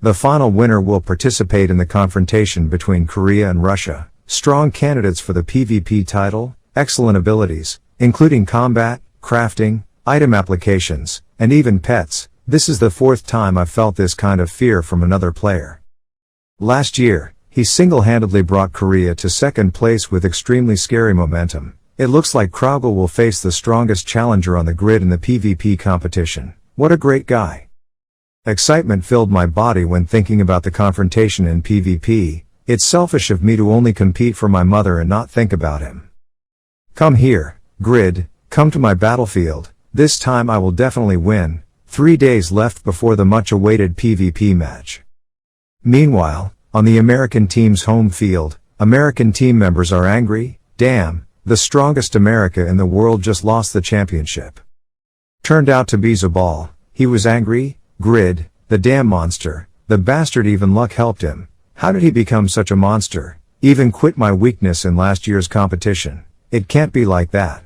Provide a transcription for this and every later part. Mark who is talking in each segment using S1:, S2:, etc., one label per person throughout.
S1: The final winner will participate in the confrontation between Korea and Russia. Strong candidates for the PvP title, excellent abilities, including combat, crafting, item applications, and even pets. This is the fourth time I've felt this kind of fear from another player. Last year, he single-handedly brought Korea to second place with extremely scary momentum. It looks like Kraugle will face the strongest challenger on the grid in the PvP competition. What a great guy. Excitement filled my body when thinking about the confrontation in PvP. It's selfish of me to only compete for my mother and not think about him. Come here, Grid, come to my battlefield. This time I will definitely win. 3 days left before the much-awaited PvP match. Meanwhile, on the American team's home field, American team members are angry. Damn, the strongest America in the world just lost the championship. Turned out to be Zabal. He was angry. Grid, the damn monster, the bastard. Even luck helped him. How did he become such a monster? Even quit my weakness in last year's competition. It can't be like that.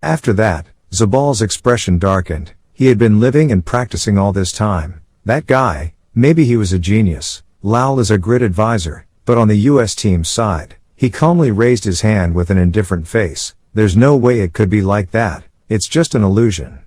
S1: After that, Zabal's expression darkened. He had been living and practicing all this time. That guy, maybe he was a genius. Lal is a Grid advisor, but on the US team's side, he calmly raised his hand with an indifferent face. There's no way it could be like that. It's just an illusion.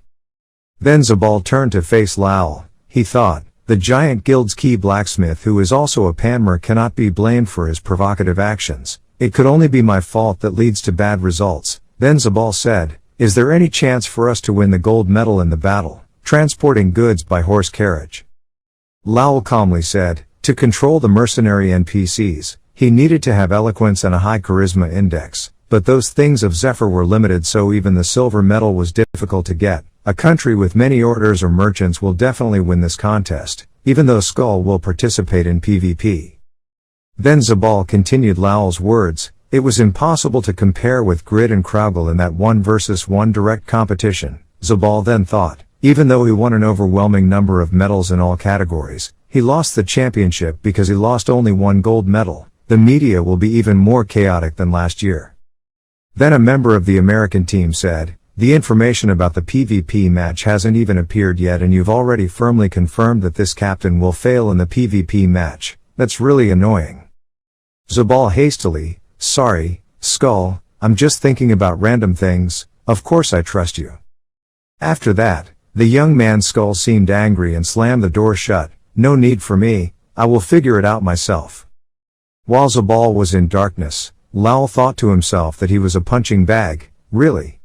S1: Then Zabal turned to face Lal. He thought, the giant guild's key blacksmith, who is also a Panmer, cannot be blamed for his provocative actions. It could only be my fault that leads to bad results. Then Zabal said, is there any chance for us to win the gold medal in the battle, transporting goods by horse carriage? Lal calmly said, to control the mercenary NPCs, he needed to have eloquence and a high charisma index, but those things of Zephyr were limited, so even the silver medal was difficult to get. A country with many orders or merchants will definitely win this contest, even though Skull will participate in PvP. Then Zabal continued Lal's words, it was impossible to compare with Grid and Kraugle in that 1-versus-1 direct competition. Zabal then thought, even though he won an overwhelming number of medals in all categories, he lost the championship because he lost only one gold medal. The media will be even more chaotic than last year. Then a member of the American team said, the information about the PvP match hasn't even appeared yet and you've already firmly confirmed that this captain will fail in the PvP match. That's really annoying. Zabal hastily, sorry, Skull, I'm just thinking about random things. Of course I trust you. After that, the young man Skull seemed angry and slammed the door shut. No need for me, I will figure it out myself. While Zabal was in darkness, Lal thought to himself that he was a punching bag. Really?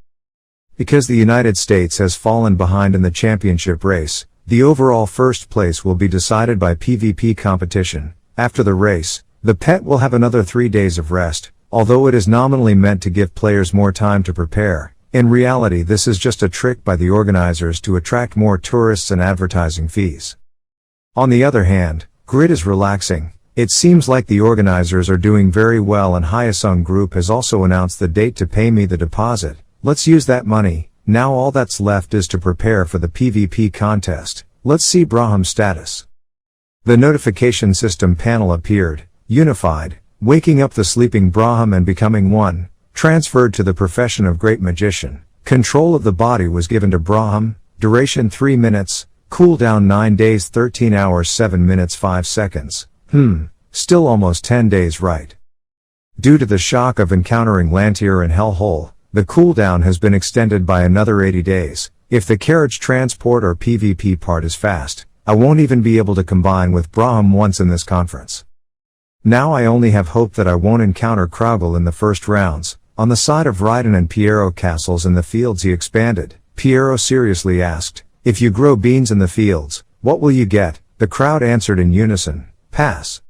S1: Because the United States has fallen behind in the championship race, the overall first place will be decided by PvP competition. After the race, the pet will have another 3 days of rest, although it is nominally meant to give players more time to prepare. In reality, this is just a trick by the organizers to attract more tourists and advertising fees. On the other hand, Grid is relaxing. It seems like the organizers are doing very well, and Hyosung Group has also announced the date to pay me the deposit. Let's use that money. Now all that's left is to prepare for the PvP contest. Let's see Braham's status. The notification system panel appeared, unified, waking up the sleeping Braham and becoming one, transferred to the profession of great magician. Control of the body was given to Braham, duration 3 minutes, cooldown 9 days 13 hours 7 minutes 5 seconds. Still almost 10 days, right? Due to the shock of encountering Lantier and Hellhole, the cooldown has been extended by another 80 days. If the carriage transport or PvP part is fast, I won't even be able to combine with Braham once in this conference. Now I only have hope that I won't encounter Kraugle in the first rounds. On the side of Raiden and Piero castles in the fields he expanded. Piero seriously asked, if you grow beans in the fields, what will you get? The crowd answered in unison, pass.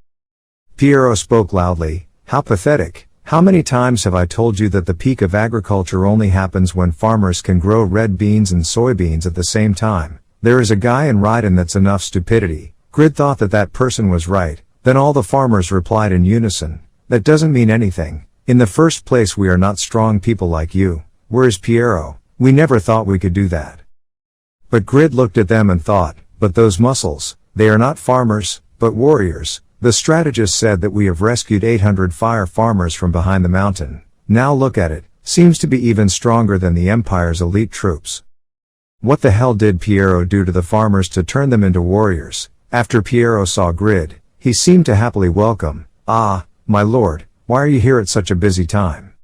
S1: Piero spoke loudly, how pathetic. How many times have I told you that the peak of agriculture only happens when farmers can grow red beans and soybeans at the same time? There is a guy in Raiden that's enough stupidity. Grid thought that that person was right. Then all the farmers replied in unison, that doesn't mean anything. In the first place, we are not strong people like you. Where is Piero? We never thought we could do that. But Grid looked at them and thought, but those muscles, they are not farmers, but warriors. The strategist said that we have rescued 800 fire farmers from behind the mountain. Now look at it, seems to be even stronger than the Empire's elite troops. What the hell did Piero do to the farmers to turn them into warriors? After Piero saw Grid, he seemed to happily welcome, "Ah, my lord, why are you here at such a busy time?"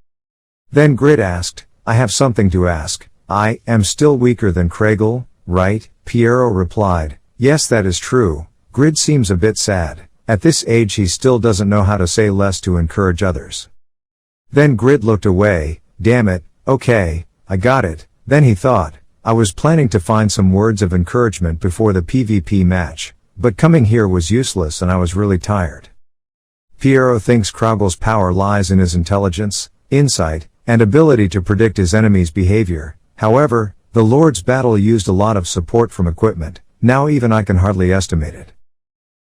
S1: Then Grid asked, "I have something to ask. I am still weaker than Kragel, right?" Piero replied, "Yes, that is true." Grid seems a bit sad. At this age he still doesn't know how to say less to encourage others. Then Grid looked away. Damn it, okay, I got it. Then he thought, I was planning to find some words of encouragement before the PvP match, but coming here was useless and I was really tired. Piero thinks Kragel's power lies in his intelligence, insight, and ability to predict his enemy's behavior. However, the Lord's battle used a lot of support from equipment. Now even I can hardly estimate it.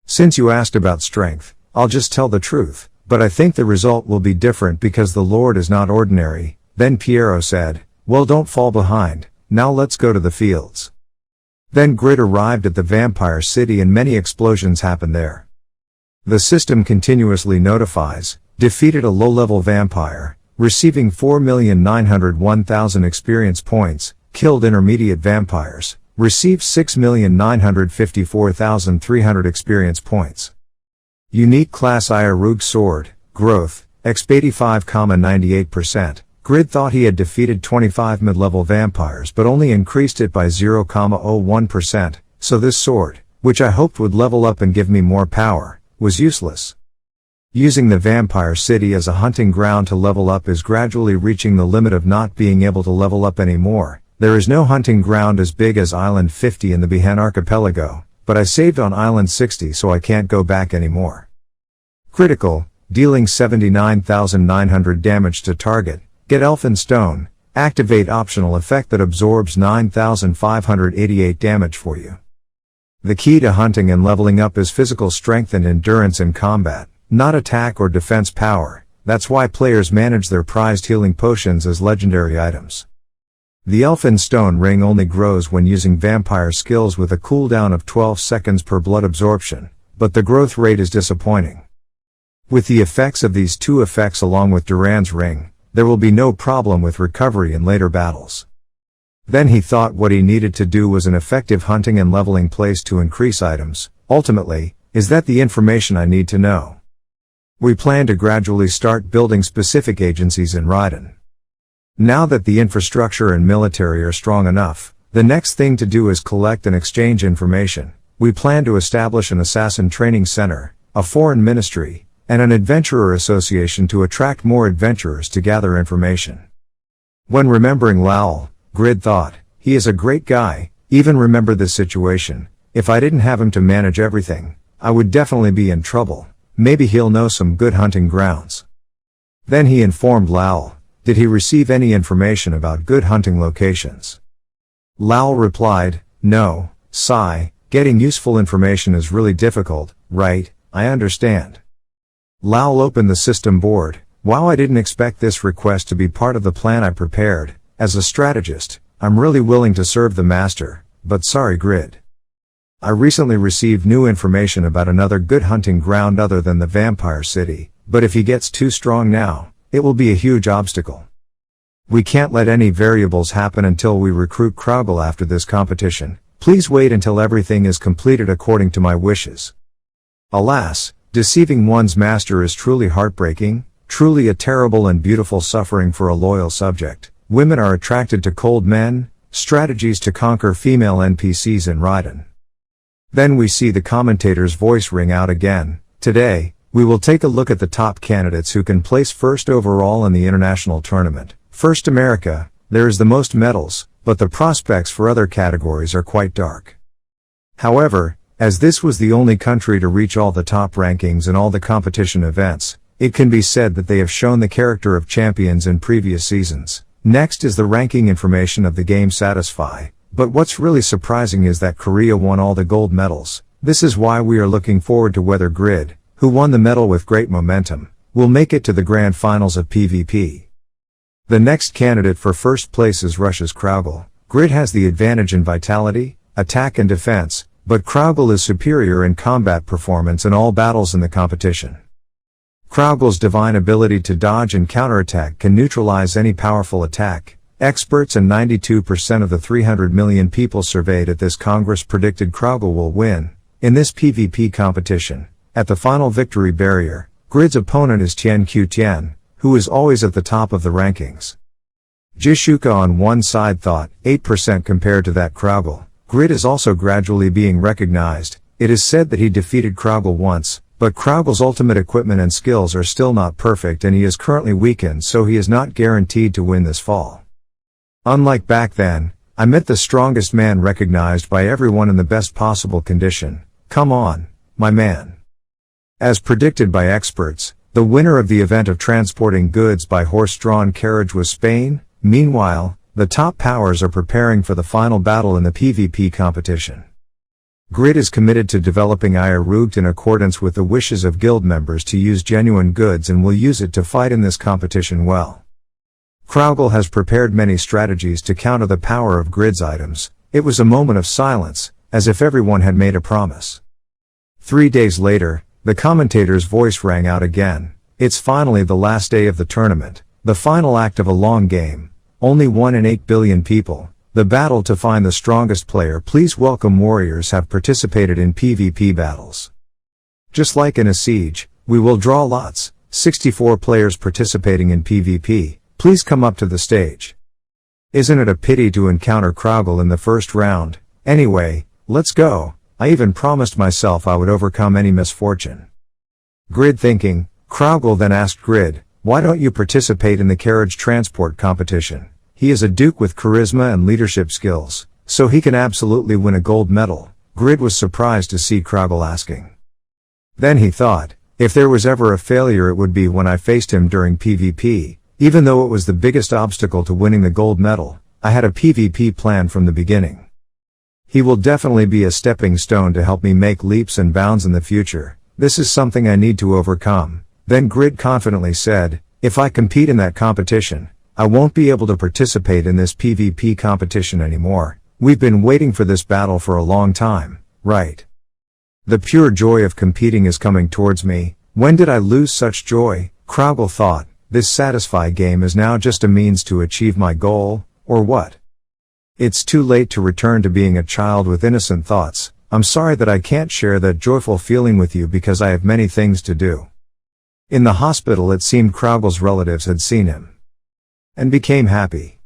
S1: Since you asked about strength, I'll just tell the truth, but I think the result will be different because the Lord is not ordinary. Then Piero said, "Well, don't fall behind, now let's go to the fields." Then Grid arrived at the vampire city and many explosions happened there. The system continuously notifies, defeated a low-level vampire, receiving 4,901,000 experience points, killed intermediate vampires, received 6,954,300 experience points. Unique class Iarug sword, growth, exp 85,98%. Grid thought he had defeated 25 mid-level vampires but only increased it by 0,01%, so this sword, which I hoped would level up and give me more power, was useless. Using the vampire city as a hunting ground to level up is gradually reaching the limit of not being able to level up anymore. There is no hunting ground as big as Island 50 in the Bihan Archipelago, but I saved on Island 60 so I can't go back anymore. Critical, dealing 79,900 damage to target, get Elfin Stone, activate optional effect that absorbs 9,588 damage for you. The key to hunting and leveling up is physical strength and endurance in combat, not attack or defense power. That's why players manage their prized healing potions as legendary items. The Elfin Stone ring only grows when using vampire skills with a cooldown of 12 seconds per blood absorption, but the growth rate is disappointing. With the effects of these two effects along with Duran's ring, there will be no problem with recovery in later battles. Then he thought what he needed to do was an effective hunting and leveling place to increase items. Ultimately, is that the information I need to know? We plan to gradually start building specific agencies in Raiden. Now that the infrastructure and military are strong enough, the next thing to do is collect and exchange information. We plan to establish an assassin training center, a foreign ministry, and an adventurer association to attract more adventurers to gather information. When remembering Lowell, Grid thought, he is a great guy. Even remember this situation, if I didn't have him to manage everything, I would definitely be in trouble. Maybe he'll know some good hunting grounds. Then he informed Lowell, did he receive any information about good hunting locations? Lowell replied, no, sigh, getting useful information is really difficult, right, I understand. Lowell opened the system board. Wow, I didn't expect this request to be part of the plan I prepared. As a strategist, I'm really willing to serve the master, but sorry Grid. I recently received new information about another good hunting ground other than the vampire city, but if he gets too strong now, it will be a huge obstacle. We can't let any variables happen until we recruit Kragel after this competition. Please wait until everything is completed according to my wishes. Alas, deceiving one's master is truly heartbreaking, truly a terrible and beautiful suffering for a loyal subject. Women are attracted to cold men, strategies to conquer female NPCs in Raiden. Then we see the commentator's voice ring out again. Today, we will take a look at the top candidates who can place first overall in the international tournament. First America, there is the most medals, but the prospects for other categories are quite dark. However, as this was the only country to reach all the top rankings in all the competition events, it can be said that they have shown the character of champions in previous seasons. Next is the ranking information of the game Satisfy, but what's really surprising is that Korea won all the gold medals. This is why we are looking forward to whether Grid, who won the medal with great momentum, will make it to the grand finals of PvP. The next candidate for first place is Russia's Kragel. Grid has the advantage in vitality, attack and defense, but Kragel is superior in combat performance in all battles in the competition. Kragel's divine ability to dodge and counterattack can neutralize any powerful attack. Experts and 92% of the 300 million people surveyed at this Congress predicted Kragel will win. In this PvP competition, at the final victory barrier, Grid's opponent is Tian, who is always at the top of the rankings. Jishuka on one side thought, 8% compared to that Kraugle. Grid is also gradually being recognized. It is said that he defeated Kraugle once, but Kraugle's ultimate equipment and skills are still not perfect and he is currently weakened, so he is not guaranteed to win this fall. Unlike back then, I met the strongest man recognized by everyone in the best possible condition. Come on, my man. As predicted by experts, the winner of the event of transporting goods by horse-drawn carriage was Spain. Meanwhile, the top powers are preparing for the final battle in the PvP competition. Grid is committed to developing Isekai in accordance with the wishes of guild members to use genuine goods and will use it to fight in this competition well. Kraugle has prepared many strategies to counter the power of Grid's items. It was a moment of silence, as if everyone had made a promise. 3 days later, the commentator's voice rang out again. It's finally the last day of the tournament, the final act of a long game. Only 1 in 8 billion people. The battle to find the strongest player. Please welcome warriors have participated in PvP battles. Just like in a siege, we will draw lots. 64 players participating in PvP. Please come up to the stage. Isn't it a pity to encounter Kraugle in the first round? Anyway, let's go. I even promised myself I would overcome any misfortune. Grid thinking. Kraugle then asked Grid, why don't you participate in the carriage transport competition? He is a duke with charisma and leadership skills, so he can absolutely win a gold medal. Grid was surprised to see Kraugle asking. Then he thought, if there was ever a failure it would be when I faced him during PvP. Even though it was the biggest obstacle to winning the gold medal, I had a PvP plan from the beginning. He will definitely be a stepping stone to help me make leaps and bounds in the future. This is something I need to overcome. Then Grid confidently said, if I compete in that competition, I won't be able to participate in this PvP competition anymore. We've been waiting for this battle for a long time, right? The pure joy of competing is coming towards me. When did I lose such joy? Kraugle thought, this satisfy game is now just a means to achieve my goal, or what? It's too late to return to being a child with innocent thoughts. I'm sorry that I can't share that joyful feeling with you because I have many things to do. In the hospital it seemed Kraugle's relatives had seen him and became happy.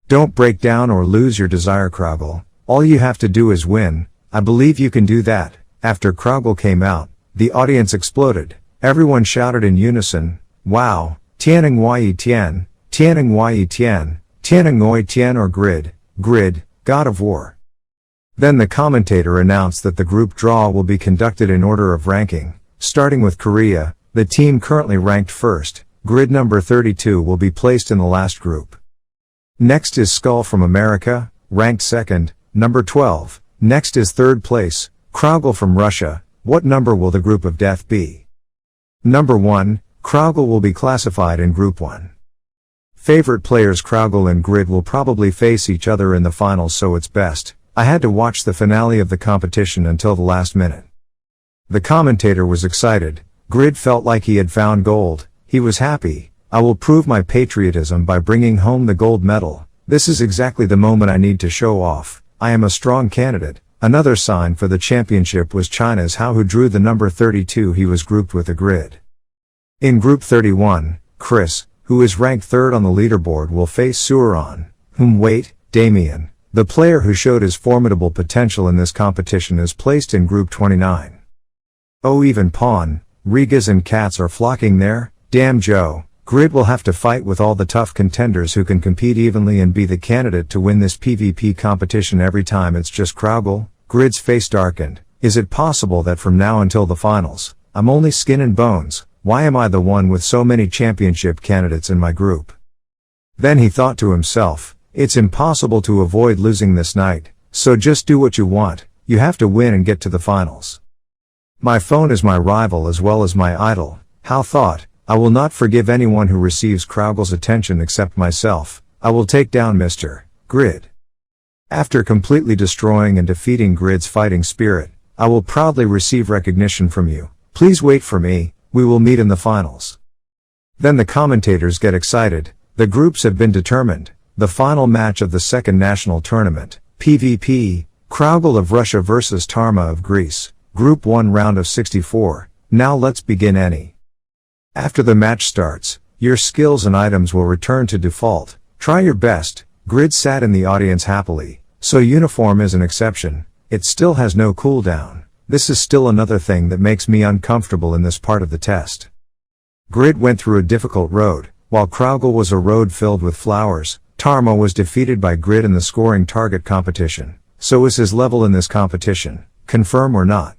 S1: Don't break down or lose your desire, Kraugle. All you have to do is win. I believe you can do that. After Kraugle came out, the audience exploded. Everyone shouted in unison, wow, Tianeng Tian, Tianeng Tian, Tianeng Tian or Grid, God of War. Then the commentator announced that the group draw will be conducted in order of ranking, starting with Korea, the team currently ranked first. Grid number 32 will be placed in the last group. Next is Skull from America, ranked second, number 12. Next is third place, Kraugle from Russia. What number will the group of death be? Number 1, Kraugle will be classified in group 1. Favorite players Kraugle and Grid will probably face each other in the finals, so it's best. I had to watch the finale of the competition until the last minute. The commentator was excited. Grid felt like he had found gold. He was happy. I will prove my patriotism by bringing home the gold medal. This is exactly the moment I need to show off. I am a strong candidate. Another sign for the championship was China's Hao, who drew the number 32. He was grouped with a Grid. In group 31, Chris, who is ranked third on the leaderboard, will face Suron, Damien, the player who showed his formidable potential in this competition, is placed in group 29. Oh, even Pawn, Rigas and Cats are flocking there. Damn Joe, Grid will have to fight with all the tough contenders who can compete evenly and be the candidate to win this PvP competition every time. It's just Kraugle. Grid's face darkened. Is it possible that from now until the finals, I'm only skin and bones? Why am I the one with so many championship candidates in my group? Then he thought to himself, it's impossible to avoid losing this night, so just do what you want. You have to win and get to the finals. My phone is my rival as well as my idol. Hao thought, I will not forgive anyone who receives Kraugle's attention except myself. I will take down Mr. Grid. After completely destroying and defeating Grid's fighting spirit, I will proudly receive recognition from you. Please wait for me, we will meet in the finals. Then the commentators get excited. The groups have been determined. The final match of the second national tournament, PvP, Kraugle of Russia versus Tarma of Greece. Group 1 round of 64, now let's begin any. After the match starts, your skills and items will return to default. Try your best. Grid sat in the audience happily, so uniform is an exception, it still has no cooldown. This is still another thing that makes me uncomfortable in this part of the test. Grid went through a difficult road, while Kraugel was a road filled with flowers. Tarma was defeated by Grid in the scoring target competition, so is his level in this competition, confirm or not?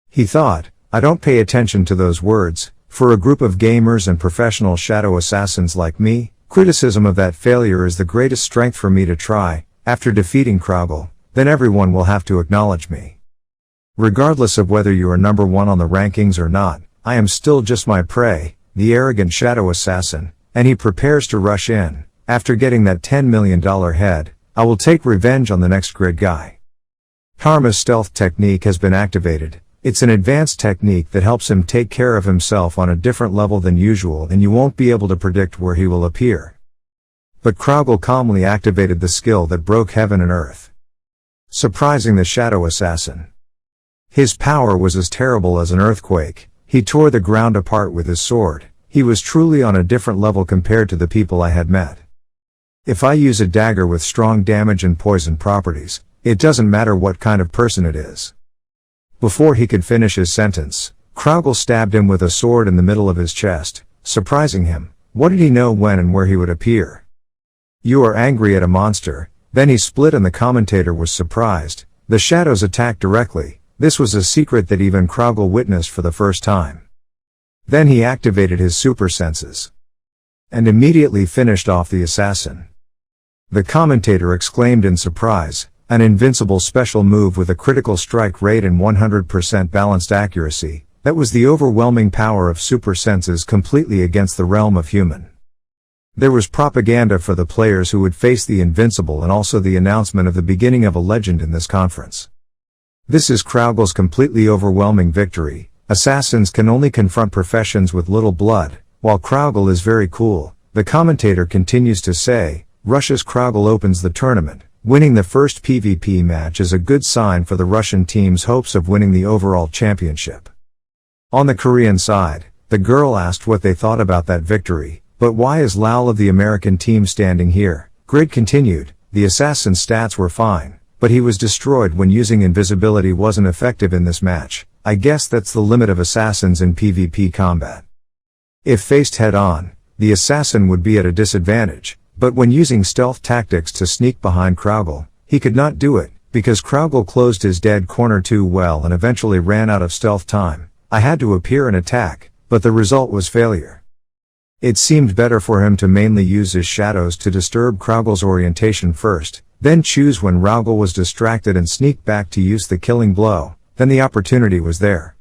S1: He thought, I don't pay attention to those words, for a group of gamers and professional shadow assassins like me, criticism of that failure is the greatest strength for me to try. After defeating Kraugel, then everyone will have to acknowledge me. Regardless of whether you are number 1 on the rankings or not, I am still just my prey, the arrogant shadow assassin, and he prepares to rush in. After getting that $10 million head, I will take revenge on the next Grid guy. Tarma's stealth technique has been activated. It's an advanced technique that helps him take care of himself on a different level than usual, and you won't be able to predict where he will appear. But Kraugel calmly activated the skill that broke heaven and earth, surprising the shadow assassin. His power was as terrible as an earthquake. He tore the ground apart with his sword. He was truly on a different level compared to the people I had met. If I use a dagger with strong damage and poison properties, it doesn't matter what kind of person it is. Before he could finish his sentence, Kraugel stabbed him with a sword in the middle of his chest, surprising him. What did he know when and where he would appear? You are angry at a monster. Then he split and the commentator was surprised. The shadows attacked directly. This was a secret that even Kraugel witnessed for the first time. Then he activated his super senses and immediately finished off the assassin. The commentator exclaimed in surprise, an invincible special move with a critical strike rate and 100% balanced accuracy. That was the overwhelming power of super senses completely against the realm of human. There was propaganda for the players who would face the invincible and also the announcement of the beginning of a legend in this conference. This is Kraugel's completely overwhelming victory. Assassins can only confront professions with little blood, while Kraugel is very cool. The commentator continues to say, Russia's Kraugel opens the tournament. Winning the first PvP match is a good sign for the Russian team's hopes of winning the overall championship. On the Korean side, the girl asked what they thought about that victory. But why is Lal of the American team standing here? Grid continued, the assassin's stats were fine, but he was destroyed when using invisibility wasn't effective in this match. I guess that's the limit of assassins in PvP combat. If faced head-on, the assassin would be at a disadvantage, but when using stealth tactics to sneak behind Kraugel, he could not do it, because Kraugel closed his dead corner too well and eventually ran out of stealth time. I had to appear and attack, but the result was failure. It seemed better for him to mainly use his shadows to disturb Kraugel's orientation first, then choose when Kraugel was distracted and sneak back to use the killing blow. Then the opportunity was there.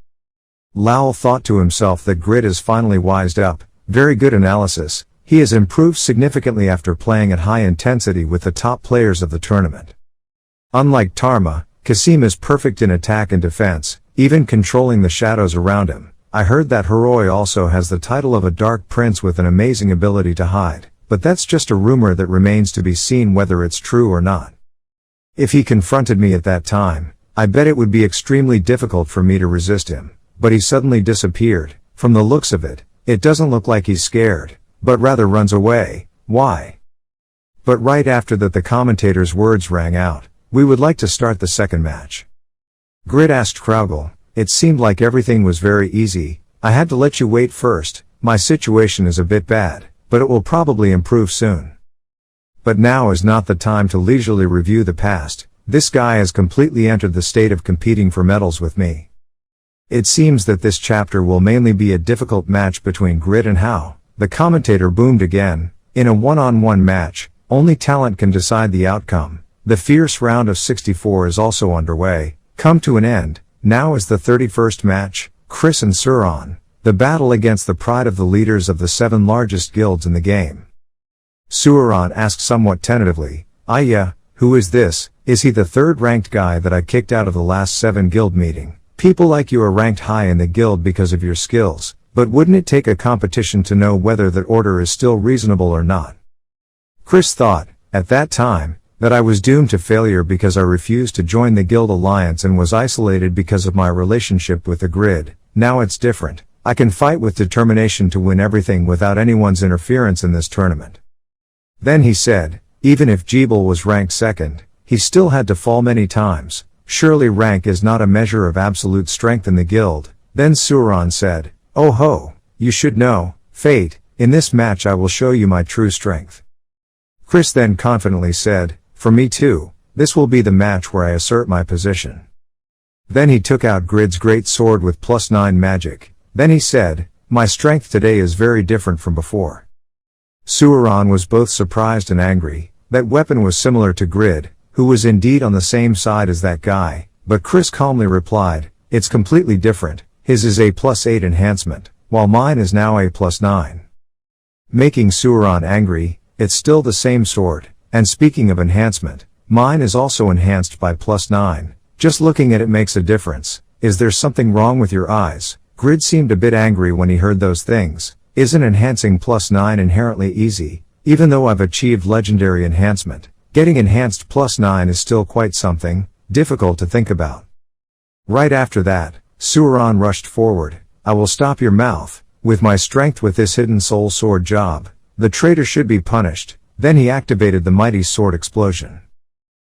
S1: Lal thought to himself that Grid is finally wised up. Very good analysis. He has improved significantly after playing at high intensity with the top players of the tournament. Unlike Tarma, Kasim is perfect in attack and defense, even controlling the shadows around him. I heard that Heroi also has the title of a dark prince with an amazing ability to hide, but that's just a rumor that remains to be seen whether it's true or not. If he confronted me at that time, I bet it would be extremely difficult for me to resist him, but he suddenly disappeared. From the looks of it, it doesn't look like he's scared, but rather runs away. Why? But right after that the commentator's words rang out, we would like to start the second match. Grid asked Kraugel, it seemed like everything was very easy. I had to let you wait first. My situation is a bit bad, but it will probably improve soon. But now is not the time to leisurely review the past. This guy has completely entered the state of competing for medals with me. It seems that this chapter will mainly be a difficult match between Grid and Hao. The commentator boomed again. In a one-on-one match, only talent can decide the outcome. The fierce round of 64 is also underway. Come to an end. Now is the 31st match, Chris and Suron, the battle against the pride of the leaders of the 7 largest guilds in the game. Suron asked somewhat tentatively, yeah, who is this? Is he the 3rd ranked guy that I kicked out of the last 7 guild meeting? People like you are ranked high in the guild because of your skills, but wouldn't it take a competition to know whether that order is still reasonable or not? Chris thought, at that time, That I was doomed to failure because I refused to join the guild alliance and was isolated because of my relationship with the grid. Now it's different. I can fight with determination to win everything without anyone's interference in this tournament. Then he said, even if Jeeble was ranked second, he still had to fall many times. Surely rank is not a measure of absolute strength in the guild. Then Suran said, oh ho, you should know, Fate, in this match I will show you my true strength. Chris then confidently said, for me too, this will be the match where I assert my position. Then he took out Grid's great sword with +9 magic. Then he said, my strength today is very different from before. Suran was both surprised and angry. That weapon was similar to Grid, who was indeed on the same side as that guy, but Chris calmly replied, it's completely different. His is a +8 enhancement, while mine is now a +9. Making Suran angry, it's still the same sword. And speaking of enhancement, mine is also enhanced by +9. Just looking at it makes a difference. Is there something wrong with your eyes? Grid seemed a bit angry when he heard those things. Isn't enhancing +9 inherently easy? Even though I've achieved legendary enhancement, getting enhanced +9 is still quite something, difficult to think about. Right after that, Suran rushed forward. I will stop your mouth. With my strength with this hidden soul sword job, the traitor should be punished. Then he activated the mighty sword explosion.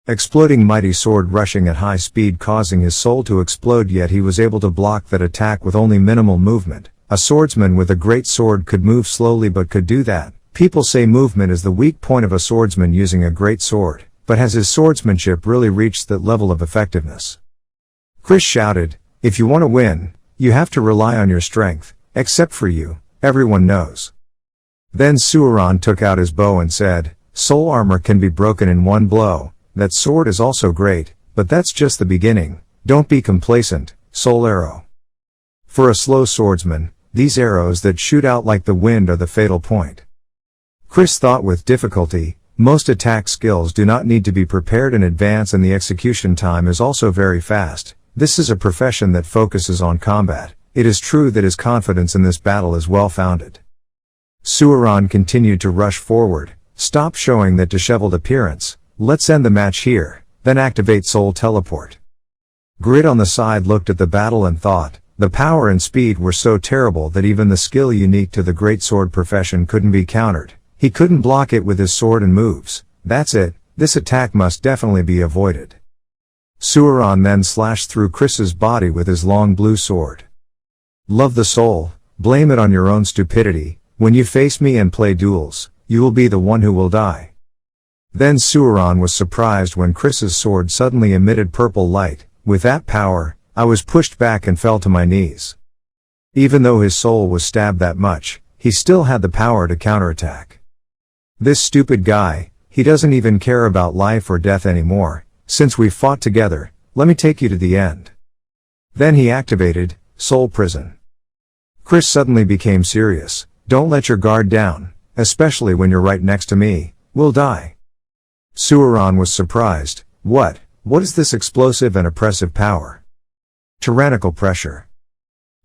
S1: Exploding mighty sword rushing at high speed causing his soul to explode, yet he was able to block that attack with only minimal movement. A swordsman with a great sword could move slowly but could do that. People say movement is the weak point of a swordsman using a great sword, but has his swordsmanship really reached that level of effectiveness? Chris shouted, if you want to win, you have to rely on your strength, except for you, everyone knows. Then Suran took out his bow and said, soul armor can be broken in one blow. That sword is also great, but that's just the beginning. Don't be complacent, soul arrow. For a slow swordsman, these arrows that shoot out like the wind are the fatal point. Chris thought with difficulty, most attack skills do not need to be prepared in advance and the execution time is also very fast. This is a profession that focuses on combat. It is true that his confidence in this battle is well founded. Suran continued to rush forward. Stop showing that disheveled appearance. Let's end the match here, then activate Soul Teleport. Grid on the side looked at the battle and thought, the power and speed were so terrible that even the skill unique to the great sword profession couldn't be countered. He couldn't block it with his sword and moves. That's it, this attack must definitely be avoided. Suran then slashed through Chris's body with his long blue sword. Love the soul, blame it on your own stupidity. When you face me and play duels, you will be the one who will die. Then Suran was surprised when Chris's sword suddenly emitted purple light. With that power, I was pushed back and fell to my knees. Even though his soul was stabbed that much, he still had the power to counterattack. This stupid guy, he doesn't even care about life or death anymore. Since we fought together, let me take you to the end. Then he activated Soul Prison. Chris suddenly became serious. Don't let your guard down, especially when you're right next to me. We'll die. Suran was surprised. What is this explosive and oppressive power? Tyrannical pressure.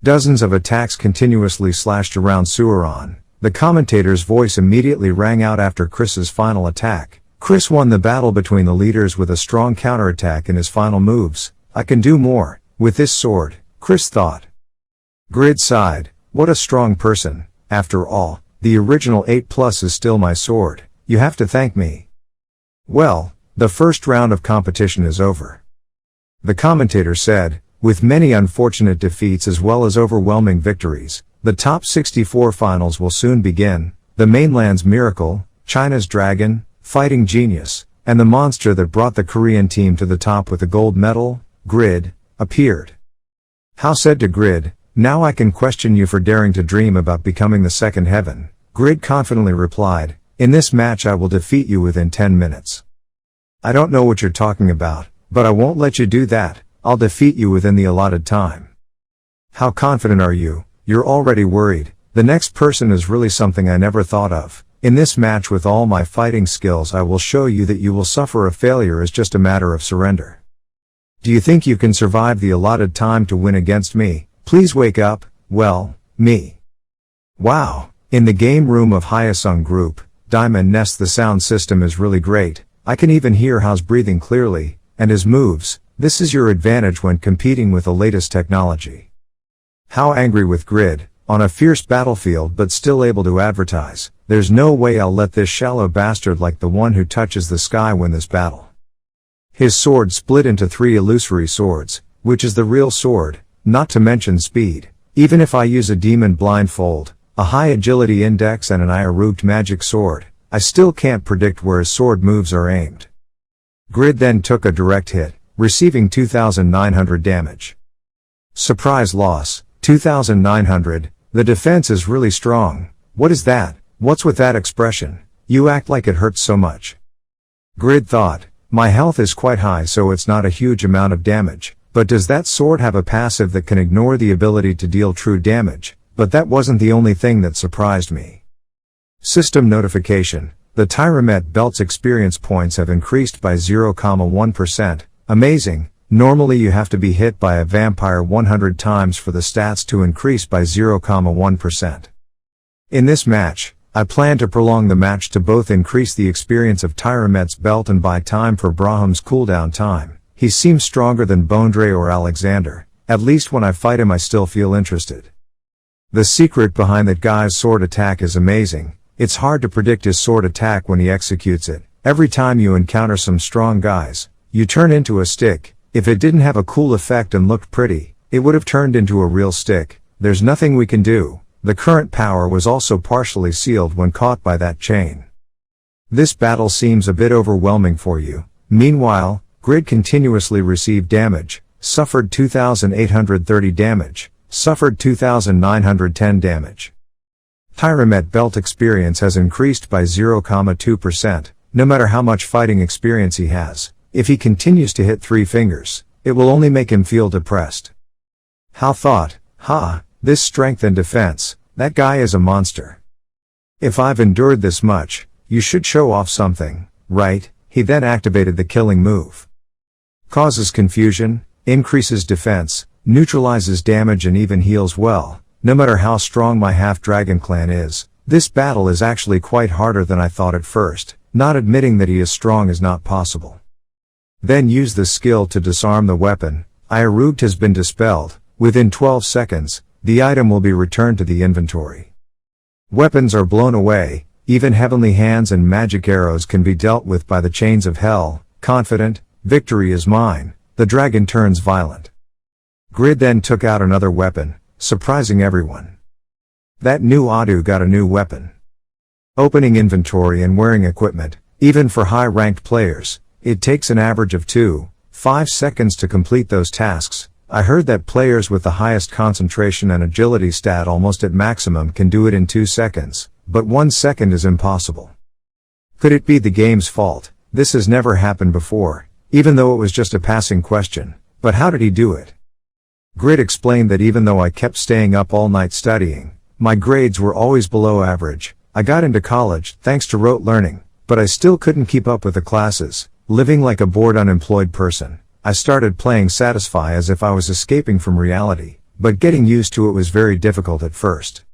S1: Dozens of attacks continuously slashed around Suran. The commentator's voice immediately rang out after Chris's final attack. Chris won the battle between the leaders with a strong counterattack in his final moves. I can do more with this sword, Chris thought. Grid sighed. What a strong person. After all, the original 8+ is still my sword. You have to thank me. Well, the first round of competition is over. The commentator said, with many unfortunate defeats as well as overwhelming victories, the top 64 finals will soon begin. The mainland's Miracle, China's Dragon, Fighting Genius, and the monster that brought the Korean team to the top with the gold medal, Grid, appeared. How said to Grid, now I can question you for daring to dream about becoming the second heaven. Grid confidently replied, in this match I will defeat you within 10 minutes. I don't know what you're talking about, but I won't let you do that. I'll defeat you within the allotted time. How confident are you? You're already worried. The next person is really something I never thought of. In this match with all my fighting skills I will show you that you will suffer a failure is just a matter of surrender. Do you think you can survive the allotted time to win against me? Please wake up. Well, me. Wow. In the game room of Hyosung Group, Diamond Nest the sound system is really great. I can even hear how's breathing clearly, and his moves. This is your advantage when competing with the latest technology. How angry with Grid, on a fierce battlefield but still able to advertise. There's no way I'll let this shallow bastard like the one who touches the sky win this battle. His sword split into 3 illusory swords, which is the real sword, not to mention speed. Even if I use a demon blindfold, a high agility index and an Iaruged magic sword, I still can't predict where his sword moves are aimed. Grid then took a direct hit, receiving 2,900 damage. Surprise loss, 2,900, the defense is really strong. What is that? What's with that expression? You act like it hurts so much. Grid thought, my health is quite high so it's not a huge amount of damage, but does that sword have a passive that can ignore the ability to deal true damage? But that wasn't the only thing that surprised me. System notification, the Tyramet belt's experience points have increased by 0,1%, amazing. Normally you have to be hit by a vampire 100 times for the stats to increase by 0,1%. In this match, I plan to prolong the match to both increase the experience of Tyramet's belt and buy time for Braham's cooldown time. He seems stronger than Bondre or Alexander. At least when I fight him I still feel interested. The secret behind that guy's sword attack is amazing. It's hard to predict his sword attack when he executes it. Every time you encounter some strong guys, you turn into a stick. If it didn't have a cool effect and looked pretty, it would have turned into a real stick. There's nothing we can do. The current power was also partially sealed when caught by that chain. This battle seems a bit overwhelming for you. Meanwhile, Grid continuously received damage, suffered 2,830 damage, suffered 2,910 damage. Tyramet belt experience has increased by 0,2%, no matter how much fighting experience he has. If he continues to hit 3 fingers, it will only make him feel depressed. How thought, this strength and defense, that guy is a monster. If I've endured this much, you should show off something, right? He then activated the killing move. Causes confusion, increases defense, neutralizes damage and even heals well. No matter how strong my half-dragon clan is, this battle is actually quite harder than I thought at first. Not admitting that he is strong is not possible. Then use the skill to disarm the weapon. Iaruged has been dispelled. Within 12 seconds, the item will be returned to the inventory. Weapons are blown away. Even heavenly hands and magic arrows can be dealt with by the chains of hell. Confident, victory is mine. The dragon turns violent. Grid then took out another weapon, surprising everyone. That new Adu got a new weapon. Opening inventory and wearing equipment, even for high-ranked players, it takes an average of 2.5 seconds to complete those tasks. I heard that players with the highest concentration and agility stat almost at maximum can do it in 2 seconds, but 1 second is impossible. Could it be the game's fault? This has never happened before, even though it was just a passing question. But how did he do it? Grid explained that even though I kept staying up all night studying, my grades were always below average. I got into college, thanks to rote learning, but I still couldn't keep up with the classes. Living like a bored unemployed person, I started playing Satisfy as if I was escaping from reality, but getting used to it was very difficult at first.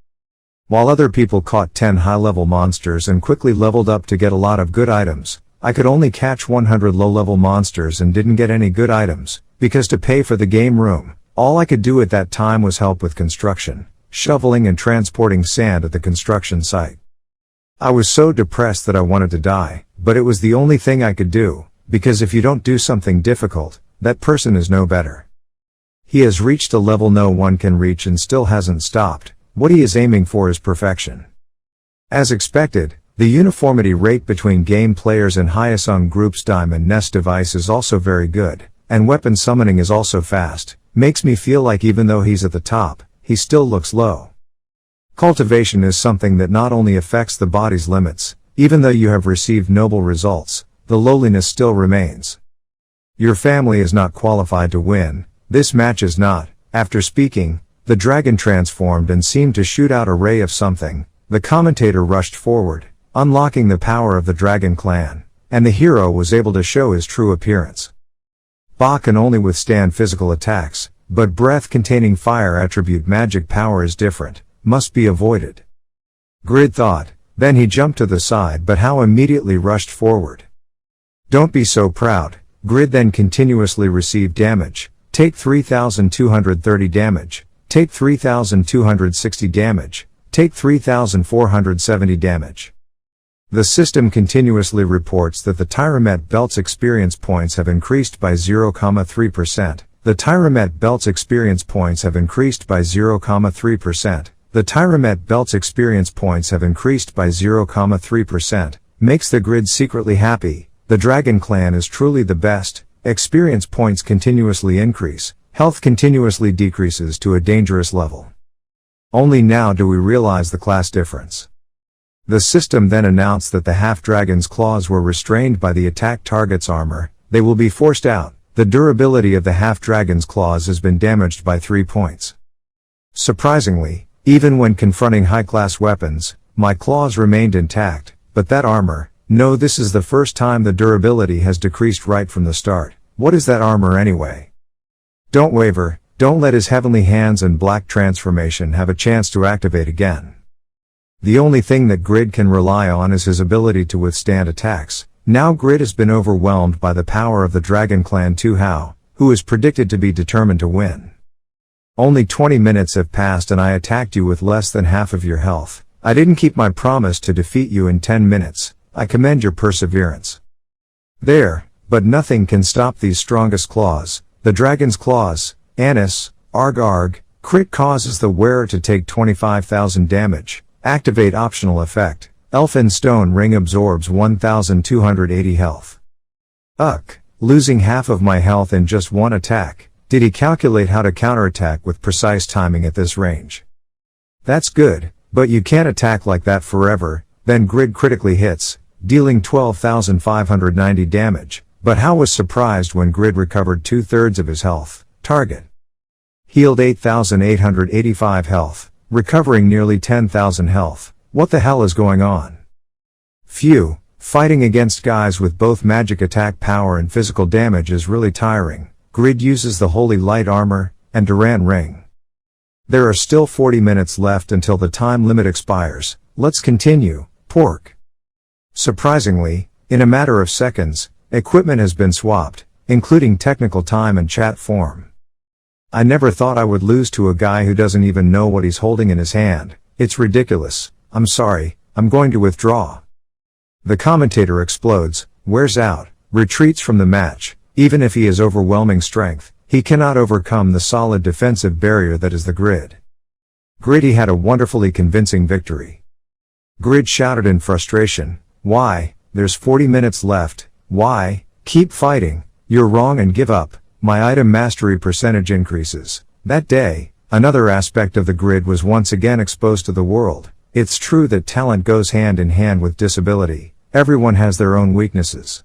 S1: While other people caught 10 high-level monsters and quickly leveled up to get a lot of good items, I could only catch 100 low-level monsters and didn't get any good items, because to pay for the game room, all I could do at that time was help with construction, shoveling and transporting sand at the construction site. I was so depressed that I wanted to die, but it was the only thing I could do, because if you don't do something difficult, that person is no better. He has reached a level no one can reach and still hasn't stopped. What he is aiming for is perfection. As expected, the uniformity rate between game players and Hyosung Group's Diamond Nest device is also very good, and weapon summoning is also fast. Makes me feel like even though he's at the top, he still looks low. Cultivation is something that not only affects the body's limits, even though you have received noble results, the lowliness still remains. Your family is not qualified to win, this match is not. After speaking, the dragon transformed and seemed to shoot out a ray of something. The commentator rushed forward, unlocking the power of the dragon clan, and the hero was able to show his true appearance. Ba can only withstand physical attacks, but breath-containing fire attribute magic power is different, must be avoided. Grid thought, then he jumped to the side but How immediately rushed forward. Don't be so proud. Grid then continuously received damage. Take 3,230 damage. Take 3,260 damage. Take 3,470 damage. The system continuously reports that the Tyramet belt's experience points have increased by 0,3%. The Tyramet belt's experience points have increased by 0,3%. The Tyramet belt's experience points have increased by 0,3%. Makes the grid secretly happy. The Dragon Clan is truly the best. Experience points continuously increase. Health continuously decreases to a dangerous level. Only now do we realize the class difference. The system then announced that the half-dragon's claws were restrained by the attack target's armor. They will be forced out. The durability of the half-dragon's claws has been damaged by 3 points. Surprisingly, even when confronting high-class weapons, my claws remained intact, but that armor, no, this is the first time the durability has decreased right from the start. What is that armor anyway? Don't waver, don't let his heavenly hands and black transformation have a chance to activate again. The only thing that Grid can rely on is his ability to withstand attacks. Now Grid has been overwhelmed by the power of the Dragon Clan 2 Hao, who is predicted to be determined to win. Only 20 minutes have passed and I attacked you with less than half of your health. I didn't keep my promise to defeat you in 10 minutes. I commend your perseverance. There, but nothing can stop these strongest claws. The Dragon's Claws, Anis, Arg, crit causes the wearer to take 25,000 damage. Activate optional effect. Elfin Stone Ring absorbs 1,280 health. Losing half of my health in just one attack. Did he calculate how to counterattack with precise timing at this range? That's good, but you can't attack like that forever. Then Grid critically hits, dealing 12,590 damage, but Hao was surprised when Grid recovered 2/3 of his health. Target healed 8,885 health, recovering nearly 10,000 health. What the hell is going on? Phew, fighting against guys with both magic attack power and physical damage is really tiring. Grid uses the Holy Light Armor and Duran Ring. There are still 40 minutes left until the time limit expires. Let's continue. Pork. Surprisingly, in a matter of seconds, equipment has been swapped, including technical time and chat form. I never thought I would lose to a guy who doesn't even know what he's holding in his hand. It's ridiculous. I'm sorry, I'm going to withdraw. The commentator explodes, wears out, retreats from the match. Even if he has overwhelming strength, he cannot overcome the solid defensive barrier that is the Grid. Griddy had a wonderfully convincing victory. Grid shouted in frustration, "Why? There's 40 minutes left. Why? Keep fighting. You're wrong and give up." My item mastery percentage increases. That day, another aspect of the Grid was once again exposed to the world. It's true that talent goes hand in hand with disability. Everyone has their own weaknesses.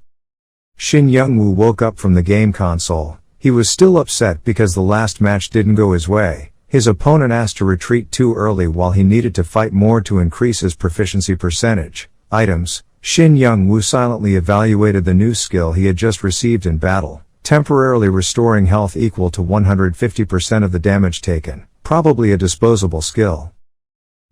S1: Shin Youngwoo woke up from the game console. He was still upset because the last match didn't go his way. His opponent asked to retreat too early while he needed to fight more to increase his proficiency percentage. Items. Shin Youngwoo silently evaluated the new skill he had just received in battle, temporarily restoring health equal to 150% of the damage taken, probably a disposable skill.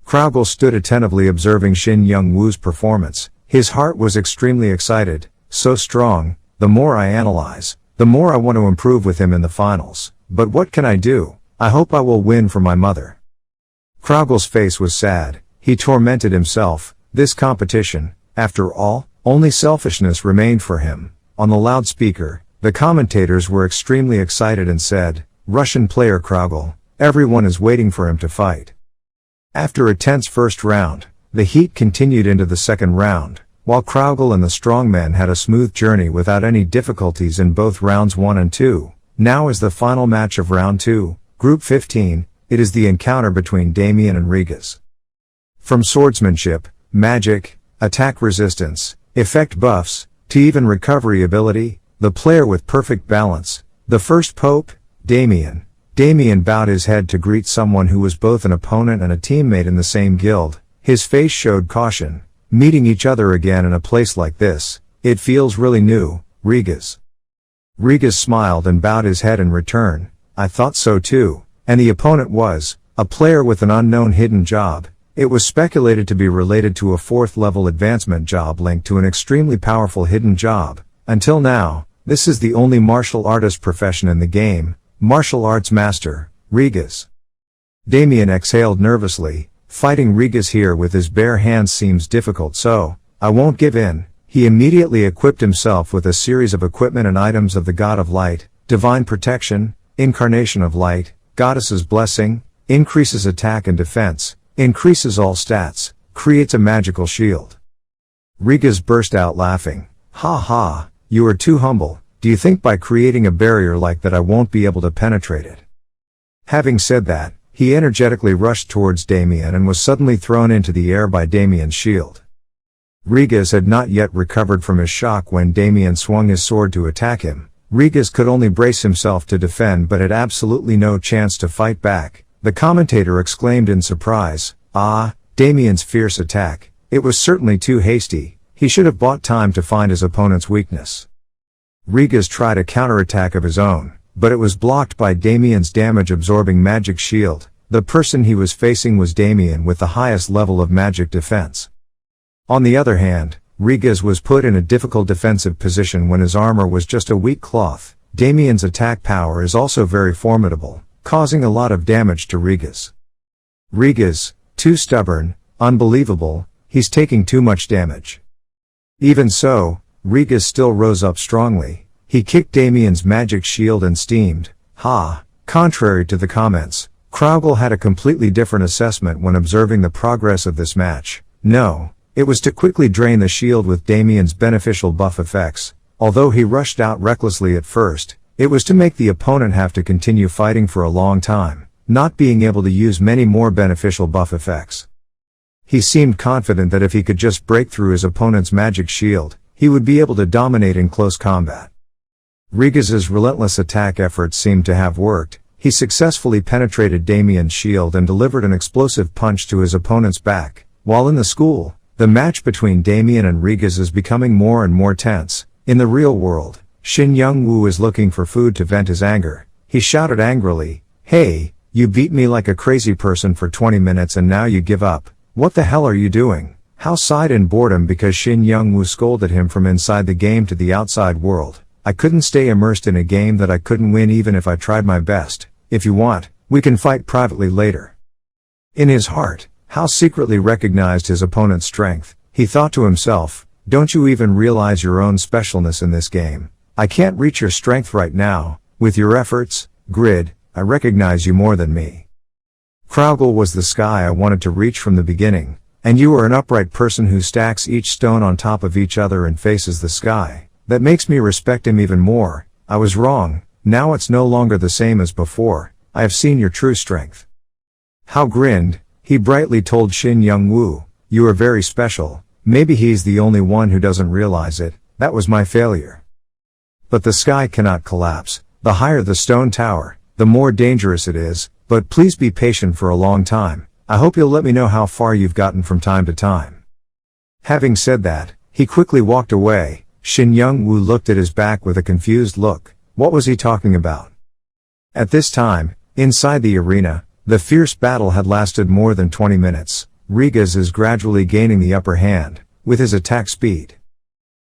S1: Kraugel stood attentively observing Shin Youngwoo's performance. His heart was extremely excited, so strong. The more I analyze, the more I want to improve with him in the finals. But what can I do? I hope I will win for my mother. Kraugel's face was sad. He tormented himself. This competition, after all, only selfishness remained for him. On the loudspeaker, the commentators were extremely excited and said, "Russian player Kraugel, everyone is waiting for him to fight." After a tense first round, the heat continued into the second round. While Kraugel and the strongman had a smooth journey without any difficulties in both rounds 1 and 2, now is the final match of round 2, Group 15, it is the encounter between Damien and Rigas. From swordsmanship, magic, attack resistance, effect buffs, to even recovery ability, the player with perfect balance. The first Pope, Damien. Damien bowed his head to greet someone who was both an opponent and a teammate in the same guild. His face showed caution. Meeting each other again in a place like this, it feels really new. Rigas. Rigas smiled and bowed his head in return. I thought so too. And the opponent was a player with an unknown hidden job. It was speculated to be related to a 4th level advancement job linked to an extremely powerful hidden job. Until now, this is the only martial artist profession in the game, martial arts master, Rigas. Damien exhaled nervously. Fighting Rigas here with his bare hands seems difficult, so I won't give in. He immediately equipped himself with a series of equipment and items of the God of Light, Divine Protection, Incarnation of Light, Goddess's Blessing, increases attack and defense, increases all stats, creates a magical shield. Rigas burst out laughing. Ha ha, you are too humble. Do you think by creating a barrier like that I won't be able to penetrate it? Having said that, he energetically rushed towards Damien and was suddenly thrown into the air by Damien's shield. Rigas had not yet recovered from his shock when Damien swung his sword to attack him. Rigas could only brace himself to defend but had absolutely no chance to fight back. The commentator exclaimed in surprise, "Ah, Damien's fierce attack. It was certainly too hasty. He should have bought time to find his opponent's weakness." Rigas tried a counterattack of his own, but it was blocked by Damien's damage-absorbing magic shield. The person he was facing was Damien with the highest level of magic defense. On the other hand, Rigas was put in a difficult defensive position when his armor was just a weak cloth. Damien's attack power is also very formidable, causing a lot of damage to Rigas. Rigas, too stubborn, unbelievable, he's taking too much damage. Even so, Rigas still rose up strongly. He kicked Damien's magic shield and steamed. Ha! Contrary to the comments, Kraugle had a completely different assessment when observing the progress of this match. No, it was to quickly drain the shield with Damien's beneficial buff effects. Although he rushed out recklessly at first, it was to make the opponent have to continue fighting for a long time, not being able to use many more beneficial buff effects. He seemed confident that if he could just break through his opponent's magic shield, he would be able to dominate in close combat. Rigas's relentless attack efforts seemed to have worked. He successfully penetrated Damien's shield and delivered an explosive punch to his opponent's back. While in the school, the match between Damien and Rigas is becoming more and more tense. In the real world, Shin Youngwoo is looking for food to vent his anger. He shouted angrily, "Hey, you beat me like a crazy person for 20 minutes and now you give up. What the hell are you doing?" Hao sighed in boredom because Shin Youngwoo scolded him from inside the game to the outside world. "I couldn't stay immersed in a game that I couldn't win even if I tried my best. If you want, we can fight privately later." In his heart, Hao secretly recognized his opponent's strength. He thought to himself, "Don't you even realize your own specialness in this game? I can't reach your strength right now. With your efforts, Grid, I recognize you more than me. Kraugle was the sky I wanted to reach from the beginning. And you are an upright person who stacks each stone on top of each other and faces the sky. That makes me respect him even more. I was wrong, now it's no longer the same as before. I have seen your true strength." Hao grinned. He brightly told Shin Youngwoo, "You are very special. Maybe he's the only one who doesn't realize it. That was my failure. But the sky cannot collapse. The higher the stone tower, the more dangerous it is, but please be patient for a long time. I hope you'll let me know how far you've gotten from time to time." Having said that, he quickly walked away. Shin Youngwoo looked at his back with a confused look. What was he talking about? At this time, inside the arena, the fierce battle had lasted more than 20 minutes. Rigas is gradually gaining the upper hand, with his attack speed.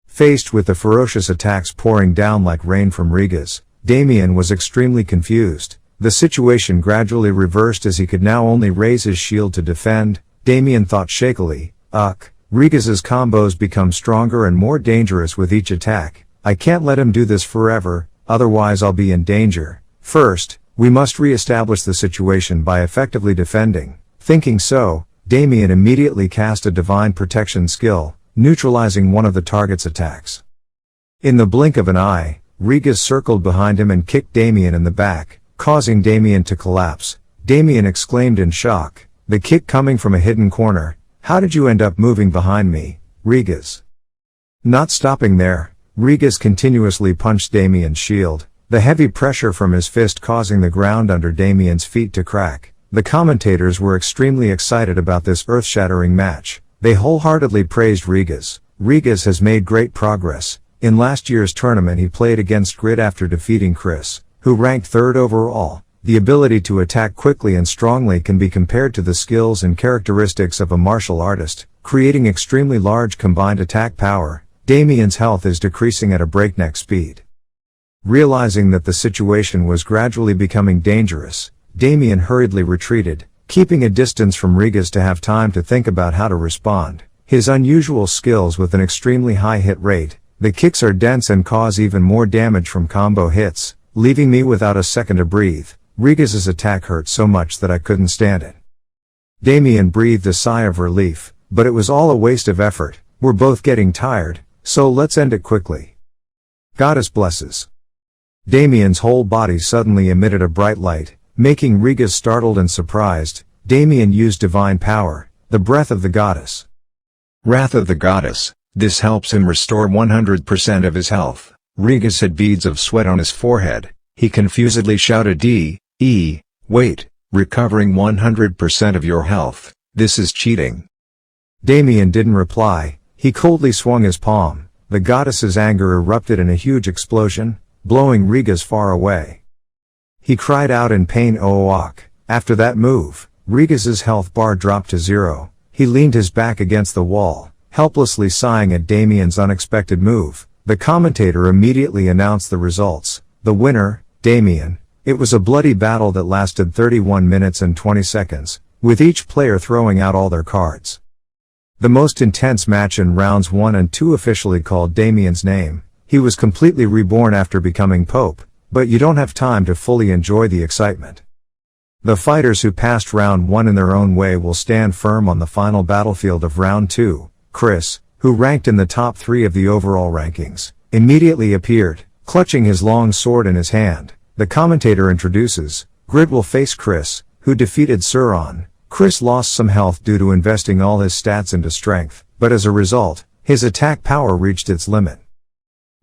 S1: Faced with the ferocious attacks pouring down like rain from Rigas, Damien was extremely confused. The situation gradually reversed as he could now only raise his shield to defend. Damien thought shakily, Rigas's combos become stronger and more dangerous with each attack. I can't let him do this forever, otherwise I'll be in danger. First, we must re-establish the situation by effectively defending. Thinking so, Damien immediately cast a divine protection skill, neutralizing one of the target's attacks. In the blink of an eye, Rigas circled behind him and kicked Damien in the back, causing Damien to collapse. Damien exclaimed in shock, the kick coming from a hidden corner. "How did you end up moving behind me, Rigas?" Not stopping there, Rigas continuously punched Damien's shield, the heavy pressure from his fist causing the ground under Damien's feet to crack. The commentators were extremely excited about this earth-shattering match. They wholeheartedly praised Rigas. Rigas has made great progress. In last year's tournament he played against Grid after defeating Chris, who ranked 3rd overall. The ability to attack quickly and strongly can be compared to the skills and characteristics of a martial artist, creating extremely large combined attack power. Damien's health is decreasing at a breakneck speed. Realizing that the situation was gradually becoming dangerous, Damien hurriedly retreated, keeping a distance from Rigas to have time to think about how to respond. His unusual skills with an extremely high hit rate, the kicks are dense and cause even more damage from combo hits, leaving me without a second to breathe. Rigas' attack hurt so much that I couldn't stand it. Damien breathed a sigh of relief, but it was all a waste of effort. We're both getting tired, so let's end it quickly. Goddess blesses. Damien's whole body suddenly emitted a bright light, making Rigas startled and surprised. Damien used divine power, the breath of the goddess. Wrath of the goddess. This helps him restore 100% of his health. Rigas had beads of sweat on his forehead. He confusedly shouted wait, recovering 100% of your health, this is cheating. Damien didn't reply, he coldly swung his palm. The goddess's anger erupted in a huge explosion, blowing Rigas far away. He cried out in pain. After that move, Rigas' health bar dropped to 0. He leaned his back against the wall, helplessly sighing at Damien's unexpected move. The commentator immediately announced the results. The winner, Damien. It was a bloody battle that lasted 31 minutes and 20 seconds, with each player throwing out all their cards. The most intense match in rounds 1 and 2 officially called Damien's name. He was completely reborn after becoming Pope, but you don't have time to fully enjoy the excitement. The fighters who passed round 1 in their own way will stand firm on the final battlefield of round 2. Chris, who ranked in the top 3 of the overall rankings, immediately appeared, clutching his long sword in his hand. The commentator introduces, Grid will face Chris, who defeated Suron. Chris lost some health due to investing all his stats into strength, but as a result, his attack power reached its limit.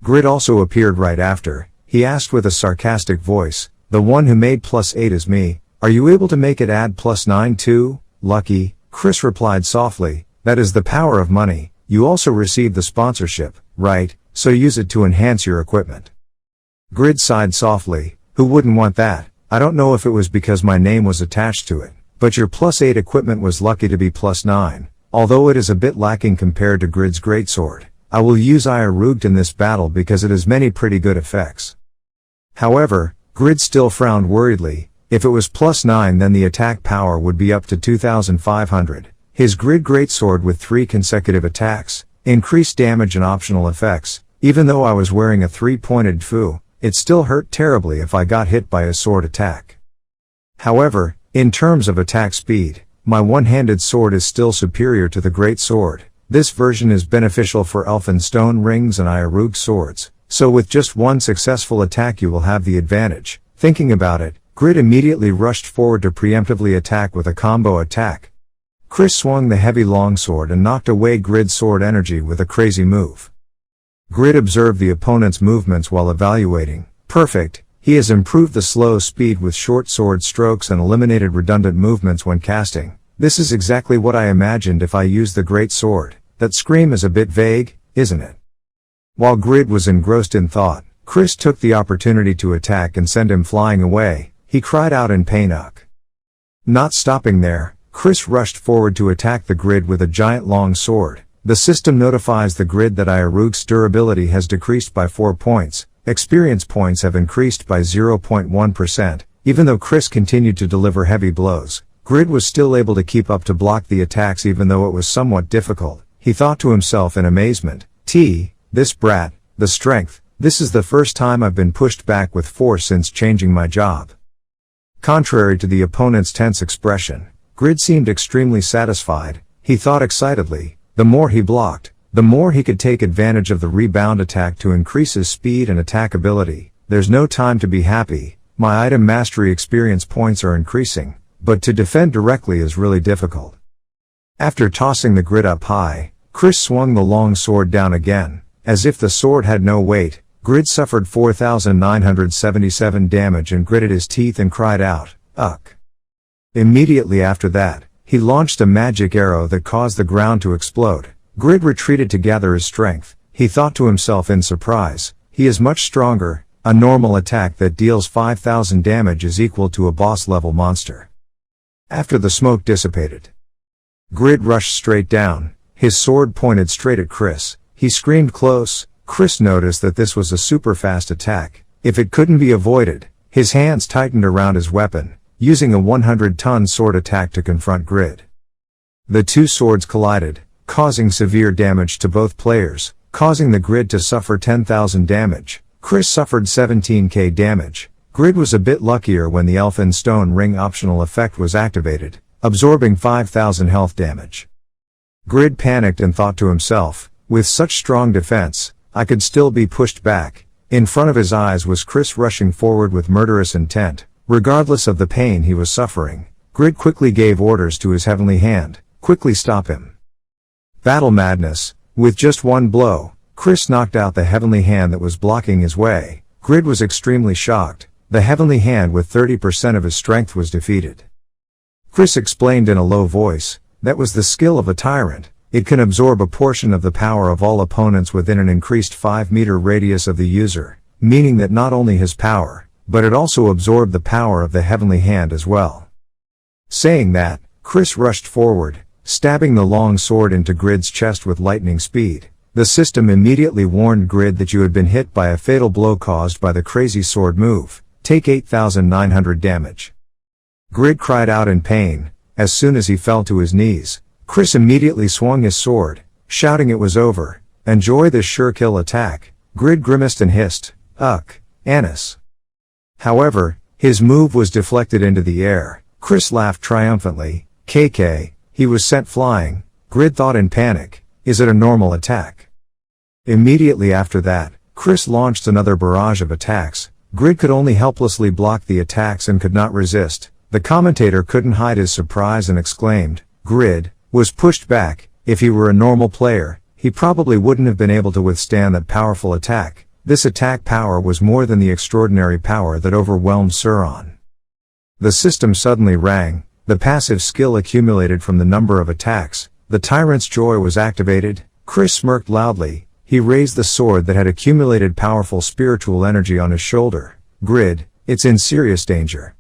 S1: Grid also appeared right after. He asked with a sarcastic voice, the one who made +8 is me, are you able to make it add +9 too? Lucky, Chris replied softly, that is the power of money. You also received the sponsorship, right, so use it to enhance your equipment. Grid sighed softly, who wouldn't want that? I don't know if it was because my name was attached to it, but your +8 equipment was lucky to be +9, although it is a bit lacking compared to Grid's greatsword. I will use Iarugd in this battle because it has many pretty good effects. However, Grid still frowned worriedly. If it was +9 then the attack power would be up to 2500. His Grid greatsword with 3 consecutive attacks, increased damage and optional effects. Even though I was wearing a 3-pointed fu, it still hurt terribly if I got hit by a sword attack. However, in terms of attack speed, my one-handed sword is still superior to the great sword. This version is beneficial for Elphinstone rings and Iarugd swords, so with just one successful attack you will have the advantage. Thinking about it, Grid immediately rushed forward to preemptively attack with a combo attack. Chris swung the heavy longsword and knocked away Grid's sword energy with a crazy move. Grid observed the opponent's movements while evaluating. Perfect, he has improved the slow speed with short sword strokes and eliminated redundant movements when casting. This is exactly what I imagined if I used the great sword. That scream is a bit vague, isn't it? While Grid was engrossed in thought, Chris took the opportunity to attack and send him flying away. He cried out in pain. Not stopping there, Chris rushed forward to attack the Grid with a giant long sword. The system notifies the Grid that Iarugd's durability has decreased by 4 points. Experience points have increased by 0.1%. Even though Chris continued to deliver heavy blows, Grid was still able to keep up to block the attacks even though it was somewhat difficult. He thought to himself in amazement, this brat, the strength, this is the first time I've been pushed back with force since changing my job. Contrary to the opponent's tense expression, Grid seemed extremely satisfied. He thought excitedly, the more he blocked, the more he could take advantage of the rebound attack to increase his speed and attack ability. There's no time to be happy. My item mastery experience points are increasing, but to defend directly is really difficult. After tossing the Grid up high, Chris swung the long sword down again. As if the sword had no weight, Grid suffered 4,977 damage and gritted his teeth and cried out, "Uck." Immediately after that, he launched a magic arrow that caused the ground to explode. Grid retreated to gather his strength. He thought to himself in surprise, he is much stronger. A normal attack that deals 5,000 damage is equal to a boss-level monster. After the smoke dissipated, Grid rushed straight down, his sword pointed straight at Chris. He screamed close. Chris noticed that this was a super fast attack. If it couldn't be avoided, his hands tightened around his weapon, using a 100-ton sword attack to confront Grid. The two swords collided, causing severe damage to both players, causing the Grid to suffer 10,000 damage. Chris suffered 17k damage. Grid was a bit luckier when the Elfin Stone Ring optional effect was activated, absorbing 5,000 health damage. Grid panicked and thought to himself, with such strong defense, I could still be pushed back. In front of his eyes was Chris rushing forward with murderous intent. Regardless of the pain he was suffering, Grid quickly gave orders to his heavenly hand, quickly stop him. Battle madness. With just one blow, Chris knocked out the heavenly hand that was blocking his way. Grid was extremely shocked. The heavenly hand with 30% of his strength was defeated. Chris explained in a low voice, that was the skill of a tyrant. It can absorb a portion of the power of all opponents within an increased 5-meter radius of the user, meaning that not only his power, but it also absorbed the power of the heavenly hand as well. Saying that, Chris rushed forward, stabbing the long sword into Grid's chest with lightning speed. The system immediately warned Grid that you had been hit by a fatal blow caused by the crazy sword move. Take 8,900 damage. Grid cried out in pain. As soon as he fell to his knees, Chris immediately swung his sword, shouting it was over. Enjoy this sure kill attack. Grid grimaced and hissed, "Ugh, Annis." However, his move was deflected into the air. Chris laughed triumphantly. KK, he was sent flying. Grid thought in panic, is it a normal attack? Immediately after that, Chris launched another barrage of attacks. Grid could only helplessly block the attacks and could not resist. The commentator couldn't hide his surprise and exclaimed, Grid was pushed back. If he were a normal player, he probably wouldn't have been able to withstand that powerful attack. This attack power was more than the extraordinary power that overwhelmed Sauron. The system suddenly rang. The passive skill accumulated from the number of attacks. The tyrant's joy was activated. Chris smirked loudly. He raised the sword that had accumulated powerful spiritual energy on his shoulder. Grid, it's in serious danger.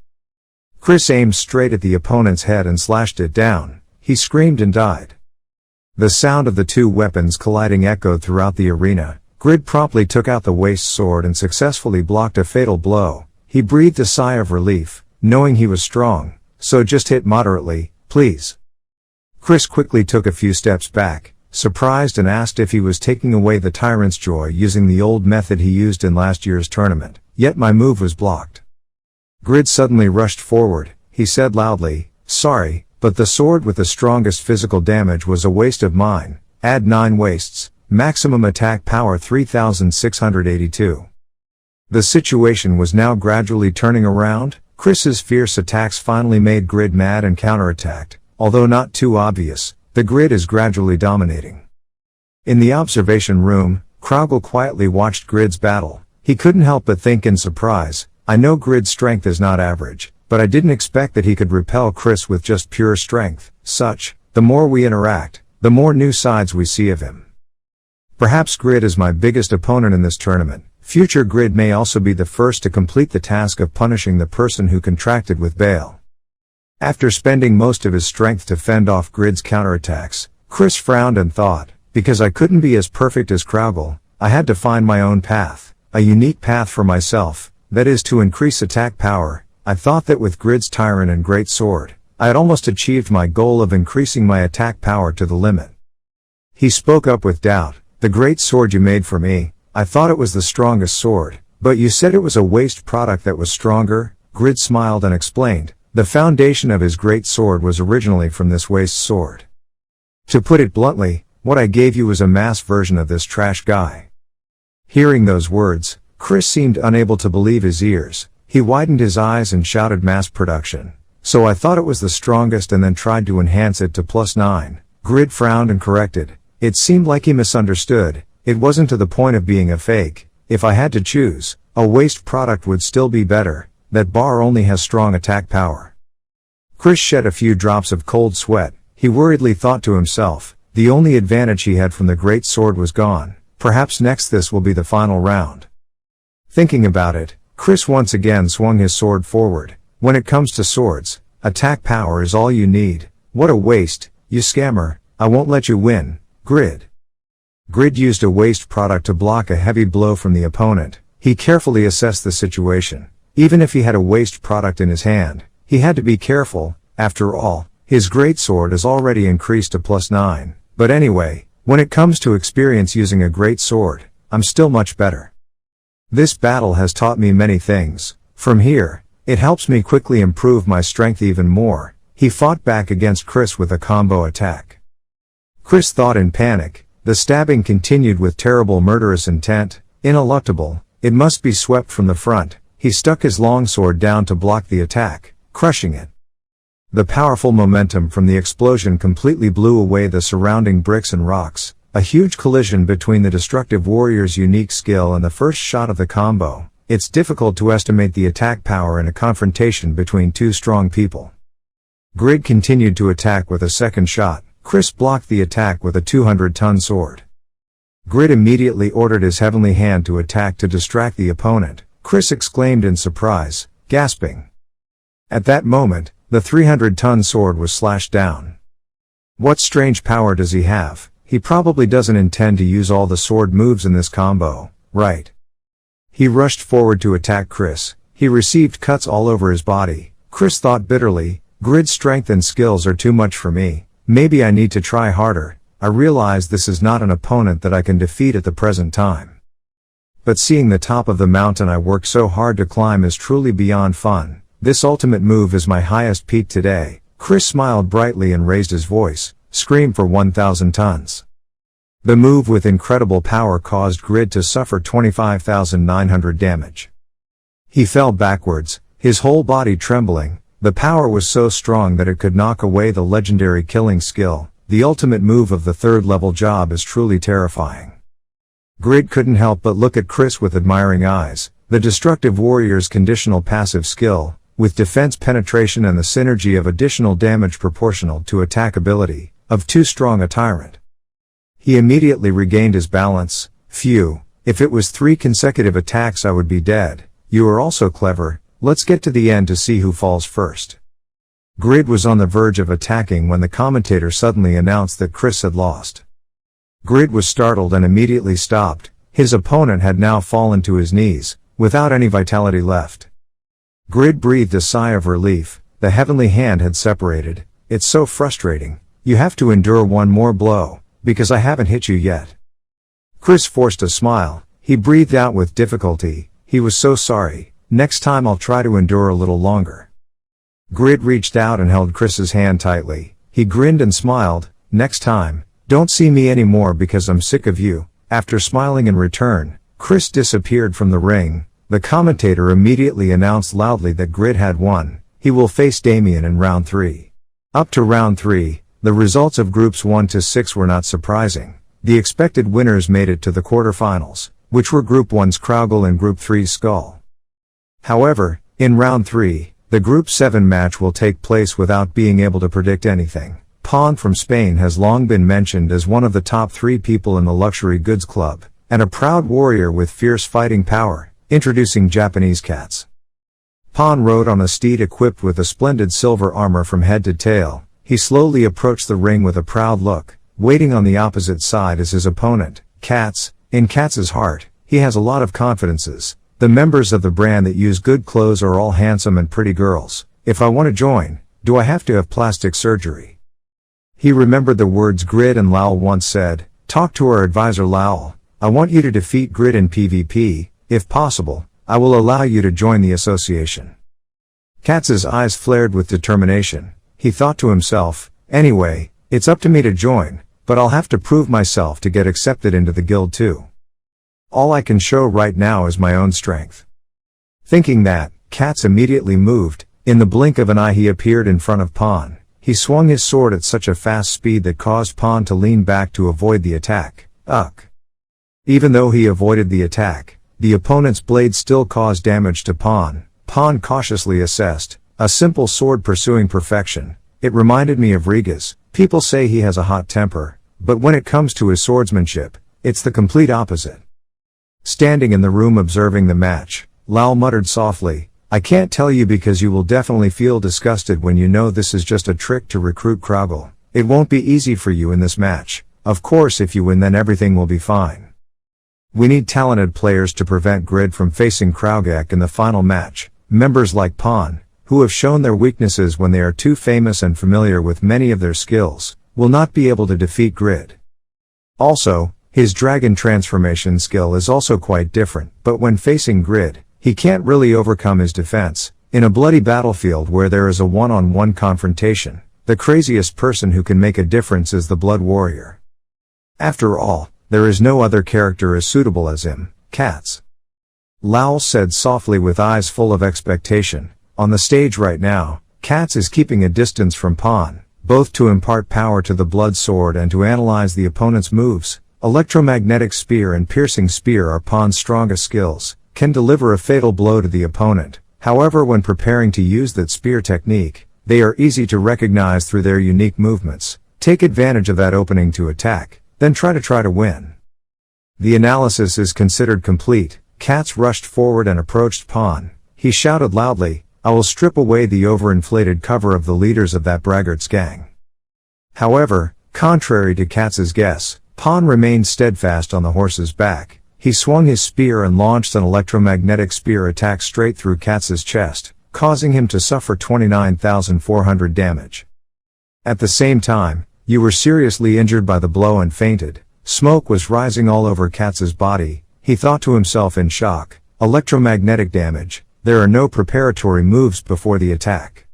S1: Chris aimed straight at the opponent's head and slashed it down. He screamed and died. The sound of the two weapons colliding echoed throughout the arena. Grid promptly took out the waist sword and successfully blocked a fatal blow. He breathed a sigh of relief, knowing he was strong. So just hit moderately, please. Chris quickly took a few steps back, surprised, and asked if he was taking away the tyrant's joy using the old method he used in last year's tournament. Yet my move was blocked. Grid suddenly rushed forward. He said loudly, sorry, but the sword with the strongest physical damage was a waste of mine. Add 9 wastes, maximum attack power 3682. The situation was now gradually turning around. Chris's fierce attacks finally made Grid mad and counterattacked. Although not too obvious, the Grid is gradually dominating. In the observation room, Kraugel quietly watched Grid's battle. He couldn't help but think in surprise, I know Grid's strength is not average, but I didn't expect that he could repel Chris with just pure strength. The more we interact, the more new sides we see of him. Perhaps Grid is my biggest opponent in this tournament. Future Grid may also be the first to complete the task of punishing the person who contracted with Baal. After spending most of his strength to fend off Grid's counterattacks, Chris frowned and thought, because I couldn't be as perfect as Kraugel, I had to find my own path, a unique path for myself, that is to increase attack power. I thought that with Grid's Tyrant and Great Sword, I had almost achieved my goal of increasing my attack power to the limit. He spoke up with doubt, the Great Sword you made for me, I thought it was the strongest sword, but you said it was a waste product that was stronger. Grid smiled and explained, the foundation of his Great Sword was originally from this waste sword. To put it bluntly, what I gave you was a mass version of this trash guy. Hearing those words, Chris seemed unable to believe his ears. He widened his eyes and shouted, mass production. So I thought it was the strongest and then tried to enhance it to +9. Grid frowned and corrected. It seemed like he misunderstood. It wasn't to the point of being a fake. If I had to choose, a waste product would still be better. That bar only has strong attack power. Chris shed a few drops of cold sweat. He worriedly thought to himself, the only advantage he had from the Great Sword was gone. Perhaps next this will be the final round. Thinking about it, Chris once again swung his sword forward. When it comes to swords, attack power is all you need. What a waste, you scammer. I won't let you win, Grid. Grid used a waste product to block a heavy blow from the opponent. He carefully assessed the situation. Even if he had a waste product in his hand, he had to be careful. After all, his greatsword is already increased to +9. But anyway, when it comes to experience using a great sword, I'm still much better. This battle has taught me many things. From here, it helps me quickly improve my strength even more. He fought back against Chris with a combo attack. Chris thought in panic. The stabbing continued with terrible murderous intent. Ineluctable, it must be swept from the front. He stuck his longsword down to block the attack, crushing it. The powerful momentum from the explosion completely blew away the surrounding bricks and rocks. A huge collision between the destructive warrior's unique skill and the first shot of the combo. It's difficult to estimate the attack power in a confrontation between two strong people. Grid continued to attack with a second shot. Chris blocked the attack with a 200-ton sword. Grid immediately ordered his heavenly hand to attack to distract the opponent. Chris exclaimed in surprise, gasping. At that moment, the 300-ton sword was slashed down. What strange power does he have? He probably doesn't intend to use all the sword moves in this combo, right? He rushed forward to attack Chris. He received cuts all over his body. Chris thought bitterly, Grid's strength and skills are too much for me. Maybe I need to try harder. I realize this is not an opponent that I can defeat at the present time. But seeing the top of the mountain I worked so hard to climb is truly beyond fun. This ultimate move is my highest peak today. Chris smiled brightly and raised his voice. Scream for 1,000 tons. The move with incredible power caused Grid to suffer 25,900 damage. He fell backwards, his whole body trembling. The power was so strong that it could knock away the legendary killing skill. The ultimate move of the third level job is truly terrifying. Grid couldn't help but look at Chris with admiring eyes. The destructive warrior's conditional passive skill, with defense penetration and the synergy of additional damage proportional to attack ability, of too strong a tyrant. He immediately regained his balance. Phew, if it was 3 consecutive attacks I would be dead. You are also clever. Let's get to the end to see who falls first. Grid was on the verge of attacking when the commentator suddenly announced that Chris had lost. Grid was startled and immediately stopped. His opponent had now fallen to his knees, without any vitality left. Grid breathed a sigh of relief. The heavenly hand had separated. It's so frustrating. You have to endure one more blow, because I haven't hit you yet. Chris forced a smile. He breathed out with difficulty. He was so sorry. Next time I'll try to endure a little longer. Grid reached out and held Chris's hand tightly. He grinned and smiled. Next time, don't see me anymore because I'm sick of you. After smiling in return, Chris disappeared from the ring. The commentator immediately announced loudly that Grid had won. He will face Damien in round 3. Up to round 3, the results of groups 1 to 6 were not surprising. The expected winners made it to the quarterfinals, which were Group 1's Kraugel and Group 3's Skull. However, in round 3, the Group 7 match will take place without being able to predict anything. Pawn from Spain has long been mentioned as one of the top 3 people in the luxury goods club, and a proud warrior with fierce fighting power. Introducing Japanese cats. Pawn rode on a steed equipped with a splendid silver armor from head to tail. He slowly approached the ring with a proud look. Waiting on the opposite side is his opponent, Cats. In Cats's heart, he has a lot of confidences. The members of the brand that use good clothes are all handsome and pretty girls. If I want to join, do I have to have plastic surgery? He remembered the words Grid and Lowell once said. Talk to our advisor Lowell. I want you to defeat Grid in PvP. If possible, I will allow you to join the association. Cats's eyes flared with determination. He thought to himself, anyway, it's up to me to join, but I'll have to prove myself to get accepted into the guild too. All I can show right now is my own strength. Thinking that, Cats immediately moved. In the blink of an eye he appeared in front of Pawn. He swung his sword at such a fast speed that caused Pawn to lean back to avoid the attack. Even though he avoided the attack, the opponent's blade still caused damage to Pawn. Pawn cautiously assessed. A simple sword pursuing perfection. It reminded me of Riga's. People say he has a hot temper, but when it comes to his swordsmanship, it's the complete opposite. Standing in the room observing the match, Lal muttered softly, I can't tell you because you will definitely feel disgusted when you know this is just a trick to recruit Kraugel. It won't be easy for you in this match. Of course if you win then everything will be fine. We need talented players to prevent Grid from facing Kraugek in the final match. Members like Pawn, who have shown their weaknesses when they are too famous and familiar with many of their skills, will not be able to defeat Grid. Also, his dragon transformation skill is also quite different, but when facing Grid, he can't really overcome his defense. In a bloody battlefield where there is a one-on-one confrontation, the craziest person who can make a difference is the Blood Warrior. After all, there is no other character as suitable as him. Cats. Lowell said softly with eyes full of expectation. On the stage right now, Cats is keeping a distance from Pawn, both to impart power to the blood sword and to analyze the opponent's moves. Electromagnetic spear and piercing spear are Pawn's strongest skills, can deliver a fatal blow to the opponent. However, when preparing to use that spear technique, they are easy to recognize through their unique movements. Take advantage of that opening to attack, then try to win. The analysis is considered complete. Cats rushed forward and approached Pawn. He shouted loudly, "I will strip away the overinflated cover of the leaders of that braggart's gang." However, contrary to Cats's guess, Pawn remained steadfast on the horse's back. He swung his spear and launched an electromagnetic spear attack straight through Cats's chest, causing him to suffer 29,400 damage. At the same time, you were seriously injured by the blow and fainted. Smoke was rising all over Cats's body. He thought to himself in shock, electromagnetic damage. There are no preparatory moves before the attack.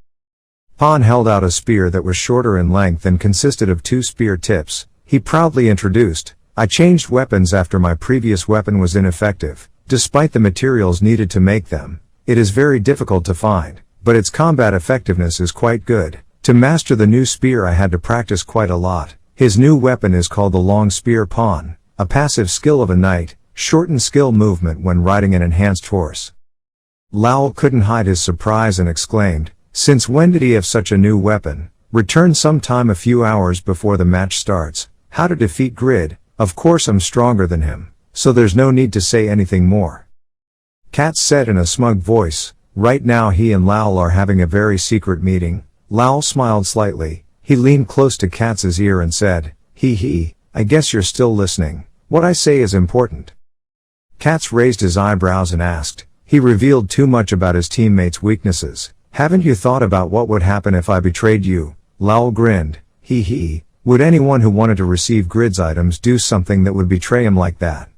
S1: Pawn held out a spear that was shorter in length and consisted of 2 spear tips. He proudly introduced, "I changed weapons after my previous weapon was ineffective. Despite the materials needed to make them, it is very difficult to find, but its combat effectiveness is quite good. To master the new spear I had to practice quite a lot." His new weapon is called the long spear Pawn, a passive skill of a knight, shortened skill movement when riding an enhanced horse. Lowell couldn't hide his surprise and exclaimed, "Since when did he have such a new weapon? Return sometime a few hours before the match starts." How to defeat Grid? Of course I'm stronger than him, so there's no need to say anything more. Cats said in a smug voice. Right now he and Lowell are having a very secret meeting. Lowell smiled slightly. He leaned close to Cats's ear and said, "Hee, I guess you're still listening. What I say is important." Cats raised his eyebrows and asked, "He revealed too much about his teammates' weaknesses. Haven't you thought about what would happen if I betrayed you?" Lowell grinned. Hee. Would anyone who wanted to receive Grid's items do something that would betray him like that?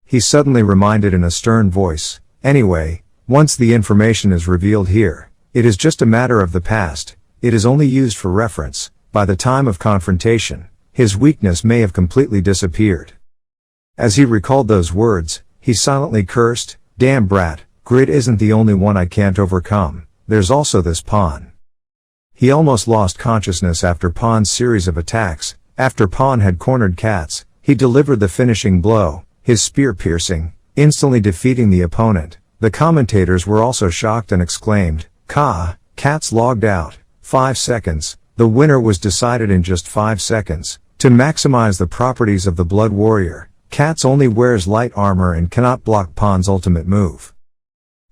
S1: He suddenly reminded in a stern voice, "Anyway, once the information is revealed here, it is just a matter of the past. It is only used for reference. By the time of confrontation, his weakness may have completely disappeared." As he recalled those words, he silently cursed, "Damn brat, Grid isn't the only one I can't overcome. There's also this Pawn." He almost lost consciousness after Pawn's series of attacks. After Pawn had cornered Cats, he delivered the finishing blow, his spear piercing, instantly defeating the opponent. The commentators were also shocked and exclaimed, Cats logged out. 5 seconds. The winner was decided in just 5 seconds. To maximize the properties of the Blood Warrior, Cats only wears light armor and cannot block Pawn's ultimate move.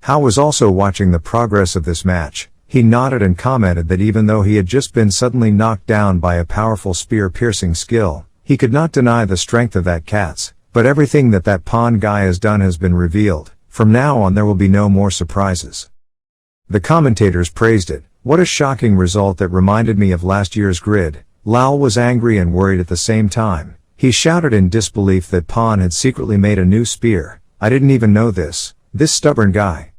S1: Howe was also watching the progress of this match. He nodded and commented that even though he had just been suddenly knocked down by a powerful spear-piercing skill, he could not deny the strength of that Cats. But everything that Pawn guy has done has been revealed. From now on there will be no more surprises. The commentators praised it. What a shocking result that reminded me of last year's Grid. Lowell was angry and worried at the same time. He shouted in disbelief that Pawn had secretly made a new spear. I didn't even know this. This stubborn guy.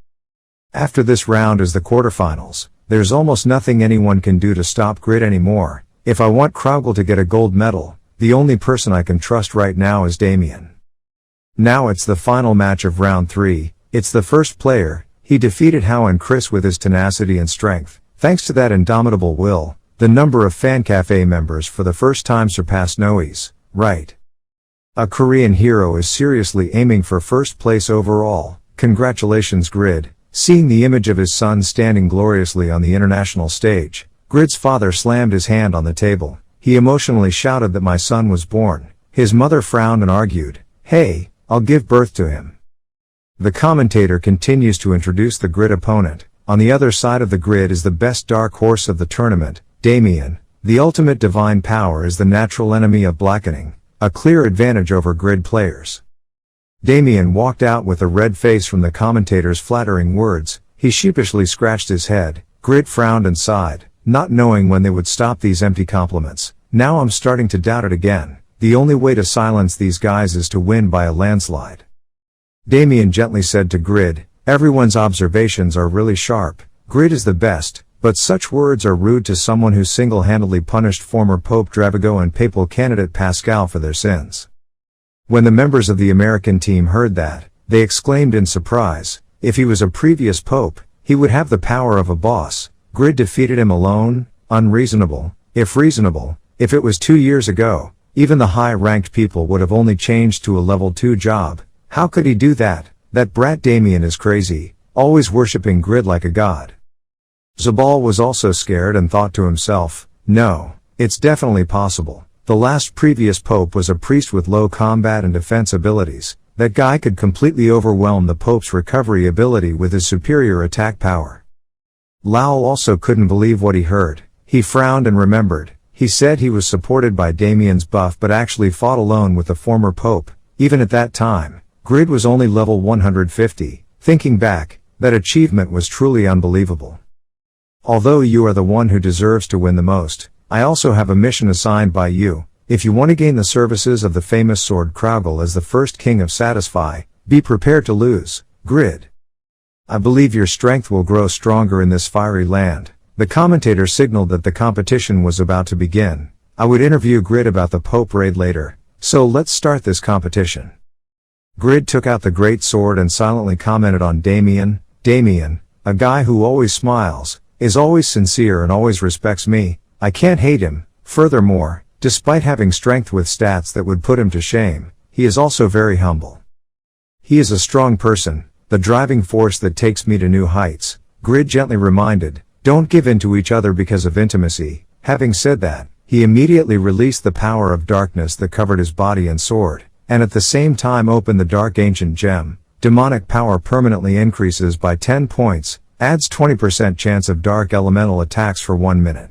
S1: After this round is the quarterfinals. There's almost nothing anyone can do to stop Grid anymore. If I want Kraugel to get a gold medal, the only person I can trust right now is Damien. Now it's the final match of round 3. It's the first player. He defeated Howe and Chris with his tenacity and strength. Thanks to that indomitable will, the number of Fan Cafe members for the first time surpassed Noe's. Right. A Korean hero is seriously aiming for first place overall. Congratulations Grid. Seeing the image of his son standing gloriously on the international stage, Grid's father slammed his hand on the table. He emotionally shouted that my son was born. His mother frowned and argued, "Hey, I'll give birth to him." The commentator continues to introduce the Grid opponent. On the other side of the Grid is the best dark horse of the tournament, Damien. the ultimate divine power is the natural enemy of blackening, a clear advantage over grid players. Damien walked out with a red face from the commentator's flattering words. He sheepishly scratched his head. Grid frowned and sighed, not knowing when they would stop these empty compliments. Now I'm starting to doubt it again. The only way to silence these guys is to win by a landslide. Damien gently said to Grid, everyone's observations are really sharp. Grid is the best, but such words are rude to someone who single-handedly punished former Pope Dravigo and papal candidate Pascal for their sins. When the members of the American team heard that, they exclaimed in surprise, if he was a previous pope, he would have the power of a boss. Grid defeated him alone? Unreasonable. If reasonable, if it was 2 years ago, even the high-ranked people would have only changed to a level 2 job. How could he do that? That brat Damien is crazy, always worshipping Grid like a god. Zabal was also scared and thought to himself, no, it's definitely possible. The last previous pope was a priest with low combat and defense abilities. That guy could completely overwhelm the pope's recovery ability with his superior attack power. Lowell also couldn't believe what he heard. He frowned and remembered. He said he was supported by Damien's buff but actually fought alone with the former pope. Even at that time, Grid was only level 150. Thinking back, that achievement was truly unbelievable. Although you are the one who deserves to win the most, I also have a mission assigned by you. If you want to gain the services of the famous Sword Kraugel as the first king of Satisfy, be prepared to lose, Grid. I believe your strength will grow stronger in this fiery land. The commentator signaled that the competition was about to begin. I would interview Grid about the Pope raid later, so let's start this competition. Grid took out the great sword and silently commented on Damien. Damien, a guy who always smiles, is always sincere and always respects me. I can't hate him. Furthermore, despite having strength with stats that would put him to shame, he is also very humble. He is a strong person, the driving force that takes me to new heights. Grid gently reminded, don't give in to each other because of intimacy. Having said that, he immediately released the power of darkness that covered his body and sword, and at the same time opened the dark ancient gem. Demonic power permanently increases by 10 points, adds 20% chance of dark elemental attacks for 1 minute.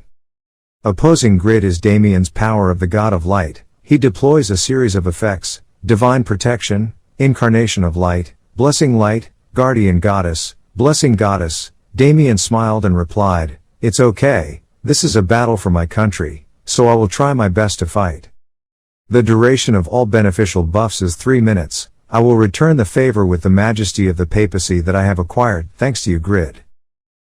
S1: Opposing Grid is Damien's power of the God of Light. He deploys a series of effects: Divine Protection, Incarnation of Light, Blessing Light, Guardian Goddess, Blessing Goddess. Damien smiled and replied, it's okay, this is a battle for my country, so I will try my best to fight. The duration of all beneficial buffs is 3 minutes. I will return the favor with the majesty of the papacy that I have acquired, thanks to you, Grid.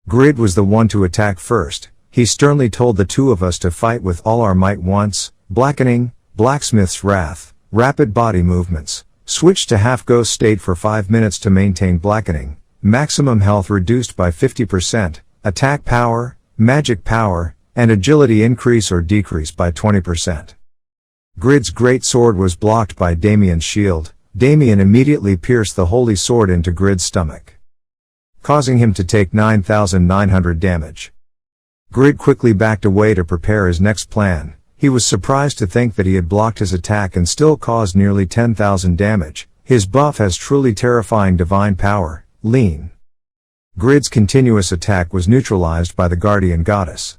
S1: Grid was the one to attack first. He sternly told the two of us to fight with all our might once. Blackening, Blacksmith's Wrath, Rapid Body Movements, switch to half-ghost state for 5 minutes to maintain blackening, maximum health reduced by 50%, attack power, magic power, and agility increase or decrease by 20%. Grid's great sword was blocked by Damien's shield. Damien immediately pierced the holy sword into Grid's stomach, causing him to take 9,900 damage. Grid quickly backed away to prepare his next plan. He was surprised to think that he had blocked his attack and still caused nearly 10,000 damage. His buff has truly terrifying divine power. Lean. Grid's continuous attack was neutralized by the Guardian Goddess.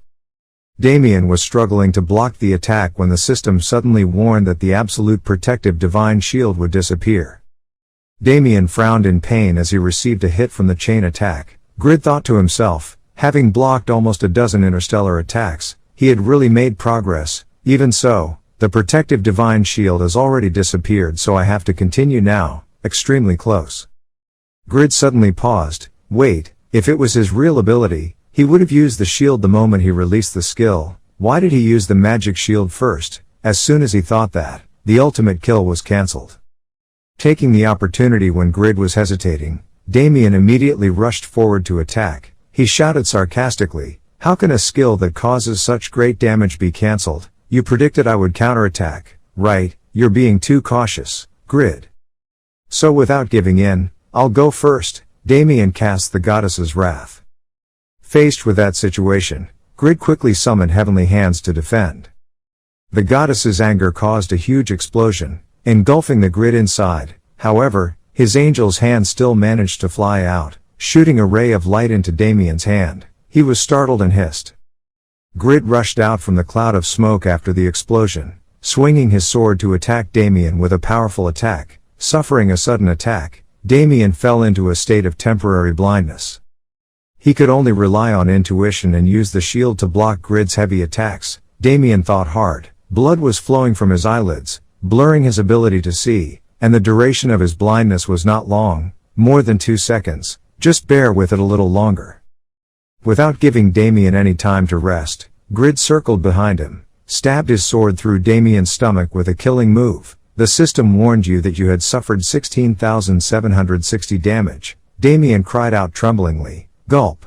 S1: Damien was struggling to block the attack when the system suddenly warned that the absolute protective divine shield would disappear. Damien frowned in pain as he received a hit from the chain attack. Grid thought to himself, having blocked almost a dozen interstellar attacks, he had really made progress. Even so, the protective divine shield has already disappeared, so I have to continue now. Extremely close. Grid suddenly paused. Wait, if it was his real ability, he would have used the shield the moment he released the skill. Why did he use the magic shield first? As soon as he thought that, the ultimate kill was cancelled. Taking the opportunity when Grid was hesitating, Damien immediately rushed forward to attack. He shouted sarcastically, how can a skill that causes such great damage be cancelled? You predicted I would counterattack, right? You're being too cautious, Grid. So without giving in, I'll go first. Damien cast the goddess's wrath. Faced with that situation, Grid quickly summoned heavenly hands to defend. The goddess's anger caused a huge explosion, engulfing the Grid inside. However, his angel's hand still managed to fly out, shooting a ray of light into Damien's hand. He was startled and hissed. Grid rushed out from the cloud of smoke after the explosion, swinging his sword to attack Damien with a powerful attack. Suffering a sudden attack, Damien fell into a state of temporary blindness. He could only rely on intuition and use the shield to block Grid's heavy attacks. Damien thought hard. Blood was flowing from his eyelids, blurring his ability to see, and the duration of his blindness was not long, more than 2 seconds. Just bear with it a little longer. Without giving Damien any time to rest, Grid circled behind him, stabbed his sword through Damien's stomach with a killing move. The system warned you that you had suffered 16,760 damage. Damien cried out tremblingly. Gulp.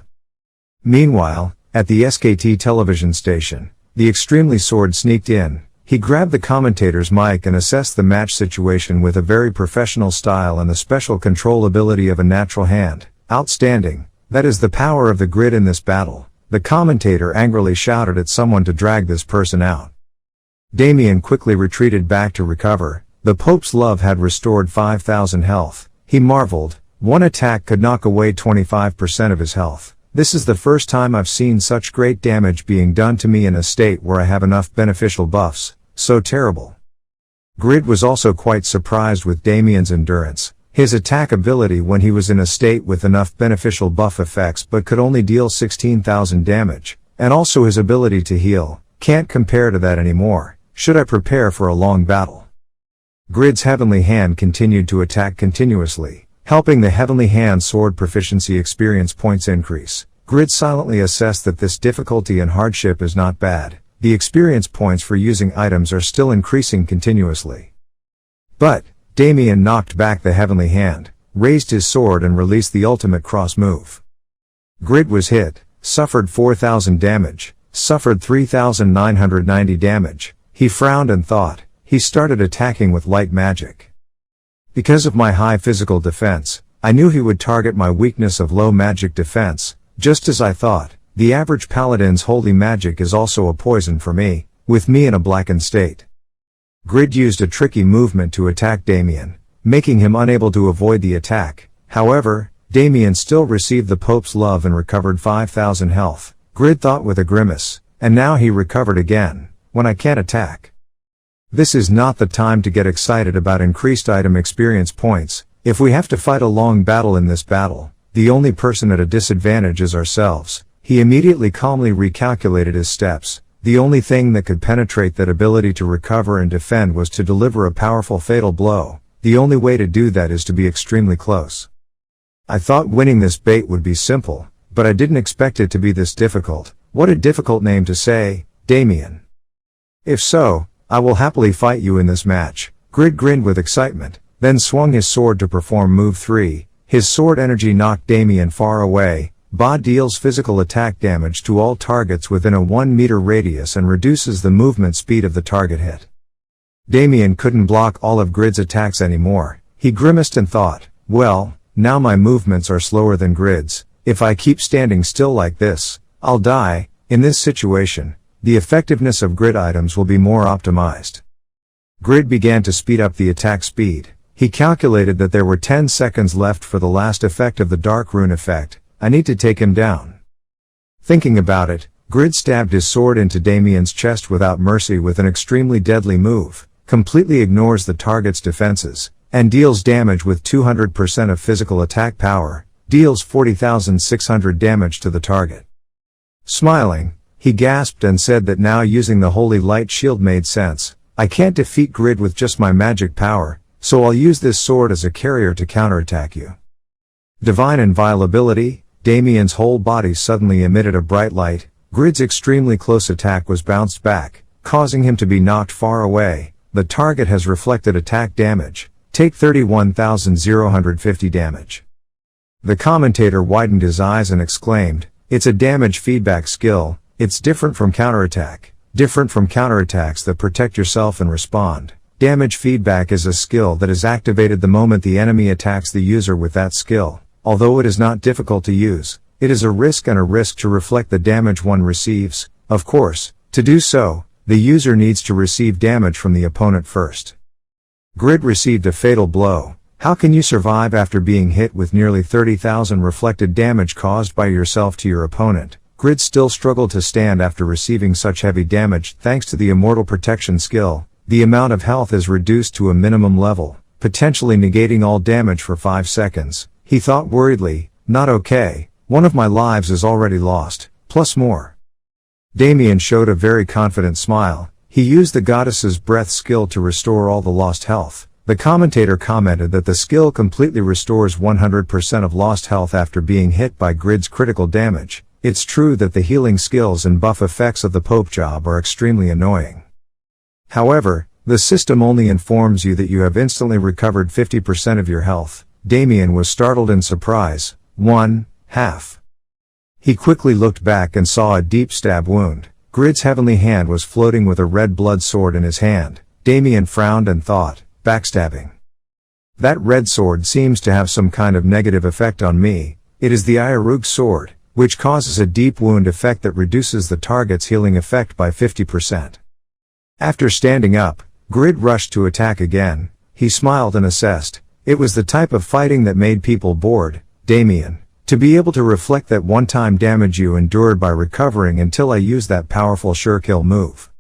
S1: Meanwhile, at the SKT television station, the extremely sword sneaked in. He grabbed the commentator's mic and assessed the match situation with a very professional style and the special control ability of a natural hand. Outstanding. That is the power of the Grid in this battle. The commentator angrily shouted at someone to drag this person out. Damien quickly retreated back to recover. The Pope's love had restored 5,000 health. He marveled. One attack could knock away 25% of his health. This is the first time I've seen such great damage being done to me in a state where I have enough beneficial buffs. So terrible. Grid was also quite surprised with Damien's endurance. His attack ability when he was in a state with enough beneficial buff effects but could only deal 16,000 damage, and also his ability to heal, can't compare to that anymore. Should I prepare for a long battle? Grid's Heavenly Hand continued to attack continuously, helping the Heavenly Hand sword proficiency experience points increase. Grid silently assessed that this difficulty and hardship is not bad. The experience points for using items are still increasing continuously. But Damien knocked back the Heavenly Hand, raised his sword and released the ultimate cross move. Grid was hit, suffered 4,000 damage, suffered 3,990 damage. He frowned and thought. He started attacking with light magic. Because of my high physical defense, I knew he would target my weakness of low magic defense. Just as I thought, the average paladin's holy magic is also a poison for me, with me in a blackened state. Grid used a tricky movement to attack Damien, making him unable to avoid the attack. However, Damien still received the Pope's love and recovered 5,000 health. Grid thought with a grimace, and now he recovered again. When I can't attack. This is not the time to get excited about increased item experience points. If we have to fight a long battle in this battle, the only person at a disadvantage is ourselves. He immediately calmly recalculated his steps. The only thing that could penetrate that ability to recover and defend was to deliver a powerful fatal blow. The only way to do that is to be extremely close. I thought winning this bait would be simple, but I didn't expect it to be this difficult. What a difficult name to say, Damien. If so, I will happily fight you in this match. Grid grinned with excitement, then swung his sword to perform move 3. His sword energy knocked Damien far away. Ba deals physical attack damage to all targets within a 1 meter radius and reduces the movement speed of the target hit. Damien couldn't block all of Grid's attacks anymore. He grimaced and thought, well, now my movements are slower than Grid's. If I keep standing still like this, I'll die. In this situation, the effectiveness of Grid items will be more optimized. Grid began to speed up the attack speed. He calculated that there were 10 seconds left for the last effect of the Dark Rune effect. I need to take him down. Thinking about it, Grid stabbed his sword into Damien's chest without mercy with an extremely deadly move, completely ignores the target's defenses, and deals damage with 200% of physical attack power, deals 40,600 damage to the target. Smiling, he gasped and said that now using the Holy Light Shield made sense. I can't defeat Grid with just my magic power, so I'll use this sword as a carrier to counterattack you. Divine Inviolability. Damien's whole body suddenly emitted a bright light. Grid's extremely close attack was bounced back, causing him to be knocked far away. The target has reflected attack damage. Take 31,050 damage. The commentator widened his eyes and exclaimed, it's a damage feedback skill. It's different from counterattack. Different from counterattacks that protect yourself and respond. Damage feedback is a skill that is activated the moment the enemy attacks the user with that skill. Although it is not difficult to use, it is a risk to reflect the damage one receives. Of course, to do so, the user needs to receive damage from the opponent first. Grid received a fatal blow. How can you survive after being hit with nearly 30,000 reflected damage caused by yourself to your opponent? Grid still struggled to stand after receiving such heavy damage. Thanks to the immortal protection skill, the amount of health is reduced to a minimum level, potentially negating all damage for 5 seconds. He thought worriedly, not okay, one of my lives is already lost, plus more. Damien showed a very confident smile. He used the goddess's breath skill to restore all the lost health. The commentator commented that the skill completely restores 100% of lost health after being hit by Grid's critical damage. It's true that the healing skills and buff effects of the Pope job are extremely annoying. However, the system only informs you that you have instantly recovered 50% of your health. Damien was startled in surprise. 1/2. He quickly looked back and saw a deep stab wound. Grid's heavenly hand was floating with a red blood sword in his hand. Damien frowned and thought, backstabbing. That red sword seems to have some kind of negative effect on me. It is the Iarug sword, which causes a deep wound effect that reduces the target's healing effect by 50%. After standing up, Grid rushed to attack again. He smiled and assessed. It was the type of fighting that made people bored. Damien, to be able to reflect that one-time damage you endured by recovering until I use that powerful sure kill move.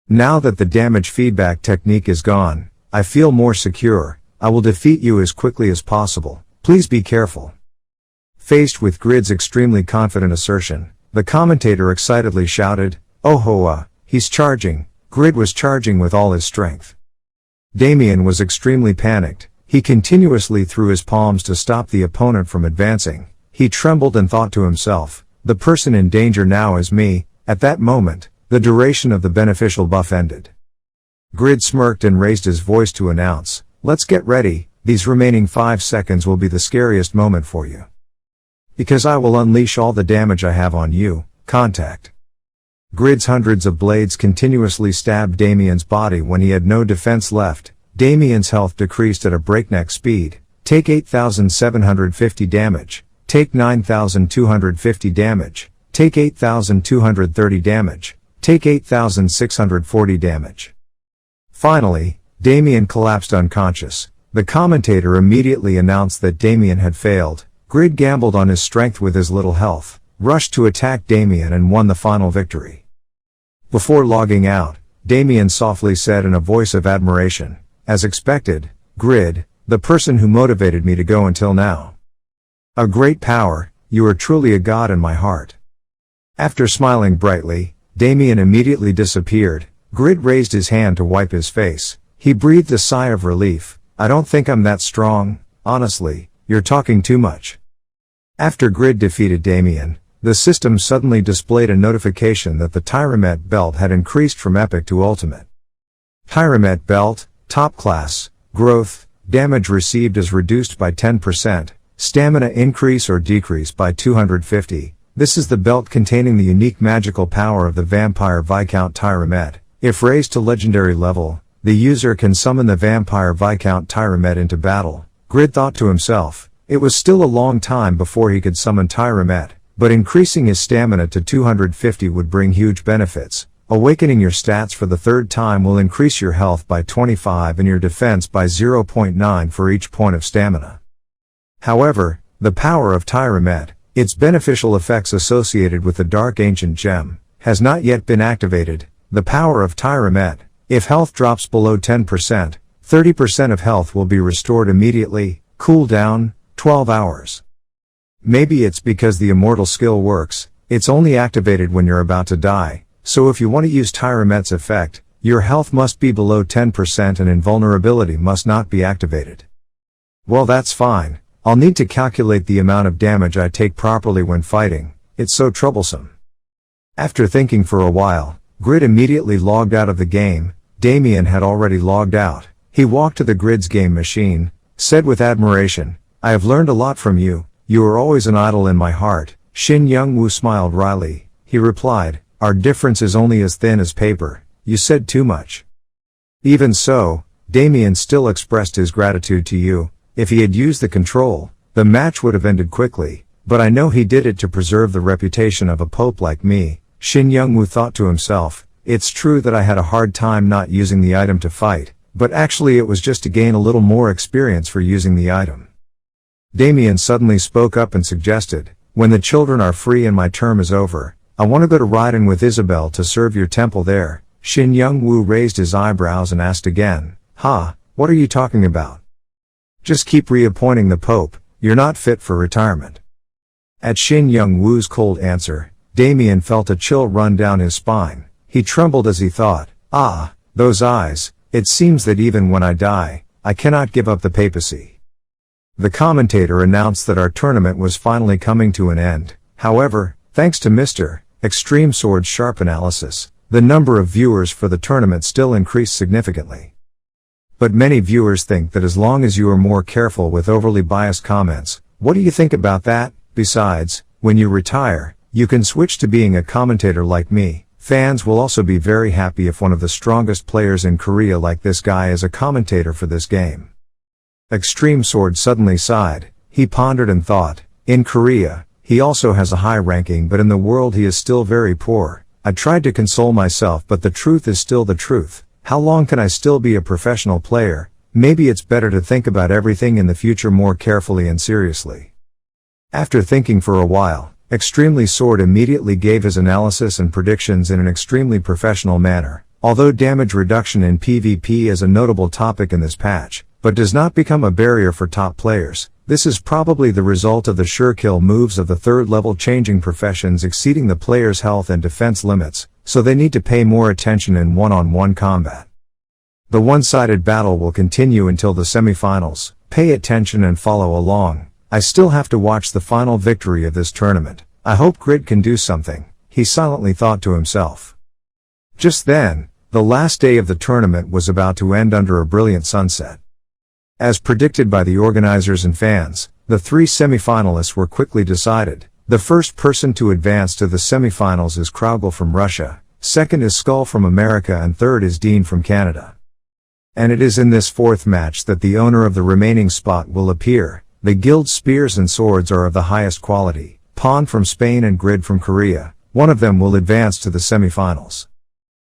S1: Now that the damage feedback technique is gone, I feel more secure. I will defeat you as quickly as possible. Please be careful. Faced with Grid's extremely confident assertion, the commentator excitedly shouted, "Oh hoa, he's charging." Grid was charging with all his strength. Damien was extremely panicked. He continuously threw his palms to stop the opponent from advancing. He trembled and thought to himself, the person in danger now is me. At that moment, the duration of the beneficial buff ended. Grid smirked and raised his voice to announce, "Let's get ready, these remaining 5 seconds will be the scariest moment for you. Because I will unleash all the damage I have on you, contact." Grid's hundreds of blades continuously stabbed Damien's body when he had no defense left. Damien's health decreased at a breakneck speed. Take 8,750 damage. Take 9,250 damage. Take 8,230 damage. Take 8,640 damage. Finally, Damien collapsed unconscious. The commentator immediately announced that Damien had failed. Grid gambled on his strength with his little health, rushed to attack Damien and won the final victory. Before logging out, Damien softly said in a voice of admiration, "As expected, Grid, the person who motivated me to go until now. A great power, you are truly a god in my heart." After smiling brightly, Damien immediately disappeared. Grid raised his hand to wipe his face. He breathed a sigh of relief. "I don't think I'm that strong, honestly, you're talking too much." After Grid defeated Damien, the system suddenly displayed a notification that the Tyramet belt had increased from epic to ultimate. Tyramet belt, top class, growth, damage received is reduced by 10%, stamina increase or decrease by 250. This is the belt containing the unique magical power of the vampire Viscount Tyramet. If raised to legendary level, the user can summon the vampire Viscount Tyramet into battle. Grid thought to himself, it was still a long time before he could summon Tyramet, but increasing his stamina to 250 would bring huge benefits. Awakening your stats for the 3rd time will increase your health by 25 and your defense by 0.9 for each point of stamina. However, the power of Tyramet, its beneficial effects associated with the Dark Ancient Gem, has not yet been activated. The power of Tyramet, if health drops below 10%, 30% of health will be restored immediately. Cooldown, 12 hours. Maybe it's because the immortal skill works, it's only activated when you're about to die, so if you want to use Tyramet's effect, your health must be below 10% and invulnerability must not be activated. Well, that's fine. I'll need to calculate the amount of damage I take properly when fighting. It's so troublesome. After thinking for a while, Grid immediately logged out of the game. Damien had already logged out. He walked to the Grid's game machine, said with admiration, "I have learned a lot from you. You are always an idol in my heart." Shin Youngwoo smiled wryly. He replied, "Our difference is only as thin as paper. You said too much." Even so, Damien still expressed his gratitude to you. If he had used the control, the match would have ended quickly, but I know he did it to preserve the reputation of a pope like me. Shin Youngwoo thought to himself, it's true that I had a hard time not using the item to fight, but actually it was just to gain a little more experience for using the item. Damien suddenly spoke up and suggested, when the children are free and my term is over, I want to go to Raiden with Isabel to serve your temple there." Shin Youngwoo raised his eyebrows and asked again, what are you talking about? Just keep reappointing the Pope, you're not fit for retirement." At Shin Youngwoo's cold answer, Damien felt a chill run down his spine. He trembled as he thought, those eyes, it seems that even when I die, I cannot give up the papacy. The commentator announced that our tournament was finally coming to an end. However, thanks to Mr. Extreme Sword's sharp analysis, the number of viewers for the tournament still increased significantly. But many viewers think that as long as you are more careful with overly biased comments, what do you think about that? Besides, when you retire, you can switch to being a commentator like me. Fans will also be very happy if one of the strongest players in Korea like this guy is a commentator for this game. Extreme Sword suddenly sighed. He pondered and thought, in Korea, he also has a high ranking, but in the world he is still very poor. I tried to console myself, but the truth is still the truth. How long can I still be a professional player? Maybe it's better to think about everything in the future more carefully and seriously. After thinking for a while, Extremely Sword immediately gave his analysis and predictions in an extremely professional manner. Although damage reduction in PvP is a notable topic in this patch, but does not become a barrier for top players, this is probably the result of the sure kill moves of the third level changing professions exceeding the player's health and defense limits, so they need to pay more attention in one-on-one combat. The one-sided battle will continue until the semifinals. Pay attention and follow along. I still have to watch the final victory of this tournament. I hope Grid can do something, he silently thought to himself. Just then, the last day of the tournament was about to end under a brilliant sunset. As predicted by the organizers and fans, the three semifinalists were quickly decided. The first person to advance to the semifinals is Kraugel from Russia, second is Skull from America, and third is Dean from Canada. And it is in this fourth match that the owner of the remaining spot will appear. The guild spears and swords are of the highest quality. Pawn from Spain and Grid from Korea. One of them will advance to the semifinals.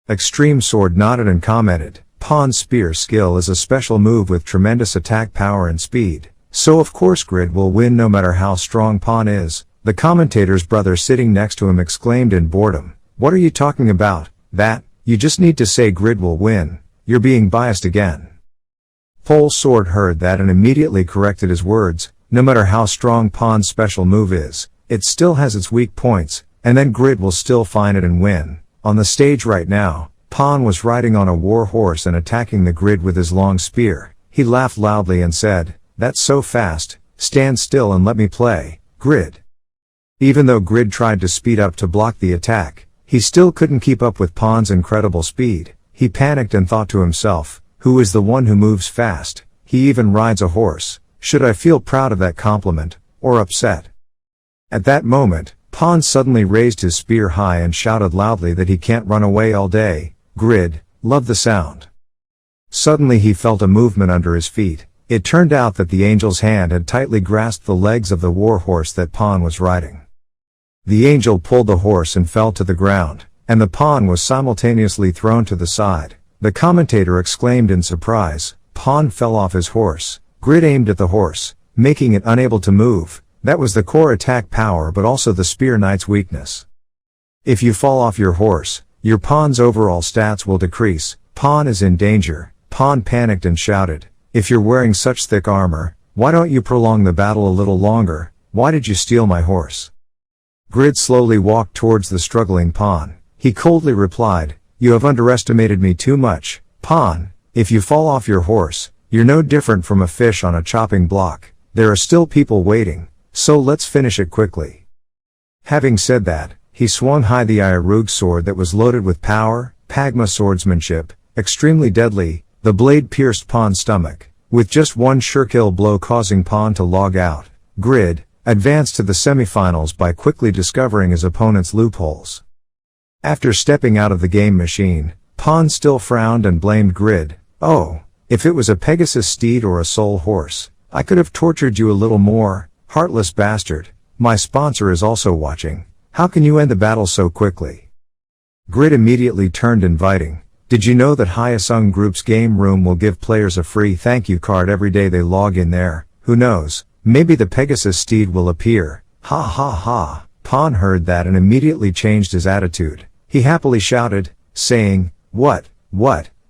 S1: Extreme Sword nodded and commented, Pawn's spear skill is a special move with tremendous attack power and speed. So of course Grid will win no matter how strong Pawn is. The commentator's brother sitting next to him exclaimed in boredom, "What are you talking about? That, you just need to say Grid will win. You're being biased again." Pole Sword heard that and immediately corrected his words. No matter how strong Pawn's special move is, it still has its weak points, and then Grid will still find it and win. On the stage right now, Pawn was riding on a war horse and attacking the Grid with his long spear. He laughed loudly and said, "That's so fast, stand still and let me play, Grid." Even though Grid tried to speed up to block the attack, he still couldn't keep up with Pawn's incredible speed. He panicked and thought to himself, who is the one who moves fast? He even rides a horse. Should I feel proud of that compliment, or upset? At that moment, Pawn suddenly raised his spear high and shouted loudly that he can't run away all day. Grid loved the sound. Suddenly he felt a movement under his feet. It turned out that the angel's hand had tightly grasped the legs of the war horse that Pawn was riding. The angel pulled the horse and fell to the ground, and the Pawn was simultaneously thrown to the side. The commentator exclaimed in surprise, Pawn fell off his horse. Grid aimed at the horse, making it unable to move. That was the core attack power but also the spear knight's weakness. If you fall off your horse, your Pawn's overall stats will decrease. Pawn is in danger. Pawn panicked and shouted, "If you're wearing such thick armor, why don't you prolong the battle a little longer? Why did you steal my horse?" Grid slowly walked towards the struggling Pawn. He coldly replied, "You have underestimated me too much, Pawn. If you fall off your horse, you're no different from a fish on a chopping block. There are still people waiting, so let's finish it quickly." Having said that, he swung high the Iarug sword that was loaded with power, Pagma swordsmanship, extremely deadly. The blade pierced Pawn's stomach, with just one sure kill blow causing Pawn to log out. Grid advanced to the semifinals by quickly discovering his opponent's loopholes. After stepping out of the game machine, Pawn still frowned and blamed Grid. "Oh, if it was a Pegasus steed or a soul horse, I could have tortured you a little more, heartless bastard. My sponsor is also watching. How can you end the battle so quickly?" Grid immediately turned inviting. "Did you know that Hyosung Group's game room will give players a free thank you card every day they log in there? Who knows, maybe the Pegasus steed will appear." Ha ha ha. Pan heard that and immediately changed his attitude. He happily shouted, saying, What,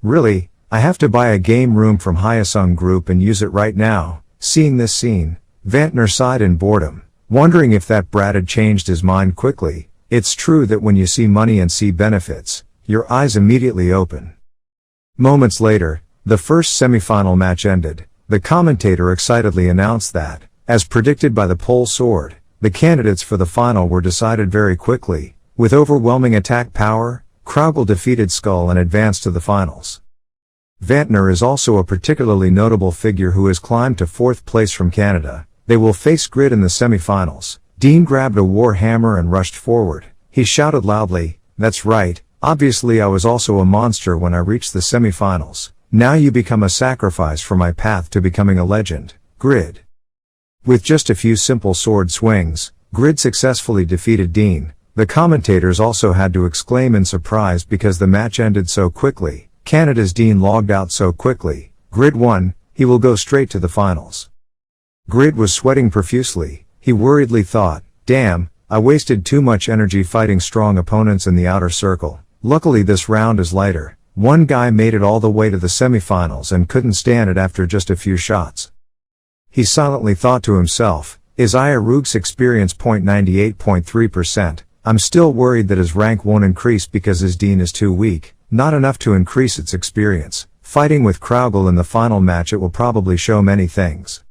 S1: really? I have to buy a game room from Hyosung Group and use it right now. Seeing this scene, Vantner sighed in boredom, wondering if that brat had changed his mind quickly. It's true that when you see money and see benefits, your eyes immediately open. Moments later, the first semifinal match ended. The commentator excitedly announced that, as predicted by the pole sword, the candidates for the final were decided very quickly. With overwhelming attack power, Kraugel defeated Skull and advanced to the finals. Vantner is also a particularly notable figure who has climbed to 4th place from Canada. They will face Grid in the semi-finals. Dean grabbed a war hammer and rushed forward. He shouted loudly, That's right, obviously I was also a monster when I reached the semi-finals. Now you become a sacrifice for my path to becoming a legend, Grid. With just a few simple sword swings, Grid successfully defeated Dean. The commentators also had to exclaim in surprise because the match ended so quickly. Canada's Dean logged out so quickly. Grid won, he will go straight to the finals. Grid was sweating profusely. He worriedly thought, Damn, I wasted too much energy fighting strong opponents in the outer circle. Luckily this round is lighter. One guy made it all the way to the semifinals and couldn't stand it after just a few shots. He silently thought to himself, Isaiah Roog's experience 98.3%. I'm still worried that his rank won't increase because his Dean is too weak. Not enough to increase its experience. Fighting with Kraugel in the final match, it will probably show many things.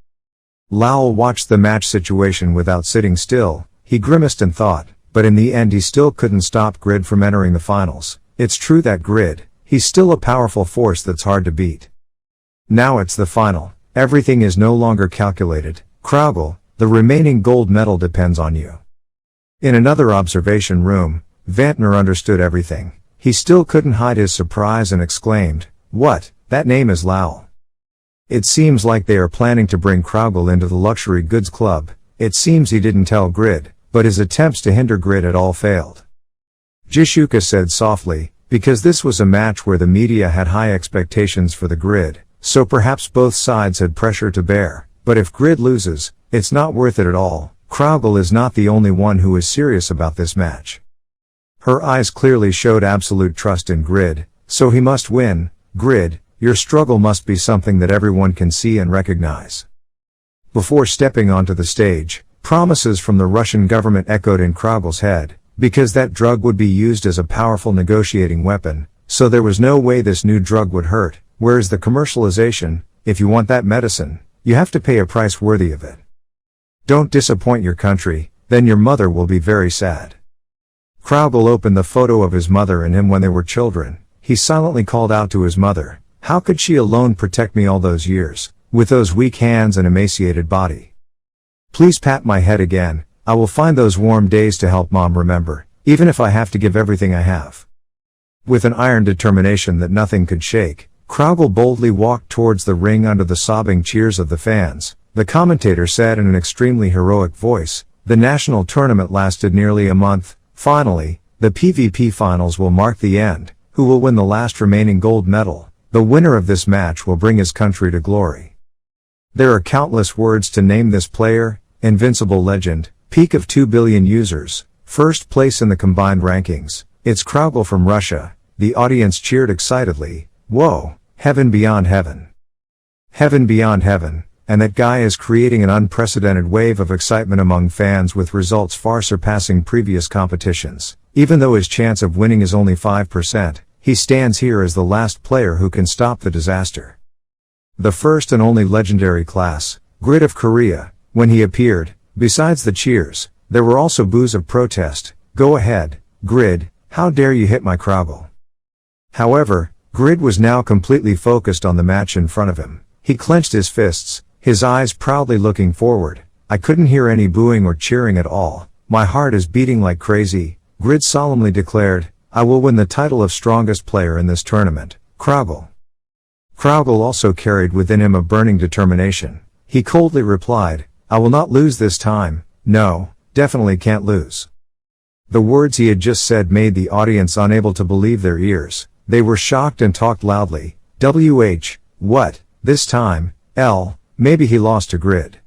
S1: Lowell watched the match situation without sitting still. He grimaced and thought, but in the end he still couldn't stop Grid from entering the finals. It's true that Grid, he's still a powerful force that's hard to beat. Now it's the final. Everything is no longer calculated. Kraugel, the remaining gold medal depends on you. In another observation room, Vantner understood everything. He still couldn't hide his surprise and exclaimed, What, that name is Lowell. It seems like they are planning to bring Kraugel into the luxury goods club. It seems he didn't tell Grid, but his attempts to hinder Grid had all failed. Jishuka said softly, because this was a match where the media had high expectations for the Grid, so perhaps both sides had pressure to bear, but if Grid loses, it's not worth it at all. Kraugel is not the only one who is serious about this match. Her eyes clearly showed absolute trust in Grid, so he must win. Grid, your struggle must be something that everyone can see and recognize. Before stepping onto the stage, promises from the Russian government echoed in Kraugel's head, because that drug would be used as a powerful negotiating weapon, so there was no way this new drug would hurt, whereas the commercialization, if you want that medicine, you have to pay a price worthy of it. Don't disappoint your country, then your mother will be very sad. Kraugel opened the photo of his mother and him when they were children. He silently called out to his mother, How could she alone protect me all those years, with those weak hands and emaciated body? Please pat my head again, I will find those warm days to help Mom remember, even if I have to give everything I have. With an iron determination that nothing could shake, Kraugel boldly walked towards the ring under the sobbing cheers of the fans. The commentator said in an extremely heroic voice, The national tournament lasted nearly a month. Finally, the PvP finals will mark the end. Who will win the last remaining gold medal? The winner of this match will bring his country to glory. There are countless words to name this player: invincible legend, peak of 2 billion users, first place in the combined rankings. It's Kraugel from Russia. The audience cheered excitedly. Whoa, heaven beyond heaven. Heaven beyond heaven. And that guy is creating an unprecedented wave of excitement among fans with results far surpassing previous competitions. Even though his chance of winning is only 5%, he stands here as the last player who can stop the disaster. The first and only legendary class, Grid of Korea. When he appeared, besides the cheers, there were also boos of protest. Go ahead, Grid, how dare you hit my Kraugel? However, Grid was now completely focused on the match in front of him. He clenched his fists, his eyes proudly looking forward. I couldn't hear any booing or cheering at all. My heart is beating like crazy. Grid solemnly declared, I will win the title of strongest player in this tournament, Kraugel. Kraugel also carried within him a burning determination. He coldly replied, I will not lose this time. No, definitely can't lose. The words he had just said made the audience unable to believe their ears. They were shocked and talked loudly. What? This time, maybe he lost to Grid.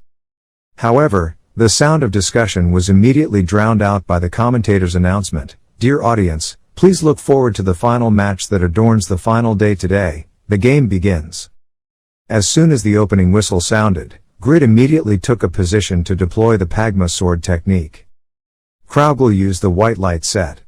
S1: However, The sound of discussion was immediately drowned out by the commentator's announcement. Dear audience, please look forward to the final match that adorns the final day today. The game begins. As soon as the opening whistle sounded, Grid immediately took a position to deploy the Pagma sword technique. Kraugel used the white light set.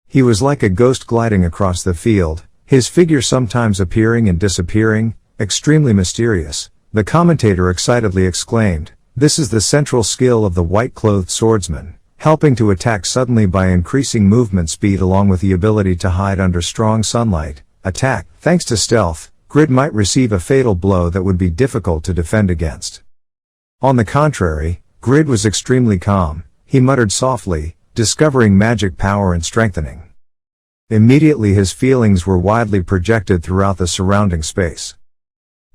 S1: He was like a ghost gliding across the field, his figure sometimes appearing and disappearing, extremely mysterious. The commentator excitedly exclaimed, "This is the central skill of the white-clothed swordsman, helping to attack suddenly by increasing movement speed along with the ability to hide under strong sunlight. Attack. Thanks to stealth, Grid might receive a fatal blow that would be difficult to defend against." On the contrary, Grid was extremely calm. He muttered softly, discovering magic power and strengthening. Immediately his feelings were widely projected throughout the surrounding space.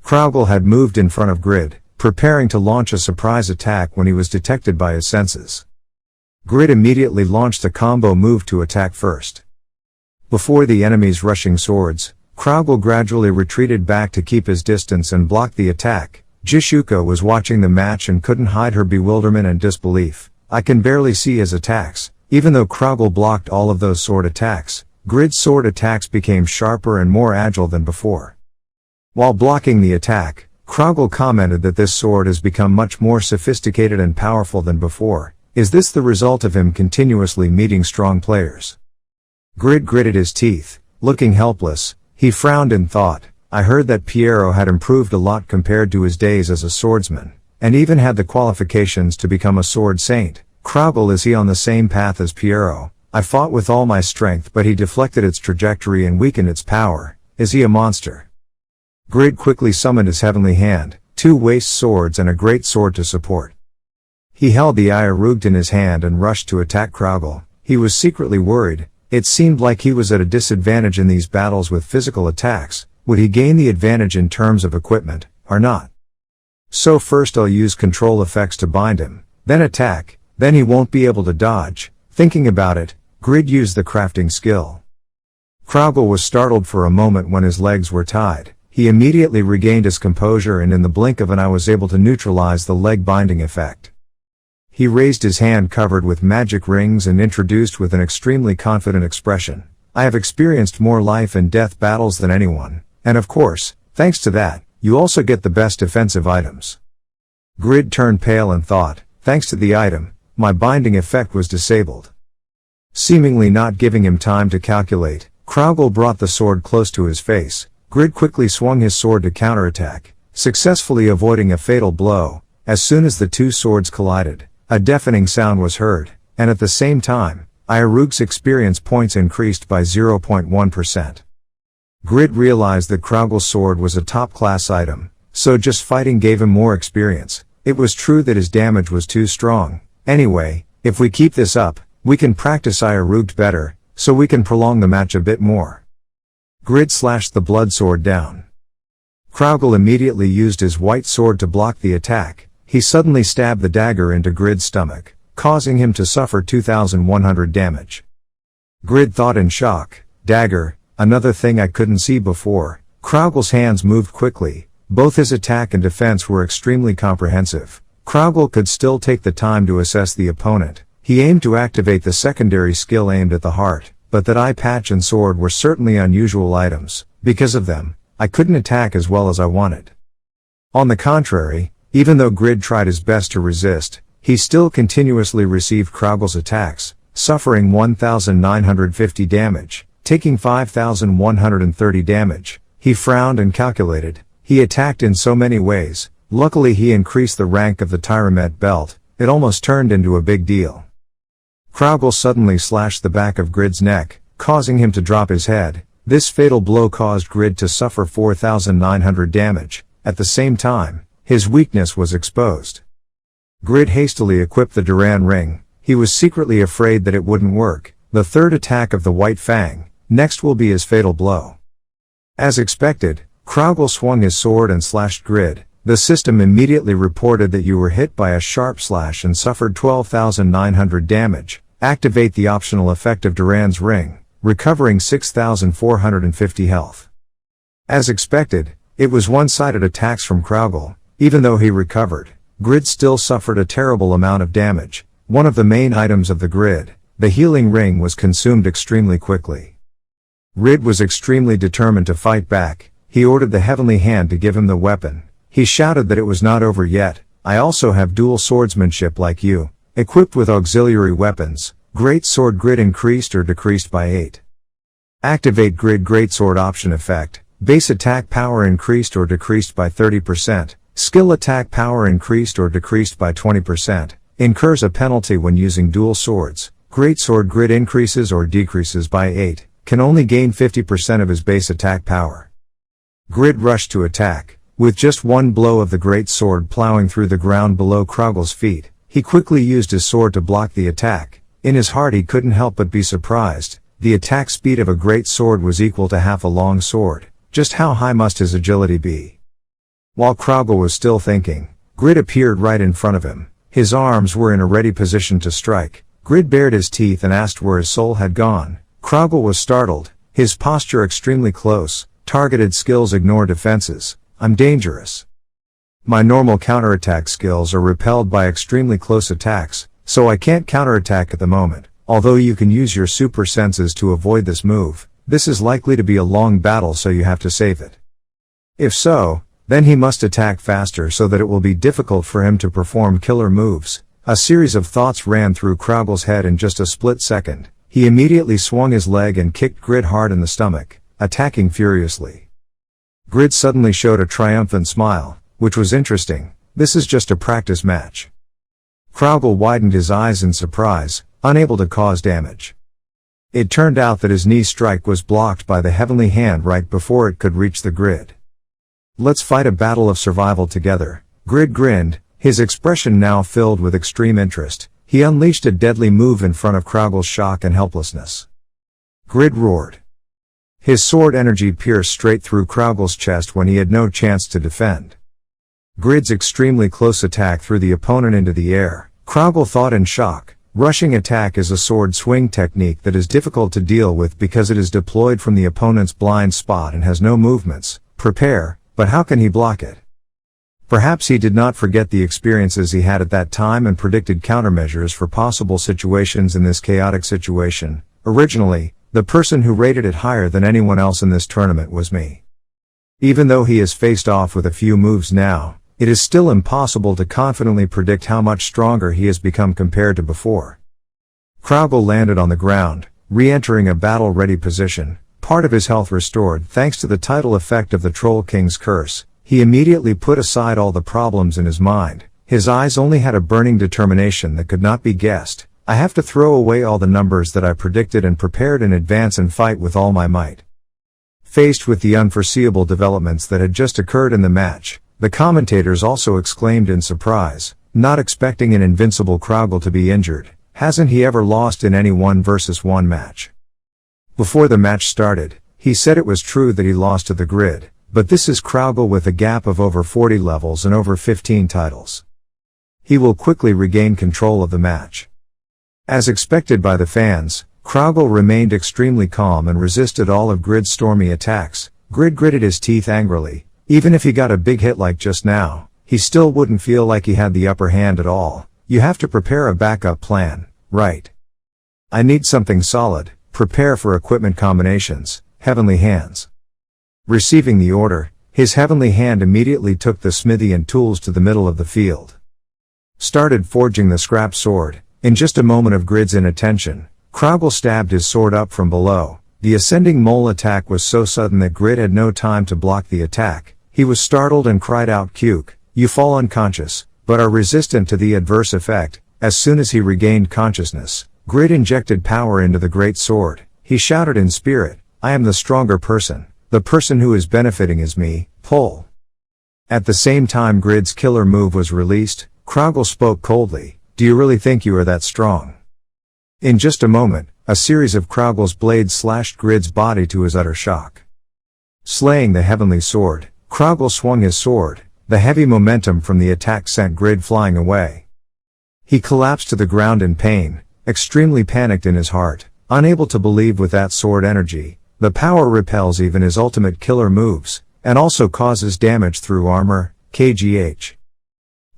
S1: Kraugel had moved in front of Grid, preparing to launch a surprise attack when he was detected by his senses. Grid immediately launched a combo move to attack first. Before the enemy's rushing swords, Kraugel gradually retreated back to keep his distance and blocked the attack. Jishuko was watching the match and couldn't hide her bewilderment and disbelief. I can barely see his attacks. Even though Kraugel blocked all of those sword attacks, Grid's sword attacks became sharper and more agile than before. While blocking the attack, Kraugel commented that this sword has become much more sophisticated and powerful than before. Is this the result of him continuously meeting strong players? Grid gritted his teeth, looking helpless. He frowned in thought. I heard that Piero had improved a lot compared to his days as a swordsman, and even had the qualifications to become a sword saint. Kraugel, is he on the same path as Piero? I fought with all my strength but he deflected its trajectory and weakened its power. Is he a monster? Grid quickly summoned his heavenly hand, 2 waist swords and a great sword to support. He held the Iarugd in his hand and rushed to attack Kraugel. He was secretly worried. It seemed like he was at a disadvantage in these battles with physical attacks. Would he gain the advantage in terms of equipment, or not? So first I'll use control effects to bind him, then attack, then he won't be able to dodge. Thinking about it, Grid used the crafting skill. Kraugel was startled for a moment when his legs were tied. He immediately regained his composure and in the blink of an eye was able to neutralize the leg binding effect. He raised his hand covered with magic rings and introduced with an extremely confident expression. I have experienced more life and death battles than anyone, and of course, thanks to that, you also get the best defensive items. Grid turned pale and thought, thanks to the item, my binding effect was disabled. Seemingly not giving him time to calculate, Kraugel brought the sword close to his face. Grid quickly swung his sword to counterattack, successfully avoiding a fatal blow. As soon as the 2 swords collided, a deafening sound was heard, and at the same time, Iarugd's experience points increased by 0.1%. Grid realized that Kraugel's sword was a top-class item, so just fighting gave him more experience. It was true that his damage was too strong. Anyway, if we keep this up, we can practice Iarugd better, so we can prolong the match a bit more. Grid slashed the blood sword down. Kraugel immediately used his white sword to block the attack. He suddenly stabbed the dagger into Grid's stomach, causing him to suffer 2,100 damage. Grid thought in shock, dagger, another thing I couldn't see before. Kraugel's hands moved quickly. Both his attack and defense were extremely comprehensive. Kraugel could still take the time to assess the opponent. He aimed to activate the secondary skill aimed at the heart, but that eye patch and sword were certainly unusual items. Because of them, I couldn't attack as well as I wanted. On the contrary, even though Grid tried his best to resist, he still continuously received Kraugel's attacks, suffering 1,950 damage, taking 5,130 damage. He frowned and calculated. He attacked in so many ways. Luckily he increased the rank of the Tyramet belt. It almost turned into a big deal. Kraugel suddenly slashed the back of Grid's neck, causing him to drop his head. This fatal blow caused Grid to suffer 4,900 damage. At the same time, his weakness was exposed. Grid hastily equipped the Duran ring. He was secretly afraid that it wouldn't work. The third attack of the White Fang, next will be his fatal blow. As expected, Kraugel swung his sword and slashed Grid. The system immediately reported that you were hit by a sharp slash and suffered 12,900 damage. Activate the optional effect of Duran's ring, recovering 6,450 health. As expected, it was one-sided attacks from Kraugel. Even though he recovered, Grid still suffered a terrible amount of damage. One of the main items of the grid, the healing ring, was consumed extremely quickly. Grid was extremely determined to fight back. He ordered the Heavenly Hand to give him the weapon. He shouted that it was not over yet. I also have dual swordsmanship like you. Equipped with auxiliary weapons, Great Sword Grid increased or decreased by 8. Activate Grid Greatsword option effect. Base attack power increased or decreased by 30%. Skill attack power increased or decreased by 20%. Incurs a penalty when using dual swords. Greatsword Grid increases or decreases by 8. Can only gain 50% of his base attack power. Grid Rush to attack. With just one blow of the great sword plowing through the ground below Kraugel's feet, he quickly used his sword to block the attack. In his heart he couldn't help but be surprised. The attack speed of a great sword was equal to half a long sword. Just how high must his agility be? While Kraugel was still thinking, Grid appeared right in front of him. His arms were in a ready position to strike. Grid bared his teeth and asked where his soul had gone. Kraugel was startled, his posture extremely close. Targeted skills ignore defenses. I'm dangerous. My normal counterattack skills are repelled by extremely close attacks, so I can't counterattack at the moment. Although you can use your super senses to avoid this move, this is likely to be a long battle, so you have to save it. If so, then he must attack faster so that it will be difficult for him to perform killer moves. A series of thoughts ran through Kraugel's head in just a split second. He immediately swung his leg and kicked Grid hard in the stomach, attacking furiously. Grid suddenly showed a triumphant smile, which was interesting. This is just a practice match. Kraugel widened his eyes in surprise, unable to cause damage. It turned out that his knee strike was blocked by the Heavenly Hand right before it could reach the Grid. Let's fight a battle of survival together. Grid grinned, his expression now filled with extreme interest. He unleashed a deadly move in front of Kraugel's shock and helplessness. Grid roared. His sword energy pierced straight through Kraugel's chest when he had no chance to defend. Grid's extremely close attack threw the opponent into the air. Kraugel thought in shock. Rushing attack is a sword swing technique that is difficult to deal with because it is deployed from the opponent's blind spot and has no movements. Prepare. But how can he block it? Perhaps he did not forget the experiences he had at that time and predicted countermeasures for possible situations in this chaotic situation. Originally, the person who rated it higher than anyone else in this tournament was me. Even though he has faced off with a few moves now, it is still impossible to confidently predict how much stronger he has become compared to before. Kraugel landed on the ground, re-entering a battle-ready position. Part of his health restored thanks to the tidal effect of the Troll King's curse. He immediately put aside all the problems in his mind. His eyes only had a burning determination that could not be guessed. I have to throw away all the numbers that I predicted and prepared in advance and fight with all my might. Faced with the unforeseeable developments that had just occurred in the match, the commentators also exclaimed in surprise, not expecting an invincible Kraugel to be injured. Hasn't he ever lost in any 1-versus-1 match? Before the match started, he said it was true that he lost to the Grid, but this is Kraugel with a gap of over 40 levels and over 15 titles. He will quickly regain control of the match. As expected by the fans, Kraugel remained extremely calm and resisted all of Grid's stormy attacks. Grid gritted his teeth angrily. Even if he got a big hit like just now, he still wouldn't feel like he had the upper hand at all. You have to prepare a backup plan, right? I need something solid. Prepare for equipment combinations. Heavenly Hands. Receiving the order, his Heavenly Hand immediately took the smithy and tools to the middle of the field. Started forging the scrap sword. In just a moment of Grid's inattention, Kraugel stabbed his sword up from below. The ascending mole attack was so sudden that Grid had no time to block the attack. He was startled and cried out, "Cuke, you fall unconscious, but are resistant to the adverse effect." As soon as he regained consciousness, Grid injected power into the great sword. He shouted in spirit, "I am the stronger person. The person who is benefiting is me. Pull." At the same time Grid's killer move was released, Kraugel spoke coldly, "Do you really think you are that strong?" In just a moment, a series of Kraugel's blades slashed Grid's body to his utter shock. Slaying the heavenly sword, Kraugel swung his sword. The heavy momentum from the attack sent Grid flying away. He collapsed to the ground in pain, extremely panicked in his heart, unable to believe with that sword energy. The power repels even his ultimate killer moves, and also causes damage through armor, kgh.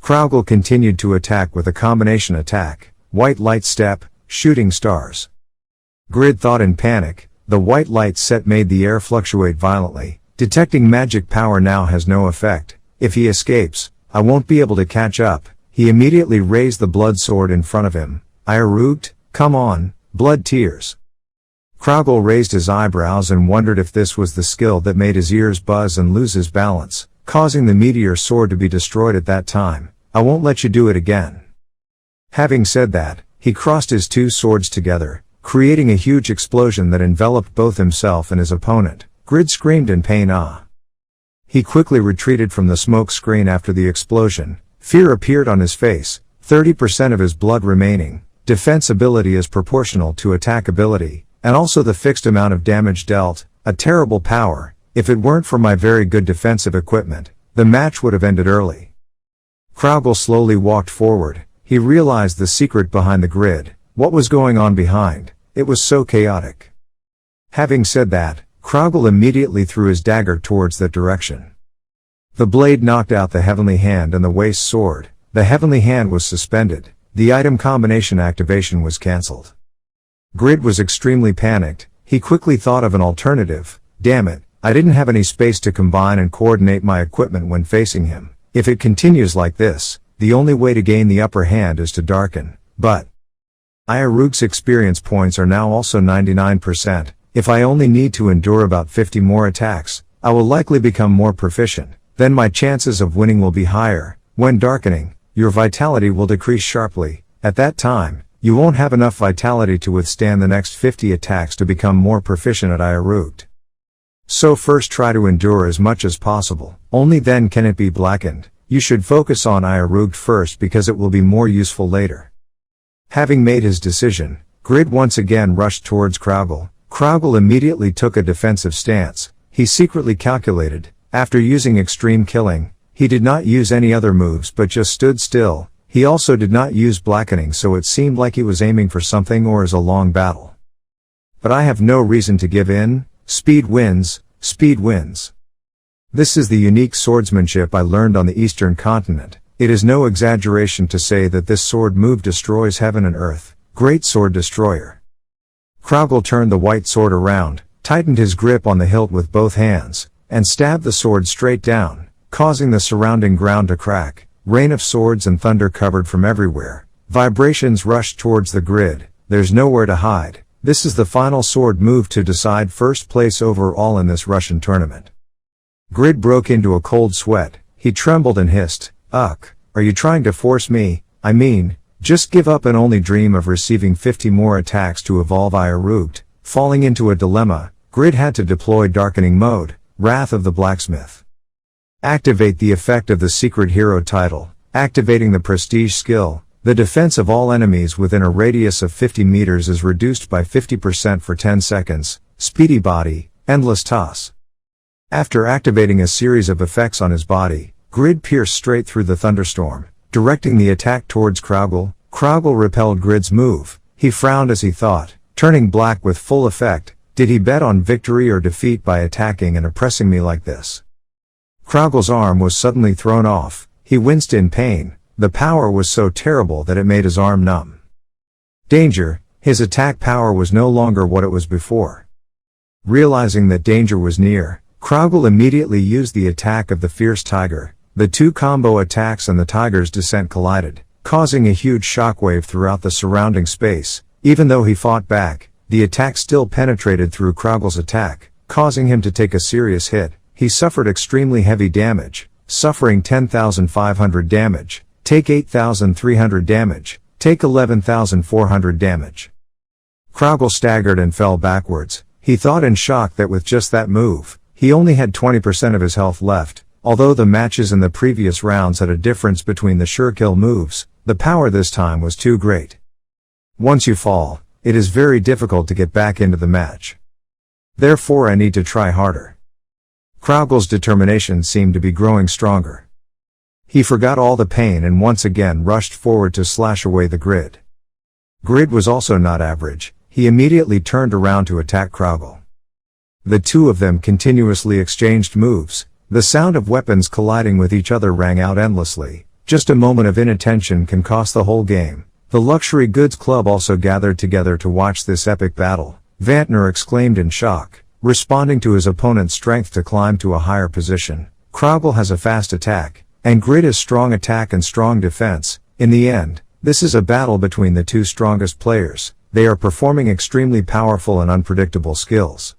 S1: Kraugel continued to attack with a combination attack, white light step, shooting stars. Grid thought in panic. The white light set made the air fluctuate violently. Detecting magic power now has no effect. If he escapes, I won't be able to catch up. He immediately raised the blood sword in front of him. Iaroogt, come on, blood tears. Kraugel raised his eyebrows and wondered if this was the skill that made his ears buzz and lose his balance, causing the meteor sword to be destroyed at that time. I won't let you do it again. Having said that, he crossed his two swords together, creating a huge explosion that enveloped both himself and his opponent. Grid screamed in pain. He quickly retreated from the smoke screen after the explosion. Fear appeared on his face, 30% of his blood remaining. Defense ability is proportional to attack ability, and also the fixed amount of damage dealt, a terrible power. If it weren't for my very good defensive equipment, the match would have ended early. Kraugel slowly walked forward. He realized the secret behind the grid. What was going on behind? It was so chaotic. Having said that, Kraugel immediately threw his dagger towards that direction. The blade knocked out the Heavenly Hand and the Waste Sword. The Heavenly Hand was suspended. The item combination activation was cancelled. Grid was extremely panicked. He quickly thought of an alternative. Damn it, I didn't have any space to combine and coordinate my equipment when facing him. If it continues like this, the only way to gain the upper hand is to darken. But Iaroogt's experience points are now also 99%. If I only need to endure about 50 more attacks, I will likely become more proficient. Then my chances of winning will be higher. When darkening, your vitality will decrease sharply. At that time, you won't have enough vitality to withstand the next 50 attacks to become more proficient at Iaroogt. So first try to endure as much as possible. Only then can it be blackened. You should focus on Iaroogt first because it will be more useful later. Having made his decision, Grid once again rushed towards Kraugel. Kraugel immediately took a defensive stance. He secretly calculated. After using extreme killing, he did not use any other moves but just stood still. He also did not use blackening, so it seemed like he was aiming for something or as a long battle. But I have no reason to give in. Speed wins, speed wins. This is the unique swordsmanship I learned on the Eastern continent. It is no exaggeration to say that this sword move destroys heaven and earth. Great sword destroyer. Kraugel turned the white sword around, tightened his grip on the hilt with both hands, and stabbed the sword straight down, causing the surrounding ground to crack. Rain of swords and thunder covered from everywhere. Vibrations rushed towards the grid. There's nowhere to hide. This is the final sword move to decide first place overall in this Russian tournament. Grid broke into a cold sweat. He trembled and hissed, "Ugh, are you trying to force me? I mean, just give up and only dream of receiving 50 more attacks to evolve Iaroogt." Falling into a dilemma, Grid had to deploy darkening mode, Wrath of the Blacksmith. Activate the effect of the secret hero title. Activating the prestige skill, the defense of all enemies within a radius of 50 meters is reduced by 50% for 10 seconds. Speedy body, endless toss. After activating a series of effects on his body, Grid pierced straight through the thunderstorm, directing the attack towards Kraugel. Kraugel repelled Grid's move. He frowned as he thought, turning black with full effect. Did he bet on victory or defeat by attacking and oppressing me like this? Kraugel's arm was suddenly thrown off. He winced in pain. The power was so terrible that it made his arm numb. Danger. His attack power was no longer what it was before. Realizing that danger was near, Kraugel immediately used the attack of the Fierce Tiger. The two combo attacks and the tiger's descent collided, causing a huge shockwave throughout the surrounding space. Even though he fought back, the attack still penetrated through Kraugel's attack, causing him to take a serious hit. He suffered extremely heavy damage, suffering 10,500 damage, take 8,300 damage, take 11,400 damage. Kraugel staggered and fell backwards. He thought in shock that with just that move, he only had 20% of his health left. Although the matches in the previous rounds had a difference between the sure kill moves, the power this time was too great. Once you fall, it is very difficult to get back into the match. Therefore I need to try harder. Kraugel's determination seemed to be growing stronger. He forgot all the pain and once again rushed forward to slash away the grid. Grid was also not average. He immediately turned around to attack Kraugel. The two of them continuously exchanged moves. The sound of weapons colliding with each other rang out endlessly. Just a moment of inattention can cost the whole game. The Luxury Goods Club also gathered together to watch this epic battle. Vantner exclaimed in shock, responding to his opponent's strength to climb to a higher position. Kraugel has a fast attack, and Grid has strong attack and strong defense. In the end, this is a battle between the two strongest players. They are performing extremely powerful and unpredictable skills.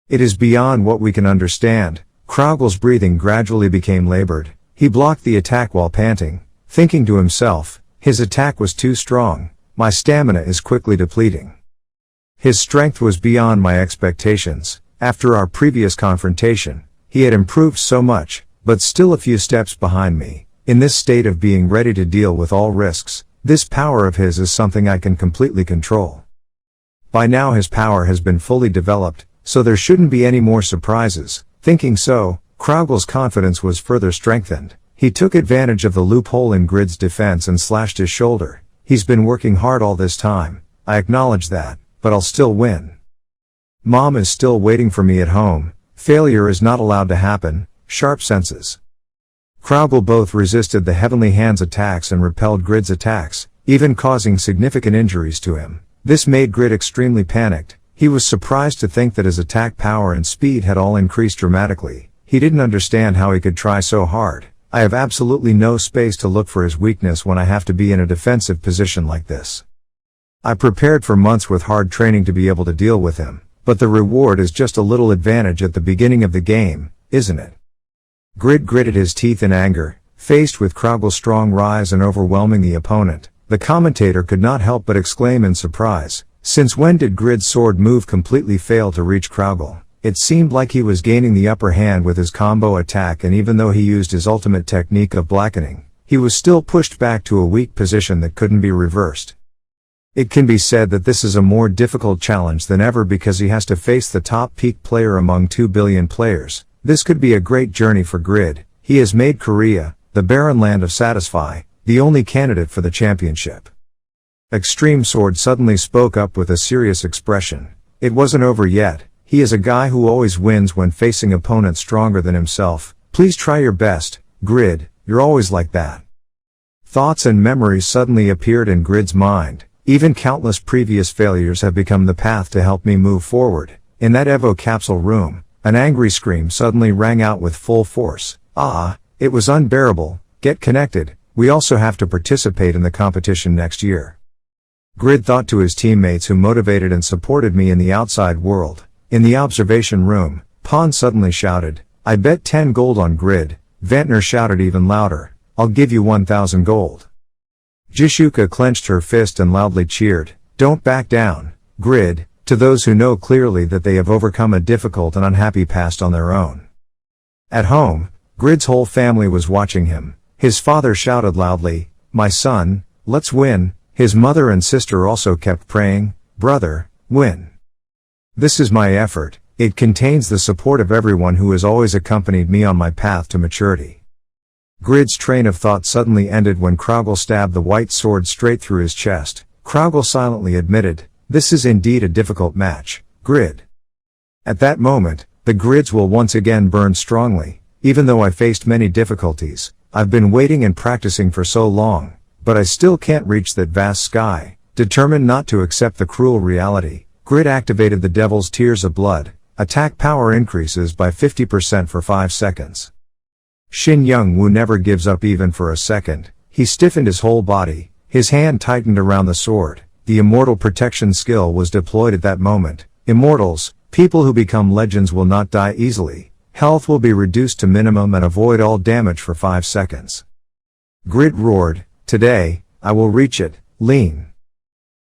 S1: It is beyond what we can understand. Kraugel's breathing gradually became labored. He blocked the attack while panting, thinking to himself, his attack was too strong, my stamina is quickly depleting. His strength was beyond my expectations. After our previous confrontation, he had improved so much, but still a few steps behind me. In this state of being ready to deal with all risks, this power of his is something I can completely control. By now his power has been fully developed, so there shouldn't be any more surprises. Thinking so, Kraugel's confidence was further strengthened. He took advantage of the loophole in Grid's defense and slashed his shoulder. He's been working hard all this time, I acknowledge that, but I'll still win. Mom is still waiting for me at home. Failure is not allowed to happen. Sharp senses. Kraugel both resisted the Heavenly Hand's attacks and repelled Grid's attacks, even causing significant injuries to him. This made Grid extremely panicked. He was surprised to think that his attack power and speed had all increased dramatically. He didn't understand how he could try so hard. I have absolutely no space to look for his weakness when I have to be in a defensive position like this. I prepared for months with hard training to be able to deal with him, but the reward is just a little advantage at the beginning of the game, isn't it? Grid gritted his teeth in anger, faced with Kraugel's strong rise and overwhelming the opponent. The commentator could not help but exclaim in surprise, since when did Grid's sword move completely fail to reach Kraugel? It seemed like he was gaining the upper hand with his combo attack, and even though he used his ultimate technique of blackening, he was still pushed back to a weak position that couldn't be reversed. It can be said that this is a more difficult challenge than ever because he has to face the top peak player among 2 billion players. This could be a great journey for Grid. He has made Korea, the barren land of Satisfy, the only candidate for the championship. Extreme Sword suddenly spoke up with a serious expression. It wasn't over yet. He is a guy who always wins when facing opponents stronger than himself. Please try your best, Grid, you're always like that. Thoughts and memories suddenly appeared in Grid's mind. Even countless previous failures have become the path to help me move forward. In that Evo capsule room, an angry scream suddenly rang out with full force. It was unbearable. Get connected, we also have to participate in the competition next year. Grid thought to his teammates who motivated and supported me in the outside world. In the observation room, Pon suddenly shouted, I bet 10 gold on Grid. Vantner shouted even louder, I'll give you 1,000 gold. Jishuka clenched her fist and loudly cheered, don't back down, Grid, to those who know clearly that they have overcome a difficult and unhappy past on their own. At home, Grid's whole family was watching him. His father shouted loudly, my son, let's win. His mother and sister also kept praying, brother, win. This is my effort. It contains the support of everyone who has always accompanied me on my path to maturity. Grid's train of thought suddenly ended when Kraugel stabbed the white sword straight through his chest. Kraugel silently admitted, this is indeed a difficult match, Grid. At that moment, the grids will once again burn strongly. Even though I faced many difficulties, I've been waiting and practicing for so long, but I still can't reach that vast sky. Determined not to accept the cruel reality, Grid activated the Devil's Tears of Blood. Attack power increases by 50% for 5 seconds. Shin Youngwoo never gives up even for a second. He stiffened his whole body. His hand tightened around the sword. The Immortal Protection skill was deployed at that moment. Immortals, people who become legends, will not die easily. Health will be reduced to minimum and avoid all damage for 5 seconds. Grid roared, today, I will reach it, lean.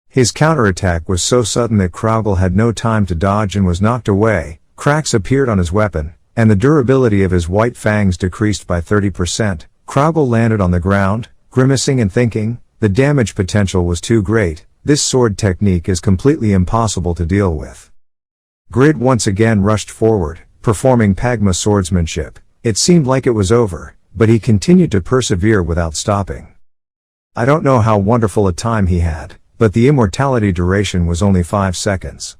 S1: His counterattack was so sudden that Kraugel had no time to dodge and was knocked away. Cracks appeared on his weapon, and the durability of his white fangs decreased by 30%. Kraugel landed on the ground, grimacing and thinking, the damage potential was too great. This sword technique is completely impossible to deal with. Grid once again rushed forward, performing Pagma swordsmanship. It seemed like it was over, but he continued to persevere without stopping. I don't know how wonderful a time he had, but the immortality duration was only 5 seconds.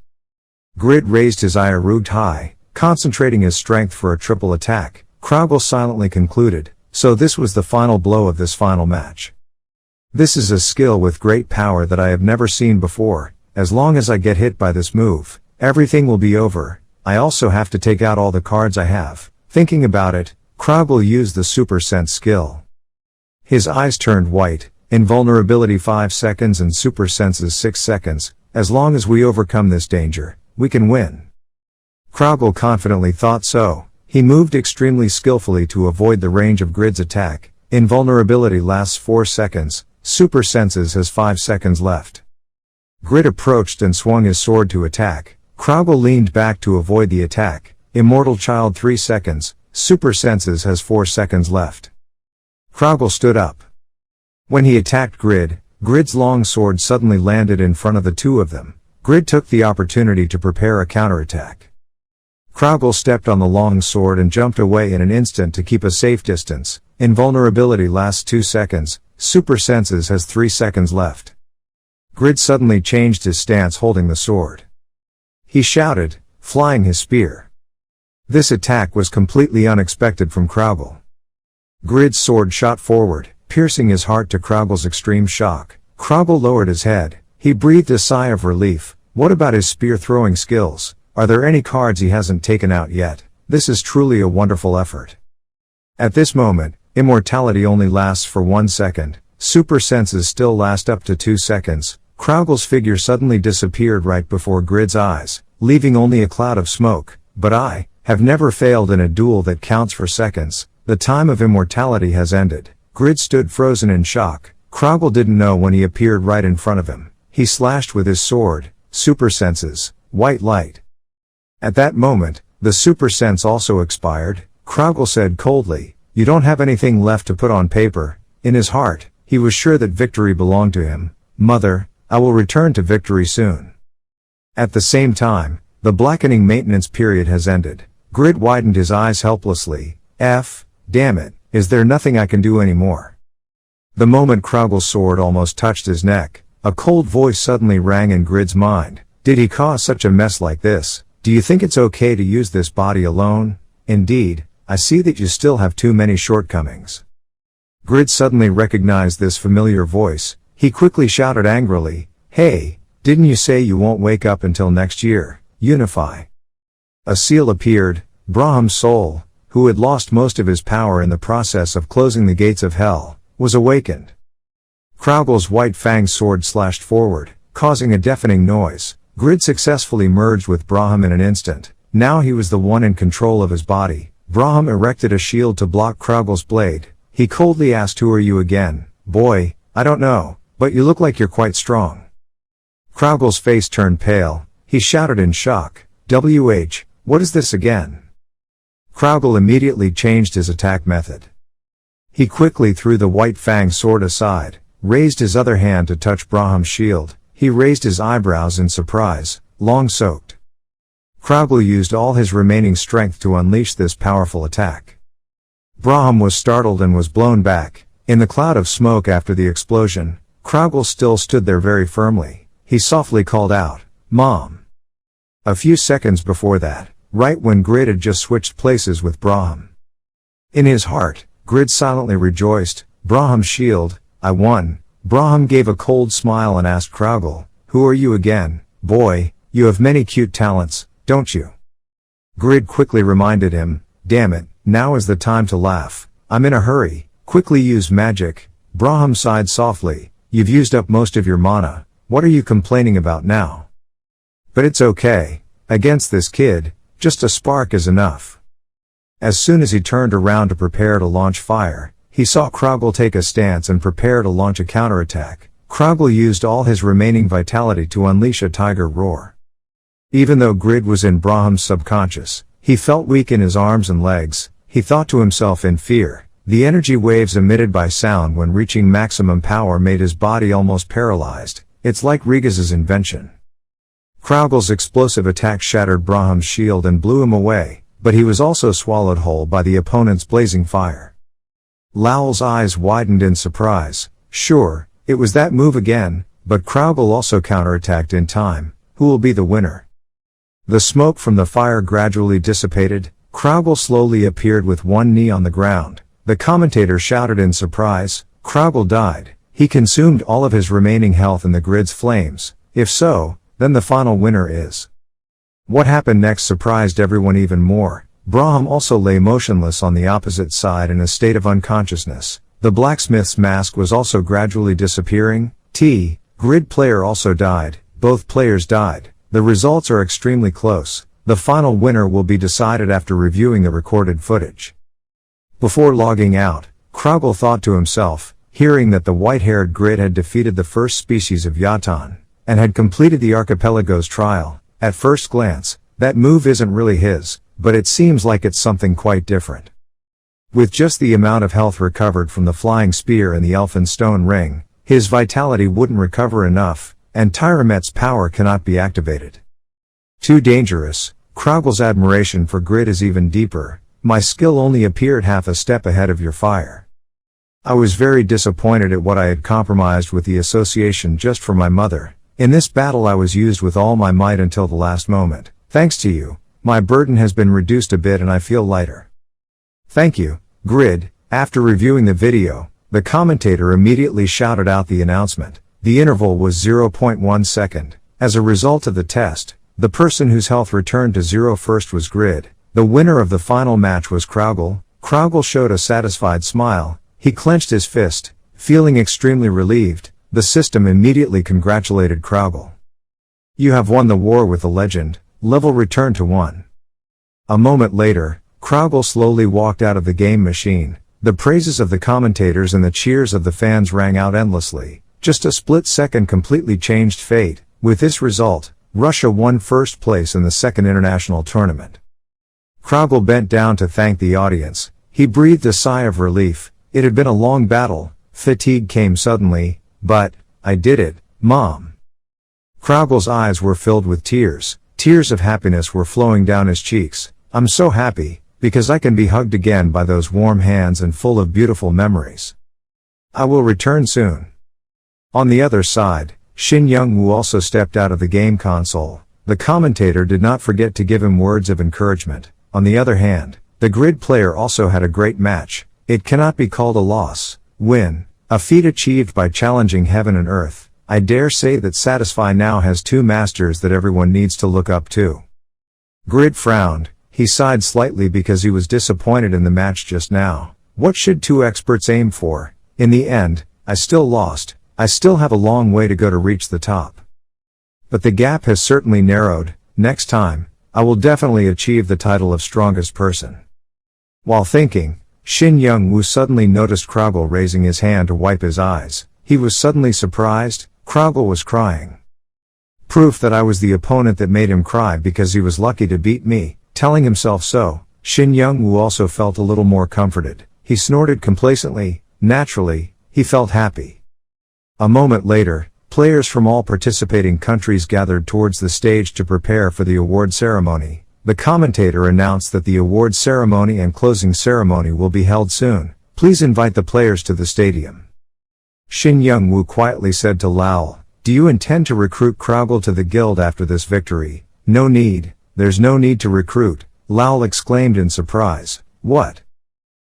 S1: Grid raised his eye high, concentrating his strength for a triple attack. Kraugel silently concluded, so this was the final blow of this final match. This is a skill with great power that I have never seen before. As long as I get hit by this move, everything will be over. I also have to take out all the cards I have. Thinking about it, Kraugle used the Super Sense skill. His eyes turned white, invulnerability 5 seconds and Super Senses 6 seconds. As long as we overcome this danger, we can win. Kraugle confidently thought so. He moved extremely skillfully to avoid the range of Grid's attack. Invulnerability lasts 4 seconds, Super Senses has 5 seconds left. Grid approached and swung his sword to attack. Kraugle leaned back to avoid the attack. Immortal Child 3 seconds, Super Senses has 4 seconds left. Kraugle stood up. When he attacked Grid, Grid's long sword suddenly landed in front of the two of them. Grid took the opportunity to prepare a counterattack. Kraugle stepped on the long sword and jumped away in an instant to keep a safe distance. Invulnerability lasts 2 seconds, Super Senses has 3 seconds left. Grid suddenly changed his stance holding the sword. He shouted, flying his spear. This attack was completely unexpected from Kraugle. Grid's sword shot forward, piercing his heart to Kraugle's extreme shock. Kraugle lowered his head. He breathed a sigh of relief. What about his spear-throwing skills? Are there any cards he hasn't taken out yet? This is truly a wonderful effort. At this moment, immortality only lasts for 1 second. Super Senses still last up to 2 seconds. Kraugle's figure suddenly disappeared right before Grid's eyes, leaving only a cloud of smoke. But I have never failed in a duel that counts for seconds. The time of immortality has ended. Grid stood frozen in shock. Kraugle didn't know when he appeared right in front of him. He slashed with his sword. Super Senses, white light. At that moment, the Super Sense also expired. Kraugle said coldly, "You don't have anything left to put on paper." In his heart, he was sure that victory belonged to him. "Mother, I will return to victory soon." At the same time, the blackening maintenance period has ended. Grid widened his eyes helplessly. Damn it, is there nothing I can do anymore? The moment Kraugle's sword almost touched his neck, a cold voice suddenly rang in Grid's mind. Did he cause such a mess like this? Do you think it's okay to use this body alone? Indeed, I see that you still have too many shortcomings. Grid suddenly recognized this familiar voice. He quickly shouted angrily, "Hey, didn't you say you won't wake up until next year? Unify." A seal appeared. Braham's soul, who had lost most of his power in the process of closing the gates of hell, was awakened. Kraugle's white fanged sword slashed forward, causing a deafening noise. Grid successfully merged with Braham in an instant. Now he was the one in control of his body. Braham erected a shield to block Kraugle's blade. He coldly asked, "Who are you again?" "Boy, I don't know, but you look like you're quite strong." Kraugle's face turned pale. He shouted in shock, what is this again?" Kraugle immediately changed his attack method. He quickly threw the white fanged sword aside, raised his other hand to touch Braham's shield. He raised his eyebrows in surprise, long soaked. Kraugle used all his remaining strength to unleash this powerful attack. Braham was startled and was blown back. In the cloud of smoke after the explosion, Kraugle still stood there very firmly. He softly called out, "Mom." A few seconds before that, right when Grid had just switched places with Braham. In his heart, Grid silently rejoiced. Braham's shield, I won. Braham gave a cold smile and asked Kraugle, "Who are you again? Boy, you have many cute talents, don't you?" Grid quickly reminded him, "Damn it, now is the time to laugh. I'm in a hurry. Quickly use magic." Braham sighed softly. "You've used up most of your mana. What are you complaining about now? But it's okay. Against this kid, just a spark is enough." As soon as he turned around to prepare to launch fire, he saw Kraugle take a stance and prepare to launch a counterattack. Kraugle used all his remaining vitality to unleash a tiger roar. Even though Grid was in Braham's subconscious, he felt weak in his arms and legs. He thought to himself in fear. The energy waves emitted by sound when reaching maximum power made his body almost paralyzed. It's like Riga's invention. Kraugle's explosive attack shattered Braham's shield and blew him away, but he was also swallowed whole by the opponent's blazing fire. Lowell's eyes widened in surprise. Sure, it was that move again, but Kraugle also counterattacked in time. Who will be the winner? The smoke from the fire gradually dissipated. Kraugle slowly appeared with one knee on the ground. The commentator shouted in surprise, "Kraugle died. He consumed all of his remaining health in the grid's flames. If so, then the final winner is." What happened next surprised everyone even more. Braham also lay motionless on the opposite side in a state of unconsciousness. The blacksmith's mask was also gradually disappearing. Grid player also died. Both players died. The results are extremely close. The final winner will be decided after reviewing the recorded footage. Before logging out, Kraugle thought to himself, hearing that the white-haired Grid had defeated the first species of Yatan, and had completed the archipelago's trial. At first glance, that move isn't really his, but it seems like it's something quite different. With just the amount of health recovered from the flying spear and the elfin stone ring, his vitality wouldn't recover enough, and Tyramet's power cannot be activated. Too dangerous. Kraugle's admiration for Grid is even deeper. My skill only appeared half a step ahead of your fire. I was very disappointed at what I had compromised with the association just for my mother. In this battle I was used with all my might until the last moment. Thanks to you, my burden has been reduced a bit and I feel lighter. Thank you, Grid. After reviewing the video, the commentator immediately shouted out the announcement. The interval was 0.1 second. As a result of the test, the person whose health returned to 0 first was Grid. The winner of the final match was Kraugle. Kraugle showed a satisfied smile. He clenched his fist, feeling extremely relieved. The system immediately congratulated Kraugle. You have won the war with the legend. Level returned to 1. A moment later, Kraugle slowly walked out of the game machine. The praises of the commentators and the cheers of the fans rang out endlessly. Just a split second completely changed fate. With this result, Russia won first place in the second international tournament. Kraugle bent down to thank the audience. He breathed a sigh of relief. It had been a long battle. Fatigue came suddenly. But, I did it, Mom. Kraugle's eyes were filled with tears. Tears of happiness were flowing down his cheeks. I'm so happy, because I can be hugged again by those warm hands and full of beautiful memories. I will return soon. On the other side, Shin Youngwoo also stepped out of the game console. The commentator did not forget to give him words of encouragement. On the other hand, the Grid player also had a great match. It cannot be called a loss. Win. A feat achieved by challenging heaven and earth. I dare say that Satisfy now has 2 masters that everyone needs to look up to. Grid frowned. He sighed slightly because he was disappointed in the match just now. What should 2 experts aim for? In the end, I still lost. I still have a long way to go to reach the top. But the gap has certainly narrowed. Next time, I will definitely achieve the title of strongest person. While thinking, Shin Youngwoo suddenly noticed Kraugle raising his hand to wipe his eyes. He was suddenly surprised. Kraugle was crying. Proof that I was the opponent that made him cry because he was lucky to beat me. Telling himself so, Shin Youngwoo also felt a little more comforted. He snorted complacently. Naturally, he felt happy. A moment later, players from all participating countries gathered towards the stage to prepare for the award ceremony. The commentator announced that the award ceremony and closing ceremony will be held soon. Please invite the players to the stadium. Shin Youngwoo quietly said to Lowell, do you intend to recruit Kraugle to the guild after this victory? No need. There's no need to recruit. Lowell exclaimed in surprise. What?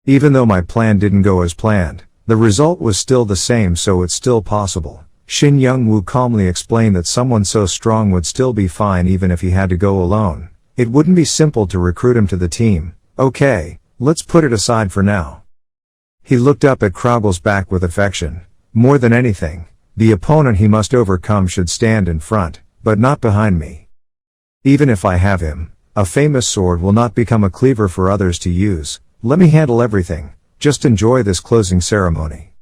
S1: Even though my plan didn't go as planned, the result was still the same, so it's still possible. Shin Youngwoo calmly explained that someone so strong would still be fine even if he had to go alone. It wouldn't be simple to recruit him to the team. Okay, let's put it aside for now. He looked up at Kraugle's back with affection. More than anything, the opponent he must overcome should stand in front, but not behind me. Even if I have him, a famous sword will not become a cleaver for others to use. Let me handle everything. Just enjoy this closing ceremony.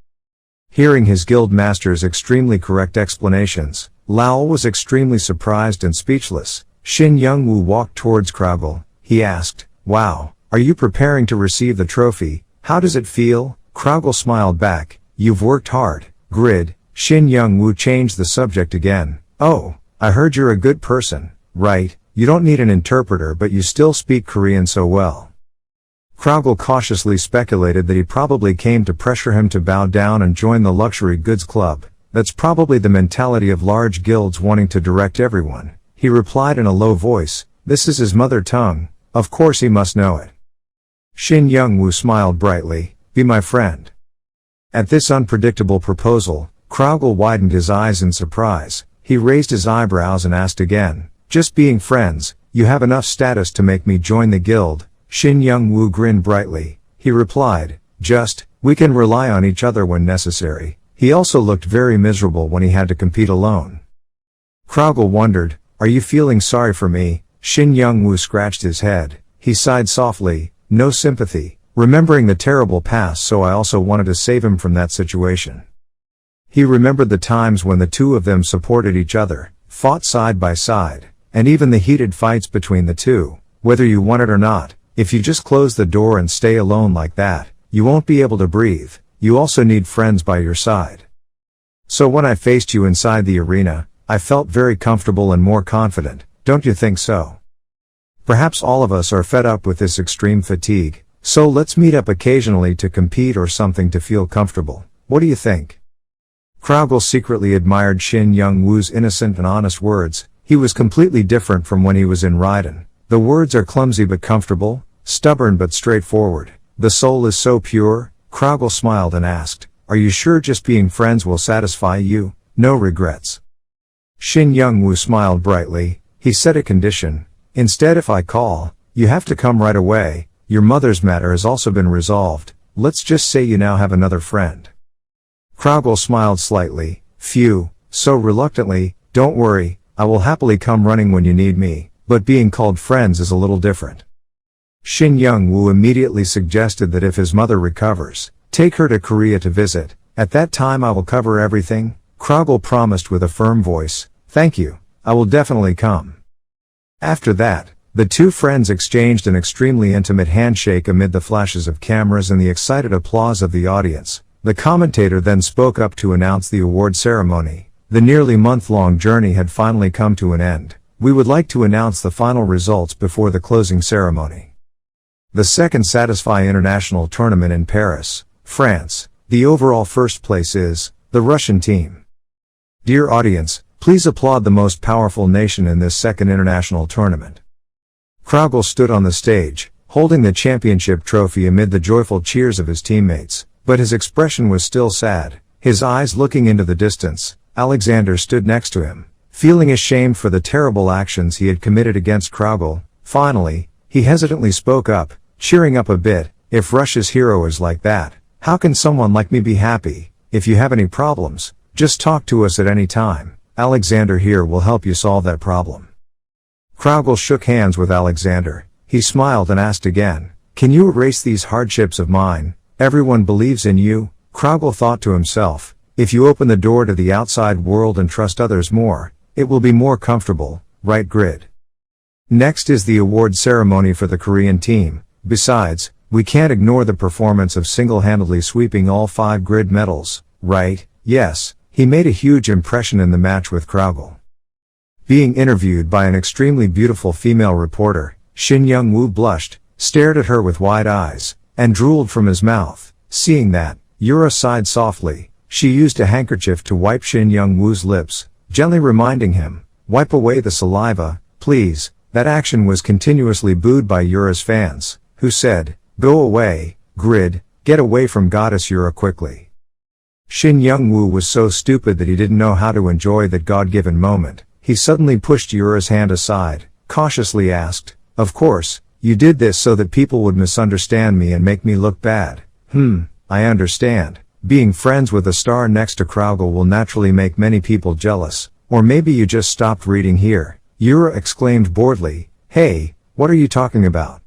S1: Hearing his guild master's extremely correct explanations, Lowell was extremely surprised and speechless. Shin Youngwoo walked towards Kraugle. He asked, wow, are you preparing to receive the trophy? How does it feel? Kraugle smiled back. You've worked hard, Grid. Shin Youngwoo changed the subject again. Oh, I heard you're a good person, right? You don't need an interpreter, but you still speak Korean so well. Kraugle cautiously speculated that he probably came to pressure him to bow down and join the luxury goods club. That's probably the mentality of large guilds wanting to direct everyone. He replied in a low voice, this is his mother tongue, of course he must know it. Shin Youngwoo smiled brightly. be my friend. At this unpredictable proposal, Kraugel widened his eyes in surprise. He raised his eyebrows and asked again, just being friends, you have enough status to make me join the guild? Shin Youngwoo grinned brightly. He replied, we can rely on each other when necessary. He also looked very miserable when he had to compete alone. Kraugel wondered, are you feeling sorry for me? Shin Youngwoo scratched his head. He sighed softly, no sympathy, remembering the terrible past, so I also wanted to save him from that situation. He remembered the times when the two of them supported each other, fought side by side, and even the heated fights between the two. Whether you want it or not, if you just close the door and stay alone like that, you won't be able to breathe. You also need friends by your side. So when I faced you inside the arena, I felt very comfortable and more confident, don't you think so? Perhaps all of us are fed up with this extreme fatigue, so let's meet up occasionally to compete or something to feel comfortable. What do you think? Kraugel secretly admired Shin Youngwoo's innocent and honest words. He was completely different from when he was in Raiden. The words are clumsy but comfortable, stubborn but straightforward. The soul is so pure. Kraugel smiled and asked, are you sure just being friends will satisfy you? No regrets? Shin Youngwoo smiled brightly. He set a condition. Instead, if I call, you have to come right away. Your mother's matter has also been resolved. Let's just say you now have another friend. Kraugel smiled slightly. Phew, so reluctantly. Don't worry, I will happily come running when you need me, but being called friends is a little different. Shin Youngwoo immediately suggested that if his mother recovers, take her to Korea to visit. At that time I will cover everything. Kraugel promised with a firm voice. Thank you, I will definitely come. After that, the two friends exchanged an extremely intimate handshake amid the flashes of cameras and the excited applause of the audience. The commentator then spoke up to announce the award ceremony. The nearly month-long journey had finally come to an end. We would like to announce the final results before the closing ceremony. The second Satisfy International Tournament in Paris, France. The overall first place is the Russian team. Dear audience, please applaud the most powerful nation in this second international tournament. Kraugel stood on the stage, holding the championship trophy amid the joyful cheers of his teammates, but his expression was still sad, his eyes looking into the distance. Alexander stood next to him, feeling ashamed for the terrible actions he had committed against Kraugel. Finally, he hesitantly spoke up, cheering up a bit. If Russia's hero is like that, how can someone like me be happy? If you have any problems, just talk to us at any time. Alexander here will help you solve that problem. Kraugel shook hands with Alexander. He smiled and asked again, can you erase these hardships of mine? Everyone believes in you. Kraugel thought to himself, if you open the door to the outside world and trust others more, it will be more comfortable, right Grid? Next is the award ceremony for the Korean team. Besides, we can't ignore the performance of single-handedly sweeping all 5 Grid medals, right? Yes, he made a huge impression in the match with Kraugel. Being interviewed by an extremely beautiful female reporter, Shin Youngwoo blushed, stared at her with wide eyes, and drooled from his mouth. Seeing that, Yura sighed softly. She used a handkerchief to wipe Shin Youngwoo's lips, gently reminding him, wipe away the saliva, please. That action was continuously booed by Yura's fans, who said, go away, Grid, get away from Goddess Yura quickly. Shin Youngwoo was so stupid that he didn't know how to enjoy that God-given moment. He suddenly pushed Yura's hand aside, cautiously asked, of course, you did this so that people would misunderstand me and make me look bad. I understand. Being friends with a star next to Kraugel will naturally make many people jealous. Or maybe you just stopped reading here. Yura exclaimed boredly, hey, what are you talking about?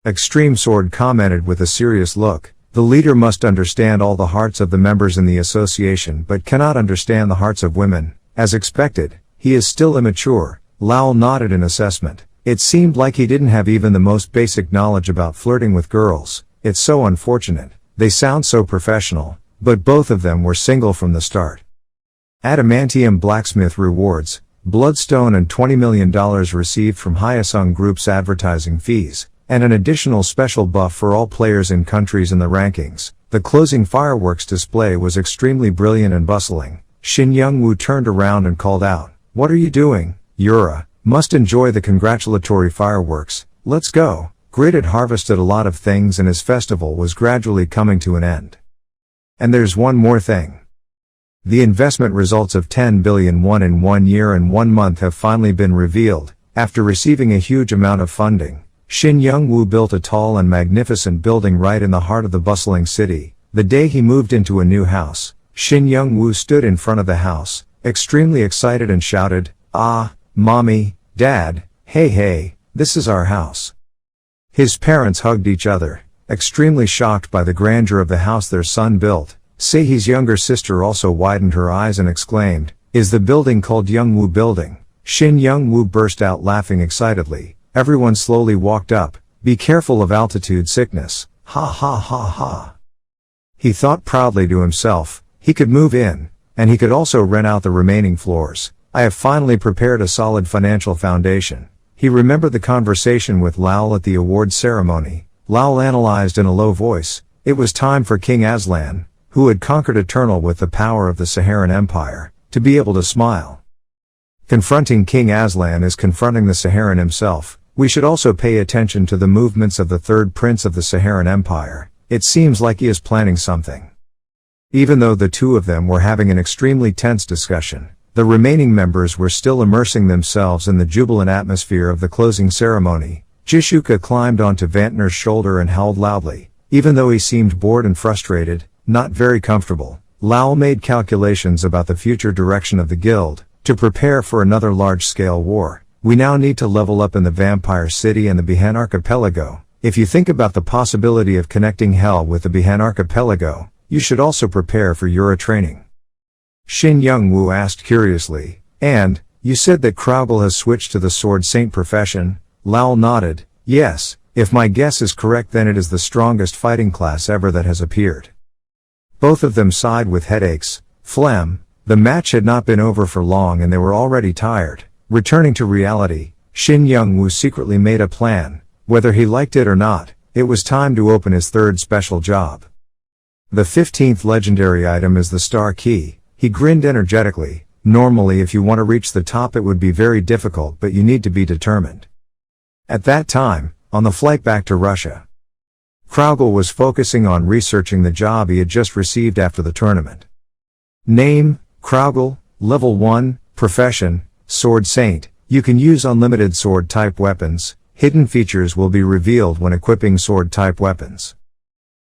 S1: Extreme Sword commented with a serious look, the leader must understand all the hearts of the members in the association but cannot understand the hearts of women. As expected, he is still immature. Lowell nodded in assessment. It seemed like he didn't have even the most basic knowledge about flirting with girls. It's so unfortunate. They sound so professional, but both of them were single from the start. Adamantium Blacksmith rewards, Bloodstone and $20 million received from Hyosung Group's advertising fees, and an additional special buff for all players in countries in the rankings. The closing fireworks display was extremely brilliant and bustling. Shin Youngwoo turned around and called out, what are you doing? Yura, must enjoy the congratulatory fireworks. Let's go. Grid had harvested a lot of things and his festival was gradually coming to an end. And there's one more thing. The investment results of 10 billion won in 1 year and 1 month have finally been revealed. After receiving a huge amount of funding, Shin Youngwoo built a tall and magnificent building right in the heart of the bustling city. The day he moved into a new house, Shin Youngwoo stood in front of the house, extremely excited and shouted, "Ah, Mommy, Dad, hey, this is our house." His parents hugged each other, extremely shocked by the grandeur of the house their son built. Seihi's younger sister also widened her eyes and exclaimed, "Is the building called Youngwoo Building?" Shin Youngwoo burst out laughing excitedly. Everyone slowly walked up. "Be careful of altitude sickness. Ha ha ha ha." He thought proudly to himself, he could move in, and he could also rent out the remaining floors. I have finally prepared a solid financial foundation. He remembered the conversation with Lowell at the awards ceremony. Lowell analyzed in a low voice, it was time for King Aslan, who had conquered Eternal with the power of the Saharan Empire, to be able to smile. Confronting King Aslan is confronting the Saharan himself. We should also pay attention to the movements of the third prince of the Saharan Empire. It seems like he is planning something. Even though the two of them were having an extremely tense discussion, the remaining members were still immersing themselves in the jubilant atmosphere of the closing ceremony. Jishuka climbed onto Vantner's shoulder and howled loudly. Even though he seemed bored and frustrated, not very comfortable, Lowell made calculations about the future direction of the guild. To prepare for another large-scale war, we now need to level up in the Vampire City and the Bihan Archipelago. If you think about the possibility of connecting Hell with the Bihan Archipelago, you should also prepare for Yura training. Shin Youngwoo asked curiously, "And, you said that Kraugel has switched to the Sword Saint profession?" Lowell nodded, "Yes, if my guess is correct then it is the strongest fighting class ever that has appeared." Both of them sighed with headaches. Phlegm. The match had not been over for long and they were already tired. Returning to reality, Shin Youngwoo secretly made a plan. Whether he liked it or not, it was time to open his third special job. The 15th legendary item is the Star Key. He grinned energetically. Normally if you want to reach the top it would be very difficult, but you need to be determined. At that time, on the flight back to Russia, Kraugel was focusing on researching the job he had just received after the tournament. Name, Kraugel, Level 1, Profession, Sword Saint. You can use unlimited sword-type weapons. Hidden features will be revealed when equipping sword-type weapons.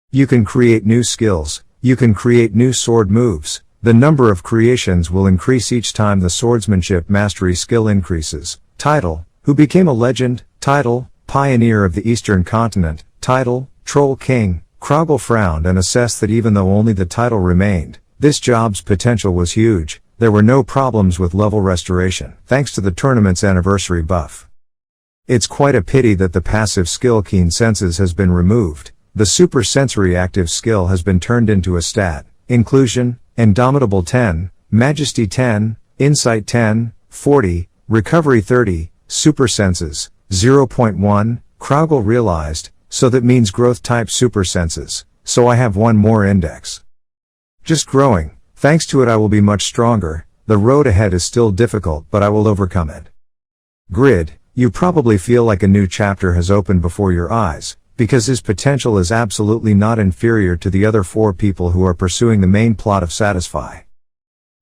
S1: You can create new skills. You can create new sword moves. The number of creations will increase each time the swordsmanship mastery skill increases. Title, Who Became a Legend. Title, Pioneer of the Eastern Continent. Title, Troll King. Kraugel frowned and assessed that even though only the title remained, this job's potential was huge. There were no problems with level restoration, thanks to the tournament's anniversary buff. It's quite a pity that the passive skill Keen Senses has been removed. The super sensory active skill has been turned into a stat. Inclusion, Indomitable 10, Majesty 10, Insight 10, 40, Recovery 30, Super Senses, 0.1, Kraugel realized, so that means growth type super senses, so I have one more index. Just growing. Thanks to it I will be much stronger. The road ahead is still difficult but I will overcome it. Grid, you probably feel like a new chapter has opened before your eyes, because his potential is absolutely not inferior to the other 4 people who are pursuing the main plot of Satisfy.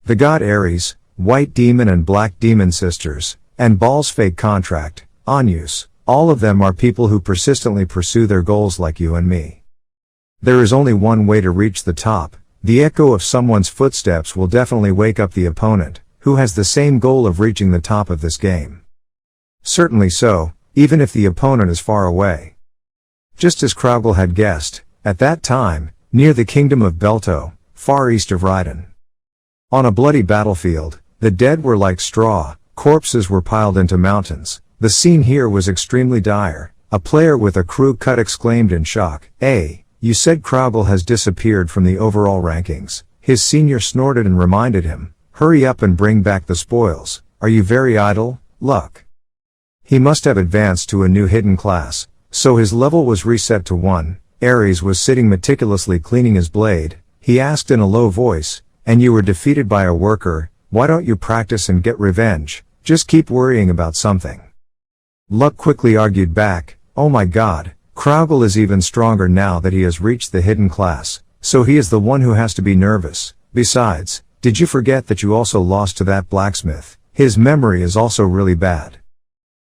S1: The god Ares, White Demon and Black Demon Sisters, and Baal's fake contract, Anyus, all of them are people who persistently pursue their goals like you and me. There is only one way to reach the top. The echo of someone's footsteps will definitely wake up the opponent, who has the same goal of reaching the top of this game. Certainly so, even if the opponent is far away. Just as Kraugel had guessed, at that time, near the kingdom of Belto, far east of Raiden. On a bloody battlefield, the dead were like straw, corpses were piled into mountains. The scene here was extremely dire. A player with a crew cut exclaimed in shock, You said Kraugel has disappeared from the overall rankings." His senior snorted and reminded him, "Hurry up and bring back the spoils. Are you very idle, Luck?" He must have advanced to a new hidden class, so his level was reset to 1. Ares was sitting meticulously cleaning his blade. He asked in a low voice, "And you were defeated by a worker, why don't you practice and get revenge? Just keep worrying about something." Luck quickly argued back, "Oh my god, Kraugel is even stronger now that he has reached the hidden class, so he is the one who has to be nervous. Besides, did you forget that you also lost to that blacksmith? His memory is also really bad.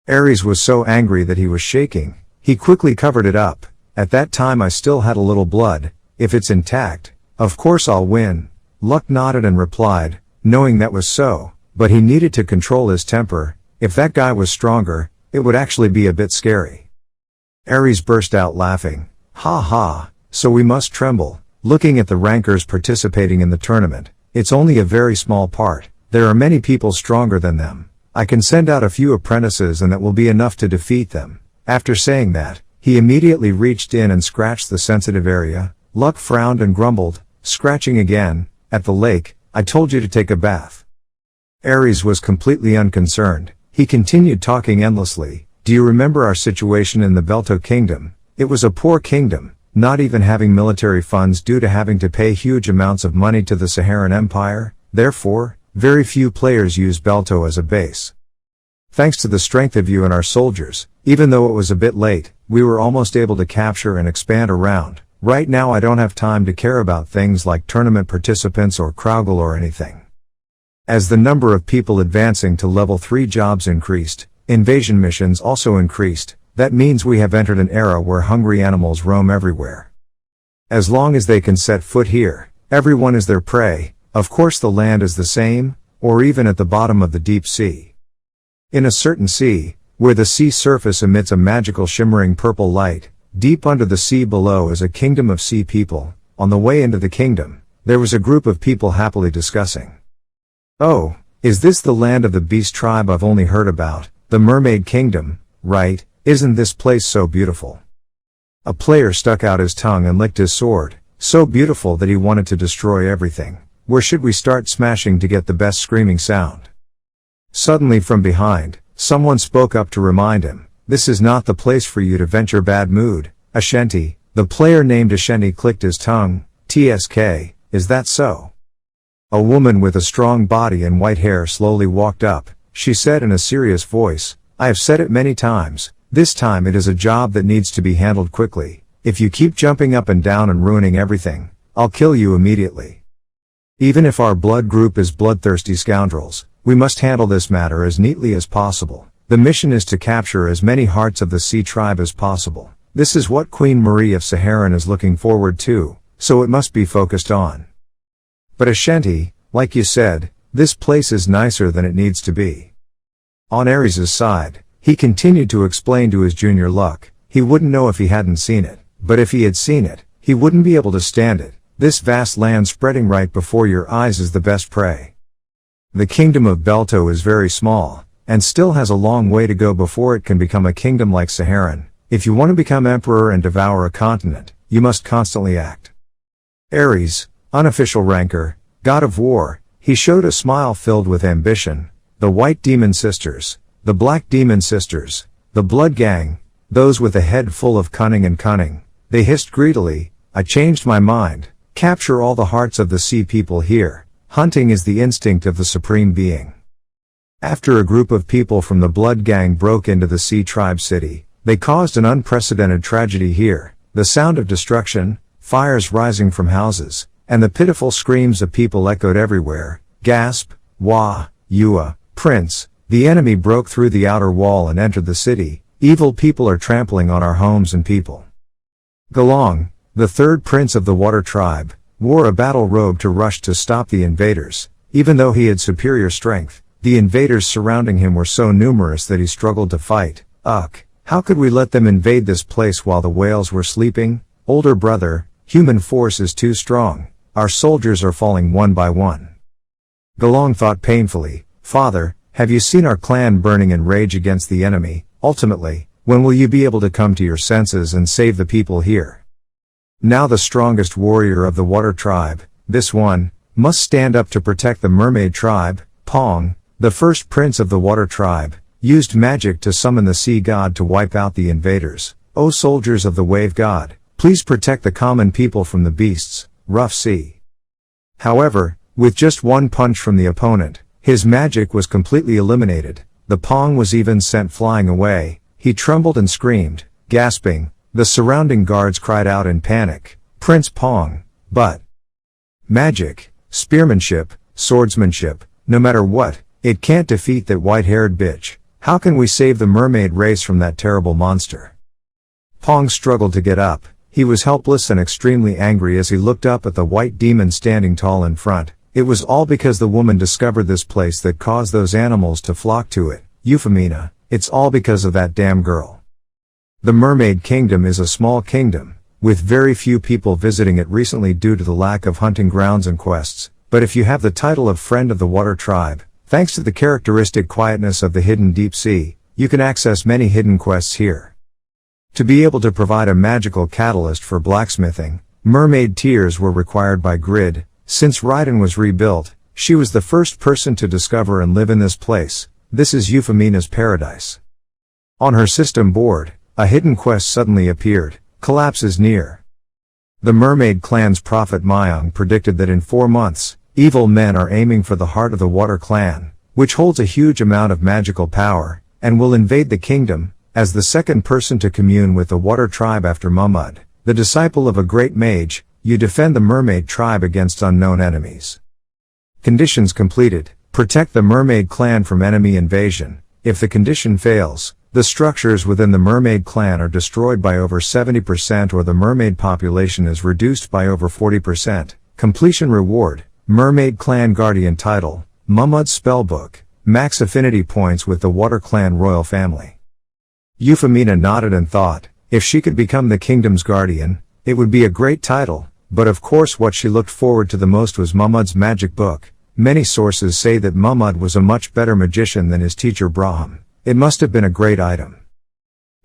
S1: Ares was so angry that he was shaking. He quickly covered it up. At that time I still had a little blood. If it's intact, of course I'll win. Luck nodded and replied, knowing that was so, but he needed to control his temper. If that guy was stronger, it would actually be a bit scary. Ares burst out laughing. Ha ha, so we must tremble. Looking at the rankers participating in the tournament, it's only a very small part. There are many people stronger than them. I can send out a few apprentices and that will be enough to defeat them. After saying that, he immediately reached in and scratched the sensitive area. Luck frowned and grumbled, scratching again. At the lake, I told you to take a bath. Ares was completely unconcerned. He continued talking endlessly. Do you remember our situation in the Belto Kingdom? It was a poor kingdom, not even having military funds due to having to pay huge amounts of money to the Saharan Empire. Therefore, very few players use Belto as a base. Thanks to the strength of you and our soldiers, even though it was a bit late, we were almost able to capture and expand around. Right now I don't have time to care about things like tournament participants or Kraugel or anything. As the number of people advancing to level 3 jobs increased, invasion missions also increased. That means we have entered an era where hungry animals roam everywhere. As long as they can set foot here, everyone is their prey. Of course the land is the same, or even at the bottom of the deep sea. In a certain sea, where the sea surface emits a magical shimmering purple light, deep under the sea below is a kingdom of sea people. On the way into the kingdom, there was a group of people happily discussing. Oh, is this the land of the beast tribe I've only heard about? The mermaid kingdom, right? Isn't this place so beautiful? A player stuck out his tongue and licked his sword, so beautiful that he wanted to destroy everything. Where should we start smashing to get the best screaming sound? Suddenly from behind, someone spoke up to remind him, this is not the place for you to vent your bad mood. Ashanti, the player named Ashanti clicked his tongue. TSK, is that so? A woman with a strong body and white hair slowly walked up. She said in a serious voice, I have said it many times, this time it is a job that needs to be handled quickly. If you keep jumping up and down and ruining everything, I'll kill you immediately. Even if our blood group is bloodthirsty scoundrels, we must handle this matter as neatly as possible. The mission is to capture as many hearts of the sea tribe as possible. This is what Queen Marie of Saharan is looking forward to, so it must be focused on. But Ashanti, like you said, this place is nicer than it needs to be. On Ares' side, he continued to explain to his junior Luck, he wouldn't know if he hadn't seen it, but if he had seen it, he wouldn't be able to stand it. This vast land spreading right before your eyes is the best prey. The kingdom of Belto is very small, and still has a long way to go before it can become a kingdom like Saharan. If you want to become emperor and devour a continent, you must constantly act. Ares, unofficial ranker, god of war, he showed a smile filled with ambition. The White Demon Sisters, the Black Demon Sisters, the Blood Gang, those with a head full of cunning and cunning, they hissed greedily, I changed my mind, capture all the hearts of the sea people here, hunting is the instinct of the supreme being. After a group of people from the Blood Gang broke into the Sea Tribe city, they caused an unprecedented tragedy here, the sound of destruction, fires rising from houses, and the pitiful screams of people echoed everywhere. Gasp, wah, Yua, Prince, the enemy broke through the outer wall and entered the city, evil people are trampling on our homes and people. Galong, the third prince of the Water Tribe, wore a battle robe to rush to stop the invaders. Even though he had superior strength, the invaders surrounding him were so numerous that he struggled to fight. Ugh, how could we let them invade this place while the whales were sleeping? Older brother, human force is too strong, our soldiers are falling one by one. Galong thought painfully, Father, have you seen our clan burning in rage against the enemy? Ultimately, when will you be able to come to your senses and save the people here? Now the strongest warrior of the Water Tribe, this one, must stand up to protect the Mermaid Tribe. Pong, the first prince of the Water Tribe, used magic to summon the Sea God to wipe out the invaders. O soldiers of the Wave God, please protect the common people from the beasts, rough sea. However, with just one punch from the opponent, his magic was completely eliminated. The Pong was even sent flying away. He trembled and screamed, gasping, The surrounding guards cried out in panic, "Prince Pong!" But magic, spearmanship, swordsmanship, no matter what, it can't defeat that white-haired bitch. How can we save the mermaid race from that terrible monster? Pong struggled to get up. He was helpless and extremely angry as he looked up at the white demon standing tall in front. It was all because the woman discovered this place that caused those animals to flock to it. Euphemina, it's all because of that damn girl. The Mermaid Kingdom is a small kingdom, with very few people visiting it recently due to the lack of hunting grounds and quests, but if you have the title of Friend of the Water Tribe, thanks to the characteristic quietness of the hidden deep sea, you can access many hidden quests here. To be able to provide a magical catalyst for blacksmithing, mermaid tears were required by Grid. Since Raiden was rebuilt, she was the first person to discover and live in this place. This is Euphemina's paradise. On her system board, a hidden quest suddenly appeared. Collapse is near. The mermaid clan's prophet Myung predicted that in 4 months, evil men are aiming for the heart of the Water Clan, which holds a huge amount of magical power, and will invade the kingdom. As the second person to commune with the Water Tribe after Mumud, the disciple of a great mage, you defend the Mermaid Tribe against unknown enemies. Conditions completed. Protect the Mermaid Clan from enemy invasion. If the condition fails, the structures within the Mermaid Clan are destroyed by over 70% or the mermaid population is reduced by over 40%. Completion reward, Mermaid Clan Guardian title, Mumud's Spellbook, max affinity points with the Water Clan royal family. Euphemina nodded and thought, if she could become the kingdom's guardian, it would be a great title, but of course what she looked forward to the most was Mumud's magic book. Many sources say that Mumud was a much better magician than his teacher Braham. It must have been a great item.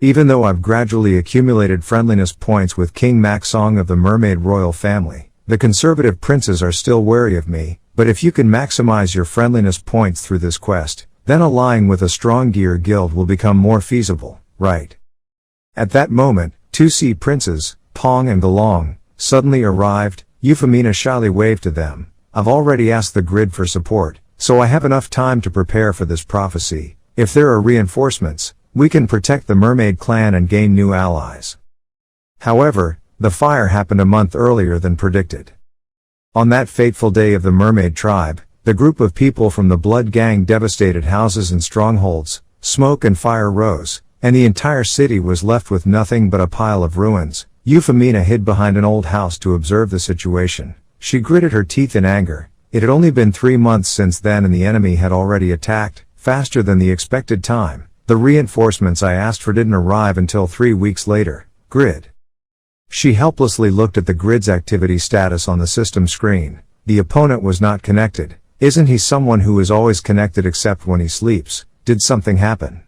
S1: Even though I've gradually accumulated friendliness points with King Maxong of the Mermaid royal family, the conservative princes are still wary of me, but if you can maximize your friendliness points through this quest, then allying with a strong gear guild will become more feasible, right? At that moment, 2 sea princes, Pong and Galong, suddenly arrived. Euphemina shyly waved to them. I've already asked the Grid for support, so I have enough time to prepare for this prophecy. If there are reinforcements, we can protect the Mermaid Clan and gain new allies. However, the fire happened a month earlier than predicted. On that fateful day of the Mermaid Tribe, the group of people from the Blood Gang devastated houses and strongholds. Smoke and fire rose, and the entire city was left with nothing but a pile of ruins. Euphemina hid behind an old house to observe the situation. She gritted her teeth in anger. It had only been 3 months since then and the enemy had already attacked, faster than the expected time. The reinforcements I asked for didn't arrive until 3 weeks later. Grid. She helplessly looked at the Grid's activity status on the system screen. The opponent was not connected. Isn't he someone who is always connected except when he sleeps? Did something happen?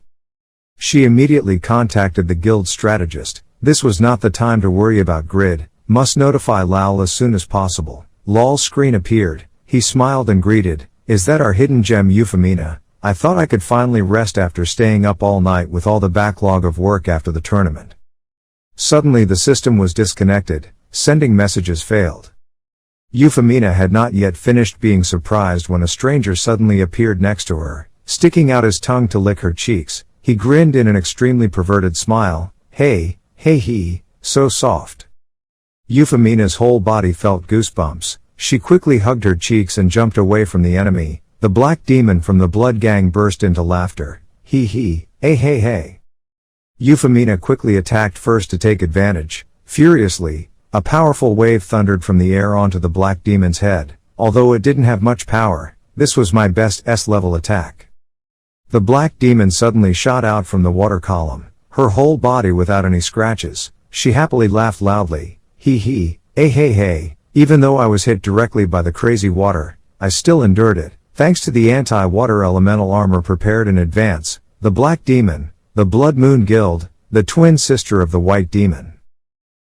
S1: She immediately contacted the guild strategist. This was not the time to worry about Grid. Must notify Lal as soon as possible. Lal's screen appeared. He smiled and greeted. Is that our hidden gem Euphemina? I thought I could finally rest after staying up all night with all the backlog of work after the tournament. Suddenly the system was disconnected. Sending messages failed. Euphemina had not yet finished being surprised when a stranger suddenly appeared next to her, sticking out his tongue to lick her cheeks. He grinned in an extremely perverted smile. Hey, he, so soft. Euphemia's whole body felt goosebumps. She quickly hugged her cheeks and jumped away from the enemy. The black demon from the Blood Gang burst into laughter. Hey. Euphemina quickly attacked first to take advantage. Furiously, a powerful wave thundered from the air onto the black demon's head. Although it didn't have much power, this was my best S-level attack. The black demon suddenly shot out from the water column, her whole body without any scratches. She happily laughed loudly. Hey. Even though I was hit directly by the crazy water, I still endured it, thanks to the anti-water elemental armor prepared in advance. The Black Demon, the Blood Moon Guild, the twin sister of the White Demon.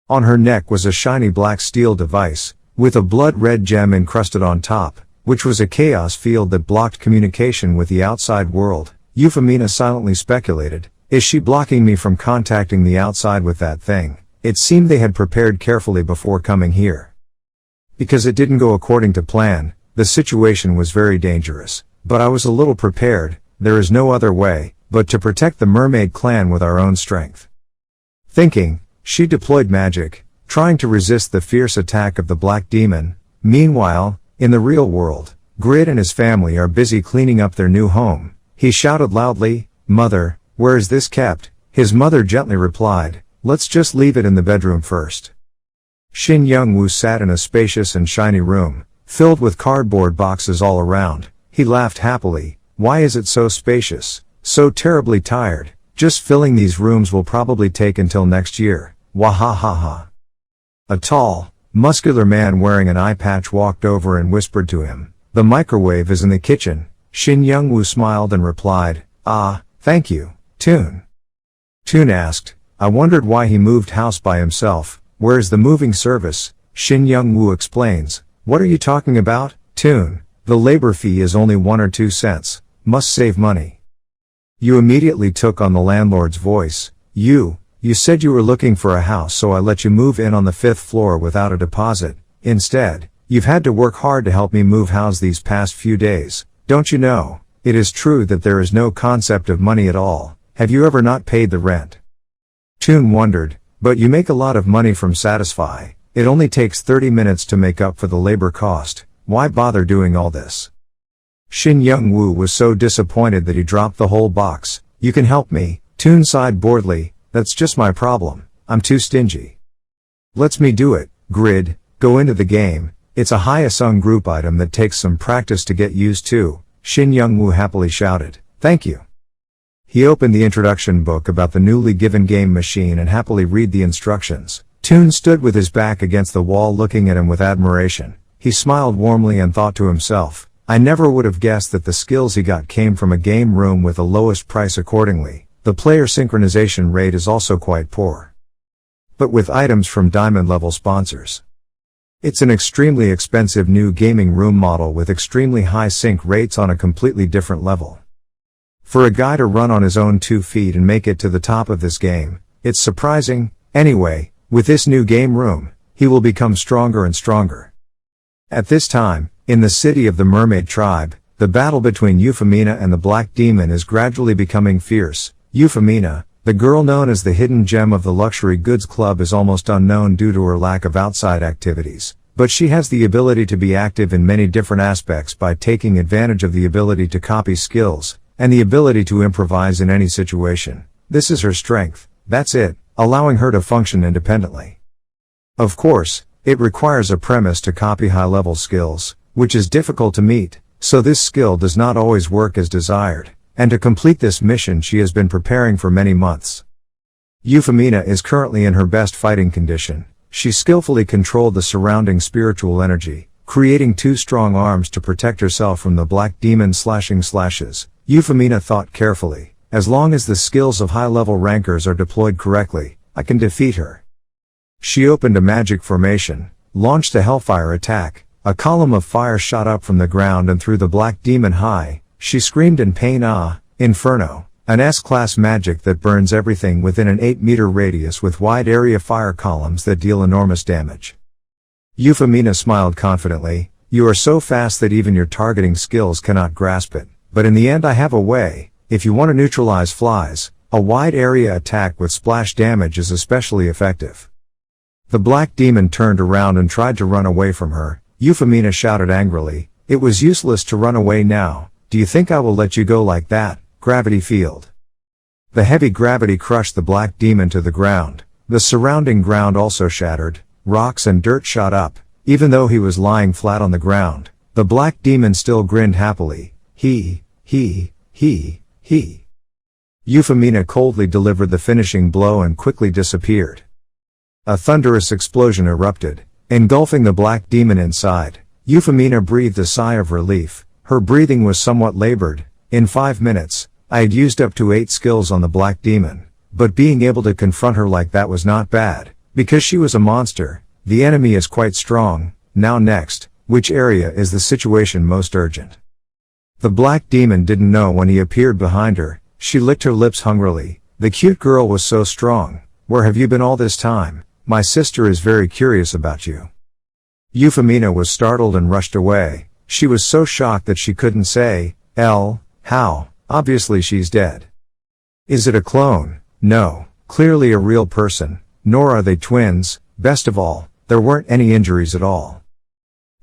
S1: On her neck was a shiny black steel device, with a blood-red gem encrusted on top, which was a chaos field that blocked communication with the outside world. Euphemina silently speculated, is she blocking me from contacting the outside with that thing? It seemed they had prepared carefully before coming here. Because it didn't go according to plan, the situation was very dangerous, but I was a little prepared. There is no other way but to protect the Mermaid Clan with our own strength. Thinking, She deployed magic, trying to resist the fierce attack of the black demon. Meanwhile, in the real world, Grid and his family are busy cleaning up their new home. He shouted loudly, "Mother, where is this kept?" His mother gently replied, "Let's just leave it in the bedroom first." Shin Youngwoo sat in a spacious and shiny room, filled with cardboard boxes all around. He laughed happily. "Why is it so spacious? So terribly tired. Just filling these rooms will probably take until next year. Wahahaha." A tall, muscular man wearing an eye patch walked over and whispered to him, "The microwave is in the kitchen." Shin Youngwoo smiled and replied, "Ah, thank you, Toon." Toon asked, "I wondered why he moved house by himself. Where's the moving service?" Shin Youngwoo explains, "What are you talking about, Toon? The labor fee is only 1 or 2 cents. Must save money." You immediately took on the landlord's voice. You said you were looking for a house, so I let you move in on the 5th floor without a deposit. Instead, you've had to work hard to help me move house these past few days. Don't you know, it is true that there is no concept of money at all. Have you ever not paid the rent?" Toon wondered, "But you make a lot of money from Satisfy. It only takes 30 minutes to make up for the labor cost. Why bother doing all this?" Shin Youngwoo was so disappointed that he dropped the whole box. "You can help me," Toon sighed boredly. "That's just my problem. I'm too stingy." "Let's me do it, Grid. Go into the game. It's a Hyosung group item that takes some practice to get used to," Shin Youngwoo happily shouted. "Thank you." He opened the introduction book about the newly given game machine and happily read the instructions. Toon stood with his back against the wall looking at him with admiration. He smiled warmly and thought to himself, "I never would have guessed that the skills he got came from a game room with the lowest price accordingly. The player synchronization rate is also quite poor. But with items from diamond level sponsors. It's an extremely expensive new gaming room model with extremely high sync rates on a completely different level. For a guy to run on his own 2 feet and make it to the top of this game, it's surprising. Anyway, with this new game room, he will become stronger and stronger." At this time, in the city of the Mermaid Tribe, the battle between Euphemina and the Black Demon is gradually becoming fierce. Euphemina, the girl known as the hidden gem of the luxury goods club, is almost unknown due to her lack of outside activities, but she has the ability to be active in many different aspects by taking advantage of the ability to copy skills, and the ability to improvise in any situation. This is her strength, that's it, allowing her to function independently. Of course, it requires a premise to copy high-level skills, which is difficult to meet, so this skill does not always work as desired. And to complete this mission she has been preparing for many months. Euphemina is currently in her best fighting condition. She skillfully controlled the surrounding spiritual energy, creating 2 strong arms to protect herself from the black demon slashing slashes. Euphemina thought carefully, as long as the skills of high-level rankers are deployed correctly, I can defeat her. She opened a magic formation, launched a hellfire attack. A column of fire shot up from the ground and threw the black demon high. She screamed in pain. Inferno, an S-class magic that burns everything within an 8-meter radius with wide area fire columns that deal enormous damage. Euphemina smiled confidently. "You are so fast that even your targeting skills cannot grasp it, but in the end I have a way. If you want to neutralize flies, a wide area attack with splash damage is especially effective." The black demon turned around and tried to run away from her. Euphemina shouted angrily, "It was useless to run away now. Do you think I will let you go like that?" Gravity field. The heavy gravity crushed the black demon to the ground. The surrounding ground also shattered. Rocks and dirt shot up. Even though he was lying flat on the ground, the black demon still grinned happily. He. Euphemina coldly delivered the finishing blow and quickly disappeared. A thunderous explosion erupted, engulfing the black demon inside. Euphemina breathed a sigh of relief. Her breathing was somewhat labored. "In 5 minutes, I had used up to 8 skills on the black demon, but being able to confront her like that was not bad, because she was a monster. The enemy is quite strong. Now next, which area is the situation most urgent?" The black demon didn't know when he appeared behind her. She licked her lips hungrily. "The cute girl was so strong. Where have you been all this time? My sister is very curious about you." Euphemina was startled and rushed away. She was so shocked that she couldn't say, how? Obviously she's dead. Is it a clone? No, clearly a real person. nor are they twins. Best of all, there weren't any injuries at all.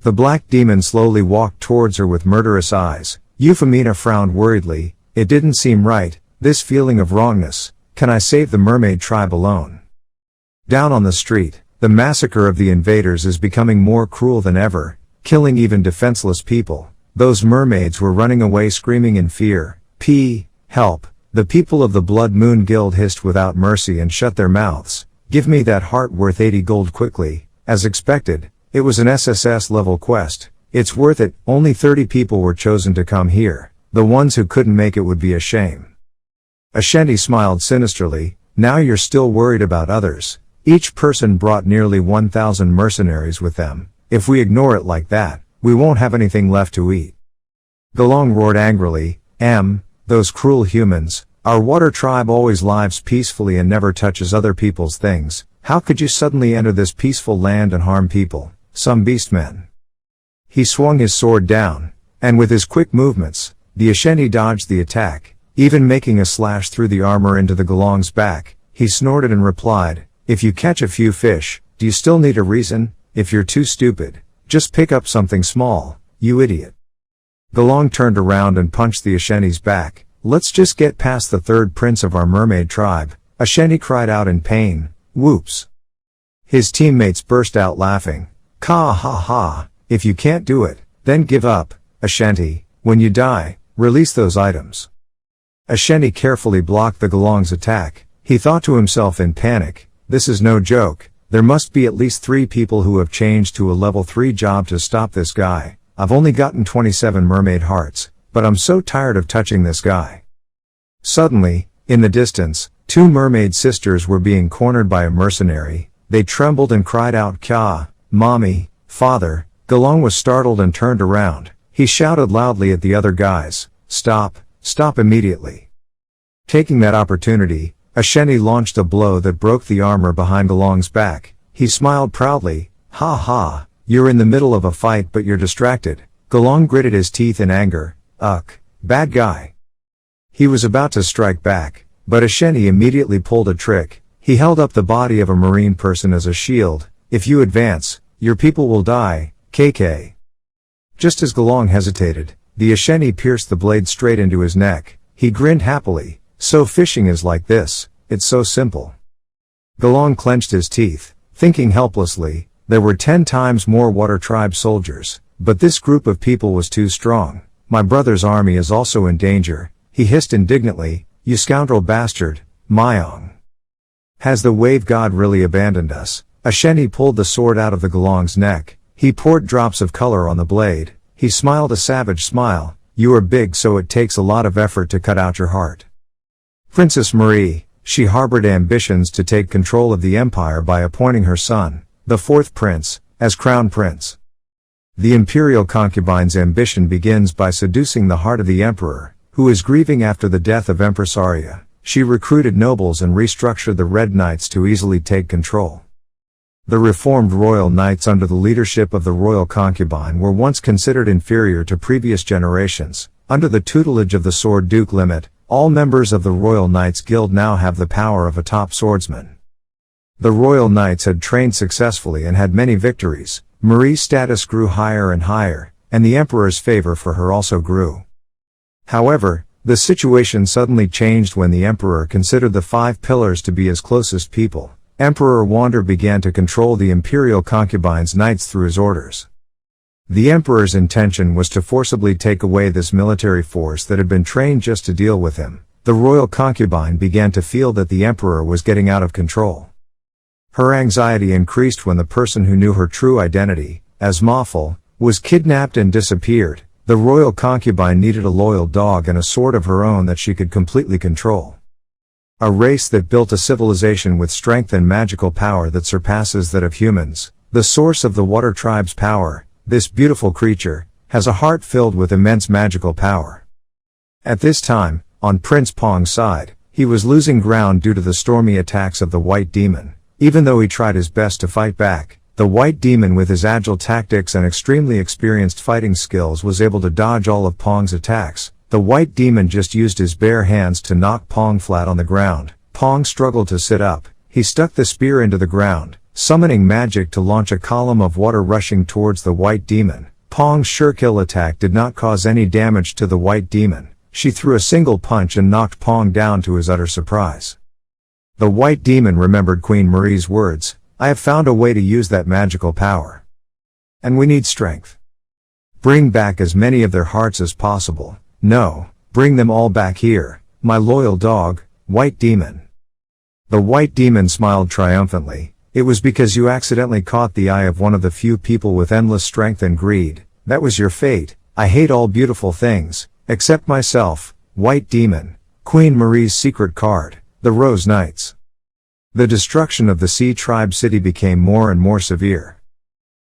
S1: The black demon slowly walked towards her with murderous eyes. Euphemina frowned worriedly. It didn't seem right, this feeling of wrongness. Can I save the mermaid tribe alone? Down on the street, the massacre of the invaders is becoming more cruel than ever, killing even defenseless people. Those mermaids were running away screaming in fear. Help! The people of the Blood Moon Guild hissed without mercy and shut their mouths. Give me that heart worth 80 gold quickly. As expected, it was an SSS level quest. It's worth it. Only 30 people were chosen to come here. The ones who couldn't make it would be a shame. Ashanti smiled sinisterly. Now you're still worried about others. Each person brought nearly 1,000 mercenaries with them. If we ignore it like that, we won't have anything left to eat. Galong roared angrily. Those cruel humans. Our water tribe always lives peacefully and never touches other people's things. How could you suddenly enter this peaceful land and harm people? Some beastmen. He swung his sword down, and with his quick movements, the Ashanti dodged the attack, even making a slash through the armor into the Galong's back. He snorted and replied, if you catch a few fish, do you still need a reason? If you're too stupid, just pick up something small, you idiot. Galong turned around and punched the Ashanti's back. Let's just get past the third prince of our mermaid tribe. Ashanti cried out in pain. Whoops. His teammates burst out laughing. Ha ha. If you can't do it, then give up. Ashanti, when you die, release those items. Ashanti carefully blocked the Galong's attack. He thought to himself in panic, this is no joke. There must be at least 3 people who have changed to a level 3 job to stop this guy. I've only gotten 27 mermaid hearts, but I'm so tired of touching this guy. Suddenly, in the distance, 2 mermaid sisters were being cornered by a mercenary. They trembled and cried out, Kya, Mommy, Father. Galong was startled and turned around. He shouted loudly at the other guys, Stop immediately. Taking that opportunity, Ashanti launched a blow that broke the armor behind Galong's back. He smiled proudly. Ha ha, you're in the middle of a fight but you're distracted. Galong gritted his teeth in anger. Bad guy. He was about to strike back, but Ashanti immediately pulled a trick. He held up the body of a marine person as a shield. If you advance, your people will die, a.k.a. Just as Galong hesitated, the Ashanti pierced the blade straight into his neck. He grinned happily. So fishing is like this, it's so simple. Galong clenched his teeth, thinking helplessly, there were 10 times more water tribe soldiers, but this group of people was too strong. My brother's army is also in danger. He hissed indignantly, you scoundrel bastard, Myong. Has the wave god really abandoned us? Ashanti pulled the sword out of the Galong's neck. He poured drops of color on the blade. He smiled a savage smile. You are big so it takes a lot of effort to cut out your heart. Princess Marie, she harbored ambitions to take control of the empire by appointing her son, the 4th prince, as crown prince. The imperial concubine's ambition begins by seducing the heart of the emperor, who is grieving after the death of Empress Arya. She recruited nobles and restructured the Red Knights to easily take control. The reformed royal knights under the leadership of the royal concubine were once considered inferior to previous generations. Under the tutelage of the Sword Duke Limit, all members of the Royal Knights Guild now have the power of a top swordsman. The Royal Knights had trained successfully and had many victories. Marie's status grew higher and higher, and the Emperor's favor for her also grew. However, the situation suddenly changed when the Emperor considered the 5 pillars to be his closest people. Emperor Wander began to control the imperial concubine's knights through his orders. The Emperor's intention was to forcibly take away this military force that had been trained just to deal with him. The royal concubine began to feel that the Emperor was getting out of control. Her anxiety increased when the person who knew her true identity, as Mawful, was kidnapped and disappeared. The royal concubine needed a loyal dog and a sword of her own that she could completely control. A race that built a civilization with strength and magical power that surpasses that of humans. The source of the water tribe's power, this beautiful creature, has a heart filled with immense magical power. At this time, on Prince Pong's side, he was losing ground due to the stormy attacks of the White Demon. Even though he tried his best to fight back, the White Demon with his agile tactics and extremely experienced fighting skills was able to dodge all of Pong's attacks. The White Demon just used his bare hands to knock Pong flat on the ground. Pong struggled to sit up. he stuck the spear into the ground, summoning magic to launch a column of water rushing towards the white demon. Pong's sure-kill attack did not cause any damage to the white demon. She threw a single punch and knocked Pong down to his utter surprise. The white demon remembered Queen Marie's words, "I have found a way to use that magical power. And we need strength. Bring back as many of their hearts as possible. No, bring them all back here, my loyal dog, white demon." The white demon smiled triumphantly. "It was because you accidentally caught the eye of one of the few people with endless strength and greed. That was your fate. I hate all beautiful things, except myself, white demon." Queen Marie's secret card, the Rose Knights. The destruction of the Sea Tribe city became more and more severe.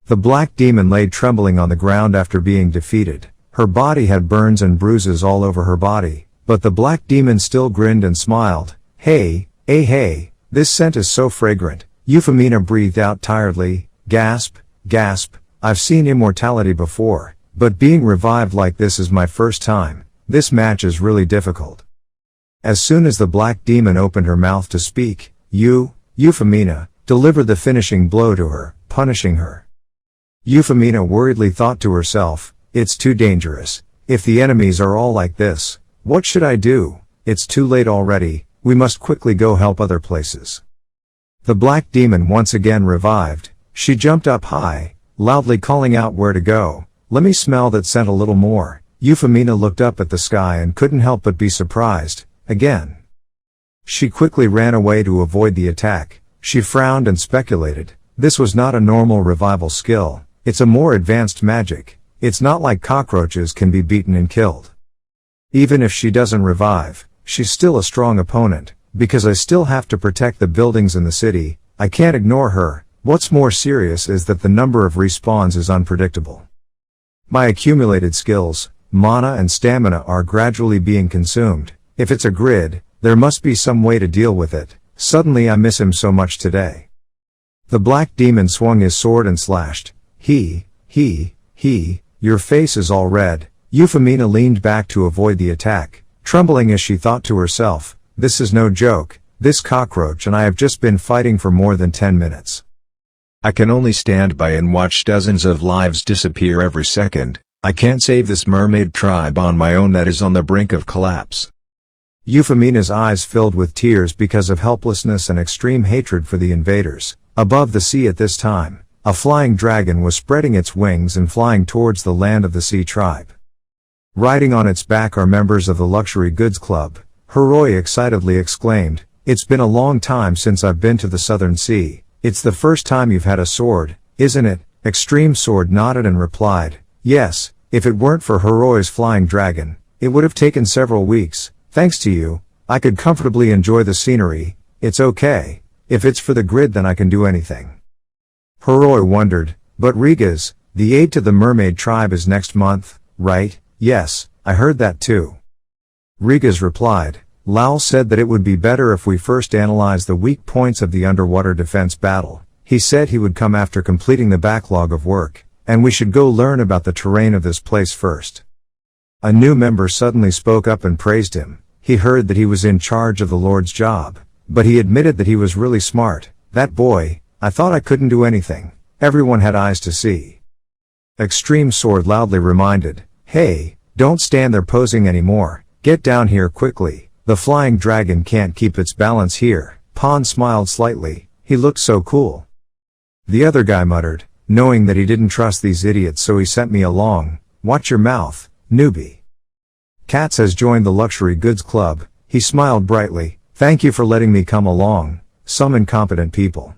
S1: The black demon lay trembling on the ground after being defeated. Her body had burns and bruises all over her body, but the black demon still grinned and smiled. Hey, this scent is so fragrant." Euphemina breathed out tiredly. Gasp, gasp. "I've seen immortality before, but being revived like this is my first time. This match is really difficult." As soon as the black demon opened her mouth to speak, Euphemina delivered the finishing blow to her, punishing her. Euphemina worriedly thought to herself, "It's too dangerous. If the enemies are all like this, what should I do? It's too late already. We must quickly go help other places." The black demon once again revived. She jumped up high, loudly calling out where to go. "Let me smell that scent a little more." Euphemina looked up at the sky and couldn't help but be surprised. Again. She quickly ran away to avoid the attack. She frowned and speculated. This was not a normal revival skill. It's a more advanced magic. It's not like cockroaches can be beaten and killed. Even if she doesn't revive, she's still a strong opponent, because I still have to protect the buildings in the city. I can't ignore her. What's more serious is that the number of respawns is unpredictable. My accumulated skills, mana and stamina are gradually being consumed. If it's a grid, there must be some way to deal with it. Suddenly I miss him so much today. The black demon swung his sword and slashed. Your face is all red." Euphemina leaned back to avoid the attack, trembling as she thought to herself, "This is no joke. This cockroach and I have just been fighting for more than 10 minutes. I can only stand by and watch dozens of lives disappear every second. I can't save this mermaid tribe on my own that is on the brink of collapse." Euphemia's eyes filled with tears because of helplessness and extreme hatred for the invaders. Above the sea at this time, a flying dragon was spreading its wings and flying towards the land of the Sea Tribe. Riding on its back are members of the Luxury Goods Club. Hiroi excitedly exclaimed, "It's been a long time since I've been to the Southern Sea. It's the first time you've had a sword, isn't it?" Extreme Sword nodded and replied, "Yes, if it weren't for Hiroi's flying dragon, it would have taken several weeks. Thanks to you, I could comfortably enjoy the scenery. It's okay. If it's for the grid then I can do anything." Hiroi wondered, "But Riga's, the aid to the mermaid tribe is next month, right?" "Yes, I heard that too." Riga's replied, "Lau said that it would be better if we first analyze the weak points of the underwater defense battle. He said he would come after completing the backlog of work, and we should go learn about the terrain of this place first." A new member suddenly spoke up and praised him. He heard that he was in charge of the Lord's job, but he admitted that he was really smart. "That boy, I thought I couldn't do anything. Everyone had eyes to see." Extreme Sword loudly reminded, "Hey, don't stand there posing anymore. Get down here quickly. The flying dragon can't keep its balance here." Pon smiled slightly. He looked so cool. The other guy muttered, knowing that he didn't trust these idiots, "So he sent me along. Watch your mouth, newbie." Katz has joined the Luxury Goods Club. He smiled brightly. "Thank you for letting me come along. Some incompetent people."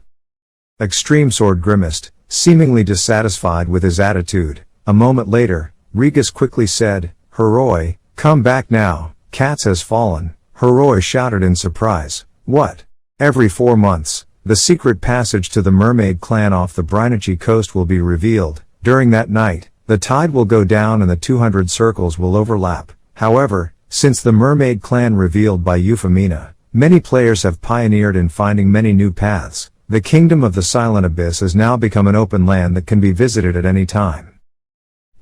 S1: Extreme Sword grimaced, seemingly dissatisfied with his attitude. A moment later, Rigas quickly said, "Hiroi, come back now. Katz has fallen." Hiroi shouted in surprise. "What? Every 4 months, the secret passage to the mermaid clan off the Brinichi coast will be revealed. During that night, the tide will go down and the 200 circles will overlap. However, since the mermaid clan revealed by Euphemina, many players have pioneered in finding many new paths. The kingdom of the Silent Abyss has now become an open land that can be visited at any time."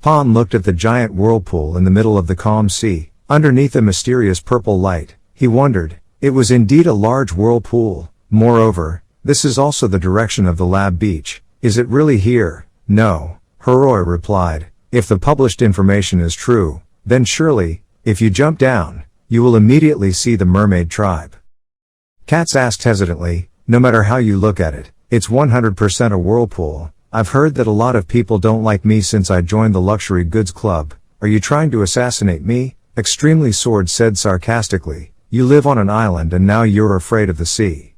S1: Pon looked at the giant whirlpool in the middle of the calm sea. Underneath a mysterious purple light, he wondered, it was indeed a large whirlpool, Moreover, this is also the direction of the lab beach. Is it really here? No, Heroi replied. If the published information is true, then surely, if you jump down, you will immediately see the mermaid tribe. Katz asked hesitantly, no matter how you look at it, it's 100% a whirlpool. I've heard that a lot of people don't like me since I joined the luxury goods club. Are you trying to assassinate me? Extremely Sword said sarcastically. You live on an island and now you're afraid of the sea.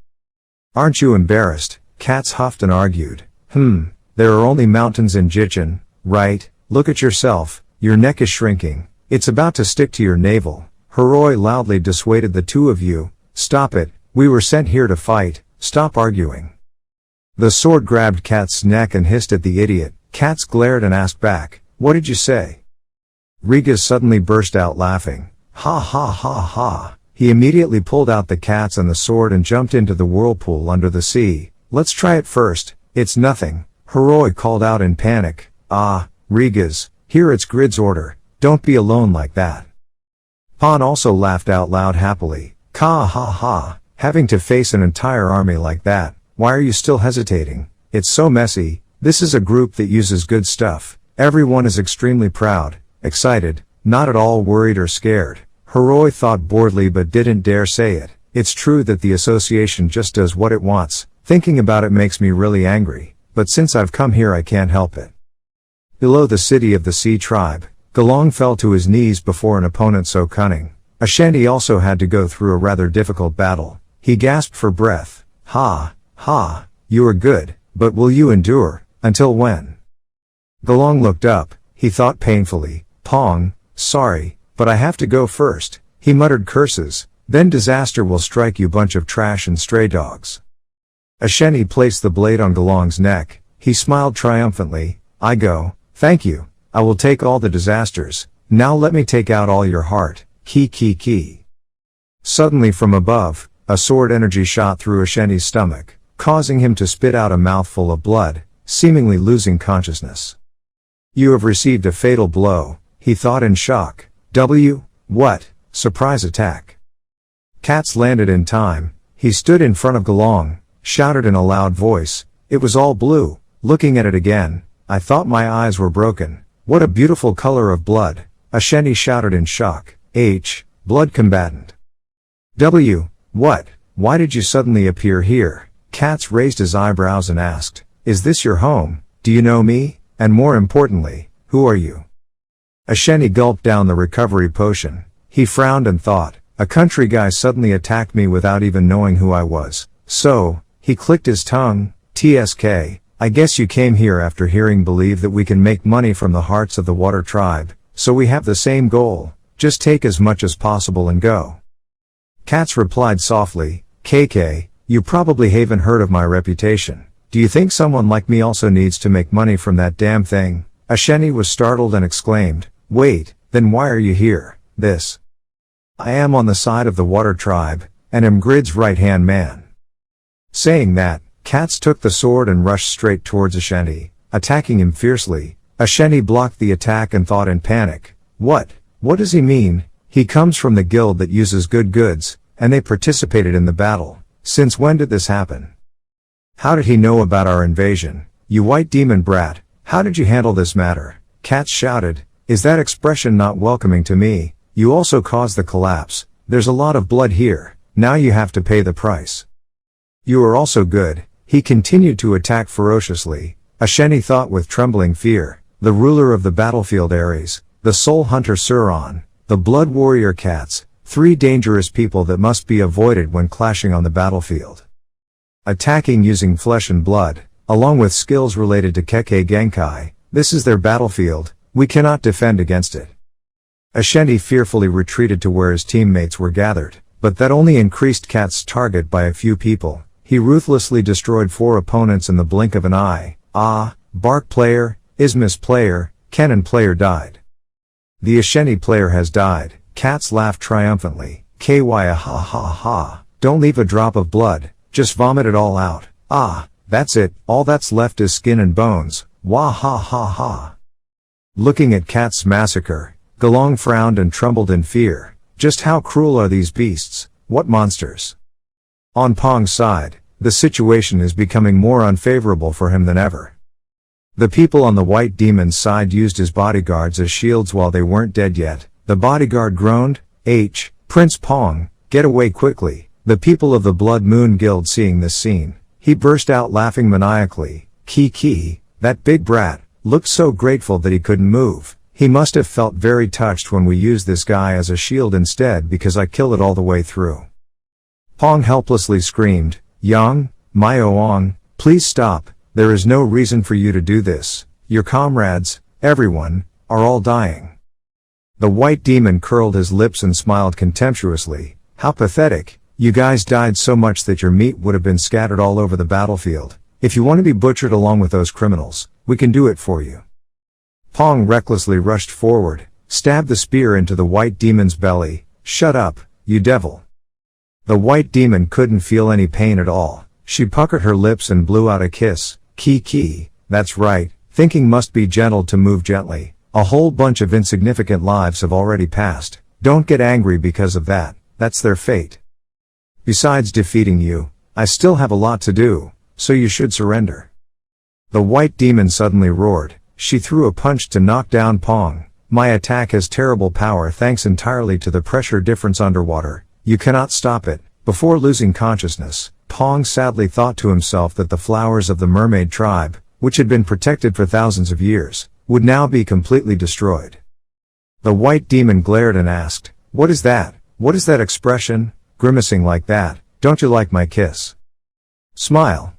S1: Aren't you embarrassed? Katz huffed and argued. There are only mountains in Jichen, right? Look at yourself, your neck is shrinking. It's about to stick to your navel. Heroi loudly dissuaded the two of you. Stop it, we were sent here to fight, stop arguing. The sword grabbed Katz's neck and hissed at the idiot. Katz glared and asked back, what did you say? Rigas suddenly burst out laughing. Ha ha ha ha. He immediately pulled out the Katz and the sword and jumped into the whirlpool under the sea. Let's try it first. It's nothing. Heroi called out in panic. Ah, Rigas, here it's Grid's order. Don't be alone like that. Pan also laughed out loud happily. Ha ha ha. Having to face an entire army like that. Why are you still hesitating? It's so messy. This is a group that uses good stuff. Everyone is extremely proud, excited, not at all worried or scared. Heroi thought boredly but didn't dare say it. It's true that the association just does what it wants. Thinking about it makes me really angry. But since I've come here I can't help it. Below the city of the Sea Tribe, Galong fell to his knees before an opponent so cunning. Ashanti also had to go through a rather difficult battle. He gasped for breath. Ha, ha, you are good, but will you endure, until when? Galong looked up, he thought painfully. Pong, sorry, but I have to go first. He muttered curses, then disaster will strike you bunch of trash and stray dogs. Ashanti placed the blade on Galong's neck. He smiled triumphantly. I go, thank you, I will take all the disasters, now let me take out all your heart, ki. Suddenly from above, a sword energy shot through Ashanti's stomach, causing him to spit out a mouthful of blood, seemingly losing consciousness. You have received a fatal blow, he thought in shock. What? Surprise attack. Katz landed in time. He stood in front of Galong, shouted in a loud voice. It was all blue. Looking at it again, I thought my eyes were broken. What a beautiful color of blood. Ashanti shouted in shock. Blood combatant. What? Why did you suddenly appear here? Katz raised his eyebrows and asked, is this your home? Do you know me? And more importantly, who are you? Ashanti gulped down the recovery potion. He frowned and thought, a country guy suddenly attacked me without even knowing who I was. So, he clicked his tongue. TSK, I guess you came here after hearing believe that we can make money from the hearts of the water tribe, so we have the same goal, just take as much as possible and go. Katz replied softly, KK, you probably haven't heard of my reputation. Do you think someone like me also needs to make money from that damn thing? Ashanti was startled and exclaimed, wait, then why are you here? I am on the side of the water tribe, and am Grid's right-hand man. Saying that, Katz took the sword and rushed straight towards Ashanti, attacking him fiercely. Ashanti blocked the attack and thought in panic, what does he mean? He comes from the guild that uses good goods, and they participated in the battle. Since when did this happen? How did he know about our invasion? You white demon brat, how did you handle this matter? Katz shouted, is that expression not welcoming to me? You also caused the collapse. There's a lot of blood here, now you have to pay the price. You are also good. He continued to attack ferociously. Ashanti thought with trembling fear, the ruler of the battlefield Ares, the soul hunter Suron, the blood warrior Katz, three dangerous people that must be avoided when clashing on the battlefield. Attacking using flesh and blood, along with skills related to Kekkei Genkai, this is their battlefield, we cannot defend against it. Ashanti fearfully retreated to where his teammates were gathered, but that only increased Katz's target by a few people. He ruthlessly destroyed 4 opponents in the blink of an eye. Bark player, Ismus player, Kennen player died. The Ashanti player has died. Katz laughed triumphantly. KY ha ha ha. Don't leave a drop of blood, just vomit it all out. That's it, all that's left is skin and bones. Wah ha ha ha. Looking at Katz's massacre, Galong frowned and trembled in fear. Just how cruel are these beasts? What monsters? On Pong's side, the situation is becoming more unfavorable for him than ever. The people on the White Demon's side used his bodyguards as shields while they weren't dead yet. The bodyguard groaned, Prince Pong, get away quickly. The people of the Blood Moon Guild seeing this scene, he burst out laughing maniacally. Kiki, that big brat, looked so grateful that he couldn't move. He must have felt very touched when we used this guy as a shield instead because I killed it all the way through. Pong helplessly screamed, Yang, Myoong, please stop, there is no reason for you to do this. Your comrades, everyone, are all dying. The White Demon curled his lips and smiled contemptuously. How pathetic, you guys died so much that your meat would have been scattered all over the battlefield. If you want to be butchered along with those criminals, we can do it for you. Pong recklessly rushed forward, stabbed the spear into the White Demon's belly. Shut up, you devil. The White Demon couldn't feel any pain at all. She puckered her lips and blew out a kiss. Kiki, that's right, thinking must be gentle to move gently. A whole bunch of insignificant lives have already passed. Don't get angry because of that, that's their fate. Besides defeating you, I still have a lot to do, so you should surrender. The White Demon suddenly roared. She threw a punch to knock down Pong. My attack has terrible power thanks entirely to the pressure difference underwater. You cannot stop it. Before losing consciousness, Pong sadly thought to himself that the flowers of the mermaid tribe, which had been protected for thousands of years, would now be completely destroyed. The White Demon glared and asked, What is that? What is that expression? Grimacing like that, don't you like my kiss? Smile.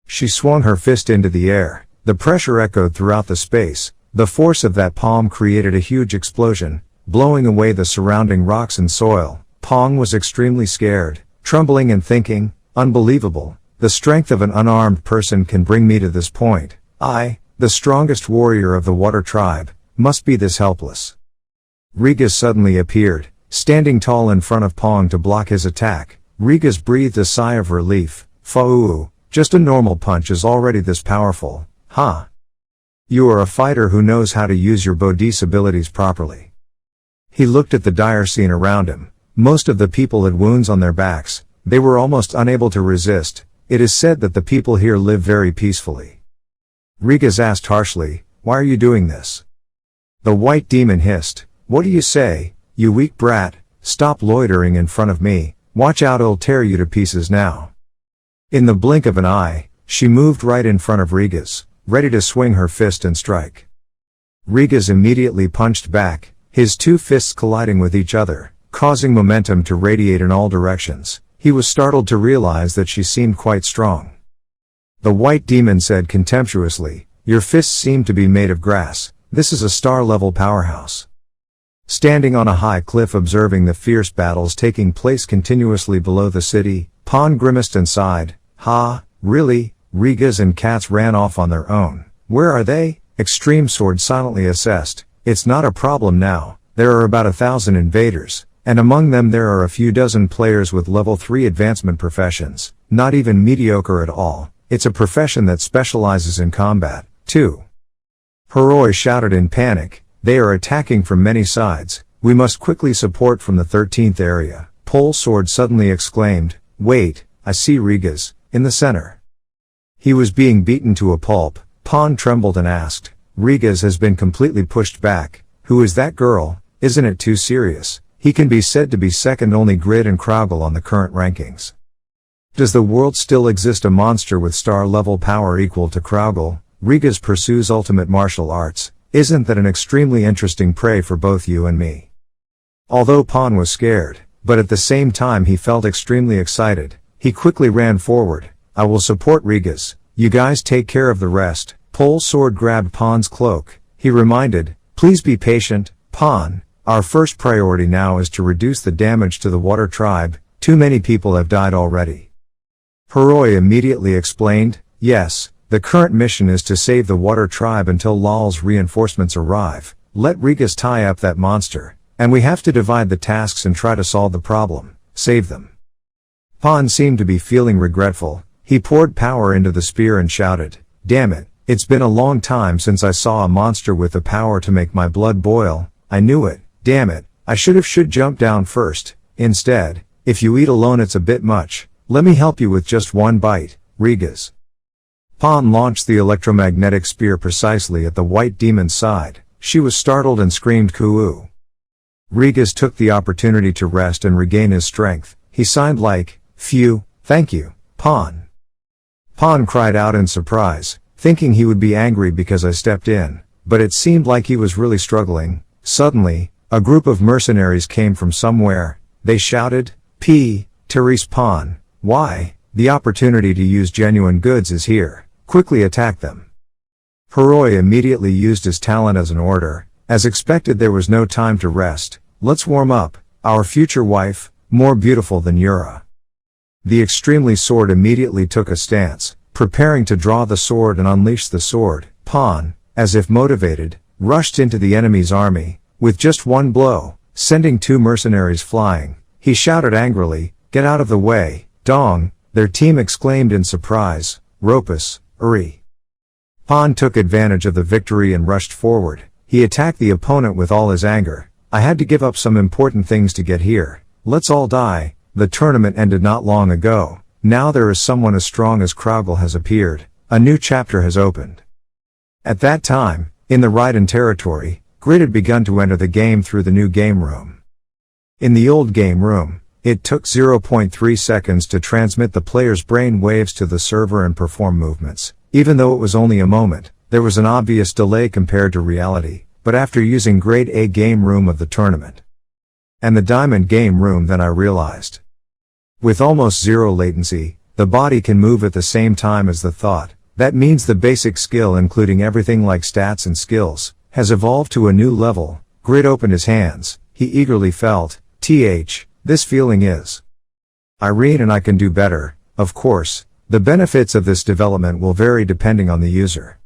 S1: She swung her fist into the air. The pressure echoed throughout the space. The force of that palm created a huge explosion, blowing away the surrounding rocks and soil. Pong was extremely scared, trembling and thinking, unbelievable, the strength of an unarmed person can bring me to this point. I, the strongest warrior of the water tribe, must be this helpless. Rigas suddenly appeared, standing tall in front of Pong to block his attack. Rigas breathed a sigh of relief. Fa'uu, just a normal punch is already this powerful, huh? You are a fighter who knows how to use your Bodhi's abilities properly. He looked at the dire scene around him. Most of the people had wounds on their backs. They were almost unable to resist. It is said that the people here live very peacefully. Rigas asked harshly, Why are you doing this? The White Demon hissed, What do you say, you weak brat? Stop loitering in front of me. Watch out, I'll tear you to pieces now. In the blink of an eye, she moved right in front of Rigas, ready to swing her fist and strike. Rigas immediately punched back, his two fists colliding with each other, causing momentum to radiate in all directions. He was startled to realize that she seemed quite strong. The White Demon said contemptuously, Your fists seem to be made of grass. This is a star-level powerhouse. Standing on a high cliff observing the fierce battles taking place continuously below the city, Pong grimaced and sighed. Ha, really? Rigas and Cats ran off on their own. Where are they? Extreme Sword silently assessed. It's not a problem now. There are about 1,000 invaders, and among them there are a few dozen players with level 3 advancement professions. Not even mediocre at all. It's a profession that specializes in combat, too. Heroi shouted in panic. They are attacking from many sides. We must quickly support from the 13th area. Pole Sword suddenly exclaimed, Wait, I see Rigas, in the center. He was being beaten to a pulp. Pong trembled and asked, Rigas has been completely pushed back. Who is that girl? Isn't it too serious? He can be said to be second only Grid and Kraugle on the current rankings. Does the world still exist a monster with star-level power equal to Kraugle? Rigas pursues ultimate martial arts. Isn't that an extremely interesting prey for both you and me? Although Pong was scared, but at the same time he felt extremely excited, he quickly ran forward. I will support Rigas. You guys take care of the rest. Pole Sword grabbed Pong's cloak. He reminded, Please be patient, Pong. Our first priority now is to reduce the damage to the water tribe. Too many people have died already. Heroi immediately explained, Yes, the current mission is to save the water tribe until Lal's reinforcements arrive. Let Rigas tie up that monster, and we have to divide the tasks and try to solve the problem. Save them. Pong seemed to be feeling regretful. He poured power into the spear and shouted, Damn it, it's been a long time since I saw a monster with the power to make my blood boil. I knew it, damn it, I should jump down first. Instead, if you eat alone it's a bit much. let me help you with just one bite, Rigas. Pan launched the electromagnetic spear precisely at the white demon's side. She was startled and screamed "Kuu." Rigas took the opportunity to rest and regain his strength. He signed like, "Phew, thank you, Pan." Pan cried out in surprise, thinking he would be angry because I stepped in, but it seemed like he was really struggling. Suddenly, a group of mercenaries came from somewhere. They shouted, Therese Pan, why, the opportunity to use genuine goods is here. Quickly attack them." Heroi immediately used his talent as an order. As expected, there was no time to rest. "Let's warm up, our future wife, more beautiful than Yura." The extremely sword immediately took a stance, preparing to draw the sword and unleash the sword. Pan, as if motivated, rushed into the enemy's army, with just one blow, sending 2 mercenaries flying. He shouted angrily, "Get out of the way, Dong!" Their team exclaimed in surprise, "Ropus, Uri." Pan took advantage of the victory and rushed forward. He attacked the opponent with all his anger. "I had to give up some important things to get here. Let's all die." The tournament ended not long ago. Now there is someone as strong as Kraugel has appeared. A new chapter has opened. At that time, in the Raiden territory, Grid had begun to enter the game through the new game room. In the old game room, it took 0.3 seconds to transmit the player's brain waves to the server and perform movements. Even though it was only a moment, there was an obvious delay compared to reality, but after using Grade A game room of the tournament and the Diamond game room, then I realized. With almost zero latency, the body can move at the same time as the thought. That means the basic skill, including everything like stats and skills, has evolved to a new level. Grid opened his hands. He eagerly felt, this feeling is Irene, and I can do better. Of course, the benefits of this development will vary depending on the user.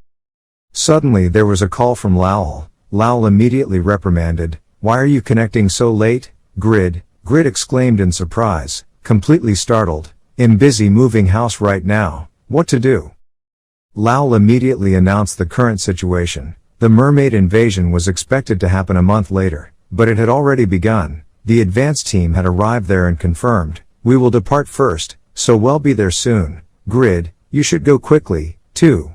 S1: Suddenly there was a call from Lowell. Lowell immediately reprimanded, "Why are you connecting so late, Grid?" Grid exclaimed in surprise, completely startled. "I'm busy moving house right now. What to do?" Lowell immediately announced the current situation. The mermaid invasion was expected to happen a month later, but it had already begun. The advance team had arrived there and confirmed, "We will depart first, so we'll be there soon. Grid, you should go quickly, too."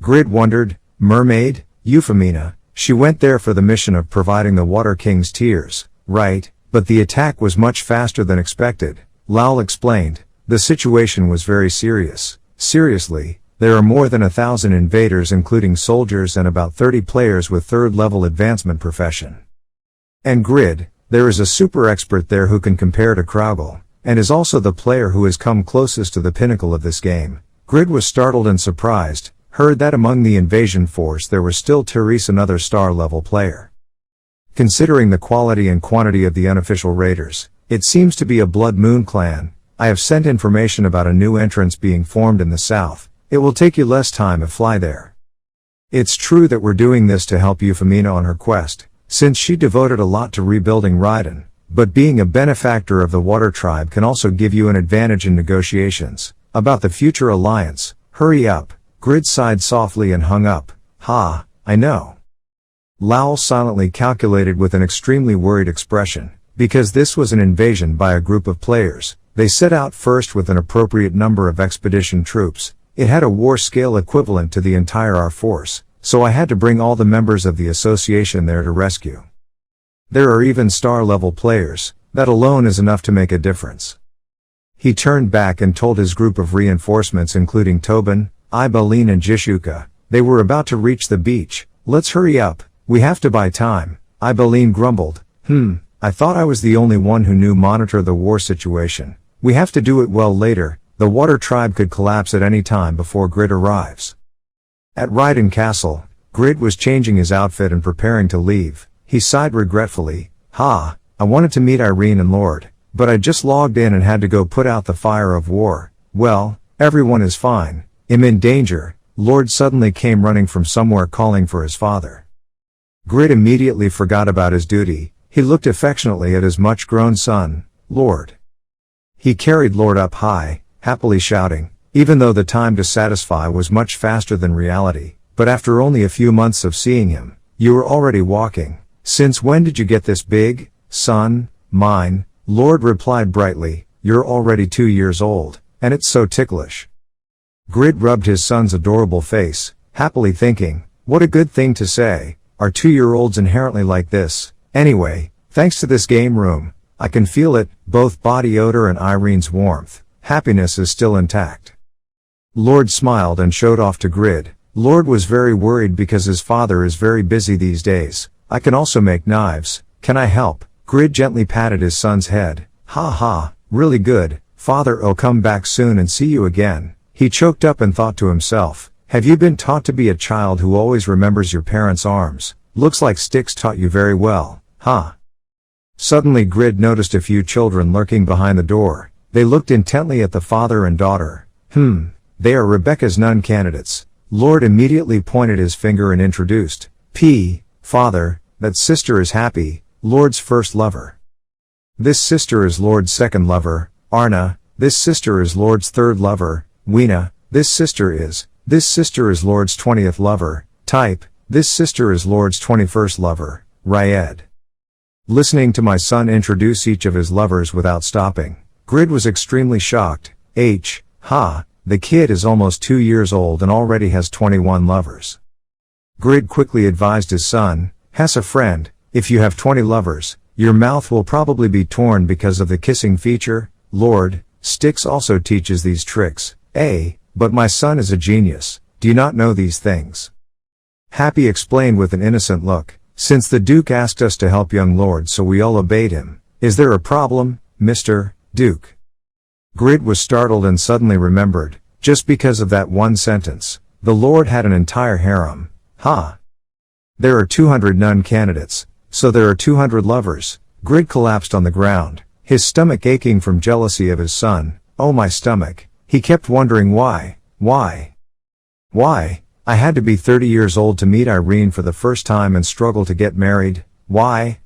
S1: Grid wondered, "Mermaid, Euphemina, she went there for the mission of providing the Water King's tears, right? But the attack was much faster than expected." Lowell explained, "The situation was very serious. Seriously, there are more than 1,000 invaders, including soldiers, and about 30 players with 3rd level advancement profession. And Grid, there is a super expert there who can compare to Kraugel, and is also the player who has come closest to the pinnacle of this game." Grid was startled and surprised, heard that among the invasion force there was still Therese, another star-level player. Considering the quality and quantity of the unofficial raiders, it seems to be a Blood Moon clan. I have sent information about a new entrance being formed in the south. It will take you less time to fly there. It's true that we're doing this to help Euphemina on her quest, since she devoted a lot to rebuilding Raiden, but being a benefactor of the Water Tribe can also give you an advantage in negotiations. About the future alliance, hurry up. Grid sighed softly and hung up. "Ha, I know." Lowell silently calculated with an extremely worried expression. Because this was an invasion by a group of players, they set out first with an appropriate number of expedition troops. It had a war scale equivalent to the entire R force, so I had to bring all the members of the association there to rescue. There are even star-level players. That alone is enough to make a difference. He turned back and told his group of reinforcements, including Tobin, Ibalin and Jishuka. They were about to reach the beach. "Let's hurry up. We have to buy time." Ibalin grumbled, I thought I was the only one who knew monitor the war situation. We have to do it well later. The Water Tribe could collapse at any time before Grid arrives." At Raiden Castle, Grid was changing his outfit and preparing to leave. He sighed regretfully, I wanted to meet Irene and Lord, but I just logged in and had to go put out the fire of war. Well, everyone is fine. I'm in danger." Lord suddenly came running from somewhere calling for his father. Grid immediately forgot about his duty. He looked affectionately at his much-grown son, Lord. He carried Lord up high, happily shouting, even though the time to satisfy was much faster than reality. But after only a few months of seeing him, "You were already walking. Since when did you get this big, son?" "Mine," Lord replied brightly. you're already 2 years old, and it's so ticklish." Grid rubbed his son's adorable face, happily thinking, what a good thing to say, are 2-year-olds inherently like this? Anyway, thanks to this game room, I can feel it, both body odor and Irene's warmth. Happiness is still intact. Lord smiled and showed off to Grid. Lord was very worried because his father is very busy these days. "I can also make knives. Can I help?" Grid gently patted his son's head. "Ha ha, really good, father, I'll come back soon and see you again." He choked up and thought to himself, have you been taught to be a child who always remembers your parents' arms? Looks like Sticks taught you very well, huh? Suddenly Grid noticed a few children lurking behind the door. They looked intently at the father and daughter. They are Rebecca's nun candidates. Lord immediately pointed his finger and introduced. Father, that sister is Happy, Lord's first lover. This sister is Lord's second lover, Arna. This sister is Lord's third lover, Weena. This sister is Lord's 20th lover, Type. This sister is Lord's 21st lover, Ryed. Listening to my son introduce each of his lovers without stopping, Grid was extremely shocked. The kid is almost 2 years old and already has 21 lovers. Grid quickly advised his son, has a friend, if you have 20 lovers, your mouth will probably be torn because of the kissing feature. Lord, Sticks also teaches these tricks. But my son is a genius. Do you not know these things? Happy explained with an innocent look. Since the Duke asked us to help young Lord, so we all obeyed him. Is there a problem, Mr. Duke? Grid was startled and suddenly remembered, just because of that one sentence, the Lord had an entire harem. There are 200 nun candidates, so there are 200 lovers. Grid collapsed on the ground, his stomach aching from jealousy of his son. Oh, my stomach. He kept wondering why. I had to be 30 years old to meet Irene for the first time and struggle to get married. Why?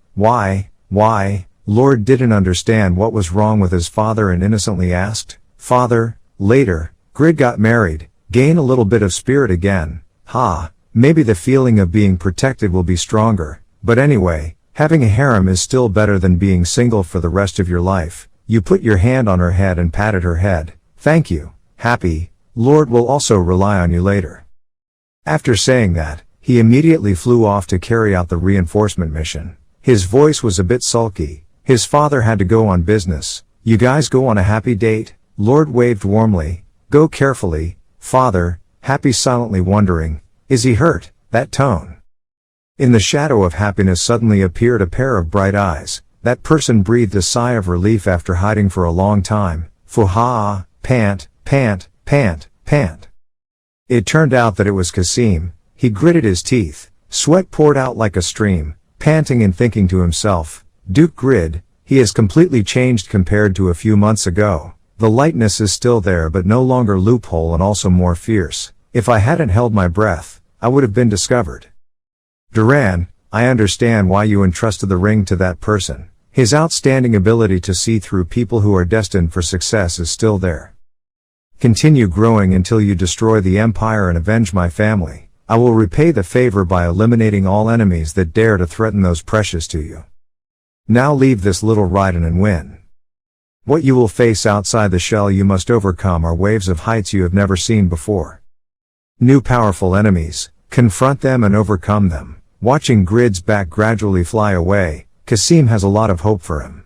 S1: Lord didn't understand what was wrong with his father and innocently asked, Father, later, Grid got married, gain a little bit of spirit again. Maybe the feeling of being protected will be stronger, but anyway, having a harem is still better than being single for the rest of your life. You put your hand on her head and patted her head. Thank you, Happy, Lord will also rely on you later. After saying that, he immediately flew off to carry out the reinforcement mission. His voice was a bit sulky. His father had to go on business. You guys go on a happy date? Lord waved warmly. Go carefully, Father. Happy silently wondering, is he hurt? That tone. In the shadow of Happiness suddenly appeared a pair of bright eyes. That person breathed a sigh of relief after hiding for a long time. Fuha, pant. It turned out that it was Kasim. He gritted his teeth. Sweat poured out like a stream, panting and thinking to himself, Duke Grid, he has completely changed compared to a few months ago. The lightness is still there but no longer loophole and also more fierce. If I hadn't held my breath, I would have been discovered. Duran, I understand why you entrusted the ring to that person. His outstanding ability to see through people who are destined for success is still there. Continue growing until you destroy the Empire and avenge my family. I will repay the favor by eliminating all enemies that dare to threaten those precious to you. Now leave this little Raiden and win. What you will face outside the shell you must overcome are waves of heights you have never seen before. New powerful enemies, confront them and overcome them. Watching Grid's back gradually fly away, Kasim has a lot of hope for him.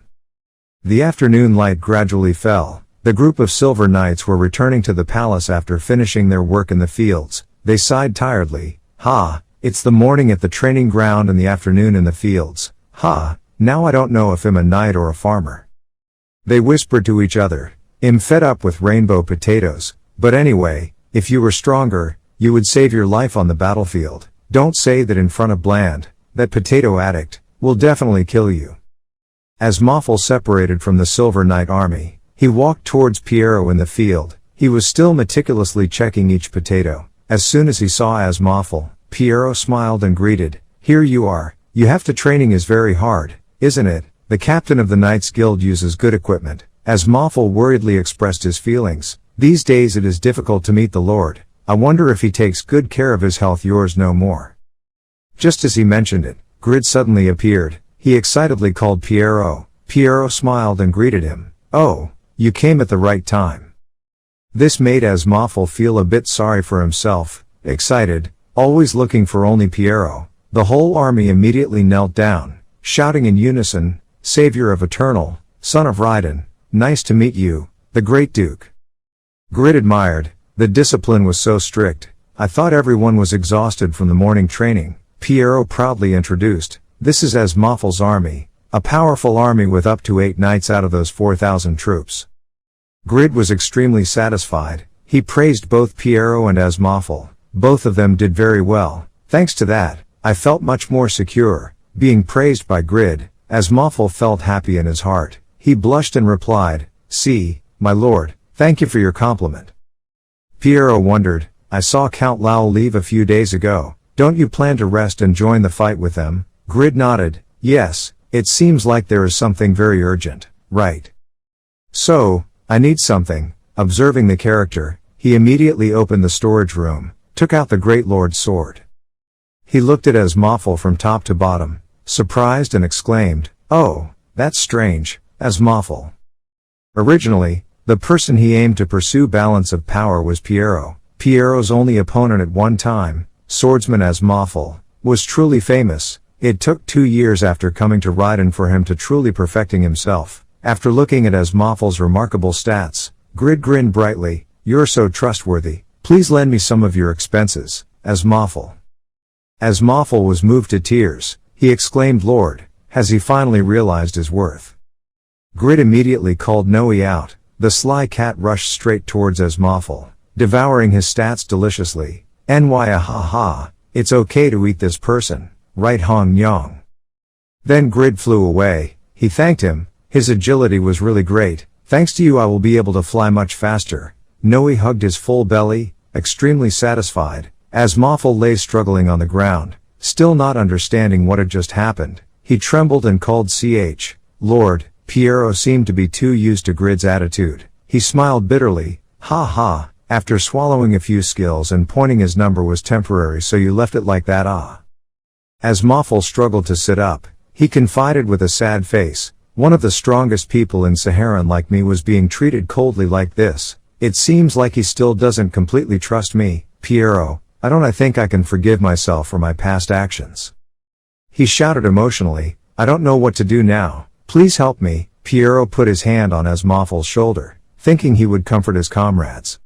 S1: The afternoon light gradually fell. The group of Silver Knights were returning to the palace after finishing their work in the fields. They sighed tiredly. It's the morning at the training ground and the afternoon in the fields. Now I don't know if I'm a knight or a farmer. They whispered to each other. I'm fed up with rainbow potatoes, but anyway, if you were stronger, you would save your life on the battlefield. Don't say that in front of Bland, that potato addict, will definitely kill you. As Moffel separated from the Silver Knight army, he walked towards Piero in the field. He was still meticulously checking each potato. As soon as he saw Asmoffel, Piero smiled and greeted. Here you are. You have to training is very hard, isn't it? The captain of the Knights Guild uses good equipment. Asmoffel worriedly expressed his feelings. These days it is difficult to meet the Lord. I wonder if he takes good care of his health. Yours no more. Just as he mentioned it, Grid suddenly appeared. He excitedly called Piero. Piero smiled and greeted him. Oh, you came at the right time." This made Asmawful feel a bit sorry for himself, excited, always looking for only Piero. The whole army immediately knelt down, shouting in unison, "Savior of Eternal, son of Raiden, nice to meet you, the Great Duke." Grid admired, "The discipline was so strict, I thought everyone was exhausted from the morning training." Piero proudly introduced, "This is Asmawful's army, a powerful army with up to 8 knights out of those 4,000 troops." Grid was extremely satisfied. He praised both Piero and Asmawful. Both of them did very well. Thanks to that, I felt much more secure. Being praised by Grid, Asmawful felt happy in his heart. He blushed and replied, "See, my lord, thank you for your compliment." Piero wondered, "I saw Count Lowell leave a few days ago. Don't you plan to rest and join the fight with them?" Grid nodded, "Yes, it seems like there is something very urgent, right? So, I need something." Observing the character, he immediately opened the storage room, took out the Great Lord's sword. He looked at Asmawful from top to bottom, surprised and exclaimed, "Oh, that's strange, Asmawful." Originally, the person he aimed to pursue balance of power was Piero. Piero's only opponent at one time, swordsman Asmawful, was truly famous. It took 2 years after coming to Raiden for him to truly perfecting himself. After looking at Asmawful's remarkable stats, Grid grinned brightly, "You're so trustworthy, please lend me some of your expenses, Asmawful." Asmawful was moved to tears. He exclaimed, "Lord, has he finally realized his worth?" Grid immediately called Noe out. The sly cat rushed straight towards Asmawful, devouring his stats deliciously. "Nya ha ha, it's okay to eat this person, right Hong Nyong." Then Grid flew away. He thanked him. "His agility was really great. Thanks to you I will be able to fly much faster." Noe hugged his full belly, extremely satisfied. Asmawful lay struggling on the ground, still not understanding what had just happened. He trembled and called "Lord." Piero seemed to be too used to Grid's attitude. He smiled bitterly, "Ha ha, after swallowing a few skills and pointing his number was temporary, so you left it like that, ah?" Asmawful struggled to sit up. He confided with a sad face, "One of the strongest people in Saharan like me was being treated coldly like this. It seems like he still doesn't completely trust me. Piero, I think I can forgive myself for my past actions." He shouted emotionally, "I don't know what to do now. Please help me." Piero put his hand on Asmawful's shoulder, thinking he would comfort his comrades.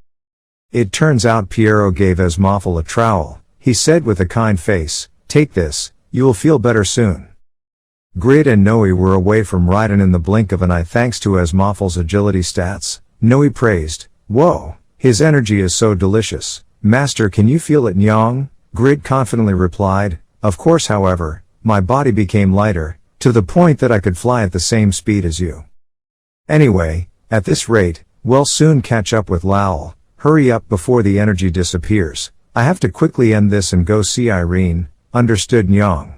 S1: It turns out Piero gave Asmawful a trowel. He said with a kind face, "Take this, you will feel better soon." Grid and Noe were away from Raiden in the blink of an eye thanks to Asmawful's agility stats. Noe praised, "Whoa, his energy is so delicious. Master, can you feel it, Nyong?" Grid confidently replied, "Of course, however, my body became lighter, to the point that I could fly at the same speed as you. Anyway, at this rate, we'll soon catch up with Lowell. Hurry up before the energy disappears. I have to quickly end this and go see Irene." Understood Nyong.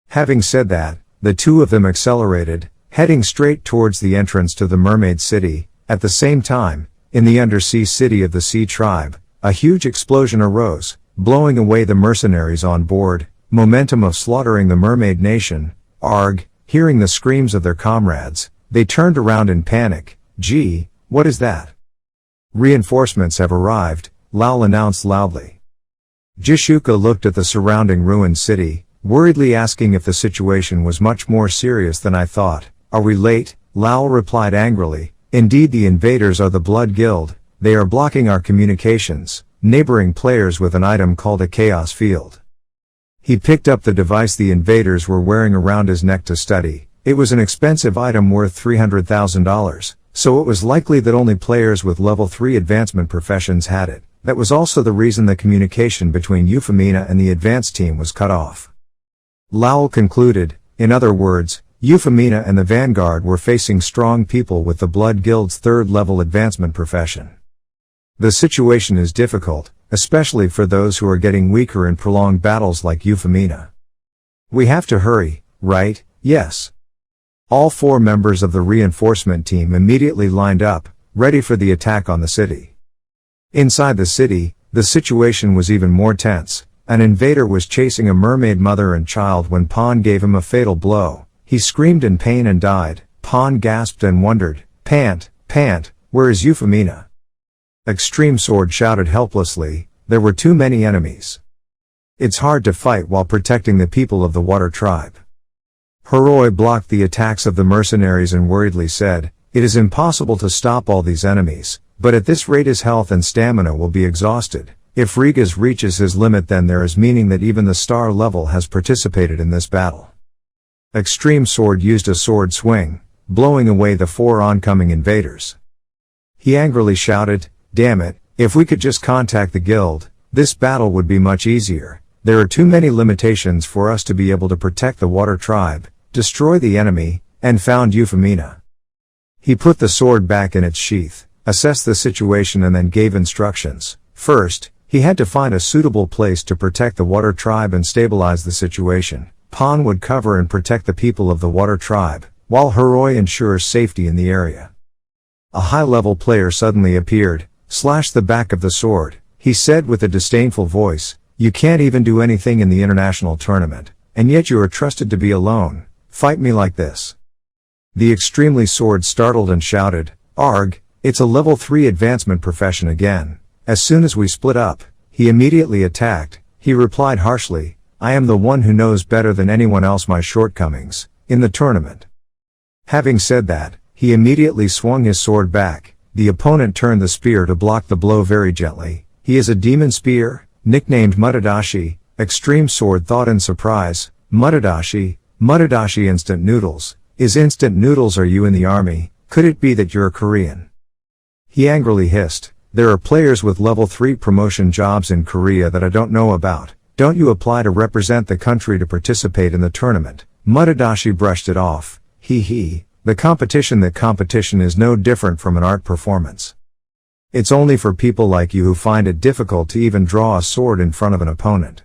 S1: Having said that, the two of them accelerated, heading straight towards the entrance to the Mermaid City. At the same time, in the undersea city of the Sea Tribe, a huge explosion arose, blowing away the mercenaries on board. Momentum of slaughtering the Mermaid Nation. Arg, hearing the screams of their comrades, they turned around in panic. "Gee, what is that?" "Reinforcements have arrived," Lowell announced loudly. Jishuka looked at the surrounding ruined city, worriedly asking if the situation was much more serious than I thought. "Are we late?" Lowell replied angrily, "Indeed, the invaders are the Blood Guild. They are blocking our communications." Neighboring players with an item called a Chaos Field. He picked up the device the invaders were wearing around his neck to study. It was an expensive item worth $300,000, so it was likely that only players with level 3 advancement professions had it. That was also the reason the communication between Euphemina and the advanced team was cut off. Lowell concluded, in other words, Euphemina and the Vanguard were facing strong people with the Blood Guild's 3rd level advancement profession. The situation is difficult, especially for those who are getting weaker in prolonged battles like Euphemina. We have to hurry, right? Yes. All 4 members of the reinforcement team immediately lined up, ready for the attack on the city. Inside the city, the situation was even more tense. An invader was chasing a mermaid mother and child when Pan gave him a fatal blow. He screamed in pain and died. Pan gasped and wondered, "Pant, Pant, where is Euphemina? Extreme Sword shouted helplessly, there were too many enemies. It's hard to fight while protecting the people of the Water Tribe. Heroi blocked the attacks of the mercenaries and worriedly said, it is impossible to stop all these enemies, but at this rate his health and stamina will be exhausted. If Rigas reaches his limit, then there is meaning that even the star level has participated in this battle. Extreme Sword used a sword swing, blowing away the 4 oncoming invaders. He angrily shouted, damn it, if we could just contact the guild, this battle would be much easier. There are too many limitations for us to be able to protect the Water Tribe, destroy the enemy, and found Euphemina. He put the sword back in its sheath, assessed the situation and then gave instructions. First, he had to find a suitable place to protect the Water Tribe and stabilize the situation. Pan would cover and protect the people of the Water Tribe, while Heroi ensures safety in the area. A high-level player suddenly appeared, slashed the back of the sword. He said with a disdainful voice, you can't even do anything in the international tournament, and yet you are trusted to be alone. Fight me like this. The Extremely Sword startled and shouted, Arg, it's a level 3 advancement profession again. As soon as we split up, he immediately attacked. He replied harshly, I am the one who knows better than anyone else my shortcomings, in the tournament. Having said that, he immediately swung his sword back. The opponent turned the spear to block the blow very gently. He is a demon spear, nicknamed Mutadashi. Extreme Sword thought in surprise, Mutadashi instant noodles. Is instant noodles, are you in the army? Could it be that you're a Korean? He angrily hissed, there are players with level 3 promotion jobs in Korea that I don't know about. Don't you apply to represent the country to participate in the tournament? Mutadashi brushed it off. The competition is no different from an art performance. It's only for people like you who find it difficult to even draw a sword in front of an opponent.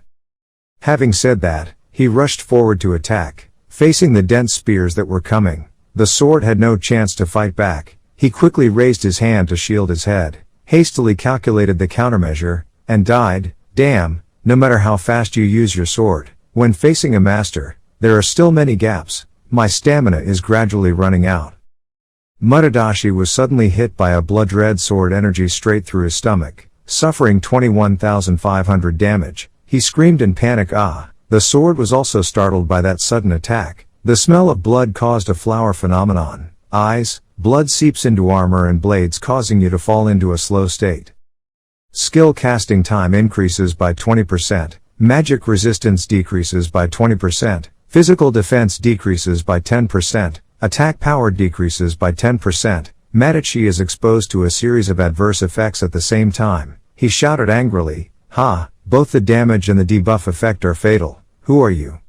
S1: Having said that, he rushed forward to attack. Facing the dense spears that were coming, the sword had no chance to fight back. He quickly raised his hand to shield his head, hastily calculated the countermeasure, and died. Damn, no matter how fast you use your sword, when facing a master, there are still many gaps. My stamina is gradually running out. Mutadashi was suddenly hit by a blood-red sword energy straight through his stomach, suffering 21,500 damage. He screamed in panic. The sword was also startled by that sudden attack. The smell of blood caused a flower phenomenon. Blood seeps into armor and blades, causing you to fall into a slow state. Skill casting time increases by 20%, magic resistance decreases by 20%, physical defense decreases by 10%, attack power decreases by 10%. Matachi is exposed to a series of adverse effects at the same time. He shouted angrily, both the damage and the debuff effect are fatal. Who are you?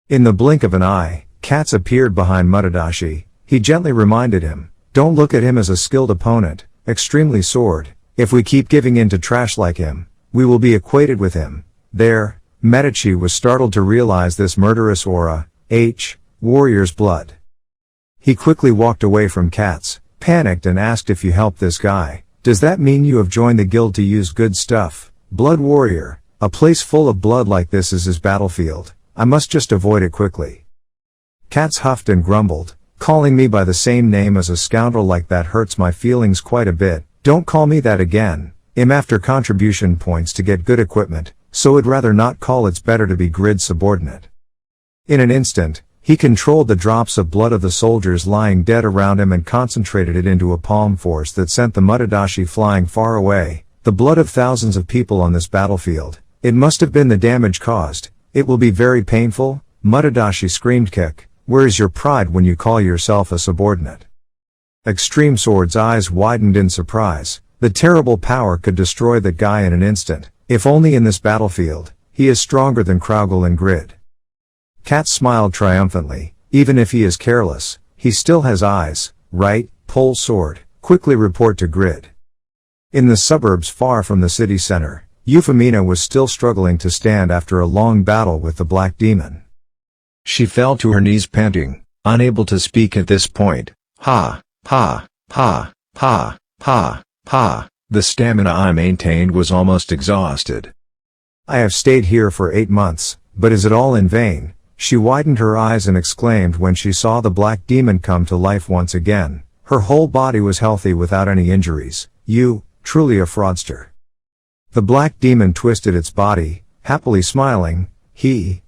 S1: In the blink of an eye, Katz appeared behind Mutadashi. He gently reminded him, don't look at him as a skilled opponent, Extremely Sword. If we keep giving in to trash like him, we will be equated with him. There, Matachi was startled to realize this murderous aura, warrior's blood. He quickly walked away from Katz, panicked and asked, if you help this guy, does that mean you have joined the guild to use good stuff? Blood warrior, a place full of blood like this is his battlefield. I must just avoid it quickly. Katz huffed and grumbled, calling me by the same name as a scoundrel like that hurts my feelings quite a bit. Don't call me that again. I'm after contribution points to get good equipment, so I'd rather not call. It's better to be grid subordinate. In an instant, he controlled the drops of blood of the soldiers lying dead around him and concentrated it into a palm force that sent the Mutadashi flying far away. The blood of thousands of people on this battlefield. It must have been the damage caused. It will be very painful. Mutadashi screamed. Kick, where is your pride when you call yourself a subordinate? Extreme Sword's eyes widened in surprise. The terrible power could destroy that guy in an instant. If only in this battlefield. He is stronger than Kraugel and Grid. Katz smiled triumphantly. Even if he is careless, he still has eyes, right? Pole Sword, quickly report to Grid. In the suburbs far from the city center, Euphemina was still struggling to stand after a long battle with the Black Demon. She fell to her knees panting, unable to speak at this point. The stamina I maintained was almost exhausted. I have stayed here for 8 months, but is it all in vain? She widened her eyes and exclaimed when she saw the Black Demon come to life once again. Her whole body was healthy without any injuries. You, truly a fraudster. The black demon twisted its body, happily smiling. He,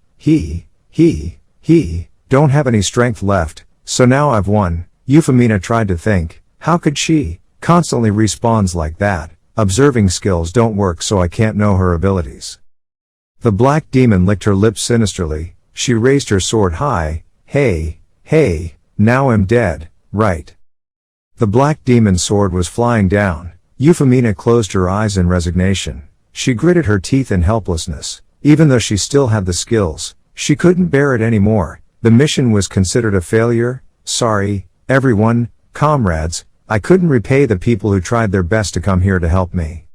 S1: don't have any strength left, so now I've won. Euphemina tried to think, how could she? Constantly respawns like that. Observing skills don't work, so I can't know her abilities. The black demon licked her lips sinisterly. She raised her sword high. Hey, now I'm dead, right? The black demon's sword was flying down. Euphemina closed her eyes in resignation. She gritted her teeth in helplessness. Even though she still had the skills, she couldn't bear it anymore. The mission was considered a failure. Sorry, everyone, comrades, I couldn't repay the people who tried their best to come here to help me.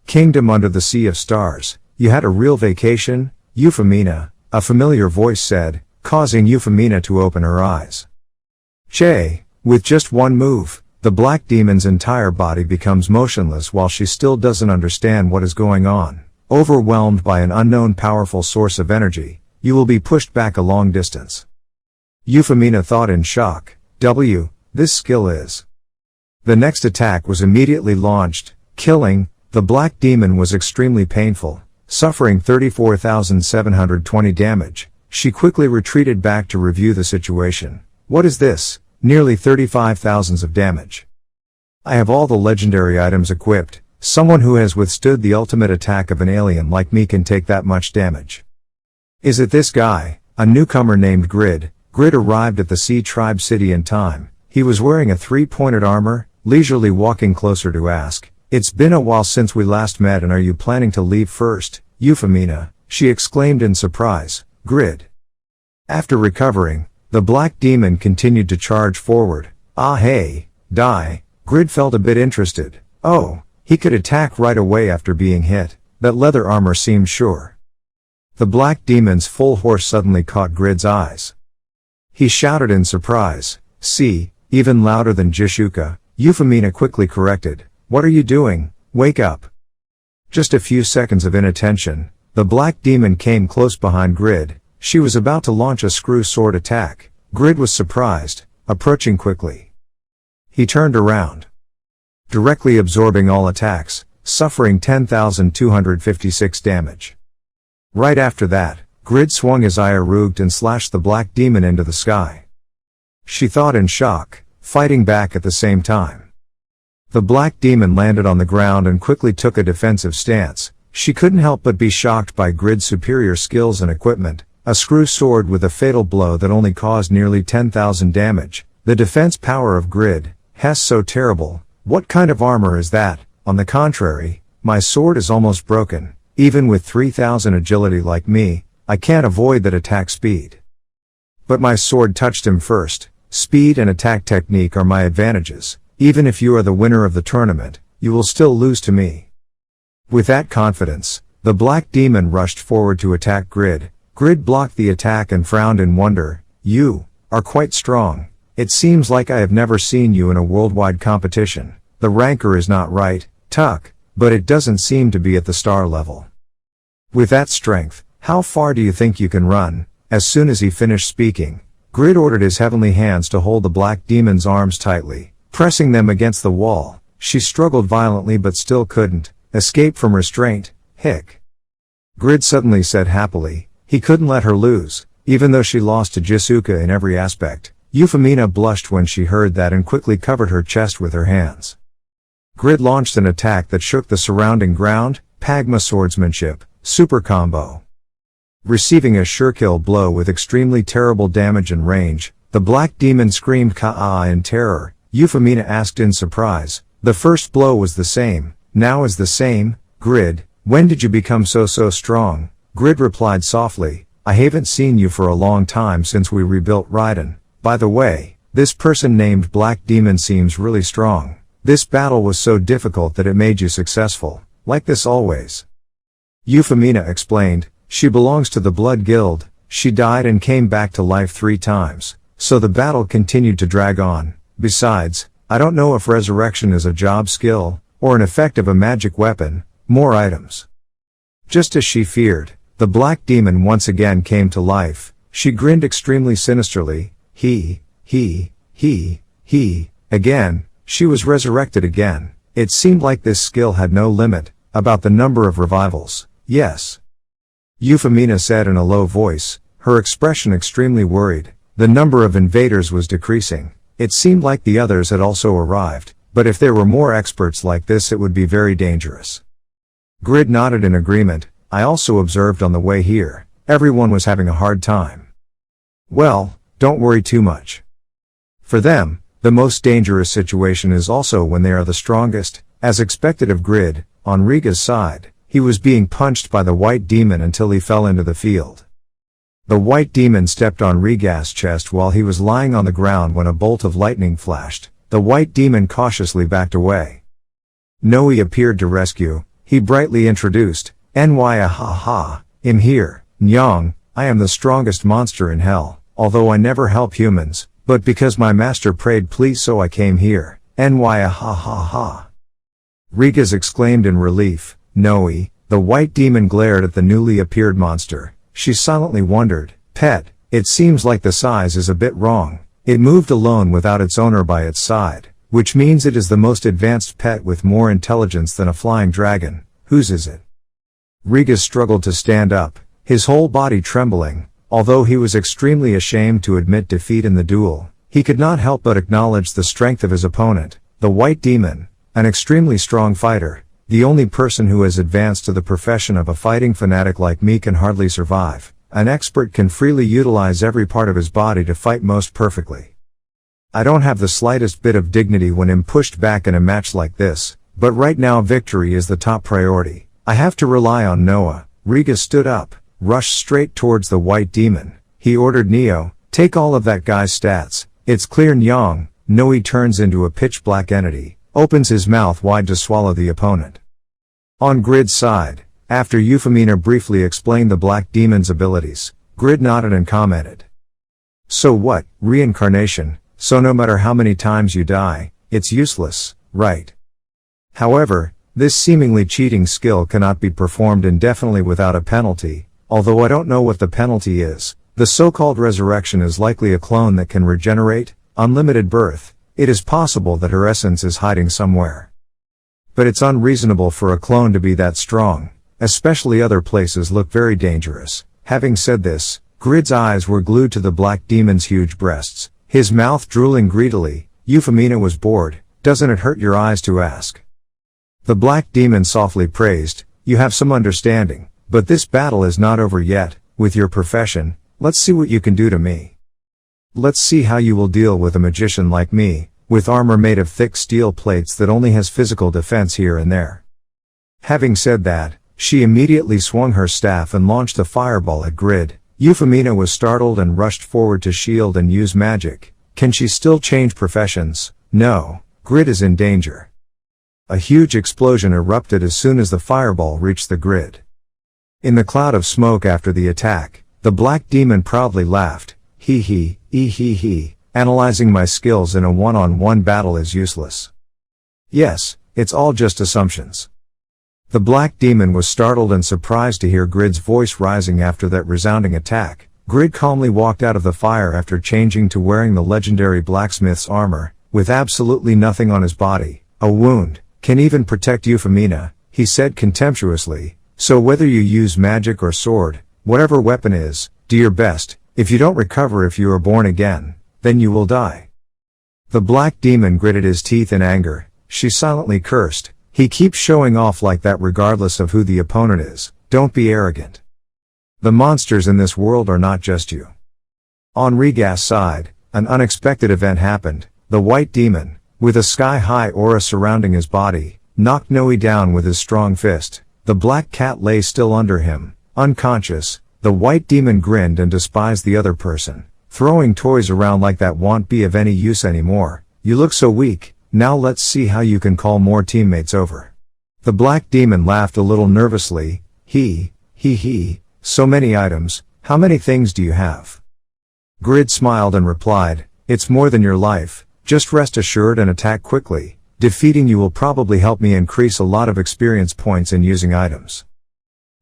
S1: Kingdom under the sea of stars, you had a real vacation, Euphemina, a familiar voice said, causing Euphemina to open her eyes. Che, with just one move, the black demon's entire body becomes motionless while she still doesn't understand what is going on. Overwhelmed by an unknown powerful source of energy, you will be pushed back a long distance. Euphemina thought in shock, this skill is. The next attack was immediately launched, killing. The black demon was extremely painful, suffering 34,720 damage. She quickly retreated back to review the situation. What is this? Nearly 35,000 of damage. I have all the legendary items equipped. Someone who has withstood the ultimate attack of an alien like me can take that much damage. Is it this guy? A newcomer named Grid. Grid arrived at the Sea Tribe City in time. He was wearing a three-pointed armor, leisurely walking closer to ask, "It's been a while since we last met, and are you planning to leave first, Euphemina?" she exclaimed in surprise. Grid. After recovering, the black demon continued to charge forward. Die. Grid felt a bit interested. Oh, he could attack right away after being hit. That leather armor seemed sure. The black demon's full horse suddenly caught Grid's eyes. He shouted in surprise. See, even louder than Jishuka. Euphemina quickly corrected. What are you doing? Wake up. Just a few seconds of inattention. The black demon came close behind Grid. She was about to launch a screw sword attack. Grid was surprised, approaching quickly. He turned around, directly absorbing all attacks, suffering 10,256 damage. Right after that, Grid swung his Eye-Ruged and slashed the black demon into the sky. She thought in shock, fighting back at the same time. The black demon landed on the ground and quickly took a defensive stance. She couldn't help but be shocked by Grid's superior skills and equipment. A screw sword with a fatal blow that only caused nearly 10,000 damage. The defense power of Grid, so terrible. What kind of armor is that? On the contrary, my sword is almost broken. Even with 3,000 agility like me, I can't avoid that attack speed. But my sword touched him first. Speed and attack technique are my advantages. Even if you are the winner of the tournament, you will still lose to me. With that confidence, the black demon rushed forward to attack Grid. Grid blocked the attack and frowned in wonder. You are quite strong. It seems like I have never seen you in a worldwide competition. The rancor is not right, Tuck, but it doesn't seem to be at the star level. With that strength, how far do you think you can run? As soon as he finished speaking, Grid ordered his heavenly hands to hold the black demon's arms tightly, pressing them against the wall. She struggled violently but still couldn't escape from restraint. Hick. Grid suddenly said happily. He couldn't let her lose, even though she lost to Jisuka in every aspect. Euphemina blushed when she heard that and quickly covered her chest with her hands. Grid launched an attack that shook the surrounding ground. Pagma swordsmanship, super combo. Receiving a surekill blow with extremely terrible damage and range, the black demon screamed "Ka-ah" in terror. Euphemina asked in surprise. The first blow was the same, now is the same. Grid, when did you become so strong? Grid replied softly, I haven't seen you for a long time since we rebuilt Raiden. By the way, this person named Black Demon seems really strong. This battle was so difficult that it made you successful. Like this always. Euphemina explained, she belongs to the Blood Guild. She died and came back to life 3 times, so the battle continued to drag on. Besides, I don't know if resurrection is a job skill, or an effect of a magic weapon. More items. Just as she feared, the black demon once again came to life. She grinned extremely sinisterly. Again, she was resurrected again. It seemed like this skill had no limit, about the number of revivals. Yes. Euphemina said in a low voice, her expression extremely worried. The number of invaders was decreasing. It seemed like the others had also arrived, but if there were more experts like this it would be very dangerous. Grid nodded in agreement. I also observed on the way here, everyone was having a hard time. Well, don't worry too much. For them, the most dangerous situation is also when they are the strongest, as expected of Grid. On Riga's side, he was being punched by the white demon until he fell into the field. The white demon stepped on Riga's chest while he was lying on the ground when a bolt of lightning flashed. The white demon cautiously backed away. Noe appeared to rescue. He brightly introduced, "Newanime, I'm here, Nyang, I am the strongest monster in hell, although I never help humans, but because my master prayed please so I came here, Newanime." Rigas exclaimed in relief. Noe, the white demon glared at the newly appeared monster. She silently wondered, "Pet, it seems like the size is a bit wrong. It moved alone without its owner by its side, which means it is the most advanced pet with more intelligence than a flying dragon. Whose is it?" Rigas struggled to stand up, his whole body trembling. Although he was extremely ashamed to admit defeat in the duel, he could not help but acknowledge the strength of his opponent, the white demon, an extremely strong fighter. The only person who has advanced to the profession of a fighting fanatic like me can hardly survive. An expert can freely utilize every part of his body to fight most perfectly. I don't have the slightest bit of dignity when I'm pushed back in a match like this, but right now victory is the top priority. I have to rely on Noah. Riga stood up, rushed straight towards the white demon. He ordered Neo, "Take all of that guy's stats. It's clear Nyang." Noe turns into a pitch black entity, opens his mouth wide to swallow the opponent. On Grid's side, after Euphemina briefly explained the black demon's abilities, Grid nodded and commented. "So what, reincarnation, so no matter how many times you die, it's useless, right? However, this seemingly cheating skill cannot be performed indefinitely without a penalty, although I don't know what the penalty is. The so-called resurrection is likely a clone that can regenerate, unlimited birth. It is possible that her essence is hiding somewhere. But it's unreasonable for a clone to be that strong, especially other places look very dangerous." Having said this, Grid's eyes were glued to the black demon's huge breasts, his mouth drooling greedily. Euphemina was bored. "Doesn't it hurt your eyes to ask?" The black demon softly praised, "You have some understanding, but this battle is not over yet. With your profession, let's see what you can do to me. Let's see how you will deal with a magician like me, with armor made of thick steel plates that only has physical defense here and there." Having said that, she immediately swung her staff and launched a fireball at Grid. Euphemina was startled and rushed forward to shield and use magic. Can she still change professions? No, Grid is in danger. A huge explosion erupted as soon as the fireball reached the Grid. In the cloud of smoke after the attack, the black demon proudly laughed. Hee, analyzing my skills in a one-on-one battle is useless. Yes, it's all just assumptions. The black demon was startled and surprised to hear Grid's voice rising after that resounding attack. Grid calmly walked out of the fire after changing to wearing the legendary blacksmith's armor, with absolutely nothing on his body. "A wound can even protect Euphemina," he said contemptuously. "So whether you use magic or sword, whatever weapon is, do your best. If you don't recover if you are born again, then you will die." The black demon gritted his teeth in anger. She silently cursed. "He keeps showing off like that regardless of who the opponent is. Don't be arrogant. The monsters in this world are not just you." On Riga's side, an unexpected event happened. The white demon, with a sky-high aura surrounding his body, knocked Noe down with his strong fist. The black cat lay still under him, unconscious. The white demon grinned and despised the other person. "Throwing toys around like that won't be of any use anymore. You look so weak. Now let's see how you can call more teammates over." The black demon laughed a little nervously. He, so many items, how many things do you have?" Grid smiled and replied, "It's more than your life, just rest assured and attack quickly. Defeating you will probably help me increase a lot of experience points in using items."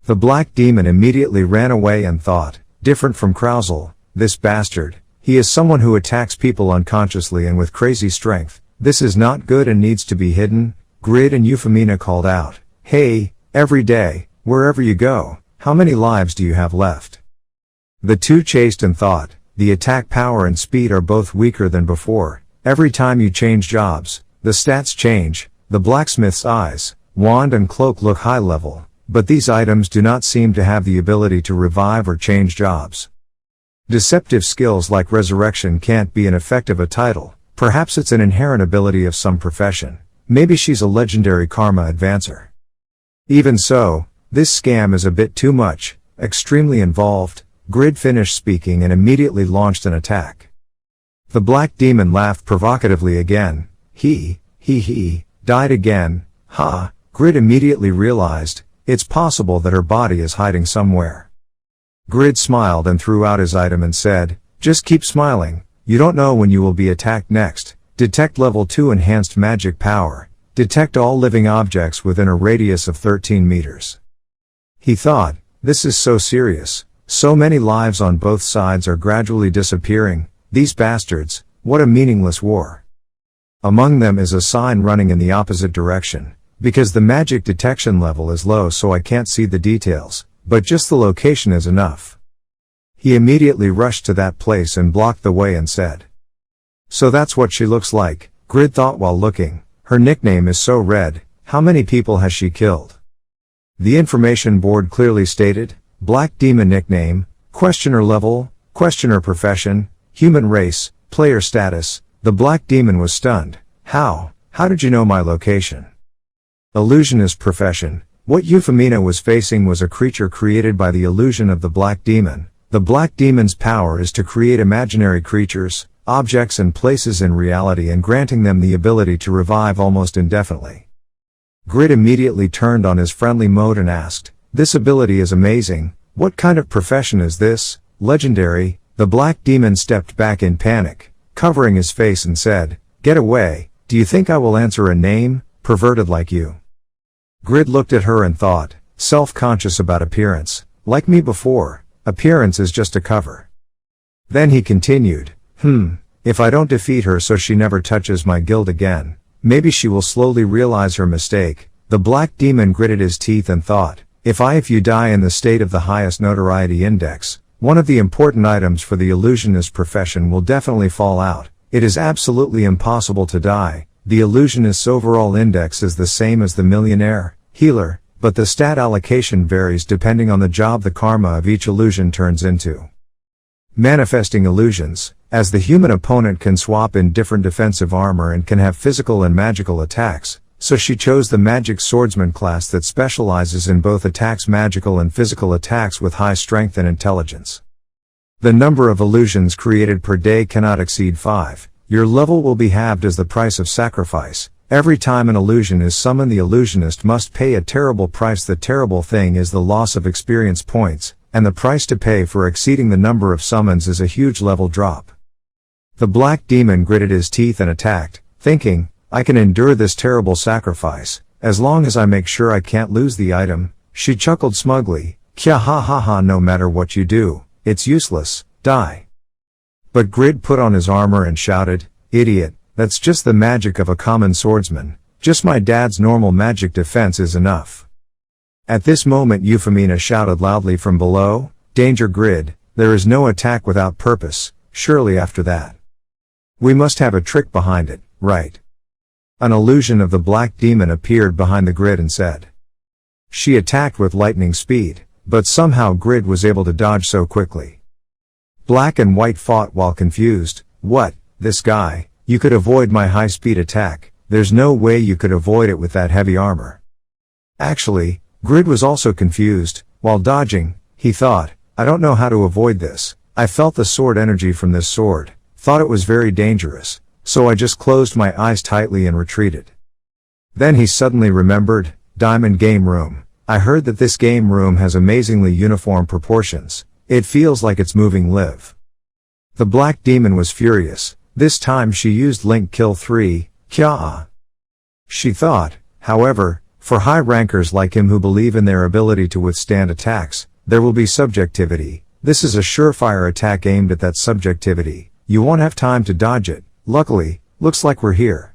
S1: The black demon immediately ran away and thought, different from Krauzel, this bastard, He is someone who attacks people unconsciously and with crazy strength. This is not good and needs to be hidden. Grid and Euphemina called out, "Hey, every day, wherever you go, how many lives do you have left?" The two chased and thought, the attack power and speed are both weaker than before. Every time you change jobs, the stats change. The blacksmith's eyes, wand and cloak look high level, but these items do not seem to have the ability to revive or change jobs. Deceptive skills like resurrection can't be an effect of a title. Perhaps it's an inherent ability of some profession. Maybe she's a legendary karma advancer. Even so, this scam is a bit too much, extremely involved. Grid finished speaking and immediately launched an attack. The black demon laughed provocatively again. He, died again. Ha! Grid immediately realized, it's possible that her body is hiding somewhere. Grid smiled and threw out his item and said, "Just keep smiling, you don't know when you will be attacked next." Detect level 2 enhanced magic power. Detect all living objects within a radius of 13 meters. He thought, this is so serious. So many lives on both sides are gradually disappearing. These bastards, what a meaningless war. Among them is a sign running in the opposite direction. Because the magic detection level is low, so I can't see the details, but just the location is enough. He immediately rushed to that place and blocked the way and said, "So that's what she looks like." Grid thought while looking, her nickname is so red, how many people has she killed? The information board clearly stated, Black Demon nickname, questioner level, questioner profession, human race, player status. The Black Demon was stunned. How did you know my location? Illusionist profession. What Euphemina was facing was a creature created by the illusion of the Black Demon. The Black Demon's power is to create imaginary creatures, objects and places in reality and granting them the ability to revive almost indefinitely. Grid immediately turned on his friendly mode and asked, "This ability is amazing. What kind of profession is this?" "Legendary." The Black Demon stepped back in panic, covering his face and said, "Get away. Do you think I will answer a name, perverted like you?" Grid looked at her and thought, self-conscious about appearance. Like me before, appearance is just a cover. Then he continued, if I don't defeat her so she never touches my guild again, maybe she will slowly realize her mistake. The Black Demon gritted his teeth and thought, if you die in the state of the highest notoriety index, one of the important items for the illusionist profession will definitely fall out. It is absolutely impossible to die. The illusionist's overall index is the same as the millionaire, healer, but the stat allocation varies depending on the job the karma of each illusion turns into. Manifesting illusions, as the human opponent can swap in different defensive armor and can have physical and magical attacks, so she chose the magic swordsman class that specializes in both attacks, magical and physical attacks with high strength and intelligence. The number of illusions created per day cannot exceed 5. Your level will be halved as the price of sacrifice. Every time an illusion is summoned, the illusionist must pay a terrible price. The terrible thing is the loss of experience points, and the price to pay for exceeding the number of summons is a huge level drop. The Black Demon gritted his teeth and attacked, thinking, I can endure this terrible sacrifice, as long as I make sure I can't lose the item. She chuckled smugly, Kya ha ha ha, no matter what you do, it's useless, die. But Grid put on his armor and shouted, idiot, that's just the magic of a common swordsman, just my dad's normal magic defense is enough. At this moment Euphemina shouted loudly from below, danger Grid, there is no attack without purpose, surely after that. We must have a trick behind it, right? An illusion of the Black Demon appeared behind the Grid and said. She attacked with lightning speed, but somehow Grid was able to dodge so quickly. Black and White fought while confused. What, this guy, you could avoid my high-speed attack, there's no way you could avoid it with that heavy armor. Actually, Grid was also confused. While dodging, he thought, I don't know how to avoid this. I felt the sword energy from this sword, thought it was very dangerous, so I just closed my eyes tightly and retreated. Then he suddenly remembered, Diamond Game Room. I heard that this game room has amazingly uniform proportions. It feels like it's moving live. The Black Demon was furious. This time she used Link Kill 3, Kya. She thought, however, for high rankers like him who believe in their ability to withstand attacks, there will be subjectivity. This is a surefire attack aimed at that subjectivity. You won't have time to dodge it. Luckily, looks like we're here.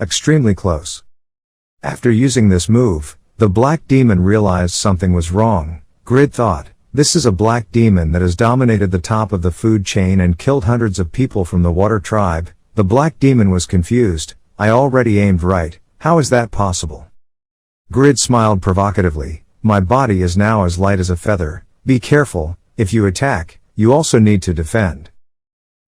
S1: Extremely close. After using this move, the black demon realized something was wrong. Grid thought, this is a black demon that has dominated the top of the food chain and killed hundreds of people from the water tribe. The black demon was confused. I already aimed right. How is that possible? Grid smiled provocatively. My body is now as light as a feather. Be careful, if you attack, you also need to defend.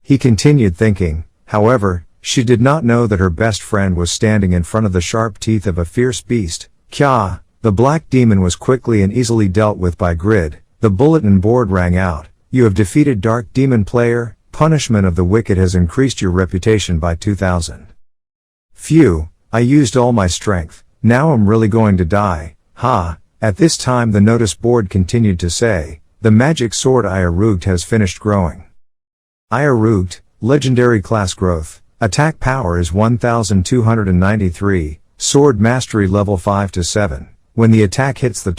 S1: He continued thinking, however, she did not know that her best friend was standing in front of the sharp teeth of a fierce beast. Kya! The black demon was quickly and easily dealt with by Grid. The bulletin board rang out. You have defeated Dark Demon player. Punishment of the wicked has increased your reputation by 2,000. Phew, I used all my strength. Now I'm really going to die. Ha! At this time the notice board continued to say, the magic sword Isekai has finished growing. Isekai, legendary class growth. Attack power is 1293, sword mastery level 5 to 7. When the attack hits the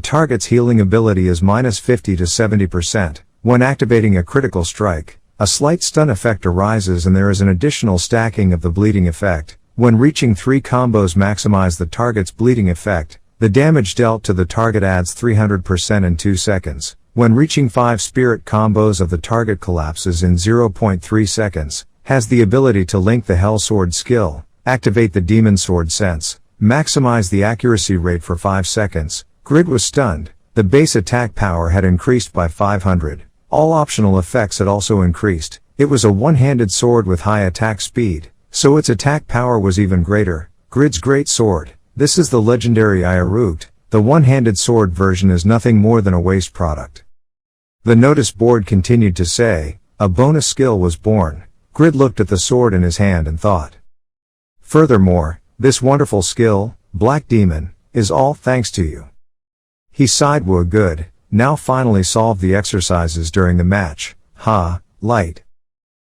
S1: target's healing ability is -50 to 70%. When activating a critical strike, a slight stun effect arises and there is an additional stacking of the bleeding effect. When reaching 3 combos maximize the target's bleeding effect, the damage dealt to the target adds 300% in 2 seconds. When reaching 5 spirit combos of the target collapses in 0.3 seconds. Has the ability to link the Hell Sword skill, activate the Demon Sword sense, maximize the accuracy rate for 5 seconds. Grid was stunned. The base attack power had increased by 500. All optional effects had also increased. It was a one-handed sword with high attack speed, so its attack power was even greater. Grid's great sword. This is the legendary Isekai. The one-handed sword version is nothing more than a waste product. The notice board continued to say, a bonus skill was born. Grid looked at the sword in his hand and thought. Furthermore, this wonderful skill, Black Demon, is all thanks to you. He sighed. Whoa, good, now finally solved the exercises during the match. Ha, light.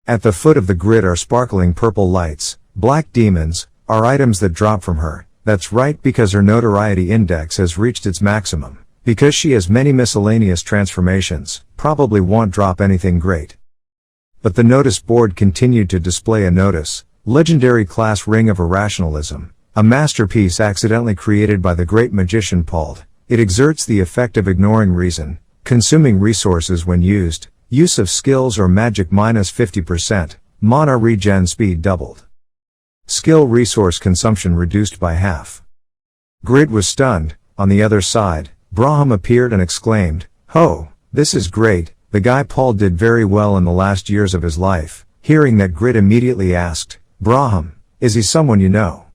S1: At the foot of the grid are sparkling purple lights. Black demons are items that drop from her. That's right, because her notoriety index has reached its maximum. Because she has many miscellaneous transformations, probably won't drop anything great. But the notice board continued to display a notice. Legendary class Ring of Irrationalism. A masterpiece accidentally created by the great magician Paul. It exerts the effect of ignoring reason, consuming resources when used, use of skills or magic -50%, mana regen speed doubled. Skill resource consumption reduced by half. Grid was stunned. On the other side, Braham appeared and exclaimed, "Oh, this is great. The guy Paul did very well in the last years of his life." Hearing that, Grid immediately asked, "Braham, is he someone you know?"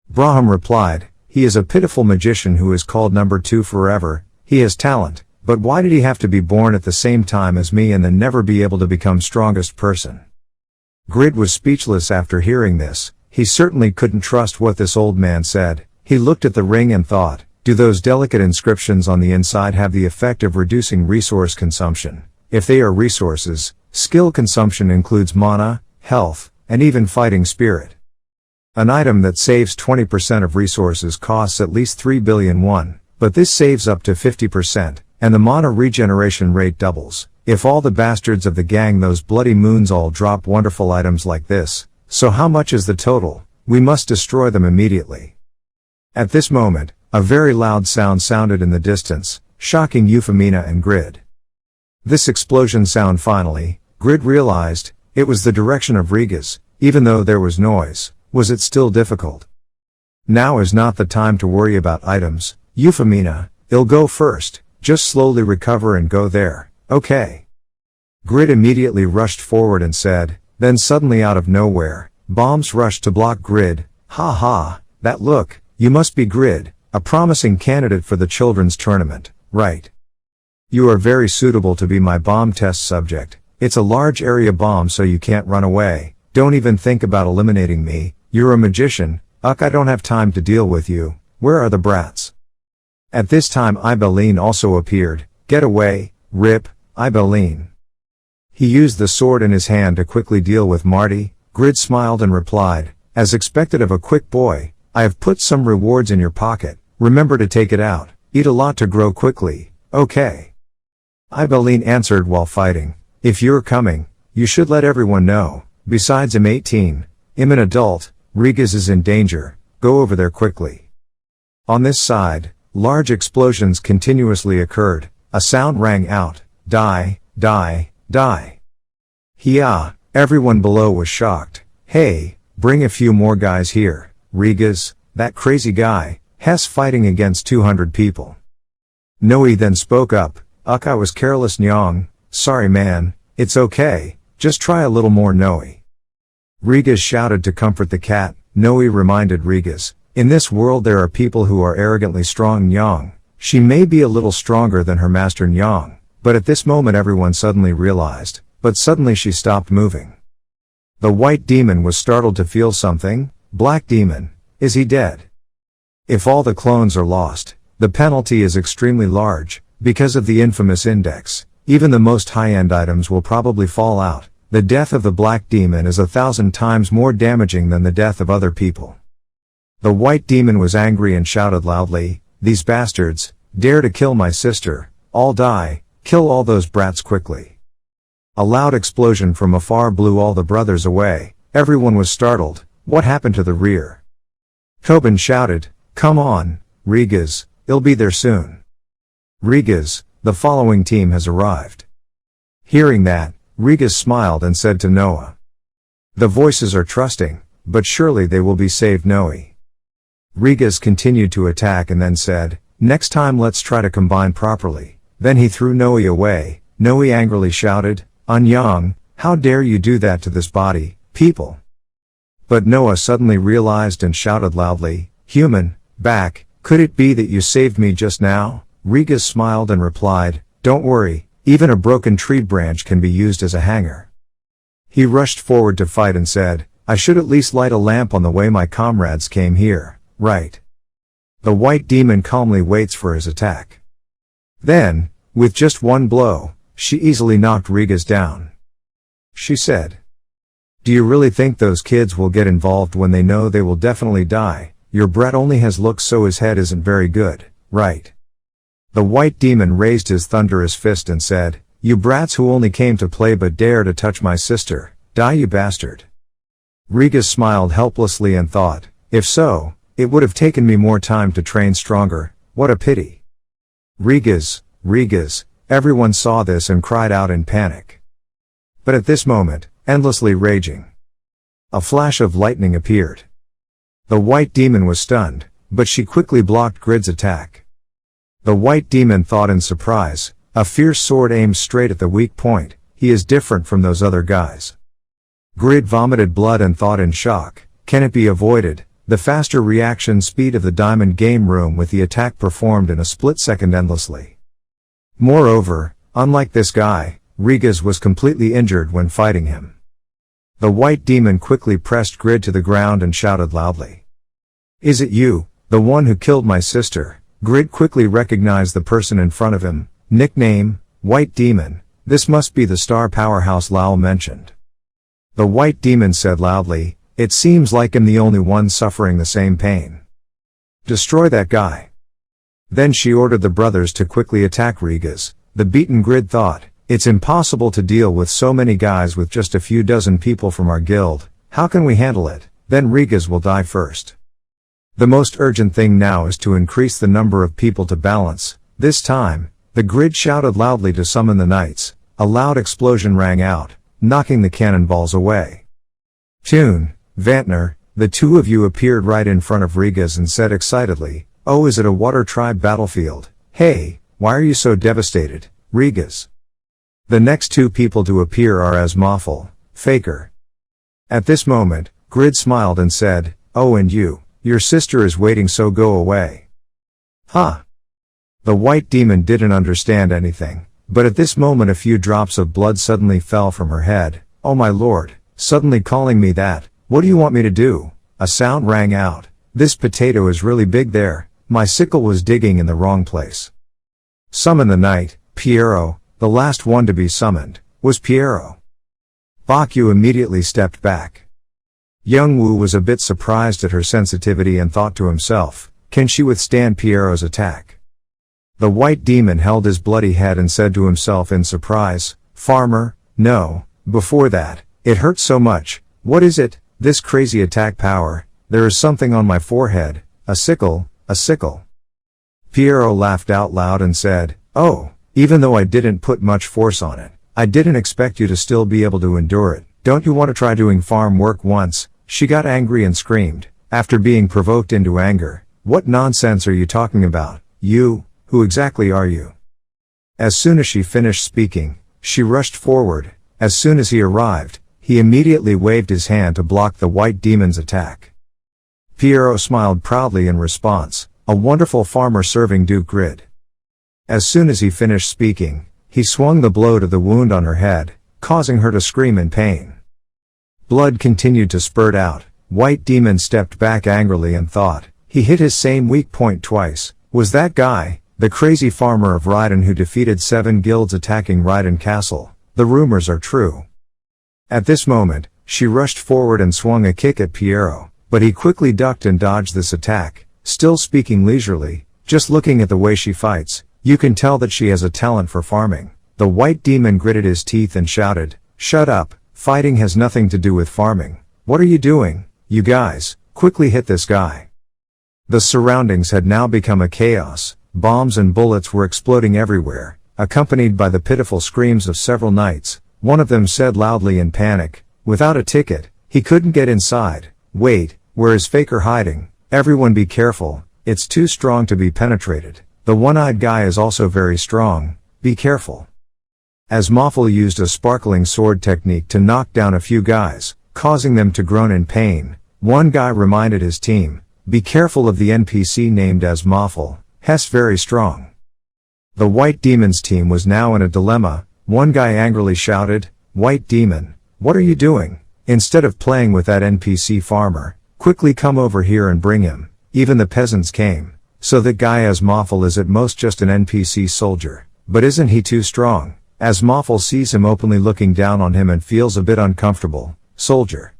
S1: Braham replied, "He is a pitiful magician who is called number 2 forever. He has talent, but why did he have to be born at the same time as me and then never be able to become strongest person?" Grid was speechless after hearing this. He certainly couldn't trust what this old man said. He looked at the ring and thought, do those delicate inscriptions on the inside have the effect of reducing resource consumption? If they are resources, skill consumption includes mana, health, and even fighting spirit. An item that saves 20% of resources costs at least 3 billion won, but this saves up to 50%, and the mana regeneration rate doubles. If all the bastards of the gang, those bloody moons, all drop wonderful items like this, so how much is the total? We must destroy them immediately. At this moment, a very loud sound sounded in the distance, shocking Euphemina and Grid. This explosion sound finally, Grid realized, it was the direction of Riga's. Even though there was noise, was it still difficult? Now is not the time to worry about items. Euphemina, I'll go first, just slowly recover and go there, okay? Grid immediately rushed forward and said, then suddenly out of nowhere, bombs rushed to block Grid. Ha ha, that look, you must be Grid, a promising candidate for the children's tournament, right? You are very suitable to be my bomb test subject. It's a large area bomb so you can't run away. Don't even think about eliminating me. You're a magician. I don't have time to deal with you. Where are the brats? At this time Ibeline also appeared. Get away, Rip, Ibeline. He used the sword in his hand to quickly deal with Marty. Grid smiled and replied, as expected of a quick boy, I have put some rewards in your pocket. Remember to take it out. Eat a lot to grow quickly, okay? Ibeline answered while fighting. If you're coming, You should let everyone know. Besides I'm 18. I'm an adult. Rigas is in danger. Go over there quickly. On this side, large explosions continuously occurred. A sound rang out. Die, die, die. Hiya! Everyone below was shocked. Hey, bring a few more guys here. Rigas, that crazy guy, Hess fighting against 200 people. Noe then spoke up. I was careless Nyong. Sorry man, it's okay, just try a little more Noe. Rigas shouted to comfort the cat. Noe reminded Rigas, in this world there are people who are arrogantly strong Nyong. She may be a little stronger than her master Nyong, but at this moment everyone suddenly realized, but suddenly she stopped moving. The white demon was startled to feel something. Black demon, is he dead? If all the clones are lost, the penalty is extremely large, because of the infamous index. Even the most high-end items will probably fall out. The death of the black demon is 1,000 times more damaging than the death of other people. The white demon was angry and shouted loudly, these bastards, dare to kill my sister, all die, kill all those brats quickly. A loud explosion from afar blew all the brothers away. Everyone was startled. What happened to the rear? Tobin shouted, come on, Rigas, it'll be there soon. Rigas, the following team has arrived. Hearing that, Rigas smiled and said to Noah. The voices are trusting, but surely they will be saved Noe. Rigas continued to attack and then said, next time let's try to combine properly. Then he threw Noe away. Noe angrily shouted, Anyang, how dare you do that to this body, people? But Noah suddenly realized and shouted loudly, human, back, could it be that you saved me just now? Rigas smiled and replied, don't worry, even a broken tree branch can be used as a hanger. He rushed forward to fight and said, I should at least light a lamp on the way my comrades came here, right? The white demon calmly waits for his attack. Then, with just one blow, she easily knocked Rigas down. She said, do you really think those kids will get involved when they know they will definitely die? Your brat only has looks so his head isn't very good, right? The white demon raised his thunderous fist and said, you brats who only came to play but dare to touch my sister, die you bastard. Rigas smiled helplessly and thought, if so, it would have taken me more time to train stronger, what a pity. Rigas, everyone saw this and cried out in panic. But at this moment, endlessly raging, a flash of lightning appeared. The white demon was stunned, but she quickly blocked Grid's attack. The white demon thought in surprise, a fierce sword aimed straight at the weak point, he is different from those other guys. Grid vomited blood and thought in shock, can it be avoided? The faster reaction speed of the diamond game room with the attack performed in a split second endlessly. Moreover, unlike this guy, Rigas was completely injured when fighting him. The white demon quickly pressed Grid to the ground and shouted loudly. Is it you, the one who killed my sister? Grid quickly recognized the person in front of him, nickname, White Demon, this must be the star powerhouse Lal mentioned. The white demon said loudly, it seems like I'm the only one suffering the same pain. Destroy that guy. Then she ordered the brothers to quickly attack Rigas. The beaten Grid thought, it's impossible to deal with so many guys with just a few dozen people from our guild, how can we handle it? Then Rigas will die first. The most urgent thing now is to increase the number of people to balance. This time, the Grid shouted loudly to summon the knights. A loud explosion rang out, knocking the cannonballs away. Tune, Vantner, the two of you appeared right in front of Rigas and said excitedly, oh, is it a water tribe battlefield? Hey, why are you so devastated, Rigas? The next two people to appear are Asmawful, Faker. At this moment, Grid smiled and said, oh, and you, your sister is waiting, so go away. Huh? The white demon didn't understand anything, but at this moment a few drops of blood suddenly fell from her head. Oh my lord, suddenly calling me that, what do you want me to do? A sound rang out, this potato is really big there, my sickle was digging in the wrong place. Summon the knight, Piero. The last one to be summoned, was Piero. Bakyu immediately stepped back. Youngwoo was a bit surprised at her sensitivity and thought to himself, can she withstand Piero's attack? The white demon held his bloody head and said to himself in surprise, farmer, no, Before that, it hurt so much. What is it? This crazy attack power. There is something on my forehead. A sickle, a sickle. Piero laughed out loud and said, "Oh, even though I didn't put much force on it, I didn't expect you to still be able to endure it. Don't you want to try doing farm work once?" She got angry and screamed, after being provoked into anger. "What nonsense are you talking about? You, who exactly are you?" As soon as she finished speaking, she rushed forward. As soon as he arrived, he immediately waved his hand to block the white demon's attack. Piero smiled proudly in response, a wonderful farmer serving Duke Grid. As soon as he finished speaking, he swung the blow to the wound on her head, causing her to scream in pain. Blood continued to spurt out. White Demon stepped back angrily and thought, he hit his same weak point twice. Was that guy, the crazy farmer of Raiden who defeated 7 guilds attacking Raiden Castle? The rumors are true. At this moment, she rushed forward and swung a kick at Piero, but he quickly ducked and dodged this attack, still speaking leisurely. Just looking at the way she fights, you can tell that she has a talent for farming. The White Demon gritted his teeth and shouted, "Shut up, fighting has nothing to do with farming. What are you doing? You guys, quickly hit this guy." The surroundings had now become a chaos. Bombs and bullets were exploding everywhere, accompanied by the pitiful screams of several knights. One of them said loudly in panic, "Without a ticket, he couldn't get inside. Wait, where is Faker hiding? Everyone be careful, it's too strong to be penetrated. The one-eyed guy is also very strong, be careful." As Moffel used a sparkling sword technique to knock down a few guys, causing them to groan in pain, one guy reminded his team, "Be careful of the NPC named as Moffel, he's very strong." The White Demon's team was now in a dilemma. One guy angrily shouted, "White Demon, what are you doing? Instead of playing with that NPC farmer, quickly come over here and bring him." Even the peasants came. "So that guy as Moffel is at most just an NPC soldier, but isn't he too strong?" As Moffel sees him openly looking down on him and feels a bit uncomfortable, "Soldier."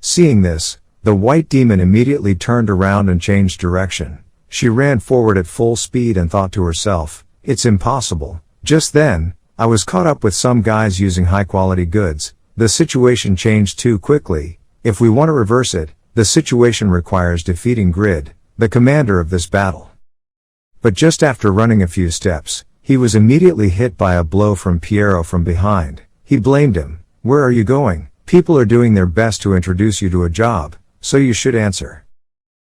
S1: Seeing this, the White Demon immediately turned around and changed direction. She ran forward at full speed and thought to herself, "It's impossible." Just then, I was caught up with some guys using high-quality goods. The situation changed too quickly. If we want to reverse it, the situation requires defeating Grid, the commander of this battle. But just after running a few steps, he was immediately hit by a blow from Piero from behind. He blamed him. "Where are you going? People are doing their best to introduce you to a job, so you should answer."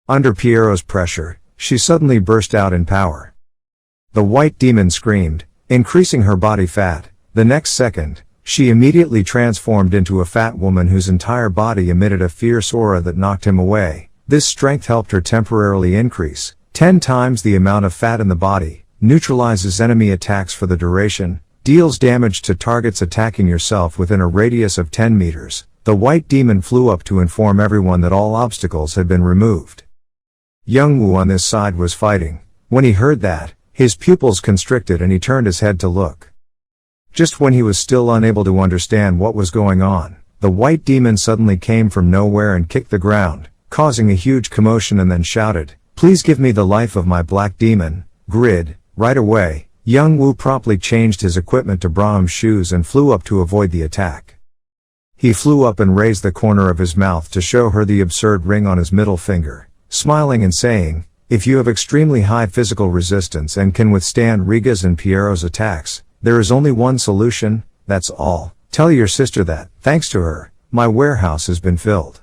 S1: Under Piero's pressure, she suddenly burst out in power. The White Demon screamed, increasing her body fat. The next second, she immediately transformed into a fat woman whose entire body emitted a fierce aura that knocked him away. This strength helped her temporarily increase 10 times the amount of fat in the body, neutralizes enemy attacks for the duration, deals damage to targets attacking yourself within a radius of 10 meters. The White Demon flew up to inform everyone that all obstacles had been removed. Youngwoo on this side was fighting. When he heard that, his pupils constricted and he turned his head to look. Just when he was still unable to understand what was going on, the White Demon suddenly came from nowhere and kicked the ground, causing a huge commotion, and then shouted, "Please give me the life of my Black Demon, Grid, right away." Youngwoo promptly changed his equipment to Brahm's shoes and flew up to avoid the attack. He flew up and raised the corner of his mouth to show her the absurd ring on his middle finger, smiling and saying, "If you have extremely high physical resistance and can withstand Riga's and Piero's attacks, there is only one solution, that's all. Tell your sister that, thanks to her, my warehouse has been filled."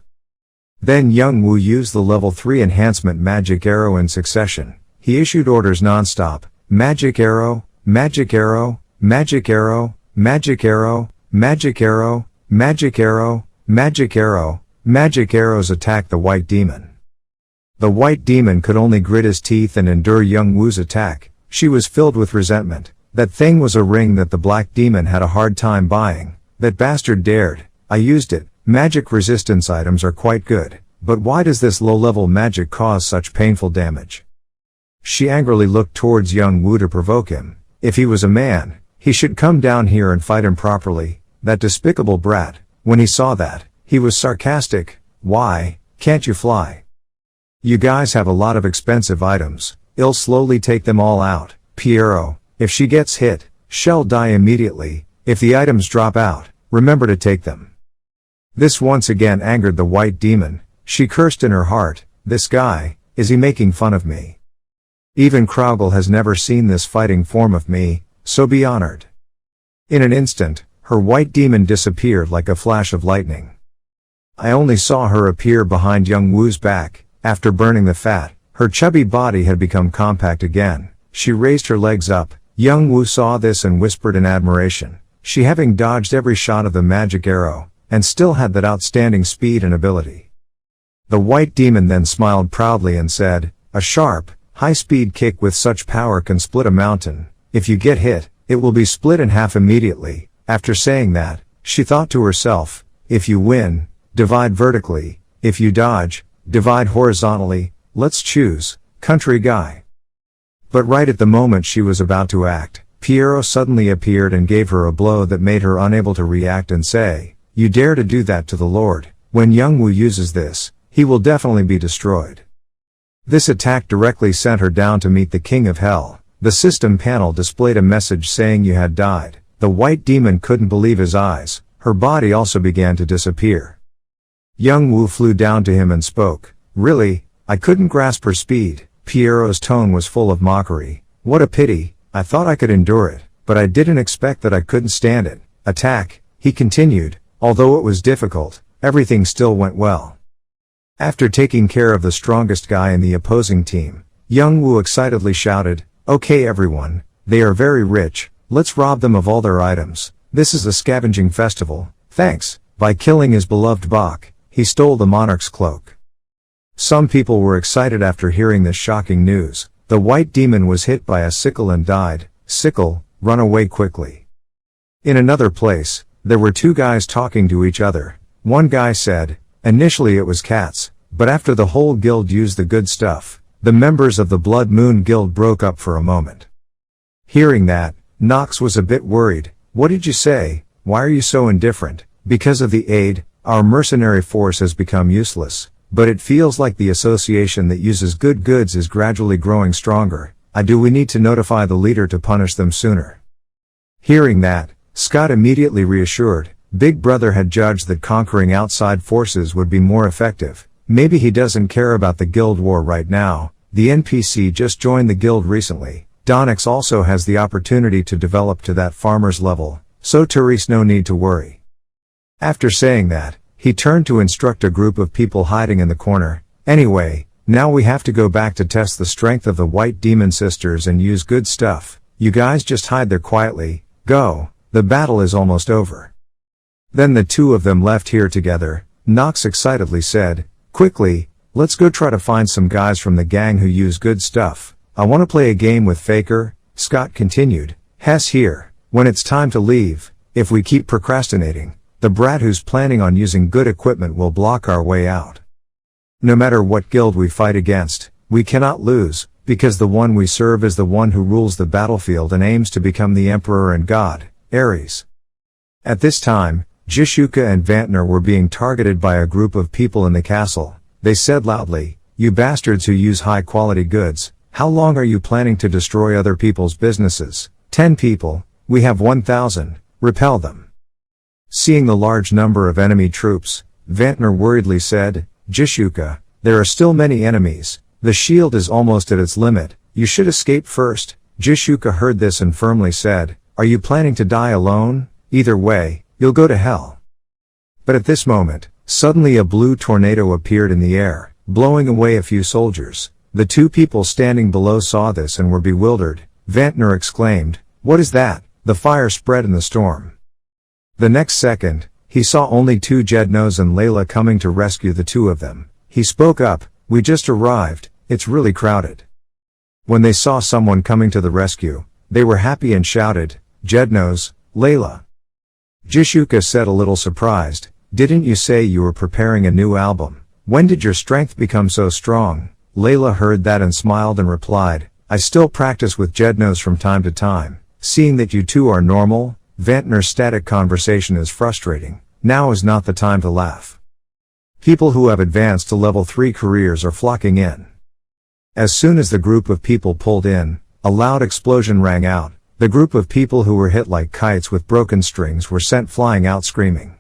S1: Then Youngwoo used the level 3 enhancement Magic Arrow in succession. He issued orders non-stop, "Magic Arrow, Magic Arrow, Magic Arrow, Magic Arrow, Magic Arrow, Magic Arrow, Magic Arrow." Magic arrows attacked the White Demon. The White Demon could only grit his teeth and endure Youngwoo's attack. She was filled with resentment. That thing was a ring that the Black Demon had a hard time buying. That bastard dared. I used it. Magic resistance items are quite good, but why does this low-level magic cause such painful damage? She angrily looked towards Youngwoo to provoke him. If he was a man, he should come down here and fight him properly. That despicable brat. When he saw that, he was sarcastic. "Why, can't you fly? You guys have a lot of expensive items. I'll slowly take them all out. Piero, if she gets hit, she'll die immediately. If the items drop out, remember to take them. This once again angered the white demon. She cursed in her heart, this guy, is he making fun of me? Even Kraugel has never seen this fighting form of me, so be honored. In an instant, her white demon disappeared like a flash of lightning. I only saw her appear behind Youngwoo's back. After burning the fat, her chubby body had become compact again. She raised her legs up. Youngwoo saw this and whispered in admiration. She having dodged every shot of the magic arrow, and still had that outstanding speed and ability. The white demon then smiled proudly and said, a sharp, high-speed kick with such power can split a mountain. If you get hit, it will be split in half immediately. After saying that, she thought to herself, if you win, divide vertically. If you dodge, divide horizontally. Let's choose, country guy. But right at the moment she was about to act, Piero suddenly appeared and gave her a blow that made her unable to react and say, you dare to do that to the Lord? When Youngwoo uses this, he will definitely be destroyed. This attack directly sent her down to meet the King of Hell. The system panel displayed a message saying you had died. The white demon couldn't believe his eyes. Her body also began to disappear. Youngwoo flew down to him and spoke. Really? I couldn't grasp her speed. Piero's tone was full of mockery. What a pity. I thought I could endure it, but I didn't expect that I couldn't stand it. Attack, he continued. Although it was difficult, everything still went well. After taking care of the strongest guy in the opposing team, Youngwoo excitedly shouted, okay everyone, they are very rich, let's rob them of all their items. This is a scavenging festival, thanks. By killing his beloved Bach, he stole the monarch's cloak. Some people were excited after hearing this shocking news. The white demon was hit by a sickle and died. Sickle, run away quickly. In another place, there were two guys talking to each other. One guy said, initially it was cats, but after the whole guild used the good stuff, the members of the Blood Moon Guild broke up for a moment. Hearing that, Nox was a bit worried. What did you say? Why are you so indifferent? Because of the aid, our mercenary force has become useless, but it feels like the association that uses good goods is gradually growing stronger. Do we need to notify the leader to punish them sooner? Hearing that, Scott immediately reassured. Big Brother had judged that conquering outside forces would be more effective. Maybe he doesn't care about the guild war right now. The NPC just joined the guild recently. Donix also has the opportunity to develop to that farmer's level, so Therese no need to worry. After saying that, he turned to instruct a group of people hiding in the corner. Anyway, now we have to go back to test the strength of the White Demon Sisters and use good stuff. You guys just hide there quietly. Go. The battle is almost over. Then the two of them left here together. Nox excitedly said, quickly, let's go try to find some guys from the gang who use good stuff. I want to play a game with Faker. Scott continued. Hess here. When it's time to leave, if we keep procrastinating, the brat who's planning on using good equipment will block our way out. No matter what guild we fight against, we cannot lose, because the one we serve is the one who rules the battlefield and aims to become the emperor and god, Ares. At this time, Jishuka and Vantner were being targeted by a group of people in the castle. They said loudly, you bastards who use high-quality goods, how long are you planning to destroy other people's businesses? 10 people, we have 1,000, repel them. Seeing the large number of enemy troops, Vantner worriedly said, Jishuka, there are still many enemies. The shield is almost at its limit. You should escape first. Jishuka heard this and firmly said, are you planning to die alone? Either way, you'll go to hell. But at this moment, suddenly a blue tornado appeared in the air, blowing away a few soldiers. The two people standing below saw this and were bewildered. Vantner exclaimed, what is that? The fire spread in the storm. The next second, he saw only two Jednos and Layla coming to rescue the two of them. He spoke up, we just arrived, it's really crowded. When they saw someone coming to the rescue, they were happy and shouted, Jednos, Layla. Jishuka said a little surprised, didn't you say you were preparing a new album? When did your strength become so strong? Layla heard that and smiled and replied, I still practice with Jednos from time to time. Seeing that you two are normal, Vantner's static conversation is frustrating. Now is not the time to laugh. People who have advanced to level 3 careers are flocking in. As soon as the group of people pulled in, a loud explosion rang out. the group of people who were hit like kites with broken strings were sent flying out screaming.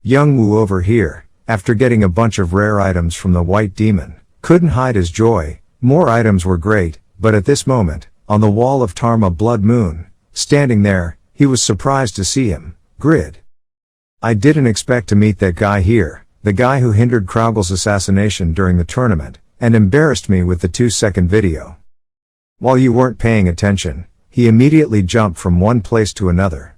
S1: Youngwoo over here, after getting a bunch of rare items from the White Demon, couldn't hide his joy. More items were great, but at this moment, on the wall of Tarma Blood Moon, standing there, he was surprised to see him, Grid. I didn't expect to meet that guy here, the guy who hindered Kraugel's assassination during the tournament, and embarrassed me with the 2-second video. While you weren't paying attention, he immediately jumped from one place to another.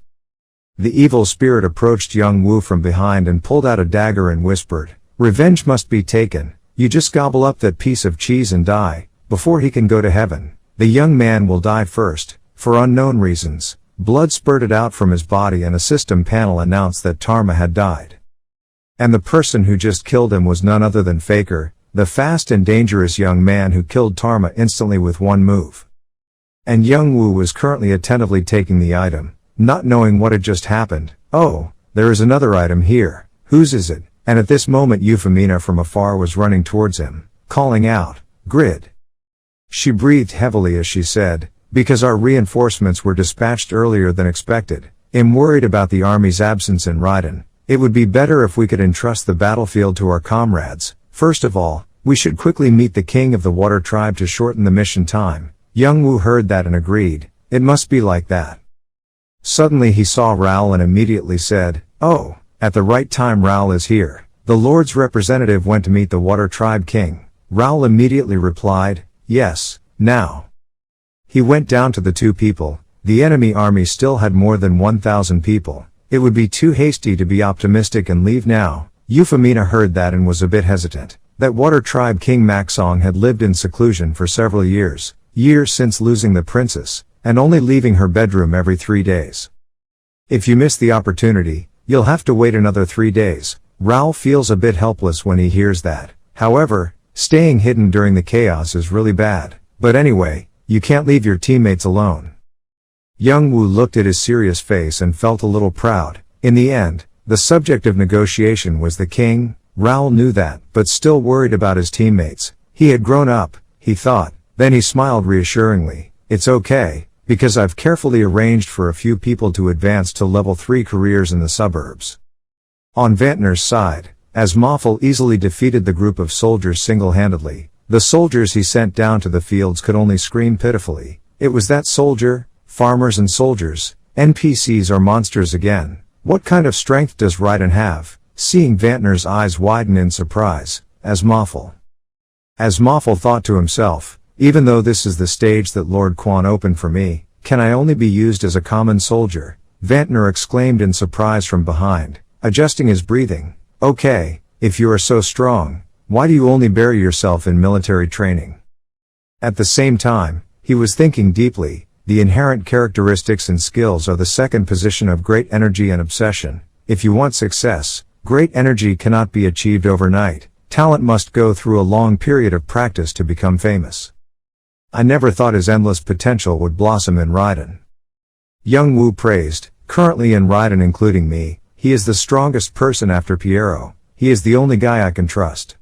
S1: The evil spirit approached Youngwoo from behind and pulled out a dagger and whispered, "Revenge must be taken, you just gobble up that piece of cheese and die, before he can go to heaven. The young man will die first." For unknown reasons, blood spurted out from his body and a system panel announced that Tarma had died. And the person who just killed him was none other than Faker, the fast and dangerous young man who killed Tarma instantly with one move. And Youngwoo was currently attentively taking the item, not knowing what had just happened. "Oh, there is another item here, whose is it?" And at this moment Euphemina from afar was running towards him, calling out, "Grid." She breathed heavily as she said, "Because our reinforcements were dispatched earlier than expected, I'm worried about the army's absence in Raiden. It would be better if we could entrust the battlefield to our comrades. First of all, we should quickly meet the king of the water tribe to shorten the mission time." Youngwoo heard that and agreed, "It must be like that." Suddenly he saw Raoul and immediately said, "Oh, at the right time, Raoul is here. The Lord's representative went to meet the water tribe king." Raoul immediately replied, "Yes, now." He went down to the two people. The enemy army still had more than 1,000 people. It would be too hasty to be optimistic and leave now. Euphemina heard that and was a bit hesitant. That water tribe king Maxong had lived in seclusion for several years since losing the princess, and only leaving her bedroom every 3 days. If you miss the opportunity, you'll have to wait another 3 days. Raoul feels a bit helpless when he hears that. However, staying hidden during the chaos is really bad. But anyway, you can't leave your teammates alone. Youngwoo looked at his serious face and felt a little proud. In the end, the subject of negotiation was the king. Raoul knew that, but still worried about his teammates. He had grown up, he thought. Then he smiled reassuringly. "It's okay, because I've carefully arranged for a few people to advance to level 3 careers in the suburbs." On Vantner's side, as Moffel easily defeated the group of soldiers single-handedly, the soldiers he sent down to the fields could only scream pitifully. It was that soldier, farmers and soldiers, NPCs are monsters again. What kind of strength does Raiden have? Seeing Vantner's eyes widen in surprise, As Moffel thought to himself, even though this is the stage that Lord Quan opened for me, can I only be used as a common soldier? Vantner exclaimed in surprise from behind, adjusting his breathing. "Okay, if you are so strong, why do you only bury yourself in military training?" At the same time, he was thinking deeply. The inherent characteristics and skills are the second position of great energy and obsession. If you want success, great energy cannot be achieved overnight. Talent must go through a long period of practice to become famous. I never thought his endless potential would blossom in Raiden. Youngwoo praised, currently in Raiden including me, he is the strongest person after Piero. He is the only guy I can trust.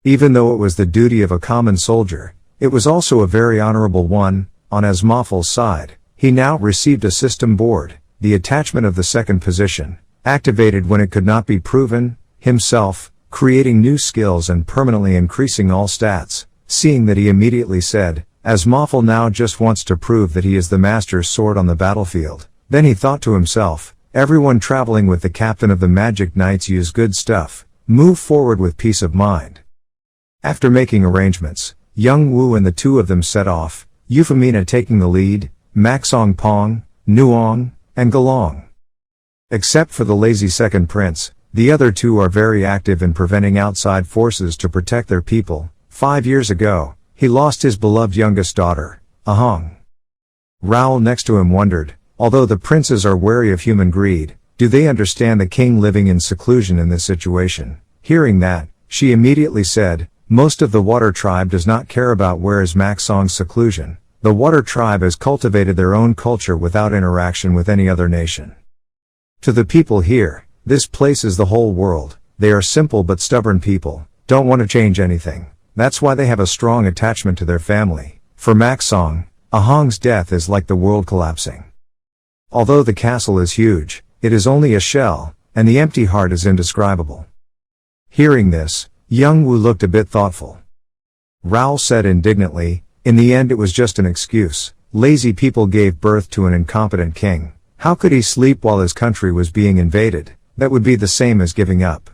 S1: Even though it was the duty of a common soldier, it was also a very honorable one. On Asmoffel's side, he now received a system board, the attachment of the second position, activated when it could not be proven, himself, creating new skills and permanently increasing all stats. Seeing that, he immediately said, Asmoffel now just wants to prove that he is the master's sword on the battlefield. Then he thought to himself, everyone traveling with the captain of the Magic Knights use good stuff, move forward with peace of mind. After making arrangements, Youngwoo and the two of them set off, Euphemina taking the lead, Maxong Pong, Nuong, and Galong. Except for the lazy second prince, the other two are very active in preventing outside forces to protect their people. 5 years ago, he lost his beloved youngest daughter, Ahong. Raoul next to him wondered, although the princes are wary of human greed, do they understand the king living in seclusion in this situation? Hearing that, she immediately said, most of the water tribe does not care about where is Maxong's seclusion. The water tribe has cultivated their own culture without interaction with any other nation. To the people here, this place is the whole world. They are simple but stubborn people, don't want to change anything. That's why they have a strong attachment to their family. For Maxong, Ahang's death is like the world collapsing. Although the castle is huge, it is only a shell, and the empty heart is indescribable. Hearing this, Youngwoo looked a bit thoughtful. Raoul said indignantly, in the end it was just an excuse. Lazy people gave birth to an incompetent king. How could he sleep while his country was being invaded? That would be the same as giving up.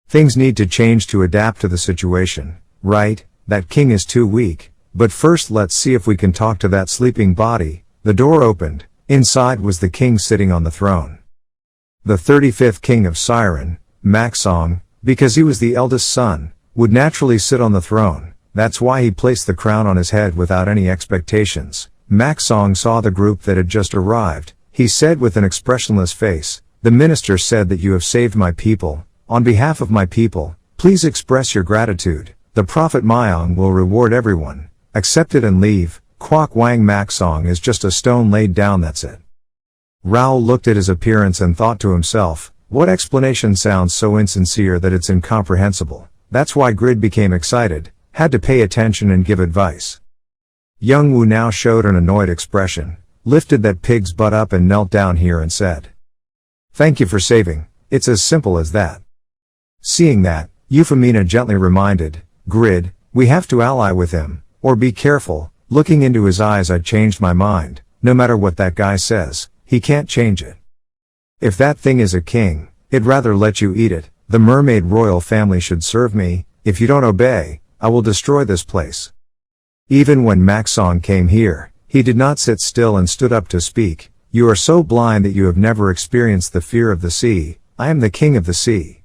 S1: Things need to change to adapt to the situation, right? That king is too weak. But first let's see if we can talk to that sleeping body. The door opened. Inside was the king sitting on the throne. The 35th king of Siren, Maxong, because he was the eldest son, would naturally sit on the throne. That's why he placed the crown on his head without any expectations. Maxong saw the group that had just arrived. He said with an expressionless face, "The minister said that you have saved my people. On behalf of my people, please express your gratitude. The prophet Myong will reward everyone. Accept it and leave." Kwok Wang Maxong is just a stone laid down, that's it. Raoul looked at his appearance and thought to himself, what explanation sounds so insincere that it's incomprehensible. That's why Grid became excited, had to pay attention and give advice. Youngwoo now showed an annoyed expression, lifted that pig's butt up and knelt down here and said, "Thank you for saving." It's as simple as that. Seeing that, Euphemina gently reminded, "Grid, we have to ally with him, or be careful." Looking into his eyes, I changed my mind. No matter what that guy says, he can't change it. If that thing is a king, it'd rather let you eat it. The mermaid royal family should serve me. If you don't obey, I will destroy this place. Even when Maxong came here, he did not sit still and stood up to speak. You are so blind that you have never experienced the fear of the sea. I am the king of the sea.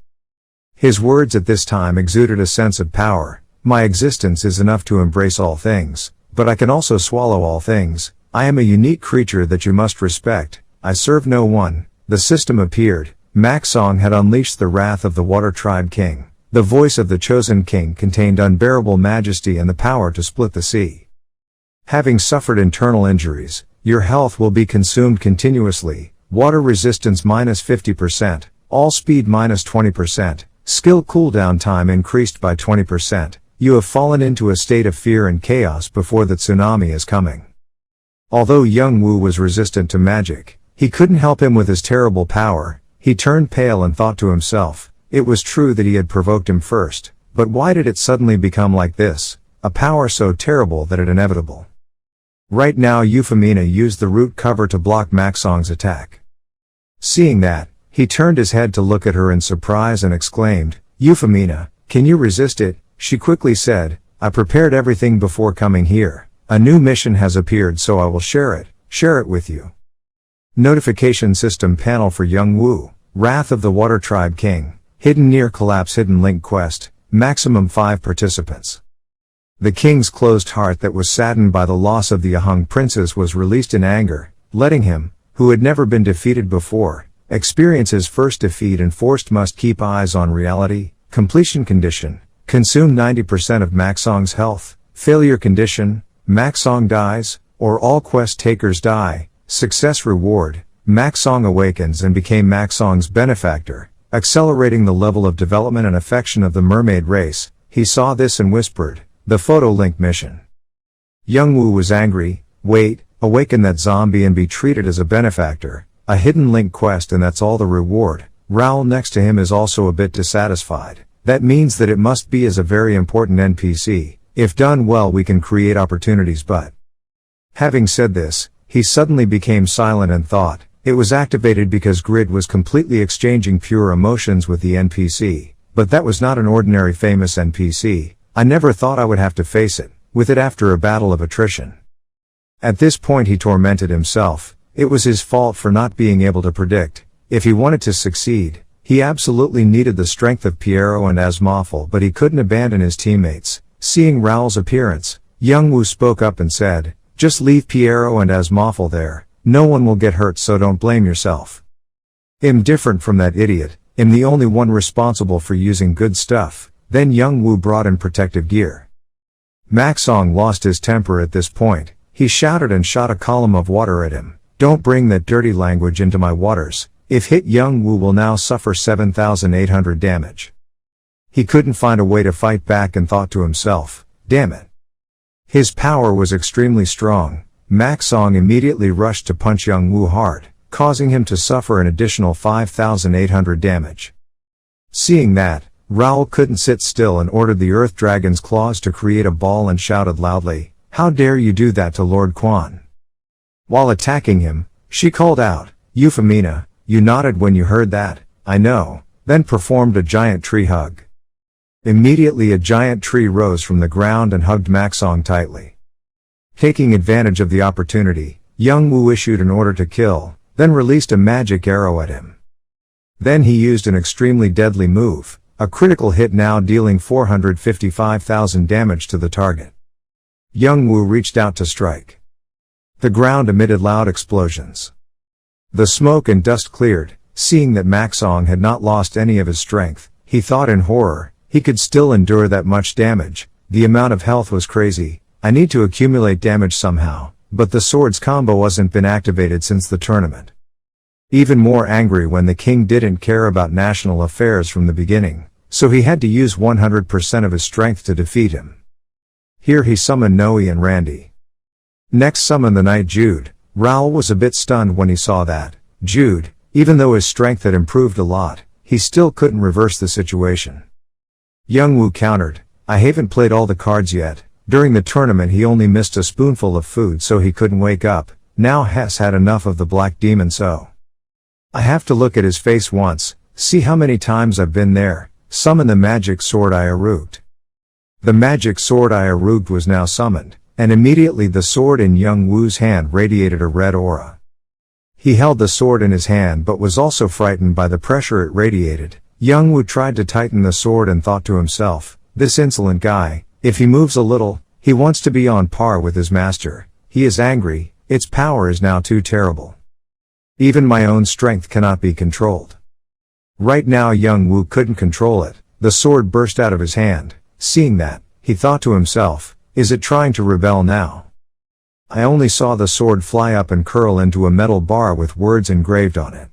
S1: His words at this time exuded a sense of power. My existence is enough to embrace all things, but I can also swallow all things. I am a unique creature that you must respect. I serve no one. The system appeared. Maxong had unleashed the wrath of the Water Tribe King. The voice of the chosen king contained unbearable majesty and the power to split the sea. Having suffered internal injuries, your health will be consumed continuously. Water resistance minus 50%, all speed minus 20%, skill cooldown time increased by 20%. You have fallen into a state of fear and chaos before the tsunami is coming. Although Youngwoo was resistant to magic, he couldn't help him with his terrible power. He turned pale and thought to himself, it was true that he had provoked him first, but why did it suddenly become like this? A power so terrible that it inevitable. Right now Euphemina used the root cover to block Maxong's attack. Seeing that, he turned his head to look at her in surprise and exclaimed, "Euphemina, can you resist it?" She quickly said, "I prepared everything before coming here. A new mission has appeared, so I will share it with you." Notification system panel for Youngwoo. Wrath of the Water Tribe King. Hidden near collapse hidden link quest. Maximum 5 participants. The king's closed heart that was saddened by the loss of the Ahang princess was released in anger, letting him, who had never been defeated before, experience his first defeat and forced must keep eyes on reality. Completion condition. Consume 90% of Maxong's health. Failure condition. Maxong dies, or all quest takers die. Success reward. Maxong awakens and became Maxong's benefactor, accelerating the level of development and affection of the mermaid race. He saw this and whispered, "The photo link mission." Youngwoo was angry. Wait, awaken that zombie and be treated as a benefactor. A hidden link quest and that's all the reward. Raoul next to him is also a bit dissatisfied. That means that it must be as a very important NPC. If done well we can create opportunities, but... Having said this, he suddenly became silent and thought. It was activated because Grid was completely exchanging pure emotions with the NPC. But that was not an ordinary famous NPC. I never thought I would have to face it, with it after a battle of attrition. At this point he tormented himself. It was his fault for not being able to predict. If he wanted to succeed, he absolutely needed the strength of Piero and Asmawful, but he couldn't abandon his teammates. Seeing Raoul's appearance, Youngwoo spoke up and said, "Just leave Piero and Asmawful there. No one will get hurt, so don't blame yourself. I'm different from that idiot. I'm the only one responsible for using good stuff." Then Youngwoo brought in protective gear. Maxong lost his temper at this point. He shouted and shot a column of water at him. "Don't bring that dirty language into my waters." If hit, Youngwoo will now suffer 7,800 damage. He couldn't find a way to fight back and thought to himself, damn it. His power was extremely strong. Mak Song immediately rushed to punch Youngwoo hard, causing him to suffer an additional 5,800 damage. Seeing that, Raoul couldn't sit still and ordered the Earth Dragon's claws to create a ball and shouted loudly, "How dare you do that to Lord Quan?" While attacking him, she called out, "Euphemina, you nodded when you heard that, I know," then performed a giant tree hug. Immediately a giant tree rose from the ground and hugged Mak Song tightly. Taking advantage of the opportunity, Youngwoo issued an order to kill, then released a magic arrow at him. Then he used an extremely deadly move, a critical hit now dealing 455,000 damage to the target. Youngwoo reached out to strike. The ground emitted loud explosions. The smoke and dust cleared. Seeing that Mak Song had not lost any of his strength, he thought in horror, he could still endure that much damage. The amount of health was crazy. I need to accumulate damage somehow, but the swords combo wasn't been activated since the tournament. Even more angry when the king didn't care about national affairs from the beginning, so he had to use 100% of his strength to defeat him. Here he summoned Noe and Randy. Next summoned the knight Jude. Raoul was a bit stunned when he saw that Jude, even though his strength had improved a lot, he still couldn't reverse the situation. Youngwoo countered, "I haven't played all the cards yet. During the tournament he only missed a spoonful of food so he couldn't wake up. Now Hess had enough of the black demon, so I have to look at his face once, see how many times I've been there. Summon the magic sword Iarugt." The magic sword Iarugt was now summoned, and immediately the sword in Youngwoo's hand radiated a red aura. He held the sword in his hand but was also frightened by the pressure it radiated. Youngwoo tried to tighten the sword and thought to himself, "This insolent guy, if he moves a little, he wants to be on par with his master. He is angry, its power is now too terrible. Even my own strength cannot be controlled." Right now Youngwoo couldn't control it. The sword burst out of his hand. Seeing that, he thought to himself, "Is it trying to rebel now?" I only saw the sword fly up and curl into a metal bar with words engraved on it.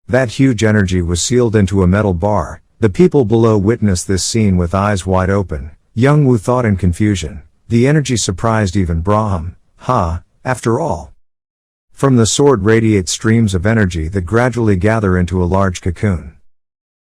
S1: That huge energy was sealed into a metal bar. The people below witnessed this scene with eyes wide open. Youngwoo thought in confusion. The energy surprised even Braham. After all. From the sword radiate streams of energy that gradually gather into a large cocoon.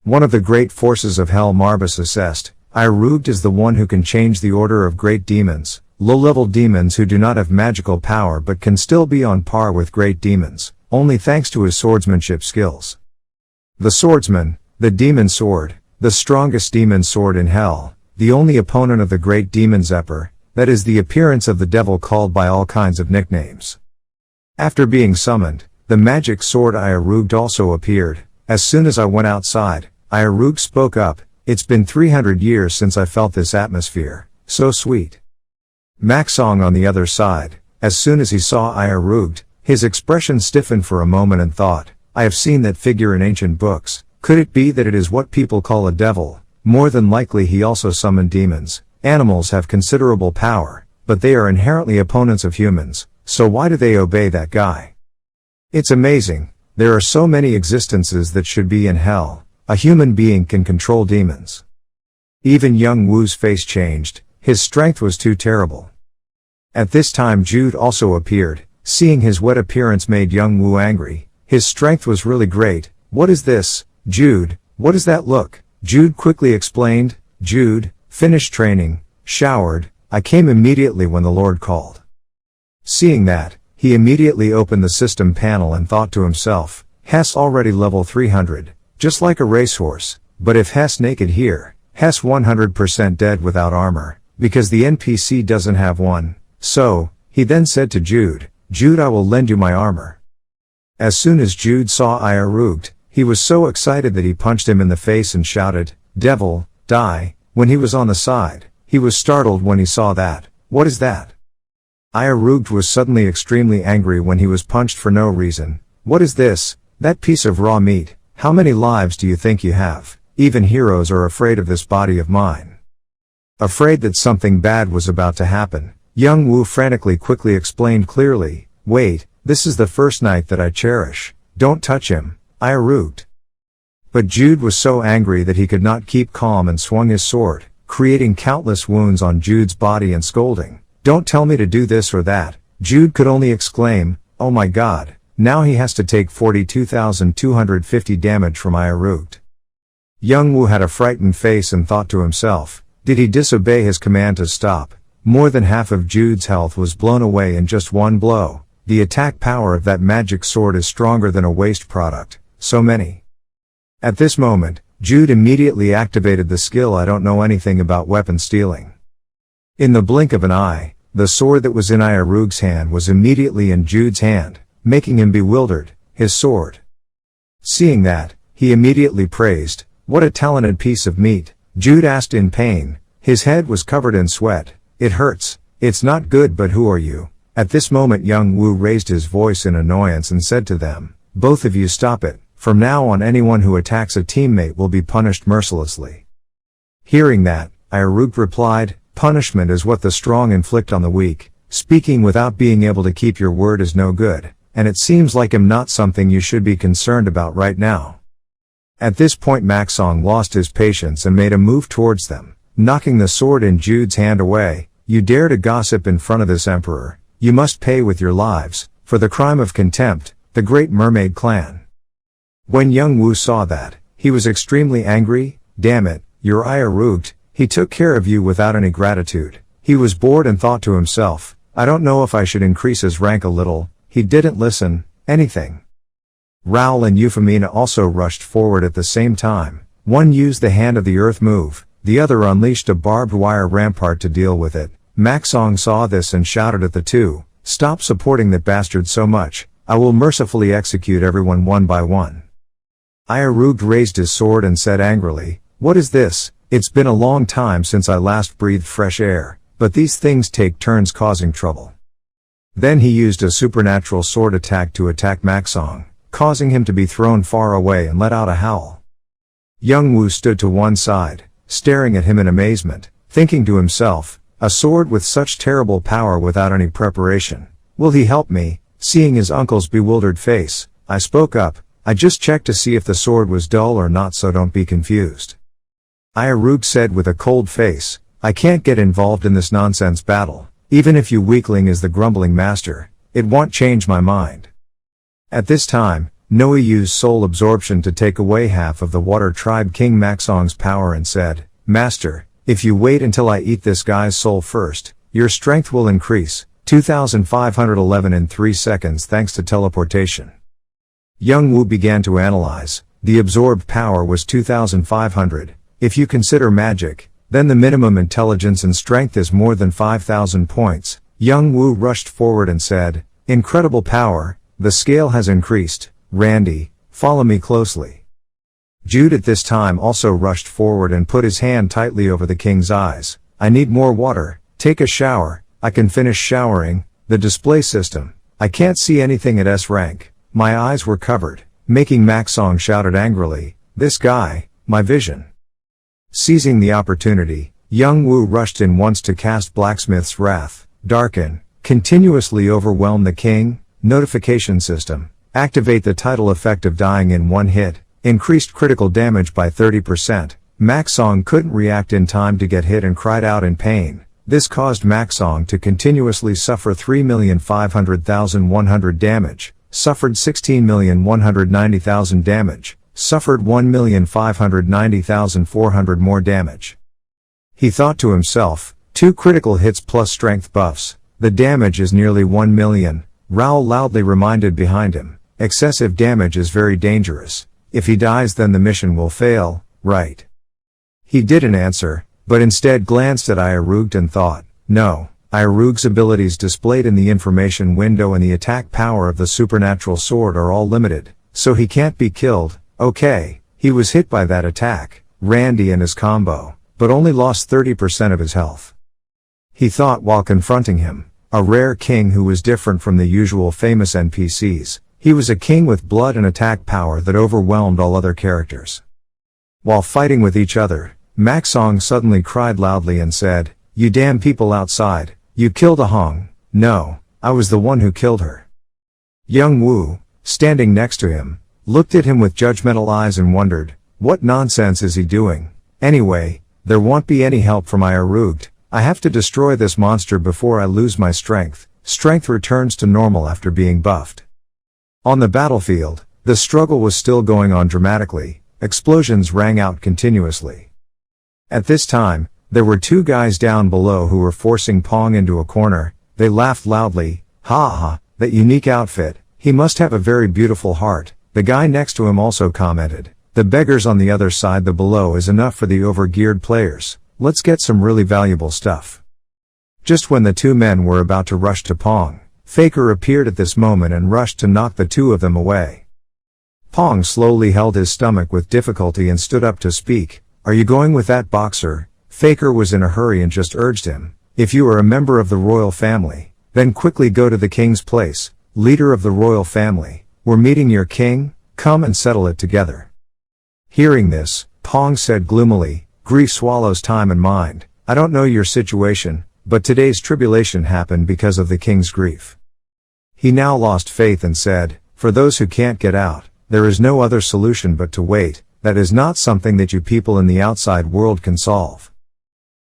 S1: One of the great forces of hell, Marbas assessed, Iarugt is the one who can change the order of great demons, low-level demons who do not have magical power but can still be on par with great demons, only thanks to his swordsmanship skills. The swordsman, the demon sword, the strongest demon sword in hell, the only opponent of the great demon Zephyr, that is the appearance of the devil called by all kinds of nicknames. After being summoned, the magic sword Iarugt also appeared. As soon as I went outside, Iarugt spoke up, "It's been 300 years since I felt this atmosphere, so sweet." Mak Song on the other side, as soon as he saw Iarugt, his expression stiffened for a moment and thought, "I have seen that figure in ancient books. Could it be that it is what people call a devil? More than likely he also summoned demons. Animals have considerable power, but they are inherently opponents of humans, so why do they obey that guy? It's amazing, there are so many existences that should be in hell. A human being can control demons." Even Youngwoo's face changed, his strength was too terrible. At this time Jude also appeared. Seeing his wet appearance made Youngwoo angry. His strength was really great. "What is this, Jude? What does that look?" Jude quickly explained. Jude, finished training, showered, I came immediately when the Lord called. Seeing that, he immediately opened the system panel and thought to himself, Hess already level 300, just like a racehorse, but if Hess naked here, Hess 100% dead without armor, because the NPC doesn't have one. So, he then said to Jude, "Jude, I will lend you my armor." As soon as Jude saw Iarugt, he was so excited that he punched him in the face and shouted, "Devil, die." When he was on the side, he was startled when he saw that. "What is that?" Iarugt was suddenly extremely angry when he was punched for no reason. "What is this? That piece of raw meat? How many lives do you think you have? Even heroes are afraid of this body of mine." Afraid that something bad was about to happen, Youngwoo frantically quickly explained clearly, "Wait, this is the first knight that I cherish. Don't touch him, Iarugt." But Jude was so angry that he could not keep calm and swung his sword, creating countless wounds on Jude's body and scolding, "Don't tell me to do this or that. Jude could only exclaim, "Oh my god, now he has to take 42,250 damage from Isekai." Youngwoo had a frightened face and thought to himself, did he disobey his command to stop? More than half of Jude's health was blown away in just one blow. The attack power of that magic sword is stronger than a waste product. So many. At this moment, Jude immediately activated the skill I don't know anything about weapon stealing. In the blink of an eye, the sword that was in Iseru's hand was immediately in Jude's hand, making him bewildered. His sword. Seeing that, he immediately praised, "What a talented piece of meat." Jude asked in pain. His head was covered in sweat. "It hurts. It's not good, but who are you?" At this moment Youngwoo raised his voice in annoyance and said to them, "Both of you stop it. From now on anyone who attacks a teammate will be punished mercilessly." Hearing that, Isekai replied, "Punishment is what the strong inflict on the weak. Speaking without being able to keep your word is no good, and it seems like I'm not something you should be concerned about right now." At this point Maxong lost his patience and made a move towards them, knocking the sword in Jude's hand away. "You dare to gossip in front of this emperor? You must pay with your lives, for the crime of contempt, the Great Mermaid clan." When Youngwoo saw that, he was extremely angry. "Damn it, you're Isekai, he took care of you without any gratitude." He was bored and thought to himself, "I don't know if I should increase his rank a little." He didn't listen. Anything. Raoul and Euphemina also rushed forward at the same time. One used the Hand of the Earth move, the other unleashed a barbed wire rampart to deal with it. Maxong saw this and shouted at the two, "Stop supporting that bastard so much. I will mercifully execute everyone one by one." Isekai raised his sword and said angrily, "What is this? It's been a long time since I last breathed fresh air, but these things take turns causing trouble." Then he used a supernatural sword attack to attack Maxong, causing him to be thrown far away and let out a howl. Youngwoo stood to one side, staring at him in amazement, thinking to himself, "A sword with such terrible power without any preparation. Will he help me?" Seeing his uncle's bewildered face, I spoke up, "I just checked to see if the sword was dull or not, so don't be confused." Isekai said with a cold face, "I can't get involved in this nonsense battle. Even if you weakling is the grumbling master, it won't change my mind." At this time, Noe used soul absorption to take away half of the water tribe king Maxong's power and said, "Master, if you wait until I eat this guy's soul first, your strength will increase, 2,511 in 3 seconds thanks to teleportation." Youngwoo began to analyze. The absorbed power was 2,500. If you consider magic, then the minimum intelligence and strength is more than 5,000 points. Youngwoo rushed forward and said, "Incredible power, the scale has increased. Randy, follow me closely." Jude at this time also rushed forward and put his hand tightly over the king's eyes. "I need more water. Take a shower." "I can finish showering." The display system. "I can't see anything at S rank." My eyes were covered, making Maxong shouted angrily, "This guy, my vision." Seizing the opportunity, Youngwoo rushed in once to cast Blacksmith's Wrath, Darken, continuously overwhelm the king, notification system, activate the title effect of dying in one hit, increased critical damage by 30%. Maxong couldn't react in time to get hit and cried out in pain. This caused Maxong to continuously suffer 3,500,100 damage, suffered 16,190,000 damage, suffered 1,590,400 more damage. He thought to himself, 2 critical hits plus strength buffs, the damage is nearly 1 million. Raoul loudly reminded behind him, excessive damage is very dangerous. If he dies then the mission will fail, right? He didn't answer, but instead glanced at Isekai and thought, no, Isekai's abilities displayed in the information window and the attack power of the supernatural sword are all limited, so he can't be killed. Okay, he was hit by that attack, Randy and his combo, but only lost 30% of his health. He thought while confronting him, a rare king who was different from the usual famous NPCs. He was a king with blood and attack power that overwhelmed all other characters. While fighting with each other, Maxong suddenly cried loudly and said, "You damn people outside, you killed a Hong." "No, I was the one who killed her." Youngwoo, standing next to him, looked at him with judgmental eyes and wondered, what nonsense is he doing? Anyway, there won't be any help from Isekai. I have to destroy this monster before I lose my strength. strength returns to normal after being buffed. On the battlefield, the struggle was still going on dramatically, explosions rang out continuously. At this time, there were two guys down below who were forcing Pong into a corner. They laughed loudly. "Ha ha, that unique outfit, he must have a very beautiful heart." The guy next to him also commented, "The beggars on the other side the below is enough for the overgeared players, let's get some really valuable stuff." Just when the two men were about to rush to Pong, Faker appeared at this moment and rushed to knock the two of them away. Pong slowly held his stomach with difficulty and stood up to speak. "Are you going with that boxer?" Faker was in a hurry and just urged him, "If you are a member of the royal family, then quickly go to the king's place. Leader of the royal family, we're meeting your king, come and settle it together." Hearing this, Pong said gloomily, "Grief swallows time and mind. I don't know your situation, but today's tribulation happened because of the king's grief." He now lost faith and said, "For those who can't get out, there is no other solution but to wait. That is not something that you people in the outside world can solve."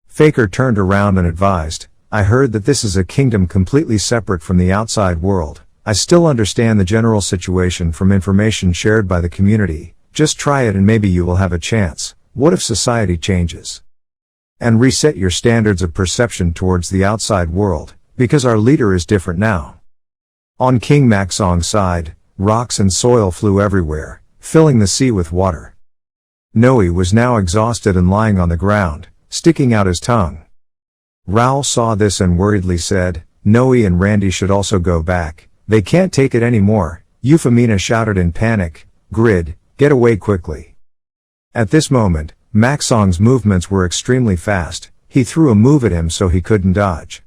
S1: Faker turned around and advised, "I heard that this is a kingdom completely separate from the outside world. I still understand the general situation from information shared by the community. Just try it and maybe you will have a chance. What if society changes? And reset your standards of perception towards the outside world, because our leader is different now." On King Maxong's side, rocks and soil flew everywhere, filling the sea with water. Noe was now exhausted and lying on the ground, sticking out his tongue. Raoul saw this and worriedly said, "Noe and Randy should also go back. They can't take it anymore." Euphemina shouted in panic, "Grid, get away quickly." At this moment, Maxong's movements were extremely fast. He threw a move at him so he couldn't dodge.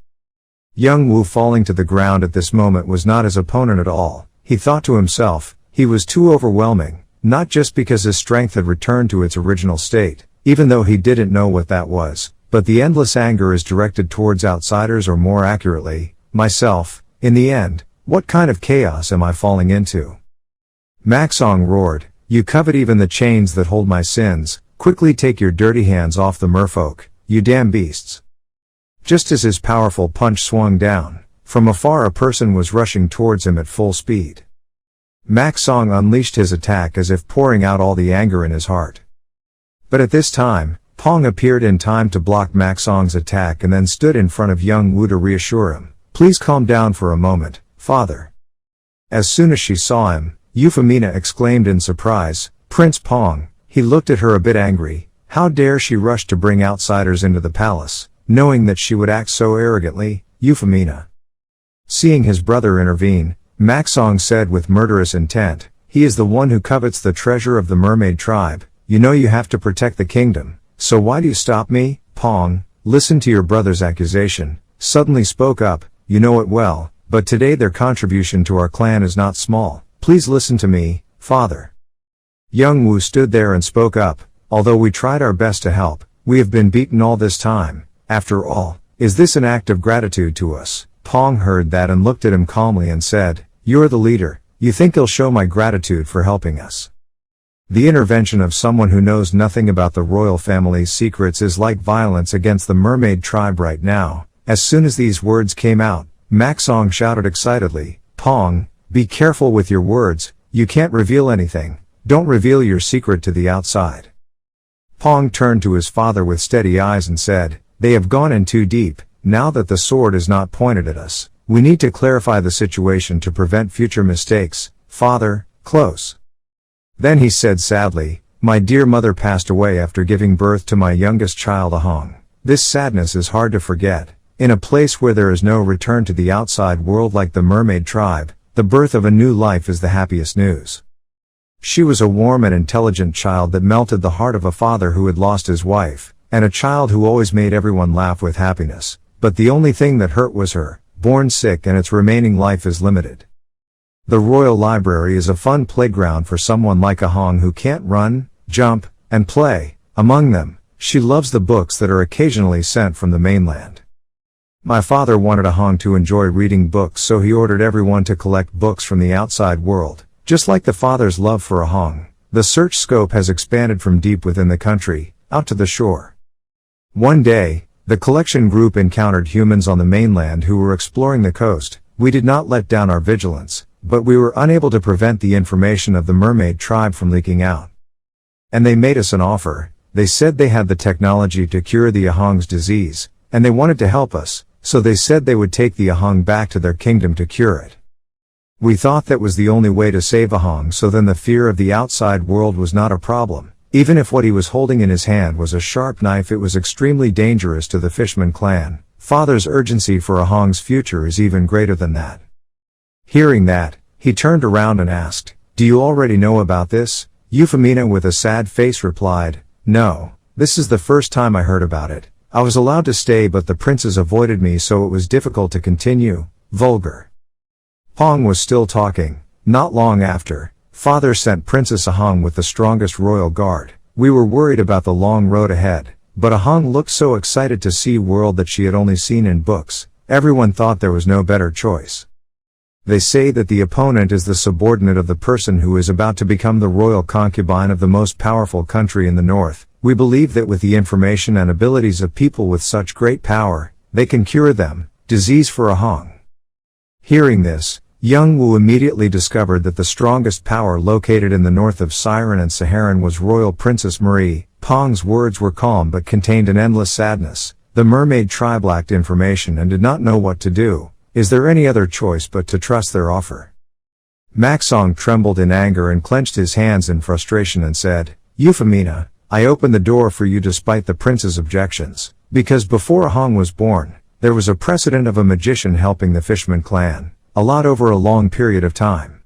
S1: Youngwoo falling to the ground at this moment was not his opponent at all. He thought to himself, he was too overwhelming, not just because his strength had returned to its original state, even though he didn't know what that was, but the endless anger is directed towards outsiders, or more accurately, myself. In the end, what kind of chaos am I falling into? Maxong roared, "You covet even the chains that hold my sins. Quickly take your dirty hands off the merfolk, you damn beasts." Just as his powerful punch swung down, from afar a person was rushing towards him at full speed. Maxong unleashed his attack as if pouring out all the anger in his heart. But at this time, Pong appeared in time to block Maxong's attack and then stood in front of Youngwoo to reassure him, "Please calm down for a moment, father." As soon as she saw him, Euphemina exclaimed in surprise, "Prince Pong." He looked at her a bit angry. How dare she rush to bring outsiders into the palace, knowing that she would act so arrogantly? Euphemina. Seeing his brother intervene, Maxong said with murderous intent, "He is the one who covets the treasure of the mermaid tribe. You know you have to protect the kingdom, so why do you stop me?" Pong, listen to your brother's accusation, suddenly spoke up, "You know it well, but today their contribution to our clan is not small. Please listen to me, father." Youngwoo stood there and spoke up, "Although we tried our best to help, we have been beaten all this time. After all, is this an act of gratitude to us?" Pong heard that and looked at him calmly and said, "You're the leader, you think he'll show my gratitude for helping us?" The intervention of someone who knows nothing about the royal family's secrets is like violence against the mermaid tribe right now. As soon as these words came out, Maxong shouted excitedly, "Pong, be careful with your words, you can't reveal anything. Don't reveal your secret to the outside." Pong turned to his father with steady eyes and said, "They have gone in too deep. Now that the sword is not pointed at us, we need to clarify the situation to prevent future mistakes. Father, close." Then he said sadly, "My dear mother passed away after giving birth to my youngest child Ahong. This sadness is hard to forget. In a place where there is no return to the outside world like the mermaid tribe, the birth of a new life is the happiest news. She was a warm and intelligent child that melted the heart of a father who had lost his wife, and a child who always made everyone laugh with happiness. But the only thing that hurt was her, born sick, and its remaining life is limited. The Royal Library is a fun playground for someone like Ahong who can't run, jump, and play. Among them, she loves the books that are occasionally sent from the mainland. My father wanted Ahong to enjoy reading books, so he ordered everyone to collect books from the outside world. Just like the father's love for Ahong, the search scope has expanded from deep within the country, out to the shore. One day, The collection group encountered humans on the mainland who were exploring the coast. We did not let down our vigilance, but we were unable to prevent the information of the mermaid tribe from leaking out. And they made us an offer. They said they had the technology to cure the Ahang's disease, and they wanted to help us, so they said they would take the Ahang back to their kingdom to cure it. We thought that was the only way to save Ahang, so then the fear of the outside world was not a problem. Even if what he was holding in his hand was a sharp knife, it was extremely dangerous to the Fishman clan. Father's urgency for Ahang's future is even greater than that. Hearing that, he turned around and asked, "Do you already know about this?" Euphemina with a sad face replied, "No, this is the first time I heard about it. I was allowed to stay but the princes avoided me, so it was difficult to continue." Vulgar. Pong was still talking. Not long after, father sent Princess Ahang with the strongest royal guard. We were worried about the long road ahead, but Ahang looked so excited to see world that she had only seen in books. Everyone thought there was no better choice. They say that the opponent is the subordinate of the person who is about to become the royal concubine of the most powerful country in the north. We believe that with the information and abilities of people with such great power, they can cure them. Disease for Ahang. Hearing this, Youngwoo immediately discovered that the strongest power located in the north of Siren and Saharan was Royal Princess Marie. Pong's words were calm but contained an endless sadness. The mermaid tribe lacked information and did not know what to do. Is there any other choice but to trust their offer? Maxong trembled in anger and clenched his hands in frustration and said, "Euphemina, I opened the door for you despite the prince's objections, because before Ahang was born, there was a precedent of a magician helping the Fishman clan. A lot over a long period of time."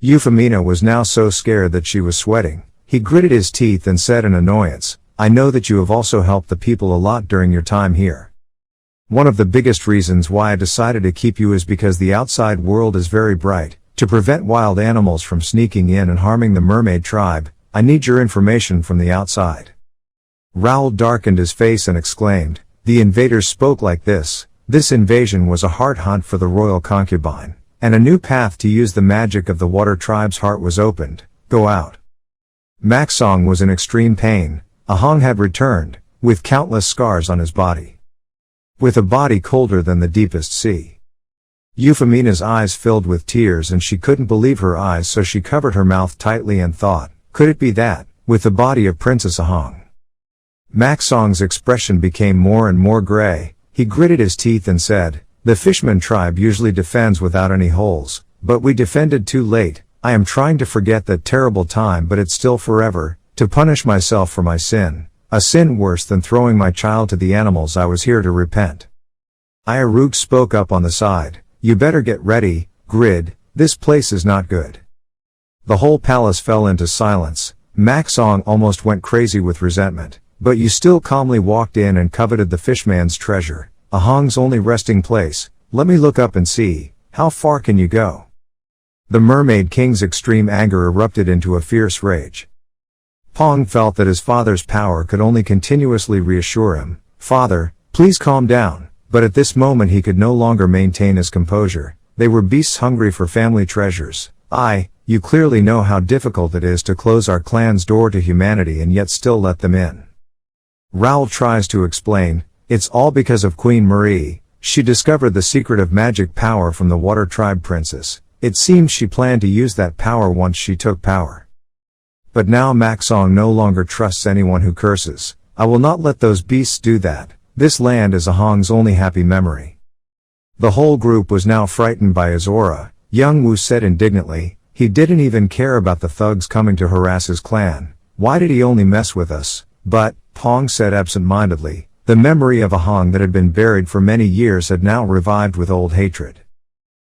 S1: Euphemina was now so scared that she was sweating. He gritted his teeth and said in annoyance, "I know that you have also helped the people a lot during your time here. One of the biggest reasons why I decided to keep you is because the outside world is very bright. To prevent wild animals from sneaking in and harming the mermaid tribe, I need your information from the outside." Raoul darkened his face and exclaimed, "The invaders spoke like this. This invasion was a hard hunt for the royal concubine, and a new path to use the magic of the water tribe's heart was opened. Go out." Maxong was in extreme pain. Ahang had returned, with countless scars on his body. With a body colder than the deepest sea. Euphemina's eyes filled with tears and she couldn't believe her eyes, so she covered her mouth tightly and thought, could it be that, with the body of Princess Ahang? Maxong's expression became more and more gray. He gritted his teeth and said, "The Fishman tribe usually defends without any holes, but we defended too late. I am trying to forget that terrible time, but it's still forever, to punish myself for my sin, a sin worse than throwing my child to the animals. I was here to repent." Ayarug spoke up on the side, "You better get ready, Grid, this place is not good." The whole palace fell into silence. Maxong almost went crazy with resentment. "But you still calmly walked in and coveted the fishman's treasure, Ahang's only resting place. Let me look up and see, how far can you go?" The Mermaid King's extreme anger erupted into a fierce rage. Pong felt that his father's power could only continuously reassure him, "Father, please calm down," but at this moment he could no longer maintain his composure. They were beasts hungry for family treasures. You clearly know how difficult it is to close our clan's door to humanity and yet still let them in." Raoul tries to explain, "It's all because of Queen Marie. She discovered the secret of magic power from the Water Tribe Princess. It seems she planned to use that power once she took power. But now Maxong no longer trusts anyone who curses. I will not let those beasts do that. This land is Ahang's only happy memory." The whole group was now frightened by his aura. Youngwoo said indignantly, "He didn't even care about the thugs coming to harass his clan. Why did he only mess with us?" But, Pong said absent-mindedly, the memory of Ahang that had been buried for many years had now revived with old hatred.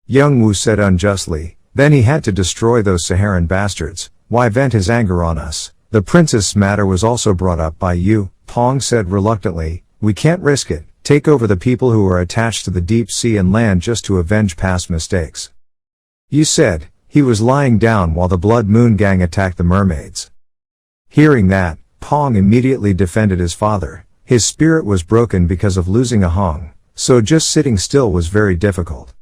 S1: Youngwoo said unjustly, "Then he had to destroy those Saharan bastards. Why vent his anger on us? The princess matter was also brought up by you." Pong said reluctantly, "We can't risk it. Take over the people who are attached to the deep sea and land just to avenge past mistakes." You said, he was lying down while the Blood Moon gang attacked the mermaids. Hearing that, Pong immediately defended his father. His spirit was broken because of losing Ahang, so just sitting still was very difficult.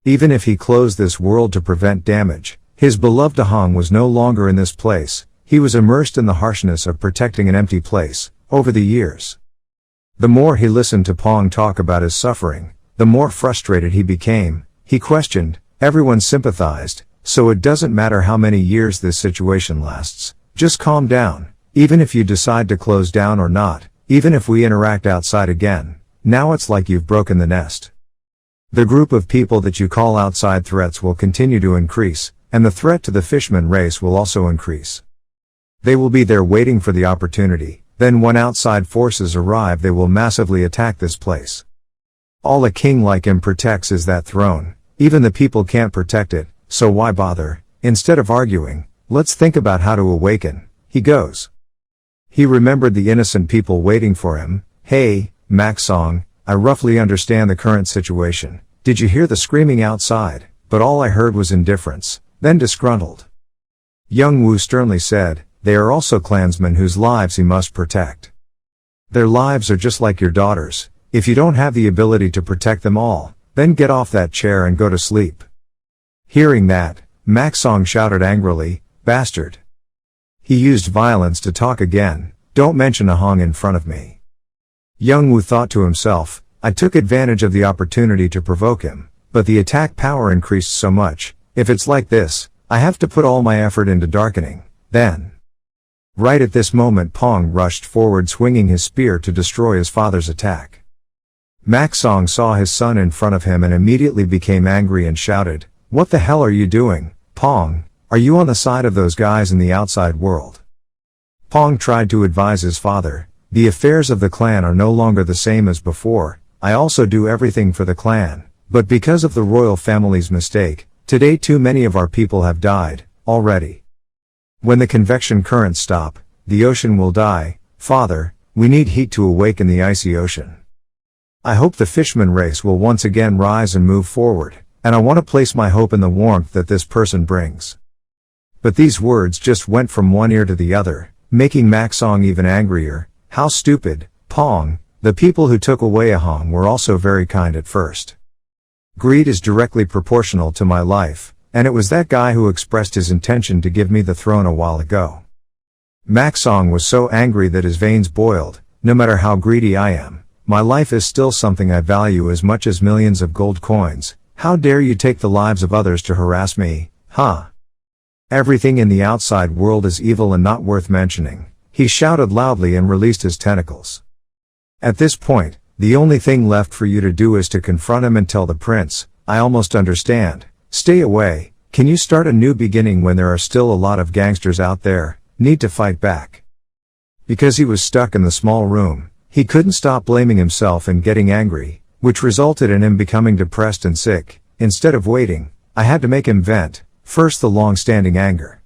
S1: Even if he closed this world to prevent damage, his beloved Ahang was no longer in this place. He was immersed in the harshness of protecting an empty place. Over the years, The more he listened to Pong talk about his suffering, the more frustrated he became. He questioned, everyone sympathized, so it doesn't matter how many years this situation lasts. Just calm down. Even if you decide to close down or not, even if we interact outside again, now it's like you've broken the nest. The group of people that you call outside threats will continue to increase, and the threat to the fishman race will also increase. They will be there waiting for the opportunity, then when outside forces arrive they will massively attack this place. All a king like him protects is that throne. Even the people can't protect it, so why bother? Instead of arguing, let's think about how to awaken. He goes. He remembered the innocent people waiting for him. Hey, Maxong, I roughly understand the current situation. Did you hear the screaming outside? But all I heard was indifference, then disgruntled. Youngwoo sternly said, they are also clansmen whose lives he must protect. Their lives are just like your daughter's. If you don't have the ability to protect them all, then get off that chair and go to sleep. Hearing that, Maxong shouted angrily, bastard. He used violence to talk again, don't mention a Hong in front of me. Youngwoo thought to himself, I took advantage of the opportunity to provoke him, but the attack power increased so much, if it's like this, I have to put all my effort into darkening, then. Right at this moment Pong rushed forward swinging his spear to destroy his father's attack. Maxong saw his son in front of him and immediately became angry and shouted, what the hell are you doing, Pong? Are you on the side of those guys in the outside world? Pong tried to advise his father, the affairs of the clan are no longer the same as before, I also do everything for the clan, but because of the royal family's mistake, today too many of our people have died, already. When the convection currents stop, the ocean will die, father, we need heat to awaken the icy ocean. I hope the fishman race will once again rise and move forward, and I want to place my hope in the warmth that this person brings. But these words just went from one ear to the other, making Maxong even angrier. How stupid, Pong, the people who took away a Hong were also very kind at first. Greed is directly proportional to my life, and it was that guy who expressed his intention to give me the throne a while ago. Maxong was so angry that his veins boiled, no matter how greedy I am, my life is still something I value as much as millions of gold coins, how dare you take the lives of others to harass me, huh? Everything in the outside world is evil and not worth mentioning, he shouted loudly and released his tentacles. At this point, the only thing left for you to do is to confront him and tell the prince, I almost understand, stay away, can you start a new beginning when there are still a lot of gangsters out there, need to fight back. Because he was stuck in the small room, he couldn't stop blaming himself and getting angry, which resulted in him becoming depressed and sick. Instead of waiting, I had to make him vent. First the long-standing anger.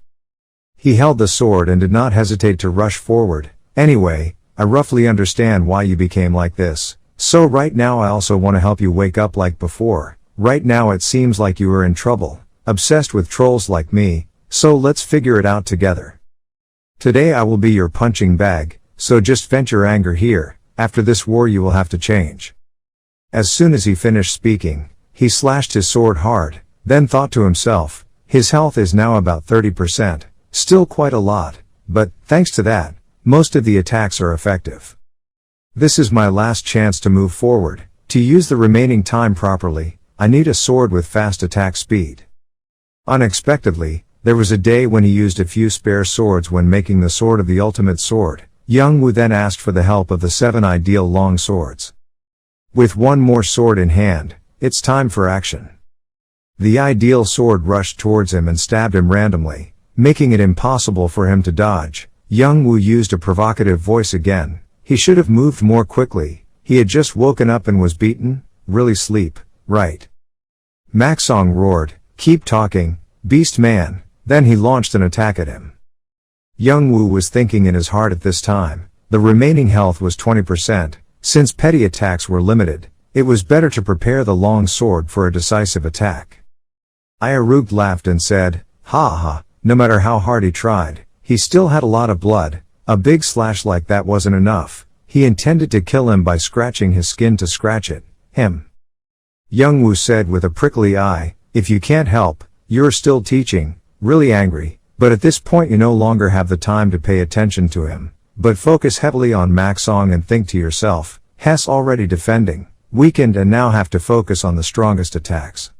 S1: He held the sword and did not hesitate to rush forward. Anyway, I roughly understand why you became like this. So right now I also want to help you wake up like before. Right now it seems like you are in trouble, obsessed with trolls like me, so let's figure it out together. Today I will be your punching bag, so just vent your anger here. After this war you will have to change. As soon as he finished speaking, he slashed his sword hard, then thought to himself, his health is now about 30%, still quite a lot, but, thanks to that, most of the attacks are effective. This is my last chance to move forward. To use the remaining time properly, I need a sword with fast attack speed. Unexpectedly, there was a day when he used a few spare swords when making the sword of the ultimate sword. Youngwoo then asked for the help of the 7 ideal long swords. With one more sword in hand, it's time for action. The ideal sword rushed towards him and stabbed him randomly, making it impossible for him to dodge. Youngwoo used a provocative voice again. He should have moved more quickly, he had just woken up and was beaten, really sleep, right? Maxong roared, keep talking, beast man, then he launched an attack at him. Youngwoo was thinking in his heart at this time, the remaining health was 20%, since petty attacks were limited, it was better to prepare the long sword for a decisive attack. Ayarug laughed and said, ha ha, no matter how hard he tried, he still had a lot of blood, a big slash like that wasn't enough, he intended to kill him by scratching his skin to scratch it, him. Youngwoo said with a prickly eye, if you can't help, you're still teaching, really angry, but at this point you no longer have the time to pay attention to him, but focus heavily on Maxong and think to yourself, Hess already defending, weakened and now have to focus on the strongest attacks.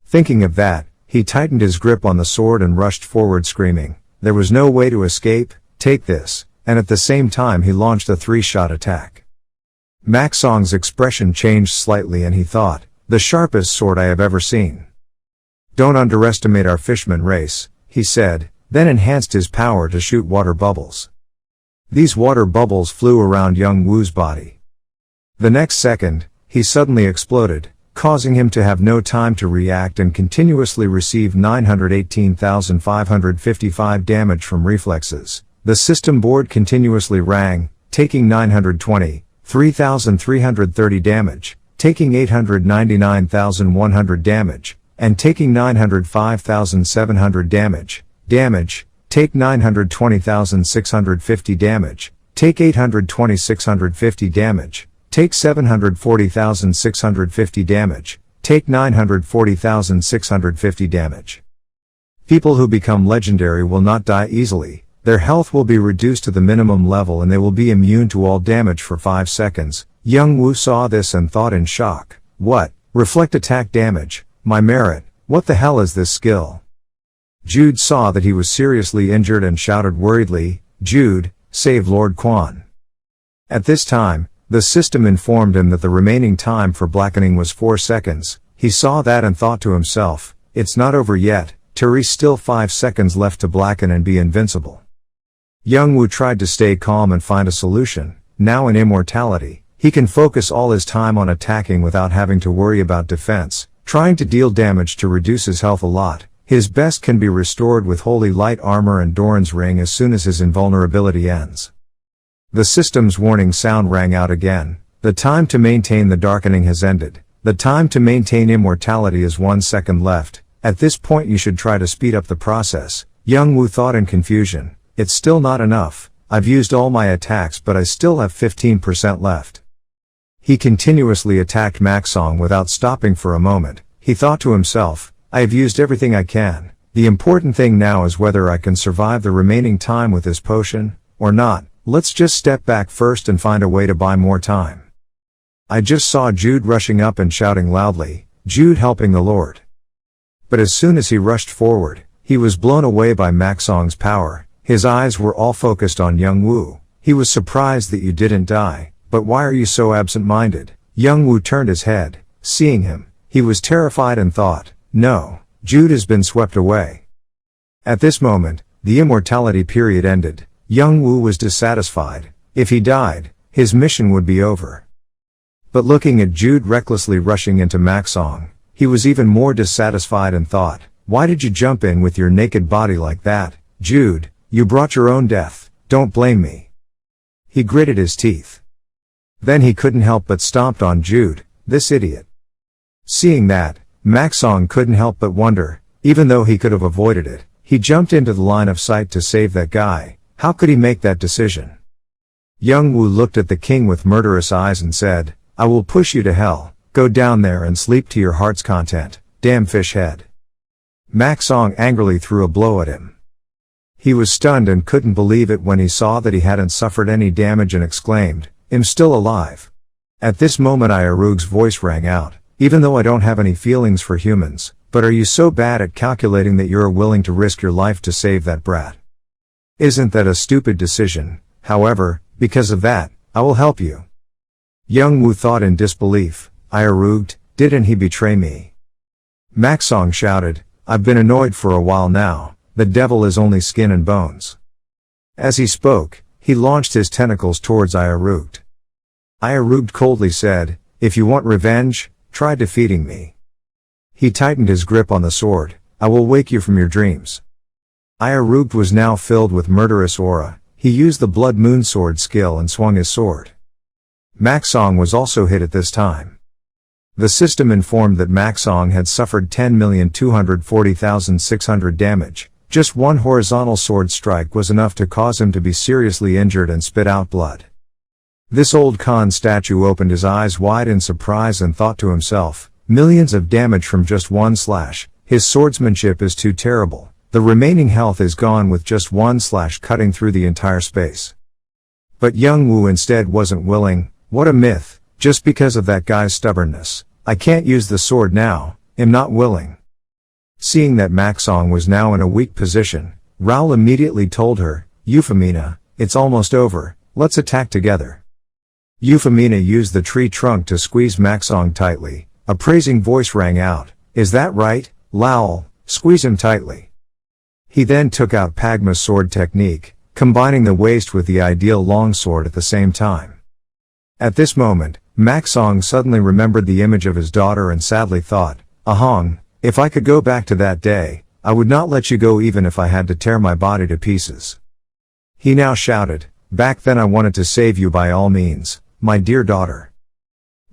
S1: Thinking of that, he tightened his grip on the sword and rushed forward screaming, there was no way to escape, take this, and at the same time he launched a 3-shot attack. Mak Song's expression changed slightly and he thought, the sharpest sword I have ever seen. Don't underestimate our fishman race, he said, then enhanced his power to shoot water bubbles. These water bubbles flew around Youngwoo's body. The next second, he suddenly exploded, causing him to have no time to react and continuously receive 918,555 damage from reflexes. The system board continuously rang, taking 920, 3,330 damage, taking 899,100 damage, and taking 905,700 damage, take 920,650 damage, take 820,650 damage, take 740,650 damage, take 940,650 damage. People who become legendary will not die easily, their health will be reduced to the minimum level and they will be immune to all damage for 5 seconds. Youngwoo saw this and thought in shock, what? Reflect attack damage, my merit, what the hell is this skill? Jude saw that he was seriously injured and shouted worriedly, Jude, save Lord Quan. At this time, the system informed him that the remaining time for blackening was 4 seconds. He saw that and thought to himself, it's not over yet, there's still 5 seconds left to blacken and be invincible. Youngwoo tried to stay calm and find a solution. Now in immortality, he can focus all his time on attacking without having to worry about defense, trying to deal damage to reduce his health a lot. His best can be restored with Holy Light Armor and Doran's Ring as soon as his invulnerability ends. The system's warning sound rang out again. The time to maintain the darkening has ended. The time to maintain immortality is 1 second left. At this point you should try to speed up the process. Youngwoo thought in confusion. It's still not enough. I've used all my attacks but I still have 15% left. He continuously attacked Mak Song without stopping for a moment. He thought to himself, I have used everything I can. The important thing now is whether I can survive the remaining time with this potion, or not. Let's just step back first and find a way to buy more time. I just saw Jude rushing up and shouting loudly, Jude helping the Lord. But as soon as he rushed forward, he was blown away by Mak Song's power. His eyes were all focused on Youngwoo. He was surprised that you didn't die, but why are you so absent-minded? Youngwoo turned his head, seeing him. He was terrified and thought, no, Jude has been swept away. At this moment, the immortality period ended. Youngwoo was dissatisfied. If he died, his mission would be over. But looking at Jude recklessly rushing into Mak Song, he was even more dissatisfied and thought, why did you jump in with your naked body like that, Jude? You brought your own death, don't blame me. He gritted his teeth. Then he couldn't help but stomped on Jude, this idiot. Seeing that, Mak Song couldn't help but wonder, even though he could have avoided it, he jumped into the line of sight to save that guy. How could he make that decision? Youngwoo looked at the king with murderous eyes and said, I will push you to hell, go down there and sleep to your heart's content, damn fish head. Mak Song angrily threw a blow at him. He was stunned and couldn't believe it when he saw that he hadn't suffered any damage and exclaimed, I'm still alive. At this moment Iarug's voice rang out, even though I don't have any feelings for humans, but are you so bad at calculating that you're willing to risk your life to save that brat? Isn't that a stupid decision? However, because of that, I will help you. Youngwoo thought in disbelief, Iarug, didn't he betray me? Mak Song shouted, I've been annoyed for a while now, the devil is only skin and bones. As he spoke, he launched his tentacles towards Iarug. Iarug coldly said, if you want revenge, try defeating me. He tightened his grip on the sword, I will wake you from your dreams. Iarug was now filled with murderous aura. He used the Blood Moon Sword skill and swung his sword. Mak Song was also hit at this time. The system informed that Mak Song had suffered 10,240,600 damage. Just one horizontal sword strike was enough to cause him to be seriously injured and spit out blood. This old Khan statue opened his eyes wide in surprise and thought to himself, millions of damage from just one slash. His swordsmanship is too terrible. The remaining health is gone with just one slash cutting through the entire space. But Youngwoo instead wasn't willing. What a myth, just because of that guy's stubbornness. I can't use the sword now, am not willing. Seeing that Maxong was now in a weak position, Raoul immediately told her, Euphemina, it's almost over, let's attack together. Euphemina used the tree trunk to squeeze Maxong tightly. A praising voice rang out, is that right, Raoul? Squeeze him tightly. He then took out Pagma's sword technique, combining the waist with the ideal longsword at the same time. At this moment, Maxong suddenly remembered the image of his daughter and sadly thought, Ahong, if I could go back to that day, I would not let you go even if I had to tear my body to pieces. He now shouted, back then I wanted to save you by all means, my dear daughter.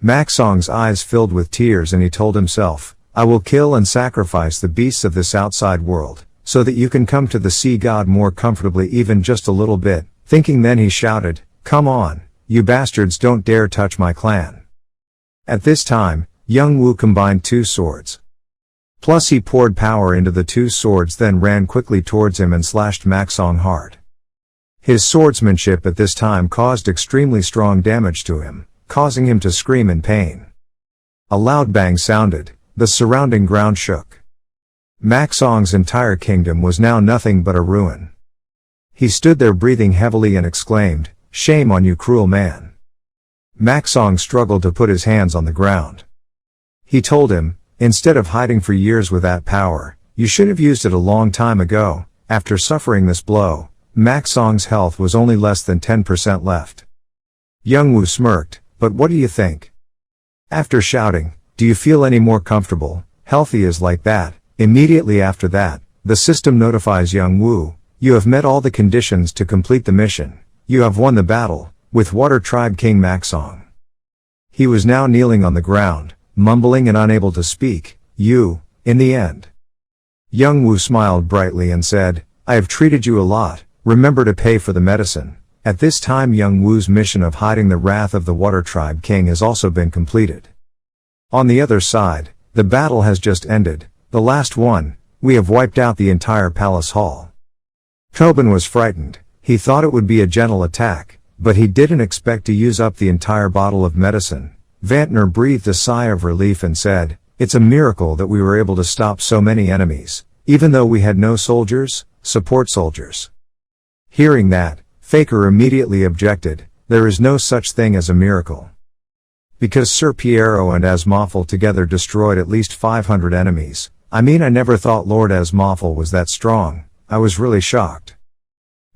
S1: Maxong's eyes filled with tears and he told himself, I will kill and sacrifice the beasts of this outside world, so that you can come to the sea god more comfortably even just a little bit. Thinking then he shouted, come on, you bastards, don't dare touch my clan. At this time, Youngwoo combined two swords. Plus he poured power into the two swords then ran quickly towards him and slashed Maxong hard. His swordsmanship at this time caused extremely strong damage to him, causing him to scream in pain. A loud bang sounded, the surrounding ground shook. Maxong's entire kingdom was now nothing but a ruin. He stood there breathing heavily and exclaimed, shame on you, cruel man. Maxong struggled to put his hands on the ground. He told him, instead of hiding for years with that power, you should have used it a long time ago. After suffering this blow, Maxong's health was only less than 10% left. Youngwoo smirked, but what do you think? After shouting, do you feel any more comfortable, healthy as like that? Immediately after that, the system notifies Youngwoo, you have met all the conditions to complete the mission. You have won the battle, with Water Tribe King Maxong. He was now kneeling on the ground, mumbling and unable to speak, in the end. Youngwoo smiled brightly and said, I have treated you a lot, remember to pay for the medicine. At this time Youngwoo's mission of hiding the wrath of the Water Tribe King has also been completed. On the other side, the battle has just ended, the last one, we have wiped out the entire palace hall. Tobin was frightened, he thought it would be a gentle attack, but he didn't expect to use up the entire bottle of medicine. Vantner breathed a sigh of relief and said, it's a miracle that we were able to stop so many enemies, even though we had no soldiers, support soldiers. Hearing that, Faker immediately objected, there is no such thing as a miracle. Because Sir Piero and Asmoffel together destroyed at least 500 enemies. I never thought Lord Asmoffel was that strong. I was really shocked.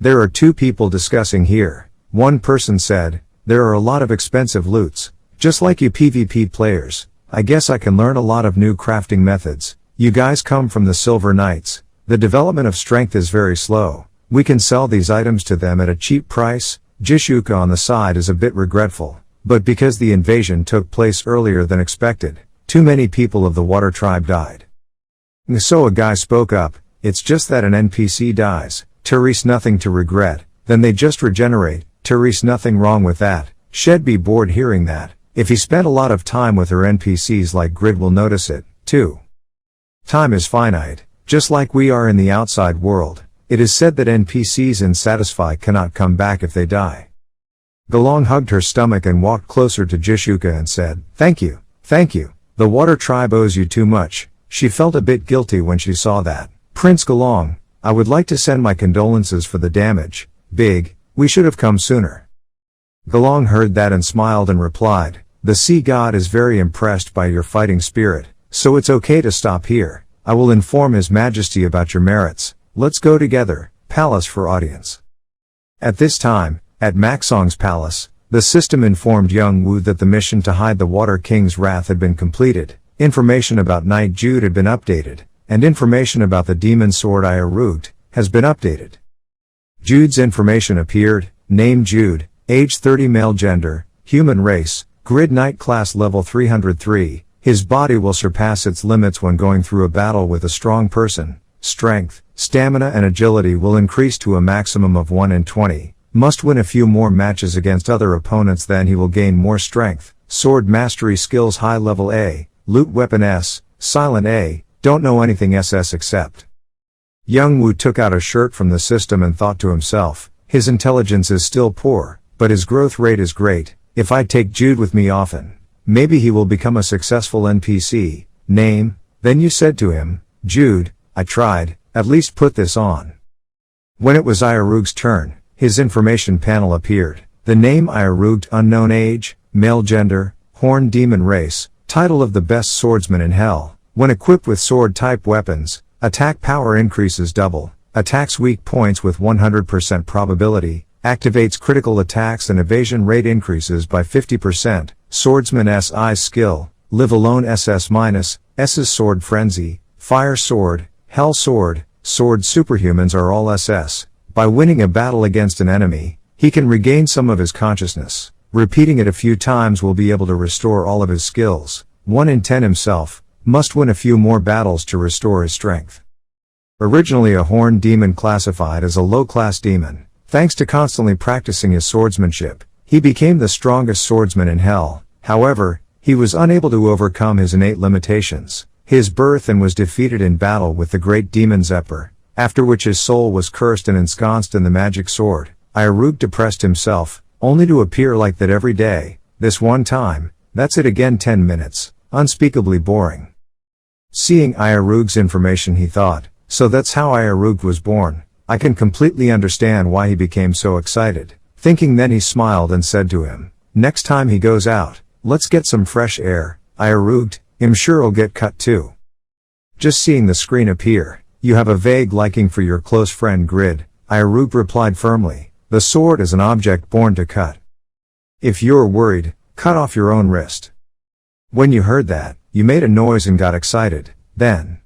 S1: There are two people discussing here. One person said, there are a lot of expensive loots, just like you PvP players. I guess I can learn a lot of new crafting methods. You guys come from the Silver Knights. The development of strength is very slow. We can sell these items to them at a cheap price. Jishuka on the side is a bit regretful. But because the invasion took place earlier than expected, too many people of the Water Tribe died. So a guy spoke up, it's just that an NPC dies, Therese nothing to regret, then they just regenerate, Therese nothing wrong with that. She'd be bored hearing that. If he spent a lot of time with her NPCs like Grid will notice it, too. Time is finite, just like we are in the outside world. It is said that NPCs in Satisfy cannot come back if they die. Galong hugged her stomach and walked closer to Jishuka and said, thank you. The Water Tribe owes you too much. She felt a bit guilty when she saw that. Prince Galong, I would like to send my condolences for the damage. Big, we should have come sooner. Galong heard that and smiled and replied, the sea god is very impressed by your fighting spirit, so it's okay to stop here. I will inform His Majesty about your merits. Let's go together, palace for audience. At this time, at Maxong's palace, the system informed Youngwoo that the mission to hide the Water King's wrath had been completed, information about Knight Jude had been updated, and information about the demon sword Iarugt has been updated. Jude's information appeared, name Jude, age 30 male gender, human race, Grid Knight class level 303, his body will surpass its limits when going through a battle with a strong person, strength, stamina and agility will increase to a maximum of 1 in 20. Must win a few more matches against other opponents, then he will gain more strength. Sword mastery skills high level A, loot weapon S, silent A, don't know anything SS except. Youngwoo took out a shirt from the system and thought to himself, his intelligence is still poor, but his growth rate is great. if I take Jude with me often, maybe he will become a successful NPC. Name. Then you said to him, Jude, I tried, at least put this on. When it was Iarug's turn, his information panel appeared. The name Iarug, unknown age, male gender, horned demon race, title of the best swordsman in hell. When equipped with sword-type weapons, attack power increases double, attacks weak points with 100% probability, activates critical attacks and evasion rate increases by 50%, swordsman SI skill, live alone SS-, S's sword frenzy, fire sword, hell sword, sword superhumans are all SS. By winning a battle against an enemy, he can regain some of his consciousness. Repeating it a few times will be able to restore all of his skills. 1 in 10 himself, must win a few more battles to restore his strength. Originally a horned demon classified as a low-class demon, thanks to constantly practicing his swordsmanship, he became the strongest swordsman in hell. However, he was unable to overcome his innate limitations, his birth, and was defeated in battle with the great demon Zephyr, after which his soul was cursed and ensconced in the magic sword. Iarug depressed himself, only to appear like that every day. This one time, that's it again. 10 minutes, unspeakably boring. Seeing Iarug's information, he thought, so that's how Iarug was born. I can completely understand why he became so excited. Thinking, then he smiled and said to him, next time he goes out, let's get some fresh air. Iarug, I'm sure'll get cut too. Just seeing the screen appear, you have a vague liking for your close friend Grid. Iarug replied firmly, the sword is an object born to cut. If you're worried, cut off your own wrist. When you heard that, you made a noise and got excited. Then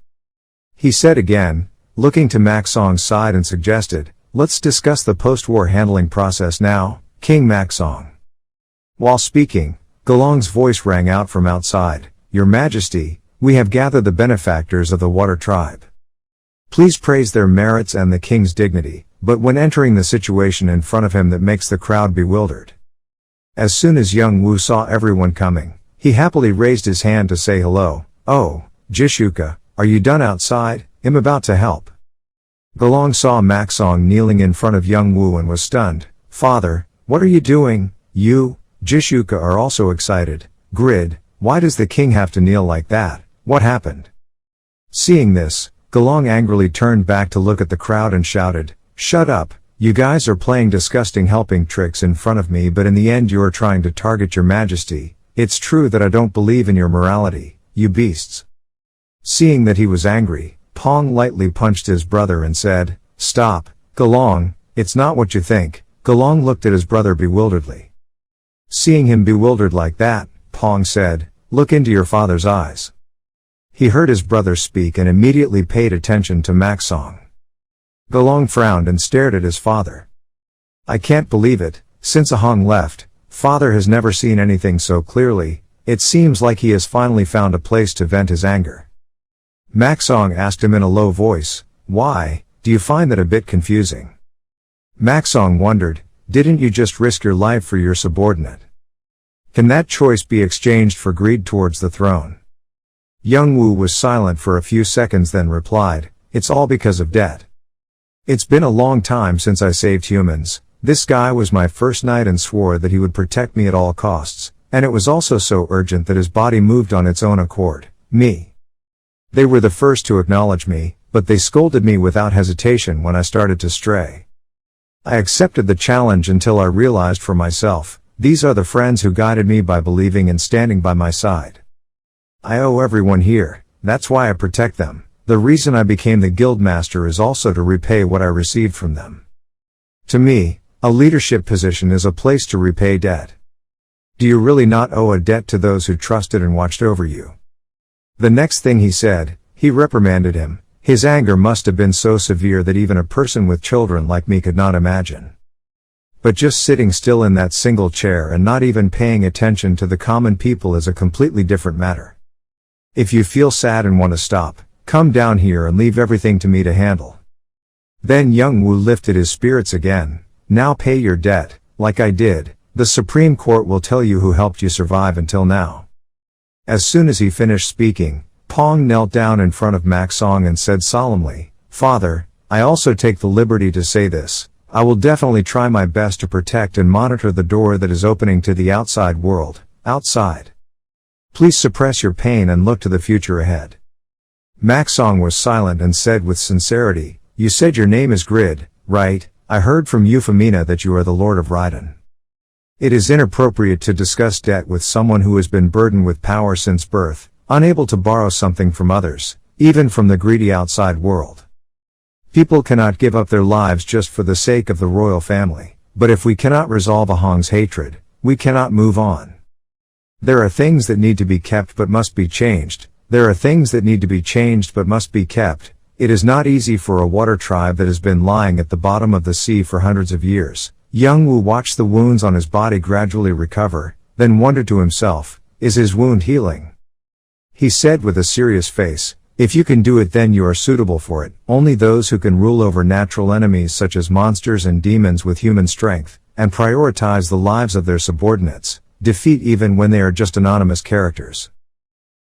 S1: he said again, looking to Maxong's side, and suggested, let's discuss the post-war handling process now, King Maxong. While speaking, Galong's voice rang out from outside, Your Majesty, we have gathered the benefactors of the Water Tribe. Please praise their merits and the king's dignity, but when entering the situation in front of him that makes the crowd bewildered. As soon as Youngwoo saw everyone coming, he happily raised his hand to say hello. Oh, Jishuka, are you done outside? I'm about to help. Galong saw Maxong kneeling in front of Youngwoo and was stunned. Father, what are you doing? You, Jishuka are also excited. Grid, why does the king have to kneel like that? What happened? Seeing this, Galong angrily turned back to look at the crowd and shouted, Shut up, you guys are playing disgusting helping tricks in front of me, but in the end you're trying to target Your Majesty. It's true that I don't believe in your morality, you beasts. Seeing that he was angry, Pong lightly punched his brother and said, Stop, Galong, it's not what you think. Galong looked at his brother bewilderedly. Seeing him bewildered like that, Pong said, Look into your father's eyes. He heard his brother speak and immediately paid attention to Maxong. Galong frowned and stared at his father. I can't believe it, since Ahong left, father has never seen anything so clearly. It seems like he has finally found a place to vent his anger. Maxong asked him in a low voice, Why, do you find that a bit confusing? Maxong wondered, didn't you just risk your life for your subordinate? Can that choice be exchanged for greed towards the throne? Youngwoo was silent for a few seconds, then replied, It's all because of debt. It's been a long time since I saved humans. This guy was my first knight and swore that he would protect me at all costs, and it was also so urgent that his body moved on its own accord. Me. They were the first to acknowledge me, but they scolded me without hesitation when I started to stray. I accepted the challenge until I realized for myself, these are the friends who guided me by believing and standing by my side. I owe everyone here, that's why I protect them. The reason I became the guildmaster is also to repay what I received from them. To me, a leadership position is a place to repay debt. Do you really not owe a debt to those who trusted and watched over you? The next thing he said, he reprimanded him. His anger must have been so severe that even a person with children like me could not imagine. But just sitting still in that single chair and not even paying attention to the common people is a completely different matter. If you feel sad and want to stop, come down here and leave everything to me to handle. Then Youngwoo lifted his spirits again. Now pay your debt, like I did. The Supreme Court will tell you who helped you survive until now. As soon as he finished speaking, Pong knelt down in front of Maxong and said solemnly, Father, I also take the liberty to say this. I will definitely try my best to protect and monitor the door that is opening to the outside world, outside. Please suppress your pain and look to the future ahead. Maxong was silent and said with sincerity, "You said your name is Grid, right? I heard from Euphemina that you are the Lord of Raiden. It is inappropriate to discuss debt with someone who has been burdened with power since birth, unable to borrow something from others, even from the greedy outside world. People cannot give up their lives just for the sake of the royal family, but if we cannot resolve a Hong's hatred, we cannot move on. There are things that need to be kept but must be changed. There are things that need to be changed but must be kept. It is not easy for a water tribe that has been lying at the bottom of the sea for hundreds of years." Youngwoo watched the wounds on his body gradually recover, then wondered to himself, is his wound healing? He said with a serious face, "If you can do it, then you are suitable for it. Only those who can rule over natural enemies such as monsters and demons with human strength, and prioritize the lives of their subordinates, defeat even when they are just anonymous characters.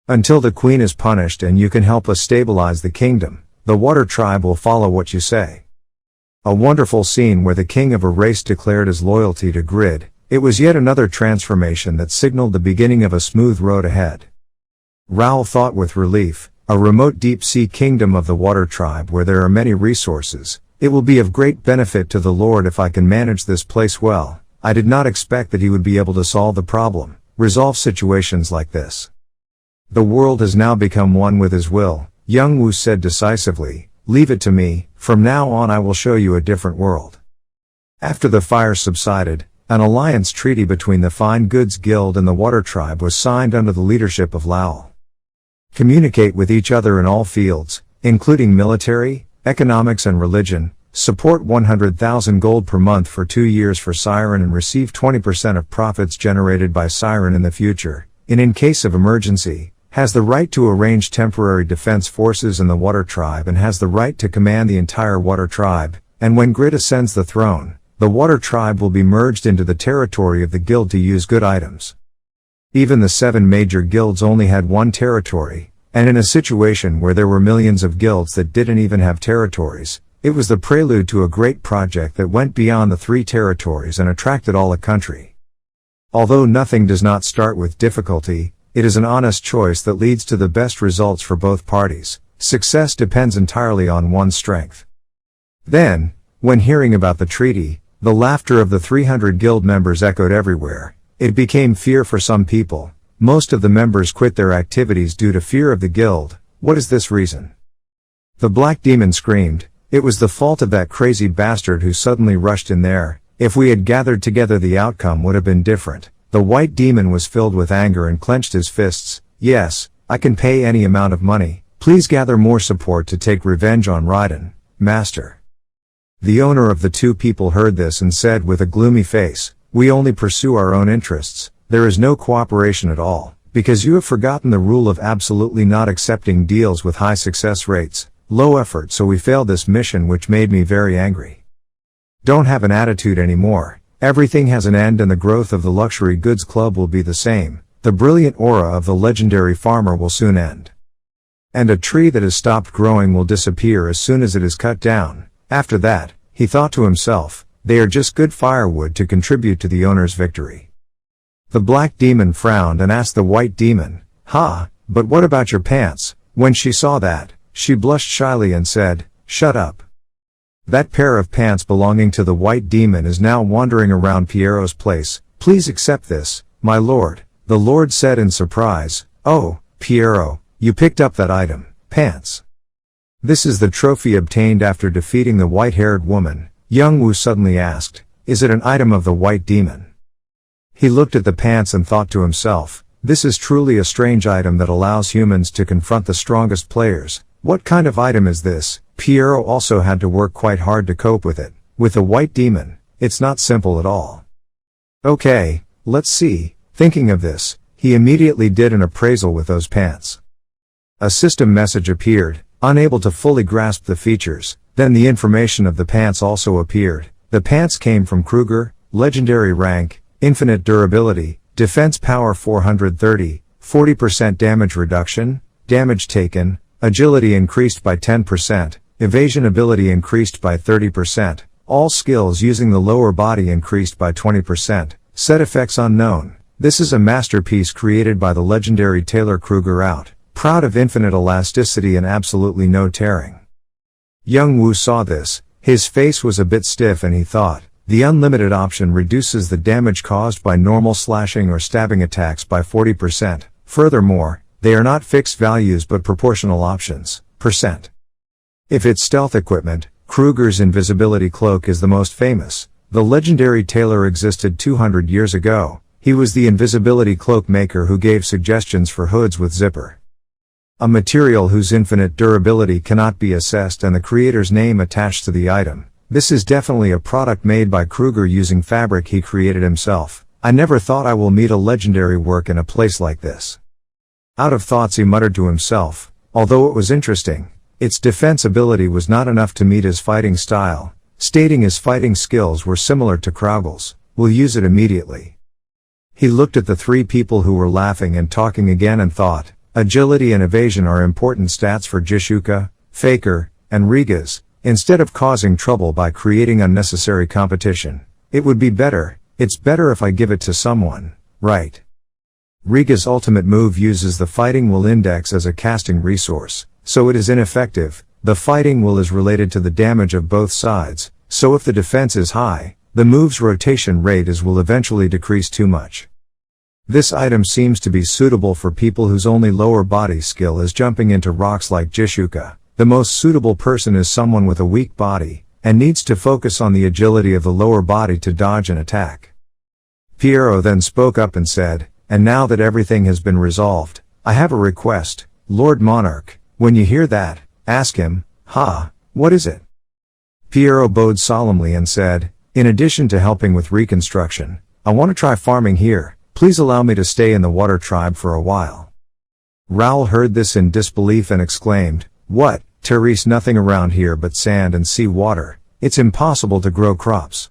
S1: Until the queen is punished and you can help us stabilize the kingdom, the water tribe will follow what you say." A wonderful scene where the king of a race declared his loyalty to Grid. It was yet another transformation that signaled the beginning of a smooth road ahead. Raoul thought with relief, a remote deep-sea kingdom of the water tribe where there are many resources. It will be of great benefit to the Lord if I can manage this place well. I did not expect that he would be able to solve the problem, resolve situations like this. The world has now become one with his will, Youngwoo said decisively. Leave it to me, from now on I will show you a different world. After the fire subsided, an alliance treaty between the Fine Goods Guild and the Water Tribe was signed under the leadership of Lowell. Communicate with each other in all fields, including military, economics and religion, support 100,000 gold per month for 2 years for Siren and receive 20% of profits generated by Siren in the future, in case of emergency. Has the right to arrange temporary defense forces in the Water Tribe and has the right to command the entire Water Tribe, and when Grid ascends the throne, the Water Tribe will be merged into the territory of the guild to use good items. Even the 7 major guilds only had one territory, and in a situation where there were millions of guilds that didn't even have territories, it was the prelude to a great project that went beyond the 3 territories and attracted all the country. Although nothing does not start with difficulty, it is an honest choice that leads to the best results for both parties. Success depends entirely on one's strength. Then, when hearing about the treaty, the laughter of the 300 guild members echoed everywhere. It became fear for some people. Most of the members quit their activities due to fear of the guild. What is this reason? The Black Demon screamed, "It was the fault of that crazy bastard who suddenly rushed in there. If we had gathered together, the outcome would have been different." The White Demon was filled with anger and clenched his fists. "Yes, I can pay any amount of money. Please gather more support to take revenge on Raiden, Master." The owner of the 2 people heard this and said with a gloomy face, "We only pursue our own interests. There is no cooperation at all, because you have forgotten the rule of absolutely not accepting deals with high success rates, low effort, so we failed this mission, which made me very angry. Don't have an attitude anymore. Everything has an end and the growth of the luxury goods club will be the same. The brilliant aura of the legendary farmer will soon end. And a tree that has stopped growing will disappear as soon as it is cut down. After that," he thought to himself, "they are just good firewood to contribute to the owner's victory." The Black Demon frowned and asked the White Demon, but what about your pants?" When she saw that, she blushed shyly and said, "Shut up. That pair of pants belonging to the White Demon is now wandering around Piero's place. Please accept this, my lord." The lord said in surprise, "Oh, Piero, you picked up that item, pants. This is the trophy obtained after defeating the white-haired woman." Youngwoo suddenly asked, "Is it an item of the White Demon?" He looked at the pants and thought to himself, "This is truly a strange item that allows humans to confront the strongest players. What kind of item is this?" Piero also had to work quite hard to cope with it. With the White Demon, it's not simple at all. "Okay, let's see." Thinking of this, he immediately did an appraisal with those pants. A system message appeared, unable to fully grasp the features. Then the information of the pants also appeared. The pants came from Kruger, legendary rank, infinite durability, defense power 430, 40% damage reduction, damage taken, agility increased by 10%, evasion ability increased by 30%, All skills using the lower body increased by 20%. Set effects unknown. This is a masterpiece created by the legendary Taylor Kruger out. Proud of infinite elasticity and absolutely no tearing. Youngwoo saw this. His face was a bit stiff and he thought, the unlimited option reduces the damage caused by normal slashing or stabbing attacks by 40%. Furthermore, they are not fixed values but proportional options. %. If it's stealth equipment, Kruger's invisibility cloak is the most famous. The legendary Taylor existed 200 years ago. He was the invisibility cloak maker who gave suggestions for hoods with zipper. A material whose infinite durability cannot be assessed and the creator's name attached to the item. This is definitely a product made by Kruger using fabric he created himself. I never thought I will meet a legendary work in a place like this. Out of thoughts he muttered to himself, although it was interesting, its defense ability was not enough to meet his fighting style, stating his fighting skills were similar to Kraugel's. We'll use it immediately. He looked at the three people who were laughing and talking again and thought, agility and evasion are important stats for Jishuka, Faker, and Riga's. Instead of causing trouble by creating unnecessary competition, it's better if I give it to someone, right? Riga's ultimate move uses the fighting will index as a casting resource, so it is ineffective. The fighting will is related to the damage of both sides, so if the defense is high, the move's rotation rate will eventually decrease too much. This item seems to be suitable for people whose only lower body skill is jumping into rocks like Jishuka. The most suitable person is someone with a weak body, and needs to focus on the agility of the lower body to dodge and attack. Piero then spoke up and said, and now that everything has been resolved, I have a request, Lord Monarch. When you hear that, ask him, what is it? Piero bowed solemnly and said, in addition to helping with reconstruction, I want to try farming here. Please allow me to stay in the water tribe for a while. Raoul heard this in disbelief and exclaimed, what, Therese, nothing around here but sand and sea water. It's impossible to grow crops.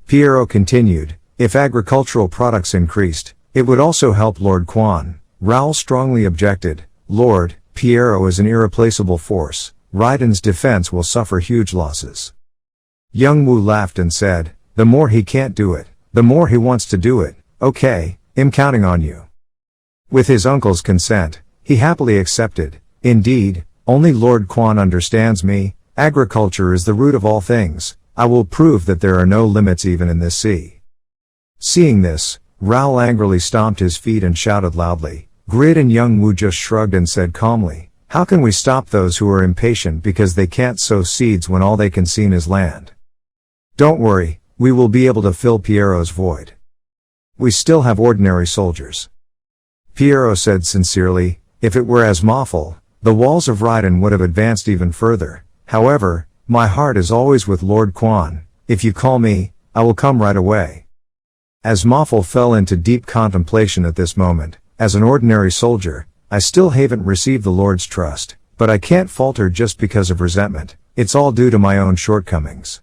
S1: Piero continued, if agricultural products increased, it would also help Lord Quan. Raoul strongly objected, Lord, Piero is an irreplaceable force. Raiden's defense will suffer huge losses. Youngwoo laughed and said, the more he can't do it, the more he wants to do it. Okay, I'm counting on you. With his uncle's consent, he happily accepted. Indeed, only Lord Quan understands me. Agriculture is the root of all things. I will prove that there are no limits even in this sea. Seeing this, Raoul angrily stomped his feet and shouted loudly. Grid and Youngwoo just shrugged and said calmly, how can we stop those who are impatient because they can't sow seeds when all they can see is land? Don't worry, we will be able to fill Piero's void. We still have ordinary soldiers. Piero said sincerely, if it were as Moffel, the walls of Raiden would have advanced even further. However, my heart is always with Lord Quan. If you call me, I will come right away. As Moffel fell into deep contemplation at this moment, as an ordinary soldier, I still haven't received the Lord's trust, but I can't falter just because of resentment. It's all due to my own shortcomings.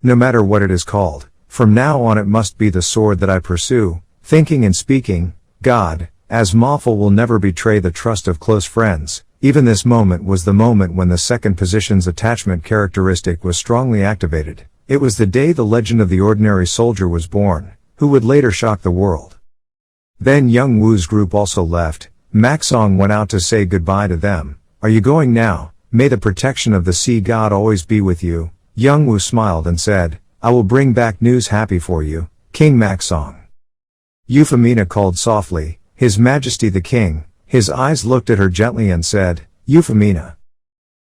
S1: No matter what it is called, from now on it must be the sword that I pursue, thinking and speaking. God, as Moffel will never betray the trust of close friends. Even this moment was the moment when the second position's attachment characteristic was strongly activated. It was the day the legend of the ordinary soldier was born, who would later shock the world. Then Youngwoo's group also left. Maxong went out to say goodbye to them. Are you going now? May the protection of the sea god always be with you. Youngwoo smiled and said, I will bring back news happy for you, King Maxong. Euphemina called softly, His Majesty the King. His eyes looked at her gently and said, Euphemina.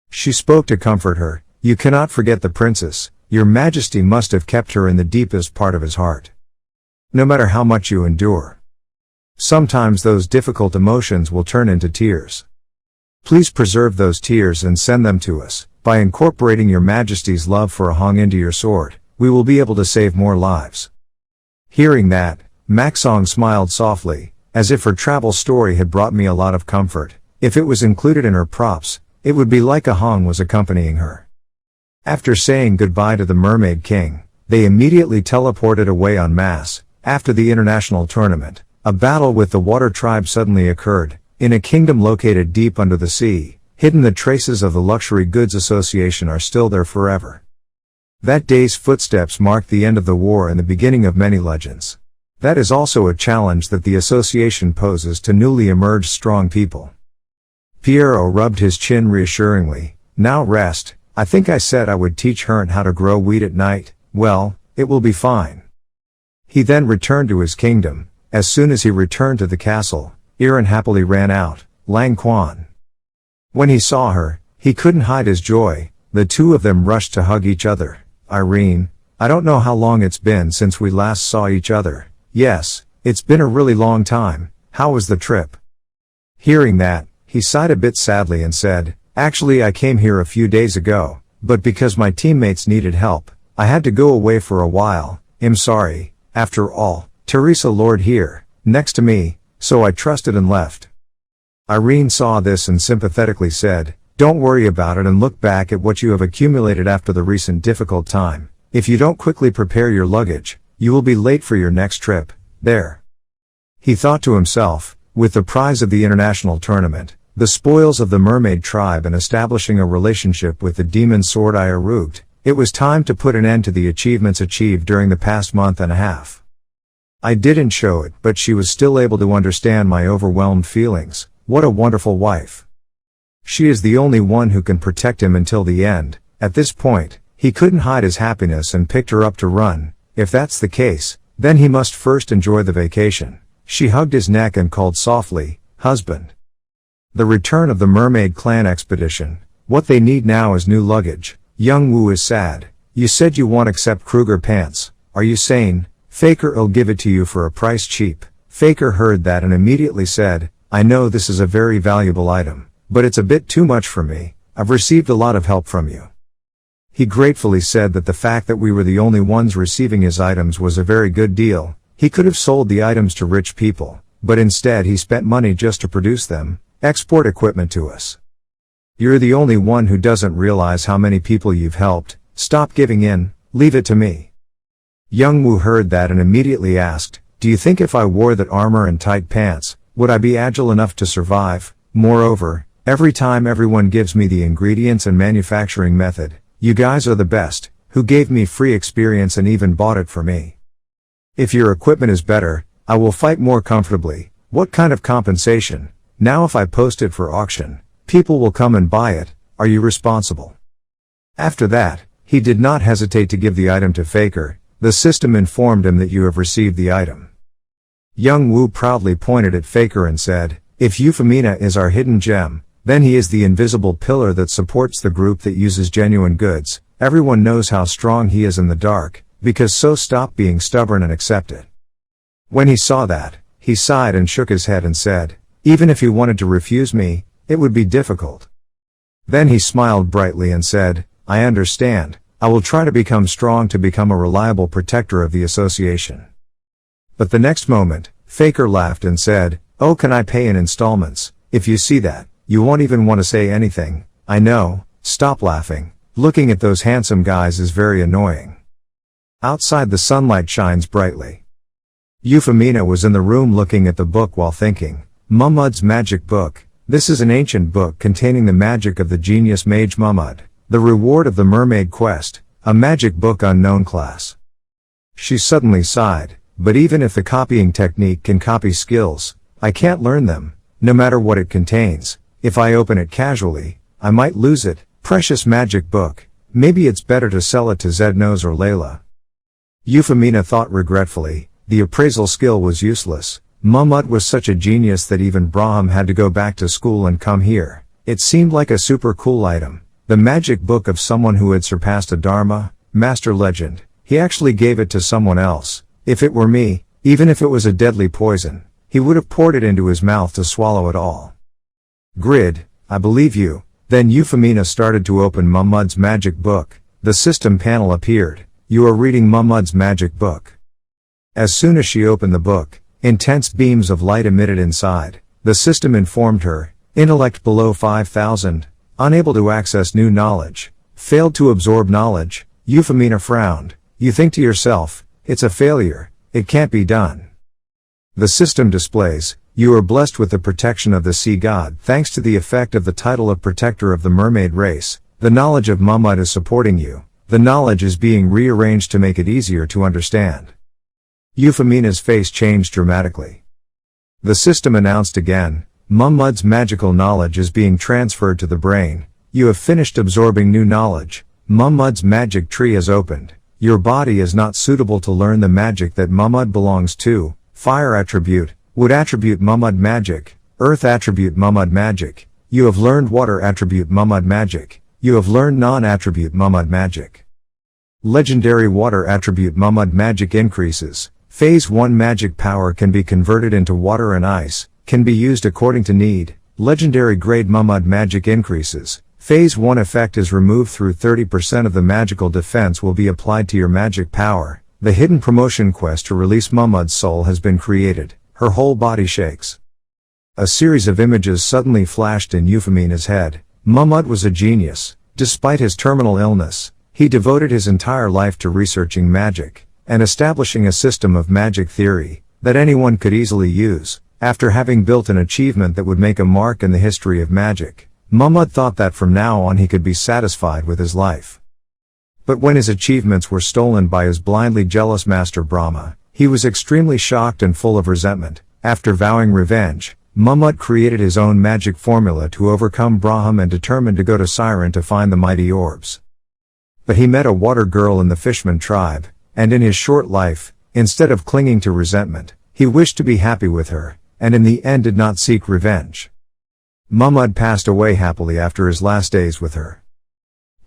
S1: She spoke to comfort her, you cannot forget the princess. Your Majesty must have kept her in the deepest part of his heart. No matter how much you endure, sometimes those difficult emotions will turn into tears. Please preserve those tears and send them to us. By incorporating your Majesty's love for a Hong into your sword, we will be able to save more lives. Hearing that, Maxong smiled softly, as if her travel story had brought me a lot of comfort. If it was included in her props, it would be like a Hong was accompanying her. After saying goodbye to the Mermaid King, they immediately teleported away en masse. After the international tournament, a battle with the Water Tribe suddenly occurred. In a kingdom located deep under the sea, hidden, the traces of the Luxury Goods Association are still there forever. That day's footsteps marked the end of the war and the beginning of many legends. That is also a challenge that the association poses to newly emerged strong people. Piero rubbed his chin reassuringly. Now rest. I think I said I would teach Hernt how to grow wheat at night. Well, it will be fine. He then returned to his kingdom. As soon as he returned to the castle, Iren happily ran out. Lang Quan. When he saw her, he couldn't hide his joy. The two of them rushed to hug each other. Irene, I don't know how long it's been since we last saw each other. Yes, it's been a really long time. How was the trip? Hearing that, he sighed a bit sadly and said, actually I came here a few days ago, but because my teammates needed help, I had to go away for a while. I'm sorry. After all, Teresa Lord here, next to me, so I trusted and left. Irene saw this and sympathetically said, don't worry about it and look back at what you have accumulated after the recent difficult time. If you don't quickly prepare your luggage, you will be late for your next trip. There. He thought to himself, with the prize of the international tournament, the spoils of the mermaid tribe and establishing a relationship with the demon sword Iarugd, it was time to put an end to the achievements achieved during the past month and a half. I didn't show it, but she was still able to understand my overwhelmed feelings. What a wonderful wife. She is the only one who can protect him until the end. At this point, he couldn't hide his happiness and picked her up to run. If that's the case, then he must first enjoy the vacation. She hugged his neck and called softly, husband. The return of the mermaid clan expedition. What they need now is new luggage. Youngwoo is sad. You said you won't accept Kruger pants. Are you sane? Faker'll give it to you for a price cheap. Faker heard that and immediately said, I know this is a very valuable item, but it's a bit too much for me. I've received a lot of help from you. He gratefully said that the fact that we were the only ones receiving his items was a very good deal. He could have sold the items to rich people, but instead he spent money just to produce them, export equipment to us. You're the only one who doesn't realize how many people you've helped. Stop giving in, leave it to me. Youngwoo heard that and immediately asked, do you think if I wore that armor and tight pants, would I be agile enough to survive? Moreover, every time everyone gives me the ingredients and manufacturing method, you guys are the best, who gave me free experience and even bought it for me. If your equipment is better, I will fight more comfortably. What kind of compensation? Now if I post it for auction, people will come and buy it. Are you responsible? After that, he did not hesitate to give the item to Faker. The system informed him that you have received the item. Youngwoo proudly pointed at Faker and said, if Euphemina is our hidden gem, then he is the invisible pillar that supports the group that uses genuine goods. Everyone knows how strong he is in the dark, because so stop being stubborn and accept it. When he saw that, he sighed and shook his head and said, even if he wanted to refuse me, it would be difficult. Then he smiled brightly and said, I understand. I will try to become strong to become a reliable protector of the association. But the next moment, Faker laughed and said, oh, can I pay in installments? If you see that, you won't even want to say anything. I know. Stop laughing. Looking at those handsome guys is very annoying. Outside the sunlight shines brightly. Euphemina was in the room looking at the book while thinking, Mummud's magic book. This is an ancient book containing the magic of the genius mage Mummud. The reward of the mermaid quest, a magic book unknown class. She suddenly sighed, but even if the copying technique can copy skills, I can't learn them, no matter what it contains. If I open it casually, I might lose it. Precious magic book. Maybe it's better to sell it to Zednos or Layla. Euphemina thought regretfully, the appraisal skill was useless. Mummud was such a genius that even Braham had to go back to school and come here. It seemed like a super cool item. The magic book of someone who had surpassed a Dharma, master legend. He actually gave it to someone else. If it were me, even if it was a deadly poison, he would have poured it into his mouth to swallow it all. Grid, I believe you. Then Euphemina started to open Mummud's magic book. The system panel appeared. You are reading Mummud's magic book. As soon as she opened the book, intense beams of light emitted inside. The system informed her, intellect below 5,000. Unable to access new knowledge. Failed to absorb knowledge. Euphemina frowned. You think to yourself, it's a failure. It can't be done. The system displays, you are blessed with the protection of the sea god thanks to the effect of the title of protector of the mermaid race. The knowledge of Mummud is supporting you. The knowledge is being rearranged to make it easier to understand. Euphemia's face changed dramatically. The system announced again, Mahmud's magical knowledge is being transferred to the brain. You have finished absorbing new knowledge. Mahmud's magic tree has opened. Your body is not suitable to learn the magic that Mahmud belongs to. Fire attribute, wood attribute Mahmud magic, earth attribute Mahmud magic. You have learned water attribute Mahmud magic. You have learned non-attribute Mahmud magic. Legendary water attribute Mahmud magic increases. Phase 1 magic power can be converted into water and ice, can be used according to need. Legendary grade Mahmud magic increases. Phase 1 effect is removed through 30% of the magical defense will be applied to your magic power. The hidden promotion quest to release Mahmud's soul has been created. Her whole body shakes. A series of images suddenly flashed in Euphemia's head. Mahmud was a genius. Despite his terminal illness, he devoted his entire life to researching magic, and establishing a system of magic theory, that anyone could easily use. After having built an achievement that would make a mark in the history of magic, Mahmud thought that from now on he could be satisfied with his life. But when his achievements were stolen by his blindly jealous master Brahma, he was extremely shocked and full of resentment. After vowing revenge, Mahmud created his own magic formula to overcome Brahma and determined to go to Siren to find the mighty orbs. But he met a water girl in the Fishman tribe, and in his short life, instead of clinging to resentment, he wished to be happy with her, and in the end did not seek revenge. Mahmud passed away happily after his last days with her.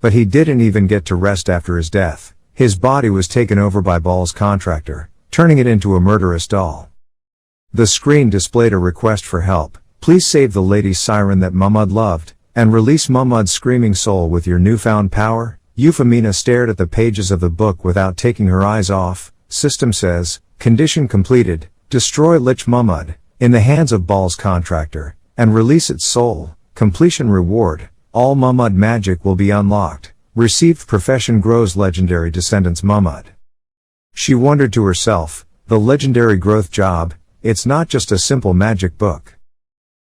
S1: But he didn't even get to rest after his death. His body was taken over by Baal's contractor, turning it into a murderous doll. The screen displayed a request for help. Please save the lady Siren that Mahmud loved, and release Mahmud's screaming soul with your newfound power. Euphemia stared at the pages of the book without taking her eyes off. System says, condition completed, destroy Lich Mahmud, in the hands of Baal's contractor, and release its soul. Completion reward, all Mahmud magic will be unlocked. Received profession grows legendary descendants Mahmud. She wondered to herself, the legendary growth job, it's not just a simple magic book.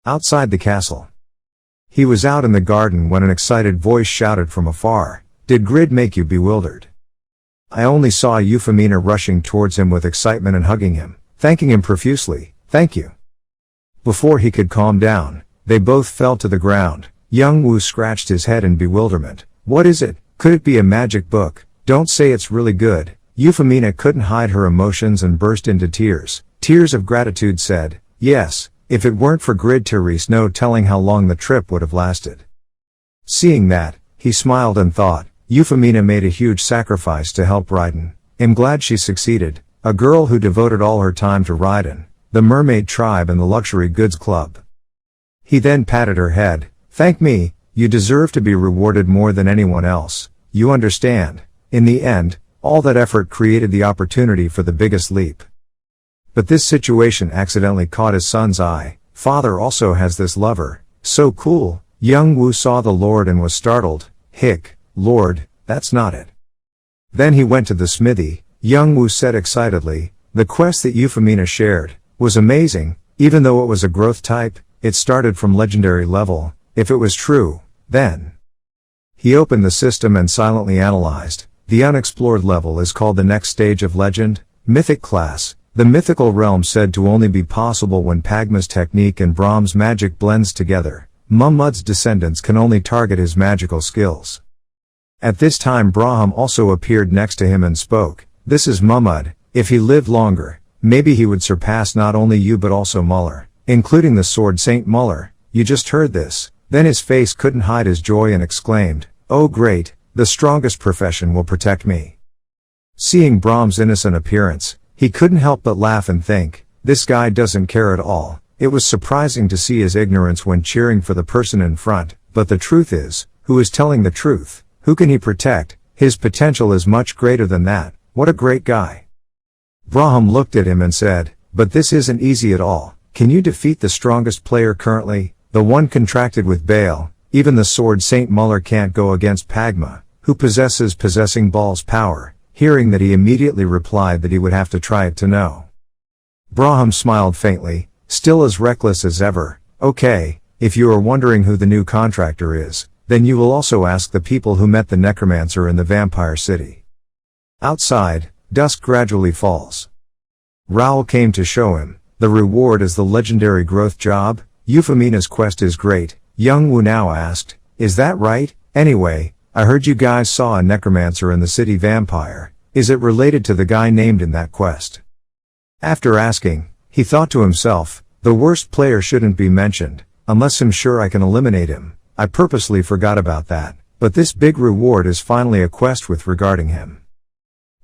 S1: Outside the castle. He was out in the garden when an excited voice shouted from afar, did Grid make you bewildered? I only saw Euphemia rushing towards him with excitement and hugging him, thanking him profusely, thank you. Before he could calm down, they both fell to the ground. Youngwoo scratched his head in bewilderment. What is it? Could it be a magic book? Don't say it's really good. Euphemia couldn't hide her emotions and burst into tears. Tears of gratitude said, yes, if it weren't for Grid Therese no telling how long the trip would have lasted. Seeing that, he smiled and thought, Euphemia made a huge sacrifice to help Raiden. I'm glad she succeeded. A girl who devoted all her time to Raiden, the mermaid tribe and the luxury goods club. He then patted her head. Thank me, you deserve to be rewarded more than anyone else. You understand. In the end, all that effort created the opportunity for the biggest leap. But this situation accidentally caught his son's eye. Father also has this lover. So cool. Youngwoo saw the Lord and was startled. Hick, Lord, that's not it. Then he went to the smithy. Youngwoo said excitedly, the quest that Euphemia shared was amazing, even though it was a growth type, it started from legendary level. If it was true, then. He opened the system and silently analyzed. The unexplored level is called the next stage of legend, mythic class. The mythical realm said to only be possible when Pagma's technique and Brahm's magic blends together. Mahmud's descendants can only target his magical skills. At this time Braham also appeared next to him and spoke. This is Mahmud. If he lived longer, maybe he would surpass not only you but also Muller, including the sword Saint Muller. You just heard this. Then his face couldn't hide his joy and exclaimed, oh great, the strongest profession will protect me. Seeing Brahm's innocent appearance, he couldn't help but laugh and think, this guy doesn't care at all. It was surprising to see his ignorance when cheering for the person in front, but the truth is, who is telling the truth? Who can he protect? His potential is much greater than that. What a great guy. Braham looked at him and said, but this isn't easy at all. Can you defeat the strongest player currently? The one contracted with Baal. Even the sword Saint Muller can't go against Pagma, who possessing Baal's power. Hearing that, he immediately replied that he would have to try it to know. Braham smiled faintly, still as reckless as ever. Okay, if you are wondering who the new contractor is, then you will also ask the people who met the necromancer in the vampire city. Outside, dusk gradually falls. Raoul came to show him. The reward is the legendary growth job. Euphemina's quest is great. Youngwoo now asked, is that right? Anyway, I heard you guys saw a necromancer in the city vampire. Is it related to the guy named in that quest? After asking, he thought to himself, the worst player shouldn't be mentioned, unless I'm sure I can eliminate him. I purposely forgot about that, but this big reward is finally a quest with regarding him.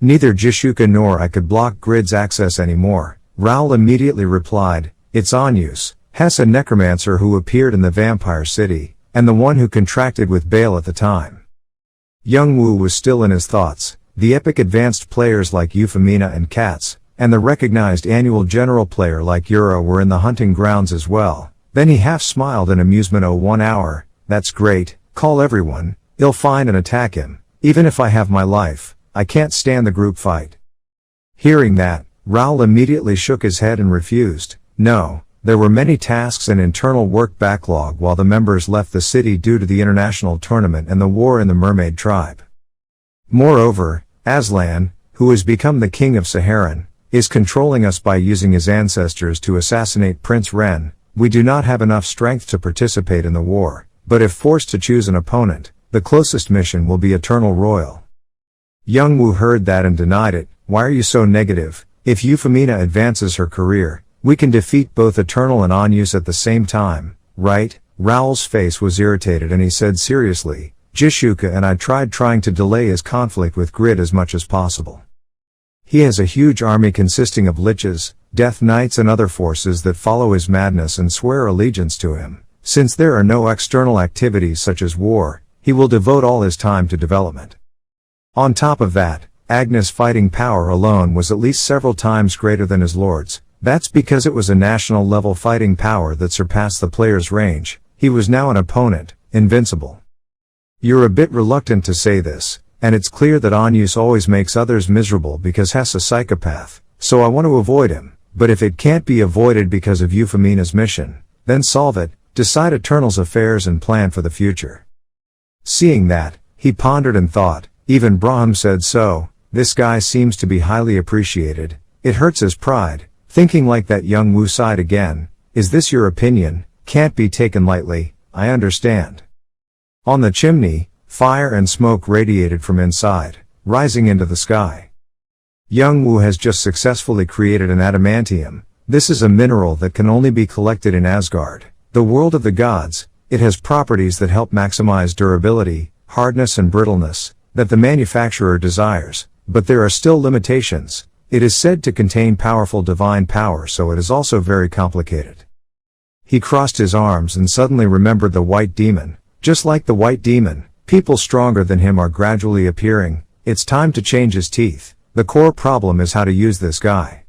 S1: Neither Jishuka nor I could block Grid's access anymore. Raoul immediately replied, it's Anyus, Hess, a necromancer who appeared in the vampire city, and the one who contracted with Bale at the time. Youngwoo was still in his thoughts. The epic advanced players like Euphemina and Katz, and the recognized annual general player like Yura were in the hunting grounds as well. Then he half smiled in amusement. Oh, 1 hour, that's great, call everyone, I'll find and attack him. Even if I have my life, I can't stand the group fight. Hearing that, Raoul immediately shook his head and refused. No, there were many tasks and internal work backlog while the members left the city due to the international tournament and the war in the Mermaid tribe. Moreover, Aslan, who has become the king of Saharan, is controlling us by using his ancestors to assassinate Prince Ren. We do not have enough strength to participate in the war, but if forced to choose an opponent, the closest mission will be Eternal Royal. Youngwoo heard that and denied it. Why are you so negative? If Euphemina advances her career, we can defeat both Eternal and Anyus at the same time, right? Raoul's face was irritated and he said seriously, Jishuka and I tried trying to delay his conflict with Grid as much as possible. He has a huge army consisting of liches, death knights and other forces that follow his madness and swear allegiance to him. Since there are no external activities such as war, he will devote all his time to development. On top of that, Agnes' fighting power alone was at least several times greater than his lord's. That's because it was a national level fighting power that surpassed the player's range. He was now an opponent, invincible. You're a bit reluctant to say this, and it's clear that Anyus always makes others miserable because Hess a psychopath, so I want to avoid him, but if it can't be avoided because of Euphemina's mission, then solve it, decide Eternal's affairs and plan for the future. Seeing that, he pondered and thought, even Braham said so, this guy seems to be highly appreciated, it hurts his pride. Thinking like that, Youngwoo sighed again, is this your opinion? Can't be taken lightly, I understand. On the chimney, fire and smoke radiated from inside, rising into the sky. Youngwoo has just successfully created an adamantium. This is a mineral that can only be collected in Asgard, the world of the gods. It has properties that help maximize durability, hardness and brittleness, that the manufacturer desires, but there are still limitations. It is said to contain powerful divine power, so it is also very complicated. He crossed his arms and suddenly remembered the White Demon. Just like the White Demon, people stronger than him are gradually appearing. It's time to change his teeth. The core problem is how to use this guy.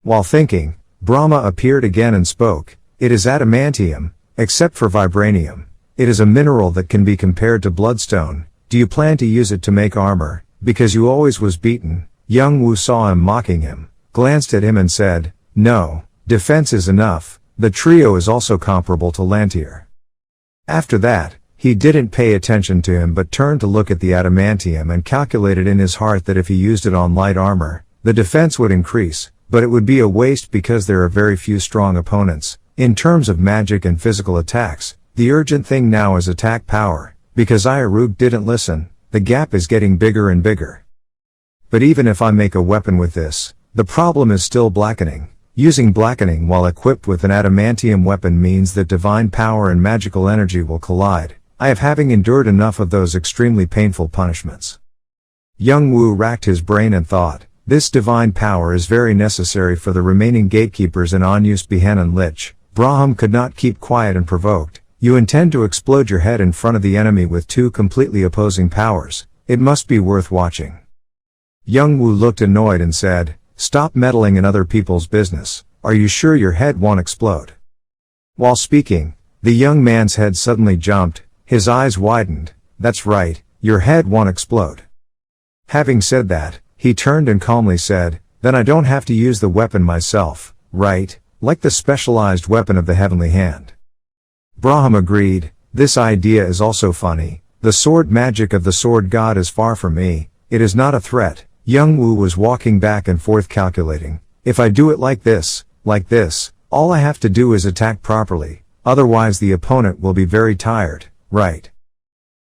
S1: While thinking, Brahma appeared again and spoke. It is adamantium, except for vibranium. It is a mineral that can be compared to bloodstone. Do you plan to use it to make armor? Because you always was beaten. Youngwoo saw him mocking him, glanced at him and said, no, defense is enough. The trio is also comparable to Lantier. After that, he didn't pay attention to him but turned to look at the adamantium and calculated in his heart that if he used it on light armor, the defense would increase, but it would be a waste because there are very few strong opponents. In terms of magic and physical attacks, the urgent thing now is attack power. Because Iarug didn't listen, the gap is getting bigger and bigger. But even if I make a weapon with this, the problem is still blackening. Using blackening while equipped with an adamantium weapon means that divine power and magical energy will collide. I have having endured enough of those extremely painful punishments. Youngwoo racked his brain and thought, this divine power is very necessary for the remaining gatekeepers in Anyus, Behen and Lich. Braham could not keep quiet and provoked. You intend to explode your head in front of the enemy with two completely opposing powers. It must be worth watching. Youngwoo looked annoyed and said, stop meddling in other people's business. Are you sure your head won't explode? While speaking, the young man's head suddenly jumped, his eyes widened. That's right, your head won't explode. Having said that, he turned and calmly said, then I don't have to use the weapon myself, right? Like the specialized weapon of the heavenly hand. Braham agreed, This idea is also funny. The sword magic of the sword god is far from me. It is not a threat. Youngwoo was walking back and forth calculating. If I do it like this, all I have to do is attack properly. Otherwise the opponent will be very tired, right?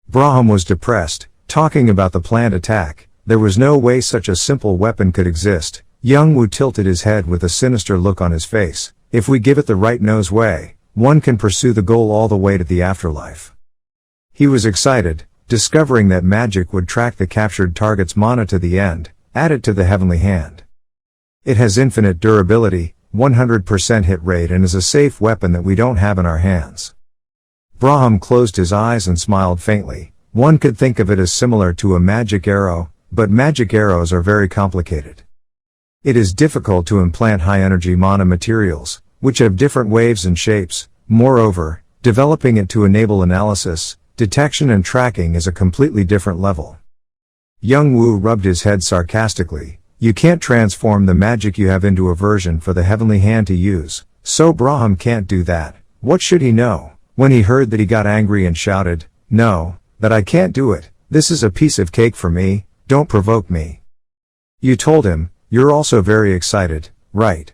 S1: Braham was depressed, talking about the planned attack. There was no way such a simple weapon could exist. Youngwoo tilted his head with a sinister look on his face. If we give it the right nose way, one can pursue the goal all the way to the afterlife. He was excited, discovering that magic would track the captured target's mana to the end, add it to the heavenly hand. It has infinite durability, 100% hit rate, and is a safe weapon that we don't have in our hands. Braham closed his eyes and smiled faintly. One could think of it as similar to a magic arrow, but magic arrows are very complicated. It is difficult to implant high-energy mana materials, which have different waves and shapes. Moreover, developing it to enable analysis, detection and tracking is a completely different level. Youngwoo rubbed his head sarcastically. You can't transform the magic you have into a version for the heavenly hand to use, so Braham can't do that. What should he know? When he heard that, he got angry and shouted, "No, that I can't do it. This is a piece of cake for me, don't provoke me." You told him. You're also very excited, right?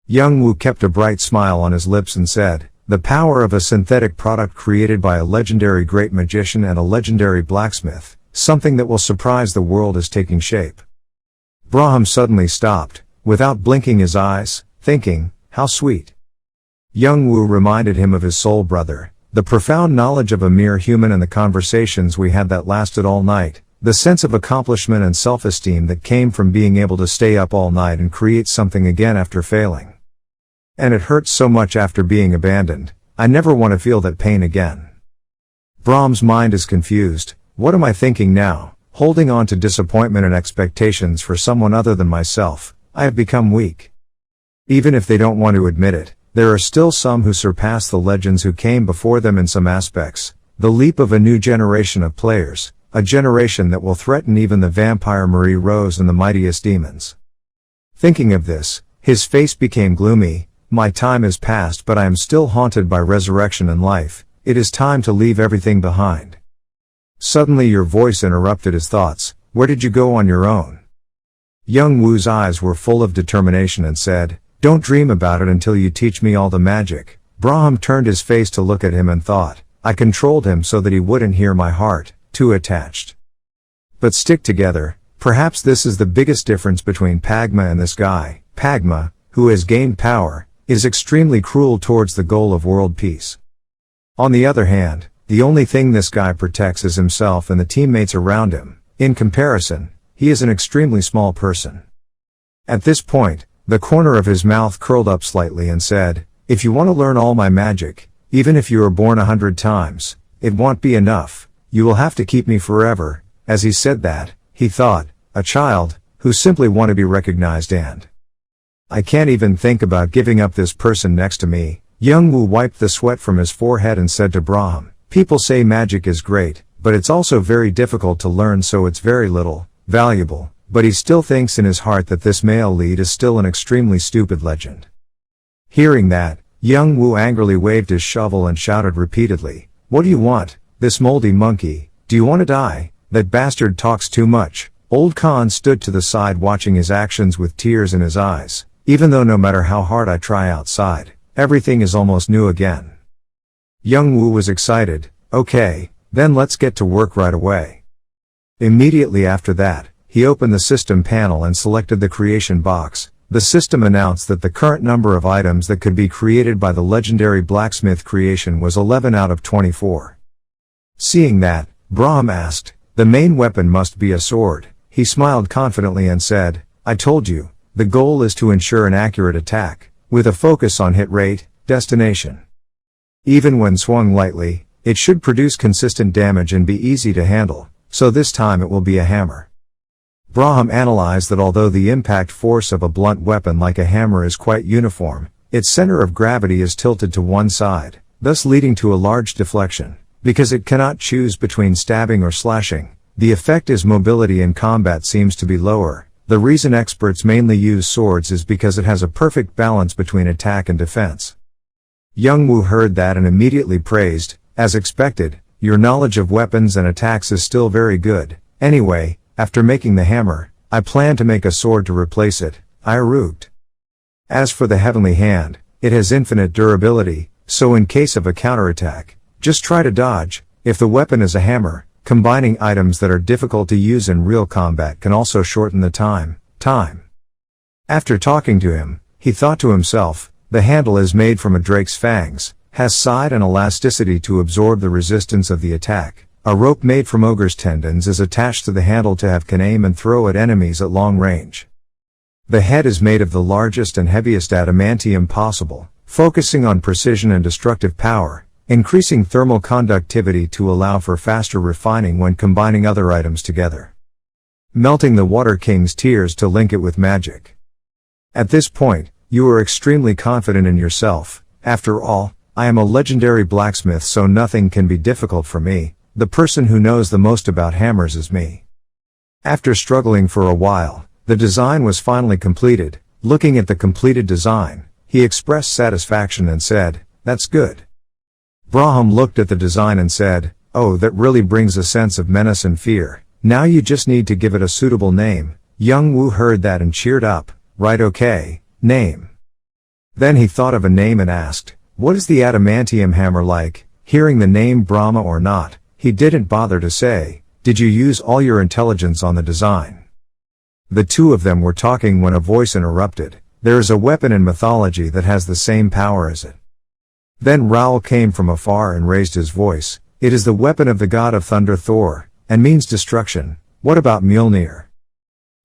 S1: Youngwoo kept a bright smile on his lips and said, "The power of a synthetic product created by a legendary great magician and a legendary blacksmith, something that will surprise the world, is taking shape." Braham suddenly stopped, without blinking his eyes, thinking, how sweet. Youngwoo reminded him of his soul brother, the profound knowledge of a mere human and the conversations we had that lasted all night, the sense of accomplishment and self-esteem that came from being able to stay up all night and create something again after failing. And it hurts so much after being abandoned. I never want to feel that pain again. Braham's mind is confused. What am I thinking now? Holding on to disappointment and expectations for someone other than myself, I have become weak. Even if they don't want to admit it, there are still some who surpass the legends who came before them in some aspects. The leap of a new generation of players, a generation that will threaten even the vampire Marie Rose and the mightiest demons. Thinking of this, his face became gloomy. My time is past, but I am still haunted by resurrection and life. It is time to leave everything behind. Suddenly your voice interrupted his thoughts. Where did you go on your own? Youngwoo's eyes were full of determination and said, "Don't dream about it until you teach me all the magic." Braham turned his face to look at him and thought, I controlled him so that he wouldn't hear my heart, too attached. But stick together. Perhaps this is the biggest difference between Pagma and this guy. Pagma, who has gained power, is extremely cruel towards the goal of world peace. On the other hand, the only thing this guy protects is himself and the teammates around him. In comparison, he is an extremely small person. At this point, the corner of his mouth curled up slightly and said, "If you want to learn all my magic, even if you are born 100 times, it won't be enough. You will have to keep me forever." As he said that, he thought, a child, who simply want to be recognized and I can't even think about giving up this person next to me. Youngwoo wiped the sweat from his forehead and said to Braham, "People say magic is great, but it's also very difficult to learn, so it's very little valuable." But he still thinks in his heart that this male lead is still an extremely stupid legend. Hearing that, Youngwoo angrily waved his shovel and shouted repeatedly, "What do you want? This moldy monkey, do you want to die? That bastard talks too much." Old Khan stood to the side watching his actions with tears in his eyes. Even though no matter how hard I try outside, everything is almost new again. Youngwoo was excited. Okay, then let's get to work right away. Immediately after that, he opened the system panel and selected the creation box. The system announced that the current number of items that could be created by the legendary blacksmith creation was 11 out of 24. Seeing that, Braham asked, "The main weapon must be a sword." He smiled confidently and said, "I told you, the goal is to ensure an accurate attack, with a focus on hit rate, destination. Even when swung lightly, it should produce consistent damage and be easy to handle, so this time it will be a hammer." Braham analyzed that although the impact force of a blunt weapon like a hammer is quite uniform, its center of gravity is tilted to one side, thus leading to a large deflection. Because it cannot choose between stabbing or slashing, the effect is mobility in combat seems to be lower. The reason experts mainly use swords is because it has a perfect balance between attack and defense. Youngwoo heard that and immediately praised, as expected, your knowledge of weapons and attacks is still very good. Anyway, after making the hammer, I plan to make a sword to replace it, I rugged. As for the heavenly hand, it has infinite durability, so in case of a counterattack, just try to dodge. If the weapon is a hammer, combining items that are difficult to use in real combat can also shorten the time. After talking to him, he thought to himself, the handle is made from a drake's fangs, has side and elasticity to absorb the resistance of the attack. A rope made from ogre's tendons is attached to the handle to have can aim and throw at enemies at long range. The head is made of the largest and heaviest adamantium possible, focusing on precision and destructive power, increasing thermal conductivity to allow for faster refining when combining other items together. Melting the Water King's tears to link it with magic. At this point, you are extremely confident in yourself. After all, I am a legendary blacksmith, so nothing can be difficult for me. The person who knows the most about hammers is me. After struggling for a while, the design was finally completed. Looking at the completed design, he expressed satisfaction and said, "That's good." Braham looked at the design and said, "Oh, that really brings a sense of menace and fear. Now you just need to give it a suitable name." Youngwoo heard that and cheered up. "Right, okay, name." Then he thought of a name and asked, "What is the adamantium hammer like?" Hearing the name Brahma or not, he didn't bother to say, "Did you use all your intelligence on the design?" The two of them were talking when a voice interrupted. There is a weapon in mythology that has the same power as it. Then Raoul came from afar and raised his voice. "It is the weapon of the god of thunder Thor, and means destruction. What about Mjolnir?"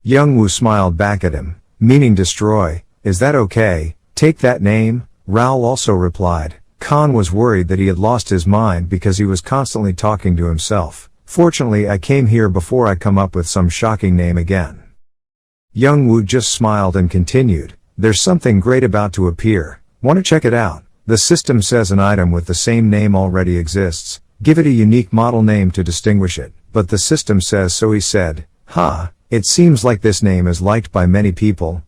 S1: Youngwoo smiled back at him, meaning destroy. "Is that okay? Take that name." Raoul also replied. Khan was worried that he had lost his mind because he was constantly talking to himself. "Fortunately, I came here before I come up with some shocking name again." Youngwoo just smiled and continued, "There's something great about to appear. Want to check it out? The system says an item with the same name already exists. Give it a unique model name to distinguish it, but the system says so." He said, It seems like this name is liked by many people,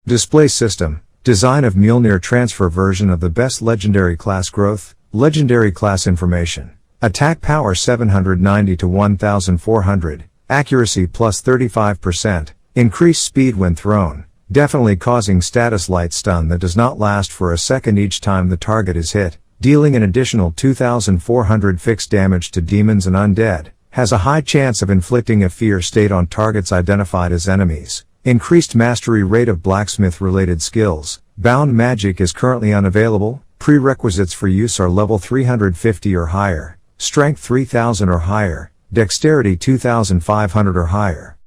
S1: Display system. Design of Mjolnir transfer version of the best legendary class growth, legendary class information. Attack power 790 to 1400, accuracy plus 35%, increased speed when thrown, definitely causing status light stun that does not last for a second each time the target is hit, dealing an additional 2400 fixed damage to demons and undead, has a high chance of inflicting a fear state on targets identified as enemies. Increased mastery rate of blacksmith related skills. Bound magic is currently unavailable. Prerequisites for use are level 350 or higher, strength 3000 or higher, dexterity 2500 or higher.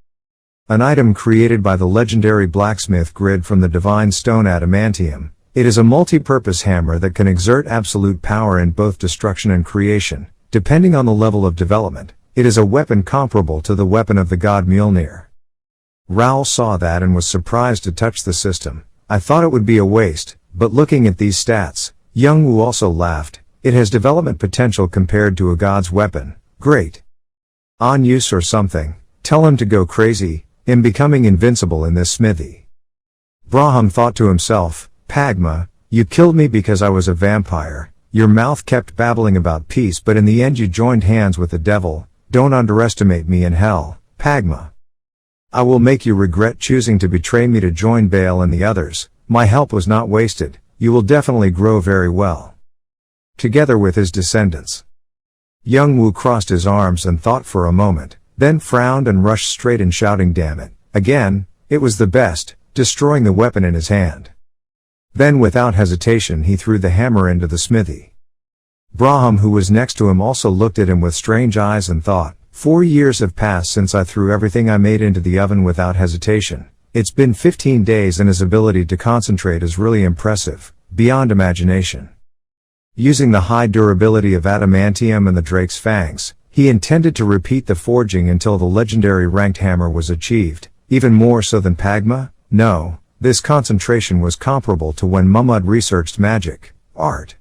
S1: An item created by the legendary blacksmith grid from the divine stone adamantium. It is a multi-purpose hammer that can exert absolute power in both destruction and creation, depending on the level of development. It is a weapon comparable to the weapon of the god Mjolnir. Raoul saw that and was surprised to touch the system. "I thought it would be a waste, but looking at these stats," Youngwoo also laughed, "it has development potential compared to a god's weapon. Great. On use or something. Tell him to go crazy. I'm becoming invincible in this smithy." Braham thought to himself, "Pagma, you killed me because I was a vampire. Your mouth kept babbling about peace, but in the end you joined hands with the devil. Don't underestimate me in hell, Pagma. I will make you regret choosing to betray me to join Baal and the others. My help was not wasted. You will definitely grow very well, together with his descendants." Youngwoo crossed his arms and thought for a moment, then frowned and rushed straight in shouting, "Damn it." Again, it was the best, destroying the weapon in his hand. Then without hesitation he threw the hammer into the smithy. Braham, who was next to him, also looked at him with strange eyes and thought, 4 years have passed since I threw everything I made into the oven without hesitation. It's been 15 days and his ability to concentrate is really impressive, beyond imagination. Using the high durability of adamantium and the drake's fangs, he intended to repeat the forging until the legendary ranked hammer was achieved, even more so than Pagma. No, this concentration was comparable to when Mumud researched magic, art.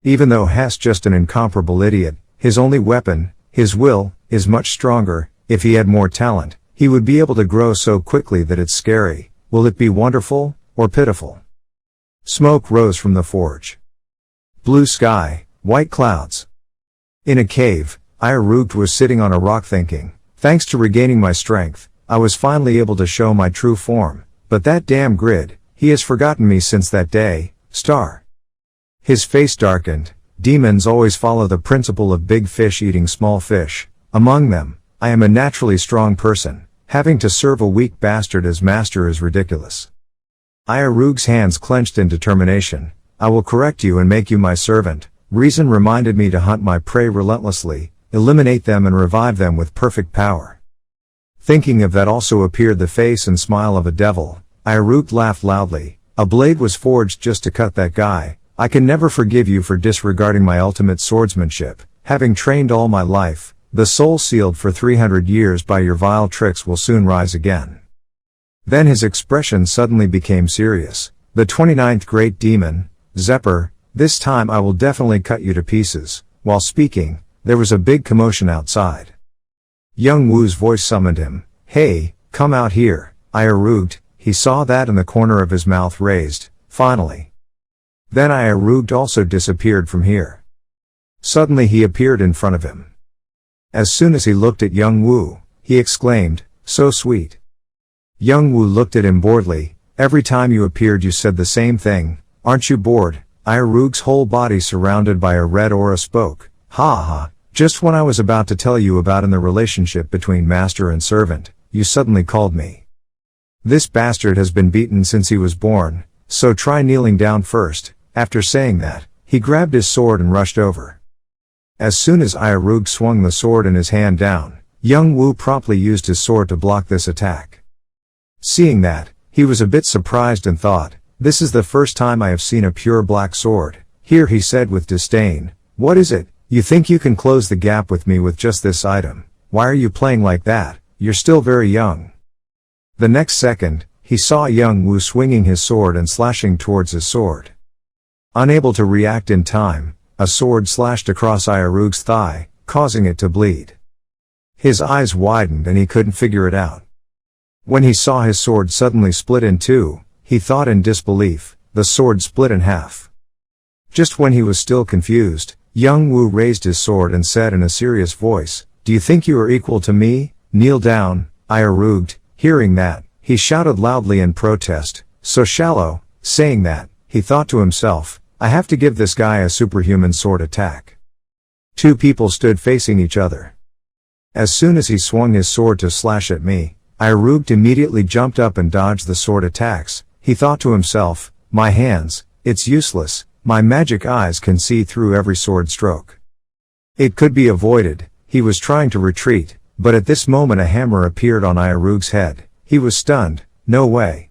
S1: Even though Hess just an incomparable idiot, his only weapon, his will, is much stronger. If he had more talent, he would be able to grow so quickly that it's scary. Will it be wonderful, or pitiful? Smoke rose from the forge. Blue sky, white clouds. In a cave, Isekai was sitting on a rock thinking, thanks to regaining my strength, I was finally able to show my true form, but that damn grid, he has forgotten me since that day, star. His face darkened. Demons always follow the principle of big fish eating small fish. Among them, I am a naturally strong person. Having to serve a weak bastard as master is ridiculous. Isekai's hands clenched in determination. I will correct you and make you my servant. Reason reminded me to hunt my prey relentlessly, eliminate them and revive them with perfect power. Thinking of that also appeared the face and smile of a devil. Isekai laughed loudly. A blade was forged just to cut that guy. I can never forgive you for disregarding my ultimate swordsmanship. Having trained all my life, the soul sealed for 300 years by your vile tricks will soon rise again. Then his expression suddenly became serious. The 29th great demon, Zephyr, this time I will definitely cut you to pieces. While speaking, there was a big commotion outside. Youngwoo's voice summoned him. Hey, come out here. Isekai, he saw that and the corner of his mouth raised, finally. Then Isekai also disappeared from here. Suddenly he appeared in front of him. As soon as he looked at Youngwoo, he exclaimed, so sweet. Youngwoo looked at him boredly. Every time you appeared you said the same thing, aren't you bored? Isekai's whole body surrounded by a red aura spoke, ha ha, just when I was about to tell you about in the relationship between master and servant, you suddenly called me. This bastard has been beaten since he was born, so try kneeling down first. After saying that, he grabbed his sword and rushed over. As soon as Isekai swung the sword in his hand down, Youngwoo promptly used his sword to block this attack. Seeing that, he was a bit surprised and thought, this is the first time I have seen a pure black sword. Here he said with disdain, what is it? You think you can close the gap with me with just this item? Why are you playing like that? You're still very young. The next second, he saw Youngwoo swinging his sword and slashing towards his sword. Unable to react in time, a sword slashed across Isekai's thigh, causing it to bleed. His eyes widened and he couldn't figure it out. When he saw his sword suddenly split in two, he thought in disbelief, the sword split in half. Just when he was still confused, Youngwoo raised his sword and said in a serious voice, do you think you are equal to me? Kneel down. Isekai, hearing that, he shouted loudly in protest, so shallow. Saying that, he thought to himself, I have to give this guy a superhuman sword attack. Two people stood facing each other. As soon as he swung his sword to slash at me, Isekai immediately jumped up and dodged the sword attacks. He thought to himself, my hands, it's useless, my magic eyes can see through every sword stroke. It could be avoided. He was trying to retreat, but at this moment a hammer appeared on Isekai's head. He was stunned. No way.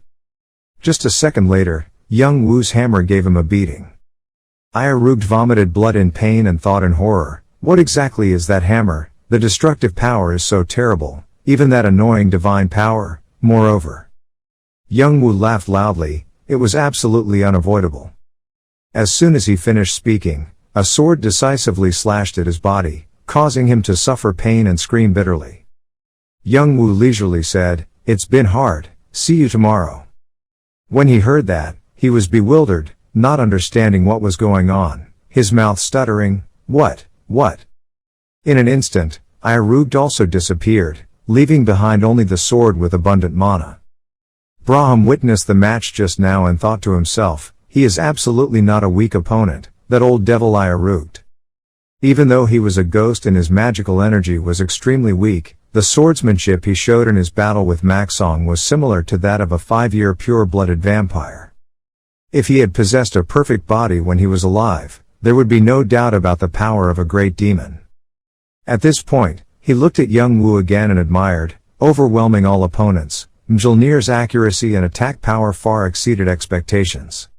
S1: Just a second later, Youngwoo's hammer gave him a beating. Isekai vomited blood in pain and thought in horror, what exactly is that hammer? The destructive power is so terrible, even that annoying divine power, moreover. Youngwoo laughed loudly, it was absolutely unavoidable. As soon as he finished speaking, a sword decisively slashed at his body, causing him to suffer pain and scream bitterly. Youngwoo leisurely said, it's been hard, see you tomorrow. When he heard that, he was bewildered, not understanding what was going on, his mouth stuttering, what? In an instant, Isekai also disappeared, leaving behind only the sword with abundant mana. Braham witnessed the match just now and thought to himself, he is absolutely not a weak opponent, that old devil Isekai. Even though he was a ghost and his magical energy was extremely weak, the swordsmanship he showed in his battle with Maxong was similar to that of a 5-year pure-blooded vampire. If he had possessed a perfect body when he was alive, there would be no doubt about the power of a great demon. At this point, he looked at Youngwoo again and admired, overwhelming all opponents. Mjolnir's accuracy and attack power far exceeded expectations.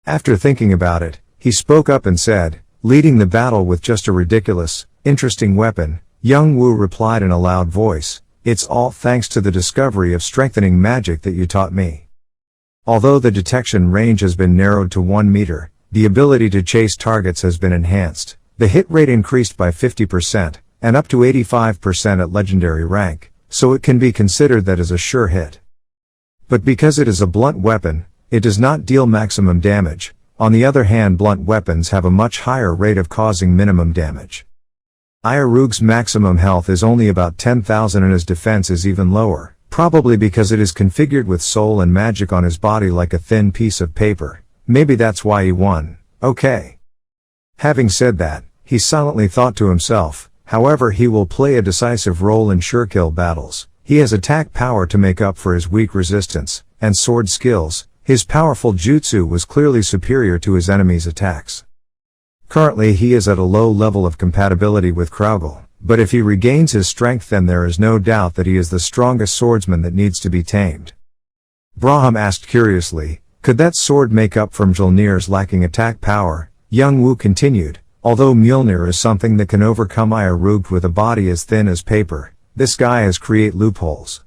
S1: After thinking about it, he spoke up and said, leading the battle with just a ridiculous, interesting weapon, Youngwoo replied in a loud voice, it's all thanks to the discovery of strengthening magic that you taught me. Although the detection range has been narrowed to 1 meter, the ability to chase targets has been enhanced, the hit rate increased by 50%, and up to 85% at legendary rank, so it can be considered that as a sure hit. But because it is a blunt weapon, it does not deal maximum damage, On the other hand, blunt weapons have a much higher rate of causing minimum damage. Iarug's maximum health is only about 10,000 and his defense is even lower, probably because it is configured with soul and magic on his body like a thin piece of paper. Maybe that's why he won. Okay. Having said that, he silently thought to himself, however, he will play a decisive role in surekill battles. He has attack power to make up for his weak resistance, and sword skills. His powerful jutsu was clearly superior to his enemy's attacks. Currently he is at a low level of compatibility with Kraugel, but if he regains his strength then there is no doubt that he is the strongest swordsman that needs to be tamed. Braham asked curiously, could that sword make up for Mjolnir's lacking attack power? Youngwoo continued, although Mjolnir is something that can overcome Iarug with a body as thin as paper, this guy has create loopholes.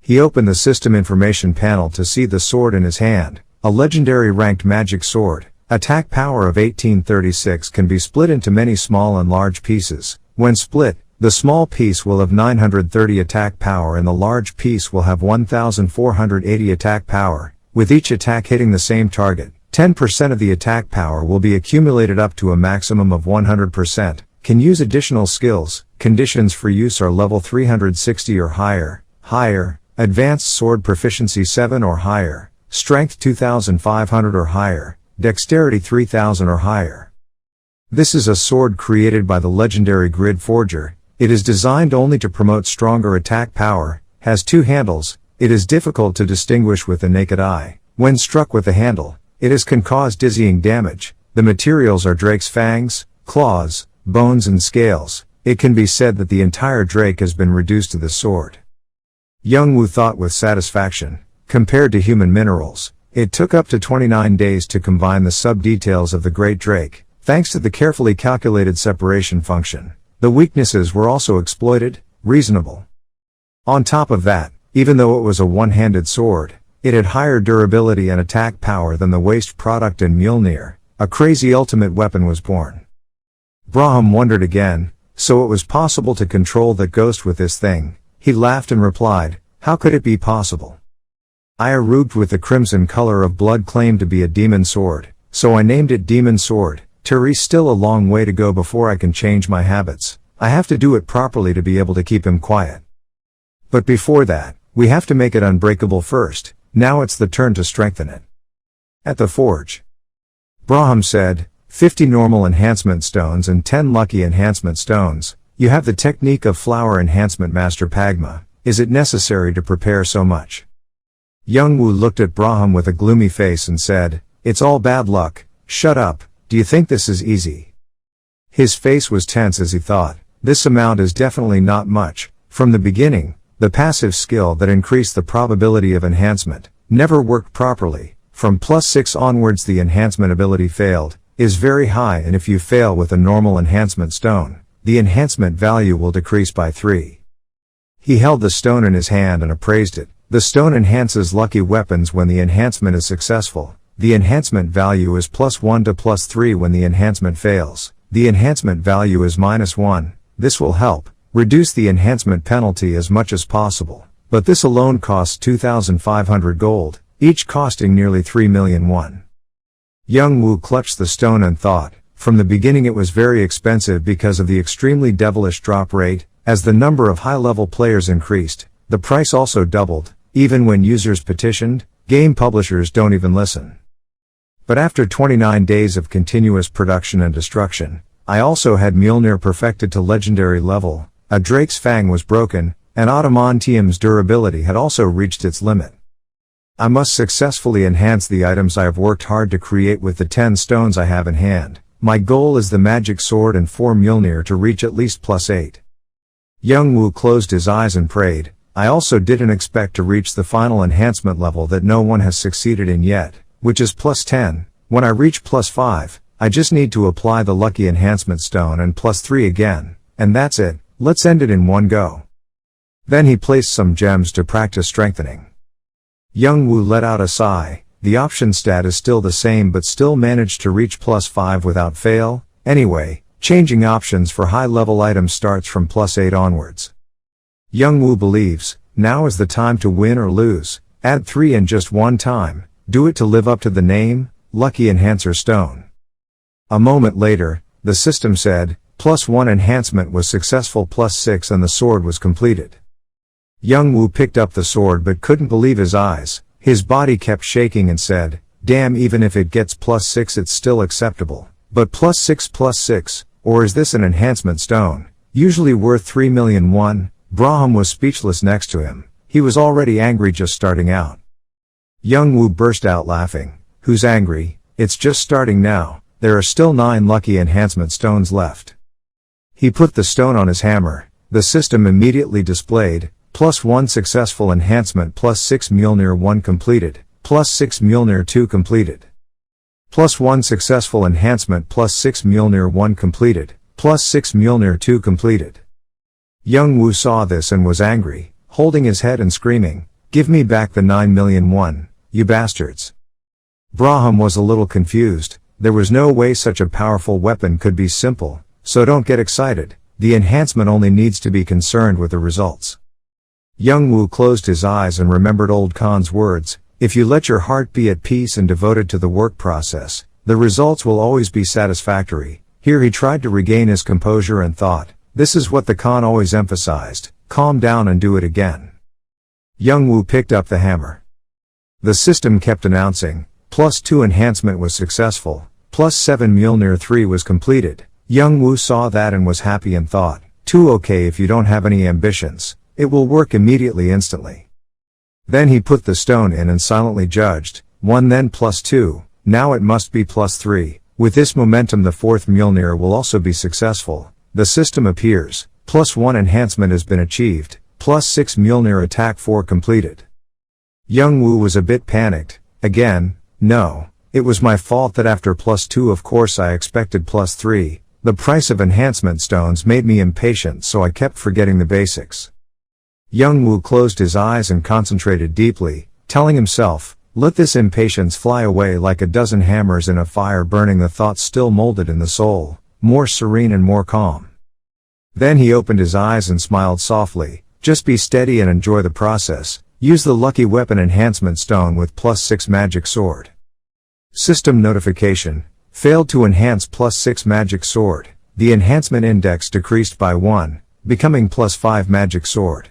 S1: He opened the system information panel to see the sword in his hand, a legendary ranked magic sword. Attack power of 1836 can be split into many small and large pieces. When split, the small piece will have 930 attack power and the large piece will have 1480 attack power. With each attack hitting the same target, 10% of the attack power will be accumulated up to a maximum of 100%. Can use additional skills. Conditions for use are level 360 or higher, advanced sword proficiency 7 or higher, strength 2500 or higher, dexterity 3000 or higher. This is a sword created by the legendary Grid Forger. It is designed only to promote stronger attack power, has 2 handles, it is difficult to distinguish with the naked eye. When struck with the handle, it can cause dizzying damage. The materials are drake's fangs, claws, bones and scales. It can be said that the entire drake has been reduced to this sword. Youngwoo thought with satisfaction. Compared to human minerals, it took up to 29 days to combine the sub-details of the Great Drake, thanks to the carefully calculated separation function. The weaknesses were also exploited, reasonable. On top of that, even though it was a one-handed sword, it had higher durability and attack power than the waste product in Mjolnir. A crazy ultimate weapon was born. Braham wondered again, so it was possible to control that ghost with this thing? He laughed and replied, how could it be possible? Iarug with the crimson color of blood claimed to be a demon sword, so I named it Demon Sword. Turi's still a long way to go before I can change my habits. I have to do it properly to be able to keep him quiet. But before that, we have to make it unbreakable first. Now it's the turn to strengthen it. At the forge, Braham said, 50 normal enhancement stones and 10 lucky enhancement stones. You have the technique of flower enhancement master Pagma. Is it necessary to prepare so much? Youngwoo looked at Braham with a gloomy face and said, it's all bad luck. Shut up. Do you think this is easy? His face was tense as he thought, this amount is definitely not much. From the beginning, the passive skill that increased the probability of enhancement never worked properly. From +6 onwards the enhancement ability failed, is very high, and if you fail with a normal enhancement stone, the enhancement value will decrease by 3. He held the stone in his hand and appraised it. The stone enhances lucky weapons when the enhancement is successful. The enhancement value is +1 to +3 when the enhancement fails. The enhancement value is -1. This will help reduce the enhancement penalty as much as possible. But this alone costs 2,500 gold, each costing nearly 3 million won. Youngwoo clutched the stone and thought, from the beginning it was very expensive because of the extremely devilish drop rate. As the number of high-level players increased, the price also doubled. Even when users petitioned, game publishers don't even listen. But after 29 days of continuous production and destruction, I also had Mjolnir perfected to legendary level, a Drake's Fang was broken, and Adamantium's durability had also reached its limit. I must successfully enhance the items I have worked hard to create with the 10 stones I have in hand. My goal is the magic sword and 4 Mjolnir to reach at least +8. Youngwoo closed his eyes and prayed, I also didn't expect to reach the final enhancement level that no one has succeeded in yet, which is +10. When I reach +5, I just need to apply the lucky enhancement stone and +3 again, and that's it. Let's end it in one go. Then he placed some gems to practice strengthening. Youngwoo let out a sigh. The option stat is still the same but still managed to reach +5 without fail. Anyway, changing options for high-level items starts from +8 onwards. Youngwoo believes, now is the time to win or lose. Add 3 in just one time. Do it to live up to the name. Lucky Enhancer Stone. A moment later, the system said, +1 enhancement was successful, +6, and the sword was completed. Youngwoo picked up the sword but couldn't believe his eyes. His body kept shaking and said, damn, even if it gets +6 it's still acceptable. But +6, or is this an enhancement stone? Usually worth 3 million won? Braham was speechless next to him. He was already angry just starting out. Youngwoo burst out laughing. Who's angry? It's just starting now. There are still 9 lucky enhancement stones left. He put the stone on his hammer. The system immediately displayed, +1 successful enhancement, +6 Mjolnir 1 completed, +6 Mjolnir 2 completed. +1 successful enhancement, +6 Mjolnir 1 completed, +6 Mjolnir 2 completed. Youngwoo saw this and was angry, holding his head and screaming, give me back the 9 million won, you bastards. Braham was a little confused. There was no way such a powerful weapon could be simple, so don't get excited. The enhancement only needs to be concerned with the results. Youngwoo closed his eyes and remembered old Khan's words, if you let your heart be at peace and devoted to the work process, the results will always be satisfactory. Here he tried to regain his composure and thought, this is what the Khan always emphasized, calm down and do it again. Youngwoo picked up the hammer. The system kept announcing, +2 enhancement was successful, +7 Mjolnir 3 was completed. Youngwoo saw that and was happy and thought, 2 okay if you don't have any ambitions, it will work immediately instantly. Then he put the stone in and silently judged, 1 then +2, now it must be +3, with this momentum the 4th Mjolnir will also be successful. The system appears, +1 enhancement has been achieved, +6 Mjolnir attack 4 completed. Youngwoo was a bit panicked, again, no, it was my fault that after +2 of course I expected +3, the price of enhancement stones made me impatient so I kept forgetting the basics. Youngwoo closed his eyes and concentrated deeply, telling himself, let this impatience fly away like a dozen hammers in a fire burning, the thoughts still molded in the soul, more serene and more calm. Then he opened his eyes and smiled softly, just be steady and enjoy the process, use the lucky weapon enhancement stone with +6 magic sword. System notification, failed to enhance +6 magic sword, the enhancement index decreased by 1, becoming +5 magic sword.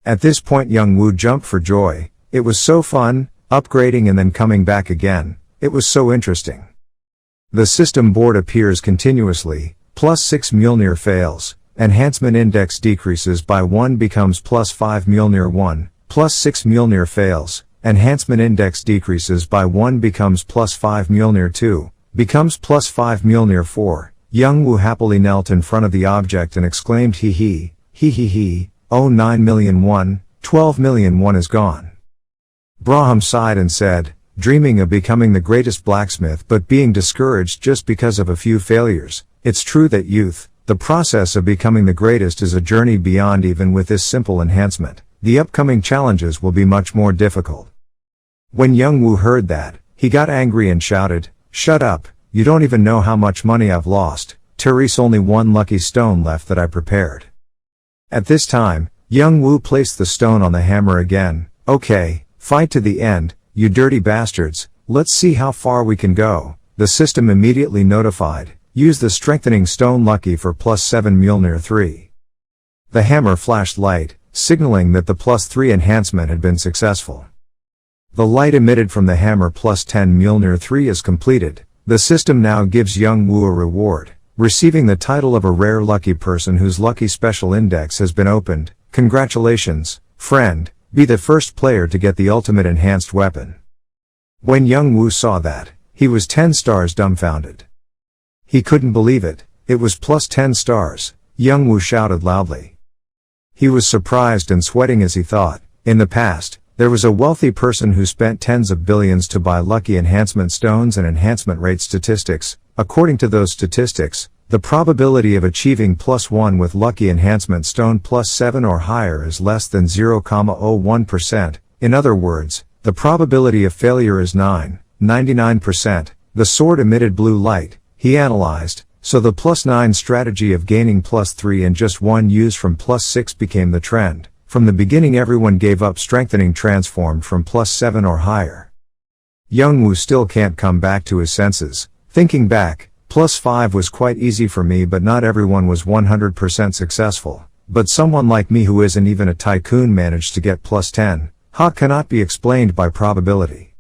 S1: At this point Youngwoo jumped for joy, it was so fun, upgrading and then coming back again, it was so interesting. The system board appears continuously, +6 Mjolnir fails, enhancement index decreases by 1 becomes +5 Mjolnir 1, +6 Mjolnir fails, enhancement index decreases by 1 becomes +5 Mjolnir 2, becomes +5 Mjolnir 4. Youngwoo happily knelt in front of the object and exclaimed hee, oh 9 million won, 12 million won is gone. Braham sighed and said, dreaming of becoming the greatest blacksmith but being discouraged just because of a few failures, it's true that youth, the process of becoming the greatest is a journey beyond. Even with this simple enhancement, the upcoming challenges will be much more difficult. When Youngwoo heard that, he got angry and shouted, shut up, you don't even know how much money I've lost, there's only 1 lucky stone left that I prepared. At this time, Youngwoo placed the stone on the hammer again, okay, fight to the end, you dirty bastards, let's see how far we can go. The system immediately notified, use the strengthening stone lucky for +7 Mjolnir 3. The hammer flashed light, signaling that the +3 enhancement had been successful. The light emitted from the hammer +10 Mjolnir 3 is completed. The system now gives Youngwoo a reward, receiving the title of a rare lucky person whose lucky special index has been opened. Congratulations, friend, be the first player to get the ultimate enhanced weapon. When Youngwoo saw that, he was 10 stars dumbfounded. He couldn't believe it, it was +10 stars, Youngwoo shouted loudly. He was surprised and sweating as he thought, in the past, there was a wealthy person who spent tens of billions to buy lucky enhancement stones and enhancement rate statistics. According to those statistics, the probability of achieving +1 with lucky enhancement stone +7 or higher is less than 0.01%. In other words, the probability of failure is 99%. The sword emitted blue light, he analyzed, so the +9 strategy of gaining +3 in just one use from +6 became the trend. From the beginning everyone gave up strengthening transformed from +7 or higher. Youngwoo still can't come back to his senses. Thinking back, +5 was quite easy for me, but not everyone was 100% successful. But someone like me who isn't even a tycoon managed to get +10. Cannot be explained by probability.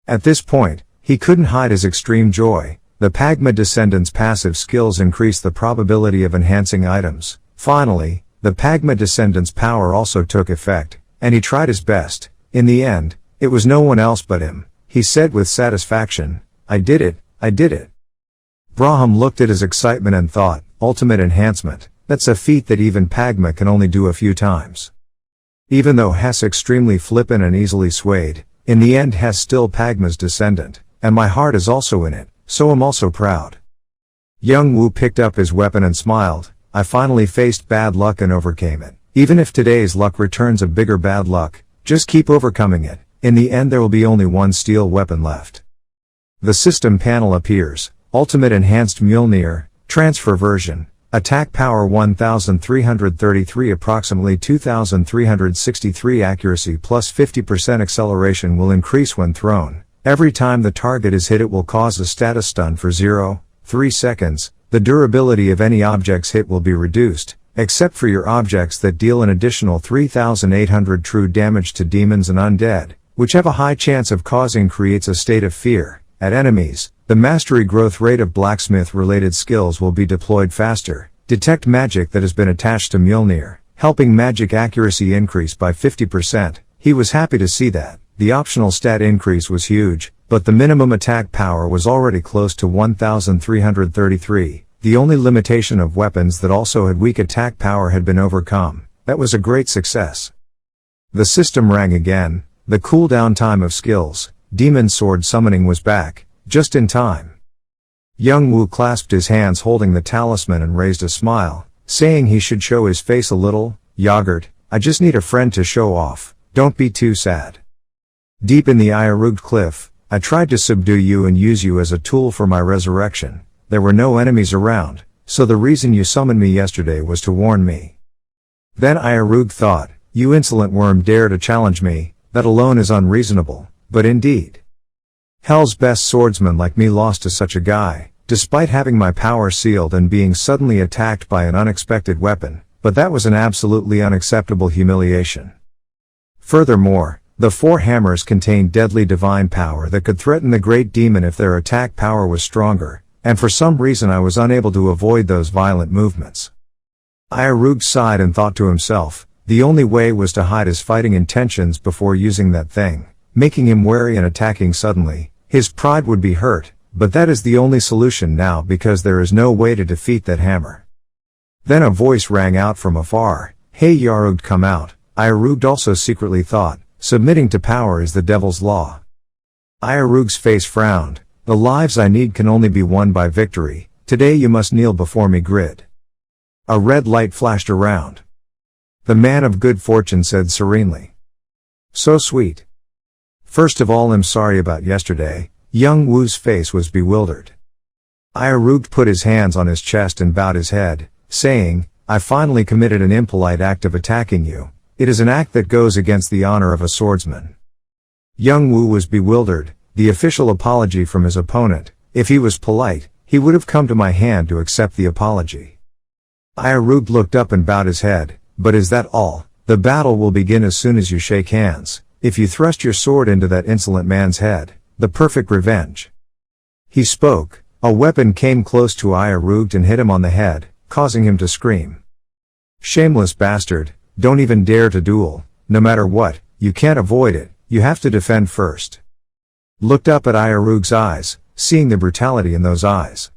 S1: At this point, he couldn't hide his extreme joy. The Pagma descendant's passive skills increase the probability of enhancing items. Finally, the Pagma descendant's power also took effect, and he tried his best. In the end, it was no one else but him. He said with satisfaction, "I did it, I did it." Braham looked at his excitement and thought, ultimate enhancement, that's a feat that even Pagma can only do a few times. Even though Hess extremely flippant and easily swayed, in the end Hess still Pagma's descendant, and my heart is also in it, so I'm also proud. Youngwoo picked up his weapon and smiled. I finally faced bad luck and overcame it. Even if today's luck returns a bigger bad luck, just keep overcoming it. In the end there will be only one steel weapon left. The system panel appears. Ultimate Enhanced Mjolnir, Transfer Version. Attack power 1333, approximately 2363 accuracy plus 50% acceleration will increase when thrown. Every time the target is hit it will cause a status stun for 0.3 seconds. The durability of any object's hit will be reduced, except for your objects that deal an additional 3800 true damage to demons and undead, which have a high chance of causing creates a state of fear at enemies. The mastery growth rate of blacksmith related skills will be deployed faster. Detect magic that has been attached to Mjolnir, helping magic accuracy increase by 50%. He was happy to see that. The optional stat increase was huge, but the minimum attack power was already close to 1333. The only limitation of weapons that also had weak attack power had been overcome. That was a great success. The system rang again. The cooldown time of skills, demon sword summoning, was back, just in time. Youngwoo clasped his hands holding the talisman and raised a smile, saying he should show his face a little. Yogurt, I just need a friend to show off, don't be too sad. Deep in the Iarugd cliff, I tried to subdue you and use you as a tool for my resurrection. There were no enemies around, so the reason you summoned me yesterday was to warn me. Then Iarugd thought, you insolent worm dare to challenge me, that alone is unreasonable, but indeed. Hell's best swordsman like me lost to such a guy, despite having my power sealed and being suddenly attacked by an unexpected weapon, but that was an absolutely unacceptable humiliation. Furthermore, the 4 hammers contained deadly divine power that could threaten the great demon if their attack power was stronger, and for some reason I was unable to avoid those violent movements. Iarugd sighed and thought to himself, the only way was to hide his fighting intentions before using that thing, making him wary and attacking suddenly. His pride would be hurt, but that is the only solution now because there is no way to defeat that hammer. Then a voice rang out from afar, hey Iarugd, come out. Iarugd also secretly thought, submitting to power is the devil's law. Iarugd's face frowned, the lives I need can only be won by victory, today you must kneel before me. Grid. A red light flashed around. The man of good fortune said serenely. So sweet. First of all, I'm sorry about yesterday. Youngwoo's face was bewildered. Iarugd put his hands on his chest and bowed his head, saying, I finally committed an impolite act of attacking you. It is an act that goes against the honor of a swordsman. Youngwoo was bewildered, the official apology from his opponent. If he was polite, he would have come to my hand to accept the apology. Iarugd looked up and bowed his head, but is that all? The battle will begin as soon as you shake hands. If you thrust your sword into that insolent man's head, the perfect revenge. He spoke, a weapon came close to Iarugd and hit him on the head, causing him to scream. Shameless bastard, don't even dare to duel, no matter what, you can't avoid it, you have to defend first. Looked up at Iarugd's eyes, seeing the brutality in those eyes.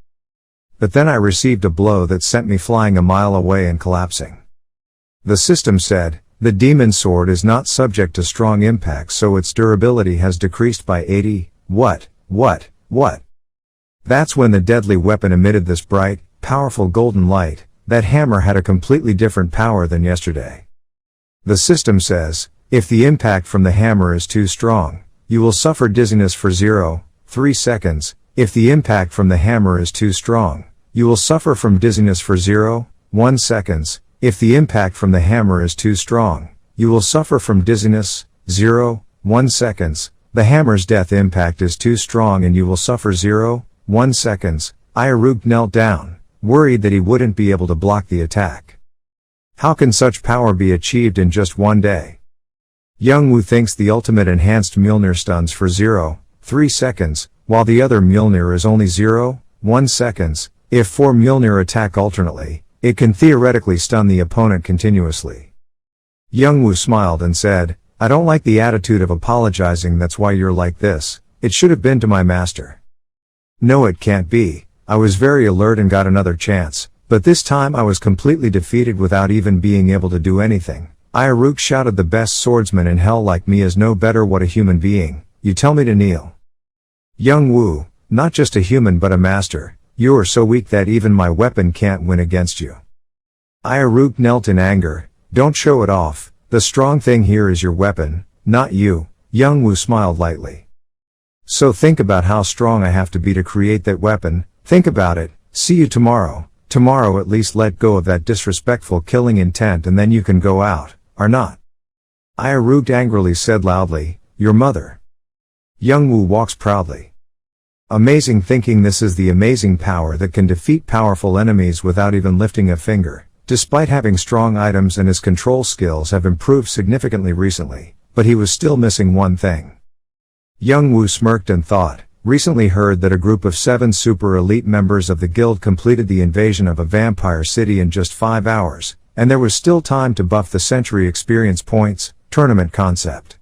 S1: But then I received a blow that sent me flying a mile away and collapsing. The system said, the demon sword is not subject to strong impacts, so its durability has decreased by 80. What? That's when the deadly weapon emitted this bright, powerful golden light. That hammer had a completely different power than yesterday. The system says, if the impact from the hammer is too strong, you will suffer dizziness for 0.3 seconds. If the impact from the hammer is too strong, you will suffer from dizziness for 0.1 seconds. If the impact from the hammer is too strong, you will suffer from dizziness, 0.1 seconds. The hammer's death impact is too strong and you will suffer 0.1 seconds. Isekai knelt down, worried that he wouldn't be able to block the attack. How can such power be achieved in just one day? Youngwoo thinks the ultimate enhanced Mjolnir stuns for 0.3 seconds, while the other Mjolnir is only 0.1 seconds. If 4 Mjolnir attack alternately, it can theoretically stun the opponent continuously. Youngwoo smiled and said, I don't like the attitude of apologizing, that's why you're like this. It should have been to my master. No, it can't be. I was very alert and got another chance, but this time I was completely defeated without even being able to do anything. Isekai shouted, the best swordsman in hell like me is no better. What a human being. You tell me to kneel. Youngwoo, not just a human but a master. You are so weak that even my weapon can't win against you. Isekai knelt in anger. Don't show it off. The strong thing here is your weapon, not you. Youngwoo smiled lightly. So think about how strong I have to be to create that weapon. Think about it. See you tomorrow. Tomorrow at least let go of that disrespectful killing intent and then you can go out, or not. Isekai angrily said loudly, your mother. Youngwoo walks proudly. Amazing, thinking this is the amazing power that can defeat powerful enemies without even lifting a finger. Despite having strong items and his control skills have improved significantly recently, but he was still missing one thing. Youngwoo smirked and thought, recently heard that a group of 7 super elite members of the guild completed the invasion of a vampire city in just 5 hours, and there was still time to buff the century experience points, tournament concept.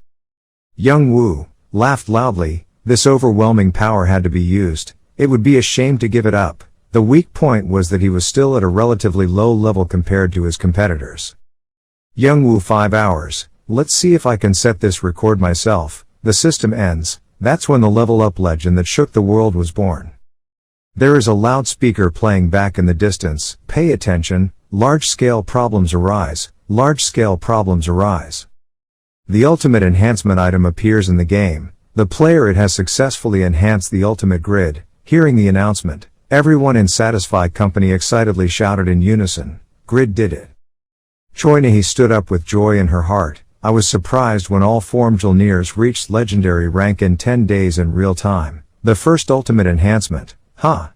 S1: Youngwoo laughed loudly. This overwhelming power had to be used. It would be a shame to give it up. The weak point was that he was still at a relatively low level compared to his competitors. Youngwoo 5 hours. Let's see if I can set this record myself. The system ends. That's when the level up legend that shook the world was born. There is a loudspeaker playing back in the distance. Pay attention. Large scale problems arise. Large scale problems arise. The ultimate enhancement item appears in the game. The player it has successfully enhanced the ultimate grid. Hearing the announcement, everyone in Satisfy Company excitedly shouted in unison, Grid did it. Choi stood up with joy in her heart. I was surprised when all 4 Mjolnirs reached legendary rank in 10 days in real time. The first ultimate enhancement, huh?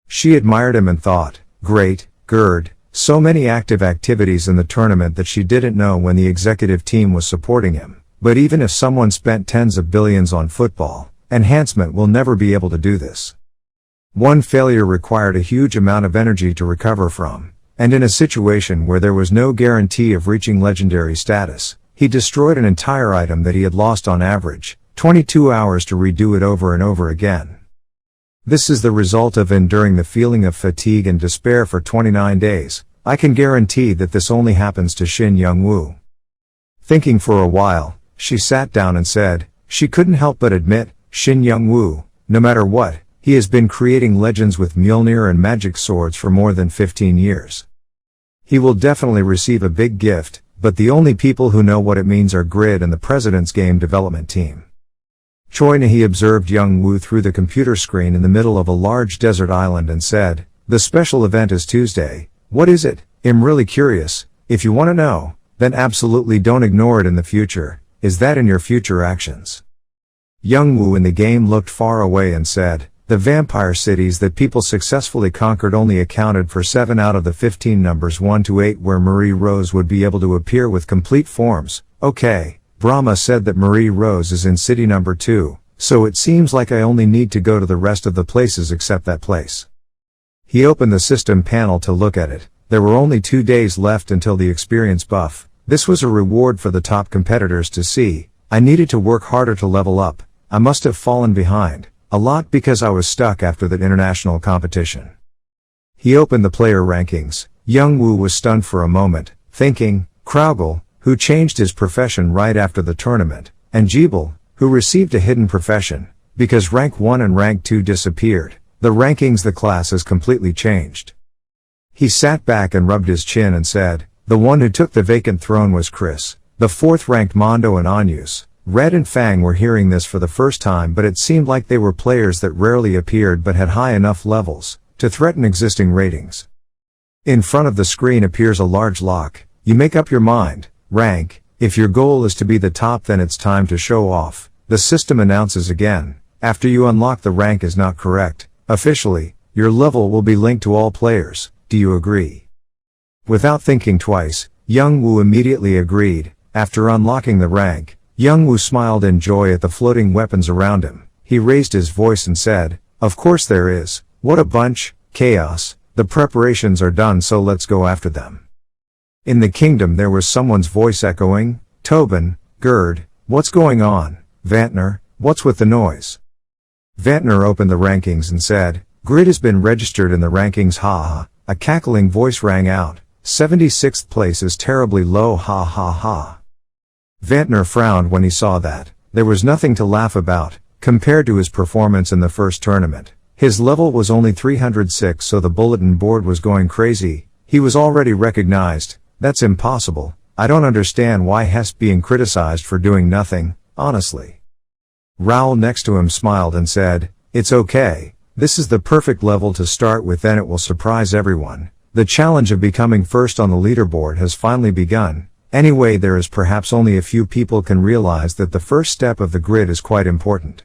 S1: She admired him and thought, great, Gerd, so many active activities in the tournament that she didn't know when the executive team was supporting him. But even if someone spent tens of billions on football, enhancement will never be able to do this. One failure required a huge amount of energy to recover from, and in a situation where there was no guarantee of reaching legendary status, he destroyed an entire item that he had lost on average 22 hours to redo it over and over again. This is the result of enduring the feeling of fatigue and despair for 29 days. I can guarantee that this only happens to Shin Youngwoo. Thinking for a while, she sat down and said, she couldn't help but admit, Shin Youngwoo, no matter what, he has been creating legends with Mjolnir and magic swords for more than 15 years. He will definitely receive a big gift, but the only people who know what it means are Grid and the President's game development team. Choi observed Youngwoo through the computer screen in the middle of a large desert island and said, the special event is Tuesday. What is it? I'm really curious. If you want to know, then absolutely don't ignore it in the future. Is that in your future actions? Youngwoo in the game looked far away and said, the vampire cities that people successfully conquered only accounted for 7 out of the 15 numbers 1 to 8 where Marie Rose would be able to appear with complete forms. Okay, Brahma said that Marie Rose is in city number 2, so it seems like I only need to go to the rest of the places except that place. He opened the system panel to look at it. There were only 2 days left until the experience buff. This was a reward for the top competitors to see. I needed to work harder to level up. I must have fallen behind a lot because I was stuck after that international competition. He opened the player rankings. Youngwoo was stunned for a moment, thinking, Kraugel, who changed his profession right after the tournament, and Jeeble, who received a hidden profession, because rank 1 and rank 2 disappeared. The rankings, the class has completely changed. He sat back and rubbed his chin and said, the one who took the vacant throne was Chris. The 4th ranked Mondo and Anyus. Red and Fang were hearing this for the first time, but it seemed like they were players that rarely appeared but had high enough levels to threaten existing ratings. In front of the screen appears a large lock. You make up your mind. Rank. If your goal is to be the top, then it's time to show off. the system announces again, after you unlock the rank is not correct, officially, your level will be linked to all players, do you agree? Without thinking twice, Youngwoo immediately agreed. After unlocking the rank, Youngwoo smiled in joy at the floating weapons around him. He raised his voice and said, "Of course there is. What a bunch, chaos. The preparations are done, so let's go after them." In the kingdom there was someone's voice echoing, "Tobin, Gerd, what's going on? Vantner, what's with the noise?" Vantner opened the rankings and said, "Grid has been registered in the rankings, ha ha." A cackling voice rang out, 76th place is terribly low, ha ha ha. Vantner frowned when he saw that. There was nothing to laugh about, compared to his performance in the first tournament. His level was only 306, so the bulletin board was going crazy. He was already recognized. That's impossible. I don't understand why Hess being criticized for doing nothing, honestly. Raoul next to him smiled and said, "It's okay. This is the perfect level to start with, then it will surprise everyone. The challenge of becoming first on the leaderboard has finally begun. Anyway, there is perhaps only a few people can realize that the first step of the grid is quite important."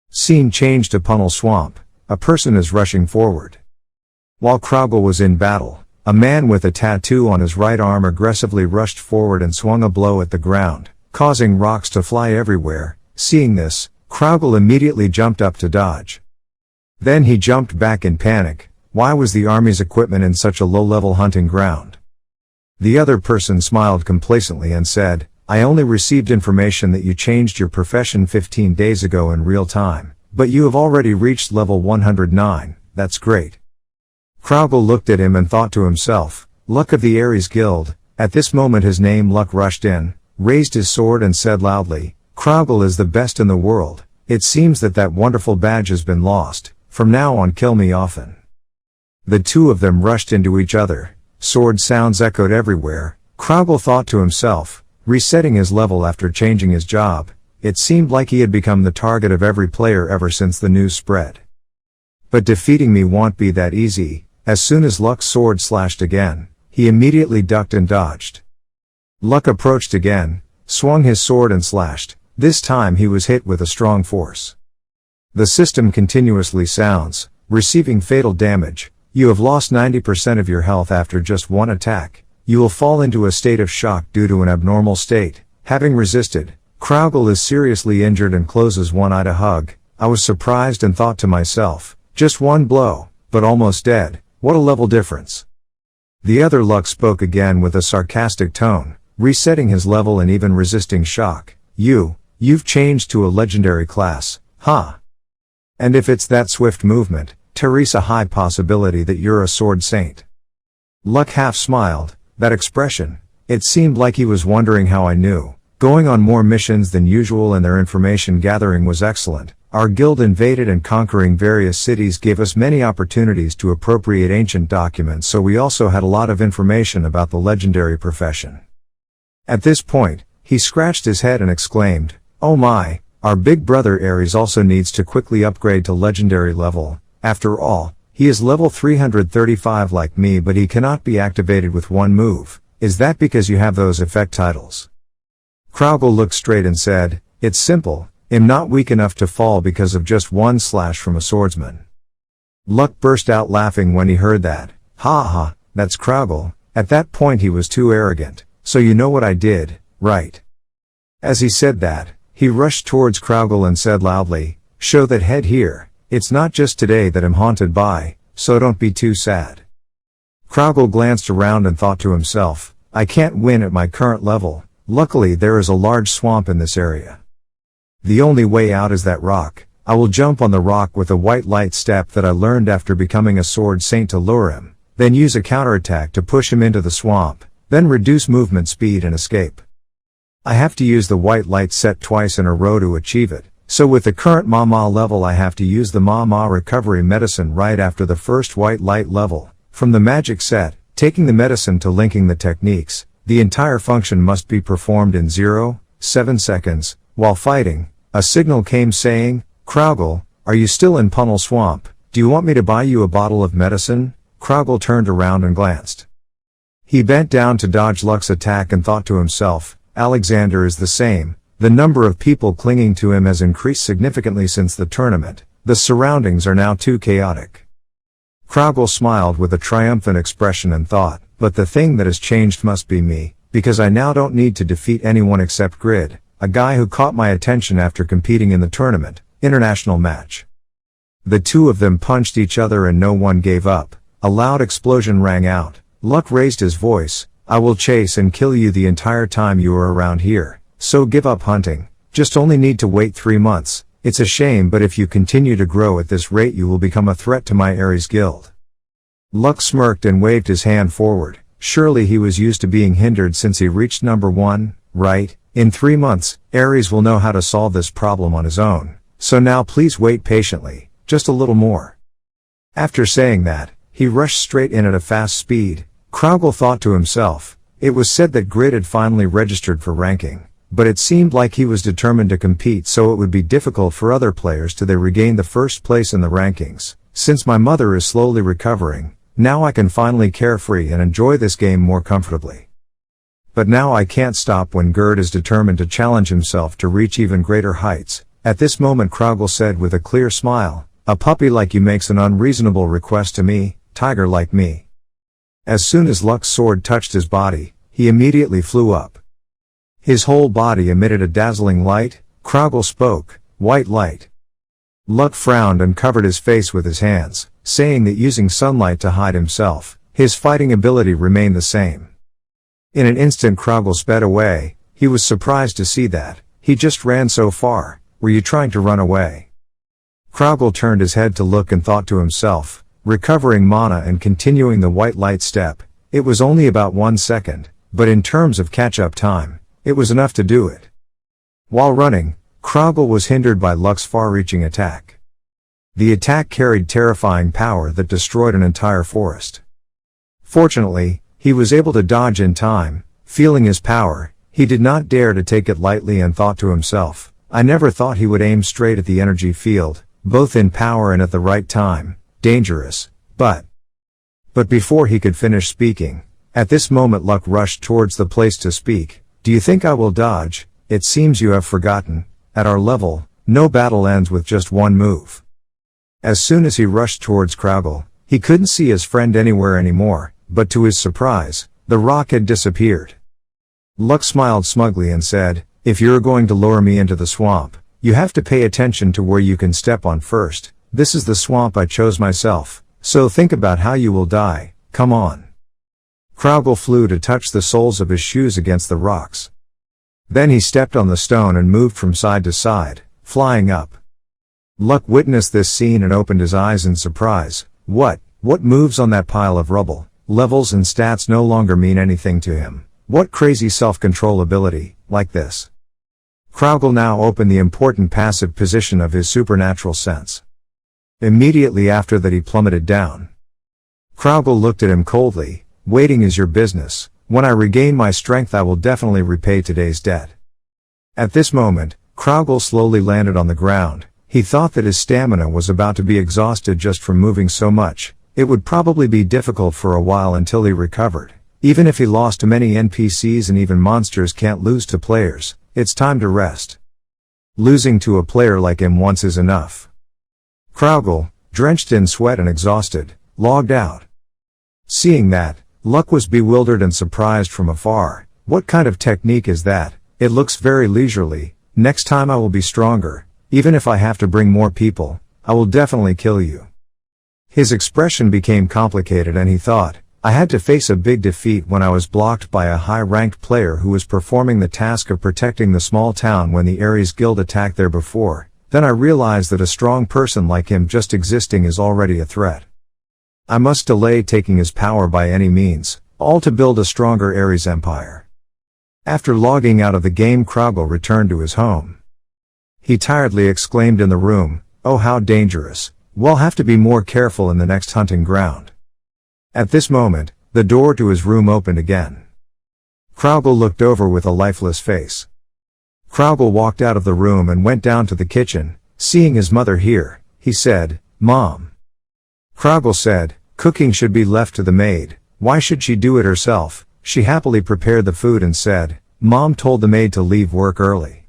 S1: Scene changed to Punnel Swamp. A person is rushing forward. While Kraugel was in battle, a man with a tattoo on his right arm aggressively rushed forward and swung a blow at the ground, causing rocks to fly everywhere. Seeing this, Kraugel immediately jumped up to dodge. Then he jumped back in panic. Why was the army's equipment in such a low-level hunting ground? The other person smiled complacently and said, "I only received information that you changed your profession 15 days ago in real time, but you have already reached level 109, that's great." Kraugel looked at him and thought to himself, "Luck of the Ares Guild." At this moment his name Luck rushed in, raised his sword and said loudly, "Kraugel is the best in the world. It seems that wonderful badge has been lost. From now on kill me often." The two of them rushed into each other. Sword sounds echoed everywhere. Kraugel thought to himself, resetting his level after changing his job. It seemed like he had become the target of every player ever since the news spread. But defeating me won't be that easy. As soon as Luck's sword slashed again, he immediately ducked and dodged. Luck approached again, swung his sword and slashed. This time he was hit with a strong force. The system continuously sounds, receiving fatal damage. You have lost 90% of your health after just one attack. You will fall into a state of shock due to an abnormal state. Having resisted, Kraugel is seriously injured and closes one eye to hug. I was surprised and thought to myself, just one blow, but almost dead. What a level difference. The other Luck spoke again with a sarcastic tone, resetting his level and even resisting shock. You've changed to a legendary class, huh? And if it's that swift movement, Teresa, high possibility that you're a sword saint. Luck half smiled. That expression, it seemed like he was wondering how I knew. Going on more missions than usual and their information gathering was excellent. Our guild invaded and conquering various cities gave us many opportunities to appropriate ancient documents, so we also had a lot of information about the legendary profession. At this point, he scratched his head and exclaimed, "Oh my, our big brother Ares also needs to quickly upgrade to legendary level. After all, he is level 335 like me, but he cannot be activated with one move. Is that because you have those effect titles?" Kraugel looked straight and said, "It's simple. I'm not weak enough to fall because of just one slash from a swordsman." Luck burst out laughing when he heard that. "Ha ha, that's Kraugel." At that point he was too arrogant. "So you know what I did, right?" As he said that, he rushed towards Kraugel and said loudly, "Show that head here. It's not just today that I'm haunted by, so don't be too sad." Kraugel glanced around and thought to himself, "I can't win at my current level. Luckily there is a large swamp in this area. The only way out is that rock. I will jump on the rock with a white light step that I learned after becoming a sword saint to lure him, then use a counterattack to push him into the swamp, then reduce movement speed and escape. I have to use the white light set twice in a row to achieve it. So with the current manhwa level I have to use the manhwa recovery medicine right after the first white light level. From the magic set, taking the medicine to linking the techniques, the entire function must be performed in 0.7 seconds. While fighting, a signal came saying, "Kraugel, are you still in Punnel Swamp? Do you want me to buy you a bottle of medicine?" Kraugel turned around and glanced. He bent down to dodge Luck's attack and thought to himself, Alexander is the same. The number of people clinging to him has increased significantly since the tournament. The surroundings are now too chaotic. Kraugel smiled with a triumphant expression and thought, but the thing that has changed must be me, because I now don't need to defeat anyone except Grid, a guy who caught my attention after competing in the tournament, international match. The two of them punched each other and no one gave up. A loud explosion rang out. Luck raised his voice. I will chase and kill you the entire time you are around here, so give up hunting. Just only need to wait 3 months. It's a shame, but if you continue to grow at this rate you will become a threat to my Ares guild. Luck smirked and waved his hand forward. Surely he was used to being hindered since he reached number 1, right? In 3 months, Ares will know how to solve this problem on his own. So now please wait patiently, just a little more. After saying that, he rushed straight in at a fast speed. Kraugel thought to himself. It was said that Grid had finally registered for ranking, but it seemed like he was determined to compete, so it would be difficult for other players to regain the first place in the rankings. Since my mother is slowly recovering, now I can finally carefree and enjoy this game more comfortably. But now I can't stop when Gerd is determined to challenge himself to reach even greater heights. At this moment Kraugel said with a clear smile, a puppy like you makes an unreasonable request to me, tiger like me. As soon as Luck's sword touched his body, he immediately flew up. His whole body emitted a dazzling light. Kraugel spoke, white light. Luck frowned and covered his face with his hands, saying that using sunlight to hide himself, his fighting ability remained the same. In an instant Kraugel sped away. He was surprised to see that. He just ran so far. Were you trying to run away? Kraugel turned his head to look and thought to himself, recovering mana and continuing the white light step. It was only about 1 second, but in terms of catch-up time, it was enough to do it. While running, Kraugel was hindered by Luck's far-reaching attack. The attack carried terrifying power that destroyed an entire forest. Fortunately, he was able to dodge in time. Feeling his power, he did not dare to take it lightly and thought to himself, I never thought he would aim straight at the energy field, both in power and at the right time. Dangerous, but before he could finish speaking, at this moment Luck rushed towards the place to speak. Do you think I will dodge? It seems you have forgotten. At our level, no battle ends with just one move. As soon as he rushed towards Kraugel, he couldn't see his friend anywhere anymore, but to his surprise, the rock had disappeared. Luck smiled smugly and said, if you're going to lure me into the swamp, you have to pay attention to where you can step on first. This is the swamp I chose myself, so think about how you will die. Come on. Kraugel flew to touch the soles of his shoes against the rocks. Then he stepped on the stone and moved from side to side, flying up. Luck witnessed this scene and opened his eyes in surprise. What moves on that pile of rubble? Levels and stats no longer mean anything to him. What crazy self-control ability, like this? Kraugel now opened the important passive position of his supernatural sense. Immediately after that he plummeted down. Kraugel looked at him coldly. Waiting is your business. When I regain my strength I will definitely repay today's debt. At this moment, Kraugel slowly landed on the ground. He thought that his stamina was about to be exhausted just from moving so much. It would probably be difficult for a while until he recovered. Even if he lost to many NPCs and even monsters can't lose to players, it's time to rest. Losing to a player like him once is enough. Kraugel, drenched in sweat and exhausted, logged out. Seeing that, Luck was bewildered and surprised from afar. What kind of technique is that? It looks very leisurely. Next time I will be stronger. Even if I have to bring more people, I will definitely kill you. His expression became complicated and he thought, I had to face a big defeat when I was blocked by a high-ranked player who was performing the task of protecting the small town when the Ares Guild attacked there before. Then I realized that a strong person like him just existing is already a threat. I must delay taking his power by any means, all to build a stronger Ares empire. After logging out of the game, Kraugel returned to his home. He tiredly exclaimed in the room, oh how dangerous. We'll have to be more careful in the next hunting ground. At this moment, the door to his room opened again. Kraugel looked over with a lifeless face. Kraugel walked out of the room and went down to the kitchen. Seeing his mother here, he said, Mom. Kraugel said, cooking should be left to the maid. Why should she do it herself? She happily prepared the food and said, Mom told the maid to leave work early.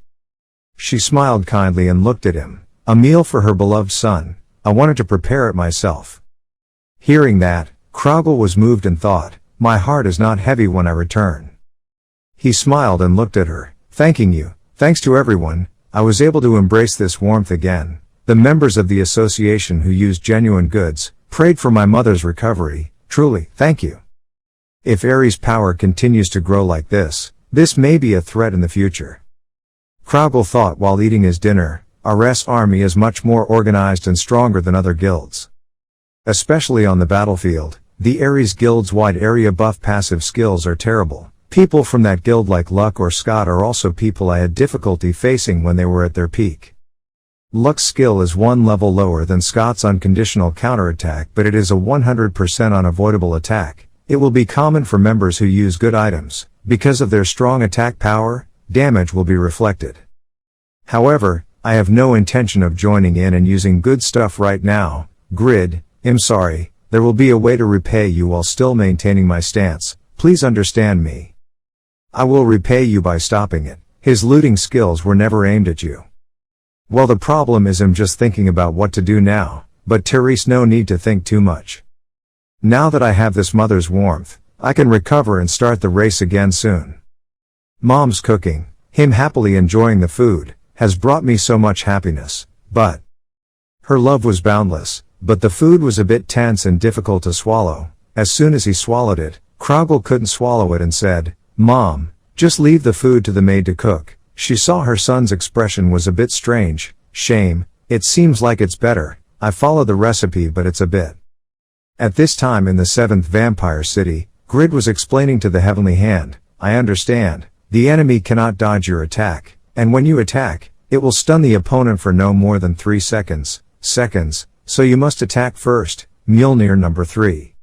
S1: She smiled kindly and looked at him. A meal for her beloved son. I wanted to prepare it myself. Hearing that, Kraugle was moved and thought, my heart is not heavy when I return. He smiled and looked at her. Thanking you. Thanks to everyone, I was able to embrace this warmth again. The members of the association who used genuine goods, prayed for my mother's recovery. Truly, thank you. If Ares' power continues to grow like this may be a threat in the future. Kraugle thought while eating his dinner, Ares' army is much more organized and stronger than other guilds. Especially on the battlefield, the Ares guild's wide area buff passive skills are terrible. People from that guild like Luck or Scott are also people I had difficulty facing when they were at their peak. Luck's skill is one level lower than Scott's unconditional counterattack, but it is a 100% unavoidable attack. It will be common for members who use good items. Because of their strong attack power, damage will be reflected. However, I have no intention of joining in and using good stuff right now. Grid, I'm sorry, there will be a way to repay you while still maintaining my stance. Please understand me. I will repay you by stopping it. His looting skills were never aimed at you. Well, the problem is I'm just thinking about what to do now, but Therese, no need to think too much. Now that I have this mother's warmth, I can recover and start the race again soon. Mom's cooking, him happily enjoying the food, has brought me so much happiness, but her love was boundless, but the food was a bit tense and difficult to swallow. As soon as he swallowed it, Kraugle couldn't swallow it and said, Mom, just leave the food to the maid to cook. She saw her son's expression was a bit strange. Shame, it seems like it's better. I follow the recipe but it's a bit. At this time in the 7th Vampire City, Grid was explaining to the Heavenly Hand, I understand, the enemy cannot dodge your attack, and when you attack, it will stun the opponent for no more than 3 seconds, so you must attack first, Mjolnir number 3.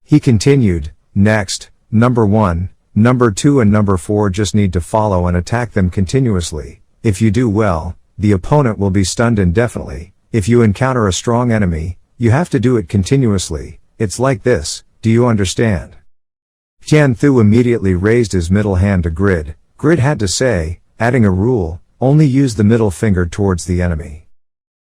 S1: He continued, next, number 1, number 2 and number 4 just need to follow and attack them continuously. If you do well, the opponent will be stunned indefinitely. If you encounter a strong enemy, you have to do it continuously. It's like this, do you understand? Tian Thu immediately raised his middle hand to Grid. Grid had to say, adding a rule, only use the middle finger towards the enemy.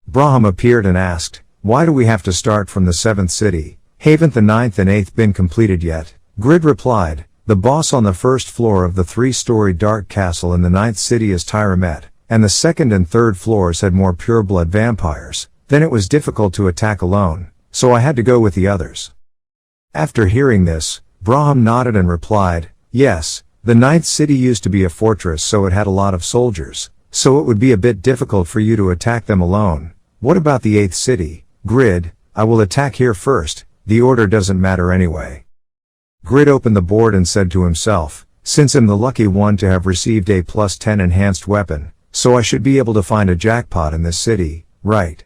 S1: Braham appeared and asked, why do we have to start from the 7th city? Haven't the 9th and 8th been completed yet? Grid replied, the boss on the 1st floor of the 3-story dark castle in the 9th city is Tyramet, and the 2nd and 3rd floors had more pure-blood vampires. Then it was difficult to attack alone, so I had to go with the others. After hearing this, Braham nodded and replied, yes, the 9th city used to be a fortress so it had a lot of soldiers, so it would be a bit difficult for you to attack them alone. What about the 8th city? Grid, I will attack here first, the order doesn't matter anyway. Grid opened the board and said to himself, since I'm the lucky one to have received a +10 enhanced weapon, so I should be able to find a jackpot in this city, right?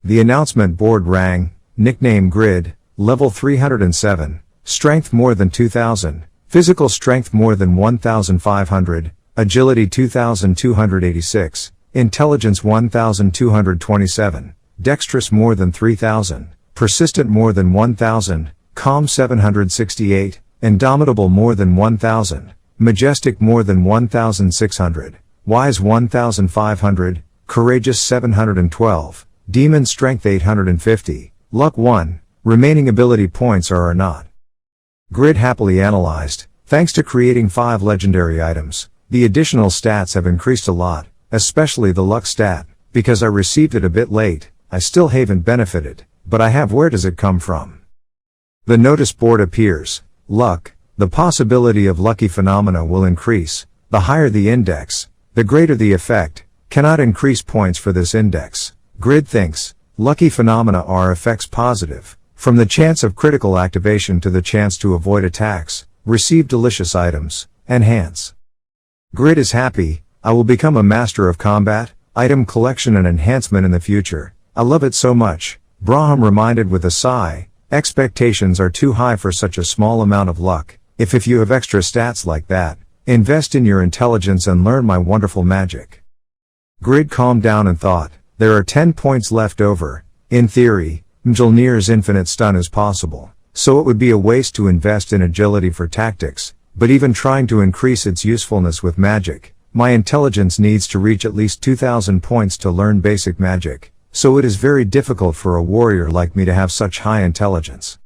S1: The announcement board rang, nickname Grid, level 307, strength more than 2000, physical strength more than 1500, agility 2286, intelligence 1227, dexterous more than 3000, persistent more than 1000, calm 768, indomitable more than 1000, majestic more than 1600, wise 1500, courageous 712, demon strength 850, luck 1, remaining ability points are or not. Grid happily analyzed, thanks to creating 5 legendary items, the additional stats have increased a lot, especially the luck stat, because I received it a bit late, I still haven't benefited, but I have. Where does it come from? The notice board appears, luck, the possibility of lucky phenomena will increase, the higher the index, the greater the effect, cannot increase points for this index. Grid thinks, lucky phenomena are effects positive, from the chance of critical activation to the chance to avoid attacks, receive delicious items, enhance. Grid is happy, I will become a master of combat, item collection and enhancement in the future, I love it so much. Braham reminded with a sigh, expectations are too high for such a small amount of luck, if you have extra stats like that, invest in your intelligence and learn my wonderful magic. Grid calmed down and thought, there are 10 points left over. In theory, Mjolnir's infinite stun is possible, so it would be a waste to invest in agility for tactics, but even trying to increase its usefulness with magic, My intelligence needs to reach at least 2000 points to learn basic magic, so it is very difficult for a warrior like me to have such high intelligence.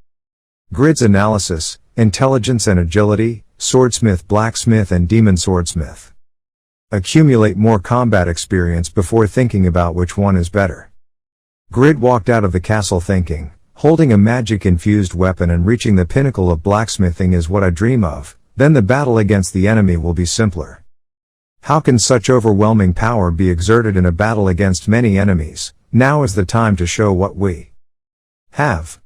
S1: Grid's analysis, intelligence and agility, swordsmith, blacksmith and demon swordsmith. Accumulate more combat experience before thinking about which one is better. Grid walked out of the castle thinking, holding a magic-infused weapon and reaching the pinnacle of blacksmithing is what I dream of, then the battle against the enemy will be simpler. How can such overwhelming power be exerted in a battle against many enemies? Now is the time to show what we have.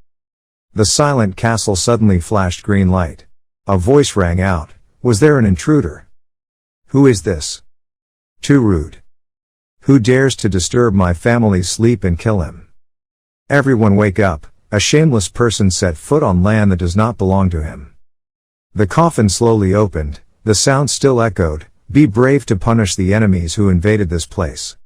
S1: The silent castle suddenly flashed green light. A voice rang out. Was there an intruder? Who is this? Too rude. Who dares to disturb my family's sleep and kill him? Everyone wake up. A shameless person set foot on land that does not belong to him. The coffin slowly opened. The sound still echoed. Be brave to punish the enemies who invaded this place.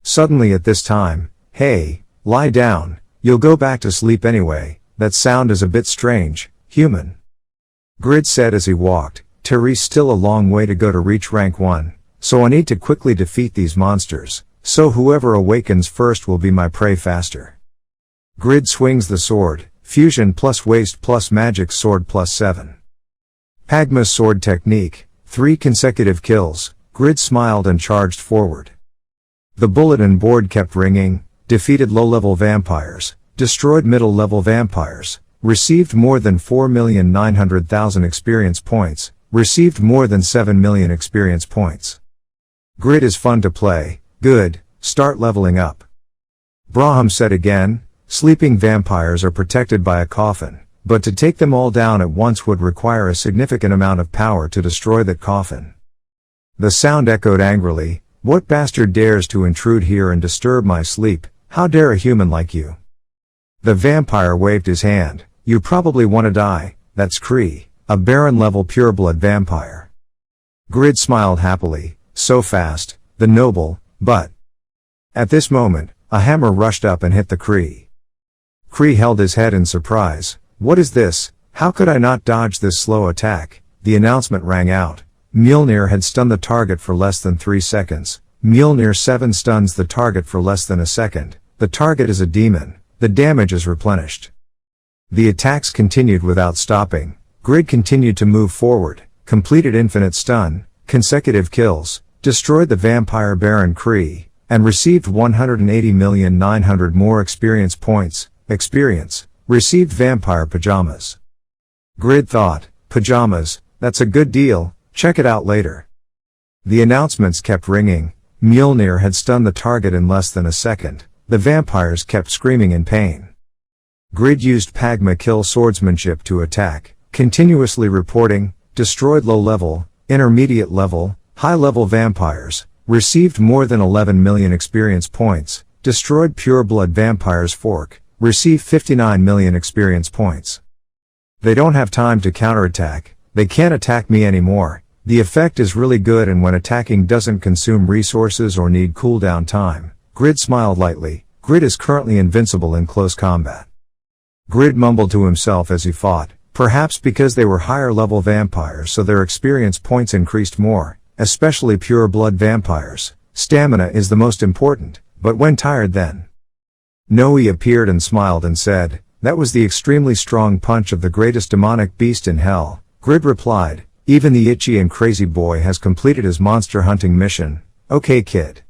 S1: Suddenly at this time, hey, lie down, you'll go back to sleep anyway, that sound is a bit strange, human. Grid said as he walked, Terry's still a long way to go to reach rank 1, so I need to quickly defeat these monsters, so whoever awakens first will be my prey faster. Grid swings the sword, fusion plus waste plus magic sword plus 7. Pagma's sword technique, 3 consecutive kills. Grid smiled and charged forward. The bulletin board kept ringing, defeated low-level vampires, destroyed middle-level vampires, received more than 4,900,000 experience points, received more than 7 million experience points. Grid is fun to play, good, start leveling up. Braham said again, sleeping vampires are protected by a coffin, but to take them all down at once would require a significant amount of power to destroy that coffin. The sound echoed angrily, what bastard dares to intrude here and disturb my sleep, how dare a human like you? The vampire waved his hand, you probably want to die, that's Kree, a Baron-level pureblood vampire. Grid smiled happily, so fast, the noble, but... At this moment, a hammer rushed up and hit the Kree. Kree held his head in surprise, what is this, how could I not dodge this slow attack? The announcement rang out. Mjolnir had stunned the target for less than 3 seconds. Mjolnir 7 stuns the target for less than a second. The target is a demon. The damage is replenished. The attacks continued without stopping. Grid continued to move forward, completed infinite stun, consecutive kills, destroyed the vampire Baron Kree, and received 180,900,000 more experience points. Received vampire pajamas. Grid thought, pajamas, that's a good deal, check it out later. The announcements kept ringing. Mjolnir had stunned the target in less than a second. The vampires kept screaming in pain. Grid used Pagma kill swordsmanship to attack, continuously reporting, destroyed low-level, intermediate-level, high-level vampires, received more than 11 million experience points, destroyed pure-blood vampires fork, received 59 million experience points. They don't have time to counterattack, they can't attack me anymore. The effect is really good and when attacking doesn't consume resources or need cooldown time. Grid smiled lightly. Grid is currently invincible in close combat. Grid mumbled to himself as he fought, perhaps because they were higher level vampires so their experience points increased more, especially pure blood vampires. Stamina is the most important, but when tired then. Noe appeared and smiled and said, that was the extremely strong punch of the greatest demonic beast in hell. Grid replied, even the itchy and crazy boy has completed his monster hunting mission. Okay kid.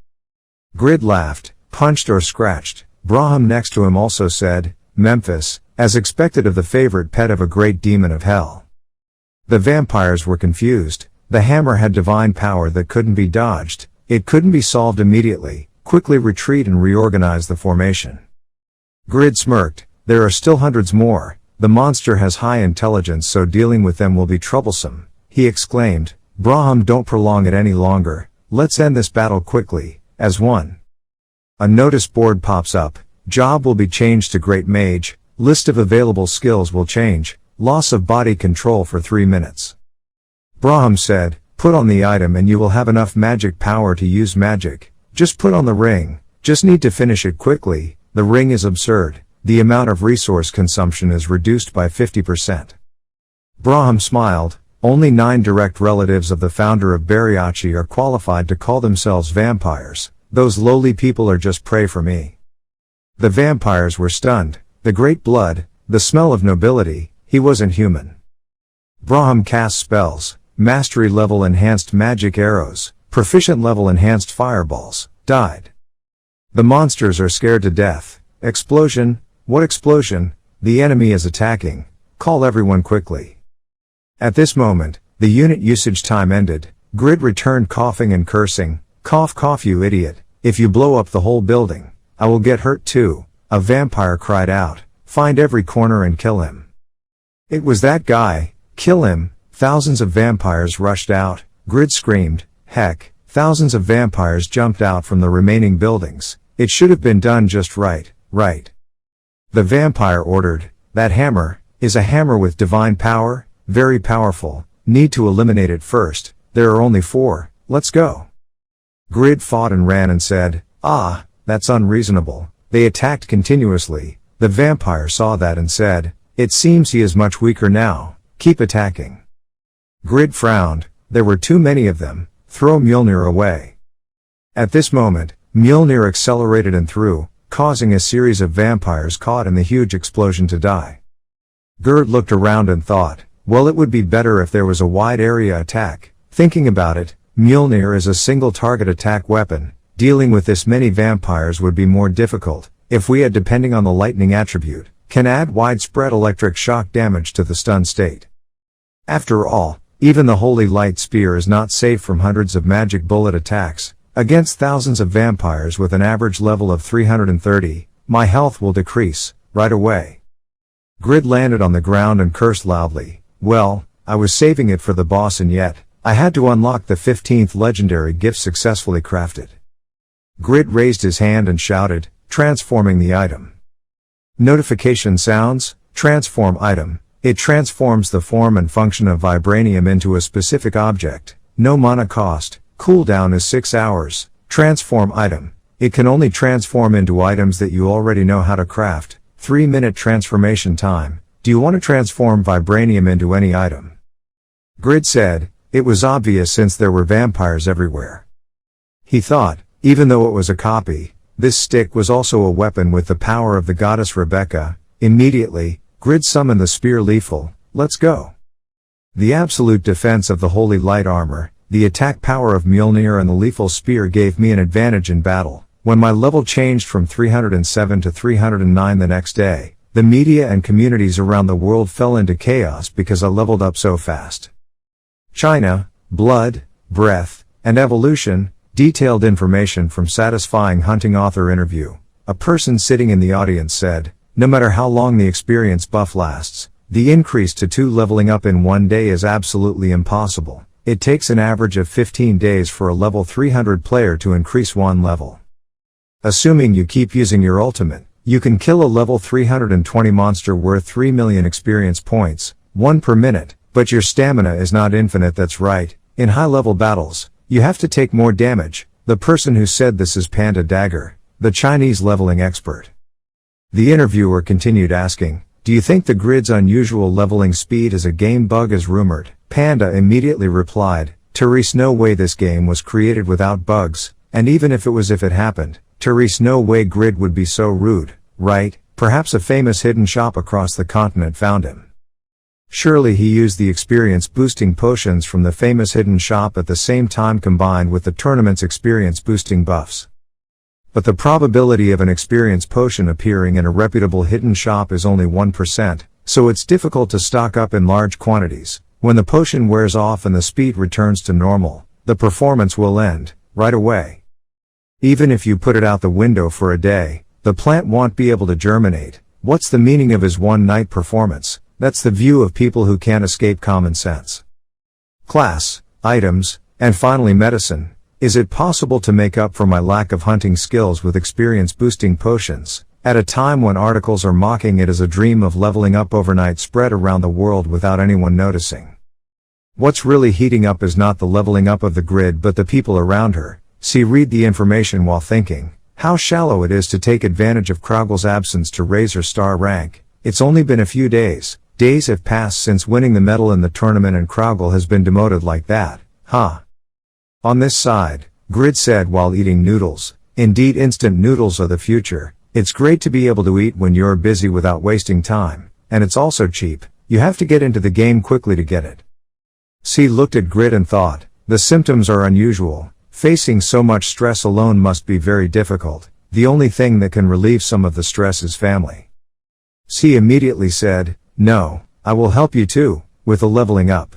S1: Grid laughed, punched or scratched. Braham next to him also said, Memphis, as expected of the favorite pet of a great demon of hell. The vampires were confused. The hammer had divine power that couldn't be dodged. It couldn't be solved immediately. Quickly retreat and reorganize the formation. Grid smirked, there are still hundreds more. The monster has high intelligence so dealing with them will be troublesome. He exclaimed, Braham don't prolong it any longer. Let's end this battle quickly, as one. A notice board pops up. Job will be changed to Great Mage. List of available skills will change. Loss of body control for 3 minutes. Braham said, put on the item and you will have enough magic power to use magic. Just put on the ring. Just need to finish it quickly. The ring is absurd. The amount of resource consumption is reduced by 50%. Braham smiled. Only 9 direct relatives of the founder of Bariachi are qualified to call themselves vampires. Those lowly people are just prey for me. The vampires were stunned. The great blood, the smell of nobility, he wasn't human. Braham cast spells, mastery level enhanced magic arrows, proficient level enhanced fireballs, died. The monsters are scared to death. Explosion, what explosion? The enemy is attacking. Call everyone quickly. At this moment, the unit usage time ended. Grid returned coughing and cursing. Cough cough you idiot, if you blow up the whole building, I will get hurt too. A vampire cried out, find every corner and kill him. It was that guy, kill him. Thousands of vampires rushed out. Grid screamed, heck, thousands of vampires jumped out from the remaining buildings. It should have been done just right, right. The vampire ordered, that hammer, is a hammer with divine power, very powerful, need to eliminate it first, there are only 4, let's go. Grid fought and ran and said, ah, that's unreasonable, they attacked continuously. The vampire saw that and said, it seems he is much weaker now, keep attacking. Grid frowned, there were too many of them, throw Mjolnir away. At this moment, Mjolnir accelerated and threw, causing a series of vampires caught in the huge explosion to die. Gerd looked around and thought, well, it would be better if there was a wide area attack. Thinking about it, Mjolnir is a single target attack weapon. Dealing with this many vampires would be more difficult, if we had, depending on the lightning attribute, can add widespread electric shock damage to the stun state. After all, even the Holy Light Spear is not safe from hundreds of magic bullet attacks. Against thousands of vampires with an average level of 330, my health will decrease, right away. Grid landed on the ground and cursed loudly, well, I was saving it for the boss and yet, I had to unlock the 15th legendary gift successfully crafted. Grid raised his hand and shouted, transforming the item. Notification sounds, transform item, it transforms the form and function of vibranium into a specific object, no mana cost. Cooldown is 6 hours. Transform item. It can only transform into items that you already know how to craft. 3-minute transformation time. Do you want to transform vibranium into any item? Grid said, it was obvious since there were vampires everywhere. He thought, even though it was a copy, this stick was also a weapon with the power of the goddess Rebecca. Immediately, Grid summoned the spear lethal. Let's go. The absolute defense of the holy light armor, the attack power of Mjolnir and the lethal spear gave me an advantage in battle. When my level changed from 307 to 309 the next day, the media and communities around the world fell into chaos because I leveled up so fast. China, blood, breath, and evolution, detailed information from satisfying hunting author interview. A person sitting in the audience said, no matter how long the experience buff lasts, the increase to 2 leveling up in 1 day is absolutely impossible. It takes an average of 15 days for a level 300 player to increase 1 level. Assuming you keep using your ultimate, you can kill a level 320 monster worth 3 million experience points, 1 per minute, but your stamina is not infinite. That's right, in high level battles, you have to take more damage. The person who said this is Panda Dagger, the Chinese leveling expert. The interviewer continued asking, do you think the Grid's unusual leveling speed is a game bug as rumored? Panda immediately replied, Therese, no way, this game was created without bugs, and even if it happened, Therese, no way Grid would be so rude, right? Perhaps a famous hidden shop across the continent found him. Surely he used the experience boosting potions from the famous hidden shop at the same time combined with the tournament's experience boosting buffs. But the probability of an experience potion appearing in a reputable hidden shop is only 1%, so it's difficult to stock up in large quantities. When the potion wears off and the speed returns to normal, the performance will end, right away. Even if you put it out the window for a day, the plant won't be able to germinate. What's the meaning of his one-night performance? That's the view of people who can't escape common sense. Class, items, and finally medicine. Is it possible to make up for my lack of hunting skills with experience boosting potions, at a time when articles are mocking it as a dream of leveling up overnight spread around the world without anyone noticing? What's really heating up is not the leveling up of the Grid but the people around her. See, read the information while thinking. How shallow it is to take advantage of Kraugel's absence to raise her star rank. It's only been a few days, days have passed since winning the medal in the tournament and Kraugle has been demoted like that, huh? On this side, Grid said while eating noodles, indeed instant noodles are the future. It's great to be able to eat when you're busy without wasting time, and it's also cheap. You have to get into the game quickly to get it. C looked at Grid and thought, the symptoms are unusual. Facing so much stress alone must be very difficult. The only thing that can relieve some of the stress is family. C immediately said, no, I will help you too, with the leveling up.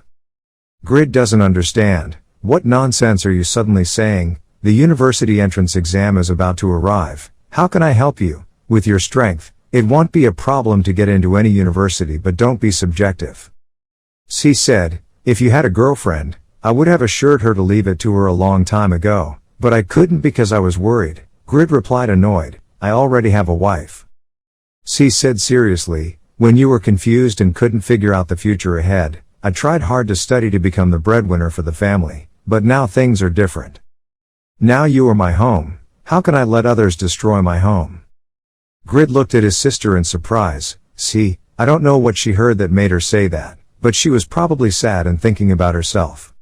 S1: Grid doesn't understand. What nonsense are you suddenly saying? The university entrance exam is about to arrive. How can I help you? With your strength, it won't be a problem to get into any university, but don't be subjective. C said, if you had a girlfriend, I would have assured her to leave it to her a long time ago, but I couldn't because I was worried. Grid replied annoyed, I already have a wife. C said seriously, when you were confused and couldn't figure out the future ahead, I tried hard to study to become the breadwinner for the family, but now things are different. Now you are my home. How can I let others destroy my home? Grid looked at his sister in surprise. See, I don't know what she heard that made her say that, but she was probably sad and thinking about herself.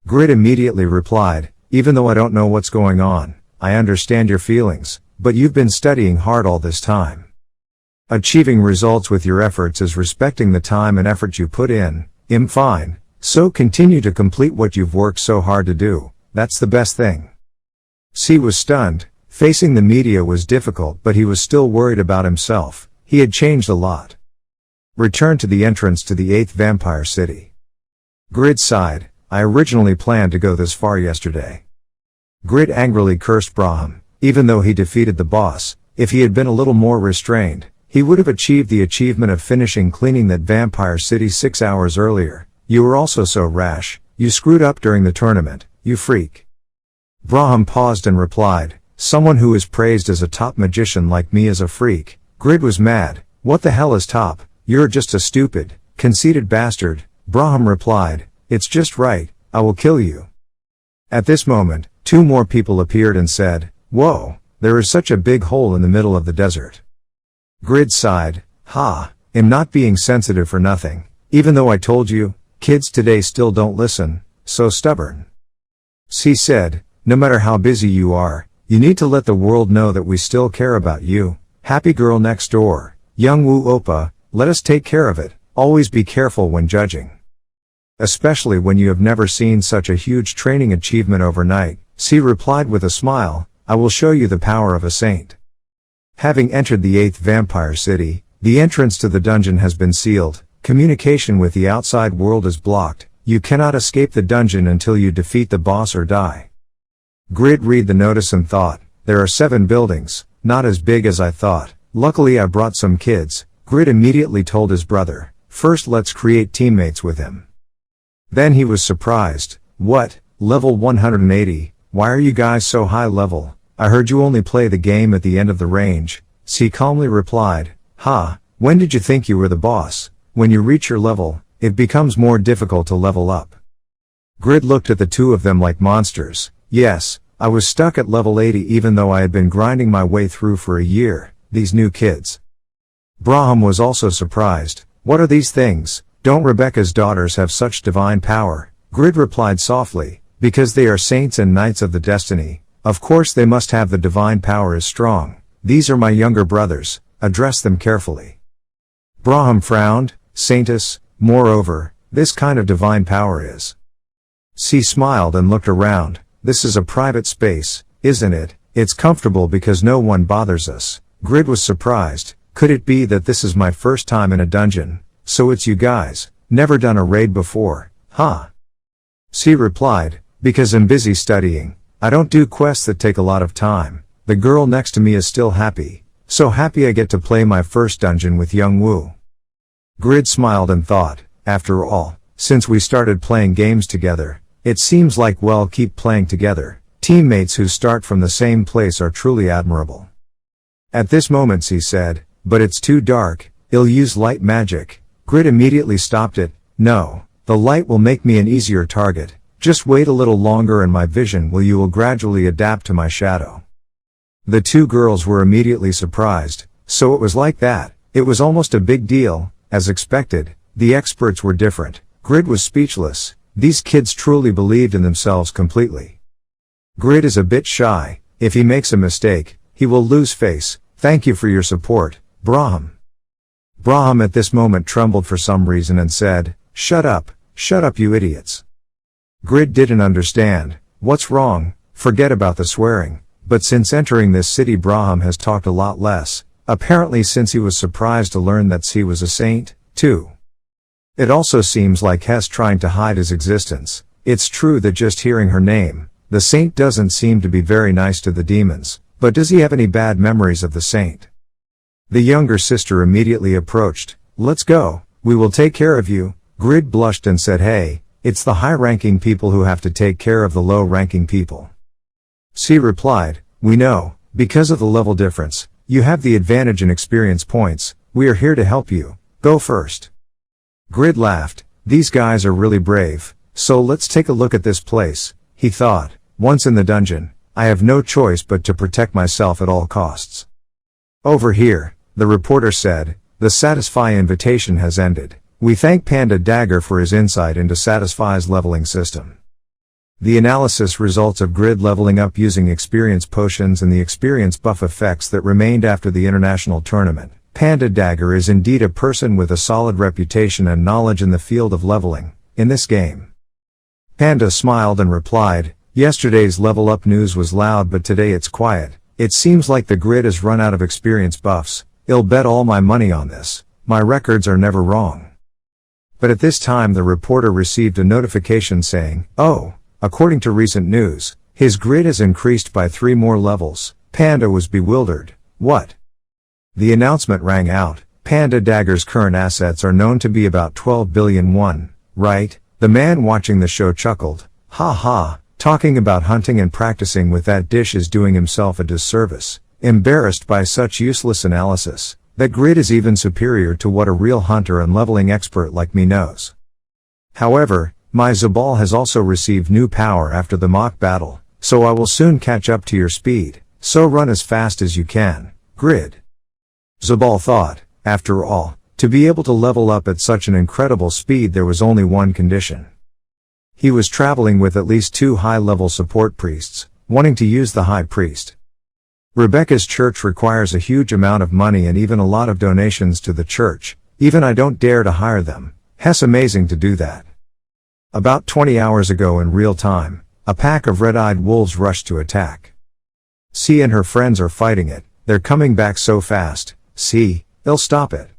S1: Grid immediately replied, even though I don't know what's going on, I understand your feelings, but you've been studying hard all this time. Achieving results with your efforts is respecting the time and effort you put in. Fine. So continue to complete what you've worked so hard to do. That's the best thing. C was stunned. Facing the media was difficult, but he was still worried about himself. He had changed a lot. Returned to the entrance to the 8th Vampire City. Grid sighed. I originally planned to go this far yesterday. Grid angrily cursed Braham. Even though he defeated the boss, if he had been a little more restrained, he would have achieved the achievement of finishing cleaning that Vampire City 6 hours earlier. You were also so rash. You screwed up during the tournament, you freak. Braham paused and replied, someone who is praised as a top magician like me is a freak. Grid was mad. What the hell is top? You're just a stupid, conceited bastard. Braham replied, it's just right, I will kill you. At this moment, 2 more people appeared and said, whoa, there is such a big hole in the middle of the desert. Grid sighed, I'm not being sensitive for nothing. Even though I told you, kids today still don't listen, so stubborn. C said, no matter how busy you are, you need to let the world know that we still care about you. Happy girl next door, Youngwoo Oppa, let us take care of it. Always be careful when judging. Especially when you have never seen such a huge training achievement overnight. C replied with a smile, I will show you the power of a saint. Having entered the 8th Vampire City, the entrance to the dungeon has been sealed. Communication with the outside world is blocked. You cannot escape the dungeon until you defeat the boss or die. Grid read the notice and thought, there are 7 buildings, not as big as I thought. Luckily I brought some kids. Grid immediately told his brother, first let's create teammates with him. Then he was surprised. What? Level 180? Why are you guys so high level? I heard you only play the game at the end of the range. C calmly replied, when did you think you were the boss? When you reach your level, it becomes more difficult to level up. Grid looked at the 2 of them like monsters. Yes, I was stuck at level 80 even though I had been grinding my way through for a year. These new kids. Braham was also surprised. What are these things? Don't Rebecca's daughters have such divine power? Grid replied softly, because they are saints and knights of the destiny. Of course they must have the divine power is strong. These are my younger brothers. Address them carefully. Braham frowned. Saintess, moreover, this kind of divine power is. C smiled and looked around. This is a private space, isn't it? It's comfortable because no one bothers us. Grid was surprised. Could it be that this is my first time in a dungeon? So it's you guys. Never done a raid before, huh? C replied, because I'm busy studying. I don't do quests that take a lot of time. The girl next to me is still happy. So happy I get to play my first dungeon with Youngwoo. Grid smiled and thought, after all, since we started playing games together, it seems like well keep playing together. Teammates who start from the same place are truly admirable. At this moment C said, but it's too dark, I'll use light magic. Grid immediately stopped it. No, the light will make me an easier target. Just wait a little longer and my vision will gradually adapt to my shadow. The 2 girls were immediately surprised. So it was like that. It was almost a big deal. as expected, the experts were different. Grid was speechless. These kids truly believed in themselves completely. Grid is a bit shy. If he makes a mistake, he will lose face. Thank you for your support, Braham. Braham at this moment trembled for some reason and said, shut up, you idiots. Grid didn't understand. What's wrong? Forget about the swearing. But since entering this city, Braham has talked a lot less, apparently since he was surprised to learn that C was a saint, too. It also seems like Hess trying to hide his existence. It's true that just hearing her name, the saint doesn't seem to be very nice to the demons, but does he have any bad memories of the saint? The younger sister immediately approached. Let's go, we will take care of you. Grid blushed and said, hey, it's the high-ranking people who have to take care of the low-ranking people. C replied, we know, because of the level difference, you have the advantage in experience points, we are here to help you, go first. Grid laughed, these guys are really brave, so let's take a look at this place, he thought. Once in the dungeon, I have no choice but to protect myself at all costs. Over here, the reporter said, the Satisfy invitation has ended. We thank Panda Dagger for his insight into Satisfy's leveling system. The analysis results of Grid leveling up using experience potions and the experience buff effects that remained after the international tournament. Panda Dagger is indeed a person with a solid reputation and knowledge in the field of leveling, in this game. Panda smiled and replied, yesterday's level up news was loud but today it's quiet. It seems like the Grid has run out of experience buffs. I'll bet all my money on this. My records are never wrong. But at this time the reporter received a notification saying, oh, according to recent news, his Grid has increased by 3 more levels. Panda was bewildered. What? The announcement rang out. Panda Dagger's current assets are known to be about 12 billion won, right? The man watching the show chuckled. Ha ha, talking about hunting and practicing with that dish is doing himself a disservice. Embarrassed by such useless analysis, that Grid is even superior to what a real hunter and leveling expert like me knows. However, my Zabal has also received new power after the mock battle, so I will soon catch up to your speed, so run as fast as you can, Grid. Zabal thought, after all, to be able to level up at such an incredible speed there was only one condition. He was traveling with at least 2 high-level support priests, wanting to use the high priest. Rebecca's church requires a huge amount of money and even a lot of donations to the church, even I don't dare to hire them. Hess amazing to do that. About 20 hours ago in real time, a pack of red-eyed wolves rushed to attack. C and her friends are fighting it, they're coming back so fast. C, they'll stop it.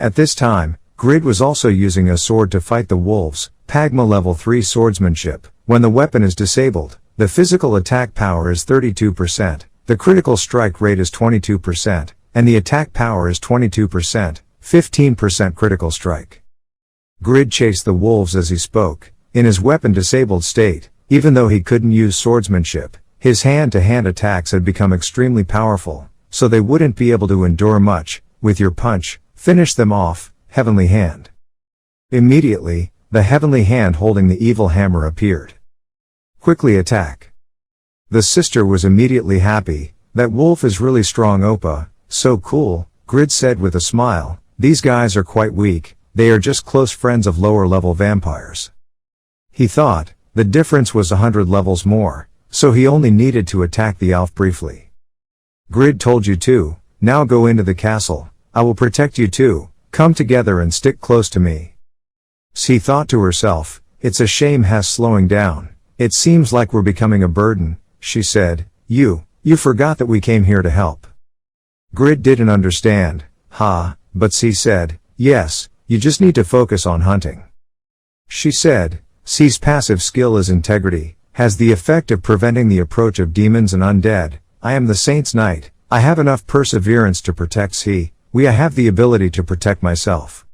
S1: At this time, Grid was also using a sword to fight the wolves, Pagma level 3 swordsmanship. When the weapon is disabled, the physical attack power is 32%, the critical strike rate is 22%, and the attack power is 22%, 15% critical strike. Grid chased the wolves as he spoke, in his weapon-disabled state. Even though he couldn't use swordsmanship, his hand-to-hand attacks had become extremely powerful, so they wouldn't be able to endure much. With your punch, finish them off, Heavenly Hand. Immediately, the Heavenly Hand holding the evil hammer appeared. Quickly attack. The sister was immediately happy. That wolf is really strong, Oppa, so cool, Grid said with a smile. These guys are quite weak, they are just close friends of lower-level vampires. He thought, the difference was 100 levels more, so he only needed to attack the elf briefly. Grid told you to, now go into the castle, I will protect you too, come together and stick close to me. She thought to herself, it's a shame Hess slowing down, it seems like we're becoming a burden, she said, you forgot that we came here to help. Grid didn't understand, but C said, yes, you just need to focus on hunting. She said, C's passive skill is integrity, has the effect of preventing the approach of demons and undead. I am the Saint's Knight, I have enough perseverance to protect C, I have the ability to protect myself.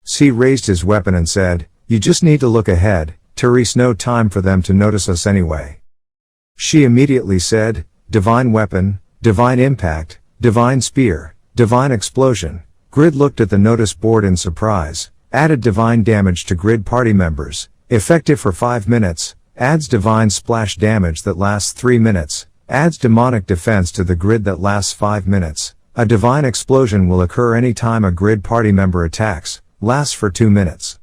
S1: C raised his weapon and said, you just need to look ahead, Therese, no time for them to notice us anyway. She immediately said, divine weapon, divine impact, divine spear, divine explosion. Grid looked at the notice board in surprise, added divine damage to Grid party members, effective for 5 minutes, adds divine splash damage that lasts 3 minutes, adds demonic defense to the Grid that lasts 5 minutes, A divine explosion will occur any time a grid party member attacks, lasts for 2 minutes.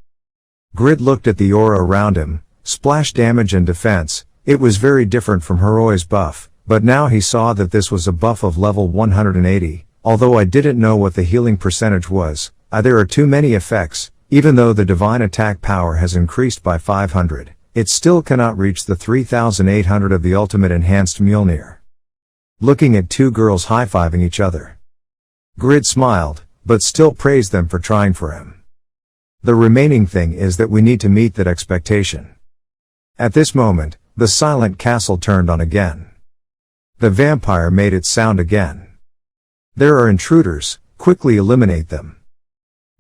S1: Grid looked at the aura around him, splash damage and defense. It was very different from Heroi's buff, but now he saw that this was a buff of level 180, although I didn't know what the healing percentage was. There are too many effects. Even though the divine attack power has increased by 500, it still cannot reach the 3800 of the ultimate enhanced Mjolnir. Looking at two girls high-fiving each other. Grid smiled, but still praised them for trying for him. The remaining thing is that we need to meet that expectation. At this moment, the silent castle turned on again. The vampire made its sound again. There are intruders, quickly eliminate them.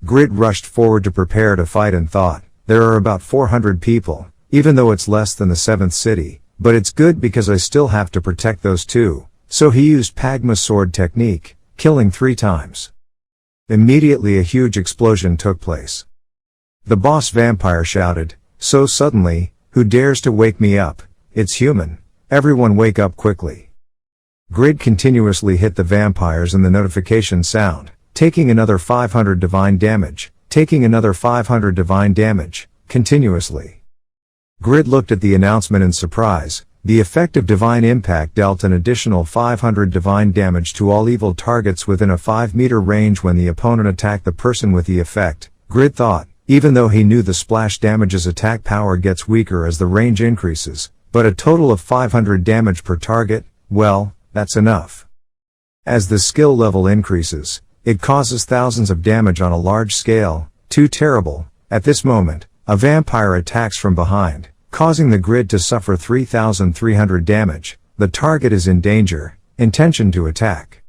S1: Grid rushed forward to prepare to fight and thought, there are about 400 people, even though it's less than the 7th city, but it's good because I still have to protect those two, so he used Pagma's sword technique, killing 3 times. Immediately a huge explosion took place. The boss vampire shouted, so suddenly, who dares to wake me up? It's human, everyone wake up quickly. Grid continuously hit the vampires and the notification sound, taking another 500 divine damage, taking another 500 divine damage, continuously. Grid looked at the announcement in surprise. The effect of divine impact dealt an additional 500 divine damage to all evil targets within a 5-meter range when the opponent attacked the person with the effect. Grid thought, even though he knew the splash damage's attack power gets weaker as the range increases, but a total of 500 damage per target, well, that's enough. As the skill level increases, it causes thousands of damage on a large scale. Too terrible. At this moment, a vampire attacks from behind, causing the grid to suffer 3,300 damage. The target is in danger, intention to attack.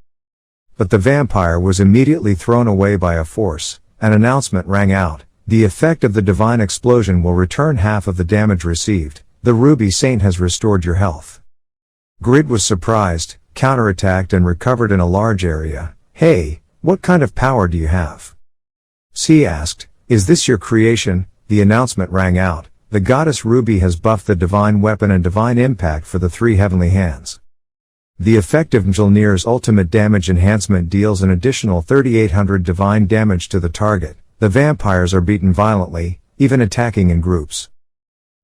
S1: But the vampire was immediately thrown away by a force. An announcement rang out. The effect of the divine explosion will return half of the damage received. The Ruby Saint has restored your health. Grid was surprised, counterattacked and recovered in a large area. Hey, what kind of power do you have? C asked, is this your creation? The announcement rang out. The goddess Ruby has buffed the divine weapon and divine impact for the 3 heavenly hands. The effect of Mjolnir's ultimate damage enhancement deals an additional 3800 divine damage to the target. The vampires are beaten violently, even attacking in groups.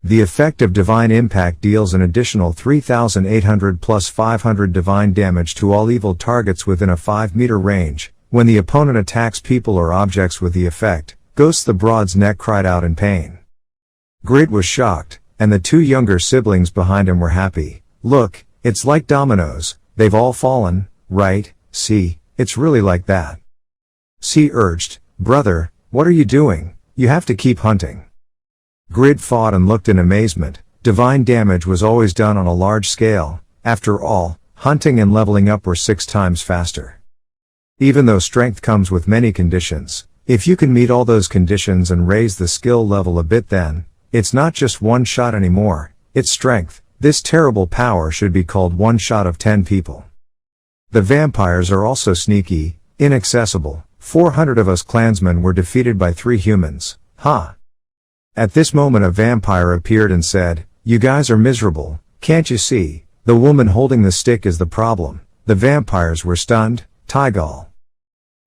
S1: The effect of divine impact deals an additional 3800 plus 500 divine damage to all evil targets within a 5-meter range. When the opponent attacks people or objects with the effect, Ghost the Broad's neck cried out in pain. Grid was shocked, and the 2 younger siblings behind him were happy. Look, it's like dominoes, they've all fallen, right? See, it's really like that. C urged, brother, what are you doing? You have to keep hunting. Grid fought and looked in amazement. Divine damage was always done on a large scale. After all, hunting and leveling up were 6 times faster. Even though strength comes with many conditions, if you can meet all those conditions and raise the skill level a bit, then it's not just one shot anymore, it's strength. This terrible power should be called one shot of 10 people. The vampires are also sneaky, inaccessible. 400 of us clansmen were defeated by 3 humans. Ha! At this moment a vampire appeared and said, you guys are miserable, can't you see? The woman holding the stick is the problem. The vampires were stunned. Tygal.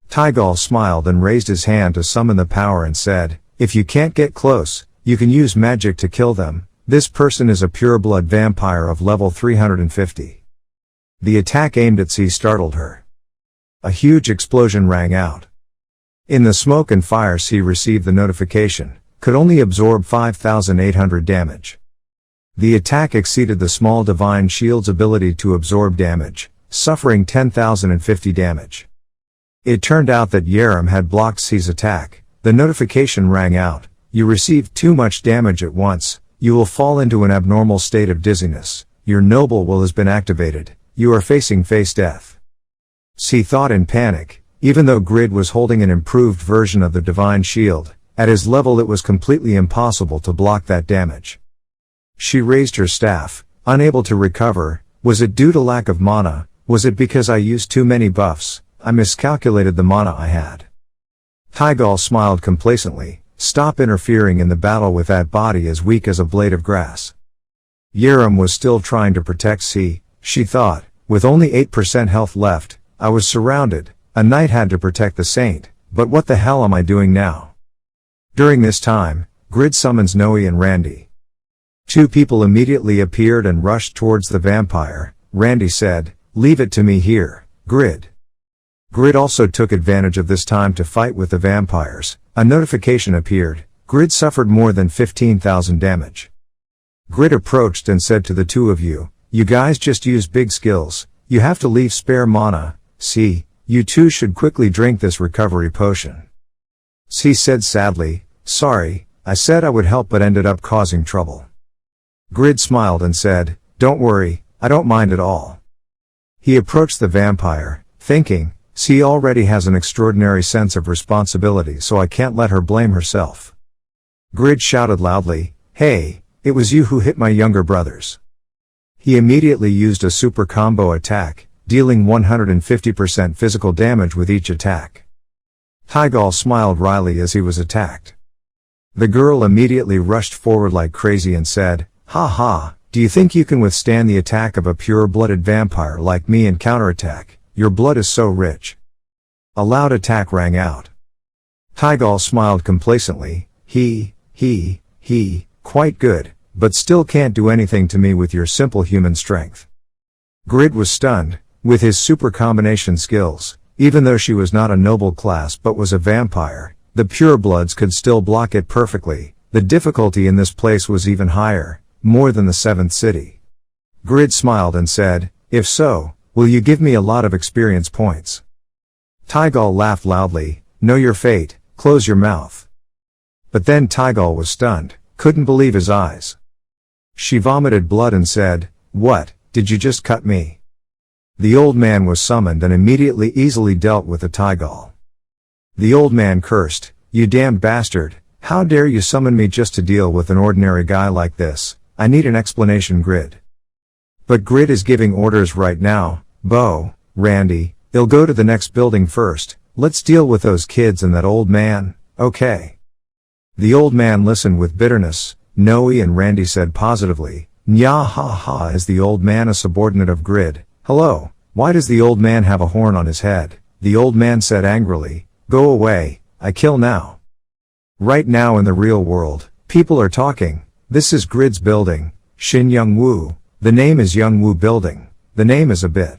S1: Tygal smiled and raised his hand to summon the power and said, if you can't get close, you can use magic to kill them. This person is a pure-blood vampire of level 350. The attack aimed at C startled her. A huge explosion rang out. In the smoke and fire C received the notification, could only absorb 5,800 damage. The attack exceeded the small divine shield's ability to absorb damage, suffering 10,050 damage. It turned out that Yerim had blocked C's attack. The notification rang out, you received too much damage at once, you will fall into an abnormal state of dizziness, your noble will has been activated, you are facing face death. C thought in panic, even though Grid was holding an improved version of the divine shield, at his level it was completely impossible to block that damage. She raised her staff, unable to recover. Was it due to lack of mana? Was it because I used too many buffs? I miscalculated the mana I had. Tygal smiled complacently, stop interfering in the battle with that body as weak as a blade of grass. Yerim was still trying to protect C, she thought, with only 8% health left, I was surrounded, a knight had to protect the saint, but what the hell am I doing now? During this time, Grid summons Noe and Randy. Two people immediately appeared and rushed towards the vampire. Randy said, "Leave it to me here, Grid." Grid also took advantage of this time to fight with the vampires. A notification appeared. Grid suffered more than 15,000 damage. Grid approached and said to the two of you, "You guys just use big skills. You have to leave spare mana. See, you two should quickly drink this recovery potion." C said sadly, "Sorry, I said I would help but ended up causing trouble." Grid smiled and said, "Don't worry, I don't mind at all." He approached the vampire, thinking, "C already has an extraordinary sense of responsibility, so I can't let her blame herself." Grid shouted loudly, "Hey, it was you who hit my younger brothers." He immediately used a super combo attack, dealing 150% physical damage with each attack. Tygal smiled wryly as he was attacked. The girl immediately rushed forward like crazy and said, "Ha ha, do you think you can withstand the attack of a pure-blooded vampire like me and counterattack? Your blood is so rich." A loud attack rang out. Tygal smiled complacently, he, quite good, but still can't do anything to me with your simple human strength." Grid was stunned, with his super combination skills. Even though she was not a noble class but was a vampire, the purebloods could still block it perfectly. The difficulty in this place was even higher, more than the 7th city. Grid smiled and said, "If so, will you give me a lot of experience points?" Tygal laughed loudly, "Know your fate, close your mouth." But then Tygal was stunned, couldn't believe his eyes. She vomited blood and said, "What, did you just cut me?" The old man was summoned and immediately easily dealt with the Tygal. The old man cursed, "You damn bastard, how dare you summon me just to deal with an ordinary guy like this? I need an explanation, Grid." But Grid is giving orders right now. "Bo, Randy, they'll go to the next building first. Let's deal with those kids and that old man, okay?" The old man listened with bitterness. Noe and Randy said positively, "Nya ha ha." Is the old man a subordinate of Grid? "Hello, why does the old man have a horn on his head?" The old man said angrily, "Go away, I kill now." Right now in the real world, people are talking. This is Grid's building, Shin Youngwoo. The name is Youngwoo Building. The name is a bit.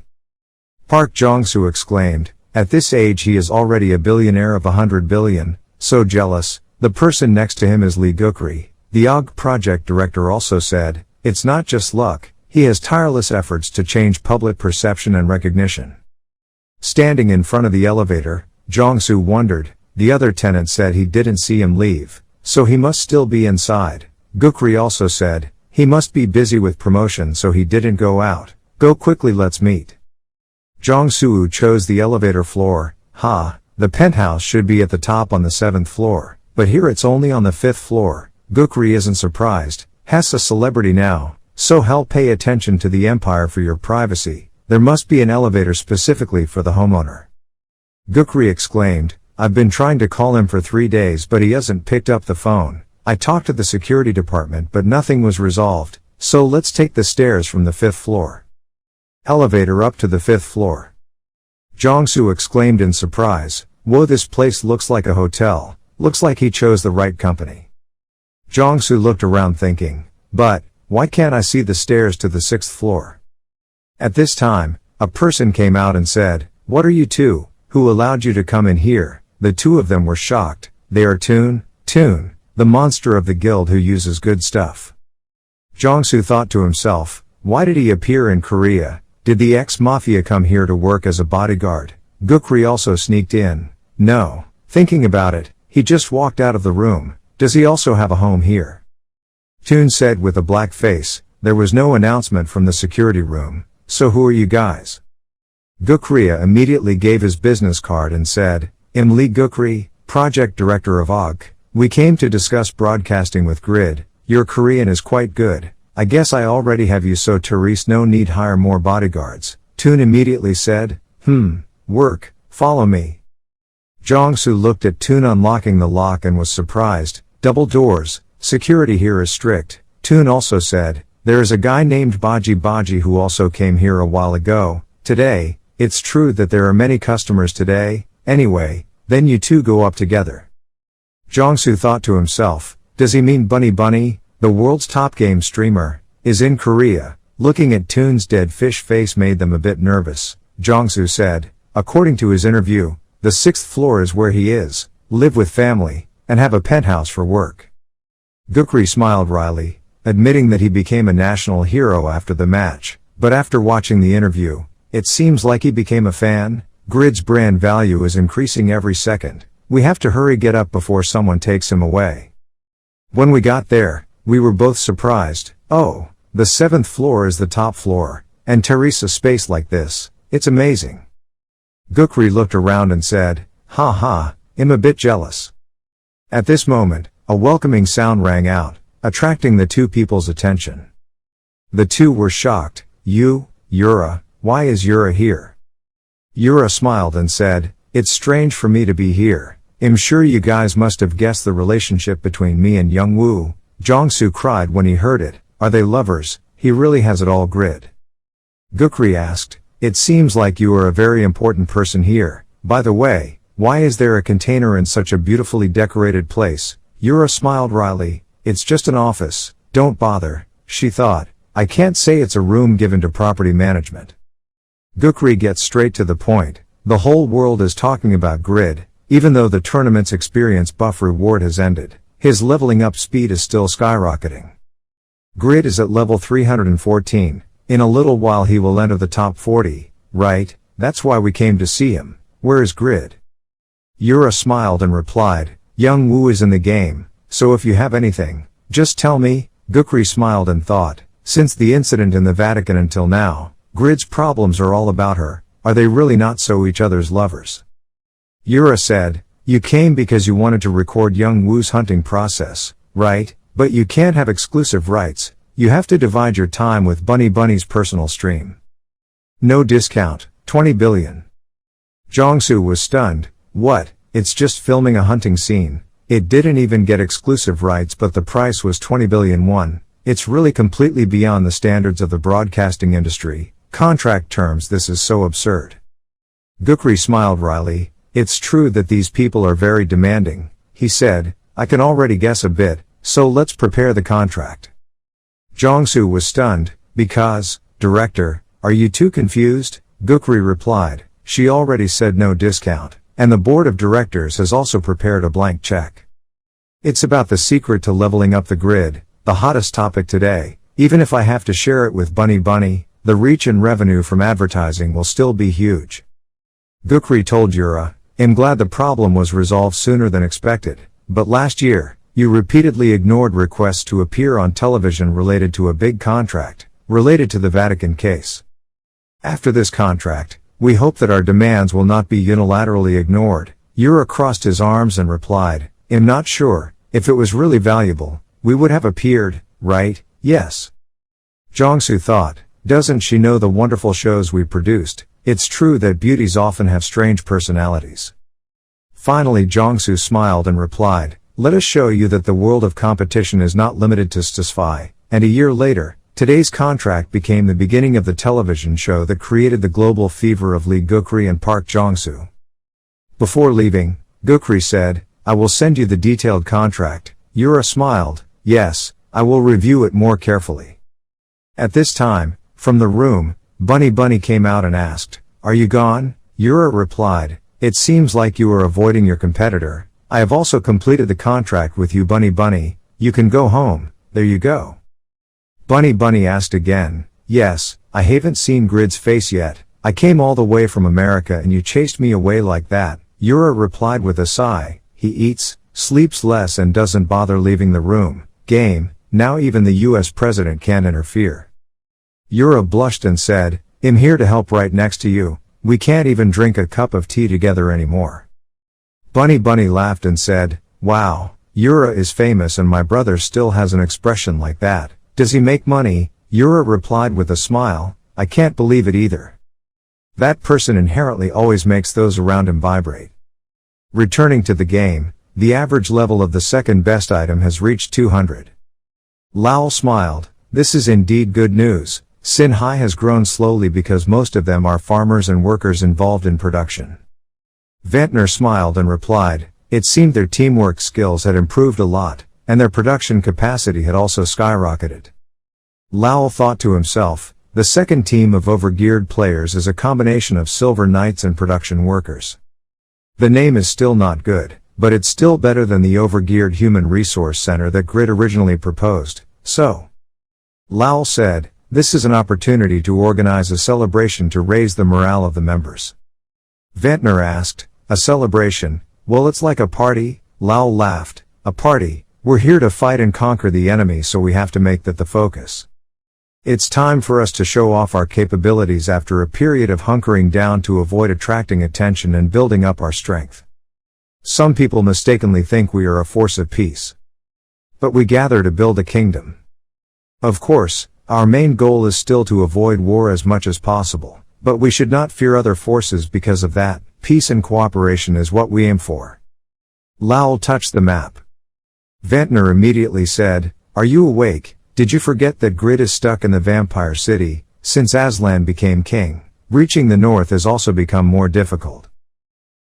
S1: Park Jong-soo exclaimed, "At this age he is already a billionaire of 100 billion, so jealous." The person next to him is Lee Gukri. The OG project director also said, "It's not just luck, he has tireless efforts to change public perception and recognition." Standing in front of the elevator, Jong-soo wondered. The other tenant said he didn't see him leave, so he must still be inside. Gukri also said, he must be busy with promotion so he didn't go out. Go quickly, let's meet. Jong-soo chose the elevator floor. The penthouse should be at the top on the 7th floor, but here it's only on the 5th floor. Gukri isn't surprised. Has a celebrity now, so hell, pay attention to the empire for your privacy. There must be an elevator specifically for the homeowner. Gukri exclaimed, "I've been trying to call him for 3 days but he hasn't picked up the phone. I talked to the security department but nothing was resolved, so let's take the stairs from the 5th floor." Elevator up to the 5th floor. Jong-soo exclaimed in surprise, "Whoa, this place looks like a hotel. Looks like he chose the right company." Jong-soo looked around thinking, "But, why can't I see the stairs to the 6th floor?" At this time, a person came out and said, "What are you two? Who allowed you to come in here?" The two of them were shocked. They are Toon, the monster of the guild who uses good stuff. Jong-soo thought to himself, why did he appear in Korea? Did the ex-mafia come here to work as a bodyguard? Gukri also sneaked in. No. Thinking about it, he just walked out of the room. Does he also have a home here? Toon said with a black face. There was no announcement from the security room. So who are you guys? Gukri immediately gave his business card and said, "I'm Lee Gukri, project director of OG. We came to discuss broadcasting with Grid. Your Korean is quite good. I guess I already have you, so Therese no need hire more bodyguards." Toon immediately said, work, follow me. Jong-soo looked at Toon unlocking the lock and was surprised. Double doors, security here is strict. Toon also said, there is a guy named Baji who also came here a while ago. Today, it's true that there are many customers today, anyway, then you two go up together. Jong-soo thought to himself, does he mean Bunny Bunny, the world's top game streamer, is in Korea? Looking at Toon's dead fish face made them a bit nervous. Jong-soo said, according to his interview, the 6th floor is where he is, live with family, and have a penthouse for work. Gukri smiled wryly, admitting that he became a national hero after the match, but after watching the interview, it seems like he became a fan. Grid's brand value is increasing every second. We have to hurry get up before someone takes him away. When we got there, we were both surprised. Oh, the 7th floor is the top floor, and Teresa space like this, it's amazing. Gukri looked around and said, ha ha, I'm a bit jealous. At this moment, a welcoming sound rang out, attracting the two people's attention. The two were shocked. Yura, why is Yura here? Yura smiled and said, it's strange for me to be here. I'm sure you guys must have guessed the relationship between me and Youngwoo. Jong-soo cried when he heard it. Are they lovers? He really has it all. Grid. Gukri asked, it seems like you are a very important person here. By the way, why is there a container in such a beautifully decorated place? Yura smiled wryly, it's just an office, don't bother, she thought, I can't say it's a room given to property management. Gukri gets straight to the point, the whole world is talking about Grid, even though the tournament's experience buff reward has ended, his leveling up speed is still skyrocketing. Grid is at level 314, in a little while he will enter the top 40, right? That's why we came to see him. Where is Grid? Yura smiled and replied, Youngwoo is in the game, so if you have anything, just tell me. Gukri smiled and thought, since the incident in the Vatican until now, Grid's problems are all about her, are they really not so each other's lovers? Yura said, you came because you wanted to record Youngwoo's hunting process, right? But you can't have exclusive rights, you have to divide your time with Bunny Bunny's personal stream. No discount, 20 billion. Jong-soo was stunned, what, it's just filming a hunting scene, it didn't even get exclusive rights but the price was 20 billion won, it's really completely beyond the standards of the broadcasting industry, contract terms. This is so absurd. Gukri smiled wryly, it's true that these people are very demanding, he said, I can already guess a bit, so let's prepare the contract. Jong-soo was stunned, because, director, are you too confused? Gukri replied, she already said no discount, and the board of directors has also prepared a blank check. It's about the secret to leveling up the Grid, the hottest topic today, even if I have to share it with Bunny Bunny, the reach and revenue from advertising will still be huge. Gukri told Yura, I'm glad the problem was resolved sooner than expected, but last year, you repeatedly ignored requests to appear on television related to a big contract, related to the Vatican case. After this contract, we hope that our demands will not be unilaterally ignored. Yura crossed his arms and replied, I'm not sure, if it was really valuable, we would have appeared, right? Yes. Jong-soo thought, doesn't she know the wonderful shows we produced? It's true that beauties often have strange personalities. Finally Jong-soo smiled and replied, let us show you that the world of competition is not limited to STSFI, and a year later, today's contract became the beginning of the television show that created the global fever of Lee Gukri and Park Jong-soo. Before leaving, Gukri said, I will send you the detailed contract. Yura smiled, yes, I will review it more carefully. At this time, from the room, Bunny Bunny came out and asked, are you gone? Yura replied, it seems like you are avoiding your competitor. I have also completed the contract with you Bunny Bunny, you can go home, there you go. Bunny Bunny asked again, yes, I haven't seen Grid's face yet, I came all the way from America and you chased me away like that. Yura replied with a sigh, he eats, sleeps less and doesn't bother leaving the room. Game, now even the US president can't interfere. Yura blushed and said, I'm here to help right next to you, we can't even drink a cup of tea together anymore. Bunny Bunny laughed and said, wow, Yura is famous and my brother still has an expression like that. Does he make money? Yura replied with a smile, I can't believe it either. That person inherently always makes those around him vibrate. Returning to the game, the average level of the second best item has reached 200. Lowell smiled, this is indeed good news, Sinhai has grown slowly because most of them are farmers and workers involved in production. Ventnor smiled and replied, it seemed their teamwork skills had improved a lot, and their production capacity had also skyrocketed. Lowell thought to himself, the second team of Overgeared players is a combination of Silver Knights and production workers. The name is still not good, but it's still better than the Overgeared Human Resource Center that Grid originally proposed, so. Lowell said, this is an opportunity to organize a celebration to raise the morale of the members. Ventnor asked, a celebration? Well, it's like a party. Lowell laughed, a party? We're here to fight and conquer the enemy, so we have to make that the focus. It's time for us to show off our capabilities after a period of hunkering down to avoid attracting attention and building up our strength. Some people mistakenly think we are a force of peace. But we gather to build a kingdom. Of course, our main goal is still to avoid war as much as possible, but we should not fear other forces because of that. Peace and cooperation is what we aim for. Lowell touched the map. Ventnor immediately said, are you awake? Did you forget that Grid is stuck in the vampire city? Since Aslan became king, reaching the north has also become more difficult.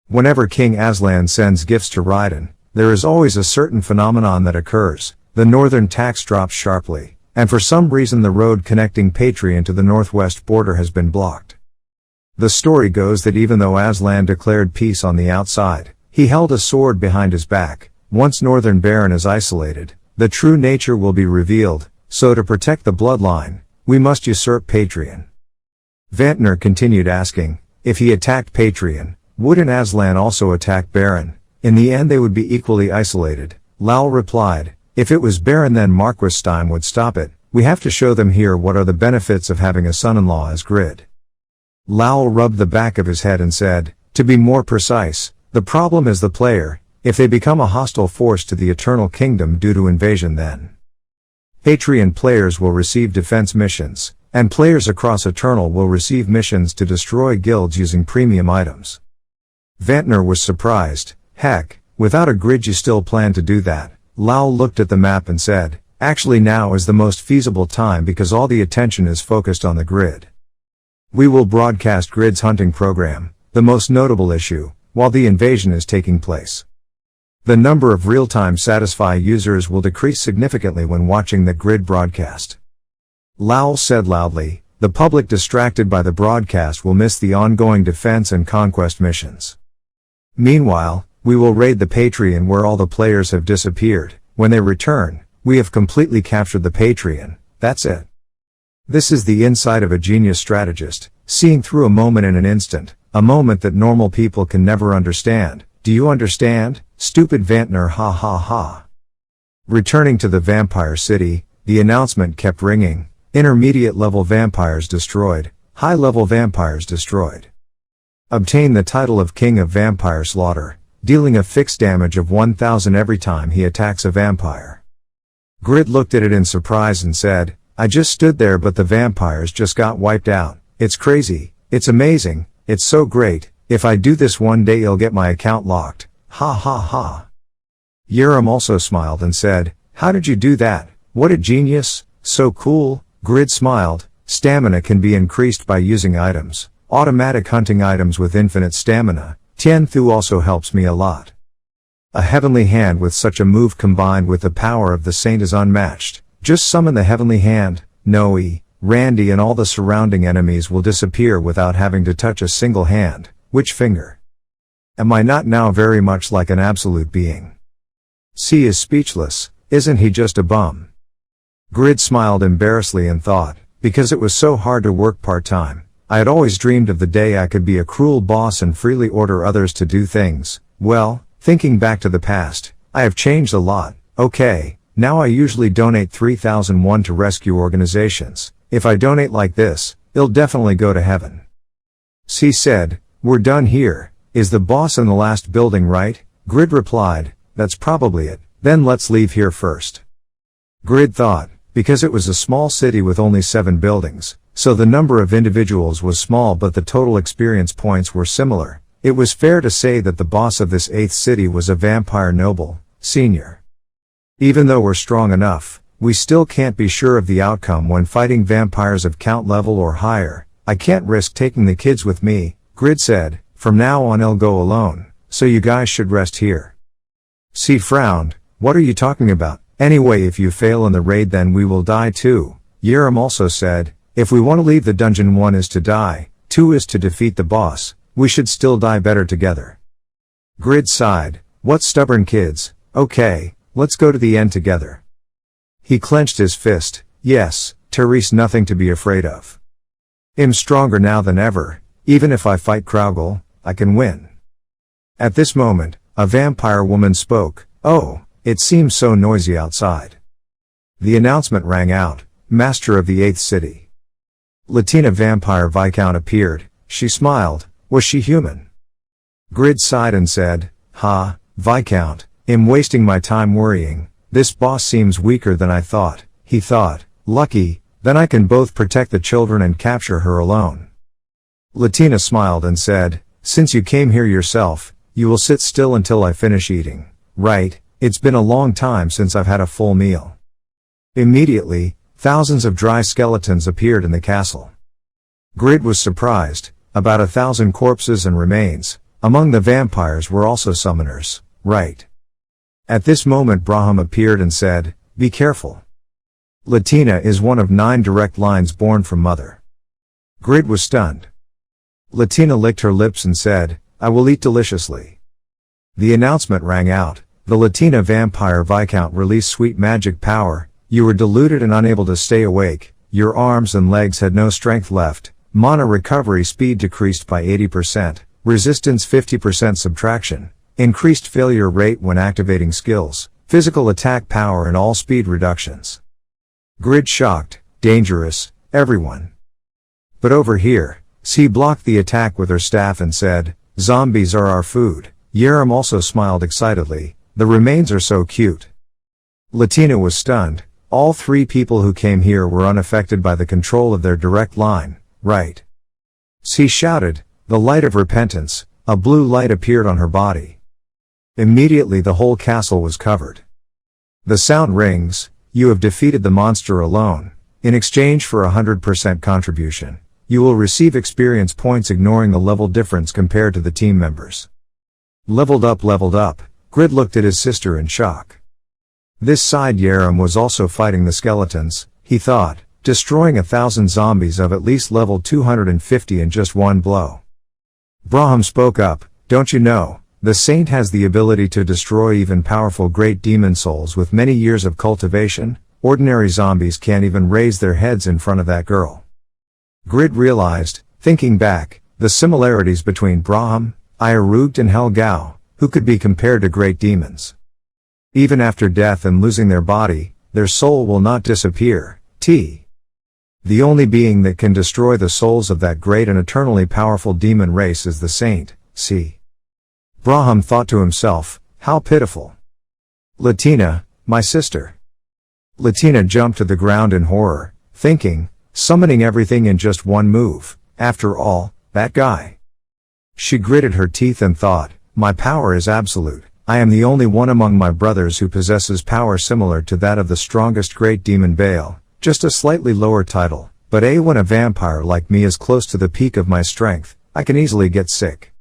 S1: Whenever King Aslan sends gifts to Raiden, there is always a certain phenomenon that occurs. The northern tax drops sharply, and for some reason the road connecting Patreon to the northwest border has been blocked. The story goes that even though Aslan declared peace on the outside, he held a sword behind his back. Once Northern Baron is isolated, the true nature will be revealed, so to protect the bloodline, we must usurp Patreon. Ventnor continued asking, if he attacked Patreon, wouldn't Aslan also attack Baron? In the end they would be equally isolated. Lowell replied, if it was Baron then Marquis Stein would stop it. We have to show them here what are the benefits of having a son-in-law as Grid. Lowell rubbed the back of his head and said, to be more precise, the problem is the player. If they become a hostile force to the Eternal Kingdom due to invasion, then Patreon players will receive defense missions, and players across Eternal will receive missions to destroy guilds using premium items. Ventnor was surprised. Heck, without a Grid you still plan to do that? Lowell looked at the map and said, actually now is the most feasible time because all the attention is focused on the Grid. We will broadcast Grid's hunting program, the most notable issue, while the invasion is taking place. The number of real-time Satisfy users will decrease significantly when watching the Grid broadcast. Lowell said loudly, the public distracted by the broadcast will miss the ongoing defense and conquest missions. Meanwhile, we will raid the Patreon where all the players have disappeared. When they return, we have completely captured the Patreon. That's it. This is the insight of a genius strategist, seeing through a moment in an instant, a moment that normal people can never understand. Do you understand? Stupid Ventnor, ha ha ha. Returning to the vampire city, the announcement kept ringing. Intermediate level vampires destroyed. High level vampires destroyed. Obtain the title of King of Vampire Slaughter, dealing a fixed damage of 1000 every time he attacks a vampire. Grid looked at it in surprise and said, I just stood there but the vampires just got wiped out. It's crazy. It's amazing. It's so great. If I do this one day I'll get my account locked. Ha ha ha. Yerim also smiled and said, how did you do that? What a genius. So cool. Grid smiled. Stamina can be increased by using items. Automatic hunting items with infinite stamina. Tianthu also helps me a lot. A heavenly hand with such a move combined with the power of the saint is unmatched. Just summon the heavenly hand. Noe, Randy and all the surrounding enemies will disappear without having to touch a single hand. Which finger? Am I not now very much like an absolute being? C is speechless. Isn't he just a bum? Grid smiled embarrassedly and thought, because it was so hard to work part-time, I had always dreamed of the day I could be a cruel boss and freely order others to do things. Well, thinking back to the past, I have changed a lot. Okay, now I usually donate 3001 to rescue organizations. If I donate like this, it'll definitely go to heaven. C said, we're done here. Is the boss in the last building right? Grid replied, that's probably it. Then let's leave here first. Grid thought, because it was a small city with only 7 buildings, so the number of individuals was small but the total experience points were similar, it was fair to say that the boss of this 8th city was a vampire noble, senior. Even though we're strong enough, We still can't be sure of the outcome when fighting vampires of count level or higher. I can't risk taking the kids with me, Grid said. From now on I'll go alone, so you guys should rest here. C frowned. What are you talking about? Anyway, if you fail in the raid then we will die too. Yerim also said, if we want to leave the dungeon, 1 is to die, 2 is to defeat the boss. We should still die better together. Grid sighed. What stubborn kids. Okay, let's go to the end together. He clenched his fist. Yes, Therese, nothing to be afraid of. I'm stronger now than ever. Even if I fight Kraugel, I can win. At this moment, a vampire woman spoke. Oh, it seems so noisy outside. The announcement rang out. Master of the 8th city. Latina vampire Viscount appeared. She smiled. Was she human? Grid sighed and said, Ha, Viscount, I'm wasting my time worrying. This boss seems weaker than I thought. He thought, lucky, then I can both protect the children and capture her alone. Latina smiled and said, since you came here yourself, you will sit still until I finish eating. Right, it's been a long time since I've had a full meal. Immediately, thousands of dry skeletons appeared in the castle. Grid was surprised. About 1,000 corpses and remains. Among the vampires were also summoners. Right. At this moment Braham appeared and said, be careful. Latina is one of 9 direct lines born from mother. Grid was stunned. Latina licked her lips and said, I will eat deliciously. The announcement rang out. The Latina vampire Viscount released sweet magic power. You were deluded and unable to stay awake. Your arms and legs had no strength left. Mana recovery speed decreased by 80%. Resistance 50% subtraction. Increased failure rate when activating skills. Physical attack power and all speed reductions. Grid shocked. Dangerous, everyone. But over here, C blocked the attack with her staff and said, zombies are our food. Yerim also smiled excitedly. The remains are so cute. Latina was stunned. All 3 people who came here were unaffected by the control of their direct line. Right. C shouted, the light of repentance. A blue light appeared on her body. Immediately the whole castle was covered. The sound rings. You have defeated the monster alone. In exchange for 100% contribution, you will receive experience points ignoring the level difference compared to the team members. Leveled up. Grid looked at his sister in shock. This side Yerim was also fighting the skeletons, he thought, destroying 1,000 zombies of at least level 250 in just one blow. Braham spoke up, don't you know, the saint has the ability to destroy even powerful great demon souls with many years of cultivation. Ordinary zombies can't even raise their heads in front of that girl. Grid realized, thinking back, the similarities between Braham, Ayarugt and Helgao, who could be compared to great demons. Even after death and losing their body, their soul will not disappear. The only being that can destroy the souls of that great and eternally powerful demon race is the saint. C. Braham thought to himself, how pitiful. Latina, my sister. Latina jumped to the ground in horror, thinking, summoning everything in just one move. After all, that guy. She gritted her teeth and thought, my power is absolute. I am the only one among my brothers who possesses power similar to that of the strongest great demon Baal. Just a slightly lower title, but when a vampire like me is close to the peak of my strength, I can easily get sick.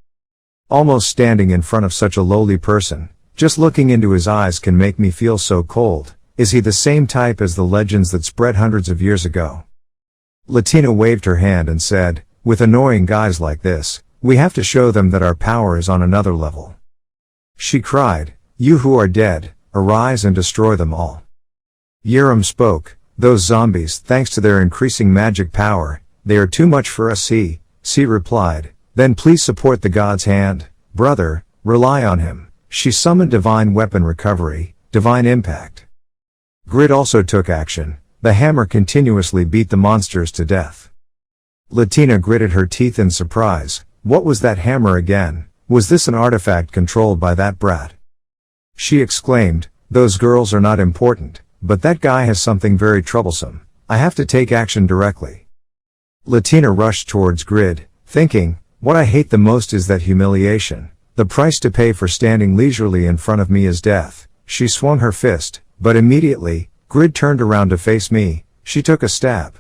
S1: Almost standing in front of such a lowly person, just looking into his eyes can make me feel so cold. Is he the same type as the legends that spread hundreds of years ago? Latina waved her hand and said, with annoying guys like this, we have to show them that our power is on another level. She cried, you who are dead, arise and destroy them all. Yerim spoke, those zombies, thanks to their increasing magic power, they are too much for us. C replied, then please support the god's hand, brother, rely on him. She summoned divine weapon recovery, divine impact. Grid also took action. The hammer continuously beat the monsters to death. Latina gritted her teeth in surprise. What was that hammer again? Was this an artifact controlled by that brat? She exclaimed, those girls are not important, but that guy has something very troublesome. I have to take action directly. Latina rushed towards Grid, thinking, what I hate the most is that humiliation. The price to pay for standing leisurely in front of me is death. She swung her fist, but immediately, Grid turned around to face me. She took a stab.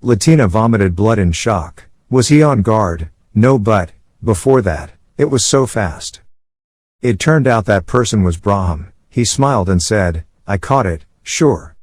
S1: Latina vomited blood in shock. Was he on guard? No, but before that, it was so fast. It turned out that person was Braham. He smiled and said, I caught it, sure.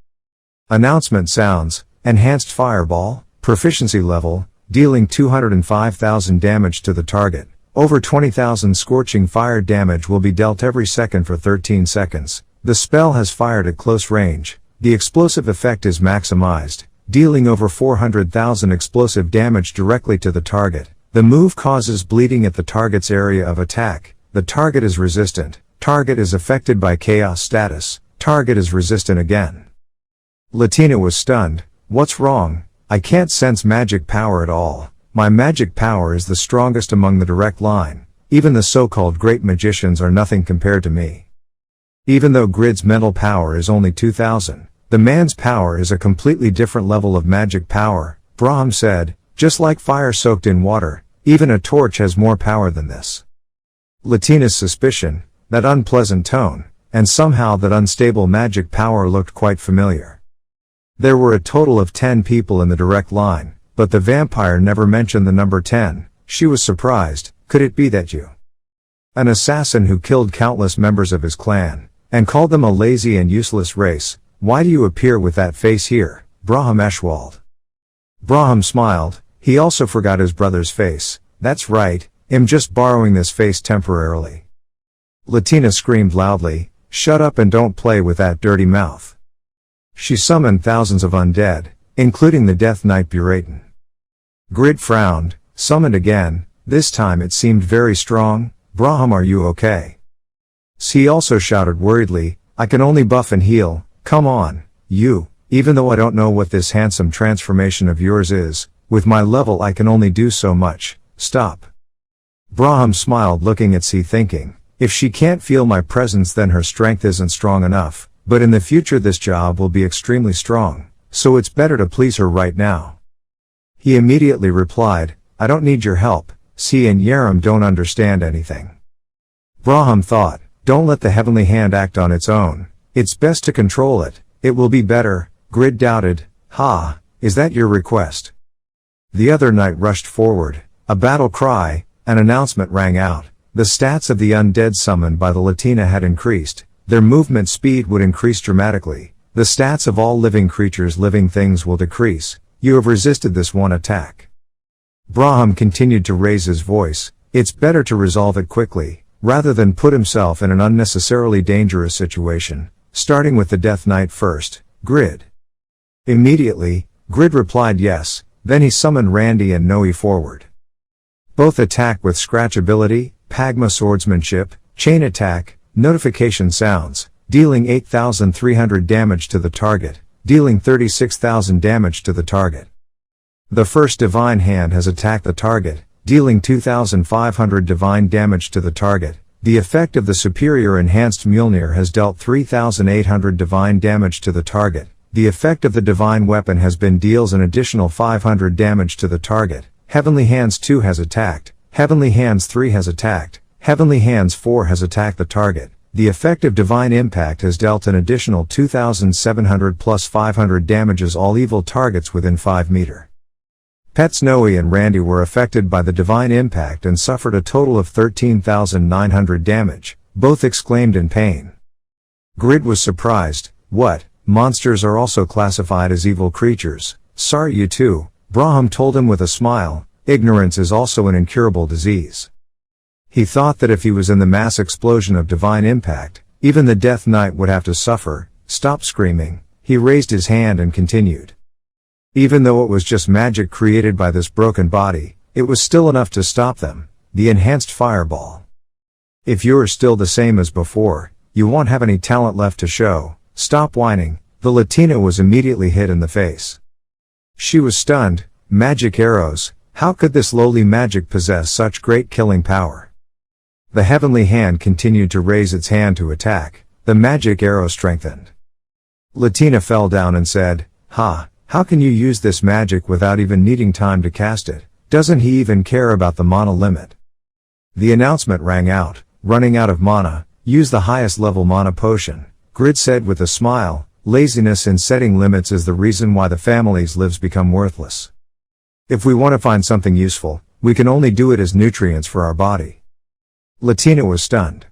S1: Announcement sounds, enhanced fireball, proficiency level, dealing 205,000 damage to the target. Over 20,000 scorching fire damage will be dealt every second for 13 seconds. The spell has fired at close range. The explosive effect is maximized, dealing over 400,000 explosive damage directly to the target. The move causes bleeding at the target's area of attack. The target is resistant. Target is affected by chaos status. Target is resistant again. Latina was stunned. What's wrong? I can't sense magic power at all. My magic power is the strongest among the direct line. Even the so-called great magicians are nothing compared to me. Even though Grid's mental power is only 2,000, the man's power is a completely different level of magic power, Braham said. Just like fire soaked in water, even a torch has more power than this. Latina's suspicion, that unpleasant tone, and somehow that unstable magic power looked quite familiar. There were a total of 10 people in the direct line, but the vampire never mentioned the number 10. She was surprised. Could it be that you? An assassin who killed countless members of his clan, and called them a lazy and useless race. Why do you appear with that face here, Braham Eshwald? Braham smiled. He also forgot his brother's face. That's right, I'm just borrowing this face temporarily. Latina screamed loudly, shut up and don't play with that dirty mouth. She summoned thousands of undead, including the Death Knight Buratin. Grid frowned, summoned again. This time it seemed very strong. Braham, are you okay? He also shouted worriedly, I can only buff and heal. Come on, you. Even though I don't know what this handsome transformation of yours is, with my level I can only do so much. Stop. Braham smiled, looking at C, thinking, if she can't feel my presence then her strength isn't strong enough, but in the future this job will be extremely strong, so it's better to please her right now. He immediately replied, I don't need your help. C and Yaram don't understand anything. Braham thought, don't let the heavenly hand act on its own. It's best to control it. It will be better. Grid doubted. Ha, is that your request? The other knight rushed forward. A battle cry, an announcement rang out. The stats of the undead summoned by the Latina had increased. Their movement speed would increase dramatically. The stats of all living creatures, living things, will decrease. You have resisted this one attack. Braham continued to raise his voice. It's better to resolve it quickly, rather than put himself in an unnecessarily dangerous situation, starting with the Death Knight first. Grid. Immediately, Grid replied yes, then he summoned Randy and Noe forward. Both attack with scratch ability, Pagma swordsmanship, chain attack, notification sounds, dealing 8,300 damage to the target, dealing 36,000 damage to the target. The first divine hand has attacked the target, dealing 2,500 divine damage to the target. The effect of the superior enhanced Mjolnir has dealt 3,800 divine damage to the target. The effect of the divine weapon has been deals an additional 500 damage to the target. Heavenly Hands 2 has attacked. Heavenly Hands 3 has attacked. Heavenly Hands 4 has attacked the target. The effect of divine impact has dealt an additional 2,700 plus 500 damages all evil targets within 5 meter. Pets Noe and Randy were affected by the divine impact and suffered a total of 13,900 damage. Both exclaimed in pain. Grid was surprised. What? Monsters are also classified as evil creatures. Sorry, you too, Braham told him with a smile. Ignorance is also an incurable disease. He thought that if he was in the mass explosion of divine impact, even the Death Knight would have to suffer. Stop screaming. He raised his hand and continued. Even though it was just magic created by this broken body, it was still enough to stop them. The enhanced fireball. If you're still the same as before, you won't have any talent left to show. Stop whining. The Latina was immediately hit in the face. She was stunned. Magic arrows. How could this lowly magic possess such great killing power? The heavenly hand continued to raise its hand to attack. The magic arrow strengthened. Latina fell down and said, Ha, how can you use this magic without even needing time to cast it? Doesn't he even care about the mana limit? The announcement rang out. Running out of mana, use the highest level mana potion. Grid said with a smile. laziness in setting limits is the reason why the family's lives become worthless. If we want to find something useful, we can only do it as nutrients for our body. Latina was stunned.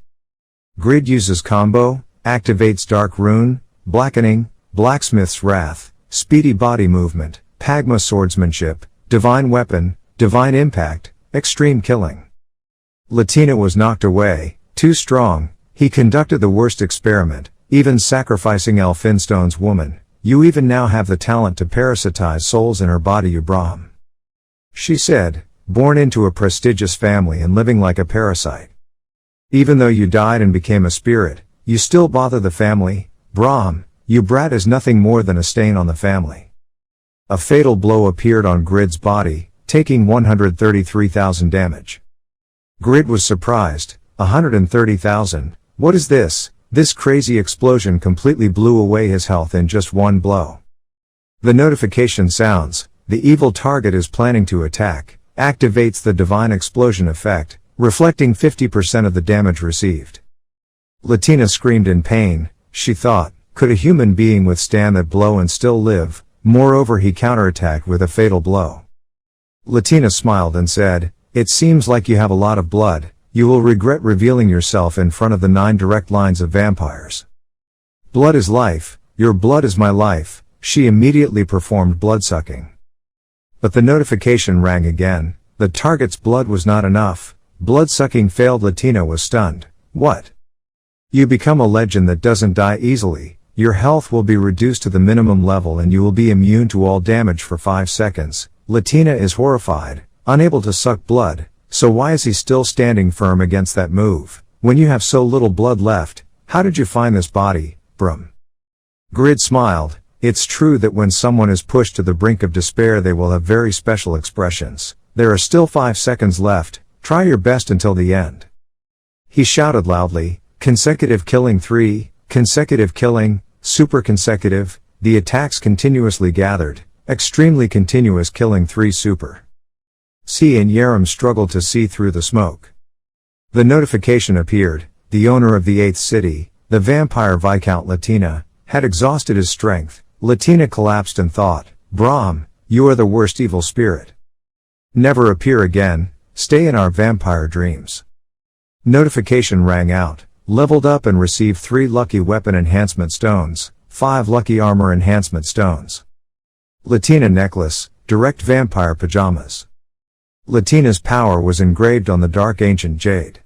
S1: Grid uses combo, activates dark rune, blackening, blacksmith's wrath, speedy body movement, Pagma swordsmanship, divine weapon, divine impact, extreme killing. Latina was knocked away, too strong. He conducted the worst experiment, even sacrificing Elphinstone's woman. You even now have the talent to parasitize souls in her body, you Brahm. She said, born into a prestigious family and living like a parasite. Even though you died and became a spirit, you still bother the family. Brahm, you brat is nothing more than a stain on the family. A fatal blow appeared on Grid's body, taking 133,000 damage. Grid was surprised. 130,000, what is this? This crazy explosion completely blew away his health in just one blow. The notification sounds, the evil target is planning to attack, activates the divine explosion effect, reflecting 50% of the damage received. Latina screamed in pain. She thought, could a human being withstand that blow and still live? Moreover, he counterattacked with a fatal blow. Latina smiled and said, it seems like you have a lot of blood. You will regret revealing yourself in front of the 9 direct lines of vampires. Blood is life, your blood is my life. She immediately performed blood-sucking. But the notification rang again. The target's blood was not enough. Blood-sucking failed. Latina was stunned. What? You become a legend that doesn't die easily. Your health will be reduced to the minimum level and you will be immune to all damage for 5 seconds. Latina is horrified, unable to suck blood. So why is he still standing firm against that move? When you have so little blood left, how did you find this body, Brum? Grid smiled. It's true that when someone is pushed to the brink of despair they will have very special expressions. There are still 5 seconds left. Try your best until the end. He shouted loudly, consecutive killing 3, consecutive killing, super consecutive, the attacks continuously gathered, extremely continuous killing 3 super. C and Yerim struggled to see through the smoke. The notification appeared. The owner of the 8th city, the vampire Viscount Latina, had exhausted his strength. Latina collapsed and thought, Brahm, you are the worst evil spirit. Never appear again, stay in our vampire dreams. Notification rang out. Leveled up and received 3 lucky weapon enhancement stones, 5 lucky armor enhancement stones. Latina necklace, direct vampire pajamas. Latina's power was engraved on the dark ancient jade.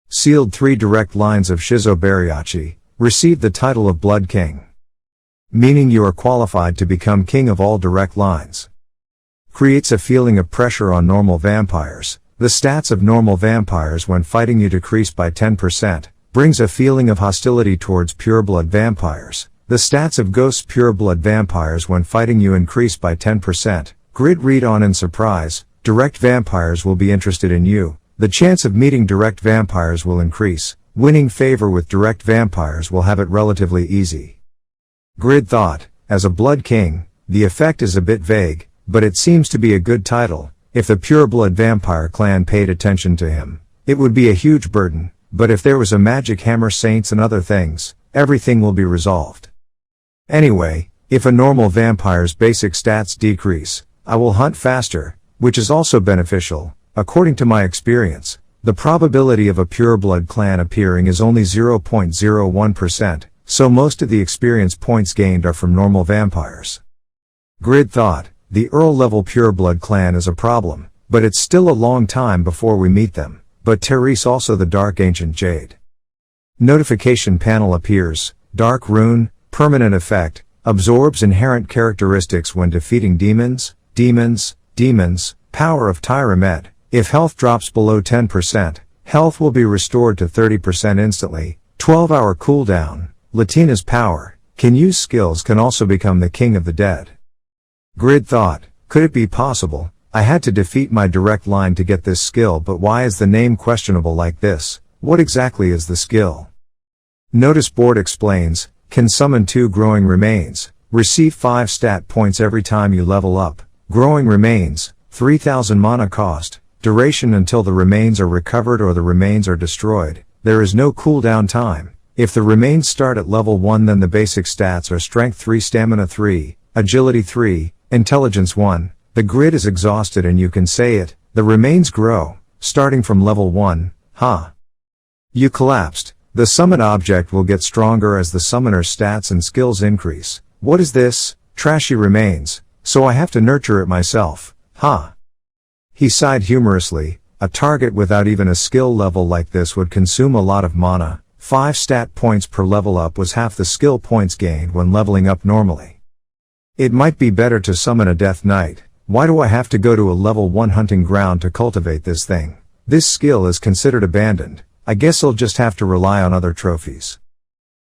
S1: Sealed 3 direct lines of Shizo Bariachi, received the title of Blood King. Meaning you are qualified to become king of all direct lines. Creates a feeling of pressure on normal vampires. The stats of normal vampires when fighting you decrease by 10%, brings a feeling of hostility towards pureblood vampires. The stats of ghosts pureblood vampires when fighting you increase by 10%. Grid read on in surprise. Direct vampires will be interested in you. The chance of meeting direct vampires will increase. Winning favor with direct vampires will have it relatively easy. Grid thought, as a Blood King, the effect is a bit vague, but it seems to be a good title. If the pureblood vampire clan paid attention to him, it would be a huge burden, but if there was a magic hammer saints and other things, everything will be resolved. Anyway, if a normal vampire's basic stats decrease, I will hunt faster, which is also beneficial. According to my experience, the probability of a pureblood clan appearing is only 0.01%, so most of the experience points gained are from normal vampires. Grid thought, the Earl-level pureblood clan is a problem, but it's still a long time before we meet them. But Therese also the dark ancient jade. Notification panel appears. Dark rune, permanent effect, absorbs inherent characteristics when defeating demons, power of Tyramed. If health drops below 10%, health will be restored to 30% instantly. 12-hour cooldown. Latina's power, can use skills, can also become the king of the dead. Grid thought, could it be possible? I had to defeat my direct line to get this skill, but why is the name questionable like this? What exactly is the skill? Notice board explains, can summon 2 growing remains, receive 5 stat points every time you level up. Growing remains, 3000 mana cost, duration until the remains are recovered or the remains are destroyed. There is no cooldown time. If the remains start at level 1, then the basic stats are Strength 3, Stamina 3, Agility 3, Intelligence 1. The grid is exhausted and you can say it, the remains grow, starting from level 1, huh? You collapsed. The summon object will get stronger as the summoner's stats and skills increase. What is this? Trashy remains. So I have to nurture it myself, huh? He sighed humorously. A target without even a skill level like this would consume a lot of mana. 5 stat points per level up was half the skill points gained when leveling up normally. It might be better to summon a Death Knight. Why do I have to go to a level 1 hunting ground to cultivate this thing? This skill is considered abandoned. I guess I'll just have to rely on other trophies.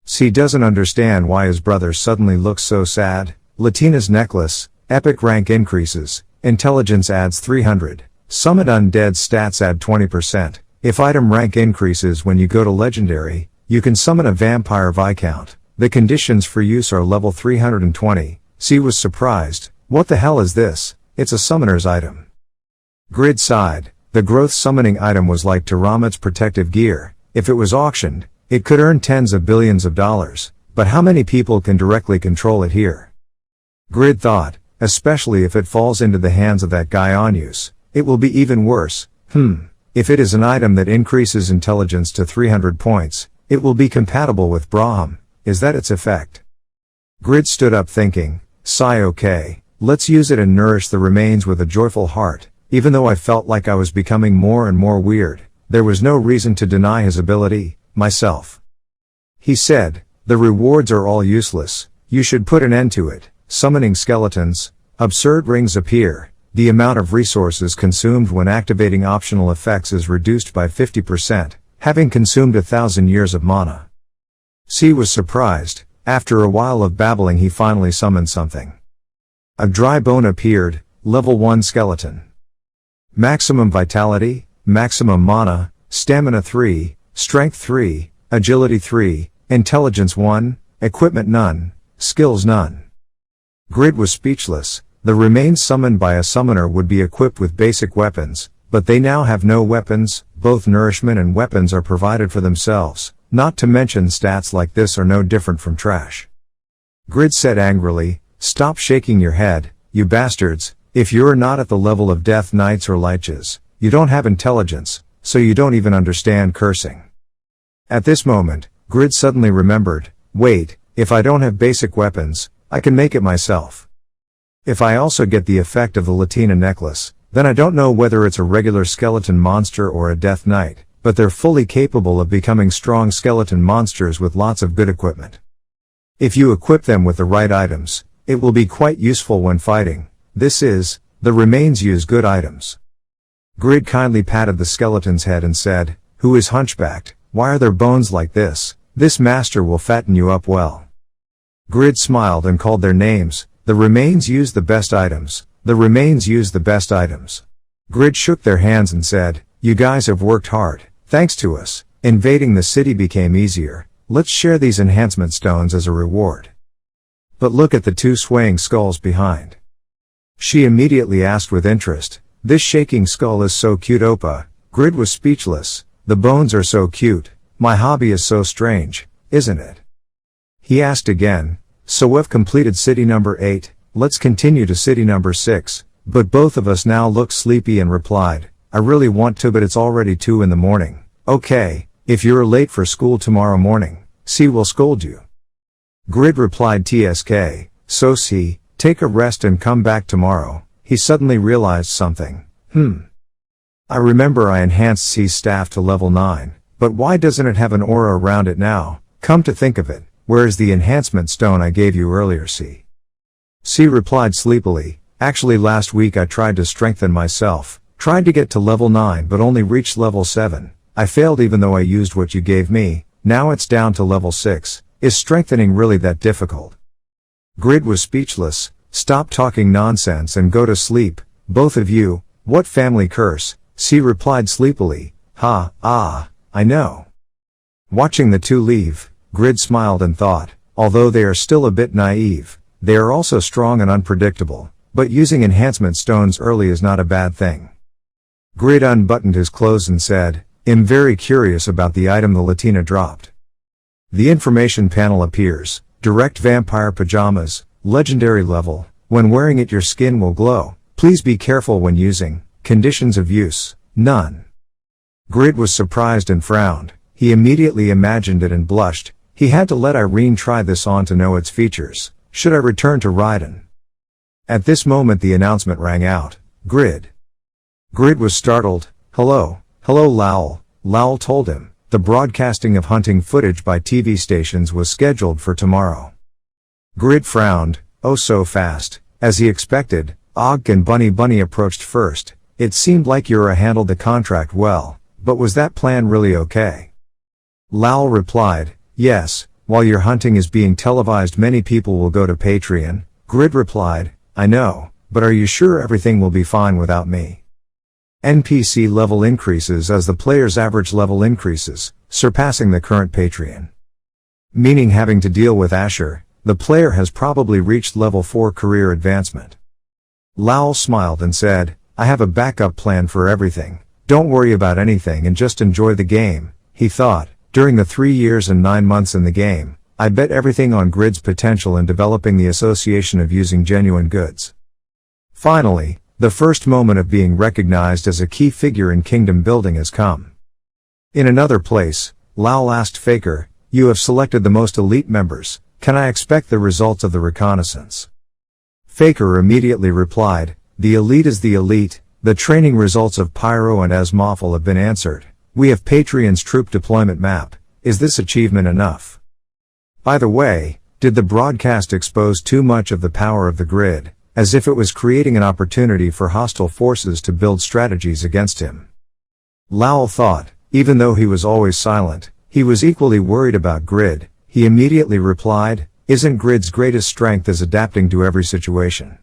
S1: C doesn't understand why his brother suddenly looks so sad. Latina's necklace, epic rank increases, intelligence adds 300, summoned undead stats add 20%. If item rank increases when you go to legendary, you can summon a vampire viscount. The conditions for use are level 320. C was surprised. What the hell is this? It's a summoner's item. Grid sighed. The growth summoning item was like Tiramit's protective gear. If it was auctioned, it could earn tens of billions of dollars. But how many people can directly control it here? Grid thought, especially if it falls into the hands of that guy Onus, it will be even worse. If it is an item that increases intelligence to 300 points, it will be compatible with Braham. Is that its effect? Grid stood up thinking, sigh, okay, let's use it and nourish the remains with a joyful heart. Even though I felt like I was becoming more and more weird, there was no reason to deny his ability, myself. He said, the rewards are all useless, you should put an end to it. Summoning skeletons, absurd rings appear, the amount of resources consumed when activating optional effects is reduced by 50%, having consumed 1,000 years of mana. C was surprised. After a while of babbling he finally summoned something. A dry bone appeared, level 1 skeleton. Maximum vitality, maximum mana, stamina 3, strength 3, agility 3, intelligence 1, equipment none, skills none. Grid was speechless. The remains summoned by a summoner would be equipped with basic weapons, but they now have no weapons. Both nourishment and weapons are provided for themselves, not to mention stats like this are no different from trash. Grid said angrily, stop shaking your head, you bastards. If you're not at the level of Death Knights or Liches, you don't have intelligence, so you don't even understand cursing. At this moment, Grid suddenly remembered, wait, if I don't have basic weapons, I can make it myself. If I also get the effect of the Latina necklace, then I don't know whether it's a regular skeleton monster or a Death Knight, but they're fully capable of becoming strong skeleton monsters with lots of good equipment. If you equip them with the right items, it will be quite useful when fighting. The remains use good items. Grid kindly patted the skeleton's head and said, who is hunchbacked? Why are there bones like this? This master will fatten you up well. Grid smiled and called their names. The remains use the best items. The remains use the best items. Grid shook their hands and said, you guys have worked hard. Thanks to us, invading the city became easier. Let's share these enhancement stones as a reward. But look at the 2 swaying skulls behind. She immediately asked with interest, this shaking skull is so cute, Oppa. Grid was speechless. The bones are so cute. My hobby is so strange, isn't it? He asked again, so we've completed city number 8, let's continue to city number 6, but both of us now look sleepy and replied, I really want to but it's already 2 in the morning. Okay, if you're late for school tomorrow morning, C will scold you. Grid replied TSK, so C, take a rest and come back tomorrow. He suddenly realized something. I remember I enhanced C's staff to level 9, but why doesn't it have an aura around it now? Come to think of it, where is the enhancement stone I gave you earlier, C? C replied sleepily, actually last week I tried to strengthen myself, tried to get to level 9 but only reached level 7. I failed even though I used what you gave me, now it's down to level 6. Is strengthening really that difficult? Grid was speechless. Stop talking nonsense and go to sleep, both of you. What family curse? C replied sleepily, I know. Watching the 2 leave, Grid smiled and thought, although they are still a bit naive, they are also strong and unpredictable, but using enhancement stones early is not a bad thing. Grid unbuttoned his clothes and said, I'm very curious about the item the Latina dropped. The information panel appears. Direct vampire pajamas, legendary level. When wearing it your skin will glow. Please be careful when using. Conditions of use, none. Grid was surprised and frowned. He immediately imagined it and blushed. He had to let Irene try this on to know its features. Should I return to Raiden? At this moment the announcement rang out. Grid. Grid was startled. Hello Lowell. Lowell told him. The broadcasting of hunting footage by TV stations was scheduled for tomorrow. Grid frowned. Oh, so fast. As he expected, Og and Bunny approached first. It seemed like Yura handled the contract well, but was that plan really okay? Lowell replied, yes, while your hunting is being televised many people will go to Patreon. Grid replied, I know, but are you sure everything will be fine without me? NPC level increases as the player's average level increases, surpassing the current Patreon. Meaning having to deal with Asher, the player has probably reached level 4 career advancement. Lowell smiled and said, I have a backup plan for everything. Don't worry about anything and just enjoy the game. He thought, during the 3 years and 9 months in the game, I bet everything on Grid's potential in developing the association of using genuine goods. Finally, the first moment of being recognized as a key figure in kingdom building has come. In another place, Lowell asked Faker, you have selected the most elite members, can I expect the results of the reconnaissance? Faker immediately replied, the elite is the elite, the training results of Pyro and Esmoffel have been answered. We have Patreon's troop deployment map. Is this achievement enough? By the way, did the broadcast expose too much of the power of the grid, as if it was creating an opportunity for hostile forces to build strategies against him? Lowell thought, even though he was always silent, he was equally worried about Grid. He immediately replied, isn't Grid's greatest strength is adapting to every situation?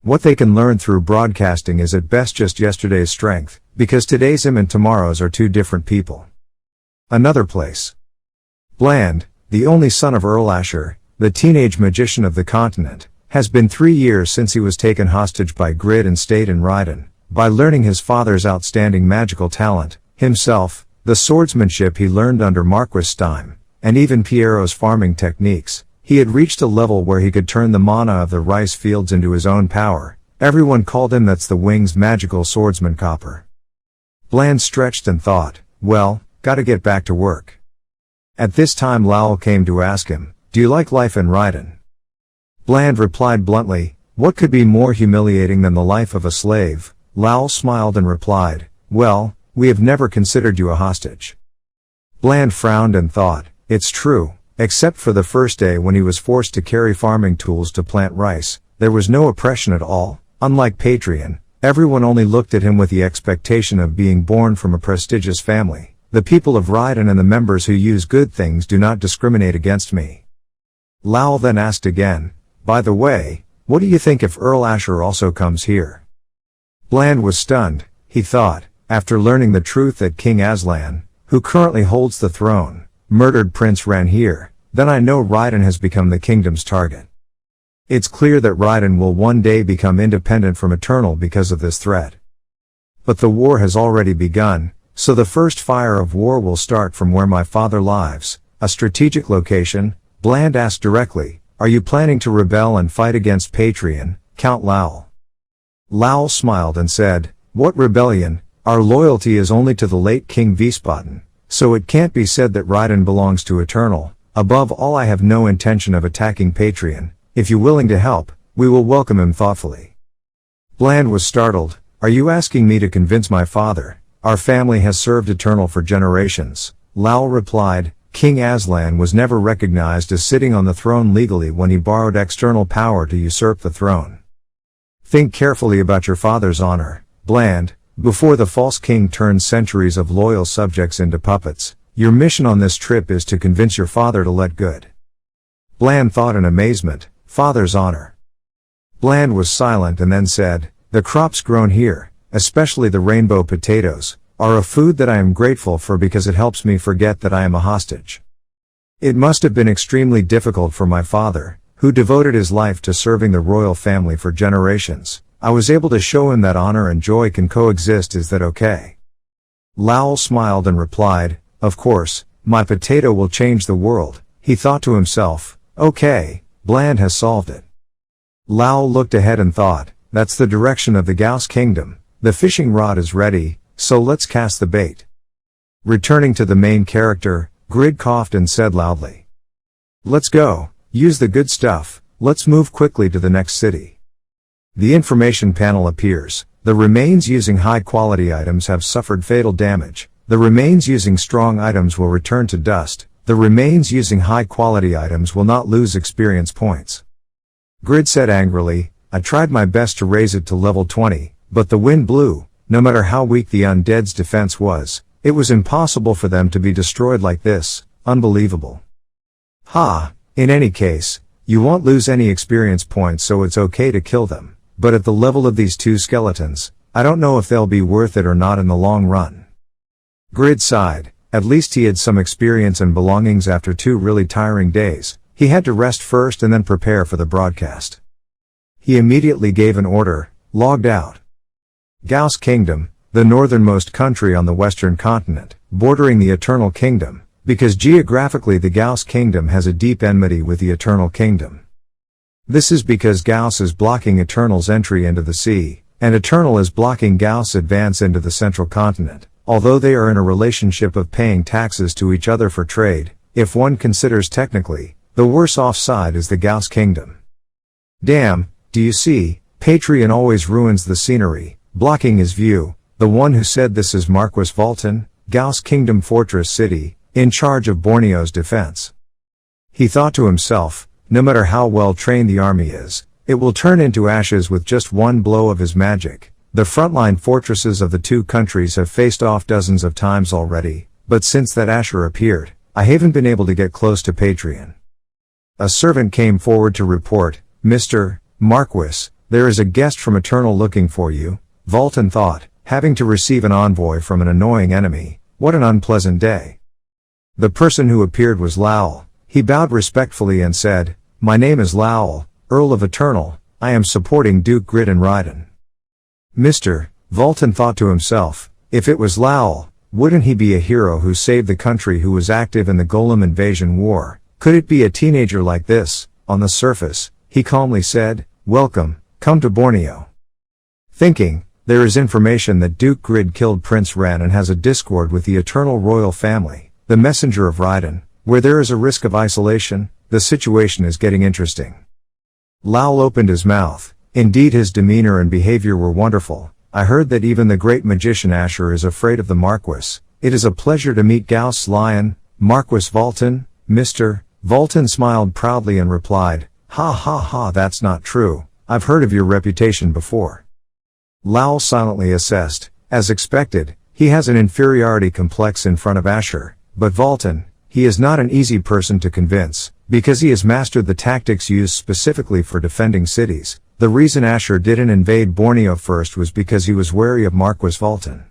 S1: What they can learn through broadcasting is at best just yesterday's strength, because today's him and tomorrow's are two different people. Another place. Bland, the only son of Earl Asher, the teenage magician of the continent, has been 3 years since he was taken hostage by Grid and stayed in Raiden. By learning his father's outstanding magical talent, himself, the swordsmanship he learned under Marquis Stein, and even Piero's farming techniques, he had reached a level where he could turn the mana of the rice fields into his own power. Everyone called him that's the Wing's magical swordsman copper. Bland stretched and thought, well, gotta get back to work. At this time Lowell came to ask him, do you like life in Raiden? Bland replied bluntly, what could be more humiliating than the life of a slave? Lowell smiled and replied, well, we have never considered you a hostage. Bland frowned and thought, it's true, except for the first day when he was forced to carry farming tools to plant rice, there was no oppression at all. Unlike Patreon, everyone only looked at him with the expectation of being born from a prestigious family. The people of Raiden and the members who use good things do not discriminate against me. Lowell then asked again, by the way, what do you think if Earl Asher also comes here? Bland was stunned. He thought, after learning the truth that King Aslan, who currently holds the throne, murdered Prince Ran here, then I know Raiden has become the kingdom's target. It's clear that Raiden will one day become independent from Eternal because of this threat. But the war has already begun, so the first fire of war will start from where my father lives, a strategic location. Bland asked directly, are you planning to rebel and fight against Patreon, Count Lowell? Lowell smiled and said, what rebellion? Our loyalty is only to the late King Wiesbaden, so it can't be said that Raiden belongs to Eternal. Above all, I have no intention of attacking Patreon. If you're willing to help, we will welcome him thoughtfully. Bland was startled. Are you asking me to convince my father? Our family has served Eternal for generations. Lowell replied, King Aslan was never recognized as sitting on the throne legally when he borrowed external power to usurp the throne. Think carefully about your father's honor, Bland, before the false king turns centuries of loyal subjects into puppets. Your mission on this trip is to convince your father to let good. Bland thought in amazement, father's honor. Bland was silent and then said, the crops grown here, especially the rainbow potatoes, are a food that I am grateful for because it helps me forget that I am a hostage. It must have been extremely difficult for my father, who devoted his life to serving the royal family for generations. I was able to show him that honor and joy can coexist. Is that okay? Lowell smiled and replied, of course, my potato will change the world, he thought to himself. Okay, Bland has solved it. Lao looked ahead and thought, that's the direction of the Gauss kingdom, the fishing rod is ready, so let's cast the bait. Returning to the main character, Grid coughed and said loudly. Let's go, use the good stuff, let's move quickly to the next city. The information panel appears. The remains using high-quality items have suffered fatal damage. The remains using strong items will return to dust. The remains using high-quality items will not lose experience points. Grid said angrily, I tried my best to raise it to level 20, but the wind blew. No matter how weak the undead's defense was, it was impossible for them to be destroyed like this. Unbelievable. Ha! In any case, you won't lose any experience points, so it's okay to kill them. But at the level of these two skeletons, I don't know if they'll be worth it or not in the long run. Grid sighed. At least he had some experience and belongings after 2 really tiring days. He had to rest first and then prepare for the broadcast. He immediately gave an order, logged out. Gauss Kingdom, the northernmost country on the western continent, bordering the Eternal Kingdom, because geographically the Gauss Kingdom has a deep enmity with the Eternal Kingdom. This is because Gauss is blocking Eternal's entry into the sea, and Eternal is blocking Gauss' advance into the central continent. Although they are in a relationship of paying taxes to each other for trade, if one considers technically, the worse off side is the Gauss Kingdom. Damn, do you see, Patreon always ruins the scenery, blocking his view. The one who said this is Marquis Vultan, Gauss Kingdom Fortress City, in charge of Borneo's defense. He thought to himself, no matter how well trained the army is, it will turn into ashes with just one blow of his magic. The frontline fortresses of the two countries have faced off dozens of times already, but since that Asher appeared, I haven't been able to get close to Patreon. A servant came forward to report, Mr. Marquis, there is a guest from Eternal looking for you. Vultan thought, having to receive an envoy from an annoying enemy, what an unpleasant day. The person who appeared was Lowell. He bowed respectfully and said, my name is Lowell, Earl of Eternal. I am supporting Duke Grid and Raiden. Mr. Vultan thought to himself, if it was Lowell, wouldn't he be a hero who saved the country, who was active in the Golem invasion war? Could it be a teenager like this? On the surface, he calmly said, welcome, come to Borneo. Thinking, there is information that Duke Grid killed Prince Ren and has a discord with the Eternal royal family, the messenger of Raiden. Where there is a risk of isolation, the situation is getting interesting. Lowell opened his mouth. Indeed, his demeanor and behavior were wonderful. I heard that even the great magician Asher is afraid of the Marquis. It is a pleasure to meet Gauss Lion, Marquis Vultan. Mr. Vultan smiled proudly and replied, ha ha ha, that's not true. I've heard of your reputation before. Lowell silently assessed. As expected, he has an inferiority complex in front of Asher, but Vultan, he is not an easy person to convince, because he has mastered the tactics used specifically for defending cities. The reason Asher didn't invade Borneo first was because he was wary of Marquis Vultan.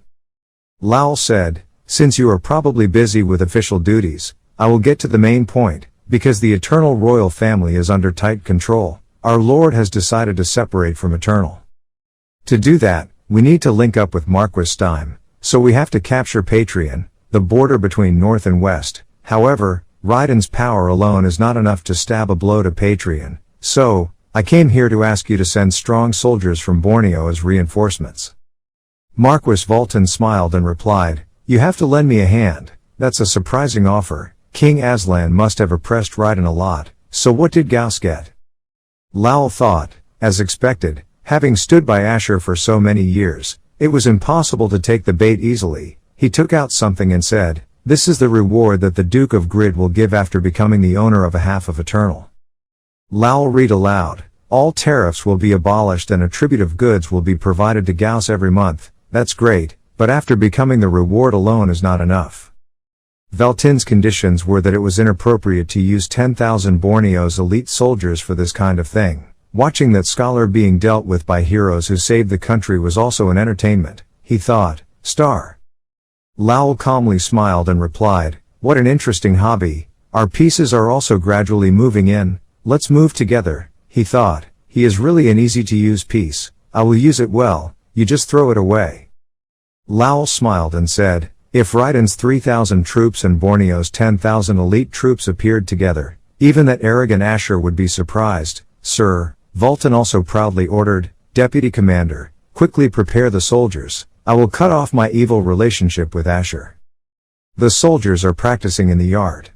S1: Lowell said, since you are probably busy with official duties, I will get to the main point. Because the Eternal royal family is under tight control, our Lord has decided to separate from Eternal. To do that, we need to link up with Marquis Stein, so we have to capture Patreon, the border between North and West. However, Raiden's power alone is not enough to stab a blow to Patreon, so, I came here to ask you to send strong soldiers from Borneo as reinforcements. Marquis Vultan smiled and replied, you have to lend me a hand. That's a surprising offer. King Aslan must have oppressed Raiden a lot, so what did Gauss get? Lowell thought, as expected, having stood by Asher for so many years, it was impossible to take the bait easily. He took out something and said, this is the reward that the Duke of Grid will give after becoming the owner of a half of Eternal. Lowell read aloud, all tariffs will be abolished and a tribute of goods will be provided to Gauss every month. That's great, but after becoming the reward alone is not enough. Vultan's conditions were that it was inappropriate to use 10,000 Borneo's elite soldiers for this kind of thing. Watching that scholar being dealt with by heroes who saved the country was also an entertainment, he thought. Star. Lowell calmly smiled and replied, what an interesting hobby. Our pieces are also gradually moving in. Let's move together, he thought. He is really an easy-to-use piece. I will use it well, you just throw it away. Lowell smiled and said, If Raiden's 3,000 troops and Borneo's 10,000 elite troops appeared together, even that arrogant Asher would be surprised. Sir, Vultan also proudly ordered, Deputy Commander, quickly prepare the soldiers. I will cut off my evil relationship with Asher. The soldiers are practicing in the yard.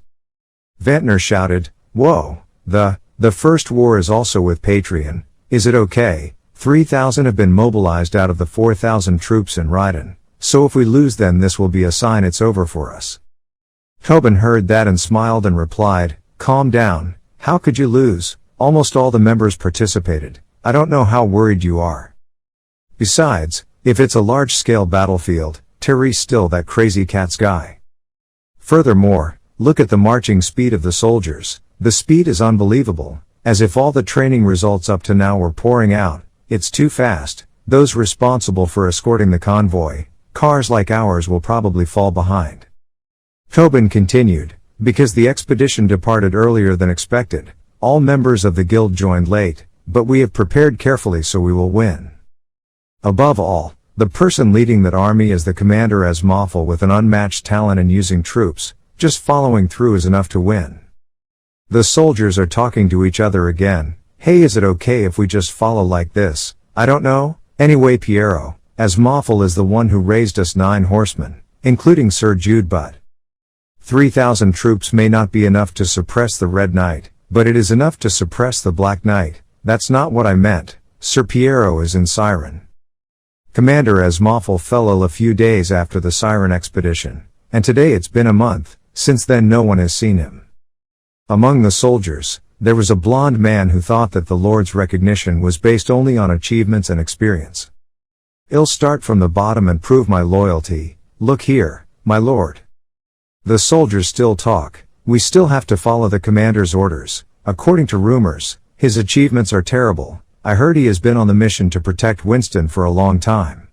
S1: Vantner shouted, Whoa, the first war is also with Patreon. Is it okay? 3,000 have been mobilized out of the 4,000 troops in Raiden, so if we lose then this will be a sign it's over for us. Tobin heard that and smiled and replied, Calm down, how could you lose? Almost all the members participated. I don't know how worried you are. Besides, if it's a large-scale battlefield, Terry's still that crazy cat's guy. Furthermore, look at the marching speed of the soldiers. The speed is unbelievable, as if all the training results up to now were pouring out. It's too fast. Those responsible for escorting the convoy, cars like ours, will probably fall behind. Tobin continued, because the expedition departed earlier than expected. All members of the guild joined late, but we have prepared carefully so we will win. Above all, the person leading that army is the commander as Moffel with an unmatched talent in using troops. Just following through is enough to win. The soldiers are talking to each other again. Hey, is it okay if we just follow like this? I don't know. Anyway, Piero, as Moffel is the one who raised us 9 horsemen, including Sir Jude, but 3,000 troops may not be enough to suppress the Red Knight, but it is enough to suppress the Black Knight. That's not what I meant. Sir Piero is in Siren. Commander Asmoffel fell ill a few days after the Siren expedition, and today it's been a month. Since then no one has seen him. Among the soldiers, there was a blond man who thought that the Lord's recognition was based only on achievements and experience. I'll start from the bottom and prove my loyalty. Look here, my lord. The soldiers still talk. We still have to follow the commander's orders. According to rumors, his achievements are terrible. I heard he has been on the mission to protect Winston for a long time.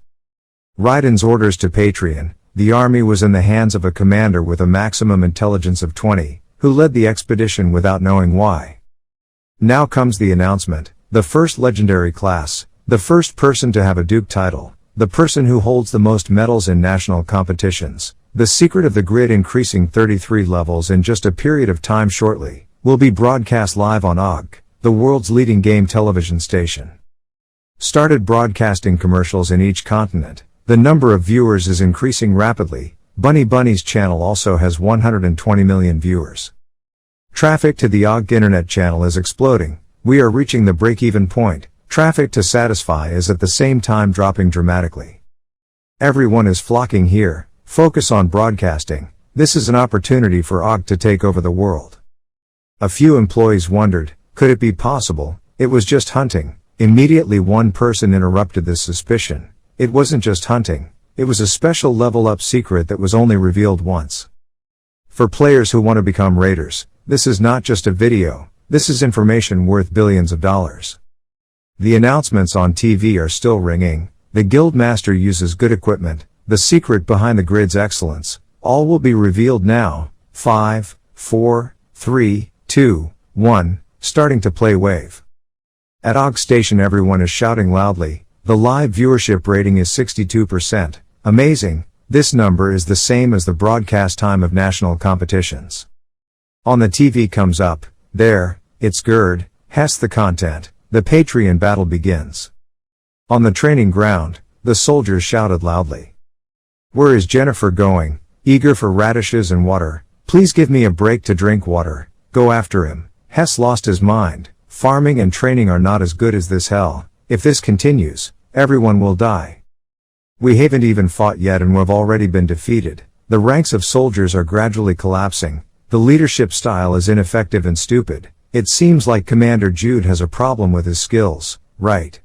S1: Raiden's orders to Patreon. The army was in the hands of a commander with a maximum intelligence of 20, who led the expedition without knowing why. Now comes the announcement. The first legendary class, the first person to have a Duke title, the person who holds the most medals in national competitions, the secret of the grid increasing 33 levels in just a period of time shortly, will be broadcast live on OG, the world's leading game television station. Started broadcasting commercials in each continent. The number of viewers is increasing rapidly. Bunny's channel also has 120 million viewers. Traffic to the OG internet channel is exploding. We are reaching the break-even point. Traffic to Satisfy is at the same time dropping dramatically. Everyone is flocking here. Focus on broadcasting. This is an opportunity for OG to take over the world. A few employees wondered, could it be possible? It was just hunting. Immediately one person interrupted this suspicion. It wasn't just hunting. It was a special level-up secret that was only revealed once. For players who want to become raiders, this is not just a video. This is information worth billions of dollars. The announcements on TV are still ringing. The guild master uses good equipment. The secret behind the grid's excellence. All will be revealed now. 5, 4, 3, 2, 1. Starting to play wave. At OG Station everyone is shouting loudly. The live viewership rating is 62%. Amazing. This number is the same as the broadcast time of national competitions. On the TV comes up. There, it's Gerd. Hess the content. The Patreon battle begins. On the training ground, the soldiers shouted loudly. Where is Jennifer going? Eager for radishes and water. Please give me a break to drink water. Go after him. Hess lost his mind. Farming and training are not as good as this hell. If this continues, everyone will die. We haven't even fought yet and we've already been defeated. The ranks of soldiers are gradually collapsing. The leadership style is ineffective and stupid. It seems like Commander Jude has a problem with his skills, right?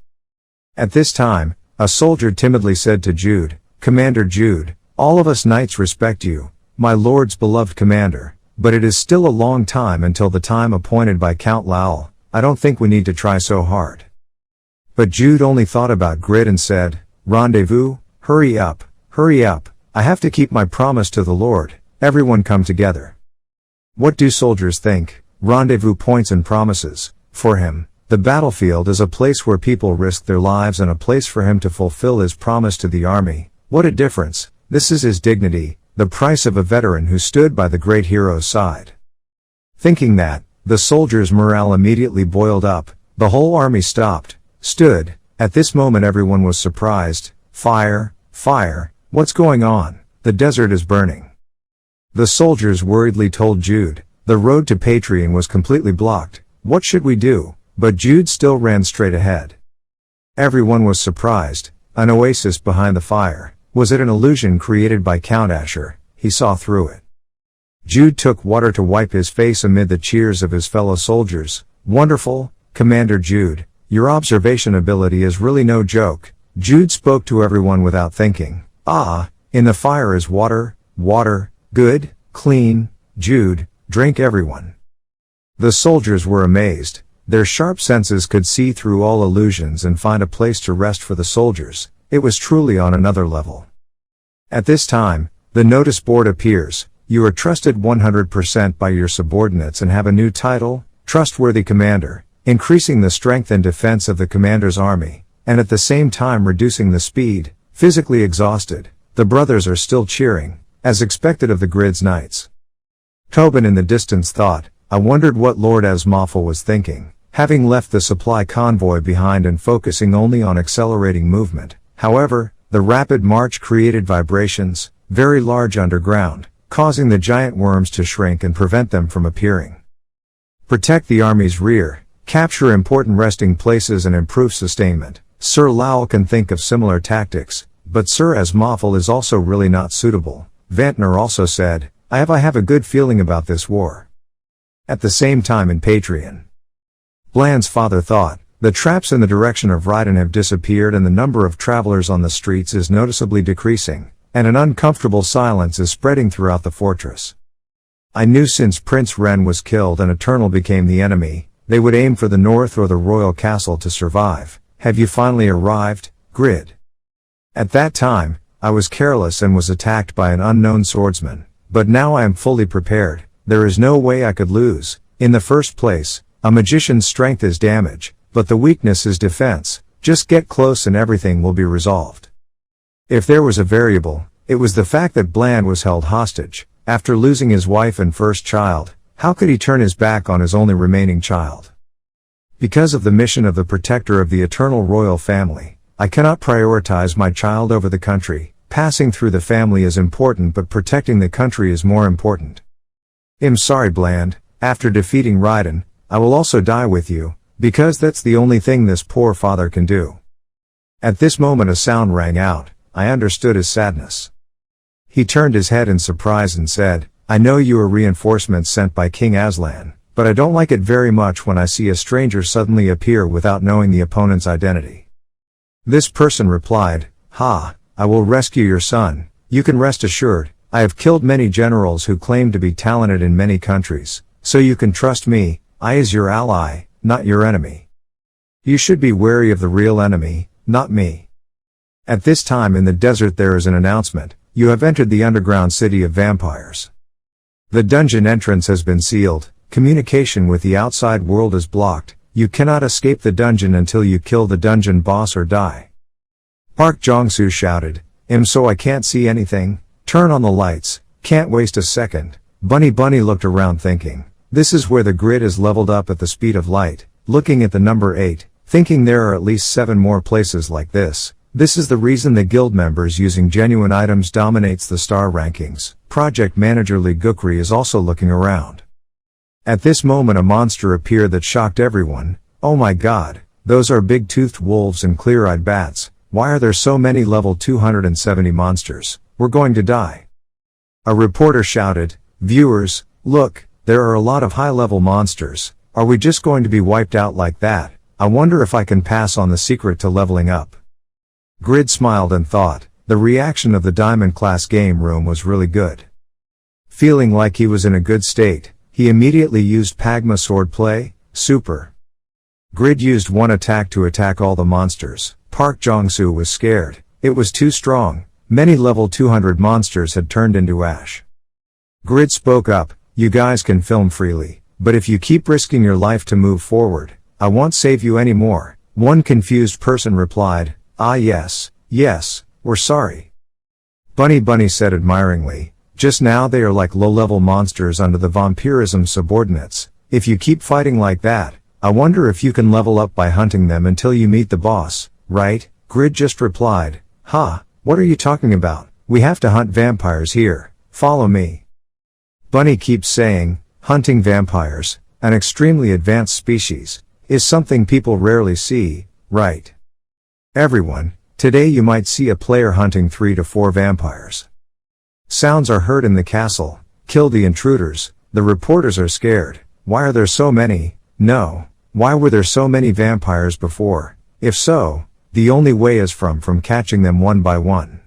S1: At this time, a soldier timidly said to Jude, Commander Jude, all of us knights respect you, my lord's beloved commander, but it is still a long time until the time appointed by Count Lowell. I don't think we need to try so hard. But Jude only thought about Grid and said, Rendezvous, hurry up, I have to keep my promise to the Lord, everyone come together. What do soldiers think? Rendezvous points and promises. For him, the battlefield is a place where people risk their lives and a place for him to fulfill his promise to the army. What a difference. This is his dignity. the price of a veteran who stood by the great hero's side. Thinking that, the soldiers' morale immediately boiled up, the whole army stopped, stood. At this moment everyone was surprised. Fire, fire, what's going on? The desert is burning. The soldiers worriedly told Jude. The road to Patreon was completely blocked. What should we do? But Jude still ran straight ahead. Everyone was surprised. An oasis behind the fire. Was it an illusion created by Count Asher? He saw through it. Jude took water to wipe his face amid the cheers of his fellow soldiers. Wonderful, Commander Jude. Your observation ability is really no joke. Jude spoke to everyone without thinking. Ah, in the fire is water, water, good, clean, Jude, drink everyone. The soldiers were amazed. Their sharp senses could see through all illusions and find a place to rest for the soldiers. It was truly on another level. At this time, the notice board appears. You are trusted 100% by your subordinates and have a new title, Trustworthy Commander, increasing the strength and defense of the commander's army, and at the same time reducing the speed. Physically exhausted, the brothers are still cheering, as expected of the Grid's knights. Tobin in the distance thought, I wondered what Lord Asmoffel was thinking, having left the supply convoy behind and focusing only on accelerating movement. However, the rapid march created vibrations, very large underground, causing the giant worms to shrink and prevent them from appearing. Protect the army's rear, capture important resting places and improve sustainment. Sir Lowell can think of similar tactics, but Sir Asmoffel is also really not suitable. Vantner also said, I have a good feeling about this war. At the same time in Patreon, Bland's father thought, the traps in the direction of Raiden have disappeared and the number of travelers on the streets is noticeably decreasing, and an uncomfortable silence is spreading throughout the fortress. I knew since Prince Ren was killed and Eternal became the enemy, they would aim for the north or the royal castle to survive. Have you finally arrived, Grid? At that time, I was careless and was attacked by an unknown swordsman, but now I am fully prepared. There is no way I could lose. In the first place, a magician's strength is damage, but the weakness is defense. Just get close and everything will be resolved. If there was a variable, it was the fact that Bland was held hostage. After losing his wife and first child, how could he turn his back on his only remaining child? Because of the mission of the protector of the eternal royal family, I cannot prioritize my child over the country. Passing through the family is important, but protecting the country is more important. I'm sorry, Bland. After defeating Raiden, I will also die with you, because that's the only thing this poor father can do. At this moment a sound rang out. I understood his sadness. He turned his head in surprise and said, I know you are reinforcements sent by King Aslan, but I don't like it very much when I see a stranger suddenly appear without knowing the opponent's identity. This person replied, Ha, I will rescue your son. You can rest assured, I have killed many generals who claim to be talented in many countries, so you can trust me. I is your ally, not your enemy. You should be wary of the real enemy, not me. At this time in the desert there is an announcement. You have entered the underground city of vampires. The dungeon entrance has been sealed. Communication with the outside world is blocked. You cannot escape the dungeon until you kill the dungeon boss or die. Park Jong-soo shouted, so I can't see anything. Turn on the lights. Can't waste a second. Bunny looked around thinking, this is where the grid is leveled up at the speed of light. Looking at the number 8, thinking there are at least 7 more places like this. This is the reason the guild members using genuine items dominates the star rankings. Project manager Lee Gukri is also looking around. At this moment a monster appeared that shocked everyone. Oh my god, those are big-toothed wolves and clear-eyed bats. Why are there so many level 270 monsters? We're going to die. A reporter shouted, viewers, look, there are a lot of high-level monsters. Are we just going to be wiped out like that? I wonder if I can pass on the secret to leveling up. Grid smiled and thought, the reaction of the Diamond class game room was really good. Feeling like he was in a good state, he immediately used Pagma swordplay, super. Grid used one attack to attack all the monsters. Park Jong-soo was scared. It was too strong. Many level 200 monsters had turned into ash. Grid spoke up, you guys can film freely, but if you keep risking your life to move forward, I won't save you anymore. One confused person replied, yes, we're sorry. Bunny said admiringly, Just now they are like low-level monsters under the vampirism subordinates. If you keep fighting like that, I wonder if you can level up by hunting them until you meet the boss, right? Grid just replied, "Ha, what are you talking about? We have to hunt vampires here. Follow me." Bunny keeps saying, hunting vampires, an extremely advanced species, is something people rarely see, right? Everyone, today you might see a player hunting 3 to 4 vampires. Sounds are heard in the castle. Kill the intruders. The reporters are scared. Why are there so many? No. Why were there so many vampires before? If so, the only way is from catching them one by one.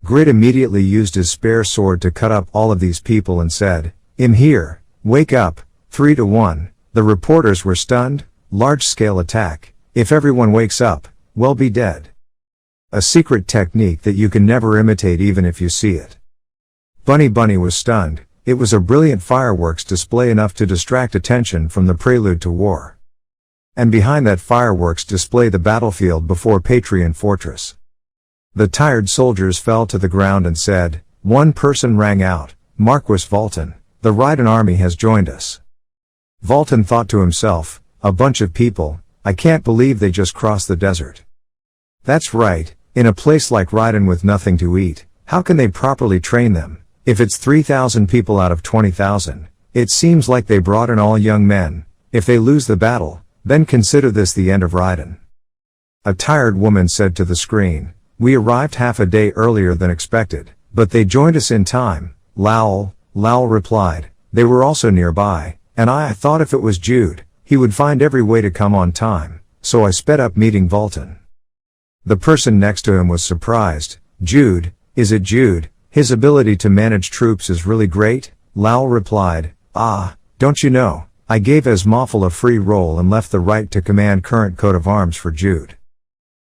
S1: Grid immediately used his spare sword to cut up all of these people and said, "I'm here. Wake up. 3 to 1. The reporters were stunned. Large-scale attack. If everyone wakes up, we'll be dead. A secret technique that you can never imitate even if you see it." Bunny was stunned. It was a brilliant fireworks display enough to distract attention from the prelude to war. And behind that fireworks display the battlefield before Patreon Fortress. The tired soldiers fell to the ground and said, one person rang out, "Marquis Volton, the Raiden army has joined us." Volton thought to himself, a bunch of people, I can't believe they just crossed the desert. That's right, in a place like Raiden with nothing to eat, how can they properly train them? If it's 3,000 people out of 20,000, it seems like they brought in all young men. If they lose the battle, then consider this the end of Raiden. A tired woman said to the screen, "We arrived half a day earlier than expected, but they joined us in time." Lowell replied, "They were also nearby, and I thought if it was Jude, he would find every way to come on time, so I sped up meeting Volton." The person next to him was surprised. "Jude, is it Jude? His ability to manage troops is really great?" Lowell replied, "Don't you know, I gave Esmoffel a free roll and left the right to command current coat of arms for Jude."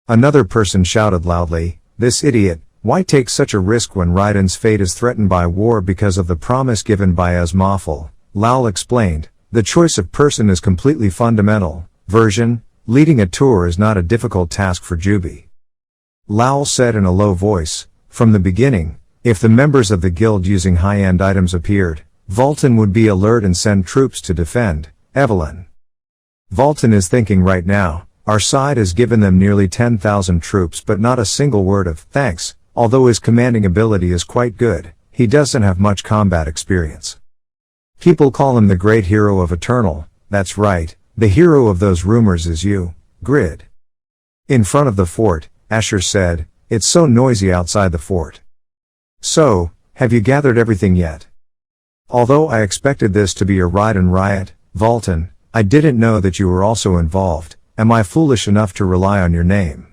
S1: Another person shouted loudly, "This idiot, why take such a risk when Raiden's fate is threatened by war because of the promise given by Esmoffel?" Lowell explained, "The choice of person is completely fundamental. Version, leading a tour is not a difficult task for Juby." Lowell said in a low voice, "From the beginning, if the members of the guild using high-end items appeared, Volton would be alert and send troops to defend." Evelyn. Volton is thinking right now, our side has given them nearly 10,000 troops but not a single word of thanks. Although his commanding ability is quite good, he doesn't have much combat experience. People call him the great hero of Eternal. That's right, the hero of those rumors is you, Grid. In front of the fort, Asher said, "It's so noisy outside the fort. So, have you gathered everything yet?" "Although I expected this to be a Raiden riot, Volton, I didn't know that you were also involved. Am I foolish enough to rely on your name?"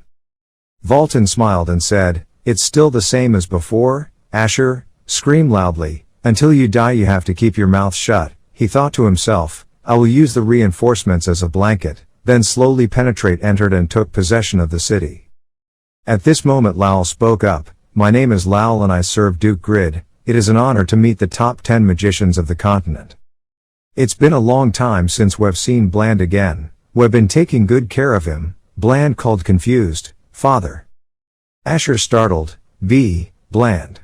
S1: Volton smiled and said, "It's still the same as before." Asher, scream loudly, "Until you die you have to keep your mouth shut." He thought to himself, I will use the reinforcements as a blanket, then slowly penetrate entered and took possession of the city. At this moment Lowell spoke up, "My name is Lowell and I serve Duke Grid. It is an honor to meet the top 10 magicians of the continent. It's been a long time since we've seen Bland again. We've been taking good care of him." Bland called confused, "Father." Asher startled, Bland.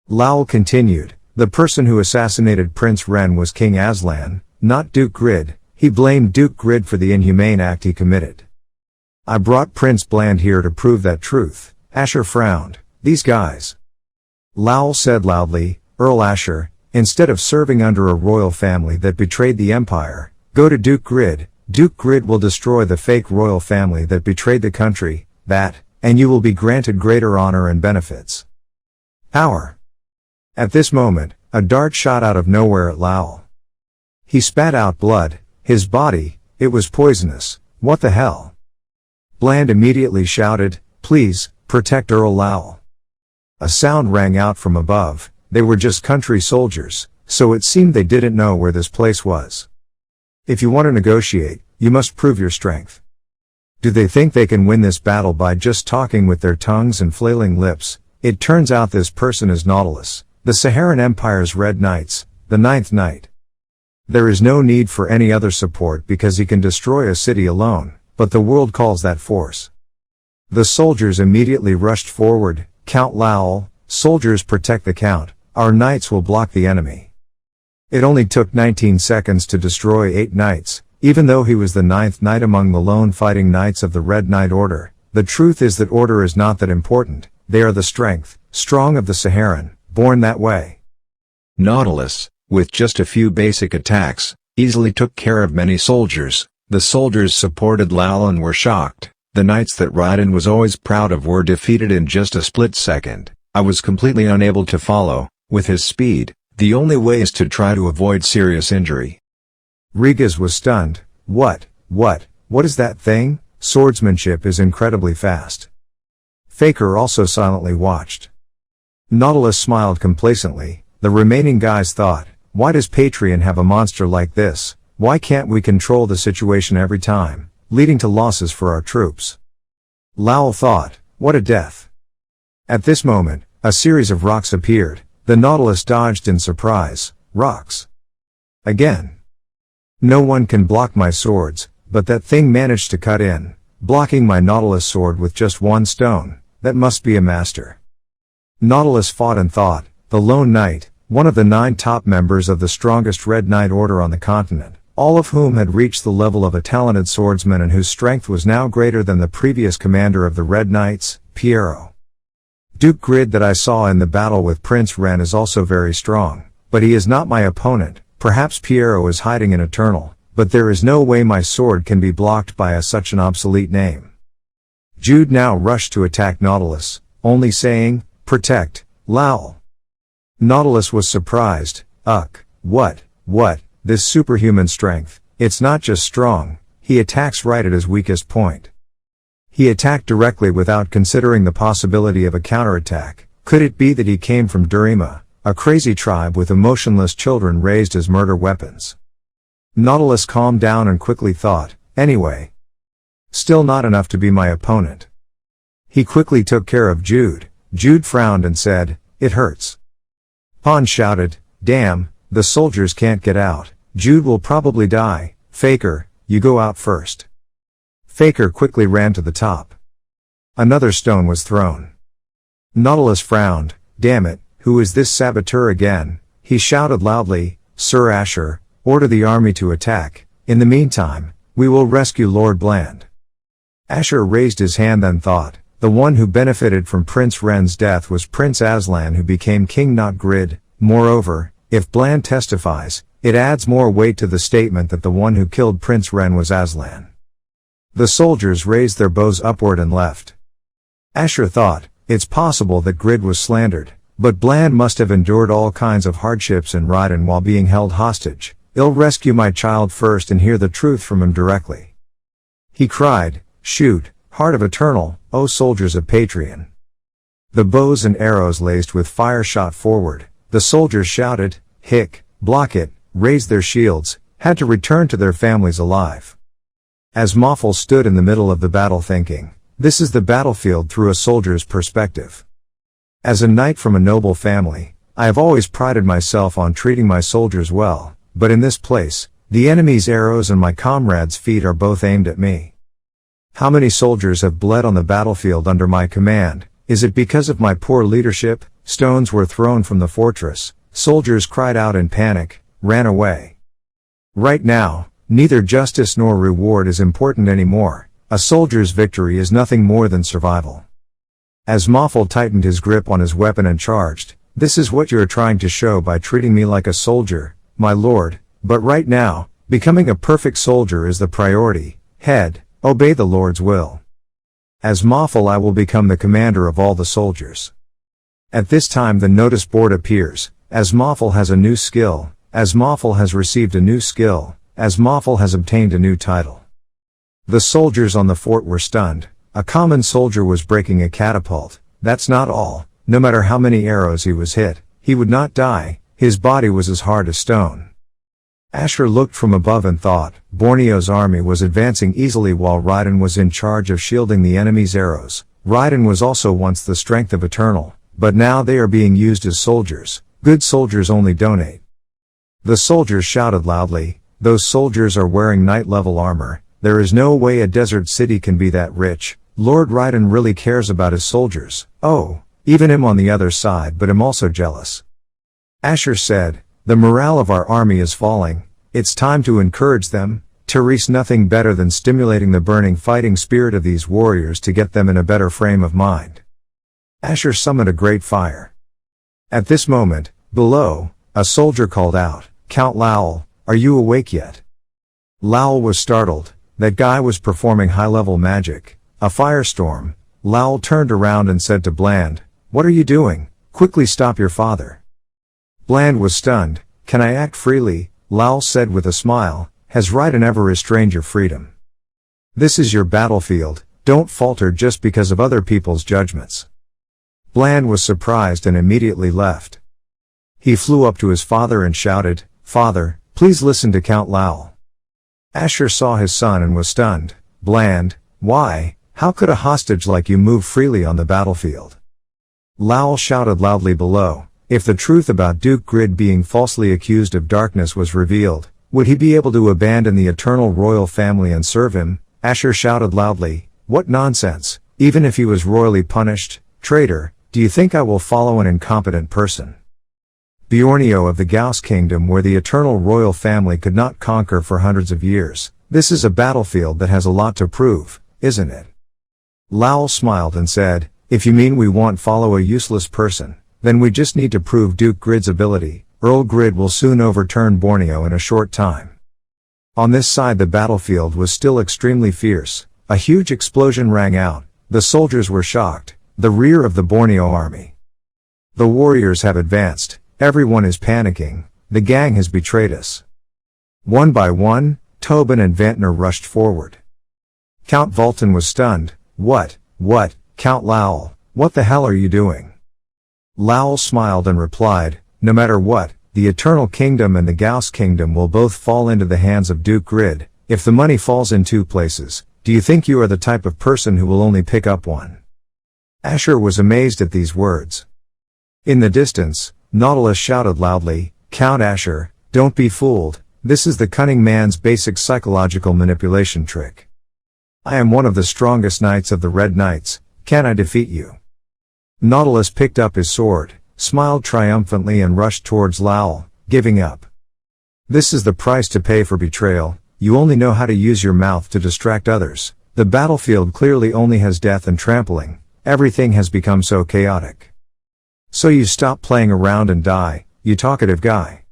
S1: Lowell continued, "The person who assassinated Prince Ren was King Aslan, not Duke Grid." He blamed Duke Grid for the inhumane act he committed. "I brought Prince Bland here to prove that truth." Asher frowned, "These guys." Lowell said loudly, "Earl Asher, instead of serving under a royal family that betrayed the empire, go to Duke Grid. Duke Grid will destroy the fake royal family that betrayed the country, and you will be granted greater honor and benefits." Power. At this moment, a dart shot out of nowhere at Lowell. He spat out blood. His body, it was poisonous. What the hell? Bland immediately shouted, "Please, protect Earl Lowell." A sound rang out from above. They were just country soldiers, so it seemed they didn't know where this place was. "If you want to negotiate, you must prove your strength." Do they think they can win this battle by just talking with their tongues and flailing lips? It turns out this person is Nautilus, the Saharan Empire's Red Knights, the 9th Knight. There is no need for any other support because he can destroy a city alone, but the world calls that force. The soldiers immediately rushed forward. "Count Lowell, soldiers protect the Count." our knights will block the enemy. It only took 19 seconds to destroy 8 knights, even though he was the 9th knight among the lone fighting knights of the Red Knight Order. The truth is that order is not that important, they are the strong of the Saharan, born that way.
S2: Nautilus, with just a few basic attacks, easily took care of many soldiers. The soldiers supported Lal and were shocked. The knights that Raiden was always proud of were defeated in just a split second. I was completely unable to follow. With his speed, the only way is to try to avoid serious injury.
S1: Rigas was stunned. What is that thing? Swordsmanship is incredibly fast. Faker also silently watched. Nautilus smiled complacently. The remaining guys thought, why does Patreon have a monster like this? Why can't we control the situation every time, leading to losses for our troops? Lowell thought, what a death. At this moment, a series of rocks appeared. The Nautilus dodged in surprise. Rocks. Again. No one can block my swords, but that thing managed to cut in, blocking my Nautilus sword with just one stone. That must be a master. Nautilus fought and thought, the lone knight, one of the 9 top members of the strongest Red Knight Order on the continent, all of whom had reached the level of a talented swordsman and whose strength was now greater than the previous commander of the Red Knights, Piero. Duke Grid that I saw in the battle with Prince Ren is also very strong, but he is not my opponent. Perhaps Piero is hiding in Eternal, but there is no way my sword can be blocked by such an obsolete name. Jude now rushed to attack Nautilus, only saying, protect, Lowell. Nautilus was surprised. What, this superhuman strength, it's not just strong, he attacks right at his weakest point. He attacked directly without considering the possibility of a counterattack. Could it be that he came from Durima, a crazy tribe with emotionless children raised as murder weapons? Nautilus calmed down and quickly thought, anyway. Still not enough to be my opponent. He quickly took care of Jude. Jude frowned and said, it hurts. Pon shouted, damn, the soldiers can't get out. Jude will probably die. Faker, you go out first. Faker quickly ran to the top. Another stone was thrown. Nautilus frowned. Damn it, who is this saboteur again? He shouted loudly, Sir Asher, order the army to attack. In the meantime, we will rescue Lord Bland. Asher raised his hand then thought, the one who benefited from Prince Ren's death was Prince Aslan who became king not Grid. Moreover, if Bland testifies, it adds more weight to the statement that the one who killed Prince Ren was Aslan. The soldiers raised their bows upward and left. Asher thought, it's possible that Grid was slandered, but Bland must have endured all kinds of hardships in Raiden while being held hostage. I'll rescue my child first and hear the truth from him directly. He cried, shoot, Heart of Eternal, O soldiers of Patreon. The bows and arrows laced with fire shot forward. The soldiers shouted, hick, block it, raised their shields, had to return to their families alive. As Moffel stood in the middle of the battle thinking, this is the battlefield through a soldier's perspective. As a knight from a noble family, I have always prided myself on treating my soldiers well, but in this place, the enemy's arrows and my comrades' feet are both aimed at me. How many soldiers have bled on the battlefield under my command? Is it because of my poor leadership? Stones were thrown from the fortress, soldiers cried out in panic, ran away. Right now, neither justice nor reward is important anymore. A soldier's victory is nothing more than survival. As Moffel tightened his grip on his weapon and charged, this is what you are trying to show by treating me like a soldier, my lord, but right now, becoming a perfect soldier is the priority. Head, obey the Lord's will. As Moffel I will become the commander of all the soldiers. At this time the notice board appears, as Moffel has a new skill, as Moffel has received a new skill, as Moffel has obtained a new title. The soldiers on the fort were stunned. A common soldier was breaking a catapult. That's not all. No matter how many arrows he was hit, he would not die. His body was as hard as stone. Asher looked from above and thought, Borneo's army was advancing easily while Raiden was in charge of shielding the enemy's arrows. Raiden was also once the strength of Eternal, but now they are being used as soldiers. Good soldiers only donate. The soldiers shouted loudly, those soldiers are wearing knight-level armor. There is no way a desert city can be that rich. Lord Raiden really cares about his soldiers. Oh, even him on the other side, but I'm also jealous. Asher said, the morale of our army is falling, it's time to encourage them. Therese, nothing better than stimulating the burning fighting spirit of these warriors to get them in a better frame of mind. Asher summoned a great fire. At this moment, below, a soldier called out, Count Lowell, are you awake yet? Lowell was startled. That guy was performing high-level magic, a firestorm. Lowell turned around and said to Bland, what are you doing? Quickly stop your father. Bland was stunned. Can I act freely? Lowell said with a smile. Has Raiden ever restrained your freedom? This is your battlefield, don't falter just because of other people's judgments. Bland was surprised and immediately left. He flew up to his father and shouted, Father, please listen to Count Lowell. Asher saw his son and was stunned. Bland, why? How could a hostage like you move freely on the battlefield? Lowell shouted loudly below, if the truth about Duke Grid being falsely accused of darkness was revealed, would he be able to abandon the eternal royal family and serve him? Asher shouted loudly, what nonsense, even if he was royally punished, traitor, do you think I will follow an incompetent person? Bjornio of the Gauss Kingdom, where the eternal royal family could not conquer for hundreds of years, this is a battlefield that has a lot to prove, isn't it? Lowell smiled and said, if you mean we won't follow a useless person, then we just need to prove Duke Grid's ability. Earl Grid will soon overturn Borneo in a short time. On this side the battlefield was still extremely fierce. A huge explosion rang out. The soldiers were shocked. The rear of the Borneo army. The warriors have advanced. Everyone is panicking. The gang has betrayed us. One by one, Tobin and Vantner rushed forward. Count Vulton was stunned. What, Count Lowell, what the hell are you doing? Lowell smiled and replied, no matter what, the Eternal Kingdom and the Gauss Kingdom will both fall into the hands of Duke Grid. If the money falls in two places, do you think you are the type of person who will only pick up one? Asher was amazed at these words. In the distance, Nautilus shouted loudly, Count Asher, don't be fooled, this is the cunning man's basic psychological manipulation trick. I am one of the strongest knights of the Red Knights, can I defeat you? Nautilus picked up his sword, smiled triumphantly and rushed towards Lowell, giving up. This is the price to pay for betrayal, you only know how to use your mouth to distract others. The battlefield clearly only has death and trampling, everything has become so chaotic. So you stop playing around and die, you talkative guy.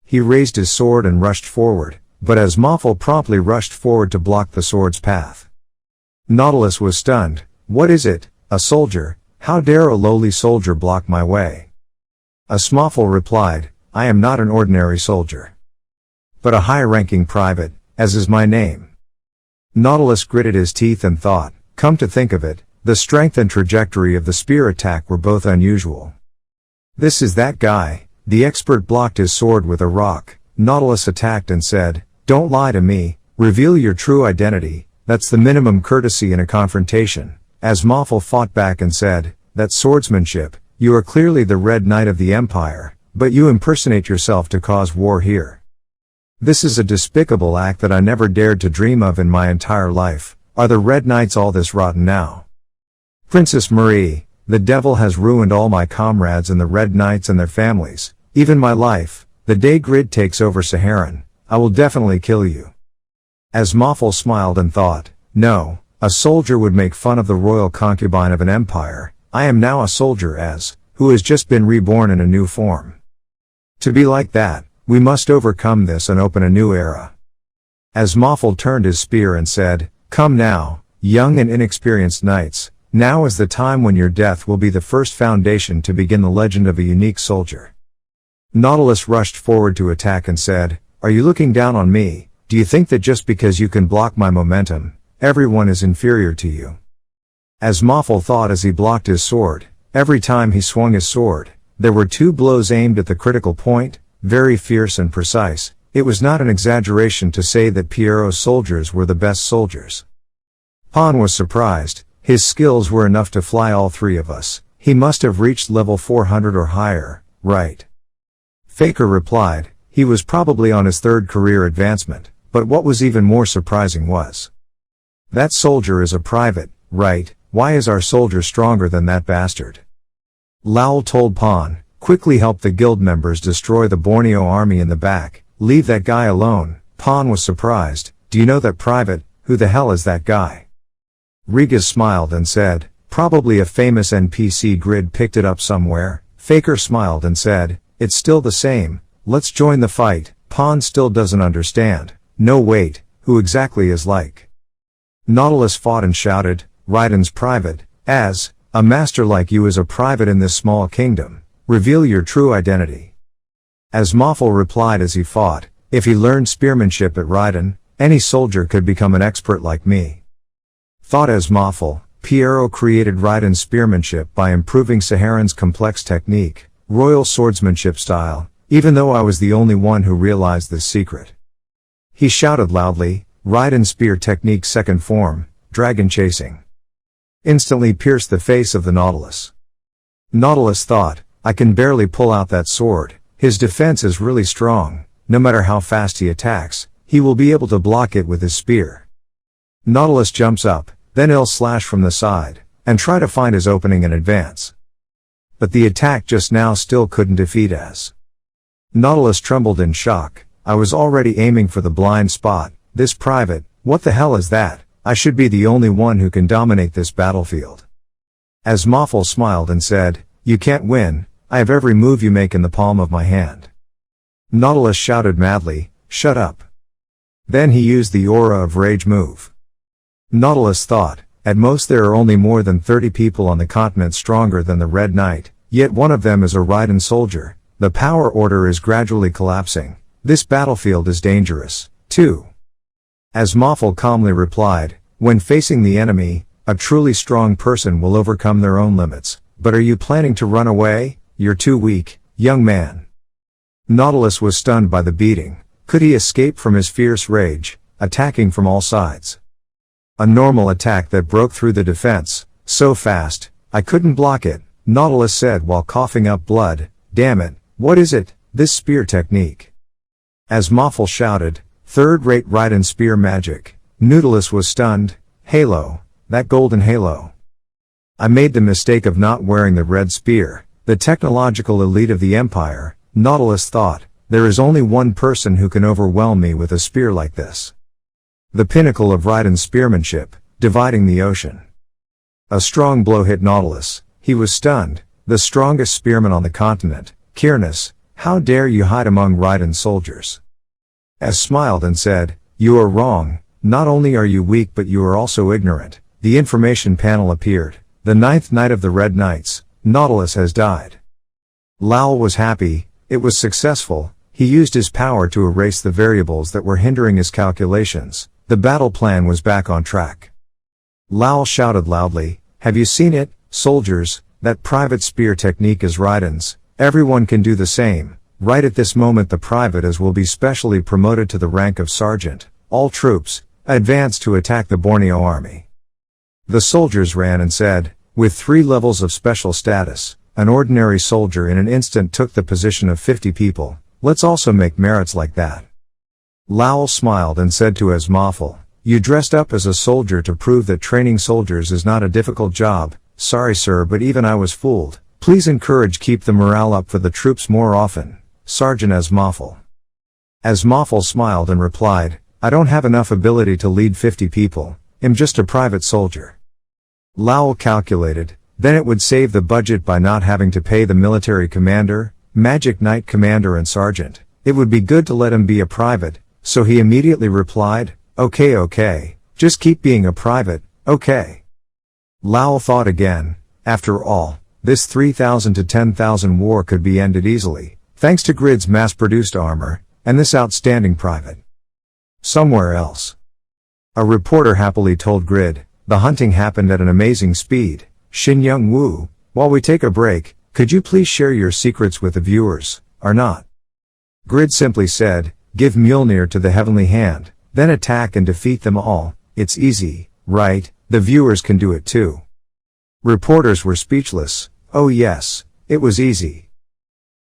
S1: He raised his sword and rushed forward, but as Moffel promptly rushed forward to block the sword's path. Nautilus was stunned. What is it, a soldier? How dare a lowly soldier block my way? Asmoffel replied, I am not an ordinary soldier, but a high-ranking private, as is my name. Nautilus gritted his teeth and thought, come to think of it, the strength and trajectory of the spear attack were both unusual. This is that guy. The expert blocked his sword with a rock. Nautilus attacked and said, don't lie to me, reveal your true identity, that's the minimum courtesy in a confrontation. Asmoffel fought back and said, that's swordsmanship, you are clearly the Red Knight of the Empire, but you impersonate yourself to cause war here. This is a despicable act that I never dared to dream of in my entire life. Are the Red Knights all this rotten now? Princess Marie, the devil has ruined all my comrades and the Red Knights and their families, even my life. The day Grid takes over Saharan, I will definitely kill you. Asmoffel smiled and thought, no, a soldier would make fun of the royal concubine of an empire. I am now a soldier who has just been reborn in a new form. To be like that, we must overcome this and open a new era. Asmoffel turned his spear and said, come now, young and inexperienced knights, now is the time when your death will be the first foundation to begin the legend of a unique soldier. Nautilus rushed forward to attack and said, are you looking down on me? Do you think that just because you can block my momentum, everyone is inferior to you? Asmoffel thought as he blocked his sword. Every time he swung his sword, there were two blows aimed at the critical point, very fierce and precise. It was not an exaggeration to say that Piero's soldiers were the best soldiers. Pan was surprised. His skills were enough to fly all three of us. He must have reached level 400 or higher, right? Faker replied, he was probably on his third career advancement, but what was even more surprising was, that soldier is a private, right? Why is our soldier stronger than that bastard? Lowell told Pan, quickly help the guild members destroy the Borneo army in the back. Leave that guy alone. Pan was surprised. Do you know that private? Who the hell is that guy? Rigas smiled and said, probably a famous NPC. Grid picked it up somewhere. Faker smiled and said, it's still the same. Let's join the fight. Pan still doesn't understand. No wait, who exactly is like? Nautilus fought and shouted, Raiden's private. As a master like you is a private in this small kingdom. Reveal your true identity. As Moffel replied as he fought, if he learned spearmanship at Raiden, any soldier could become an expert like me. Thought as Moffel, Piero created Raiden's spearmanship by improving Saharan's complex technique, royal swordsmanship style, even though I was the only one who realized this secret. He shouted loudly, Raiden's spear technique second form, dragon chasing. Instantly pierced the face of the Nautilus. Nautilus thought, I can barely pull out that sword. His defense is really strong. No matter how fast he attacks, he will be able to block it with his spear. Nautilus jumps up, then he'll slash from the side, and try to find his opening and advance. But the attack just now still couldn't defeat as. Nautilus trembled in shock. I was already aiming for the blind spot. This private, what the hell is that? I should be the only one who can dominate this battlefield. As Moffel smiled and said, you can't win. I have every move you make in the palm of my hand. Nautilus shouted madly, shut up. Then he used the aura of rage move. Nautilus thought, at most there are only more than 30 people on the continent stronger than the Red Knight, yet one of them is a Raiden soldier. The power order is gradually collapsing. This battlefield is dangerous, too. As Moffel calmly replied, when facing the enemy, a truly strong person will overcome their own limits. But are you planning to run away? You're too weak, young man. Nautilus was stunned by the beating. Could he escape from his fierce rage, attacking from all sides? A normal attack that broke through the defense, so fast, I couldn't block it, Nautilus said while coughing up blood. Damn it, what is it, this spear technique? As Moffel shouted, third-rate Raiden spear magic. Nautilus was stunned. Halo, that golden halo. I made the mistake of not wearing the red spear, the technological elite of the Empire. Nautilus thought, there is only one person who can overwhelm me with a spear like this. The pinnacle of Raiden's spearmanship, dividing the ocean. A strong blow hit Nautilus. He was stunned. The strongest spearman on the continent, Kirnus, how dare you hide among Raiden's soldiers? As smiled and said, you are wrong. Not only are you weak but you are also ignorant. The information panel appeared. The 9th Knight of the Red Knights, Nautilus has died. Lal was happy. It was successful. He used his power to erase the variables that were hindering his calculations. The battle plan was back on track. Lal shouted loudly, have you seen it, soldiers? That private spear technique is Raiden's. Everyone can do the same. Right at this moment the private as will be specially promoted to the rank of sergeant. All troops, advance to attack the Borneo army. The soldiers ran and said, with 3 levels of special status, an ordinary soldier in an instant took the position of 50 people. Let's also make merits like that. Lal smiled and said to Moffel, you dressed up as a soldier to prove that training soldiers is not a difficult job. Sorry sir, but even I was fooled. Please keep the morale up for the troops more often. Sergeant Moffel. Moffel smiled and replied, I don't have enough ability to lead 50 people. I'm just a private soldier. Lal calculated, then it would save the budget by not having to pay the military commander, magic knight commander and sergeant. It would be good to let him be a private, so he immediately replied, okay, just keep being a private, okay. Lal thought again, after all, this 3,000 to 10,000 war could be ended easily, thanks to Grid's mass-produced armor, and this outstanding private. Somewhere else. A reporter happily told Grid, the hunting happened at an amazing speed. Shin Youngwoo, while we take a break, could you please share your secrets with the viewers, or not? Grid simply said, give Mjolnir to the Heavenly Hand, then attack and defeat them all. It's easy, right? The viewers can do it too. Reporters were speechless. Oh yes, it was easy.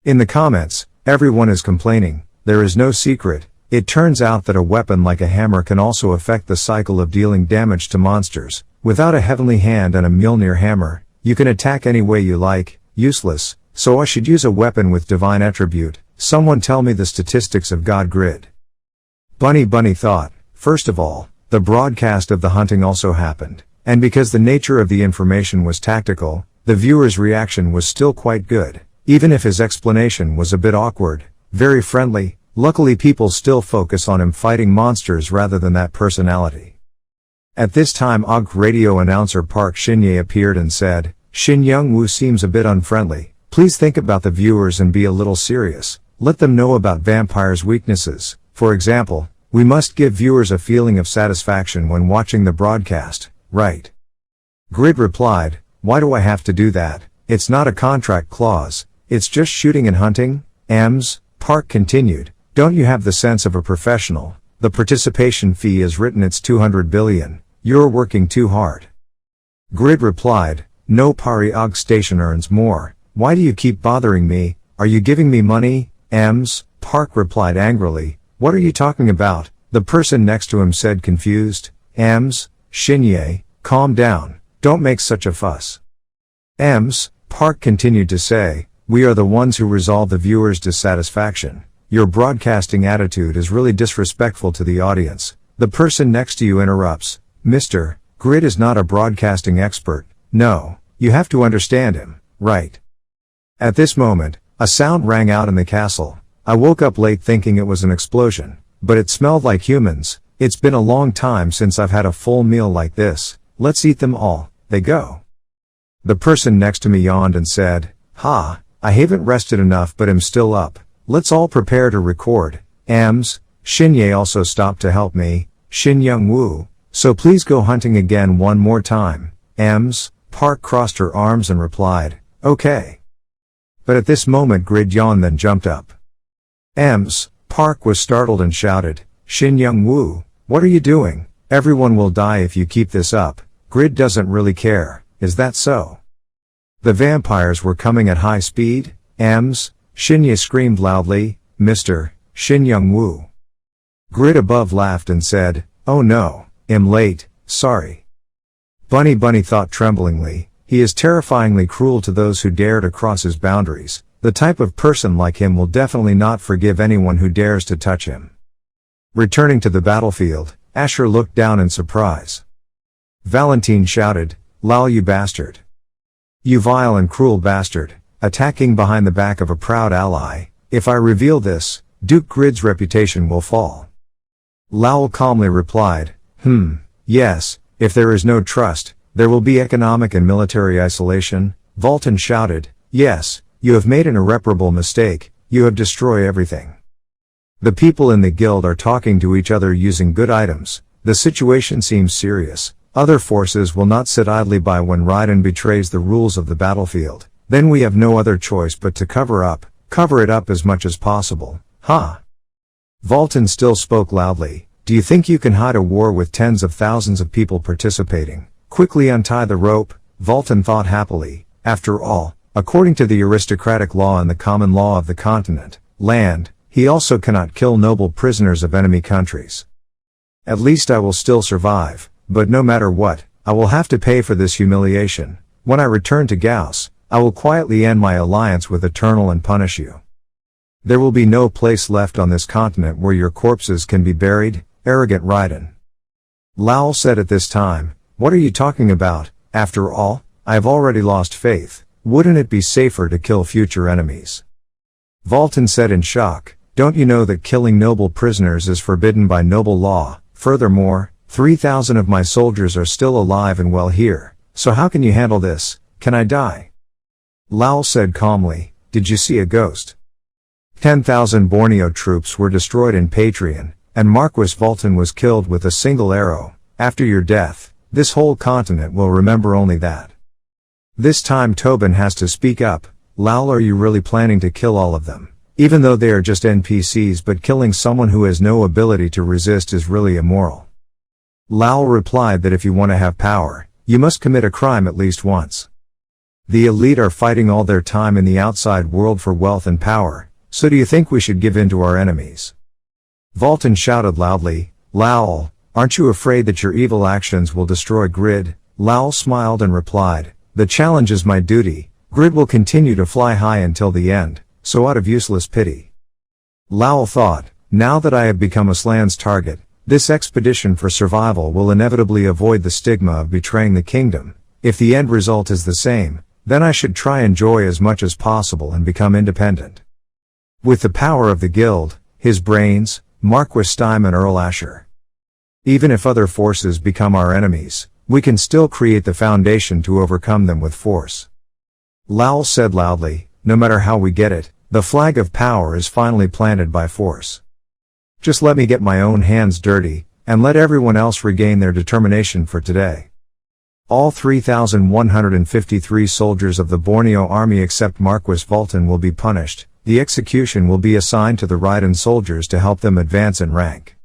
S1: In the comments, everyone is complaining, there is no secret. It turns out that a weapon like a hammer can also affect the cycle of dealing damage to monsters. Without a Heavenly Hand and a Mjolnir hammer, you can attack any way you like. Useless. so I should use a weapon with divine attribute. Someone tell me the statistics of God Grid. Bunny thought, first of all, the broadcast of the hunting also happened, and because the nature of the information was tactical, the viewer's reaction was still quite good, even if his explanation was a bit awkward, very friendly. Luckily people still focus on him fighting monsters rather than that personality. At this time radio announcer Park Shin-ye appeared and said, Shin Youngwoo seems a bit unfriendly, please think about the viewers and be a little serious, let them know about vampires' weaknesses, for example, we must give viewers a feeling of satisfaction when watching the broadcast, right? Grid replied, why do I have to do that? It's not a contract clause, it's just shooting and hunting, Ms. Park continued, don't you have the sense of a professional? The participation fee is written it's 200 billion, you're working too hard. Grid replied, no Pariog station earns more, why do you keep bothering me, are you giving me money? Ms. Park replied angrily, what are you talking about? The person next to him said confused, Ms. Shin-ye, calm down, don't make such a fuss. Ms. Park continued to say, we are the ones who resolve the viewer's dissatisfaction. Your broadcasting attitude is really disrespectful to the audience. The person next to you interrupts, Mr. Grid is not a broadcasting expert, no, you have to understand him, right? At this moment, a sound rang out in the castle. I woke up late thinking it was an explosion, but it smelled like humans. It's been a long time since I've had a full meal like this, let's eat them all, they go. The person next to me yawned and said, ha, I haven't rested enough but am still up. Let's all prepare to record. Ms. Shin-ye also stopped to help me, Shin Youngwoo, so please go hunting again one more time. Ms. Park crossed her arms and replied, okay. But at this moment Grid yawned then jumped up. Ms. Park was startled and shouted, Shin Youngwoo, what are you doing? Everyone will die if you keep this up. Grid doesn't really care, is that so? The vampires were coming at high speed? Ms. Shin-ye screamed loudly, Mr. Shin Youngwoo. Grid above laughed and said, oh no, I'm late, sorry. Bunny thought tremblingly, he is terrifyingly cruel to those who dare to cross his boundaries. The type of person like him will definitely not forgive anyone who dares to touch him. Returning to the battlefield, Asher looked down in surprise. Valentine shouted, Lal you bastard. You vile and cruel bastard. Attacking behind the back of a proud ally, if I reveal this, Duke Grid's reputation will fall. Lowell calmly replied, yes, if there is no trust, there will be economic and military isolation. Valton shouted, yes, you have made an irreparable mistake, you have destroyed everything. The people in the guild are talking to each other using good items, the situation seems serious, other forces will not sit idly by when Raiden betrays the rules of the battlefield. Then we have no other choice but to cover it up as much as possible, huh? Valton still spoke loudly, do you think you can hide a war with tens of thousands of people participating? Quickly untie the rope, Valton thought happily, after all, according to the aristocratic law and the common law of the continent, land, he also cannot kill noble prisoners of enemy countries. At least I will still survive, but no matter what, I will have to pay for this humiliation. When I return to Gauss, I will quietly end my alliance with Eternal and punish you. There will be no place left on this continent where your corpses can be buried, arrogant Raiden. Lowell said at this time, what are you talking about? After all, I have already lost faith. Wouldn't it be safer to kill future enemies? Valton said in shock, don't you know that killing noble prisoners is forbidden by noble law? Furthermore, 3,000 of my soldiers are still alive and well here, so how can you handle this? Can I die? Lowell said calmly, did you see a ghost? 10,000 Borneo troops were destroyed in Patreon, and Marquis Valton was killed with a single arrow. After your death, this whole continent will remember only that. This time Tobin has to speak up. Lowell, are you really planning to kill all of them? Even though they are just NPCs, but killing someone who has no ability to resist is really immoral. Lowell replied that if you want to have power, you must commit a crime at least once. The elite are fighting all their time in the outside world for wealth and power, so do you think we should give in to our enemies? Valton shouted loudly, Lowell, aren't you afraid that your evil actions will destroy Grid? Lowell smiled and replied, the challenge is my duty. Grid will continue to fly high until the end, so out of useless pity. Lowell thought, now that I have become Aslan's target, this expedition for survival will inevitably avoid the stigma of betraying the kingdom. If the end result is the same, then I should try enjoy as much as possible and become independent. With the power of the guild, his brains, Marquis Steim and Earl Asher. Even if other forces become our enemies, we can still create the foundation to overcome them with force. Lowell said loudly, no matter how we get it, the flag of power is finally planted by force. Just let me get my own hands dirty, and let everyone else regain their determination for today. All 3,153 soldiers of the Borneo army except Marquis Vultan will be punished. The execution will be assigned to the Raiden soldiers to help them advance in rank.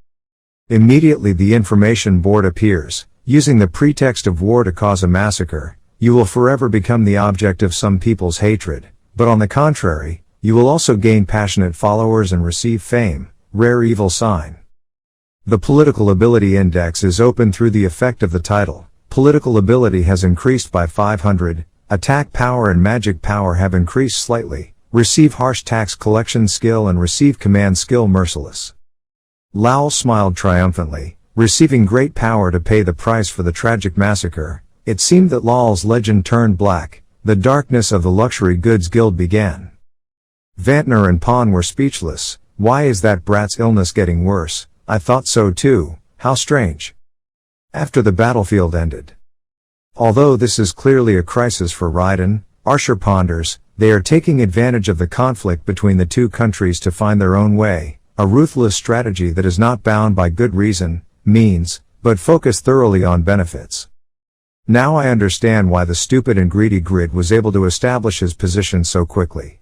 S1: Immediately the information board appears, using the pretext of war to cause a massacre. You will forever become the object of some people's hatred, but on the contrary, you will also gain passionate followers and receive fame, rare evil sign. The political ability index is open through the effect of the title. Political ability has increased by 500, attack power and magic power have increased slightly. Receive harsh tax collection skill and receive command skill merciless. Lowell smiled triumphantly, receiving great power to pay the price for the tragic massacre. It seemed that Lowell's legend turned black. The darkness of the luxury goods guild began. Vantner and Pawn were speechless. Why is that brat's illness getting worse? I thought so too, how strange. After the battlefield ended. Although this is clearly a crisis for Raiden, Asher ponders, they are taking advantage of the conflict between the two countries to find their own way, a ruthless strategy that is not bound by good reason, means, but focused thoroughly on benefits. Now I understand why the stupid and greedy Grid was able to establish his position so quickly.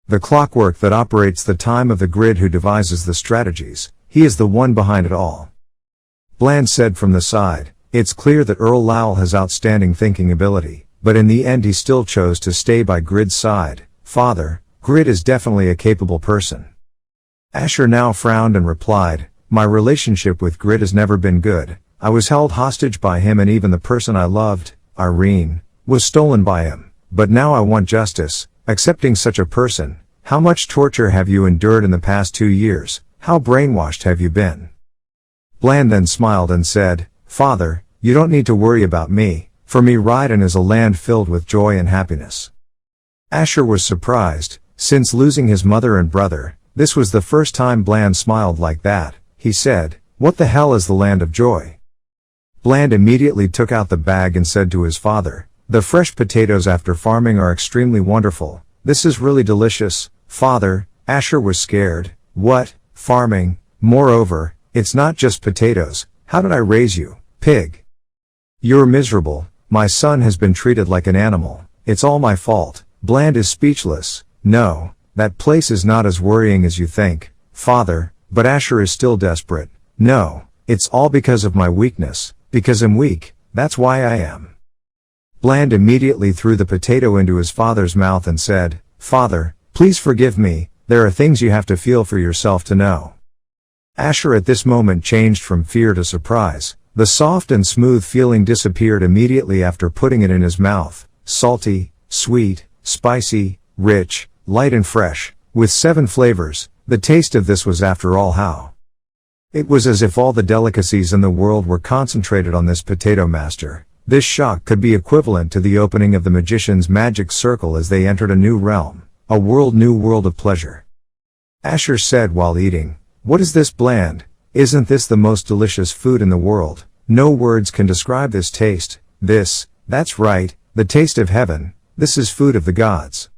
S1: The clockwork that operates the time of the Grid who devises the strategies, he is the one behind it all. Bland said from the side, it's clear that Earl Lowell has outstanding thinking ability. But in the end he still chose to stay by Grid's side. Father, Grid is definitely a capable person. Asher now frowned and replied, my relationship with Grid has never been good. I was held hostage by him and even the person I loved, Irene, was stolen by him. But now I want justice, accepting such a person. How much torture have you endured in the past 2 years? How brainwashed have you been? Bland then smiled and said, Father, you don't need to worry about me. For me Raiden is a land filled with joy and happiness. Asher was surprised, since losing his mother and brother, this was the first time Bland smiled like that. He said, what the hell is the land of joy? Bland immediately took out the bag and said to his father, the fresh potatoes after farming are extremely wonderful. This is really delicious, father. Asher was scared. What? Farming? Moreover, it's not just potatoes. How did I raise you, pig? You're miserable. My son has been treated like an animal. It's all my fault. Bland is speechless. No, that place is not as worrying as you think, father, but Asher is still desperate. No, it's all because of my weakness, because I'm weak, that's why I am. Bland immediately threw the potato into his father's mouth and said, Father, please forgive me, there are things you have to feel for yourself to know. Asher at this moment changed from fear to surprise. The soft and smooth feeling disappeared immediately after putting it in his mouth. Salty, sweet, spicy, rich, light and fresh, with 7 flavors. The taste of this was after all how. It was as if all the delicacies in the world were concentrated on this potato master. This shock could be equivalent to the opening of the magician's magic circle as they entered a new realm, a new world of pleasure. Asher said while eating, what is this Bland? Isn't this the most delicious food in the world? No words can describe this taste. That's right, the taste of heaven. This is food of the gods.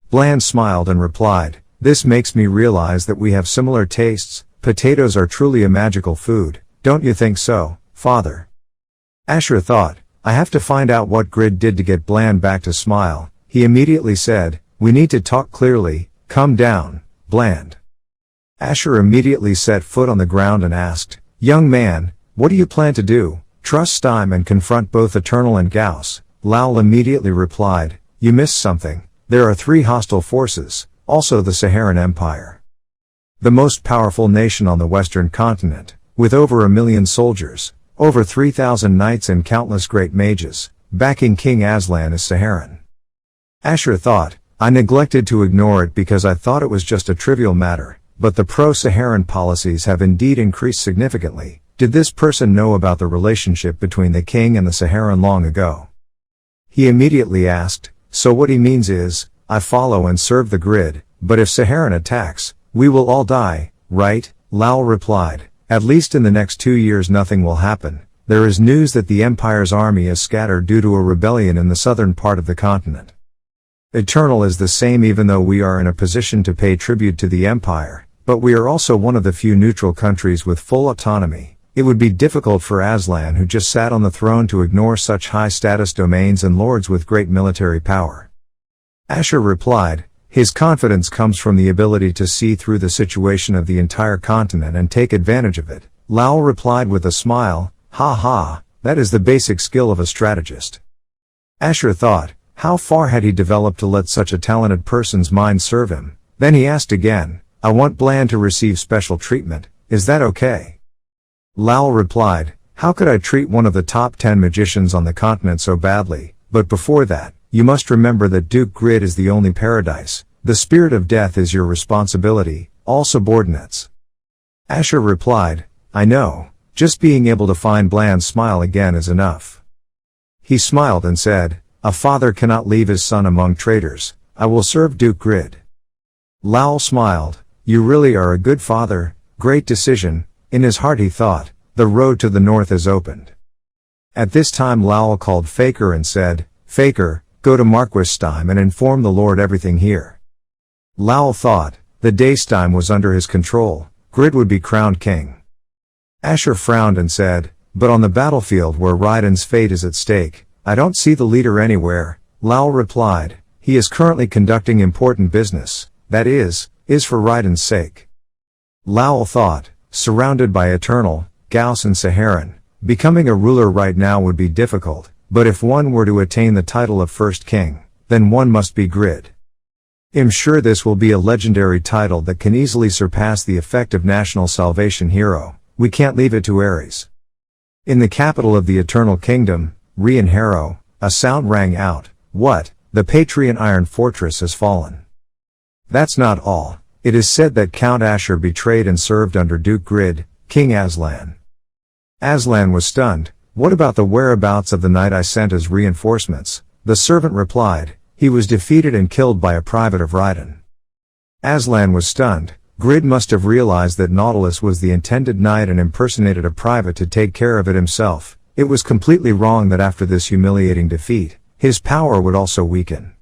S1: Bland smiled and replied, this makes me realize that we have similar tastes. Potatoes are truly a magical food, don't you think so, father? Asher thought, I have to find out what Grid did to get Bland back to smile. He immediately said, we need to talk clearly. Come down, Bland. Asher immediately set foot on the ground and asked, young man, what do you plan to do? Trust Steim and confront both Eternal and Gauss. Lowell immediately replied, you missed something. There are 3 hostile forces, also the Saharan Empire. The most powerful nation on the Western continent, with over 1 million soldiers, over 3,000 knights and countless great mages, backing King Aslan is Saharan. Asher thought, I neglected to ignore it because I thought it was just a trivial matter, but the pro-Saharan policies have indeed increased significantly. Did this person know about the relationship between the king and the Saharan long ago? He immediately asked, so what he means is, I follow and serve the grid, but if Saharan attacks, we will all die, right? Lal replied, at least in the next 2 years nothing will happen. There is news that the Empire's army is scattered due to a rebellion in the southern part of the continent. Eternal is the same even though we are in a position to pay tribute to the Empire, but we are also one of the few neutral countries with full autonomy. It would be difficult for Aslan, who just sat on the throne, to ignore such high-status domains and lords with great military power. Asher replied, his confidence comes from the ability to see through the situation of the entire continent and take advantage of it. Lal replied with a smile, ha ha, that is the basic skill of a strategist. Asher thought, how far had he developed to let such a talented person's mind serve him? Then he asked again, I want Bland to receive special treatment, is that okay? Lal replied, how could I treat one of the top 10 magicians on the continent so badly? But before that, you must remember that Duke Grid is the only paradise. The spirit of death is your responsibility, all subordinates. Asher replied, I know, just being able to find Bland's smile again is enough. He smiled and said, a father cannot leave his son among traitors. I will serve Duke Grid. Lal smiled, you really are a good father, great decision. In his heart he thought, the road to the north is opened. At this time Lal called Faker and said, Faker, go to Marquestein and inform the Lord everything here. Lal thought, the Daystime was under his control, Grid would be crowned king. Asher frowned and said, but on the battlefield where Raiden's fate is at stake, I don't see the leader anywhere. Lal replied, he is currently conducting important business, that is for Raiden's sake. Lal thought, surrounded by Eternal, Gauss and Saharan, becoming a ruler right now would be difficult, but if one were to attain the title of First King, then one must be Grid. I'm sure this will be a legendary title that can easily surpass the effect of National Salvation Hero. We can't leave it to Ares. In the capital of the Eternal Kingdom, Rian Harrow, a sound rang out, what? The Patreon Iron Fortress has fallen. That's not all. It is said that Count Asher betrayed and served under Duke Grid, King Aslan. Aslan was stunned. What about the whereabouts of the knight I sent as reinforcements? The servant replied, he was defeated and killed by a private of Raiden. Aslan was stunned. Grid must have realized that Nautilus was the intended knight and impersonated a private to take care of it himself. It was completely wrong that after this humiliating defeat, his power would also weaken.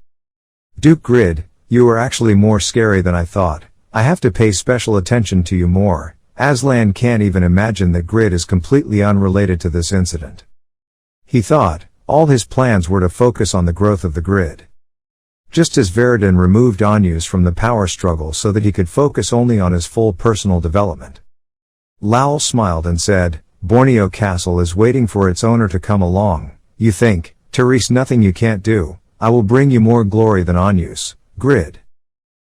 S1: Duke Grid, you are actually more scary than I thought. I have to pay special attention to you more. Aslan can't even imagine that Grid is completely unrelated to this incident. He thought, all his plans were to focus on the growth of the Grid. Just as Veridin removed Anyus from the power struggle so that he could focus only on his full personal development. Lal smiled and said, Borneo Castle is waiting for its owner to come along. You think, Therese, nothing you can't do. I will bring you more glory than Anyus, Grid.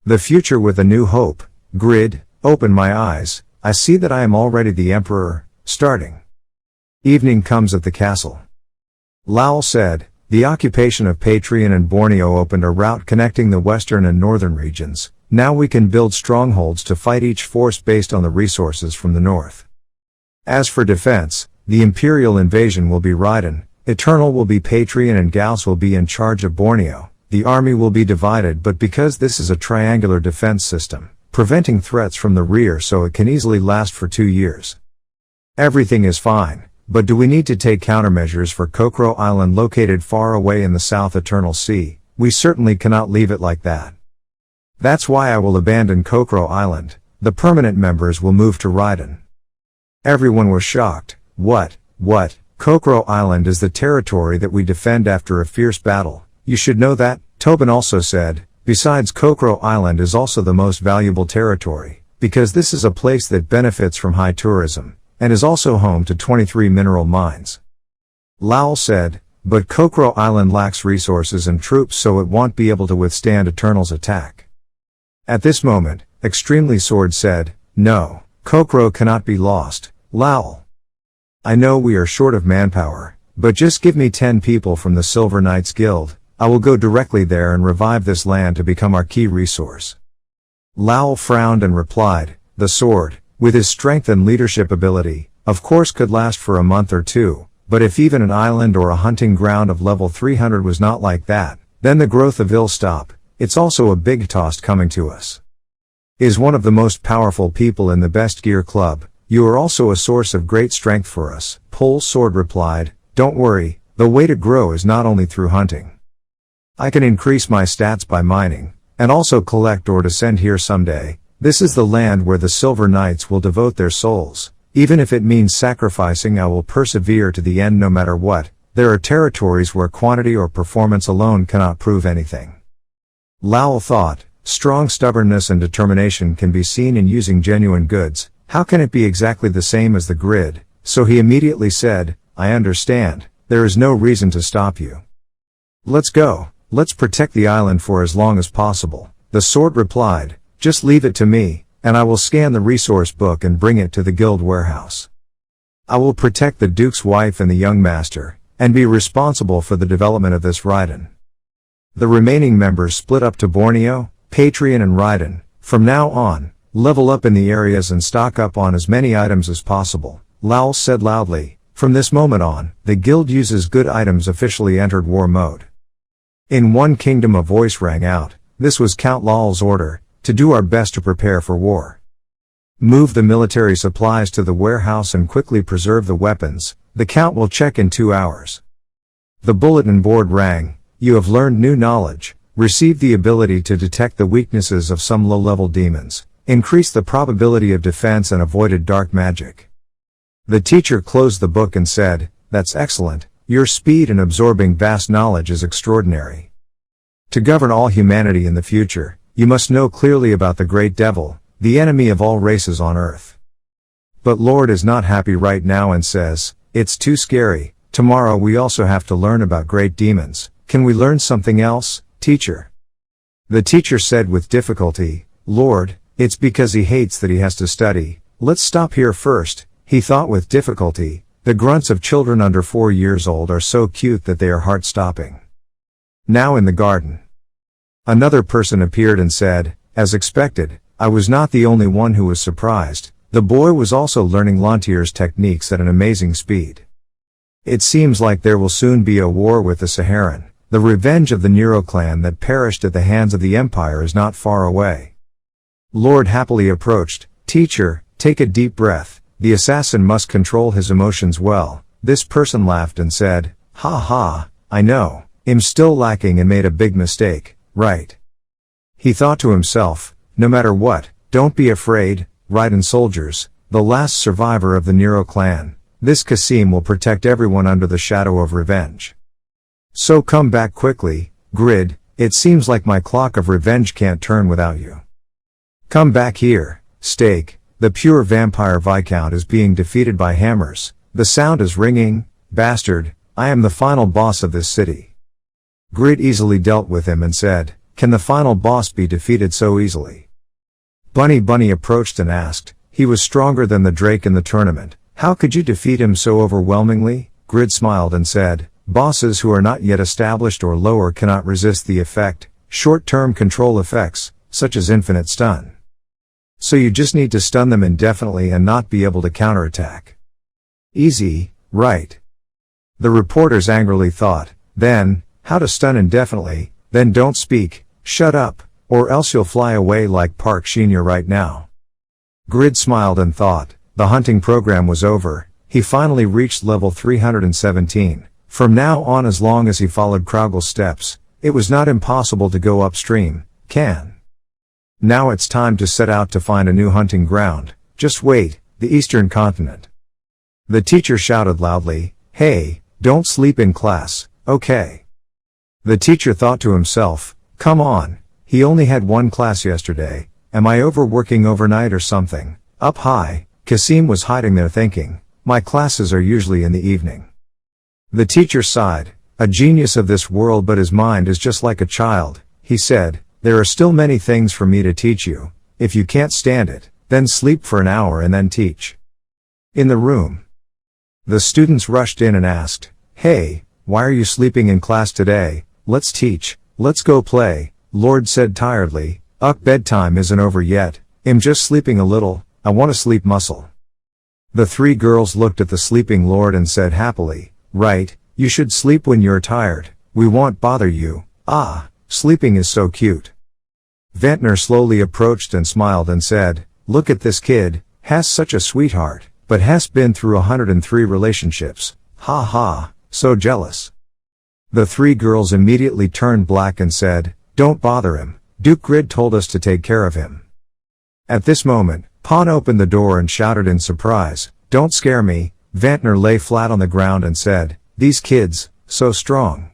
S1: The future with a new hope, Grid, open my eyes, I see that I am already the Emperor, starting. Evening comes at the castle. Lal said, the occupation of Patreon and Borneo opened a route connecting the western and northern regions. Now we can build strongholds to fight each force based on the resources from the north. As for defense, the Imperial invasion will be Raiden, Eternal will be Patreon and Gauss will be in charge of Borneo. The army will be divided, but because this is a triangular defense system, preventing threats from the rear, so it can easily last for 2 years. Everything is fine, but do we need to take countermeasures for Kokoro Island located far away in the South Eternal Sea? We certainly cannot leave it like that. That's why I will abandon Kokoro Island. The permanent members will move to Raiden. Everyone was shocked. What? Kokoro Island is the territory that we defend after a fierce battle. You should know that, Tobin also said. Besides, Kokoro Island is also the most valuable territory, because this is a place that benefits from high tourism, and is also home to 23 mineral mines. Lal said, but Kokoro Island lacks resources and troops, so it won't be able to withstand Eternal's attack. At this moment, Extremely Sword said, no, Kokoro cannot be lost, Lal. I know we are short of manpower, but just give me 10 people from the Silver Knights Guild. I will go directly there and revive this land to become our key resource. Lowell frowned and replied, the sword, with his strength and leadership ability, of course could last for a month or two, but if even an island or a hunting ground of level 300 was not like that, then the growth of ill stop. It's also a big toast coming to us. Is one of the most powerful people in the best gear club. You are also a source of great strength for us. Pole's sword replied, don't worry, the way to grow is not only through hunting. I can increase my stats by mining, and also collect or descend here someday. This is the land where the Silver Knights will devote their souls. Even if it means sacrificing, I will persevere to the end no matter what. There are territories where quantity or performance alone cannot prove anything. Lowell thought, strong stubbornness and determination can be seen in using genuine goods. How can it be exactly the same as the grid? So he immediately said, I understand, there is no reason to stop you. Let's go, let's protect the island for as long as possible. The sword replied, just leave it to me, and I will scan the resource book and bring it to the guild warehouse. I will protect the Duke's wife and the young master, and be responsible for the development of this Raiden. The remaining members split up to Borneo, Patreon and Raiden. From now on, level up in the areas and stock up on as many items as possible. Lowell said loudly, from this moment on, the guild uses good items officially entered war mode. In one kingdom a voice rang out, this was Count Lowell's order, to do our best to prepare for war. Move the military supplies to the warehouse and quickly preserve the weapons, the Count will check in 2 hours. The bulletin board rang, you have learned new knowledge, received the ability to detect the weaknesses of some low-level demons, increased the probability of defense and avoided dark magic. The teacher closed the book and said, that's excellent, your speed in absorbing vast knowledge is extraordinary. To govern all humanity in the future, you must know clearly about the great devil, the enemy of all races on earth. But Lord is not happy right now and says, it's too scary, tomorrow we also have to learn about great demons. Can we learn something else, teacher? The teacher said with difficulty, Lord, it's because he hates that he has to study. Let's stop here first, he thought with difficulty. The grunts of children under 4 years old are so cute that they are heart-stopping. Now in the garden. Another person appeared and said, as expected, I was not the only one who was surprised. The boy was also learning Lantier's techniques at an amazing speed. It seems like there will soon be a war with the Saharan. The revenge of the Nero clan that perished at the hands of the Empire is not far away. Lord happily approached. Teacher, take a deep breath. The assassin must control his emotions well. This person laughed and said, ha ha, I know. I'm still lacking and made a big mistake, right? He thought to himself, no matter what, don't be afraid, Raiden soldiers, the last survivor of the Nero clan. This Kasim will protect everyone under the shadow of revenge. So come back quickly, Grid, it seems like my clock of revenge can't turn without you. Come back here, Steak, the pure vampire Viscount is being defeated by hammers, the sound is ringing, bastard, I am the final boss of this city. Grid easily dealt with him and said, can the final boss be defeated so easily? Bunny approached and asked, he was stronger than the Drake in the tournament, how could you defeat him so overwhelmingly? Grid smiled and said, bosses who are not yet established or lower cannot resist the effect, short-term control effects, such as infinite stun. So you just need to stun them indefinitely and not be able to counterattack. Easy, right? The reporters angrily thought, then, how to stun indefinitely, then don't speak, shut up, or else you'll fly away like Park Shin-Youngwoo right now. Grid smiled and thought, the hunting program was over, he finally reached level 317. From now on, as long as he followed Kraugel's steps, it was not impossible to go upstream. Now it's time to set out to find a new hunting ground. Just wait, the Eastern continent. The teacher shouted loudly, hey, don't sleep in class, okay? The teacher thought to himself, come on, he only had one class yesterday, am I overworking overnight or something? Up high, Kasim was hiding there thinking, my classes are usually in the evening. The teacher sighed, a genius of this world, but his mind is just like a child. He said, there are still many things for me to teach you. If you can't stand it, then sleep for an hour and then teach. In the room, the students rushed in and asked, hey, why are you sleeping in class today? let's teach, let's go play, Lord said tiredly. Bedtime isn't over yet, I'm just sleeping a little, I want to sleep muscle. The three girls looked at the sleeping Lord and said happily, right, you should sleep when you're tired, we won't bother you, sleeping is so cute. Ventnor slowly approached and smiled and said, look at this kid, has such a sweetheart, but has been through 103 relationships, ha ha, so jealous. The three girls immediately turned black and said, don't bother him, Duke Grid told us to take care of him. At this moment, Pawn opened the door and shouted in surprise, don't scare me. Ventnor lay flat on the ground and said, these kids, so strong.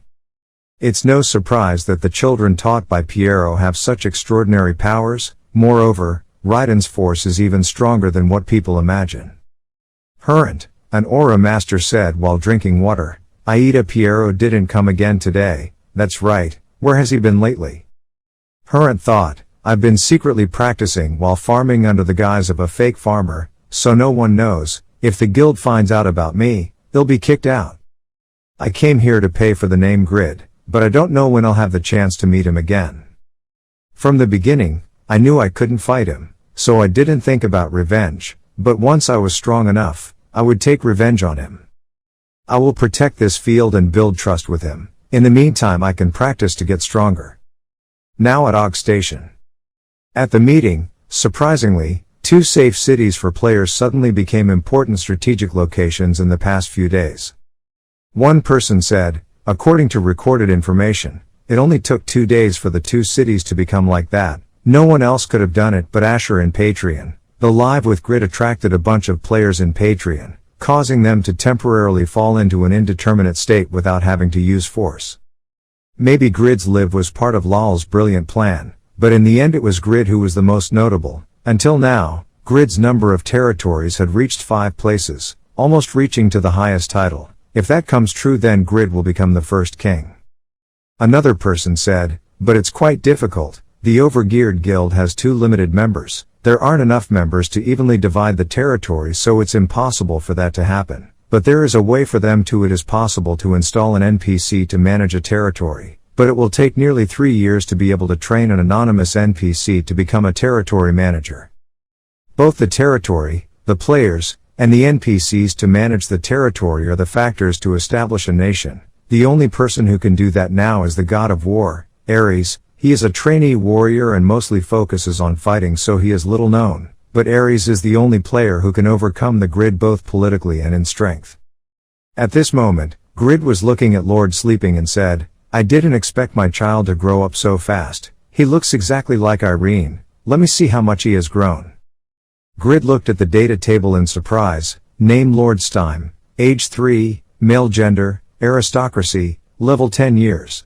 S1: It's no surprise that the children taught by Piero have such extraordinary powers, moreover, Raiden's force is even stronger than what people imagine. Hurrant, an aura master said while drinking water, Aida Piero didn't come again today, that's right, where has he been lately? Hurrant thought, I've been secretly practicing while farming under the guise of a fake farmer, so no one knows, if the guild finds out about me, they'll be kicked out. I came here to pay for the name Grid, but I don't know when I'll have the chance to meet him again. From the beginning, I knew I couldn't fight him, so I didn't think about revenge, but once I was strong enough, I would take revenge on him. I will protect this field and build trust with him, in the meantime I can practice to get stronger. Now at Og Station. At the meeting, surprisingly, 2 safe cities for players suddenly became important strategic locations in the past few days. One person said, according to recorded information, it only took 2 days for the 2 cities to become like that. No one else could have done it but Asher in Patreon. The Live with Grid attracted a bunch of players in Patreon, causing them to temporarily fall into an indeterminate state without having to use force. Maybe Grid's live was part of Lal's brilliant plan, but in the end it was Grid who was the most notable. Until now, Grid's number of territories had reached 5 places, almost reaching to the highest title. If that comes true, then Grid will become the first king. Another person said, but it's quite difficult. The Overgeared guild has 2 limited members. There aren't enough members to evenly divide the territory, so it's impossible for that to happen. But there is a way for them to. It is possible to install an NPC to manage a territory, but it will take nearly 3 years to be able to train an anonymous NPC to become a territory manager. Both the territory, the players, and the NPCs to manage the territory are the factors to establish a nation. The only person who can do that now is the god of war, Ares. He is a trainee warrior and mostly focuses on fighting, so he is little known, but Ares is the only player who can overcome the Grid both politically and in strength. At this moment, Grid was looking at Lord sleeping and said, I didn't expect my child to grow up so fast. He looks exactly like Irene. Let me see how much he has grown. Grid looked at the data table in surprise. Name Lord Stein, age 3, male gender, aristocracy, level 10 years.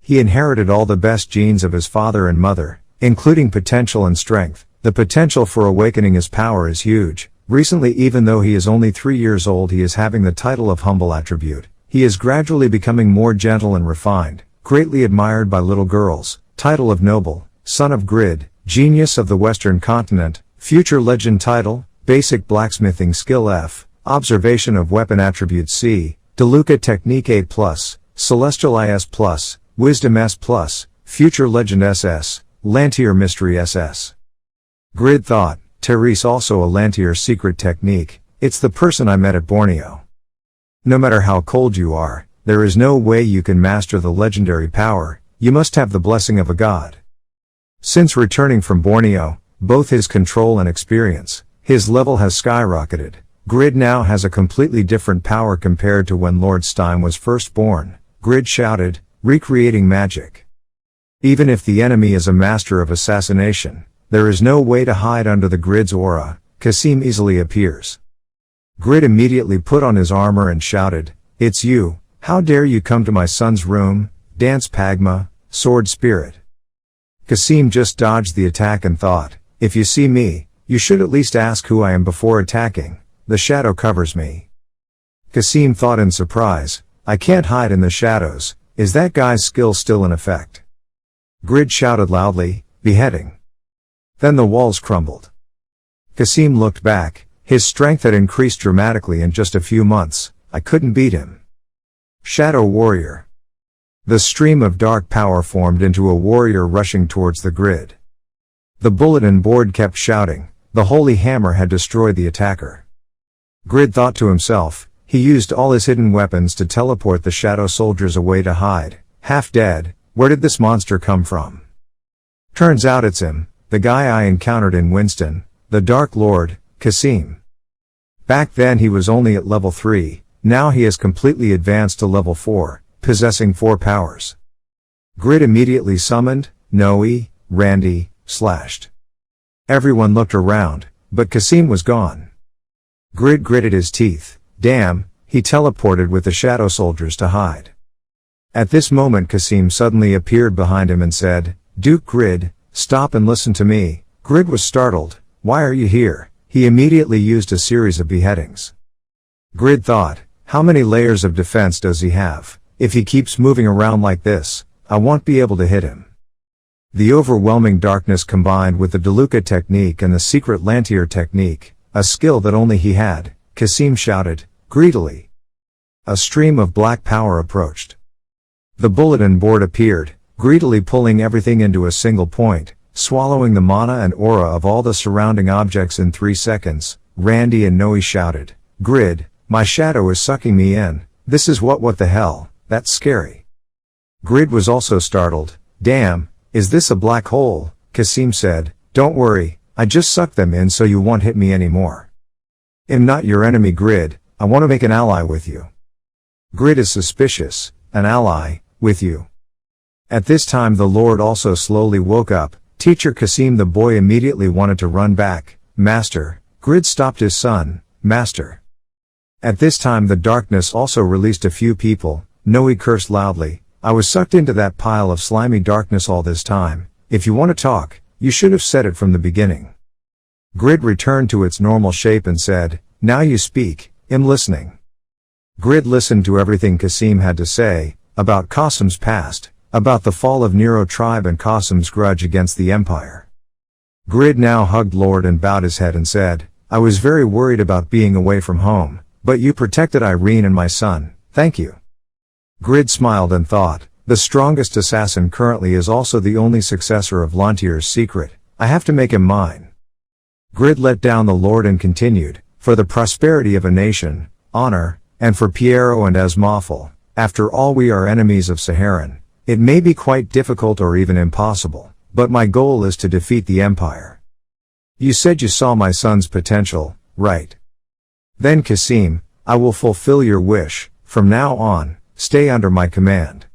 S1: He inherited all the best genes of his father and mother, including potential and strength. The potential for awakening his power is huge. Recently, even though he is only 3 years old, he is having the title of humble attribute. He is gradually becoming more gentle and refined, greatly admired by little girls. Title of noble, son of Grid, genius of the Western continent. Future legend title, basic blacksmithing skill F, observation of weapon attribute C, Deluca technique A+, celestial IS+, wisdom S+, future legend SS, Lantier mystery SS. Grid thought, Therese also a Lantier secret technique. It's the person I met at Borneo. No matter how cold you are, there is no way you can master the legendary power. You must have the blessing of a god. Since returning from Borneo, both his control and experience, his level has skyrocketed. Grid now has a completely different power compared to when Lord Stein was first born. Grid shouted, recreating magic. Even if the enemy is a master of assassination, there is no way to hide under the Grid's aura. Kasim easily appears. Grid immediately put on his armor and shouted, it's you, how dare you come to my son's room, dance Pagma, sword spirit. Kasim just dodged the attack and thought, if you see me, you should at least ask who I am before attacking. The shadow covers me. Kasim thought in surprise, I can't hide in the shadows. Is that guy's skill still in effect? Grid shouted loudly, beheading. Then the walls crumbled. Kasim looked back. His strength had increased dramatically in just a few months. I couldn't beat him. Shadow warrior. The stream of dark power formed into a warrior rushing towards the grid. The bulletin board kept shouting, the holy hammer had destroyed the attacker. Grid thought to himself, he used all his hidden weapons to teleport the shadow soldiers away to hide. Half dead, where did this monster come from? Turns out it's him, the guy I encountered in Winston, the Dark Lord, Kasim. Back then he was only at level 3, now he has completely advanced to level 4, possessing 4 powers. Grid immediately summoned, Noe, Randy, slashed. Everyone looked around, but Kasim was gone. Grid gritted his teeth, damn, he teleported with the shadow soldiers to hide. At this moment Kasim suddenly appeared behind him and said, Duke Grid, stop and listen to me. Grid was startled, why are you here? He immediately used a series of beheadings. Grid thought, how many layers of defense does he have? If he keeps moving around like this, I won't be able to hit him. The overwhelming darkness combined with the Deluca technique and the secret Lantier technique, a skill that only he had, Kasim shouted, greedily. A stream of black power approached. The bulletin board appeared, greedily pulling everything into a single point, swallowing the mana and aura of all the surrounding objects in 3 seconds. Randy and Noe shouted, Grid, my shadow is sucking me in, this is what the hell, that's scary. Grid was also startled, damn, is this a black hole? Kasim said, don't worry, I just sucked them in so you won't hit me anymore. I'm not your enemy Grid, I want to make an ally with you. Grid is suspicious, an ally, with you. At this time the Lord also slowly woke up, Teacher Kasim the boy immediately wanted to run back, Master, Grid stopped his son, Master. At this time the darkness also released a few people, Noe cursed loudly, I was sucked into that pile of slimy darkness all this time, if you want to talk, you should have said it from the beginning. Grid returned to its normal shape and said, now you speak, I'm listening. Grid listened to everything Kasim had to say, about Qasim's past, about the fall of Nero tribe and Qasim's grudge against the Empire. Grid now hugged Lord and bowed his head and said, I was very worried about being away from home, but you protected Irene and my son, thank you. Grid smiled and thought, the strongest assassin currently is also the only successor of Lantier's secret, I have to make him mine. Grid let down the Lord and continued, for the prosperity of a nation, honor, and for Piero and Asmafel, after all we are enemies of Saharan. It may be quite difficult or even impossible, but my goal is to defeat the Empire. You said you saw my son's potential, right? Then Kasim, I will fulfill your wish, from now on, stay under my command.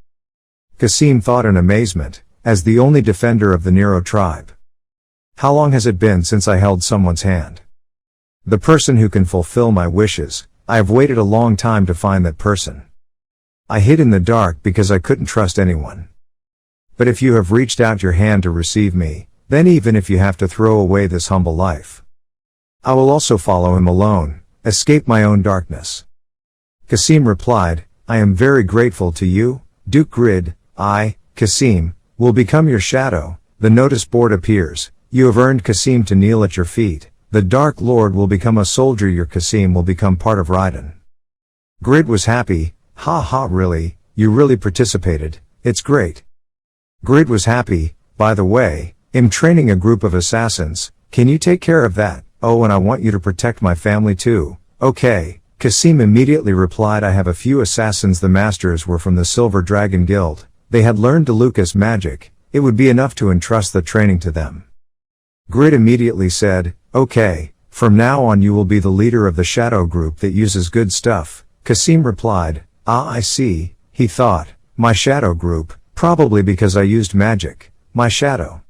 S1: Kasim thought in amazement, as the only defender of the Nero tribe. How long has it been since I held someone's hand? The person who can fulfill my wishes, I have waited a long time to find that person. I hid in the dark because I couldn't trust anyone. But if you have reached out your hand to receive me, then even if you have to throw away this humble life, I will also follow him alone, escape my own darkness. Kasim replied, I am very grateful to you, Duke Grid, I, Kasim, will become your shadow. The notice board appears, you have earned Kasim to kneel at your feet, the Dark Lord will become a soldier, your Kasim will become part of Raiden. Grid was happy, ha ha really, you really participated, it's great. Grid was happy, by the way, I'm training a group of assassins, can you take care of that? Oh, and I want you to protect my family too, okay. Kasim immediately replied, I have a few assassins, the masters were from the Silver Dragon Guild, they had learned Deluca's magic, it would be enough to entrust the training to them. Grid immediately said, okay, from now on you will be the leader of the shadow group that uses good stuff. Kasim replied, ah, I see, he thought, my shadow group, probably because I used magic, my shadow.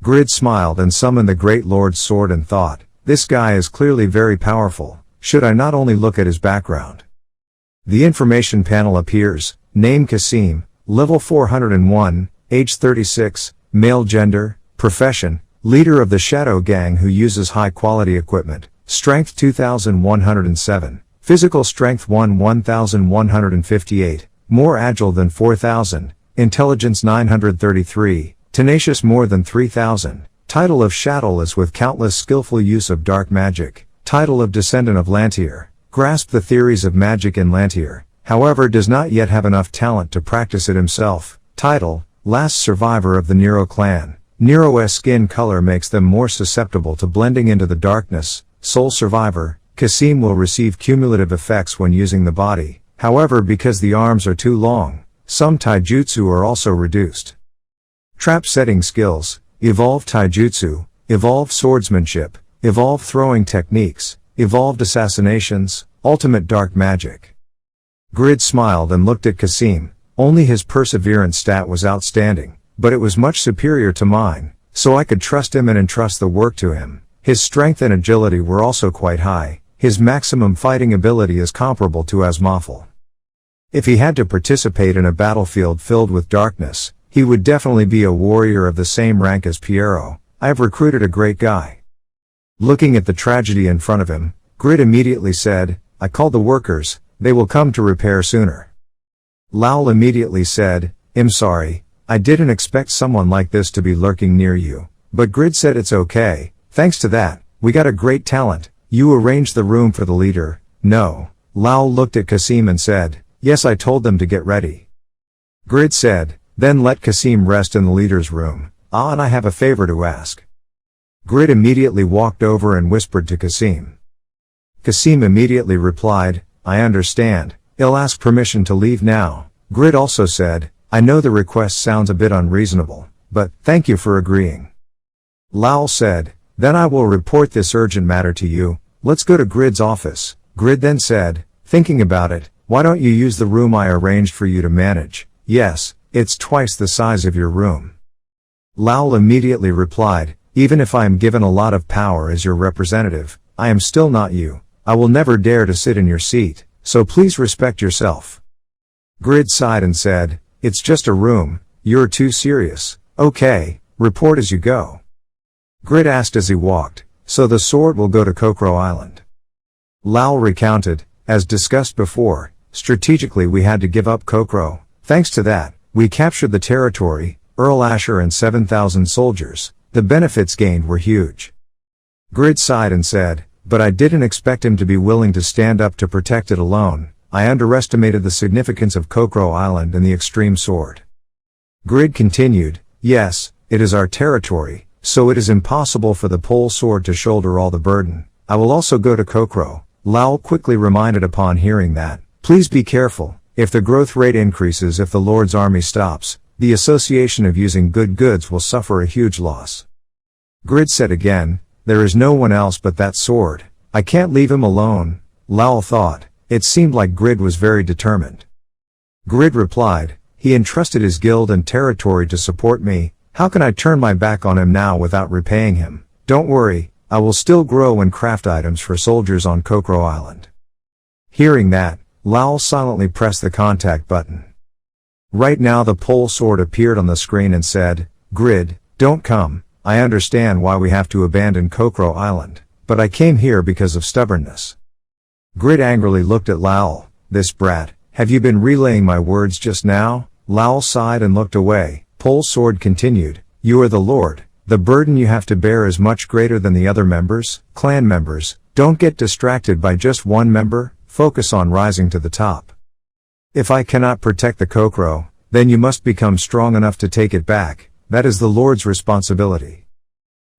S1: Grid smiled and summoned the Great Lord's sword and thought, this guy is clearly very powerful, should I not only look at his background? The information panel appears, name Kasim, level 401, age 36, male gender, profession, leader of the shadow gang who uses high quality equipment, strength 2107. Physical strength 1158, more agile than 4000, intelligence 933, tenacious more than 3000, title of shadowless with countless skillful use of dark magic, title of descendant of Lantier, grasp the theories of magic in Lantier, however does not yet have enough talent to practice it himself. Title: Last Survivor of the Nero clan. Nero's skin color makes them more susceptible to blending into the darkness. Sole survivor, Kasim will receive cumulative effects when using the body, however because the arms are too long, some taijutsu are also reduced. Trap setting skills: Evolved taijutsu, Evolved swordsmanship, Evolved throwing techniques, Evolved assassinations, Ultimate dark magic. Grid smiled and looked at Kasim. Only his perseverance stat was outstanding, but it was much superior to mine, so I could trust him and entrust the work to him. His strength and agility were also quite high. His maximum fighting ability is comparable to Asmafel. If he had to participate in a battlefield filled with darkness, he would definitely be a warrior of the same rank as Piero. I have recruited a great guy. Looking at the tragedy in front of him, Grid immediately said, I called the workers, they will come to repair sooner. Lowell immediately said, I'm sorry, I didn't expect someone like this to be lurking near you, but Grid said it's okay, thanks to that, we got a great talent. You arranged the room for the leader. No. Lowell looked at Kasim and said, yes, I told them to get ready. Grid said, then let Kasim rest in the leader's room. And I have a favor to ask. Grid immediately walked over and whispered to Kasim. Kasim immediately replied, I understand, I'll ask permission to leave now. Grid also said, I know the request sounds a bit unreasonable, but thank you for agreeing. Lowell said, then I will report this urgent matter to you. Let's go to Grid's office. Grid then said, thinking about it, why don't you use the room I arranged for you to manage? Yes, it's twice the size of your room. Lowell immediately replied, even if I am given a lot of power as your representative, I am still not you. I will never dare to sit in your seat, so please respect yourself. Grid sighed and said, it's just a room, you're too serious. Okay, report as you go. Grid asked as he walked, so the sword will go to Kokoro Island. Lowell recounted, as discussed before, strategically we had to give up Kokoro. Thanks to that, we captured the territory, Earl Asher and 7,000 soldiers. The benefits gained were huge. Grid sighed and said, but I didn't expect him to be willing to stand up to protect it alone. I underestimated the significance of Kokoro Island and the extreme sword. Grid continued, yes, it is our territory, so it is impossible for the pole sword to shoulder all the burden. I will also go to Kokoro. Lowell quickly reminded upon hearing that, please be careful, if the growth rate increases if the Lord's army stops, the association of using good goods will suffer a huge loss. Grid said again, there is no one else but that sword. I can't leave him alone. Lowell thought, it seemed like Grid was very determined. Grid replied, he entrusted his guild and territory to support me. How can I turn my back on him now without repaying him? Don't worry, I will still grow and craft items for soldiers on Kokoro Island. Hearing that, Lowell silently pressed the contact button. Right now the pole sword appeared on the screen and said, Grid, don't come. I understand why we have to abandon Kokoro Island, but I came here because of stubbornness. Grid angrily looked at Lowell. This brat, have you been relaying my words just now? Lowell sighed and looked away. Pole sword continued, you are the Lord. The burden you have to bear is much greater than the other members, clan members. Don't get distracted by just one member, focus on rising to the top. If I cannot protect the Kokoro, then you must become strong enough to take it back. That is the Lord's responsibility.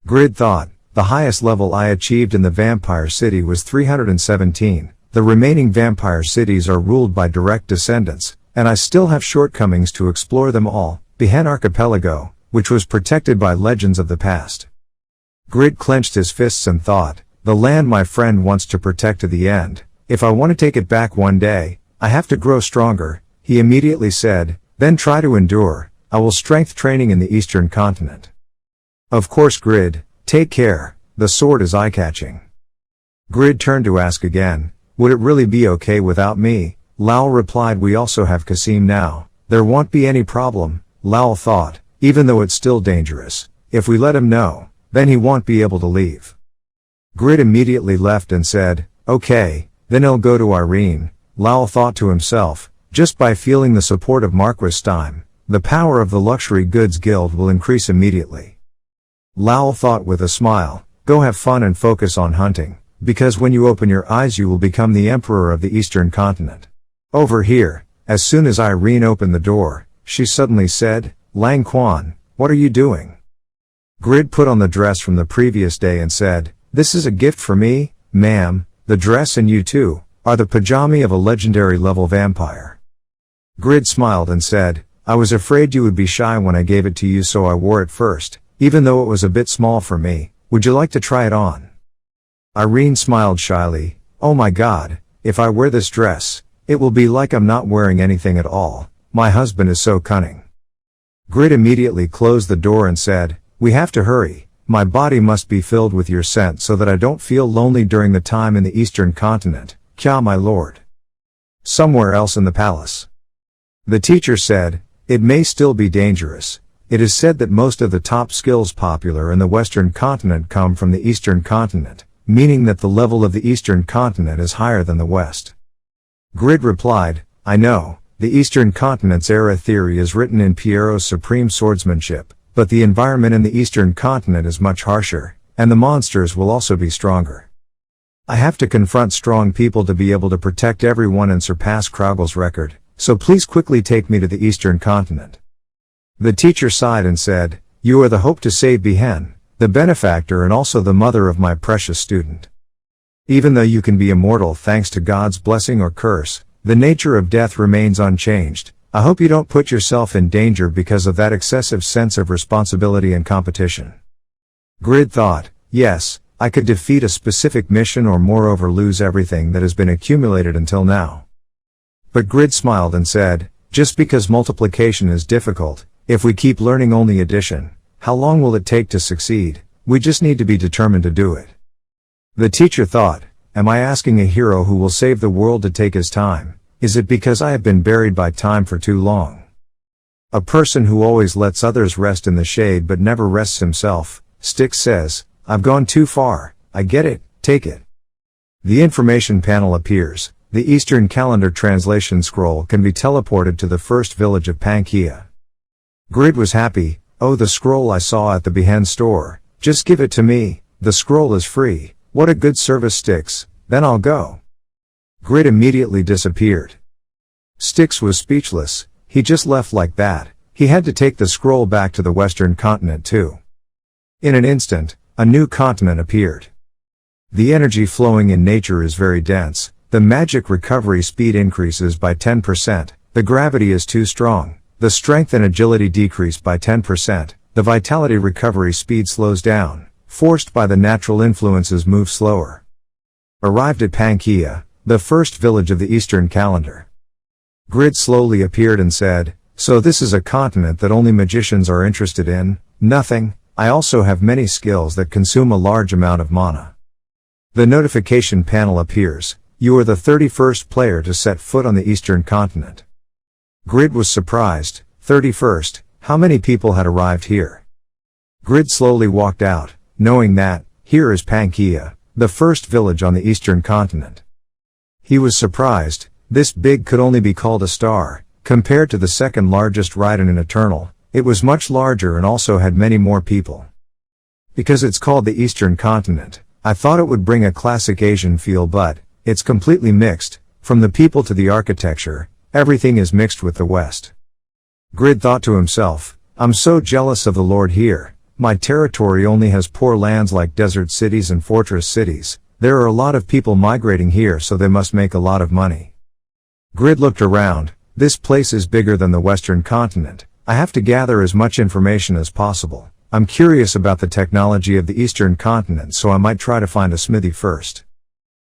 S1: Grid thought, the highest level I achieved in the vampire city was 317. The remaining vampire cities are ruled by direct descendants, and I still have shortcomings to explore them all. Bihen Archipelago, which was protected by legends of the past. Grid clenched his fists and thought, the land my friend wants to protect to the end. If I want to take it back one day, I have to grow stronger. He immediately said, then try to endure. I will strength training in the eastern continent. Of course Grid, take care, the sword is eye-catching. Grid turned to ask again, would it really be okay without me? Lowell replied, we also have Kasim now. There won't be any problem. Lowell thought, even though it's still dangerous, if we let him know, then he won't be able to leave. Grid immediately left and said, okay, then he'll go to Irene. Lowell thought to himself, just by feeling the support of Marquis Stein, the power of the Luxury Goods Guild will increase immediately. Lowell thought with a smile, go have fun and focus on hunting, because when you open your eyes you will become the emperor of the Eastern continent. Over here." As soon as Irene opened the door, she suddenly said, "Lang Quan, what are you doing?" Grid put on the dress from the previous day and said, "This is a gift for me, ma'am. The dress and you too, are the pajama of a legendary level vampire." Grid smiled and said, "I was afraid you would be shy when I gave it to you, so I wore it first, even though it was a bit small for me. Would you like to try it on?" Irene smiled shyly. "Oh my god, if I wear this dress, it will be like I'm not wearing anything at all. My husband is so cunning." Grid immediately closed the door and said, "We have to hurry. My body must be filled with your scent so that I don't feel lonely during the time in the Eastern Continent, Kya my lord." Somewhere else in the palace. The teacher said, "It may still be dangerous. It is said that most of the top skills popular in the Western Continent come from the Eastern Continent, meaning that the level of the Eastern Continent is higher than the West." Grid replied, "I know, the Eastern Continent's era theory is written in Piero's supreme swordsmanship, but the environment in the Eastern Continent is much harsher, and the monsters will also be stronger. I have to confront strong people to be able to protect everyone and surpass Kraugel's record, so please quickly take me to the Eastern Continent." The teacher sighed and said, "You are the hope to save Behen, the benefactor and also the mother of my precious student. Even though you can be immortal thanks to God's blessing or curse, the nature of death remains unchanged. I hope you don't put yourself in danger because of that excessive sense of responsibility and competition." Grid thought, yes, I could defeat a specific mission or moreover lose everything that has been accumulated until now. But Grid smiled and said, "Just because multiplication is difficult, if we keep learning only addition, how long will it take to succeed? We just need to be determined to do it." The teacher thought, am I asking a hero who will save the world to take his time? Is it because I have been buried by time for too long? A person who always lets others rest in the shade but never rests himself, Styx says, I've gone too far, I get it, take it. The information panel appears. The Eastern Calendar translation scroll can be teleported to the first village of Pangaea. Grid was happy, oh the scroll I saw at the Behen store, just give it to me, the scroll is free, what a good service Styx, then I'll go. Grid immediately disappeared. Styx was speechless, he just left like that, he had to take the scroll back to the Western Continent too. In an instant, a new continent appeared. The energy flowing in nature is very dense, the magic recovery speed increases by 10%, the gravity is too strong, the strength and agility decrease by 10%, the vitality recovery speed slows down, forced by the natural influences move slower. Arrived at Pangaea, the first village of the Eastern Calendar. Grid slowly appeared and said, so this is a continent that only magicians are interested in? Nothing, I also have many skills that consume a large amount of mana. The notification panel appears, you are the 31st player to set foot on the Eastern Continent. Grid was surprised, 31st, how many people had arrived here? Grid slowly walked out, knowing that, here is Pangaea, the first village on the Eastern Continent. He was surprised, this big could only be called a star, compared to the second largest Raiden in Eternal, it was much larger and also had many more people. Because it's called the Eastern Continent, I thought it would bring a classic Asian feel but, it's completely mixed, from the people to the architecture, everything is mixed with the West. Grid thought to himself, I'm so jealous of the Lord here, my territory only has poor lands like desert cities and fortress cities, there are a lot of people migrating here so they must make a lot of money. Grid looked around, this place is bigger than the Western Continent, I have to gather as much information as possible, I'm curious about the technology of the Eastern Continent so I might try to find a smithy first.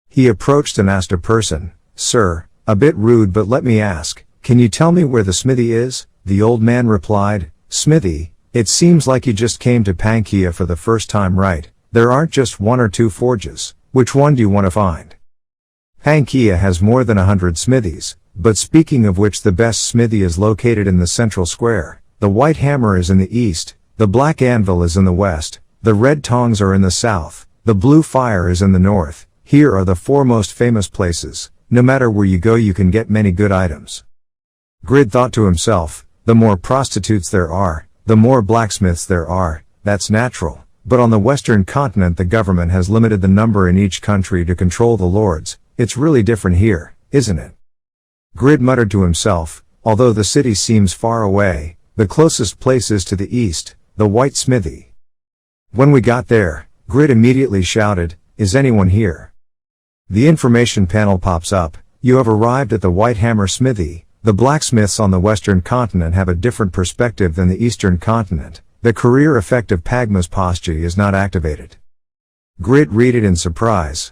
S1: He approached and asked a person, Sir, a bit rude but let me ask, can you tell me where the smithy is? The old man replied, Smithy, it seems like you just came to Pangaea for the first time right, there aren't just one or two forges, which one do you want to find? Pangaea has more than 100 smithies, but speaking of which the best smithy is located in the central square, the white hammer is in the east, the black anvil is in the west, the red tongs are in the south, the blue fire is in the north, here are the four most famous places, no matter where you go you can get many good items. Grid thought to himself, the more prostitutes there are, the more blacksmiths there are, that's natural, but on the Western Continent the government has limited the number in each country to control the lords, it's really different here, isn't it? Grid muttered to himself, although the city seems far away, the closest place is to the east, the White Smithy. When we got there, Grid immediately shouted, "Is anyone here?" The information panel pops up, "You have arrived at the White Hammer Smithy. The blacksmiths on the western continent have a different perspective than the eastern continent. The career effect of Pagma's posture is not activated." Grid read it in surprise.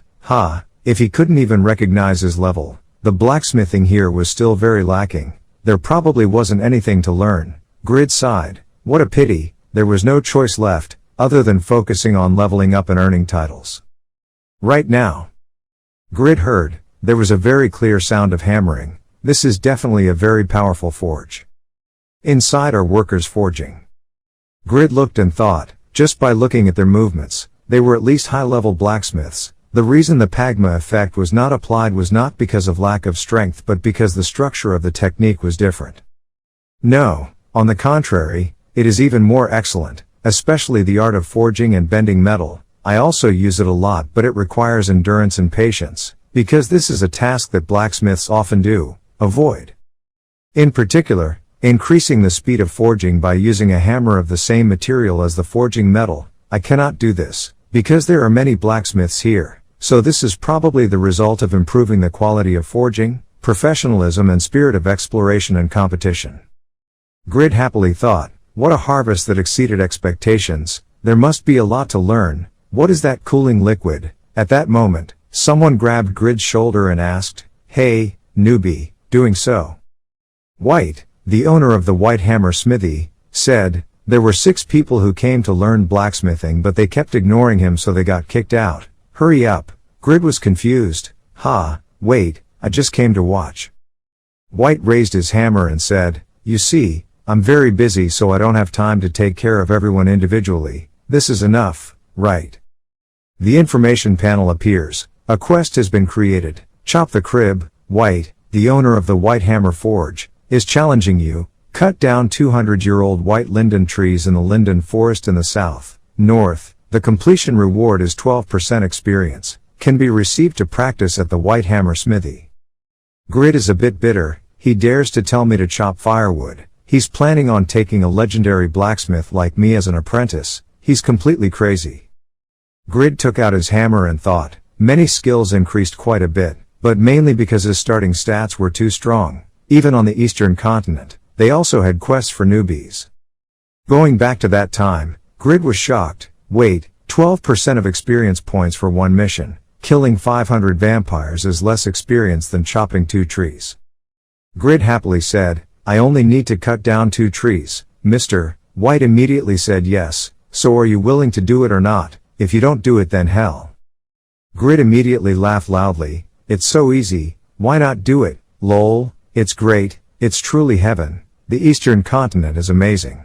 S1: If he couldn't even recognize his level, the blacksmithing here was still very lacking. There probably wasn't anything to learn. Grid sighed. What a pity, there was no choice left, other than focusing on leveling up and earning titles. Right now. Grid heard, there was a very clear sound of hammering. This is definitely a very powerful forge. Inside are workers forging. Grid looked and thought, just by looking at their movements, they were at least high-level blacksmiths. The reason the Pagma effect was not applied was not because of lack of strength but because the structure of the technique was different. No, on the contrary, it is even more excellent, especially the art of forging and bending metal. I also use it a lot, but it requires endurance and patience, because this is a task that blacksmiths often avoid. In particular, increasing the speed of forging by using a hammer of the same material as the forging metal. I cannot do this, because there are many blacksmiths here, so this is probably the result of improving the quality of forging, professionalism and spirit of exploration and competition. Grid happily thought, what a harvest that exceeded expectations, there must be a lot to learn. What is that cooling liquid? At that moment, someone grabbed Grid's shoulder and asked, "Hey, newbie, doing so?" White, the owner of the White Hammer Smithy, said, "There were 6 people who came to learn blacksmithing but they kept ignoring him so they got kicked out. Hurry up." Grid was confused. Wait, I just came to watch. White raised his hammer and said, "You see, I'm very busy so I don't have time to take care of everyone individually. This is enough, right?" The information panel appears. A quest has been created. Chop the crib. White, the owner of the White Hammer Forge, is challenging you. Cut down 200-year-old white linden trees in the linden forest in the south. North. The completion reward is 12% experience. Can be received to practice at the White Hammer Smithy. Grid is a bit bitter. He dares to tell me to chop firewood. He's planning on taking a legendary blacksmith like me as an apprentice. He's completely crazy. Grid took out his hammer and thought. Many skills increased quite a bit, but mainly because his starting stats were too strong. Even on the eastern continent, they also had quests for newbies. Going back to that time, Grid was shocked. Wait, 12% of experience points for one mission. Killing 500 vampires is less experience than chopping 2 trees. Grid happily said, "I only need to cut down 2 trees, Mr. White immediately said yes. So are you willing to do it or not? If you don't do it then hell." Grid immediately laughed loudly. "It's so easy, why not do it, lol, it's great, it's truly heaven, the eastern continent is amazing."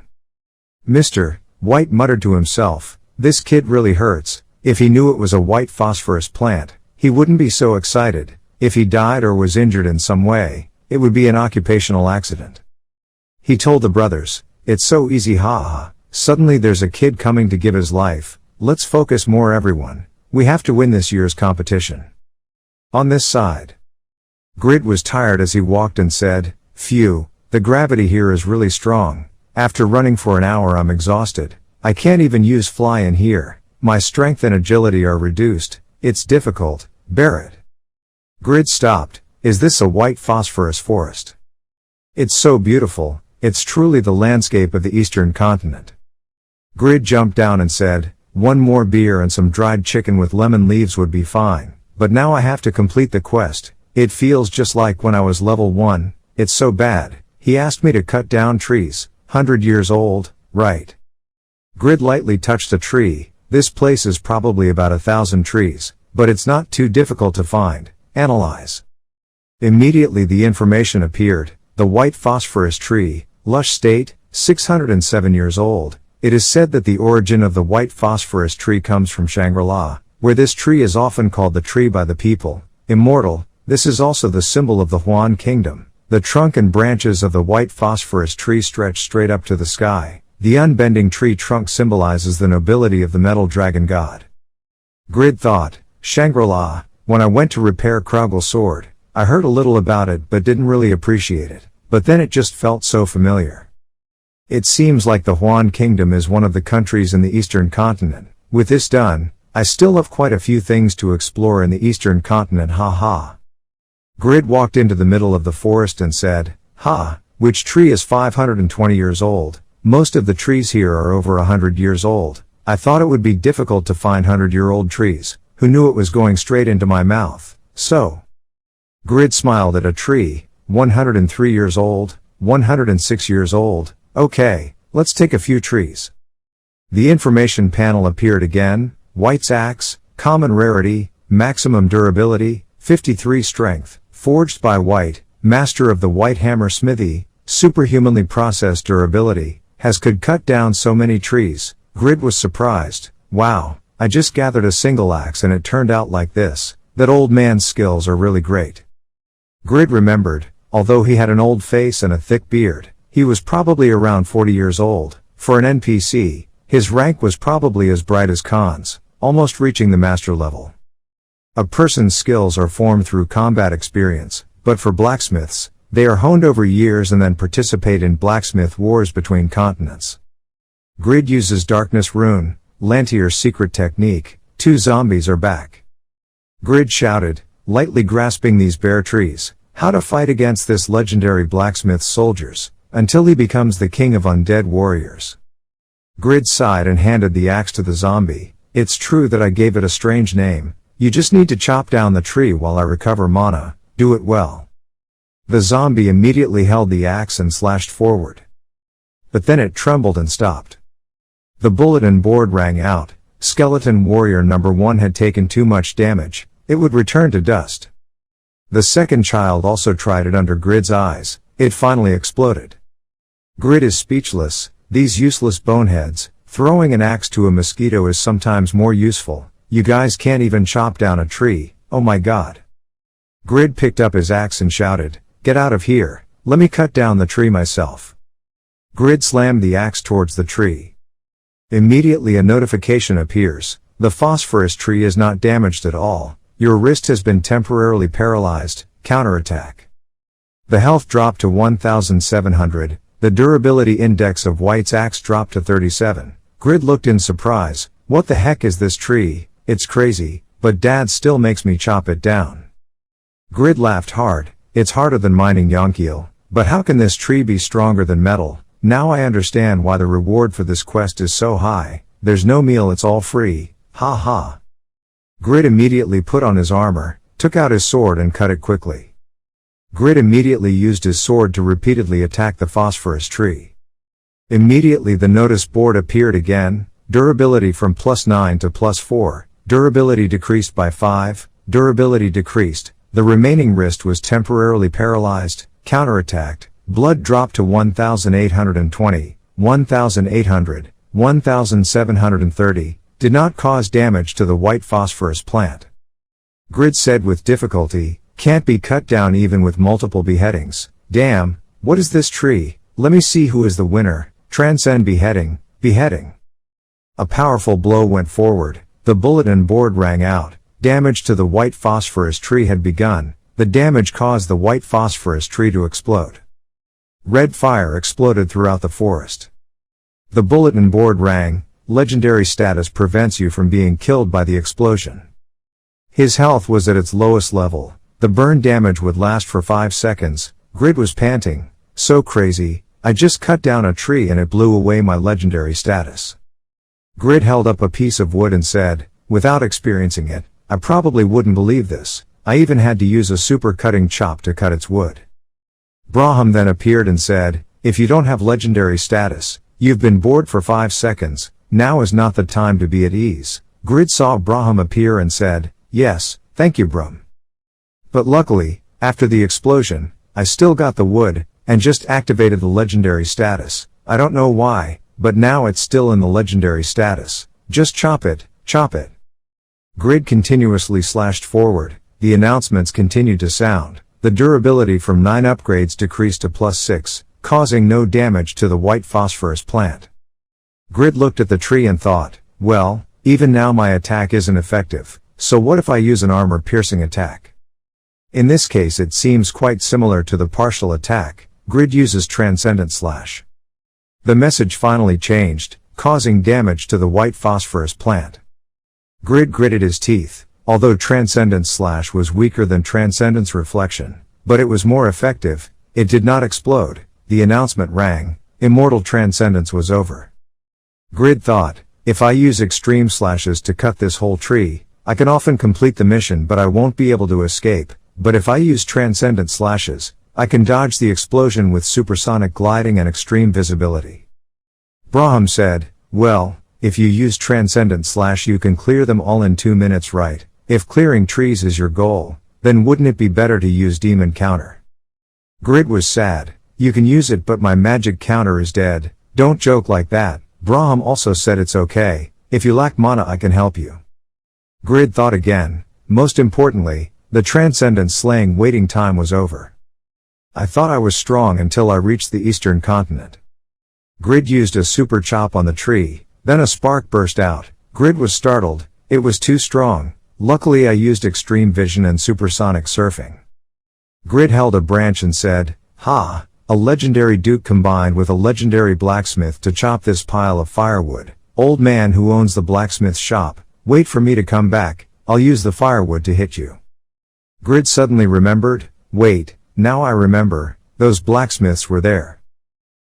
S1: Mr. White muttered to himself, "This kid really hurts. If he knew it was a white phosphorus plant, he wouldn't be so excited. If he died or was injured in some way, it would be an occupational accident." He told the brothers, "It's so easy, haha. Suddenly there's a kid coming to give his life. Let's focus more everyone. We have to win this year's competition." On this side. Grid was tired as he walked and said, "Phew, the gravity here is really strong. After running for an hour I'm exhausted. I can't even use fly in here. My strength and agility are reduced. It's difficult, bear it." Grid stopped. "Is this a white phosphorus forest? It's so beautiful, it's truly the landscape of the eastern continent." Grid jumped down and said, "One more beer and some dried chicken with lemon leaves would be fine, but now I have to complete the quest. It feels just like when I was level 1, it's so bad." He asked me to cut down trees, 100 years old, right? Grid lightly touched a tree. This place is probably about 1,000 trees, but it's not too difficult to find. Analyze. Immediately the information appeared. The white phosphorus tree, lush state, 607 years old. It is said that the origin of the white phosphorus tree comes from Shangri-La, where this tree is often called the tree by the people. Immortal, this is also the symbol of the Huan kingdom. The trunk and branches of the white phosphorus tree stretch straight up to the sky. The unbending tree trunk symbolizes the nobility of the metal dragon god. Grid thought, Shangri-La, when I went to repair Kraugel's sword, I heard a little about it but didn't really appreciate it, but then it just felt so familiar. It seems like the Huan Kingdom is one of the countries in the Eastern Continent. With this done, I still have quite a few things to explore in the Eastern Continent, haha. Grid walked into the middle of the forest and said, which tree is 520 years old? Most of the trees here are over 100 years old. I thought it would be difficult to find 100-year-old trees. Who knew it was going straight into my mouth? So. Grid smiled at a tree, 103 years old, 106 years old. Okay, let's take a few trees. The information panel appeared again. White's axe, common rarity, maximum durability, 53 strength, forged by White, master of the White Hammer Smithy, superhumanly processed durability, could cut down so many trees. Grid was surprised. Wow, I just gathered a single axe and it turned out like this. That old man's skills are really great. Grid remembered, although he had an old face and a thick beard, he was probably around 40 years old. For an NPC, his rank was probably as bright as Khan's, almost reaching the master level. A person's skills are formed through combat experience, but for blacksmiths, they are honed over years and then participate in blacksmith wars between continents. Grid uses Darkness Rune, Lantier's secret technique. 2 zombies are back. Grid shouted, lightly grasping these bare trees, how to fight against this legendary blacksmith's soldiers, until he becomes the king of undead warriors. Grid sighed and handed the axe to the zombie. It's true that I gave it a strange name. You just need to chop down the tree while I recover mana. Do it well. The zombie immediately held the axe and slashed forward. But then it trembled and stopped. The bulletin board rang out. Skeleton Warrior number 1 had taken too much damage. It would return to dust. The second child also tried it under Grid's eyes. It finally exploded. Grid is speechless. These useless boneheads. Throwing an axe to a mosquito is sometimes more useful. You guys can't even chop down a tree. Oh my god. Grid picked up his axe and shouted, get out of here. Let me cut down the tree myself. Grid slammed the axe towards the tree. Immediately a notification appears. The phosphorus tree is not damaged at all. Your wrist has been temporarily paralyzed. Counterattack. The health dropped to 1700. The durability index of White's axe dropped to 37. Grid looked in surprise. What the heck is this tree? It's crazy, but Dad still makes me chop it down. Grid laughed hard. It's harder than mining Yonkiel, but how can this tree be stronger than metal? Now I understand why the reward for this quest is so high. There's no meal, it's all free. Ha ha. Grid immediately put on his armor, took out his sword and cut it quickly. Grid immediately used his sword to repeatedly attack the phosphorus tree. Immediately the notice board appeared again. Durability from +9 to +4. Durability decreased by 5. Durability decreased. The remaining wrist was temporarily paralyzed. Counterattacked. Blood dropped to 1820. 1800. 1730. Did not cause damage to the white phosphorus plant. Grid said with difficulty, can't be cut down even with multiple beheadings. Damn, what is this tree? Let me see who is the winner. Transcend beheading. Beheading. A powerful blow went forward. The bulletin board rang out. Damage to the white phosphorus tree had begun. The damage caused the white phosphorus tree to explode. Red fire exploded throughout the forest. The bulletin board rang. Legendary status prevents you from being killed by the explosion. His health was at its lowest level. The burn damage would last for 5 seconds. Grid was panting. So crazy. I just cut down a tree and it blew away my legendary status. Grid held up a piece of wood and said, without experiencing it, I probably wouldn't believe this. I even had to use a super cutting chop to cut its wood. Braham then appeared and said, if you don't have legendary status, you've been bored for 5 seconds, now is not the time to be at ease. Grid saw Braham appear and said, yes, thank you Brahm. But luckily, after the explosion, I still got the wood, and just activated the legendary status. I don't know why, but now it's still in the legendary status. Just chop it, chop it. Grid continuously slashed forward. The announcements continued to sound. The durability from 9 upgrades decreased to +6, causing no damage to the white phosphorus plant. Grid looked at the tree and thought, well, even now my attack isn't effective, so what if I use an armor-piercing attack? In this case it seems quite similar to the partial attack. Grid uses Transcendent Slash. The message finally changed, causing damage to the white phosphorus plant. Grid gritted his teeth, although Transcendent Slash was weaker than Transcendence Reflection, but it was more effective. It did not explode. The announcement rang. Immortal Transcendence was over. Grid thought, if I use extreme slashes to cut this whole tree, I can often complete the mission but I won't be able to escape. But if I use Transcendent Slashes, I can dodge the explosion with supersonic gliding and extreme visibility. Braham said, well, if you use Transcendent Slash you can clear them all in 2 minutes, right? If clearing trees is your goal, then wouldn't it be better to use Demon Counter? Grid was sad. You can use it but my magic counter is dead. Don't joke like that. Braham also said it's okay. If you lack mana I can help you. Grid thought again. Most importantly, the Transcendent slaying waiting time was over. I thought I was strong until I reached the eastern continent. Grid used a super chop on the tree, then a spark burst out. Grid was startled. It was too strong. Luckily I used extreme vision and supersonic surfing. Grid held a branch and said, ha, a legendary duke combined with a legendary blacksmith to chop this pile of firewood. Old man who owns the blacksmith shop, wait for me to come back, I'll use the firewood to hit you. Grid suddenly remembered, wait, now I remember, those blacksmiths were there.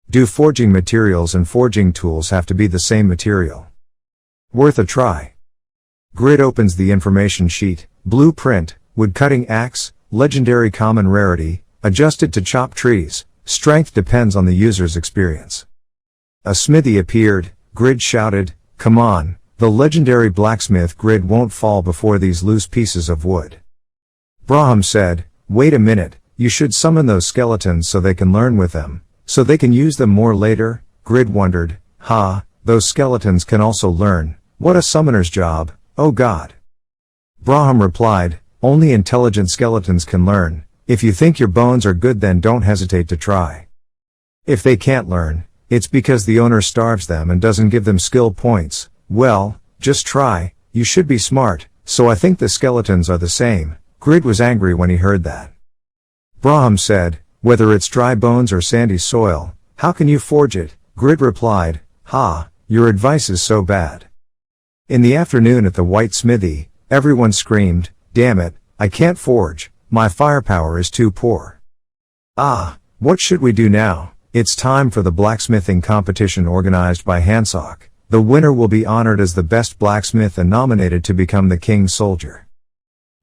S1: Do forging materials and forging tools have to be the same material? Worth a try. Grid opens the information sheet, blueprint, wood cutting axe, legendary common rarity, adjusted to chop trees, strength depends on the user's experience. A smithy appeared. Grid shouted, come on, the legendary blacksmith. Grid won't fall before these loose pieces of wood. Braham said, wait a minute, you should summon those skeletons so they can learn with them, so they can use them more later. Grid wondered, ha, those skeletons can also learn, what a summoner's job, oh god. Braham replied, only intelligent skeletons can learn. If you think your bones are good then don't hesitate to try. If they can't learn, it's because the owner starves them and doesn't give them skill points. Well, just try, you should be smart, so I think the skeletons are the same. Grid was angry when he heard that. Braham said, whether it's dry bones or sandy soil, how can you forge it? Grid replied, ha, your advice is so bad. In the afternoon at the white smithy, everyone screamed, damn it, I can't forge, my firepower is too poor. Ah, what should we do now? It's time for the blacksmithing competition organized by Hansock. The winner will be honored as the best blacksmith and nominated to become the king's soldier.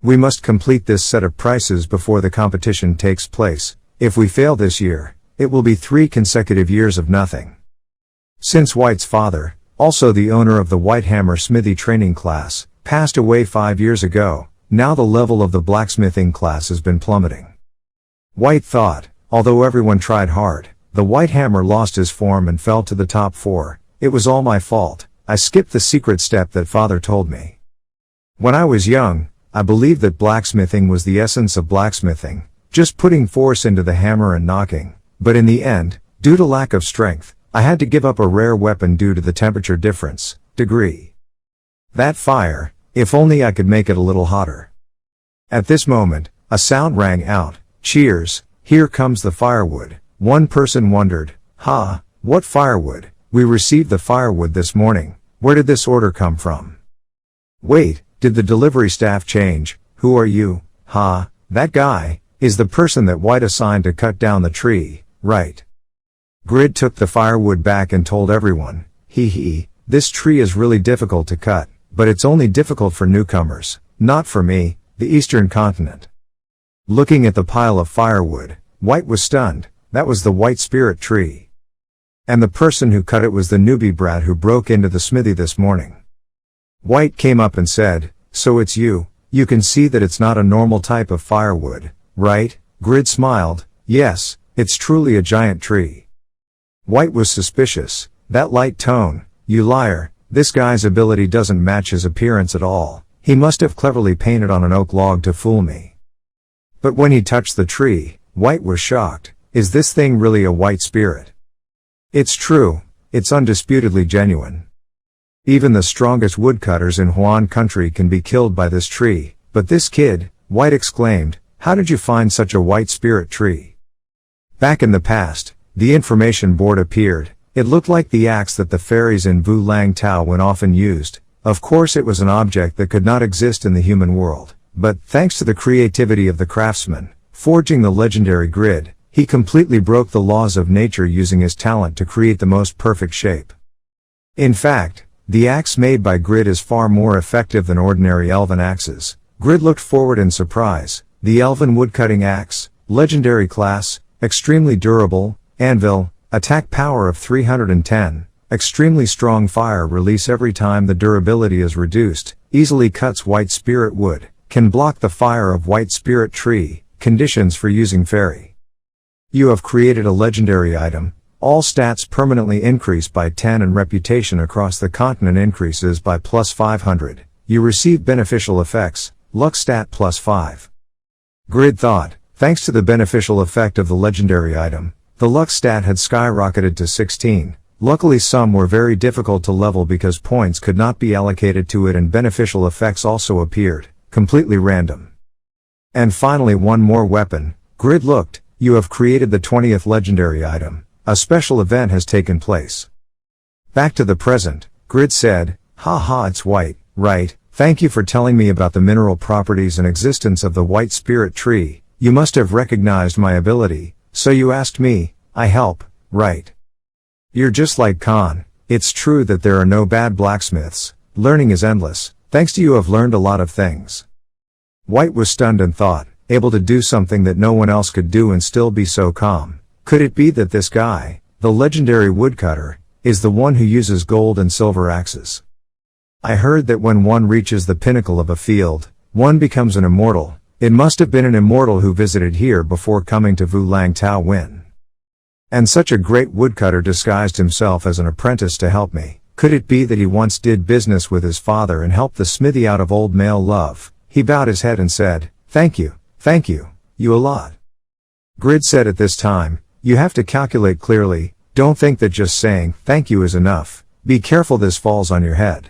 S1: We must complete this set of prizes before the competition takes place. If we fail this year, it will be 3 consecutive years of nothing. Since White's father, also the owner of the White Hammer Smithy training class, passed away 5 years ago, now the level of the blacksmithing class has been plummeting. White thought, although everyone tried hard, the White Hammer lost his form and fell to the top 4. It was all my fault. I skipped the secret step that father told me. When I was young, I believed that blacksmithing was the essence of blacksmithing, just putting force into the hammer and knocking, but in the end, due to lack of strength, I had to give up a rare weapon due to the temperature difference, degree. That fire, if only I could make it a little hotter. At this moment, a sound rang out, cheers, here comes the firewood. One person wondered, ha, what firewood? We received the firewood this morning. Where did this order come from? Wait, did the delivery staff change? Who are you? Ha, that guy is the person that White assigned to cut down the tree, right? Grid took the firewood back and told everyone, this tree is really difficult to cut, but it's only difficult for newcomers, not for me, the Eastern Continent. Looking at the pile of firewood, White was stunned. That was the White Spirit tree. And the person who cut it was the newbie brat who broke into the smithy this morning. White came up and said, so it's you. You can see that it's not a normal type of firewood, right? Grid smiled, yes, it's truly a giant tree. White was suspicious. That light tone, you liar, this guy's ability doesn't match his appearance at all. He must have cleverly painted on an oak log to fool me. But when he touched the tree, White was shocked. Is this thing really a White Spirit? It's true, it's undisputedly genuine. Even the strongest woodcutters in Huan country can be killed by this tree, but this kid, White exclaimed, How did you find such a white spirit tree? Back in the past, the information board appeared. It looked like the axe that the fairies in Vu Lang Tao when often used. Of course it was an object that could not exist in the human world, but thanks to the creativity of the craftsman, forging the legendary grid, he completely broke the laws of nature using his talent to create the most perfect shape. In fact, the axe made by Grid is far more effective than ordinary elven axes. Grid looked forward in surprise. The elven woodcutting axe, legendary class, extremely durable, anvil, attack power of 310, extremely strong fire release every time the durability is reduced, easily cuts white spirit wood, can block the fire of white spirit tree, conditions for using fairy. You have created a legendary item. All stats permanently increase by 10 and reputation across the continent increases by plus 500. You receive beneficial effects, luck stat plus 5. Grid thought, thanks to the beneficial effect of the legendary item, the luck stat had skyrocketed to 16. Luckily some were very difficult to level because points could not be allocated to it and beneficial effects also appeared, completely random. And finally one more weapon. Grid looked, you have created the 20th legendary item. A special event has taken place. Back to the present, Grid said, haha, it's white, right? Thank you for telling me about the mineral properties and existence of the white spirit tree. You must have recognized my ability, so you asked me. I help, right? You're just like Khan. It's true that there are no bad blacksmiths. Learning is endless. Thanks to you I've learned a lot of things. White was stunned and thought, able to do something that no one else could do and still be so calm. Could it be that this guy, the legendary woodcutter, is the one who uses gold and silver axes? I heard that when one reaches the pinnacle of a field, one becomes an immortal. It must have been an immortal who visited here before coming to Vu Lang Tao Win. And such a great woodcutter disguised himself as an apprentice to help me. Could it be that he once did business with his father and helped the smithy out of old male love? He bowed his head and said, thank you, you a lot. Grid said at this time, you have to calculate clearly, don't think that just saying thank you is enough, be careful this falls on your head.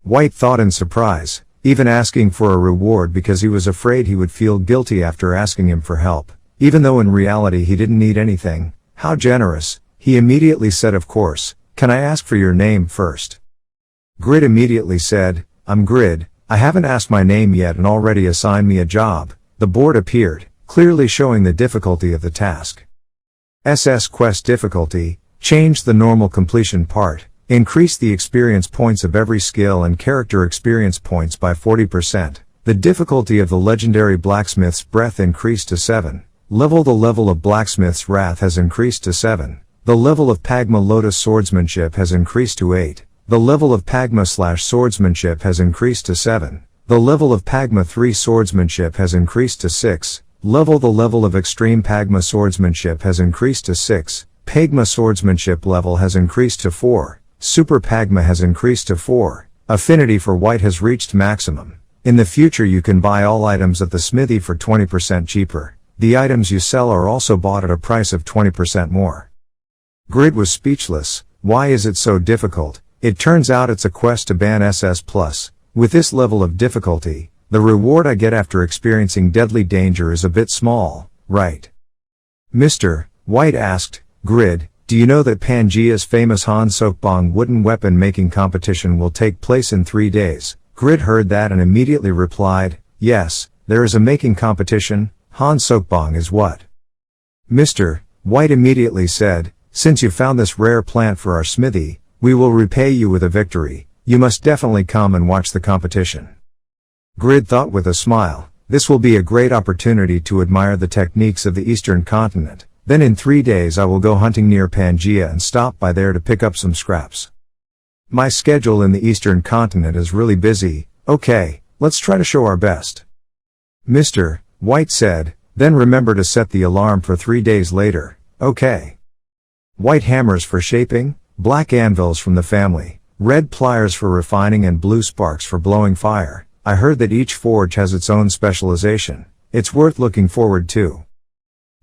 S1: White thought in surprise, even asking for a reward because he was afraid he would feel guilty after asking him for help, even though in reality he didn't need anything. How generous. He immediately said, of course, can I ask for your name first? Grid immediately said, I'm Grid, I haven't asked my name yet and already assigned me a job. The board appeared, clearly showing the difficulty of the task. SS Quest difficulty, change the normal completion part, increase the experience points of every skill and character experience points by 40%. The difficulty of the legendary blacksmith's breath increased to 7. The level of blacksmith's wrath has increased to 7. The level of Pagma lotus swordsmanship has increased to 8. The level of Pagma /swordsmanship has increased to 7. The level of Pagma 3 swordsmanship has increased to 6. The level of extreme Pagma swordsmanship has increased to 6. Pagma swordsmanship level has increased to 4. Super Pagma has increased to 4. Affinity for white has reached maximum. In the future you can buy all items at the smithy for 20% cheaper. The items you sell are also bought at a price of 20% more. Grid was speechless. Why is it so difficult? It turns out it's a quest to ban SS+. With this level of difficulty, the reward I get after experiencing deadly danger is a bit small, right? Mr. White asked, Grid, do you know that Pangea's famous Han Sokbong wooden weapon making competition will take place in 3 days? Grid heard that and immediately replied, yes, there is a making competition. Han Sokbong is what? Mr. White immediately said, since you found this rare plant for our smithy, we will repay you with a victory. You must definitely come and watch the competition. Grid thought with a smile, this will be a great opportunity to admire the techniques of the Eastern continent. Then in 3 days I will go hunting near Pangea and stop by there to pick up some scraps. My schedule in the Eastern continent is really busy. Okay, let's try to show our best. Mr. White said, then remember to set the alarm for 3 days later, okay? White hammers for shaping, black anvils from the family, red pliers for refining and blue sparks for blowing fire. I heard that each forge has its own specialization. It's worth looking forward to.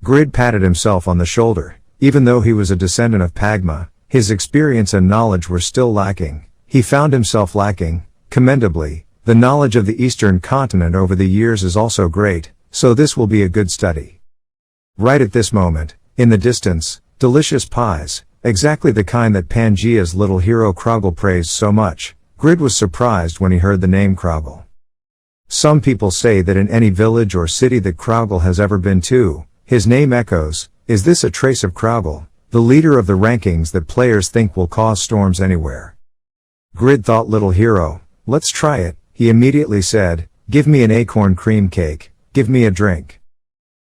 S1: Grid patted himself on the shoulder. Even though he was a descendant of Pagma, his experience and knowledge were still lacking. He found himself lacking, commendably. The knowledge of the Eastern continent over the years is also great. so this will be a good study. Right at this moment, in the distance, delicious pies, exactly the kind that Pangea's little hero Krogel praised so much. Grid was surprised when he heard the name Krogel. Some people say that in any village or city that Krogel has ever been to, his name echoes. Is this a trace of Krogel, the leader of the rankings that players think will cause storms anywhere? Grid thought, little hero, let's try it. He immediately said, give me an acorn cream cake, give me a drink.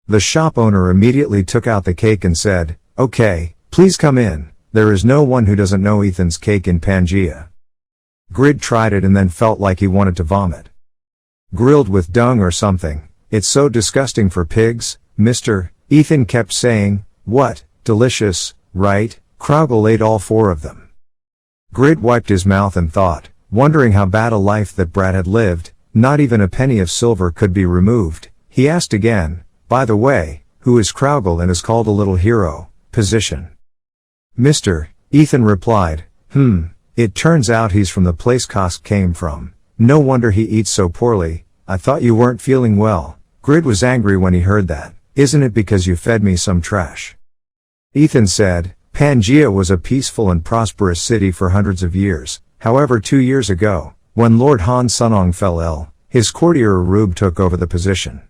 S1: The shop owner immediately took out the cake and said, okay, please come in, there is no one who doesn't know Ethan's cake in Pangea. Grid tried it and then felt like he wanted to vomit. Grilled with dung or something, it's so disgusting for pigs, mister, Ethan kept saying. What, delicious, right? Krogel ate all 4 of them. Grid wiped his mouth and thought, wondering how bad a life that brat had lived. Not even a penny of silver could be removed. He asked again, by the way, who is Krogel and is called a little hero? Position. Mister, Ethan replied, it turns out he's from the place Kosk came from. No wonder he eats so poorly. I thought you weren't feeling well. Grid was angry when he heard that. Isn't it because you fed me some trash? Ethan said, Pangea was a peaceful and prosperous city for hundreds of years. However, 2 years ago, when Lord Han Sunong fell ill, his courtier Arub took over the position.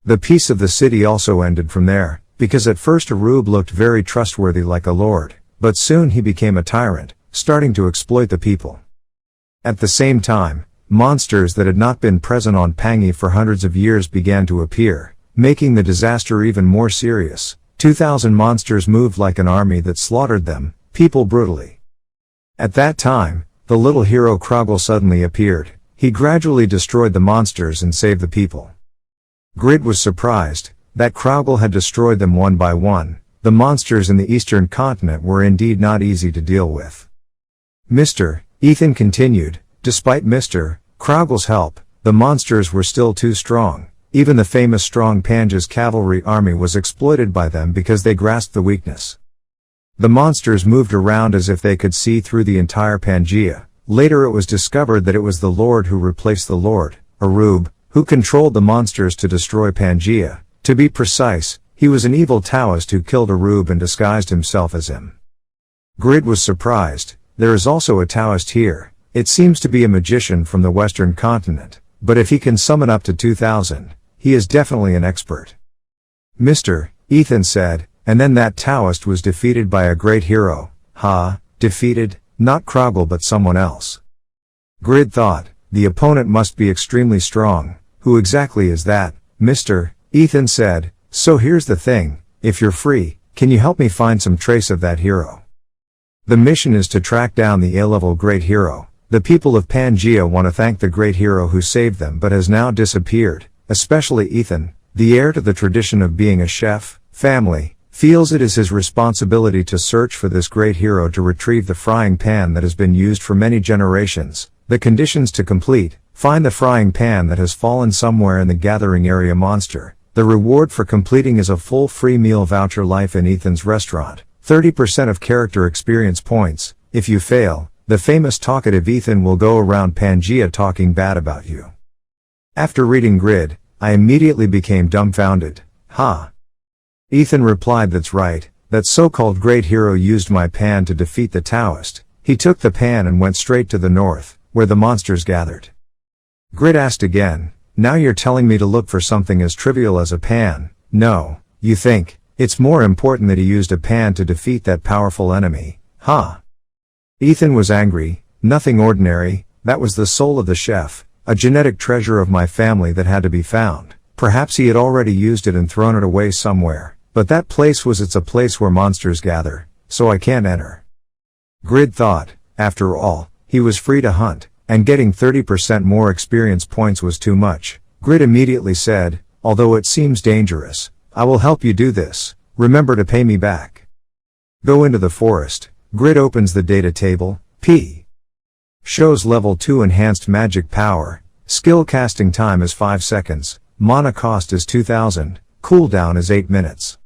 S1: The peace of the city also ended from there, because at first Arub looked very trustworthy like a lord, but soon he became a tyrant, starting to exploit the people. At the same time, monsters that had not been present on Pangi for hundreds of years began to appear, making the disaster even more serious. 2,000 monsters moved like an army that slaughtered them, people brutally. At that time, the little hero Krogel suddenly appeared. He gradually destroyed the monsters and saved the people. Grid was surprised that Krogel had destroyed them one by one. The monsters in the eastern continent were indeed not easy to deal with. Mr. Ethan continued, despite Mr. Krogel's help, the monsters were still too strong. Even the famous strong Pangea's cavalry army was exploited by them because they grasped the weakness. The monsters moved around as if they could see through the entire Pangea. Later it was discovered that it was the Lord who replaced the Lord, Arub, who controlled the monsters to destroy Pangea. To be precise, he was an evil Taoist who killed Arub and disguised himself as him. Grid was surprised. There is also a Taoist here. It seems to be a magician from the western continent, but if he can summon up to 2,000, he is definitely an expert. Mr. Ethan said, and then that Taoist was defeated by a great hero. Defeated, not Krogel but someone else. Grid thought, the opponent must be extremely strong. Who exactly is that, Mr. Ethan said, so here's the thing, if you're free, can you help me find some trace of that hero? The mission is to track down the A-level great hero. The people of Pangea want to thank the great hero who saved them but has now disappeared, especially Ethan, the heir to the tradition of being a chef, family, feels it is his responsibility to search for this great hero to retrieve the frying pan that has been used for many generations. The conditions to complete: find the frying pan that has fallen somewhere in the gathering area monster. The reward for completing is a full free meal voucher life in Ethan's restaurant. 30% of character experience points. If you fail, the famous talkative Ethan will go around Pangea talking bad about you. After reading Grid, I immediately became dumbfounded. Ethan replied, that's right, that so-called great hero used my pan to defeat the Taoist. He took the pan and went straight to the north, where the monsters gathered. Grid asked again, now you're telling me to look for something as trivial as a pan? No, you think, it's more important that he used a pan to defeat that powerful enemy, Ethan was angry. Nothing ordinary, that was the soul of the chef, a genetic treasure of my family that had to be found. Perhaps he had already used it and thrown it away somewhere, but that place was a place where monsters gather, so I can't enter. Grid thought, after all, he was free to hunt, and getting 30% more experience points was too much. Grid immediately said, although it seems dangerous, I will help you do this. Remember to pay me back. Go into the forest. Grid opens the data table. P. Shows level 2 enhanced magic power. Skill casting time is 5 seconds. Mana cost is 2,000. Cooldown is 8 minutes.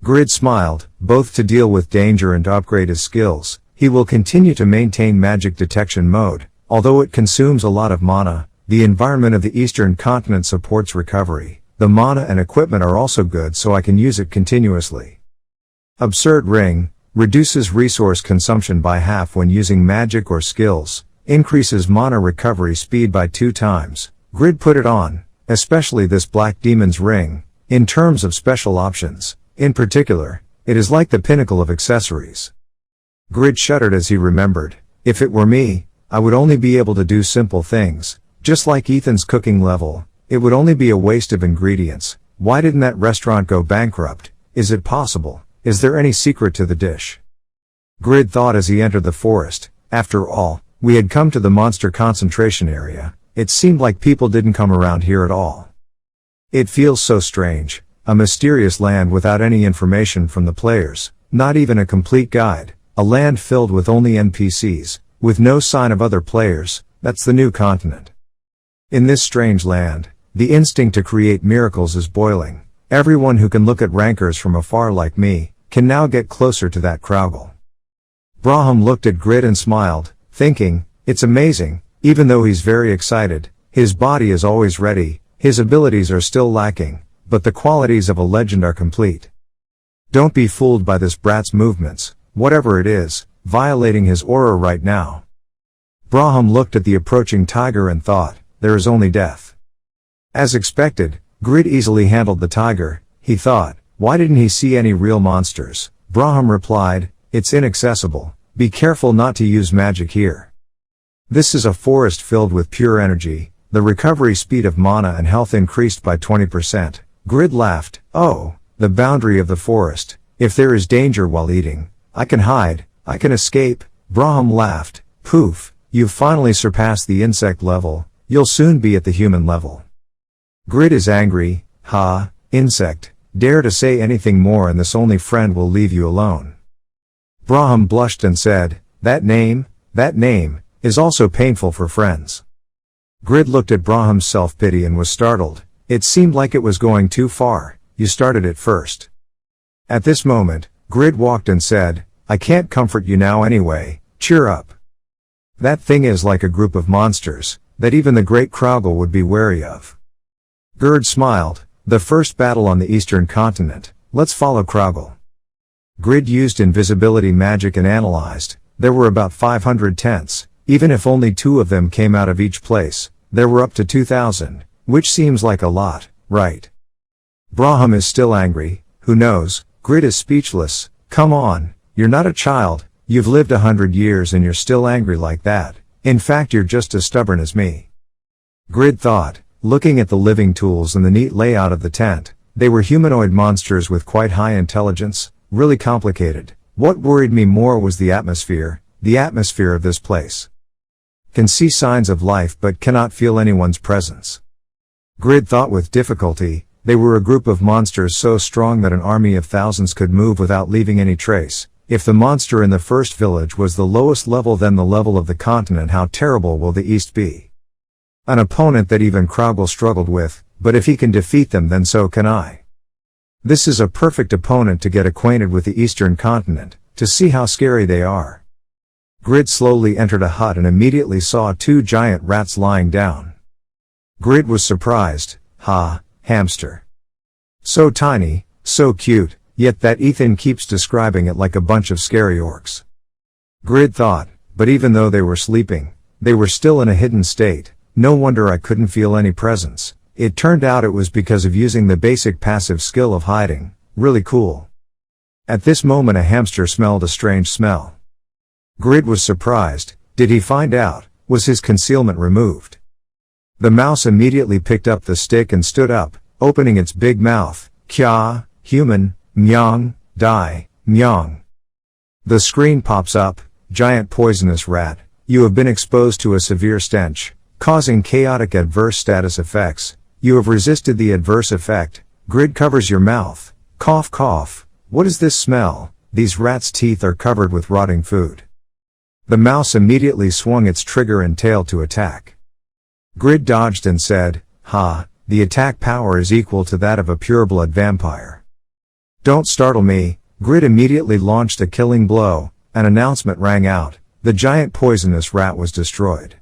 S1: Grid smiled, both to deal with danger and to upgrade his skills. He will continue to maintain magic detection mode. Although it consumes a lot of mana, the environment of the eastern continent supports recovery. the mana and equipment are also good so I can use it continuously. Absurd ring, reduces resource consumption by half when using magic or skills, increases mana recovery speed by 2 times. Grid put it on, especially this Black Demon's ring, in terms of special options. In particular, it is like the pinnacle of accessories. Grid shuddered as he remembered, if it were me, I would only be able to do simple things, just like Ethan's cooking level, it would only be a waste of ingredients. Why didn't that restaurant go bankrupt? Is it possible? Is there any secret to the dish? Grid thought as he entered the forest. After all, we had come to the monster concentration area. It seemed like people didn't come around here at all. It feels so strange, a mysterious land without any information from the players, not even a complete guide, a land filled with only NPCs, with no sign of other players. That's the new continent. In this strange land, the instinct to create miracles is boiling. Everyone who can look at rankers from afar like me, can now get closer to that Kraugle. Braham looked at Grid and smiled, thinking, it's amazing, even though he's very excited, his body is always ready, his abilities are still lacking, but the qualities of a legend are complete. Don't be fooled by this brat's movements, whatever it is, violating his aura right now. Braham looked at the approaching tiger and thought, there is only death. As expected, Grid easily handled the tiger. He thought, why didn't he see any real monsters? Braham replied, it's inaccessible, be careful not to use magic here. This is a forest filled with pure energy, the recovery speed of mana and health increased by 20%. Grid laughed, oh, the boundary of the forest, if there is danger while eating, I can hide, I can escape. Braham laughed, poof, you've finally surpassed the insect level, you'll soon be at the human level. Grid is angry, ha, insect, dare to say anything more and this only friend will leave you alone. Braham blushed and said, that name, is also painful for friends. Grid looked at Braham's self-pity and was startled, it seemed like it was going too far, you started it first. At this moment, Grid walked and said, I can't comfort you now anyway, cheer up. That thing is like a group of monsters, that even the great Kraugle would be wary of. Gerd smiled, the first battle on the eastern continent, let's follow Kraugle. Grid used invisibility magic and analyzed, there were about 500 tents, even if only 2 of them came out of each place, there were up to 2,000, which seems like a lot, right? Braham is still angry, who knows? Grid is speechless, come on, you're not a child, you've lived 100 years and you're still angry like that, in fact you're just as stubborn as me. Grid thought, looking at the living tools and the neat layout of the tent, they were humanoid monsters with quite high intelligence, really complicated. What worried me more was the atmosphere of this place. Can see signs of life but cannot feel anyone's presence. Grid thought with difficulty, they were a group of monsters so strong that an army of thousands could move without leaving any trace. If the monster in the first village was the lowest level then the level of the continent, how terrible will the East be? An opponent that even Kraugle struggled with, but if he can defeat them then so can I. This is a perfect opponent to get acquainted with the eastern continent, to see how scary they are. Grid slowly entered a hut and immediately saw 2 giant rats lying down. Grid was surprised, ha, hamster. So tiny, so cute, yet that Ethan keeps describing it like a bunch of scary orcs. Grid thought, but even though they were sleeping, they were still in a hidden state, no wonder I couldn't feel any presence. It turned out it was because of using the basic passive skill of hiding, really cool. At this moment a hamster smelled a strange smell. Grid was surprised, did he find out, was his concealment removed? The mouse immediately picked up the stick and stood up, opening its big mouth, kya, human, myong, die, myong. The screen pops up, giant poisonous rat, you have been exposed to a severe stench, causing chaotic adverse status effects. You have resisted the adverse effect. Grid covers your mouth. Cough cough. What is this smell? These rats' teeth are covered with rotting food. The mouse immediately swung its trigger and tail to attack. Grid dodged and said, ha, the attack power is equal to that of a pureblood vampire. Don't startle me. Grid immediately launched a killing blow. An announcement rang out. The giant poisonous rat was destroyed.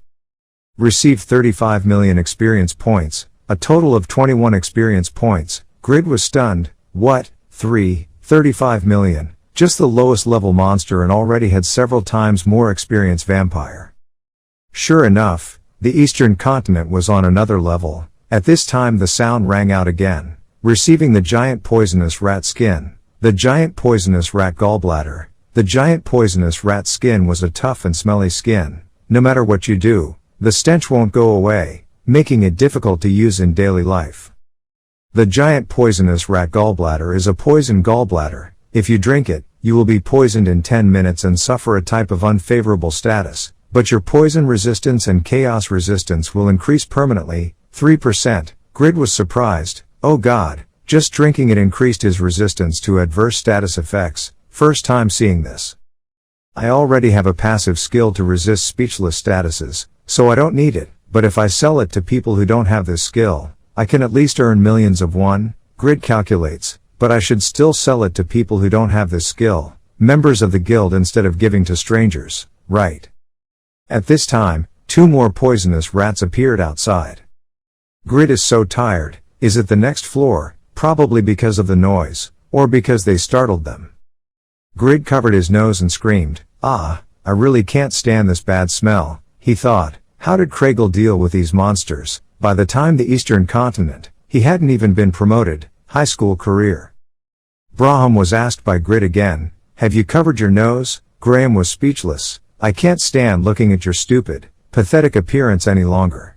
S1: Received 35 million experience points. a total of 21 experience points. Grid was stunned. What? 35 million. Just the lowest level monster and already had several times more experience vampire. Sure enough, the eastern continent was on another level. At this time the sound rang out again. Receiving the giant poisonous rat skin. The giant poisonous rat gallbladder. The giant poisonous rat skin was a tough and smelly skin. No matter what you do, the stench won't go away, making it difficult to use in daily life. The giant poisonous rat gallbladder is a poison gallbladder. If you drink it, you will be poisoned in 10 minutes and suffer a type of unfavorable status, but your poison resistance and chaos resistance will increase permanently, 3%. Grid was surprised. Oh god, just drinking it increased his resistance to adverse status effects. First time seeing this. I already have a passive skill to resist speechless statuses, so I don't need it, but if I sell it to people who don't have this skill, I can at least earn millions of one. Grid calculates, but I should still sell it to people who don't have this skill, members of the guild instead of giving to strangers, right? At this time, 2 more poisonous rats appeared outside. Grid is so tired. Is it the next floor? Probably because of the noise, or because they startled them. Grid covered his nose and screamed, "Ah, I really can't stand this bad smell," he thought. How did Kragle deal with these monsters? By the time the Eastern Continent, he hadn't even been promoted. High school career. Braham was asked by Grid again, "Have you covered your nose?" Graham was speechless. "I can't stand looking at your stupid, pathetic appearance any longer."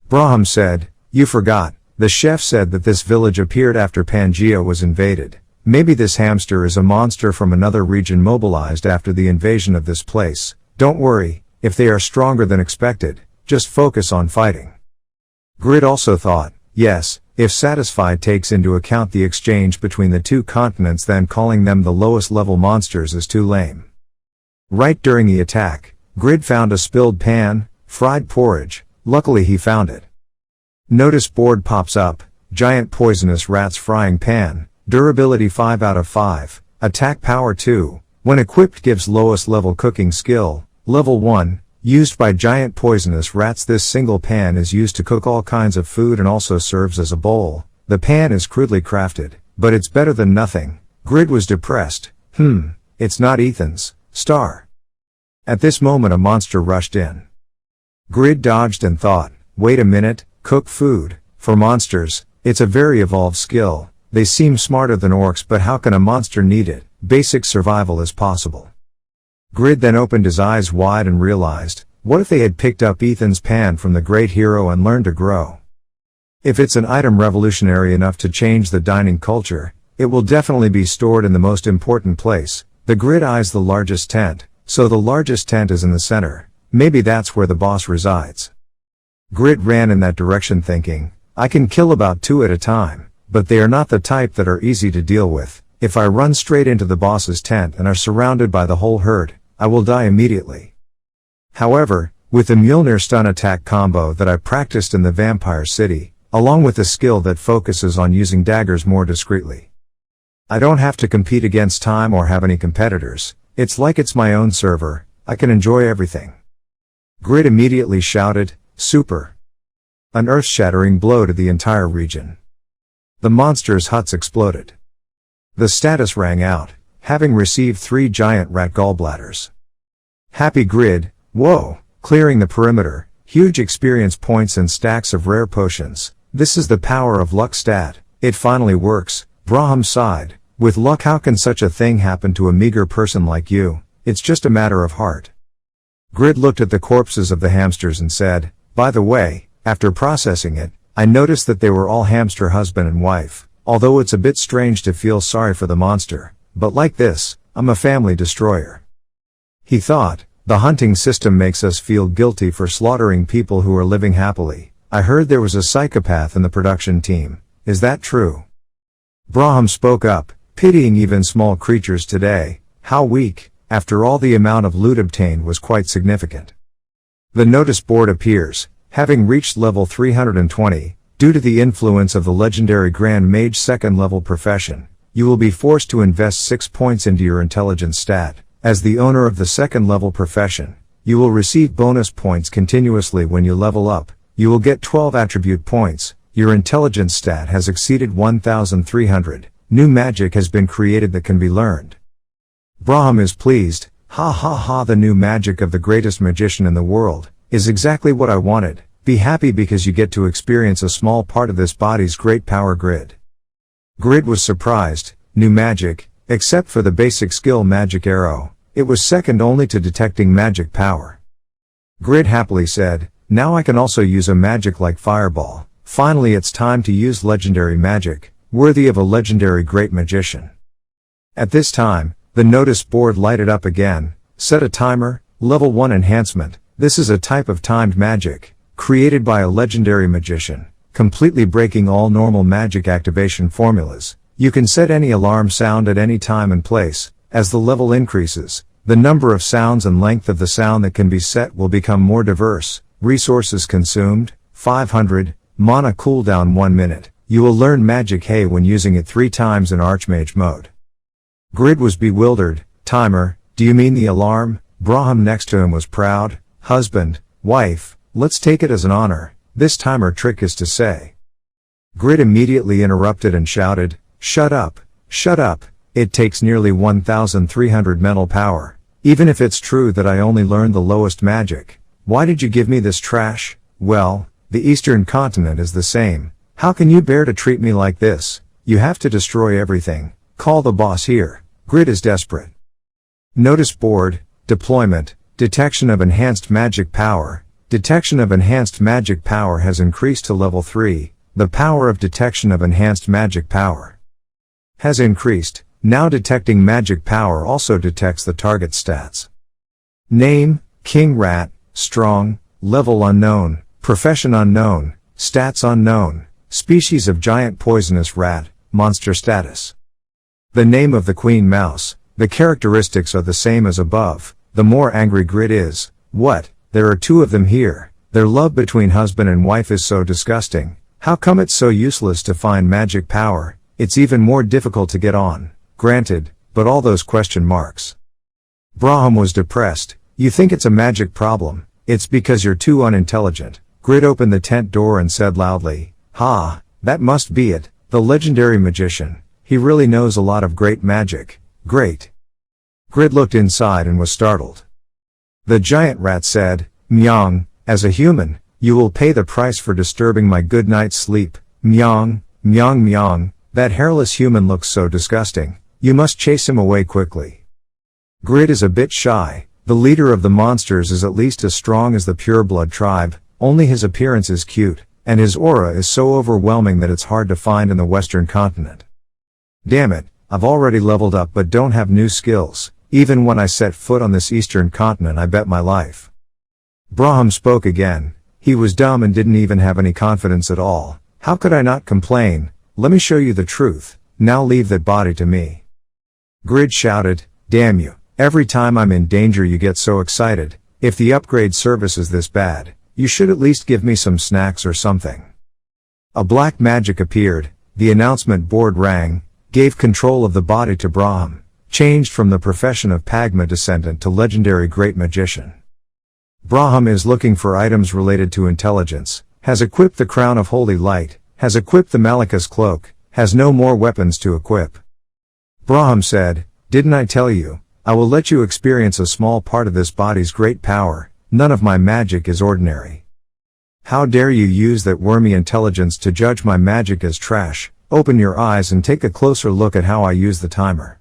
S1: Braham said, "You forgot. The chef said that this village appeared after Pangea was invaded. Maybe this hamster is a monster from another region mobilized after the invasion of this place. Don't worry, if they are stronger than expected, just focus on fighting." Grid also thought, yes, if Satisfied takes into account the exchange between the 2 continents, then calling them the lowest level monsters is too lame. Right during the attack, Grid found a spilled pan, fried porridge. Luckily he found it. Notice board pops up, giant poisonous rats frying pan, durability 5 out of 5, attack power 2, when equipped gives lowest level cooking skill, level 1, used by giant poisonous rats. This single pan is used to cook all kinds of food and also serves as a bowl. The pan is crudely crafted, but it's better than nothing. Grid was depressed. It's not Ethan's star. At this moment a monster rushed in. Grid dodged and thought, wait a minute, cook food. For monsters, it's a very evolved skill. They seem smarter than orcs, but how can a monster need it? Basic survival is possible. Grid then opened his eyes wide and realized, what if they had picked up Ethan's pan from the great hero and learned to grow? If it's an item revolutionary enough to change the dining culture, it will definitely be stored in the most important place. The Grid eyes the largest tent, so the largest tent is in the center. Maybe that's where the boss resides. Grid ran in that direction thinking, I can kill about 2 at a time, but they are not the type that are easy to deal with. If I run straight into the boss's tent and are surrounded by the whole herd, I will die immediately. However, with the Mjolnir stun attack combo that I practiced in the Vampire City, along with a skill that focuses on using daggers more discreetly, I don't have to compete against time or have any competitors. It's like it's my own server. I can enjoy everything. Grid immediately shouted, super. An earth-shattering blow to the entire region. The monsters' huts exploded. The status rang out, having received 3 giant rat gallbladders. Happy Grid, whoa, clearing the perimeter, huge experience points and stacks of rare potions. This is the power of luck stat. It finally works. Braham sighed. With luck, how can such a thing happen to a meager person like you? It's just a matter of heart. Grid looked at the corpses of the hamsters and said, by the way, after processing it, I noticed that they were all hamster husband and wife, although it's a bit strange to feel sorry for the monster, but like this, I'm a family destroyer. He thought, the hunting system makes us feel guilty for slaughtering people who are living happily. I heard there was a psychopath in the production team. Is that true? Braham spoke up, pitying even small creatures today. How weak. After all, the amount of loot obtained was quite significant. The notice board appears, having reached level 320, due to the influence of the legendary Grand Mage 2nd level profession, you will be forced to invest 6 points into your intelligence stat. As the owner of the 2nd level profession, you will receive bonus points continuously when you level up. You will get 12 attribute points, your intelligence stat has exceeded 1,300. New magic has been created that can be learned. Braham is pleased. Ha ha ha, the new magic of the greatest magician in the world is exactly what I wanted. Be happy because you get to experience a small part of this body's great power. Grid was surprised. New magic, except for the basic skill magic arrow, it was second only to detecting magic power. Grid happily said, now I can also use a magic like fireball. Finally it's time to use legendary magic, worthy of a legendary great magician. At this time, the notice board lighted up again. Set a timer, level 1 enhancement. This is a type of timed magic, created by a legendary magician, completely breaking all normal magic activation formulas. You can set any alarm sound at any time and place. As the level increases, the number of sounds and length of the sound that can be set will become more diverse. Resources consumed, 500, mana cooldown 1 minute. You will learn magic hay when using it 3 times in Archmage mode. Grid was bewildered. Timer, do you mean the alarm? Braham next to him was proud. Husband, wife, let's take it as an honor. This timer trick is to say. Grid immediately interrupted and shouted, shut up, shut up. It takes nearly 1,300 mental power. Even if it's true that I only learned the lowest magic, why did you give me this trash? Well, the Eastern continent is the same. How can you bear to treat me like this? You have to destroy everything. Call the boss here. Grid is desperate. Notice board, deployment, detection of enhanced magic power. Detection of enhanced magic power has increased to level 3. The power of detection of enhanced magic power has increased. Now detecting magic power also detects the target stats. Name, King Rat, strong, level unknown, profession unknown, stats unknown, species of giant poisonous rat, monster status. The name of the Queen Mouse. The characteristics are the same as above. The more angry Grid is. What? There are 2 of them here. Their love between husband and wife is so disgusting. How come it's so useless to find magic power? It's even more difficult to get on. Granted, but all those question marks. Braham was depressed. You think it's a magic problem. It's because you're too unintelligent. Grid opened the tent door and said loudly, ha, that must be it. The legendary magician. He really knows a lot of great magic. Great. Grid looked inside and was startled. The giant rat said, Myong, as a human, you will pay the price for disturbing my good night's sleep. Myong, Myong Myong, that hairless human looks so disgusting. You must chase him away quickly. Grid is a bit shy. The leader of the monsters is at least as strong as the pureblood tribe, only his appearance is cute, and his aura is so overwhelming that it's hard to find in the Western continent. Damn it, I've already leveled up but don't have new skills. Even when I set foot on this Eastern continent I bet my life. Braham spoke again. He was dumb and didn't even have any confidence at all. How could I not complain? Let me show you the truth. Now leave that body to me. Grid shouted, damn you. Every time I'm in danger you get so excited. If the upgrade service is this bad, you should at least give me some snacks or something. A black magic appeared. The announcement board rang. Gave control of the body to Braham, changed from the profession of Pagma descendant to legendary great magician. Braham is looking for items related to intelligence, has equipped the crown of holy light, has equipped the Malika's cloak, has no more weapons to equip. Braham said, didn't I tell you, I will let you experience a small part of this body's great power. None of my magic is ordinary. How dare you use that wormy intelligence to judge my magic as trash? Open your eyes and take a closer look at how I use the timer.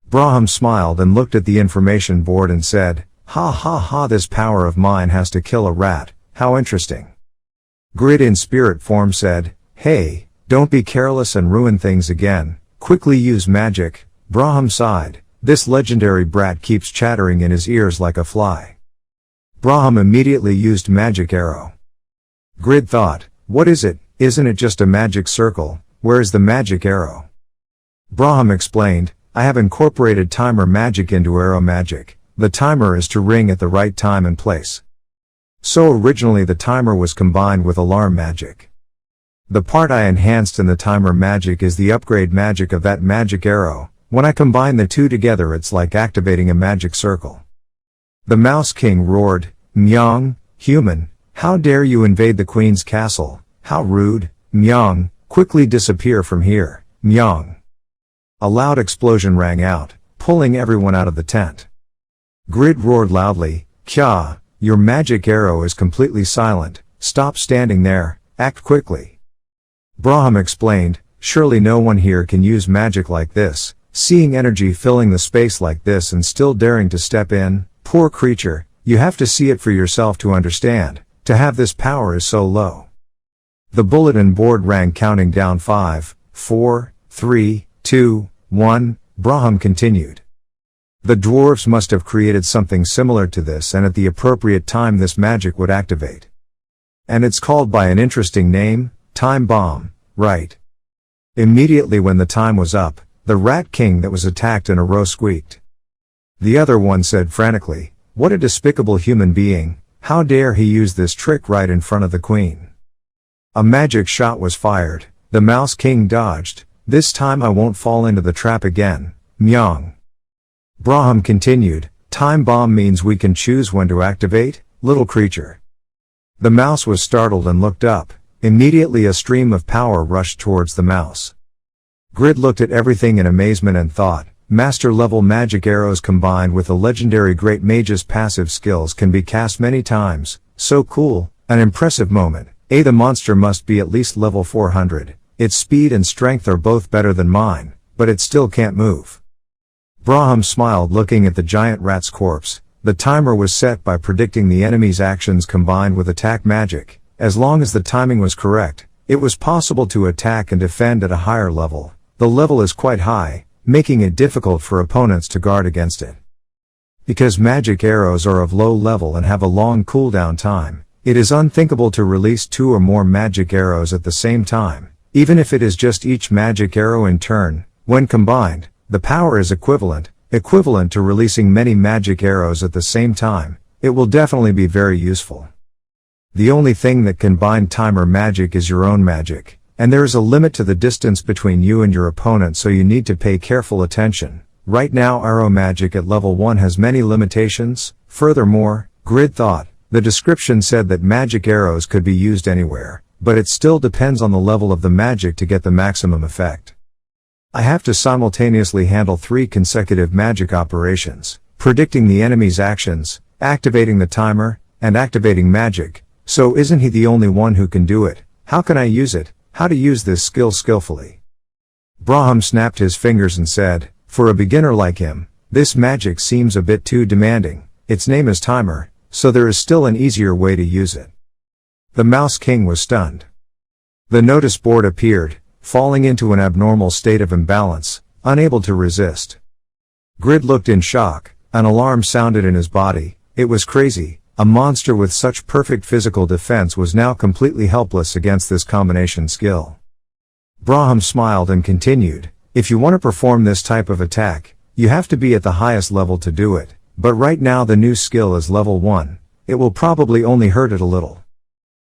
S1: Braham smiled and looked at the information board and said, ha ha ha, this power of mine has to kill a rat. How interesting. Grid in spirit form said, hey, don't be careless and ruin things again. Quickly use magic. Braham sighed. This legendary brat keeps chattering in his ears like a fly. Braham immediately used magic arrow. Grid thought, what is it? Isn't it just a magic circle? Where is the magic arrow? Braham explained, I have incorporated timer magic into arrow magic. The timer is to ring at the right time and place. So originally the timer was combined with alarm magic. The part I enhanced in the timer magic is the upgrade magic of that magic arrow. When I combine the two together it's like activating a magic circle. The Mouse King roared, Myong, human, how dare you invade the Queen's castle? How rude. Myung, quickly disappear from here, Myung. A loud explosion rang out, pulling everyone out of the tent. Grid roared loudly, Kya, your magic arrow is completely silent, stop standing there, act quickly. Braham explained, surely no one here can use magic like this, seeing energy filling the space like this and still daring to step in, poor creature, you have to see it for yourself to understand, to have this power is so low. The bulletin board rang counting down 5, 4, 3, 2, 1, Braham continued. The dwarves must have created something similar to this and at the appropriate time this magic would activate. And it's called by an interesting name, time bomb, right? Immediately when the time was up, the rat king that was attacked in a row squeaked. The other one said frantically, what a despicable human being, how dare he use this trick right in front of the queen. A magic shot was fired, the mouse king dodged, this time I won't fall into the trap again, Myung. Braham continued, time bomb means we can choose when to activate, little creature. The mouse was startled and looked up, immediately a stream of power rushed towards the mouse. Grid looked at everything in amazement and thought, master-level magic arrows combined with the legendary Great Mage's passive skills can be cast many times, so cool, an impressive moment, the monster must be at least level 400, its speed and strength are both better than mine, but it still can't move. Braham smiled looking at the giant rat's corpse, the timer was set by predicting the enemy's actions combined with attack magic, as long as the timing was correct, it was possible to attack and defend at a higher level, the level is quite high, making it difficult for opponents to guard against it. Because magic arrows are of low level and have a long cooldown time, it is unthinkable to release 2 or more magic arrows at the same time, even if it is just each magic arrow in turn, when combined, the power is equivalent to releasing many magic arrows at the same time, it will definitely be very useful. The only thing that can bind timer magic is your own magic, and there is a limit to the distance between you and your opponent so you need to pay careful attention. Right now arrow magic at level 1 has many limitations, furthermore, Grid thought, the description said that magic arrows could be used anywhere, but it still depends on the level of the magic to get the maximum effect. I have to simultaneously handle 3 consecutive magic operations, predicting the enemy's actions, activating the timer, and activating magic, so isn't he the only one who can do it? How can I use it? How to use this skill skillfully? Braham snapped his fingers and said, for a beginner like him, this magic seems a bit too demanding, its name is timer, so there is still an easier way to use it. The Mouse King was stunned. The notice board appeared, falling into an abnormal state of imbalance, unable to resist. Grid looked in shock, an alarm sounded in his body, it was crazy, a monster with such perfect physical defense was now completely helpless against this combination skill. Braham smiled and continued, if you want to perform this type of attack, you have to be at the highest level to do it, but right now the new skill is level 1, it will probably only hurt it a little.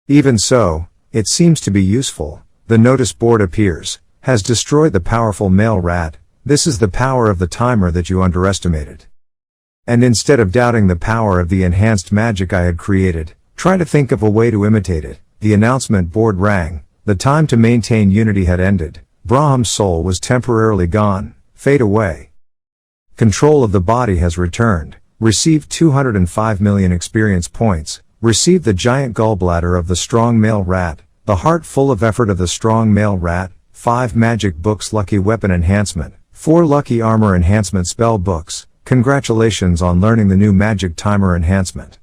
S1: Even so, it seems to be useful. The notice board appears, has destroyed the powerful male rat, this is the power of the timer that you underestimated. And instead of doubting the power of the enhanced magic I had created, try to think of a way to imitate it. The announcement board rang, the time to maintain unity had ended, Braham's soul was temporarily gone, fade away. Control of the body has returned, received 205 million experience points, received the giant gallbladder of the strong male rat, the heart full of effort of the strong male rat, 5 magic books lucky weapon enhancement, 4 lucky armor enhancement spell books, congratulations on learning the new magic timer enhancement.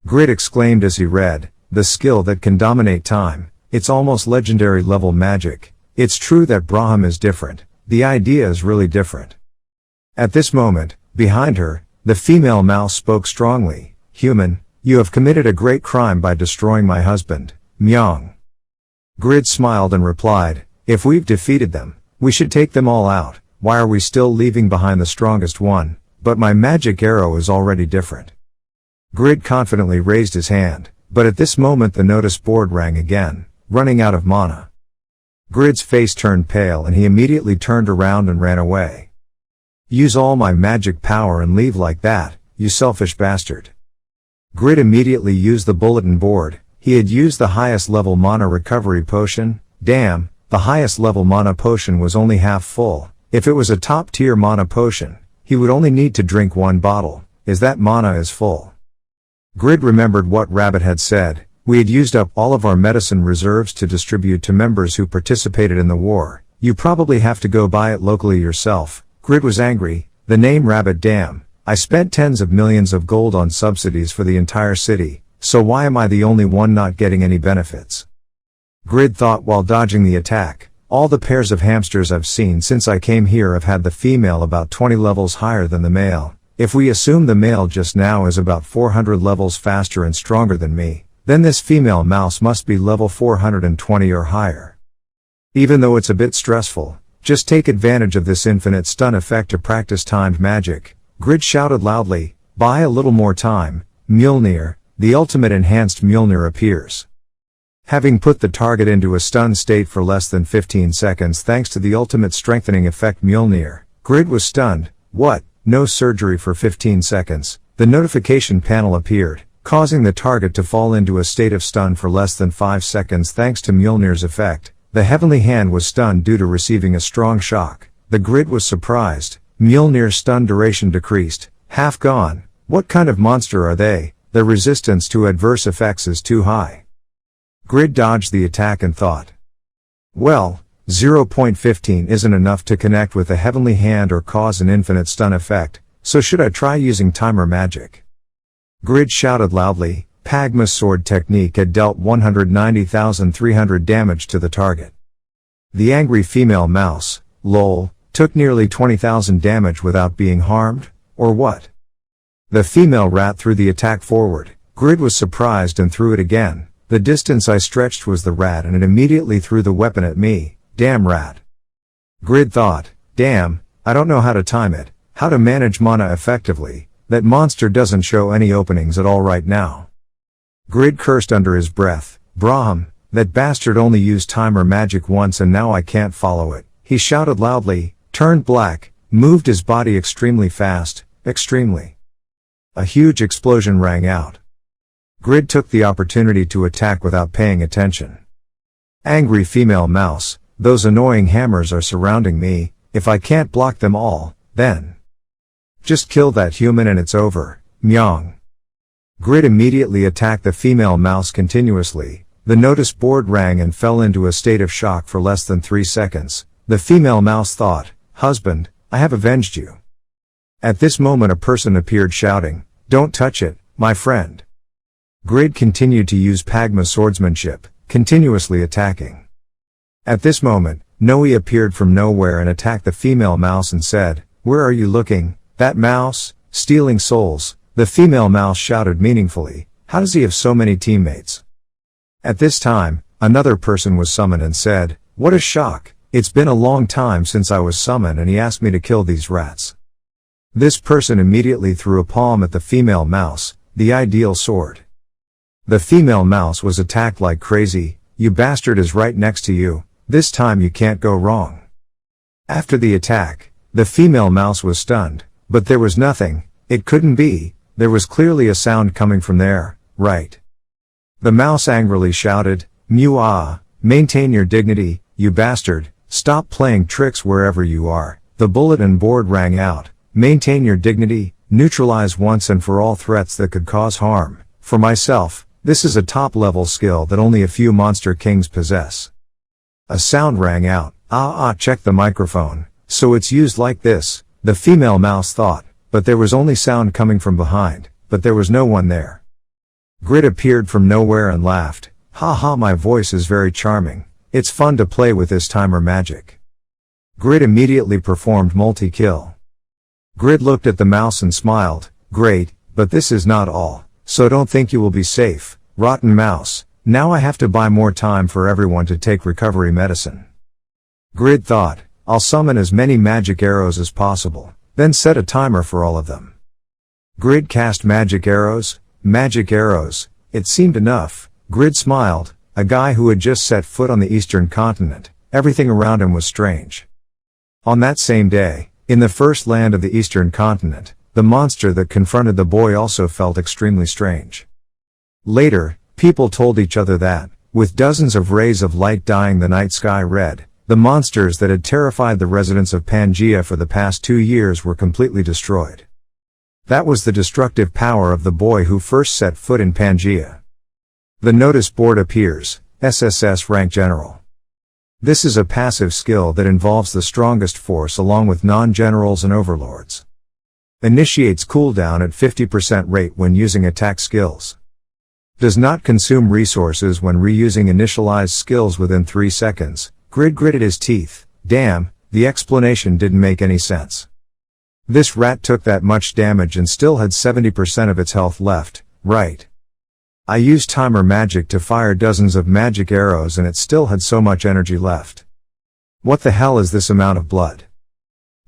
S1: Grid exclaimed as he read, the skill that can dominate time, it's almost legendary level magic, it's true that Braham is different, the idea is really different. At this moment, behind her, the female mouse spoke strongly, human, you have committed a great crime by destroying my husband, Myung. Grid smiled and replied, if we've defeated them, we should take them all out, why are we still leaving behind the strongest one, but my magic arrow is already different. Grid confidently raised his hand, but at this moment the notice board rang again, running out of mana. Grid's face turned pale and he immediately turned around and ran away. Use all my magic power and leave like that, you selfish bastard. Grid immediately used the bulletin board, he had used the highest level mana recovery potion, damn, the highest level mana potion was only half full. If it was a top tier mana potion, he would only need to drink one bottle. Is that mana is full? Grid remembered what Rabbit had said. We had used up all of our medicine reserves to distribute to members who participated in the war. You probably have to go buy it locally yourself. Grid was angry. The name Rabbit, damn. I spent tens of millions of gold on subsidies for the entire city, so why am I the only one not getting any benefits? Grid thought while dodging the attack. All the pairs of hamsters I've seen since I came here have had the female about 20 levels higher than the male. If we assume the male just now is about 400 levels faster and stronger than me, then this female mouse must be level 420 or higher. Even though it's a bit stressful, just take advantage of this infinite stun effect to practice timed magic. Grid shouted loudly, buy a little more time. Mjolnir, the ultimate enhanced Mjolnir appears. Having put the target into a stun state for less than 15 seconds thanks to the ultimate strengthening effect Mjolnir, Grid was stunned. What? No surgery for 15 seconds. The notification panel appeared, causing the target to fall into a state of stun for less than 5 seconds thanks to Mjolnir's effect. The heavenly hand was stunned due to receiving a strong shock. The Grid was surprised. Mjolnir's stun duration decreased. Half gone. What kind of monster are they? Their resistance to adverse effects is too high. Grid dodged the attack and thought, well, 0.15 isn't enough to connect with the heavenly hand or cause an infinite stun effect, so should I try using timer magic? Grid shouted loudly. Pagma's sword technique had dealt 190,300 damage to the target. The angry female mouse, lol, took nearly 20,000 damage without being harmed, or what? The female rat threw the attack forward. Grid was surprised and threw it again. The distance I stretched was the rat and it immediately threw the weapon at me. Damn rat. Grid thought, damn, I don't know how to time it, how to manage mana effectively. That monster doesn't show any openings at all right now. Grid cursed under his breath. Brahm, that bastard only used timer magic once and now I can't follow it. He shouted loudly, turned black, moved his body extremely fast, extremely. A huge explosion rang out. Grid took the opportunity to attack without paying attention. Angry female mouse, those annoying hammers are surrounding me. If I can't block them all, then just kill that human and it's over. Myong. Grid immediately attacked the female mouse continuously. The notice board rang and fell into a state of shock for less than 3 seconds. The female mouse thought, husband, I have avenged you. At this moment a person appeared shouting, don't touch it, my friend. Grid continued to use Pagma swordsmanship, continuously attacking. At this moment, Noe appeared from nowhere and attacked the female mouse and said, where are you looking? That mouse? Stealing souls. The female mouse shouted meaningfully, how does he have so many teammates? At this time, another person was summoned and said, what a shock, it's been a long time since I was summoned and he asked me to kill these rats. This person immediately threw a palm at the female mouse, the ideal sword. The female mouse was attacked like crazy. You bastard is right next to you, this time you can't go wrong. After the attack, the female mouse was stunned, but there was nothing, it couldn't be, there was clearly a sound coming from there, right? The mouse angrily shouted, Mew-ah, maintain your dignity, you bastard, stop playing tricks wherever you are. The bulletin board rang out, maintain your dignity, neutralize once and for all threats that could cause harm. For myself, this is a top-level skill that only a few monster kings possess. A sound rang out, check the microphone, so it's used like this, the female mouse thought, but there was only sound coming from behind, but there was no one there. Grid appeared from nowhere and laughed, haha, my voice is very charming, it's fun to play with this timer magic. Grid immediately performed multi-kill. Grid looked at the mouse and smiled, great, but this is not all. So don't think you will be safe, rotten mouse, now I have to buy more time for everyone to take recovery medicine. Grid thought, I'll summon as many magic arrows as possible, then set a timer for all of them. Grid cast magic arrows, it seemed enough. Grid smiled, a guy who had just set foot on the eastern continent, everything around him was strange. On that same day, in the first land of the eastern continent, the monster that confronted the boy also felt extremely strange. Later, people told each other that, with dozens of rays of light dyeing the night sky red. The monsters that had terrified the residents of Pangaea for the past 2 years were completely destroyed. That was the destructive power of the boy who first set foot in Pangaea. The notice board appears, SSS Rank General. This is a passive skill that involves the strongest force along with non-generals and overlords. Initiates cooldown at 50% rate when using attack skills. Does not consume resources when reusing initialized skills within 3 seconds. Grid gritted his teeth. Damn, the explanation didn't make any sense. This rat took that much damage and still had 70% of its health left, right? I used timer magic to fire dozens of magic arrows and it still had so much energy left. What the hell is this amount of blood?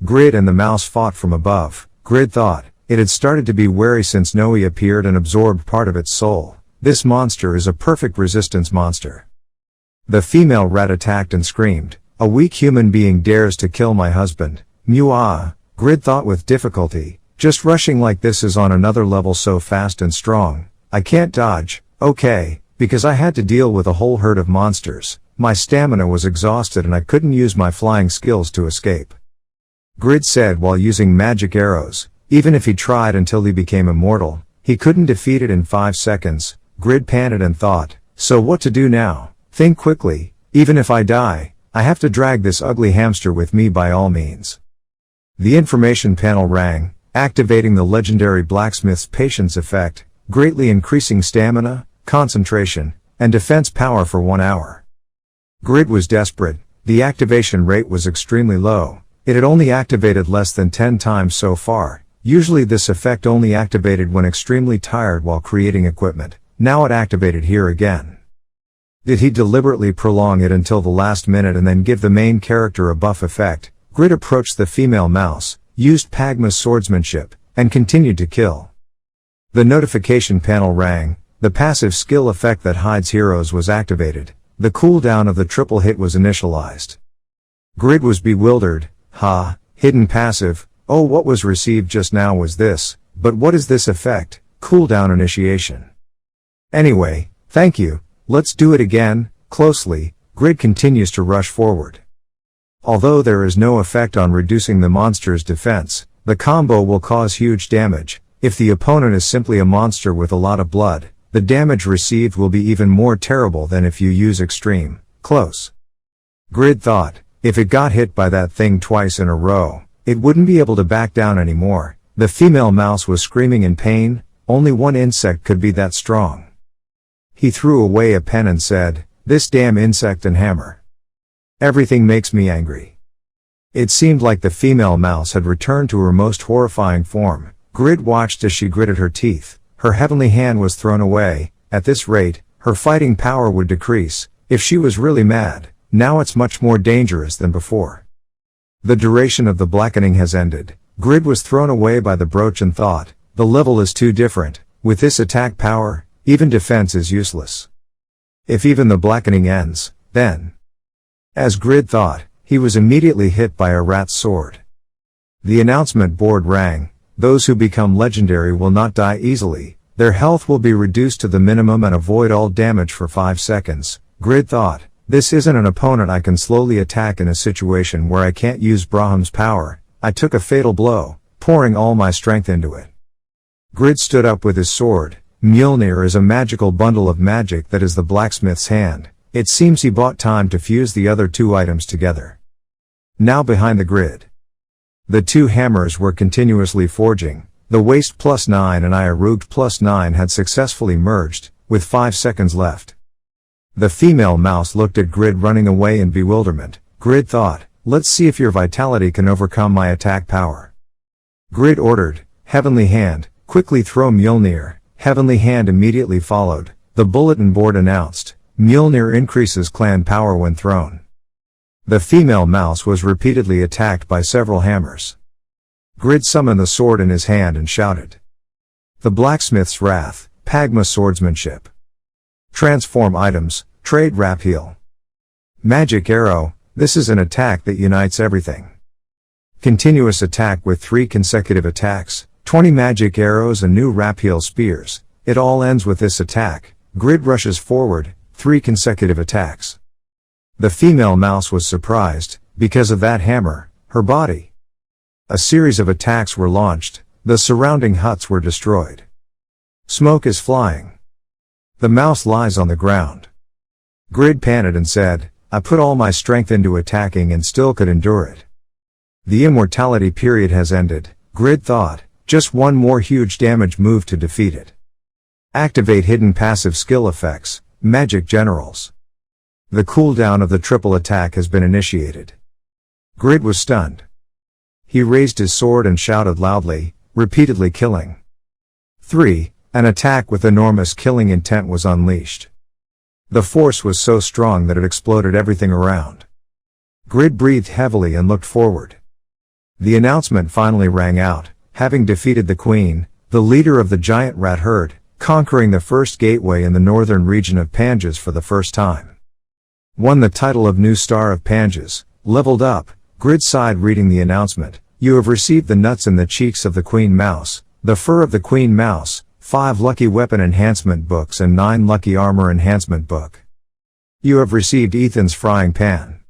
S1: Grid and the mouse fought from above. Grid thought, it had started to be wary since Noe appeared and absorbed part of its soul. This monster is a perfect resistance monster. The female rat attacked and screamed, a weak human being dares to kill my husband. Mewa. Grid thought with difficulty, just rushing like this is on another level so fast and strong. I can't dodge, okay, because I had to deal with a whole herd of monsters. My stamina was exhausted and I couldn't use my flying skills to escape. Grid said while using magic arrows, even if he tried until he became immortal, he couldn't defeat it in 5 seconds. Grid panted and thought, so what to do now? Think quickly, even if I die, I have to drag this ugly hamster with me by all means. The information panel rang, activating the legendary Blacksmith's patience effect, greatly increasing stamina, concentration, and defense power for 1 hour. Grid was desperate. The activation rate was extremely low. It had only activated less than 10 times so far. Usually this effect only activated when extremely tired while creating equipment. Now it activated here again. Did he deliberately prolong it until the last minute and then give the main character a buff effect? Grid approached the female mouse, used Pagma's swordsmanship, and continued to kill. The notification panel rang. The passive skill effect that hides heroes was activated. The cooldown of the triple hit was initialized. Grid was bewildered. Hidden passive. Oh, what was received just now was this, but what is this effect? Cooldown initiation. Anyway, thank you. Let's do it again. Closely, Grid continues to rush forward. Although there is no effect on reducing the monster's defense, the combo will cause huge damage. If the opponent is simply a monster with a lot of blood, the damage received will be even more terrible than if you use extreme, close. Grid thought, if it got hit by that thing twice in a row, it wouldn't be able to back down anymore. The female mouse was screaming in pain. Only one insect could be that strong. He threw away a pen and said, this damn insect and hammer. Everything makes me angry. It seemed like the female mouse had returned to her most horrifying form. Grid watched as she gritted her teeth. Her heavenly hand was thrown away. At this rate, her fighting power would decrease. If she was really mad, now it's much more dangerous than before. The duration of the blackening has ended. Grid was thrown away by the brooch and thought, the level is too different. With this attack power, even defense is useless. If even the blackening ends, then. As Grid thought, he was immediately hit by a rat's sword. The announcement board rang. Those who become legendary will not die easily. Their health will be reduced to the minimum and avoid all damage for 5 seconds. Grid thought, this isn't an opponent I can slowly attack in a situation where I can't use Brahm's power. I took a fatal blow, pouring all my strength into it. Grid stood up with his sword. Mjolnir is a magical bundle of magic that is the blacksmith's hand. It seems he bought time to fuse the other 2 items together. Now behind the Grid. The 2 hammers were continuously forging. The Waste +9 and Iarugd +9 had successfully merged, with 5 seconds left. The female mouse looked at Grid running away in bewilderment. Grid thought, let's see if your vitality can overcome my attack power. Grid ordered, Heavenly Hand, quickly throw Mjolnir. Heavenly Hand immediately followed. The bulletin board announced, Mjolnir increases clan power when thrown. The female mouse was repeatedly attacked by several hammers. Grid summoned the sword in his hand and shouted. The blacksmith's wrath, Pagma swordsmanship. Transform items, trade Rapheal. Magic arrow, this is an attack that unites everything. Continuous attack with 3 consecutive attacks, 20 magic arrows and new Rapheal spears. It all ends with this attack. Grid rushes forward. 3 consecutive attacks. The female mouse was surprised, because of that hammer, her body. A series of attacks were launched, the surrounding huts were destroyed. Smoke is flying. The mouse lies on the ground. Grid panted and said, I put all my strength into attacking and still could endure it. The immortality period has ended, Grid thought, just one more huge damage move to defeat it. Activate hidden passive skill effects, Magic Generals. The cooldown of the triple attack has been initiated. Grid was stunned. He raised his sword and shouted loudly, repeatedly killing. 3. An attack with enormous killing intent was unleashed. The force was so strong that it exploded everything around. Grid breathed heavily and looked forward. The announcement finally rang out, having defeated the Queen, the leader of the giant rat herd, conquering the first gateway in the northern region of Panges for the first time. Won the title of New Star of Panges, leveled up, Grid sighed reading the announcement, you have received the nuts and the cheeks of the Queen Mouse, the fur of the Queen Mouse, 5 lucky weapon enhancement books and 9 lucky armor enhancement book. You have received Ethan's frying pan.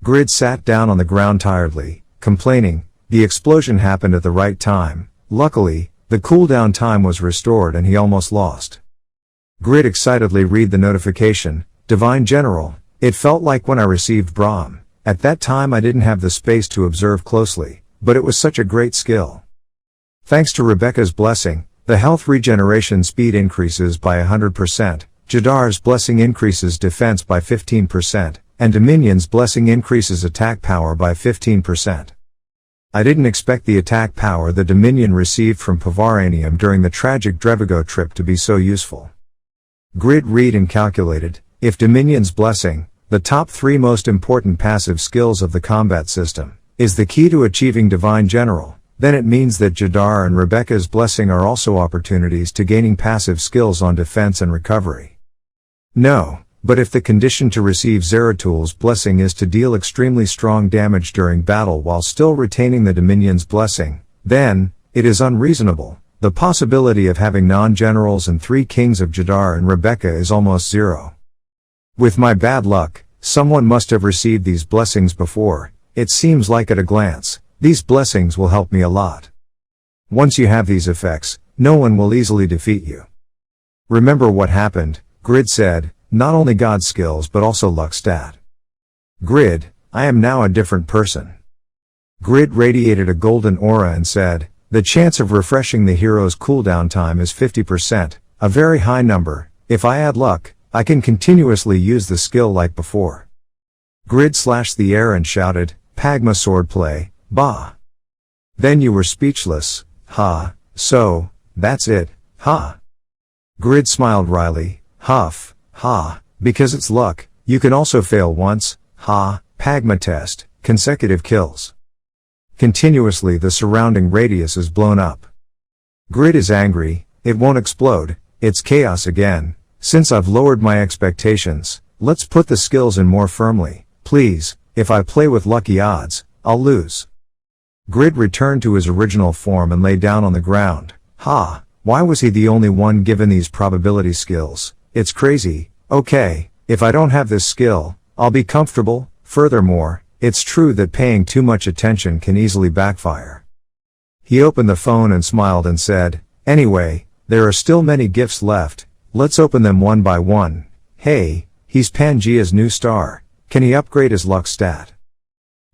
S1: Grid sat down on the ground tiredly, complaining, the explosion happened at the right time, luckily, the cooldown time was restored and he almost lost. Grid excitedly read the notification, Divine General, it felt like when I received Brahm, at that time I didn't have the space to observe closely, but it was such a great skill. Thanks to Rebecca's blessing, the health regeneration speed increases by 100%, Jadar's blessing increases defense by 15%, and Dominion's blessing increases attack power by 15%. I didn't expect the attack power the Dominion received from Pavaranium during the tragic Drevigo trip to be so useful. Grid read and calculated, if Dominion's blessing, the top 3 most important passive skills of the combat system, is the key to achieving Divine General, then it means that Jadar and Rebecca's blessing are also opportunities to gaining passive skills on defense and recovery. No, but if the condition to receive Zeratul's blessing is to deal extremely strong damage during battle while still retaining the Dominion's blessing, then, it is unreasonable. The possibility of having non-generals and 3 kings of Jadar and Rebecca is almost 0. With my bad luck, someone must have received these blessings before, it seems like at a glance. These blessings will help me a lot. Once you have these effects, no one will easily defeat you. Remember what happened, Grid said, not only God skills but also luck stat. Grid, I am now a different person. Grid radiated a golden aura and said, the chance of refreshing the hero's cooldown time is 50%, a very high number, if I add luck, I can continuously use the skill like before. Grid slashed the air and shouted, Pagma swordplay. Bah. Then you were speechless, ha, so, that's it, ha. Grid smiled wryly, huff, ha, because it's luck, you can also fail once, ha, Pagma test, consecutive kills. Continuously the surrounding radius is blown up. Grid is angry, it won't explode, it's chaos again, since I've lowered my expectations, let's put the skills in more firmly, please, if I play with lucky odds, I'll lose. Grid returned to his original form and lay down on the ground. Ha, why was he the only one given these probability skills? It's crazy. Okay, if I don't have this skill, I'll be comfortable. Furthermore, it's true that paying too much attention can easily backfire. He opened the phone and smiled and said, anyway, there are still many gifts left, let's open them one by one. Hey, he's Pangea's new star, can he upgrade his luck stat?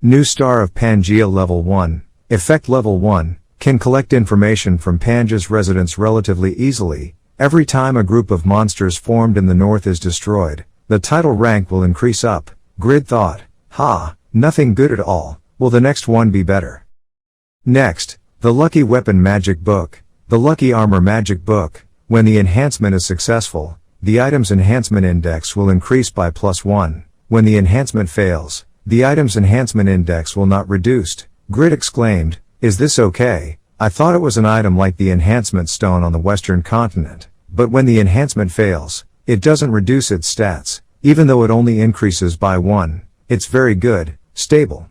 S1: New Star of Pangea Level 1, Effect Level 1, can collect information from Pangea's residents relatively easily. Every time a group of monsters formed in the north is destroyed, the title rank will increase up. Grid thought, ha, nothing good at all, will the next one be better? Next, the Lucky Weapon Magic Book, the Lucky Armor Magic Book. When the enhancement is successful, the item's enhancement index will increase by +1. When the enhancement fails, the item's enhancement index will not reduced. Grid exclaimed, is this okay? I thought it was an item like the enhancement stone on the western continent, but when the enhancement fails, it doesn't reduce its stats, even though it only increases by 1, it's very good, stable.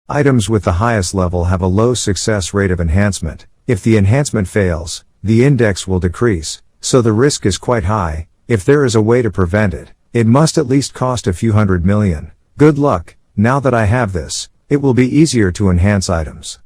S1: Items with the highest level have a low success rate of enhancement. If the enhancement fails, the index will decrease, so the risk is quite high. If there is a way to prevent it, it must at least cost a few $100 million. Good luck. Now that I have this, it will be easier to enhance items.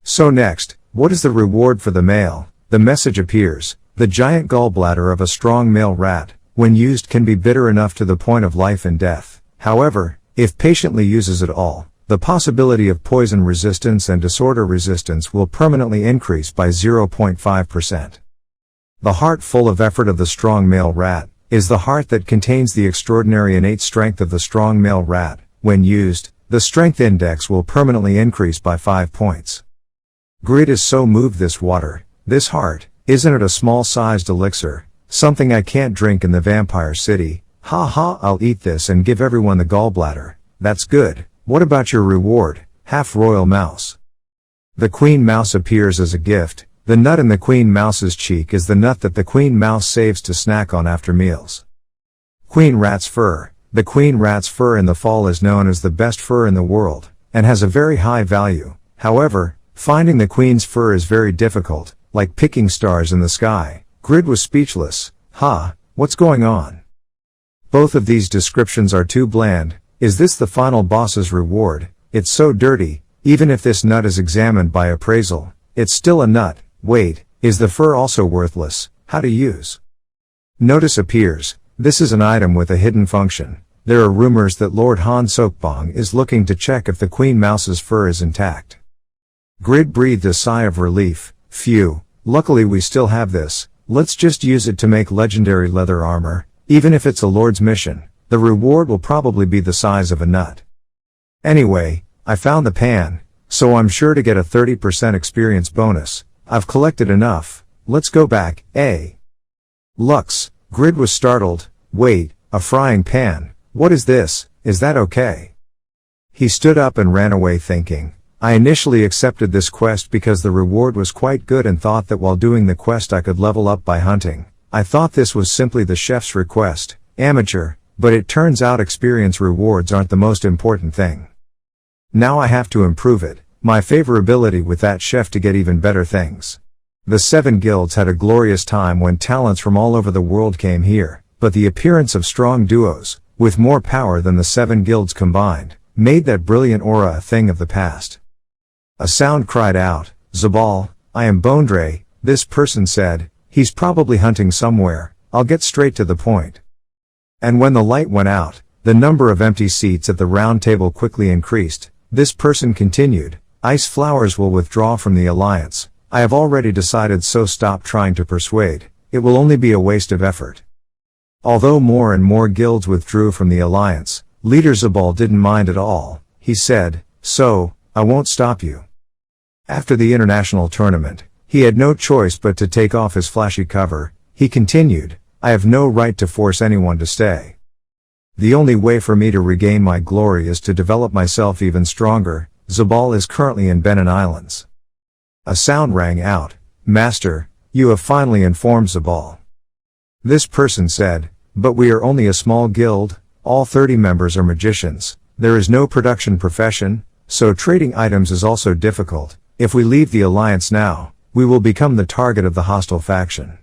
S1: So next, what is the reward for the male? The message appears. The giant gallbladder of a strong male rat, when used, can be bitter enough to the point of life and death. However, if patiently uses it all, the possibility of poison resistance and disorder resistance will permanently increase by 0.5%. The heart full of effort of the strong male rat is the heart that contains the extraordinary innate strength of the strong male rat. When used, the strength index will permanently increase by 5 points. Grid is so moved. This water, this heart, isn't it a small-sized elixir? Something I can't drink in the vampire city. Ha ha, I'll eat this and give everyone the gallbladder. That's good. What about your reward? Half royal mouse. The queen mouse appears as a gift. The nut in the queen mouse's cheek is the nut that the queen mouse saves to snack on after meals. Queen rat's fur. The queen rat's fur in the fall is known as the best fur in the world, and has a very high value. However, finding the queen's fur is very difficult, like picking stars in the sky. Grid was speechless. What's going on? Both of these descriptions are too bland. Is this the final boss's reward? It's so dirty. Even if this nut is examined by appraisal, it's still a nut. Wait, is the fur also worthless? How to use? Notice appears. This is an item with a hidden function. There are rumors that Lord Han Sokbong is looking to check if the queen mouse's fur is intact. Grid breathed a sigh of relief. Phew, luckily we still have this. Let's just use it to make legendary leather armor. Even if it's a lord's mission, the reward will probably be the size of a nut. Anyway, I found the pan, so I'm sure to get a 30% experience bonus. I've collected enough. Let's go back. Lux. Grid was startled. Wait, a frying pan. What is this? Is that okay? He stood up and ran away thinking, I initially accepted this quest because the reward was quite good and thought that while doing the quest I could level up by hunting. I thought this was simply the chef's request. Amateur, but it turns out experience rewards aren't the most important thing. Now I have to improve it, my favorability with that chef to get even better things. The 7 guilds had a glorious time when talents from all over the world came here, but the appearance of strong duos, with more power than the 7 guilds combined, made that brilliant aura a thing of the past. A sound cried out, Zabal, I am Bondre. This person said, he's probably hunting somewhere, I'll get straight to the point. And when the light went out, the number of empty seats at the round table quickly increased. This person continued, Ice Flowers will withdraw from the alliance. I have already decided, so stop trying to persuade, it will only be a waste of effort. Although more and more guilds withdrew from the alliance, leader Zabal didn't mind at all. He said, so, I won't stop you. After the international tournament, he had no choice but to take off his flashy cover. He continued, I have no right to force anyone to stay. The only way for me to regain my glory is to develop myself even stronger. Zabal is currently in Benin Islands. A sound rang out, Master, you have finally informed Zabal. This person said, but we are only a small guild, all 30 members are magicians, there is no production profession, so trading items is also difficult. If we leave the alliance now, we will become the target of the hostile faction.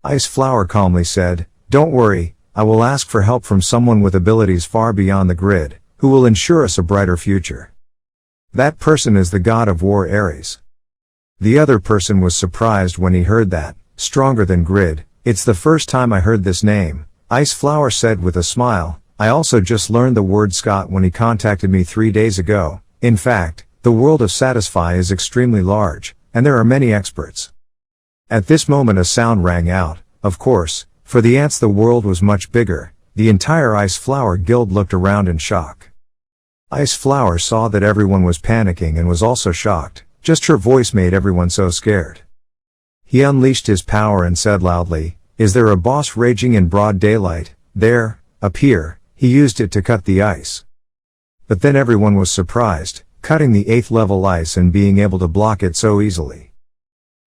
S1: Ice Flower calmly said, don't worry, I will ask for help from someone with abilities far beyond the grid, who will ensure us a brighter future. That person is the god of war Ares. The other person was surprised when he heard that, stronger than grid. It's the first time I heard this name, Ice Flower said with a smile. I also just learned the word Scott when he contacted me 3 days ago. In fact, the world of Satisfy is extremely large, and there are many experts. At this moment a sound rang out, of course, for the ants the world was much bigger. The entire Ice Flower guild looked around in shock. Ice Flower saw that everyone was panicking and was also shocked. Just her voice made everyone so scared. He unleashed his power and said loudly, is there a boss raging in broad daylight? There, up here. He used it to cut the ice. But then everyone was surprised, cutting the 8th level ice and being able to block it so easily.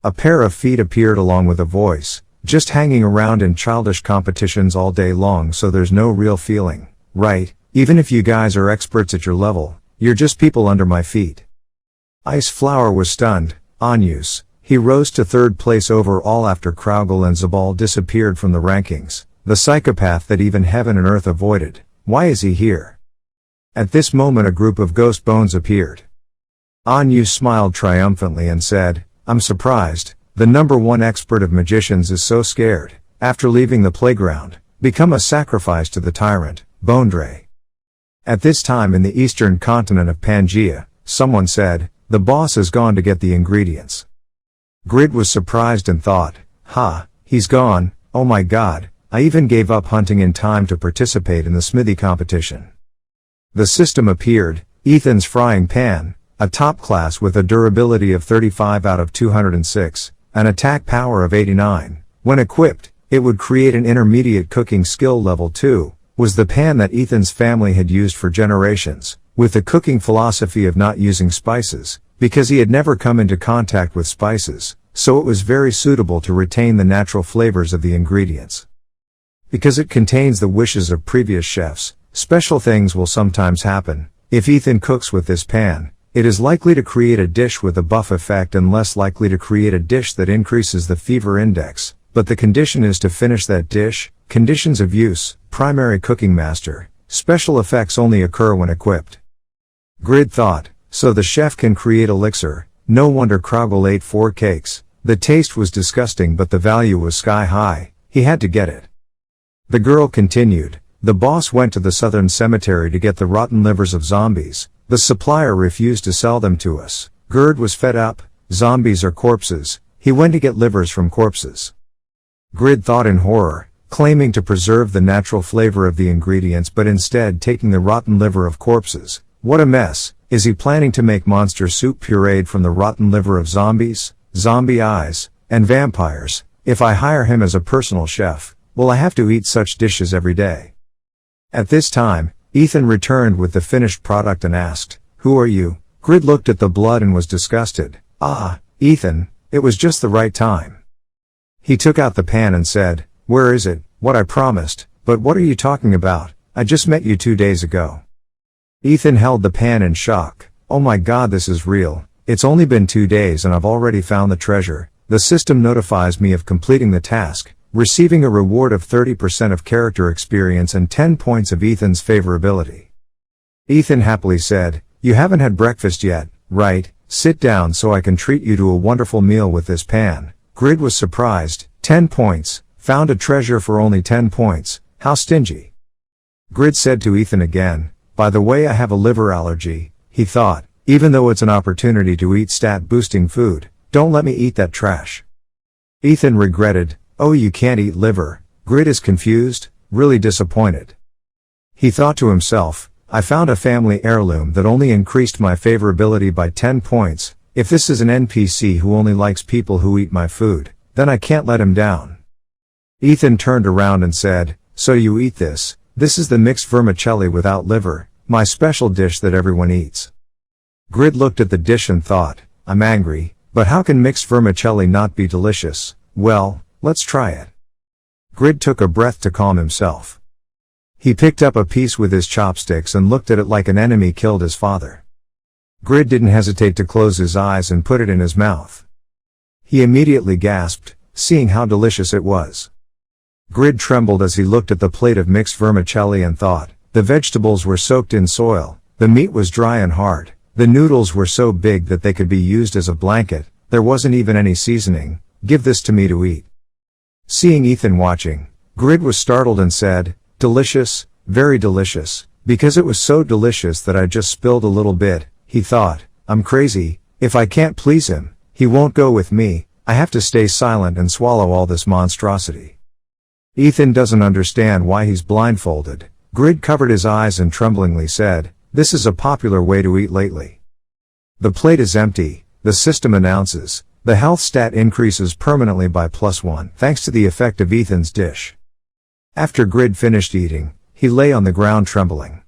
S1: A pair of feet appeared along with a voice, just hanging around in childish competitions all day long, so there's no real feeling, right? Even if you guys are experts at your level, you're just people under my feet. Ice Flower was stunned. Anyus. He rose to 3rd place overall after Kraugel and Zabal disappeared from the rankings. the psychopath that even heaven and earth avoided. Why is he here? At this moment a group of ghost bones appeared. Anyu smiled triumphantly and said, I'm surprised, the #1 expert of magicians is so scared, after leaving the playground, become a sacrifice to the tyrant, Bondre. At this time in the eastern continent of Pangaea, someone said, the boss has gone to get the ingredients. Grid was surprised and thought, he's gone, oh my god, I even gave up hunting in time to participate in the smithy competition. The system appeared, Ethan's frying pan, a top class with a durability of 35 out of 206, an attack power of 89. When equipped, it would create an intermediate cooking skill level 2, was the pan that Ethan's family had used for generations, with the cooking philosophy of not using spices, because he had never come into contact with spices, so it was very suitable to retain the natural flavors of the ingredients. Because it contains the wishes of previous chefs, special things will sometimes happen. If Ethan cooks with this pan, it is likely to create a dish with a buff effect and less likely to create a dish that increases the fever index, but the condition is to finish that dish. Conditions of use, primary cooking master, special effects only occur when equipped. Grid thought, so the chef can create elixir, no wonder Krogel ate 4 cakes, the taste was disgusting but the value was sky high, he had to get it. The girl continued, the boss went to the southern cemetery to get the rotten livers of zombies, the supplier refused to sell them to us, Gerd was fed up, zombies are corpses, he went to get livers from corpses. Grid thought in horror, claiming to preserve the natural flavor of the ingredients but instead taking the rotten liver of corpses. What a mess, is he planning to make monster soup pureed from the rotten liver of zombies, zombie eyes, and vampires? If I hire him as a personal chef, will I have to eat such dishes every day? At this time, Ethan returned with the finished product and asked, who are you? Grid looked at the blood and was disgusted. Ethan, it was just the right time. He took out the pan and said, where is it? What I promised, but what are you talking about? I just met you 2 days ago. Ethan held the pan in shock. Oh my god, this is real. It's only been 2 days and I've already found the treasure. The system notifies me of completing the task, receiving a reward of 30% of character experience and 10 points of Ethan's favorability. Ethan happily said, you haven't had breakfast yet, right? Sit down so I can treat you to a wonderful meal with this pan. Grid was surprised. 10 points. Found a treasure for only 10 points. How stingy. Grid said to Ethan again, by the way, I have a liver allergy, he thought, even though it's an opportunity to eat stat-boosting food, don't let me eat that trash. Ethan regretted, oh, you can't eat liver. Grid is confused, really disappointed. He thought to himself, I found a family heirloom that only increased my favorability by 10 points, if this is an NPC who only likes people who eat my food, then I can't let him down. Ethan turned around and said, so you eat this? This is the mixed vermicelli without liver, my special dish that everyone eats. Grid looked at the dish and thought, I'm angry, but how can mixed vermicelli not be delicious? Well, let's try it. Grid took a breath to calm himself. He picked up a piece with his chopsticks and looked at it like an enemy killed his father. Grid didn't hesitate to close his eyes and put it in his mouth. He immediately gasped, seeing how delicious it was. Grid trembled as he looked at the plate of mixed vermicelli and thought, the vegetables were soaked in soil, the meat was dry and hard, the noodles were so big that they could be used as a blanket, there wasn't even any seasoning, give this to me to eat. Seeing Ethan watching, Grid was startled and said, delicious, very delicious, because it was so delicious that I just spilled a little bit, he thought, I'm crazy, if I can't please him, he won't go with me, I have to stay silent and swallow all this monstrosity. Ethan doesn't understand why he's blindfolded. Grid covered his eyes and tremblingly said, this is a popular way to eat lately. The plate is empty, the system announces, the health stat increases permanently by +1 thanks to the effect of Ethan's dish. After Grid finished eating, he lay on the ground trembling.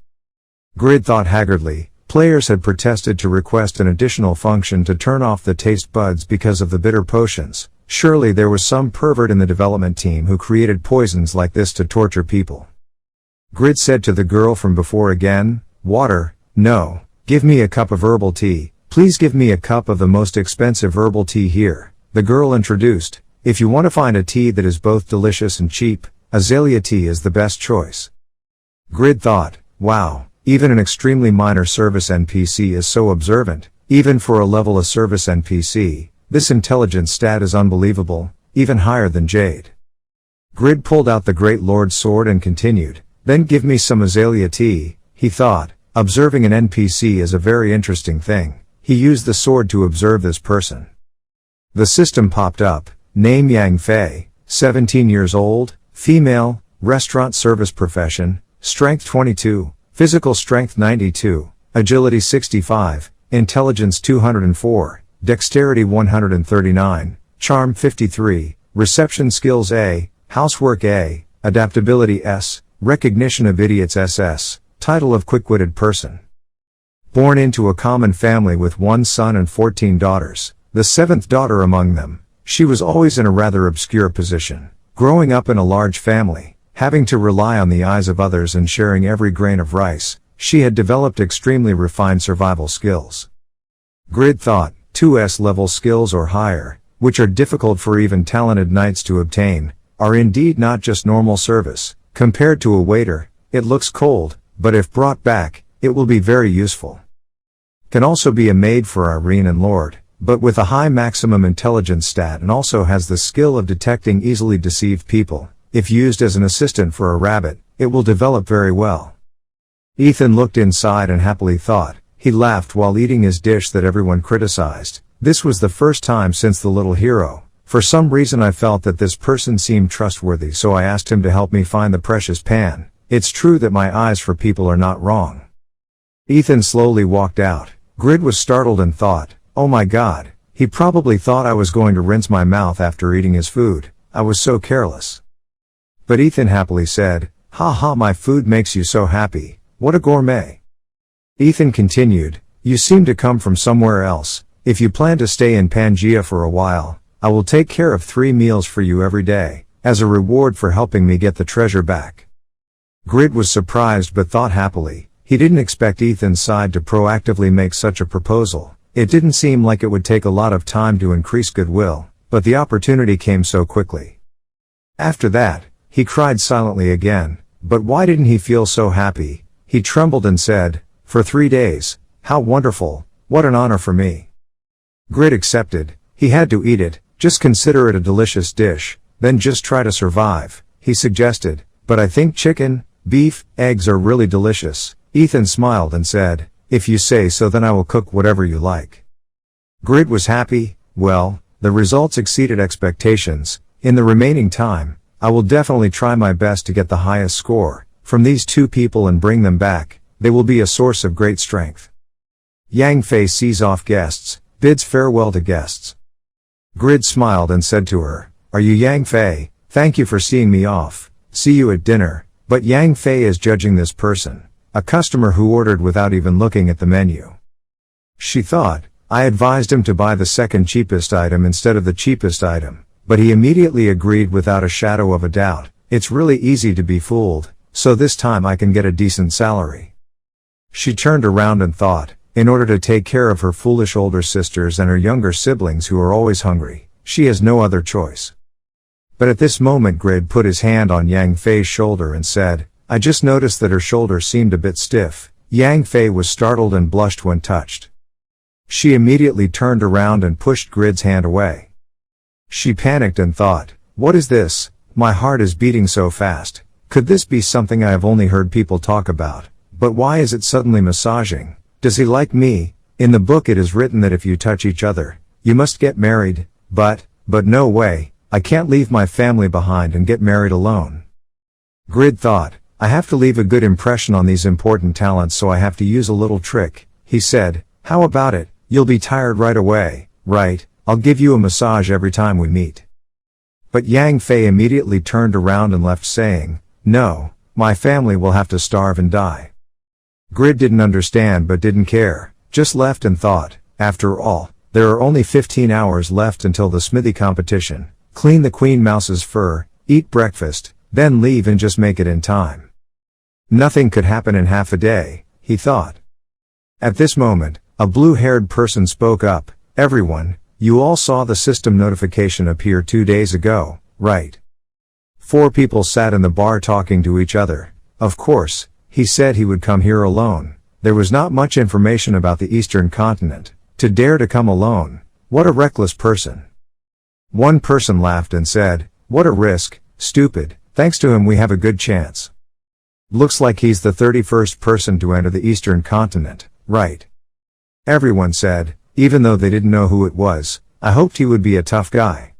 S1: Grid thought haggardly, players had protested to request an additional function to turn off the taste buds because of the bitter potions. Surely there was some pervert in the development team who created poisons like this to torture people. Grid said to the girl from before again, water, no, give me a cup of herbal tea, please give me a cup of the most expensive herbal tea here. The girl introduced, if you want to find a tea that is both delicious and cheap, azalea tea is the best choice. Grid thought, wow, even an extremely minor service NPC is so observant, even for a level of service NPC, this intelligence stat is unbelievable, even higher than Jade. Grid pulled out the Great Lord's sword and continued, then give me some azalea tea, he thought, observing an NPC is a very interesting thing. He used the sword to observe this person. The system popped up, name Yang Fei, 17 years old, female, restaurant service profession, strength 22, physical strength 92, agility 65, intelligence 204, dexterity 139, charm 53, reception skills A, housework A, adaptability S, recognition of idiots SS, title of quick-witted person. Born into a common family with 1 son and 14 daughters, the 7th daughter among them, she was always in a rather obscure position, growing up in a large family, having to rely on the eyes of others and sharing every grain of rice. She had developed extremely refined survival skills. Grid thought, 2S level skills or higher, which are difficult for even talented knights to obtain, are indeed not just normal service. Compared to a waiter, it looks cold, but if brought back, it will be very useful. Can also be a maid for Irene and Lord, but with a high maximum intelligence stat and also has the skill of detecting easily deceived people. If used as an assistant for a rabbit, it will develop very well. Ethan looked inside and happily thought. He laughed while eating his dish that everyone criticized. This was the first time since the little hero. For some reason I felt that this person seemed trustworthy, so I asked him to help me find the precious pan. It's true that my eyes for people are not wrong. Ethan slowly walked out. Grid was startled and thought, oh my god, he probably thought I was going to rinse my mouth after eating his food. I was so careless. But Ethan happily said, haha, my food makes you so happy. What a gourmet. Ethan continued, you seem to come from somewhere else. If you plan to stay in Pangaea for a while, I will take care of 3 meals for you every day, as a reward for helping me get the treasure back. Grid was surprised but thought happily. He didn't expect Ethan's side to proactively make such a proposal. It didn't seem like it would take a lot of time to increase goodwill, but the opportunity came so quickly. After that, he cried silently again, but why didn't he feel so happy? He trembled and said, for 3 days, how wonderful, what an honor for me. Grid accepted. He had to eat it, just consider it a delicious dish, then just try to survive, he suggested, but I think chicken, beef, eggs are really delicious. Ethan smiled and said, if you say so then I will cook whatever you like. Grid was happy. Well, the results exceeded expectations. In the remaining time, I will definitely try my best to get the highest score from these 2 people and bring them back. They will be a source of great strength. Yang Fei sees off guests, bids farewell to guests. Grid smiled and said to her, are you Yang Fei? Thank you for seeing me off. See you at dinner. But Yang Fei is judging this person, a customer who ordered without even looking at the menu. She thought, I advised him to buy the second cheapest item instead of the cheapest item, but he immediately agreed without a shadow of a doubt. It's really easy to be fooled, so this time I can get a decent salary. She turned around and thought, in order to take care of her foolish older sisters and her younger siblings who are always hungry, she has no other choice. But at this moment Grid put his hand on Yang Fei's shoulder and said, I just noticed that her shoulder seemed a bit stiff. Yang Fei was startled and blushed when touched. She immediately turned around and pushed Grid's hand away. She panicked and thought, what is this? My heart is beating so fast. Could this be something I have only heard people talk about? But why is it suddenly massaging? Does he like me? In the book it is written that if you touch each other, you must get married, but no way, I can't leave my family behind and get married alone. Grid thought, I have to leave a good impression on these important talents, so I have to use a little trick. He said, how about it? You'll be tired right away, right? I'll give you a massage every time we meet. But Yang Fei immediately turned around and left saying, no, my family will have to starve and die. Grid didn't understand but didn't care, just left and thought, after all, there are only 15 hours left until the smithy competition. Clean the Queen Mouse's fur, eat breakfast, then leave and just make it in time. Nothing could happen in half a day, he thought. At this moment, a blue-haired person spoke up, everyone, you all saw the system notification appear 2 days ago, right? 4 people sat in the bar talking to each other. Of course, he said he would come here alone. There was not much information about the Eastern continent. To dare to come alone. What a reckless person. One person laughed and said, "What a risk, stupid. Thanks to him we have a good chance. Looks like he's the 31st person to enter the Eastern continent, right?" Everyone said, even though they didn't know who it was, "I hoped he would be a tough guy."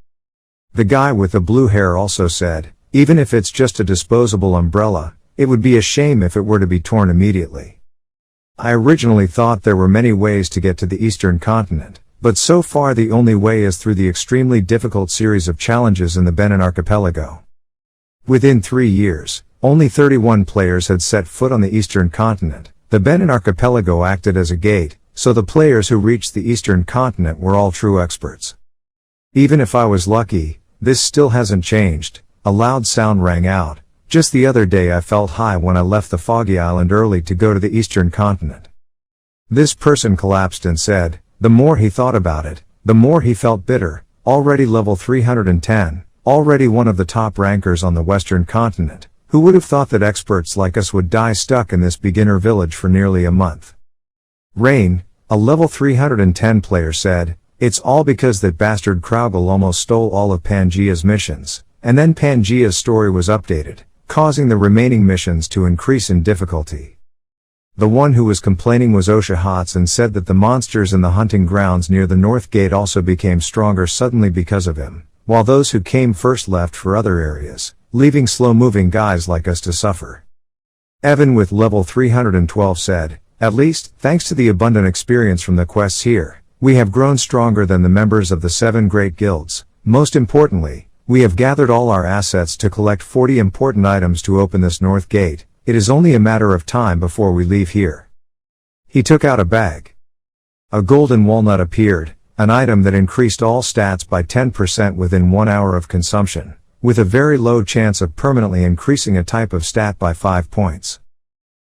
S1: The guy with the blue hair also said, "Even if it's just a disposable umbrella, it would be a shame if it were to be torn immediately. I originally thought there were many ways to get to the Eastern continent, but so far the only way is through the extremely difficult series of challenges in the Benin Archipelago." Within 3 years, only 31 players had set foot on the Eastern continent. The Benin Archipelago acted as a gate, so the players who reached the Eastern continent were all true experts. Even if I was lucky, this still hasn't changed. A loud sound rang out. Just the other day I felt high when I left the foggy island early to go to the Eastern continent. This person collapsed and said, the more he thought about it, the more he felt bitter. Already level 310, already one of the top rankers on the Western continent. Who would have thought that experts like us would die stuck in this beginner village for nearly a month? Rain, a level 310 player said, "It's all because that bastard Kraugle almost stole all of Pangea's missions, and then Pangea's story was updated, causing the remaining missions to increase in difficulty." The one who was complaining was Osha Hots and said that the monsters in the hunting grounds near the North Gate also became stronger suddenly because of him, while those who came first left for other areas, leaving slow-moving guys like us to suffer. Evan with level 312 said, "At least, thanks to the abundant experience from the quests here, we have grown stronger than the members of the 7 great guilds. Most importantly, we have gathered all our assets to collect 40 important items to open this North Gate. It is only a matter of time before we leave here." He took out a bag. A golden walnut appeared, an item that increased all stats by 10% within 1 hour of consumption, with a very low chance of permanently increasing a type of stat by 5 points.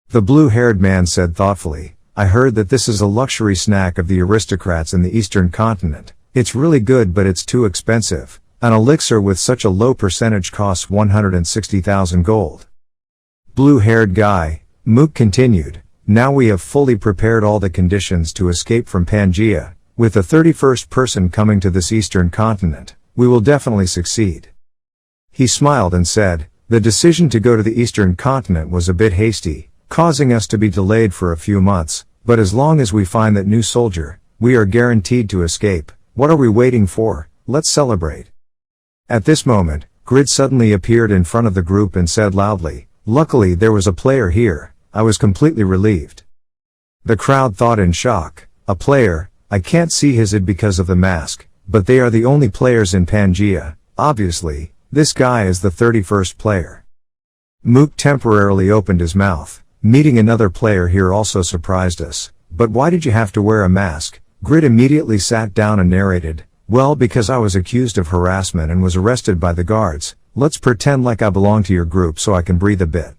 S1: The blue-haired man said thoughtfully, "I heard that this is a luxury snack of the aristocrats in the Eastern continent. It's really good but it's too expensive. An elixir with such a low percentage costs 160,000 gold. Blue-haired guy, Mook continued, "Now we have fully prepared all the conditions to escape from Pangea. With the 31st person coming to this Eastern continent, we will definitely succeed." He smiled and said, "The decision to go to the Eastern continent was a bit hasty, causing us to be delayed for a few months, but as long as we find that new soldier, we are guaranteed to escape. What are we waiting for? Let's celebrate." At this moment, Grid suddenly appeared in front of the group and said loudly, "Luckily there was a player here. I was completely relieved." The crowd thought in shock, "A player? I can't see his ID because of the mask, but they are the only players in Pangea. Obviously, this guy is the 31st player." Mook temporarily opened his mouth. "Meeting another player here also surprised us. But why did you have to wear a mask?" Grid immediately sat down and narrated, "Well, because I was accused of harassment and was arrested by the guards. Let's pretend like I belong to your group so I can breathe a bit."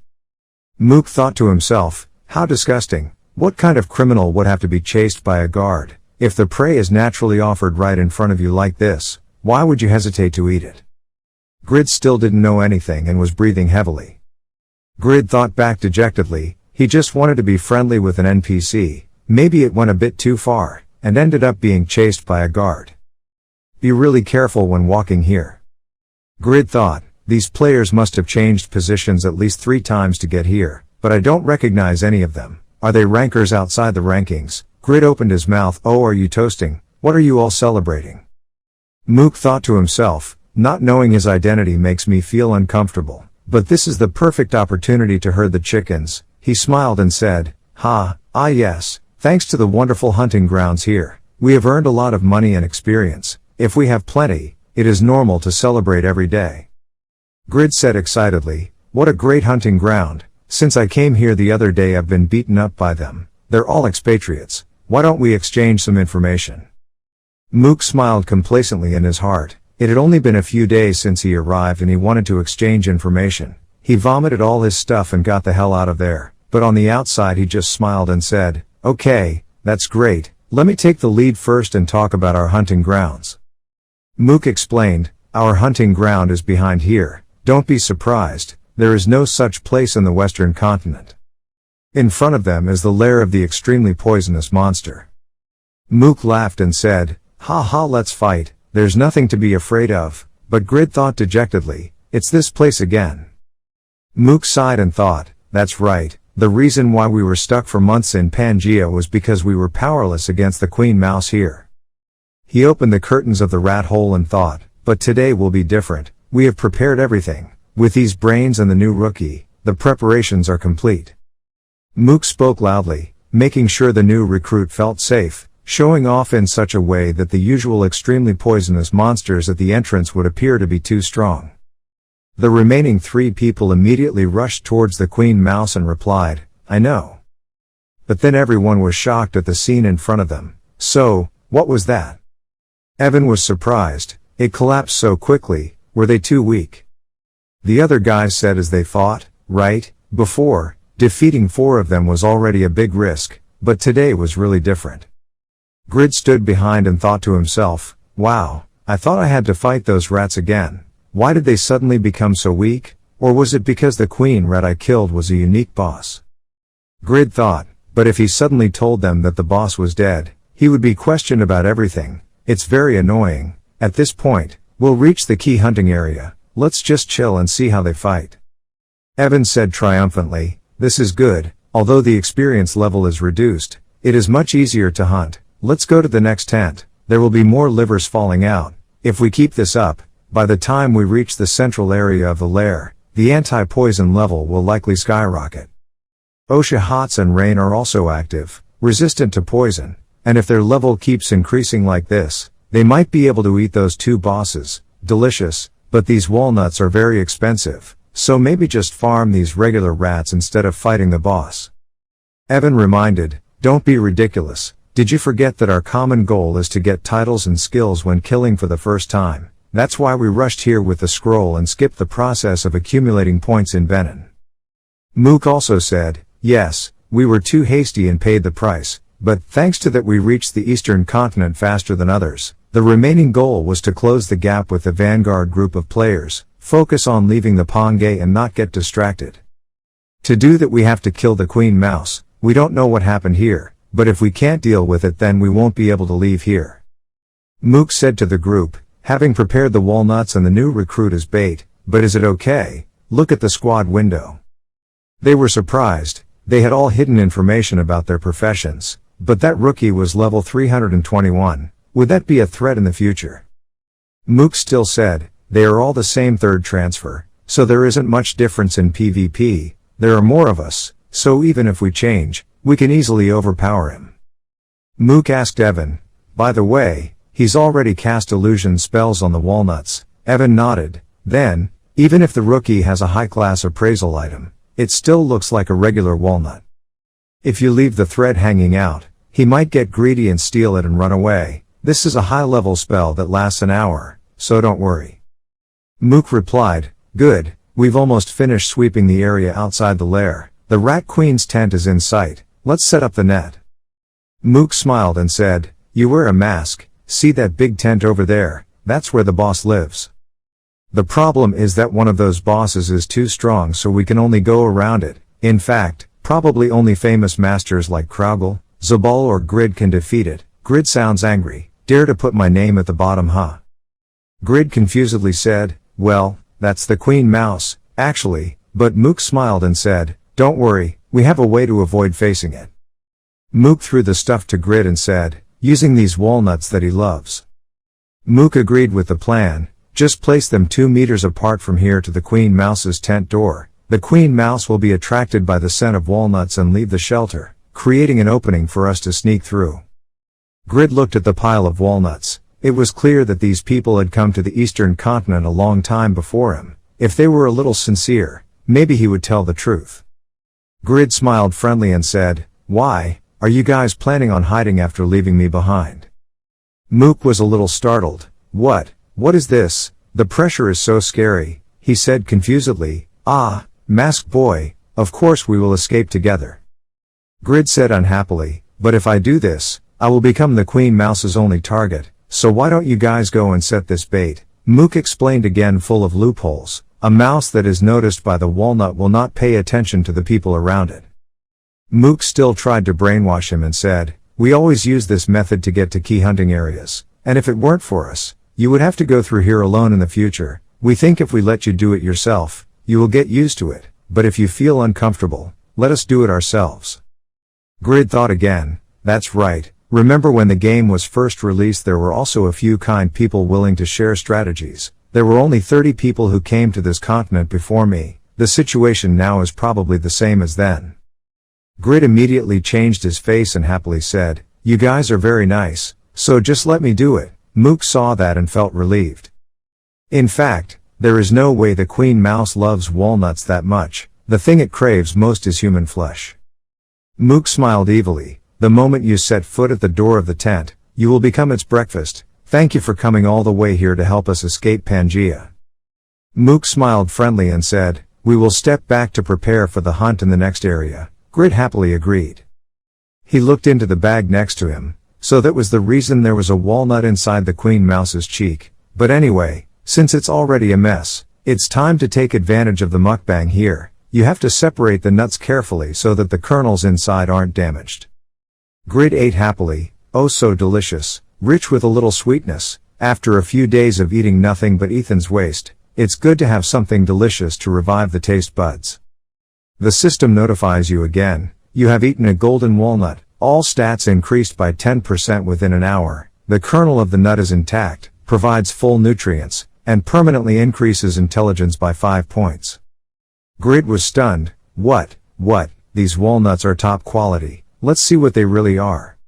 S1: Mook thought to himself, how disgusting. What kind of criminal would have to be chased by a guard? If the prey is naturally offered right in front of you like this, why would you hesitate to eat it? Grid still didn't know anything and was breathing heavily. Grid thought back dejectedly, he just wanted to be friendly with an NPC, maybe it went a bit too far, and ended up being chased by a guard. Be really careful when walking here. Grid thought, these players must have changed positions at least 3 times to get here, but I don't recognize any of them. Are they rankers outside the rankings? Grid opened his mouth. Oh, are you toasting? What are you all celebrating? Mook thought to himself, not knowing his identity makes me feel uncomfortable, but this is the perfect opportunity to herd the chickens. He smiled and said, yes, thanks to the wonderful hunting grounds here, we have earned a lot of money and experience. If we have plenty, it is normal to celebrate every day. Grid said excitedly, what a great hunting ground. Since I came here the other day I've been beaten up by them. They're all expatriates. Why don't we exchange some information? Mook smiled complacently in his heart. It had only been a few days since he arrived and he wanted to exchange information. He vomited all his stuff and got the hell out of there, but on the outside he just smiled and said, okay, that's great, let me take the lead first and talk about our hunting grounds. Mook explained, our hunting ground is behind here. don't be surprised, there is no such place in the Western continent. In front of them is the lair of the extremely poisonous monster. Mook laughed and said, "Ha ha, let's fight, there's nothing to be afraid of," but Grid thought dejectedly, "It's this place again." Mook sighed and thought, "That's right, the reason why we were stuck for months in Pangea was because we were powerless against the Queen Mouse here." He opened the curtains of the rat hole and thought, "But today will be different, we have prepared everything. With these brains and the new rookie, the preparations are complete." Mook spoke loudly, making sure the new recruit felt safe, showing off in such a way that the usual extremely poisonous monsters at the entrance would appear to be too strong. The remaining 3 people immediately rushed towards the Queen Mouse and replied, "I know." But then everyone was shocked at the scene in front of them. "So, what was that?" Evan was surprised, it collapsed so quickly, were they too weak? The other guys said as they thought, "Right, before, defeating 4 of them was already a big risk, but today was really different." Grid stood behind and thought to himself, "Wow, I thought I had to fight those rats again. Why did they suddenly become so weak? Or was it because the queen rat I killed was a unique boss?" Grid thought, but if he suddenly told them that the boss was dead, he would be questioned about everything. It's very annoying. At this point, we'll reach the key hunting area, let's just chill and see how they fight. Evan said triumphantly, "This is good, although the experience level is reduced, it is much easier to hunt. Let's go to the next tent, there will be more livers falling out. If we keep this up, by the time we reach the central area of the lair, the anti-poison level will likely skyrocket. Osha Hots and Rain are also active, resistant to poison, and if their level keeps increasing like this, they might be able to eat those 2 bosses. Delicious, but these walnuts are very expensive, so maybe just farm these regular rats instead of fighting the boss." Evan reminded, "Don't be ridiculous, did you forget that our common goal is to get titles and skills when killing for the first time? That's why we rushed here with the scroll and skipped the process of accumulating points in Benin." Mook also said, "Yes, we were too hasty and paid the price, but thanks to that we reached the eastern continent faster than others. The remaining goal was to close the gap with the vanguard group of players, focus on leaving the Pangea and not get distracted. To do that we have to kill the Queen Mouse. We don't know what happened here, but if we can't deal with it then we won't be able to leave here." Mook said to the group, having prepared the walnuts and the new recruit as bait, "But is it okay? Look at the squad window." They were surprised, they had all hidden information about their professions, but that rookie was level 321, would that be a threat in the future? Mook still said, "They are all the same 3rd transfer, so there isn't much difference in PvP, there are more of us, so even if we change, we can easily overpower him." Mook asked Evan, "By the way, he's already cast illusion spells on the walnuts." Evan nodded, then, "Even if the rookie has a high-class appraisal item, it still looks like a regular walnut. If you leave the thread hanging out, he might get greedy and steal it and run away. This is a high-level spell that lasts an hour, so don't worry." Mook replied, "Good, we've almost finished sweeping the area outside the lair. The Rat Queen's tent is in sight, let's set up the net." Mook smiled and said, "You wear a mask, see that big tent over there, that's where the boss lives. The problem is that one of those bosses is too strong so we can only go around it. In fact, probably only famous masters like Kraugel, Zabal or Grid can defeat it." Grid sounds angry. "Dare to put my name at the bottom, huh?" Grid confusedly said, "Well, that's the Queen Mouse, actually," but Mook smiled and said, "Don't worry, we have a way to avoid facing it." Mook threw the stuff to Grid and said, "Using these walnuts that he loves." Mook agreed with the plan, "Just place them 2 meters apart from here to the Queen Mouse's tent door. The Queen Mouse will be attracted by the scent of walnuts and leave the shelter, creating an opening for us to sneak through." Grid looked at the pile of walnuts. It was clear that these people had come to the eastern continent a long time before him. If they were a little sincere, maybe he would tell the truth. Grid smiled friendly and said, "Why, are you guys planning on hiding after leaving me behind?" Mook was a little startled. What is this? The pressure is so scary," he said confusedly. "Ah, Masked Boy, of course we will escape together." Grid said unhappily, "But if I do this, I will become the Queen Mouse's only target, so why don't you guys go and set this bait?" Mook explained again full of loopholes, A mouse that is noticed by the walnut will not pay attention to the people around it. Mook still tried to brainwash him and said, "We always use this method to get to key hunting areas, and if it weren't for us, you would have to go through here alone in the future. We think if we let you do it yourself, you will get used to it, but if you feel uncomfortable, let us do it ourselves." Grid thought again, that's right, remember when the game was first released there were also a few kind people willing to share strategies. There were only 30 people who came to this continent before me. The situation now is probably the same as then. Grid immediately changed his face and happily said, "You guys are very nice, so just let me do it." Mook saw that and felt relieved. In fact, there is no way the queen mouse loves walnuts that much. The thing it craves most is human flesh. Mook smiled evilly. "The moment you set foot at the door of the tent, you will become its breakfast. Thank you for coming all the way here to help us escape Pangea." Mook smiled friendly and said, "We will step back to prepare for the hunt in the next area." Grid happily agreed. He looked into the bag next to him, so that was the reason there was a walnut inside the queen mouse's cheek. But anyway, since it's already a mess, it's time to take advantage of the mukbang here. You have to separate the nuts carefully so that the kernels inside aren't damaged. Grid ate happily. Oh, so delicious, rich with a little sweetness. After a few days of eating nothing but Ethan's waste, it's good to have something delicious to revive the taste buds. The system notifies you again. You have eaten a golden walnut. All stats increased by 10% within an hour. The kernel of the nut is intact, provides full nutrients, and permanently increases intelligence by 5 points. Grid was stunned. What? These walnuts are top quality. Let's see what they really are.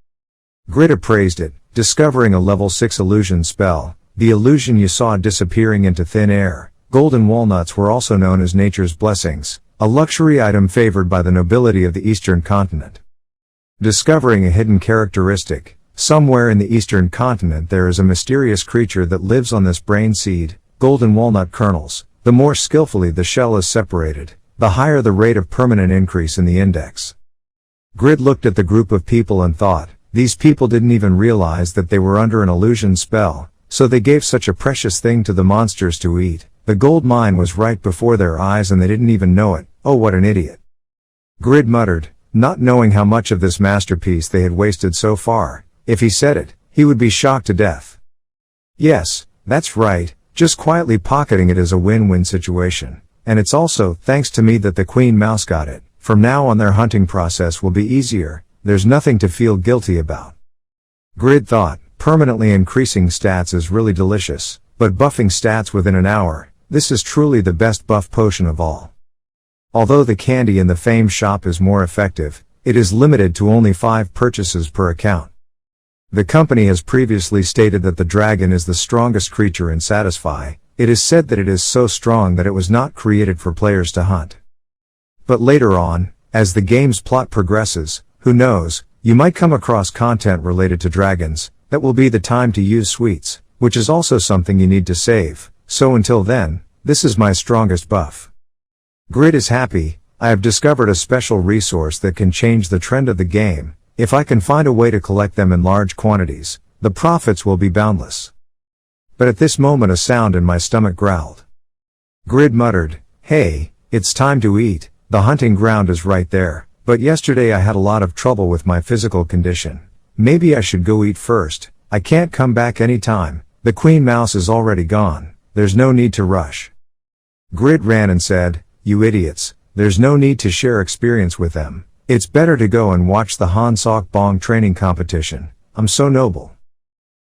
S1: Grid appraised it, discovering a level 6 illusion spell, the illusion you saw disappearing into thin air. Golden walnuts were also known as nature's blessings, a luxury item favored by the nobility of the eastern continent. Discovering a hidden characteristic, somewhere in the eastern continent there is a mysterious creature that lives on this brain seed, golden walnut kernels. The more skillfully the shell is separated, the higher the rate of permanent increase in the index. Grid looked at the group of people and thought, these people didn't even realize that they were under an illusion spell, so they gave such a precious thing to the monsters to eat. The gold mine was right before their eyes and they didn't even know it. Oh, what an idiot. Grid muttered, not knowing how much of this masterpiece they had wasted so far. If he said it, he would be shocked to death. Yes, that's right. Just quietly pocketing it is a win-win situation. And it's also thanks to me that the queen mouse got it. From now on their hunting process will be easier. There's nothing to feel guilty about. Grid thought, permanently increasing stats is really delicious, but buffing stats within an hour, this is truly the best buff potion of all. Although the candy in the Fame shop is more effective, it is limited to only 5 purchases per account. The company has previously stated that the dragon is the strongest creature in Satisfy. It is said that it is so strong that it was not created for players to hunt. But later on, as the game's plot progresses, who knows, you might come across content related to dragons. That will be the time to use sweets, which is also something you need to save. So until then, this is my strongest buff. Grid is happy. I have discovered a special resource that can change the trend of the game. If I can find a way to collect them in large quantities, the profits will be boundless. But at this moment a sound in my stomach growled. Grid muttered, hey, it's time to eat. The hunting ground is right there, but yesterday I had a lot of trouble with my physical condition. Maybe I should go eat first. I can't come back any time. The queen mouse is already gone. There's no need to rush. Grid ran and said, you idiots, there's no need to share experience with them. It's better to go and watch the Han Sok Bong training competition. I'm so noble.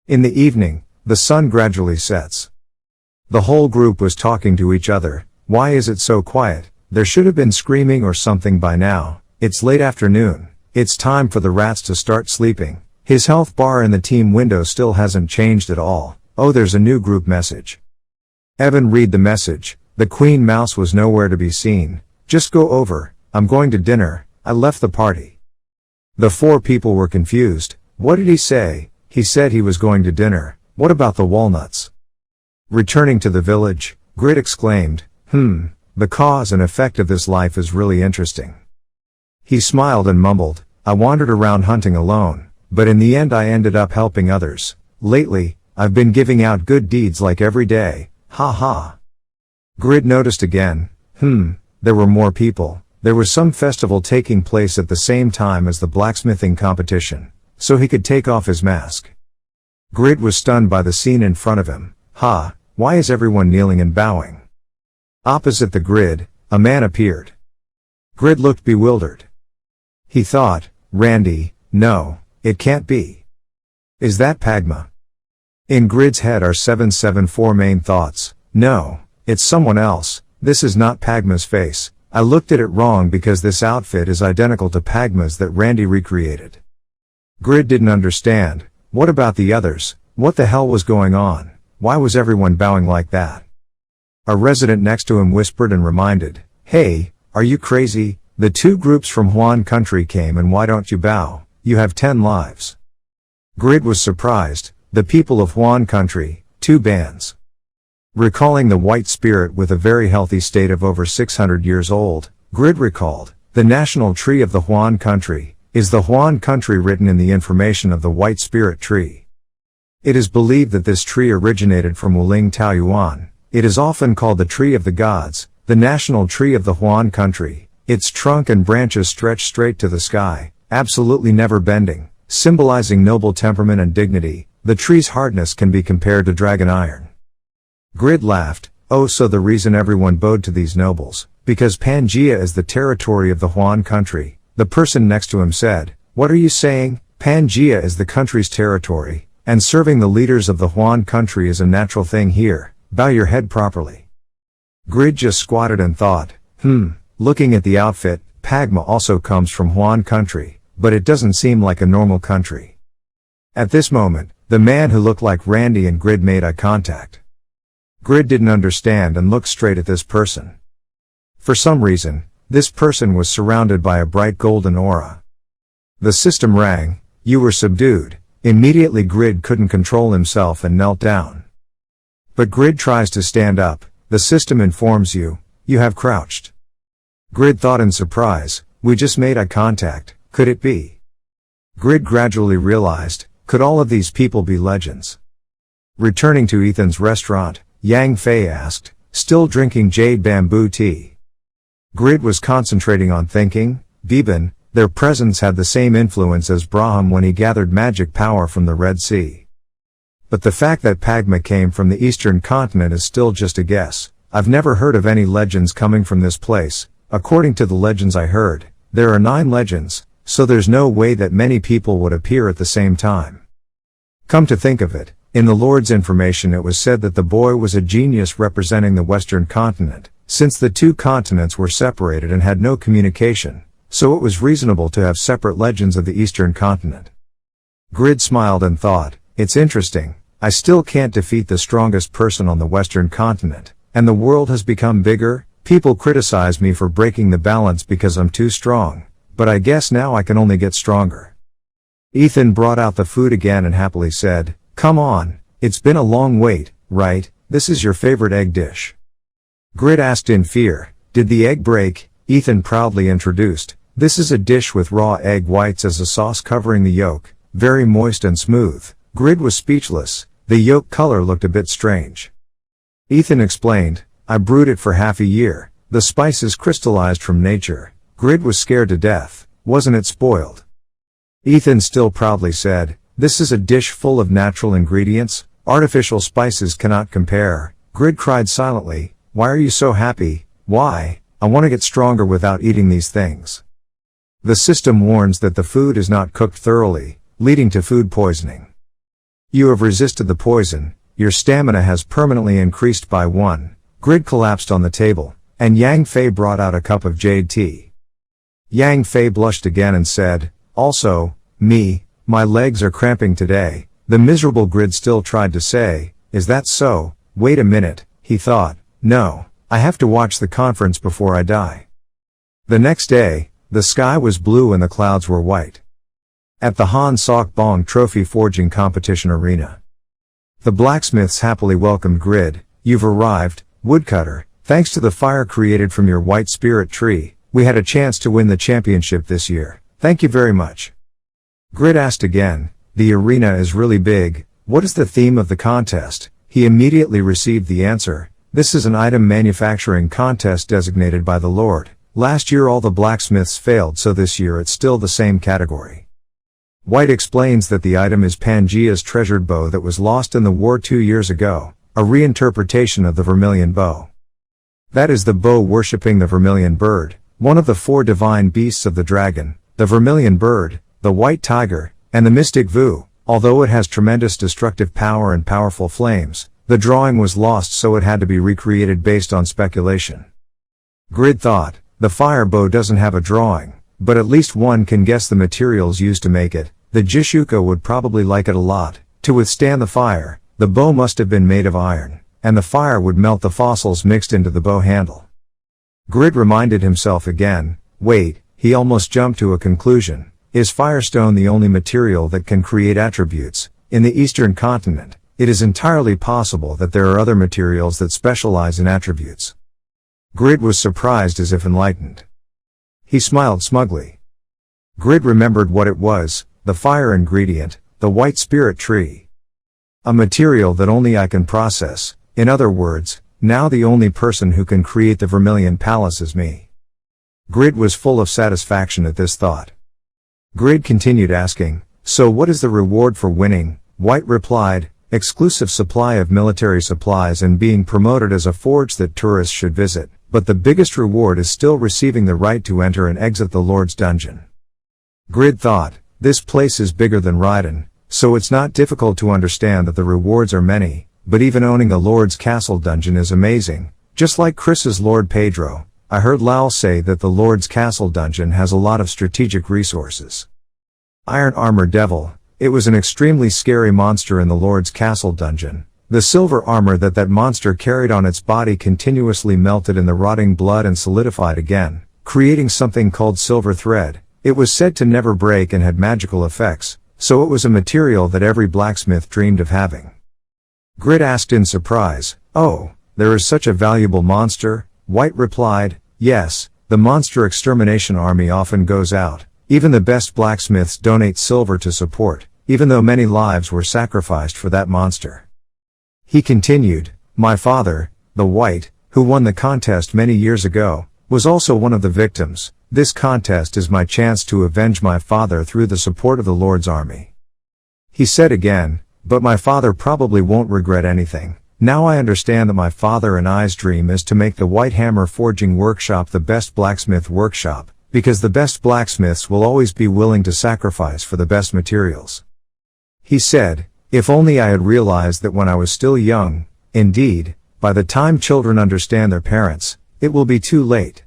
S1: In the evening, the sun gradually sets. The whole group was talking to each other. Why is it so quiet? There should have been screaming or something by now. It's late afternoon. It's time for the rats to start sleeping. His health bar in the team window still hasn't changed at all. Oh, there's a new group message. Evan, read the message. The queen mouse was nowhere to be seen. Just go over. I'm going to dinner. I left the party. The 4 people were confused. What did he say? He said he was going to dinner. What about the walnuts? Returning to the village, Grid exclaimed, the cause and effect of this life is really interesting. He smiled and mumbled, I wandered around hunting alone, but in the end I ended up helping others. Lately, I've been giving out good deeds like every day. Ha ha. Grid noticed again, there were more people. There was some festival taking place at the same time as the blacksmithing competition, so he could take off his mask. Grid was stunned by the scene in front of him. Why is everyone kneeling and bowing? Opposite the Grid, a man appeared. Grid looked bewildered. He thought, Randy, no, it can't be. Is that Pagma? In Grid's head are 774 main thoughts. No, it's someone else. This is not Pagma's face. I looked at it wrong because this outfit is identical to Pagma's that Randy recreated. Grid didn't understand. What about the others? What the hell was going on? Why was everyone bowing like that? A resident next to him whispered and reminded, Hey, are you crazy? The two groups from Huan country came, and why don't you bow? You have 10 lives. Grid was surprised. The people of Huan country, 2 bands. Recalling the white spirit with a very healthy state of over 600 years old, Grid recalled, the national tree of the Huan country, is the Huan country written in the information of the white spirit tree. It is believed that this tree originated from Wuling Taoyuan. It is often called the tree of the gods, the national tree of the Huan country. Its trunk and branches stretch straight to the sky, absolutely never bending, symbolizing noble temperament and dignity. The tree's hardness can be compared to dragon iron. Grid laughed. Oh, so the reason everyone bowed to these nobles, because Pangaea is the territory of the Huan country. The person next to him said, What are you saying? Pangaea is the country's territory, and serving the leaders of the Huan country is a natural thing here. Bow your head properly. Grid just squatted and thought, looking at the outfit, Pagma also comes from Huan country, but it doesn't seem like a normal country. At this moment, the man who looked like Randy and Grid made eye contact. Grid didn't understand and looked straight at this person. For some reason, this person was surrounded by a bright golden aura. The system rang. You were subdued. Immediately Grid couldn't control himself and knelt down. But Grid tries to stand up. The system informs you, you have crouched. Grid thought in surprise, we just made eye contact, could it be? Grid gradually realized, could all of these people be legends? Returning to Ethan's restaurant, Yang Fei asked, still drinking jade bamboo tea. Grid was concentrating on thinking, Biban, their presence had the same influence as Braham when he gathered magic power from the Red Sea. But the fact that Pagma came from the eastern continent is still just a guess. I've never heard of any legends coming from this place. According to the legends I heard, there are 9 legends, so there's no way that many people would appear at the same time. Come to think of it, in the Lord's information it was said that the boy was a genius representing the western continent, since the 2 continents were separated and had no communication, so it was reasonable to have separate legends of the eastern continent. Grid smiled and thought, it's interesting, I still can't defeat the strongest person on the western continent, and the world has become bigger. People criticize me for breaking the balance because I'm too strong, but I guess now I can only get stronger. Ethan brought out the food again and happily said, come on, it's been a long wait, right? This is your favorite egg dish. Grid asked in fear, did the egg break? Ethan proudly introduced, this is a dish with raw egg whites as a sauce covering the yolk, very moist and smooth. Grid was speechless, the yolk color looked a bit strange. Ethan explained, I brewed it for half a year, the spices crystallized from nature. Grid was scared to death, wasn't it spoiled? Ethan still proudly said, this is a dish full of natural ingredients, artificial spices cannot compare. Grid cried silently, why are you so happy? Why? I want to get stronger without eating these things. The system warns that the food is not cooked thoroughly, leading to food poisoning. You have resisted the poison, your stamina has permanently increased by 1. Grid collapsed on the table, and Yang Fei brought out a cup of jade tea. Yang Fei blushed again and said, also, my legs are cramping today. The miserable Grid still tried to say, is that so? Wait a minute, he thought, no, I have to watch the conference before I die. The next day, the sky was blue and the clouds were white. At the Han Sok Bong Trophy Forging Competition Arena, the blacksmiths happily welcomed Grid. You've arrived, woodcutter. Thanks to the fire created from your white spirit tree, we had a chance to win the championship this year. Thank you very much. Grid asked again, the arena is really big. What is the theme of the contest? He immediately received the answer. This is an item manufacturing contest designated by the Lord. Last year all the blacksmiths failed, so this year it's still the same category. White explains that the item is Pangea's treasured bow that was lost in the war 2 years ago, a reinterpretation of the vermilion bow. That is the bow worshipping the vermilion bird, one of the 4 divine beasts of the dragon, the vermilion bird, the white tiger, and the mystic Vu. Although it has tremendous destructive power and powerful flames, the drawing was lost, so it had to be recreated based on speculation. Grid thought, the fire bow doesn't have a drawing, but at least one can guess the materials used to make it. The Jishuka would probably like it a lot. To withstand the fire, the bow must have been made of iron, and the fire would melt the fossils mixed into the bow handle. Grid reminded himself again, wait, he almost jumped to a conclusion. Is firestone the only material that can create attributes? In the Eastern continent, it is entirely possible that there are other materials that specialize in attributes. Grid was surprised as if enlightened. He smiled smugly. Grid remembered what it was, the fire ingredient, the white spirit tree. A material that only I can process. In other words, now the only person who can create the Vermilion Palace is me. Grid was full of satisfaction at this thought. Grid continued asking, so what is the reward for winning? White replied, exclusive supply of military supplies and being promoted as a forge that tourists should visit, but the biggest reward is still receiving the right to enter and exit the Lord's dungeon. Grid thought, this place is bigger than Raiden, so it's not difficult to understand that the rewards are many, but even owning the Lord's castle dungeon is amazing. Just like Chris's Lord Pedro, I heard Lal say that the Lord's castle dungeon has a lot of strategic resources. Iron Armor Devil, it was an extremely scary monster in the Lord's castle dungeon. The silver armor that monster carried on its body continuously melted in the rotting blood and solidified again, creating something called silver thread. It was said to never break and had magical effects, so it was a material that every blacksmith dreamed of having. Grid asked in surprise, oh, there is such a valuable monster? White replied, yes, the monster extermination army often goes out. Even the best blacksmiths donate silver to support, even though many lives were sacrificed for that monster. He continued, my father, the White, who won the contest many years ago, was also one of the victims. This contest is my chance to avenge my father through the support of the Lord's army. He said again, but my father probably won't regret anything. Now I understand that my father and I's dream is to make the White Hammer Forging Workshop the best blacksmith workshop, because the best blacksmiths will always be willing to sacrifice for the best materials. He said, if only I had realized that when I was still young. Indeed, by the time children understand their parents, it will be too late.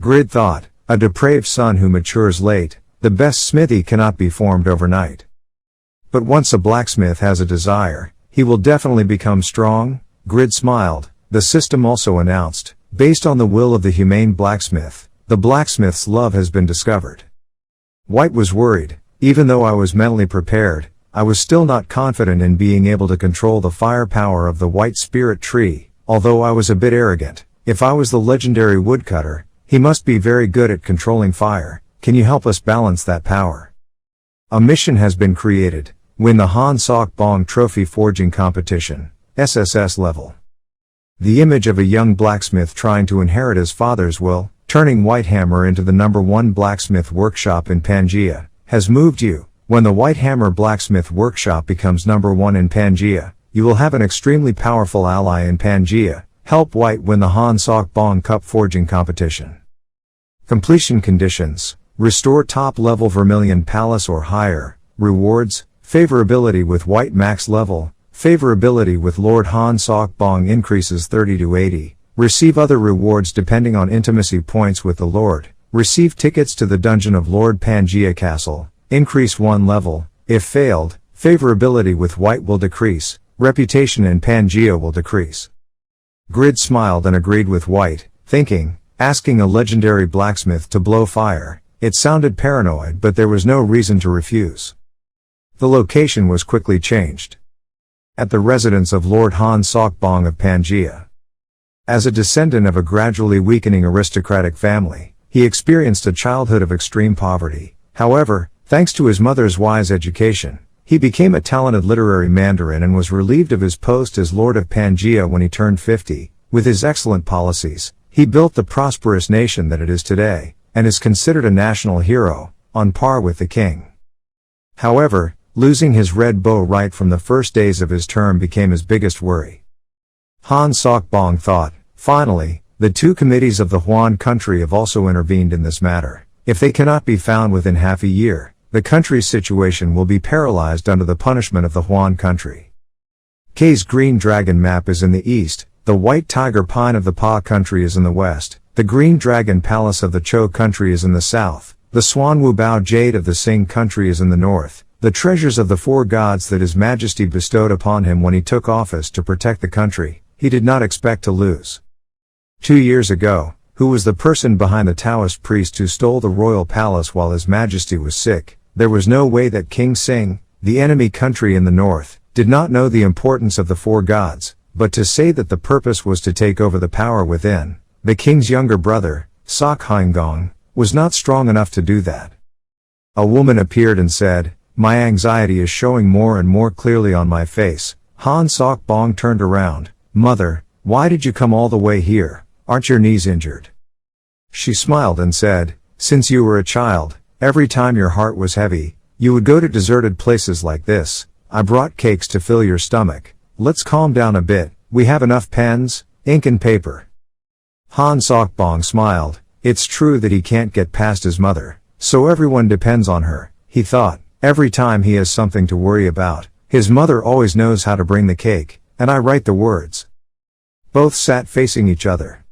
S1: Grid thought, a depraved son who matures late, the best smithy cannot be formed overnight. But once a blacksmith has a desire, he will definitely become strong. Grid smiled. The system also announced, based on the will of the humane blacksmith, the blacksmith's love has been discovered. White was worried. Even though I was mentally prepared, I was still not confident in being able to control the firepower of the white spirit tree, although I was a bit arrogant. If I was the legendary woodcutter, he must be very good at controlling fire. Can you help us balance that power? A mission has been created. Win the Han Sok Bong Trophy Forging Competition, SSS level. The image of a young blacksmith trying to inherit his father's will, turning White Hammer into the #1 blacksmith workshop in Pangea, has moved you. When the White Hammer Blacksmith Workshop becomes #1 in Pangea, you will have an extremely powerful ally in Pangea. Help White win the Han Sok Bong Cup Forging Competition. Completion conditions. Restore top level Vermilion Palace or higher. Rewards. Favorability with White max level. Favorability with Lord Han Sok Bong increases 30 to 80. Receive other rewards depending on intimacy points with the Lord. Receive tickets to the dungeon of Lord Pangea Castle. Increase 1 level. If failed, favorability with White will decrease. Reputation in Pangea will decrease. Grid smiled and agreed with White, thinking, asking a legendary blacksmith to blow fire. It sounded paranoid, but there was no reason to refuse. The location was quickly changed. At the residence of Lord Han Sok Bong of Pangea. As a descendant of a gradually weakening aristocratic family, he experienced a childhood of extreme poverty. However, thanks to his mother's wise education, he became a talented literary mandarin and was relieved of his post as Lord of Pangea when he turned 50. With his excellent policies, he built the prosperous nation that it is today, and is considered a national hero, on par with the king. However, losing his red bow right from the first days of his term became his biggest worry. Han Sok-bong thought, finally, the two committees of the Huan country have also intervened in this matter. If they cannot be found within half a year, the country's situation will be paralyzed under the punishment of the Huan country. K's Green Dragon map is in the east, the White Tiger Pine of the Pa country is in the west, the Green Dragon Palace of the Cho country is in the south, the Swanwu Bao Jade of the Sing country is in the north, the treasures of the four gods that His Majesty bestowed upon him when he took office to protect the country, he did not expect to lose. 2 years ago, who was the person behind the Taoist priest who stole the royal palace while His Majesty was sick? There was no way that King Sing, the enemy country in the north, did not know the importance of the four gods, but to say that the purpose was to take over the power within, the king's younger brother, Sok Haingong, was not strong enough to do that. A woman appeared and said, "My anxiety is showing more and more clearly on my face." Han Sok-bong turned around. "Mother, why did you come all the way here? Aren't your knees injured?" She smiled and said, "Since you were a child, every time your heart was heavy, you would go to deserted places like this. I brought cakes to fill your stomach. Let's calm down a bit. We have enough pens, ink and paper." Han Sok-bong smiled. It's true that he can't get past his mother, so everyone depends on her, he thought. Every time he has something to worry about, his mother always knows how to bring the cake, and I write the words. Both sat facing each other.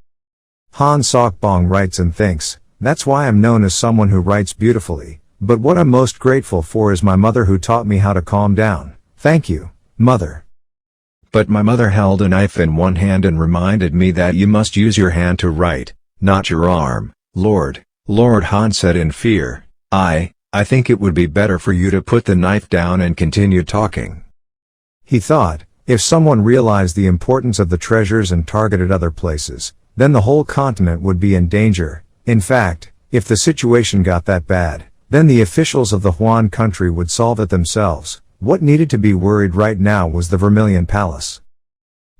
S1: Han Sok-bong writes and thinks, that's why I'm known as someone who writes beautifully, but what I'm most grateful for is my mother who taught me how to calm down. Thank you, mother.
S2: But my mother held a knife in one hand and reminded me that you must use your hand to write, not your arm. Lord Han said in fear, I think it would be better for you to put the knife down and continue talking.
S1: He thought, if someone realized the importance of the treasures and targeted other places, then the whole continent would be in danger. In fact, if the situation got that bad, then the officials of the Huan country would solve it themselves. What needed to be worried right now was the Vermilion Palace.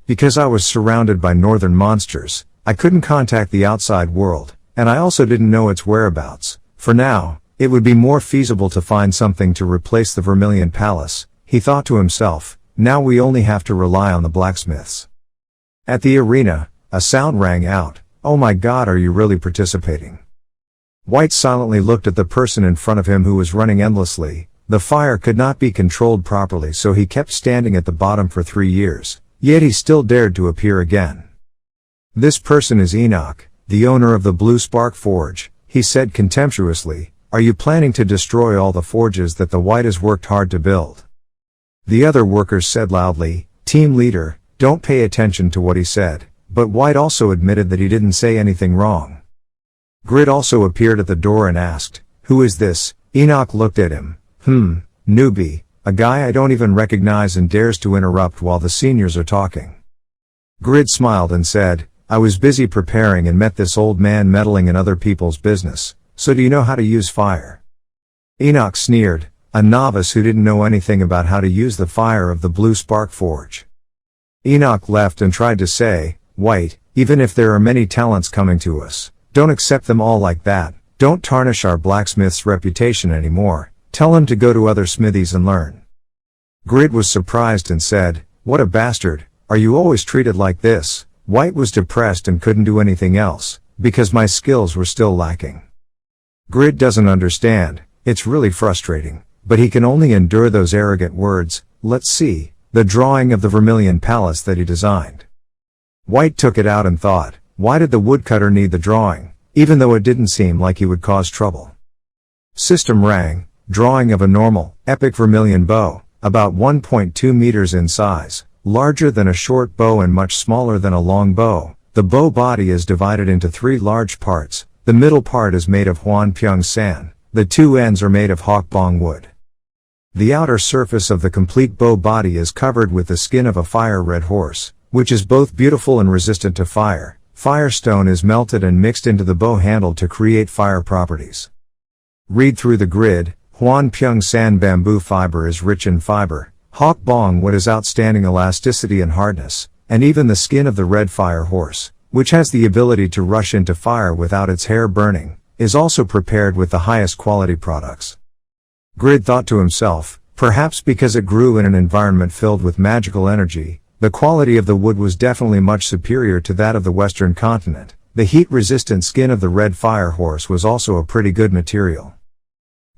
S1: Because I was surrounded by northern monsters, I couldn't contact the outside world, and I also didn't know its whereabouts. For now, it would be more feasible to find something to replace the Vermilion Palace, he thought to himself. Now we only have to rely on the blacksmiths. At the arena, a sound rang out. Oh my God, are you really participating? White silently looked at the person in front of him who was running endlessly. The fire could not be controlled properly, so he kept standing at the bottom for 3 years, yet he still dared to appear again. This person is Enoch, the owner of the Blue Spark Forge, he said contemptuously. Are you planning to destroy all the forges that the White has worked hard to build? The other workers said loudly, Team leader, don't pay attention to what he said, but White also admitted that he didn't say anything wrong. Grid also appeared at the door and asked, who is this? Enoch looked at him. Newbie, a guy I don't even recognize and dares to interrupt while the seniors are talking. Grid smiled and said, I was busy preparing and met this old man meddling in other people's business, so do you know how to use fire? Enoch sneered, a novice who didn't know anything about how to use the fire of the Blue Spark Forge. Enoch left and tried to say, White, even if there are many talents coming to us, don't accept them all like that, don't tarnish our blacksmith's reputation anymore. Tell him to go to other smithies and learn. Grid was surprised and said, what a bastard, are you always treated like this? White was depressed and couldn't do anything else, because my skills were still lacking. Grid doesn't understand, it's really frustrating, but he can only endure those arrogant words. Let's see, the drawing of the Vermilion Palace that he designed. White took it out and thought, why did the woodcutter need the drawing, even though it didn't seem like he would cause trouble? System rang. Drawing of a normal, epic vermilion bow, about 1.2 meters in size, larger than a short bow and much smaller than a long bow. The bow body is divided into 3 large parts. The middle part is made of Huan Pyung San. The 2 ends are made of hawk bong wood. The outer surface of the complete bow body is covered with the skin of a fire red horse, which is both beautiful and resistant to fire. Firestone is melted and mixed into the bow handle to create fire properties. Read through the grid. Huan Pyung San bamboo fiber is rich in fiber, hawk bong wood is outstanding elasticity and hardness, and even the skin of the red fire horse, which has the ability to rush into fire without its hair burning, is also prepared with the highest quality products. Grid thought to himself, perhaps because it grew in an environment filled with magical energy, the quality of the wood was definitely much superior to that of the Western continent. The heat-resistant skin of the red fire horse was also a pretty good material.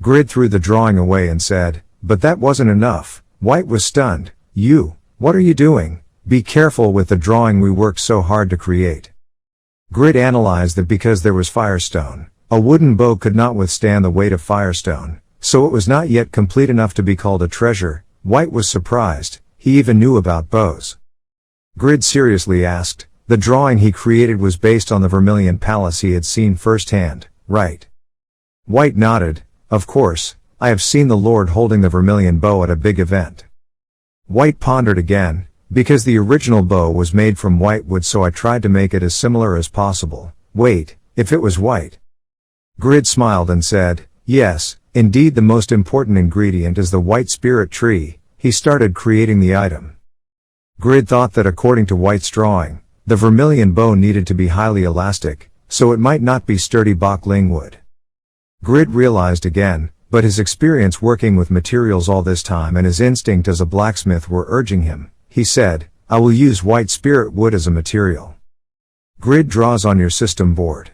S1: Grid threw the drawing away and said, "But that wasn't enough." White was stunned. What are you doing? Be careful with the drawing we worked so hard to create." Grid analyzed that because there was firestone, a wooden bow could not withstand the weight of firestone, so it was not yet complete enough to be called a treasure. White was surprised. He even knew about bows. Grid seriously asked, "The drawing he created was based on the Vermilion Palace he had seen firsthand, right?" White nodded. "Of course, I have seen the Lord holding the Vermilion bow at a big event." White pondered again. "Because the original bow was made from white wood, so I tried to make it as similar as possible. Wait, if it was white?" Grid smiled and said, "Yes, indeed the most important ingredient is the white spirit tree." He started creating the item. Grid thought that according to White's drawing, the Vermilion bow needed to be highly elastic, so it might not be sturdy bakling wood. Grid realized again, but his experience working with materials all this time and his instinct as a blacksmith were urging him. He said, "I will use white spirit wood as a material." Grid draws on your system board.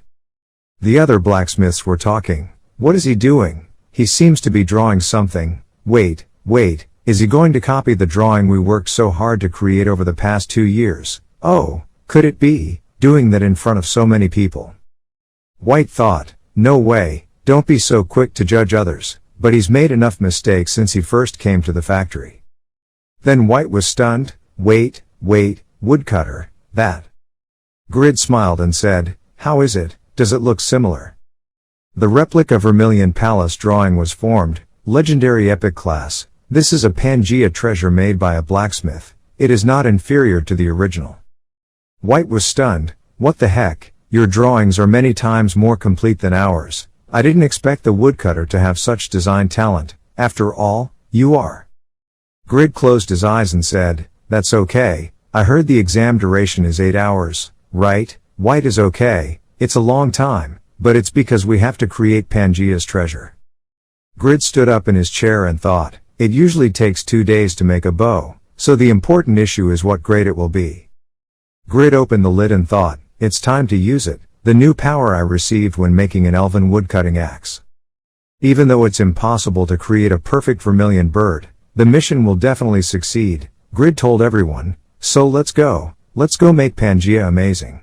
S1: The other blacksmiths were talking. "What is he doing? He seems to be drawing something. Wait, is he going to copy the drawing we worked so hard to create over the past 2 years? Oh, could it be, doing that in front of so many people?" White thought, "No way, don't be so quick to judge others, but he's made enough mistakes since he first came to the factory." Then White was stunned. Wait, woodcutter, that." Grid smiled and said, "How is it? Does it look similar?" The replica Vermilion Palace drawing was formed, legendary epic class. This is a Pangea treasure made by a blacksmith. It is not inferior to the original. White was stunned. "What the heck? Your drawings are many times more complete than ours. I didn't expect the woodcutter to have such design talent. After all, you are." Grid closed his eyes and said, "That's okay. I heard the exam duration is 8 hours, right?" White is okay. "It's a long time, but it's because we have to create Pangea's treasure." Grid stood up in his chair and thought, it usually takes 2 days to make a bow, so the important issue is what grade it will be. Grid opened the lid and thought, it's time to use it, the new power I received when making an elven woodcutting axe. Even though it's impossible to create a perfect vermilion bird, the mission will definitely succeed, Grid told everyone, so let's go make Pangea amazing.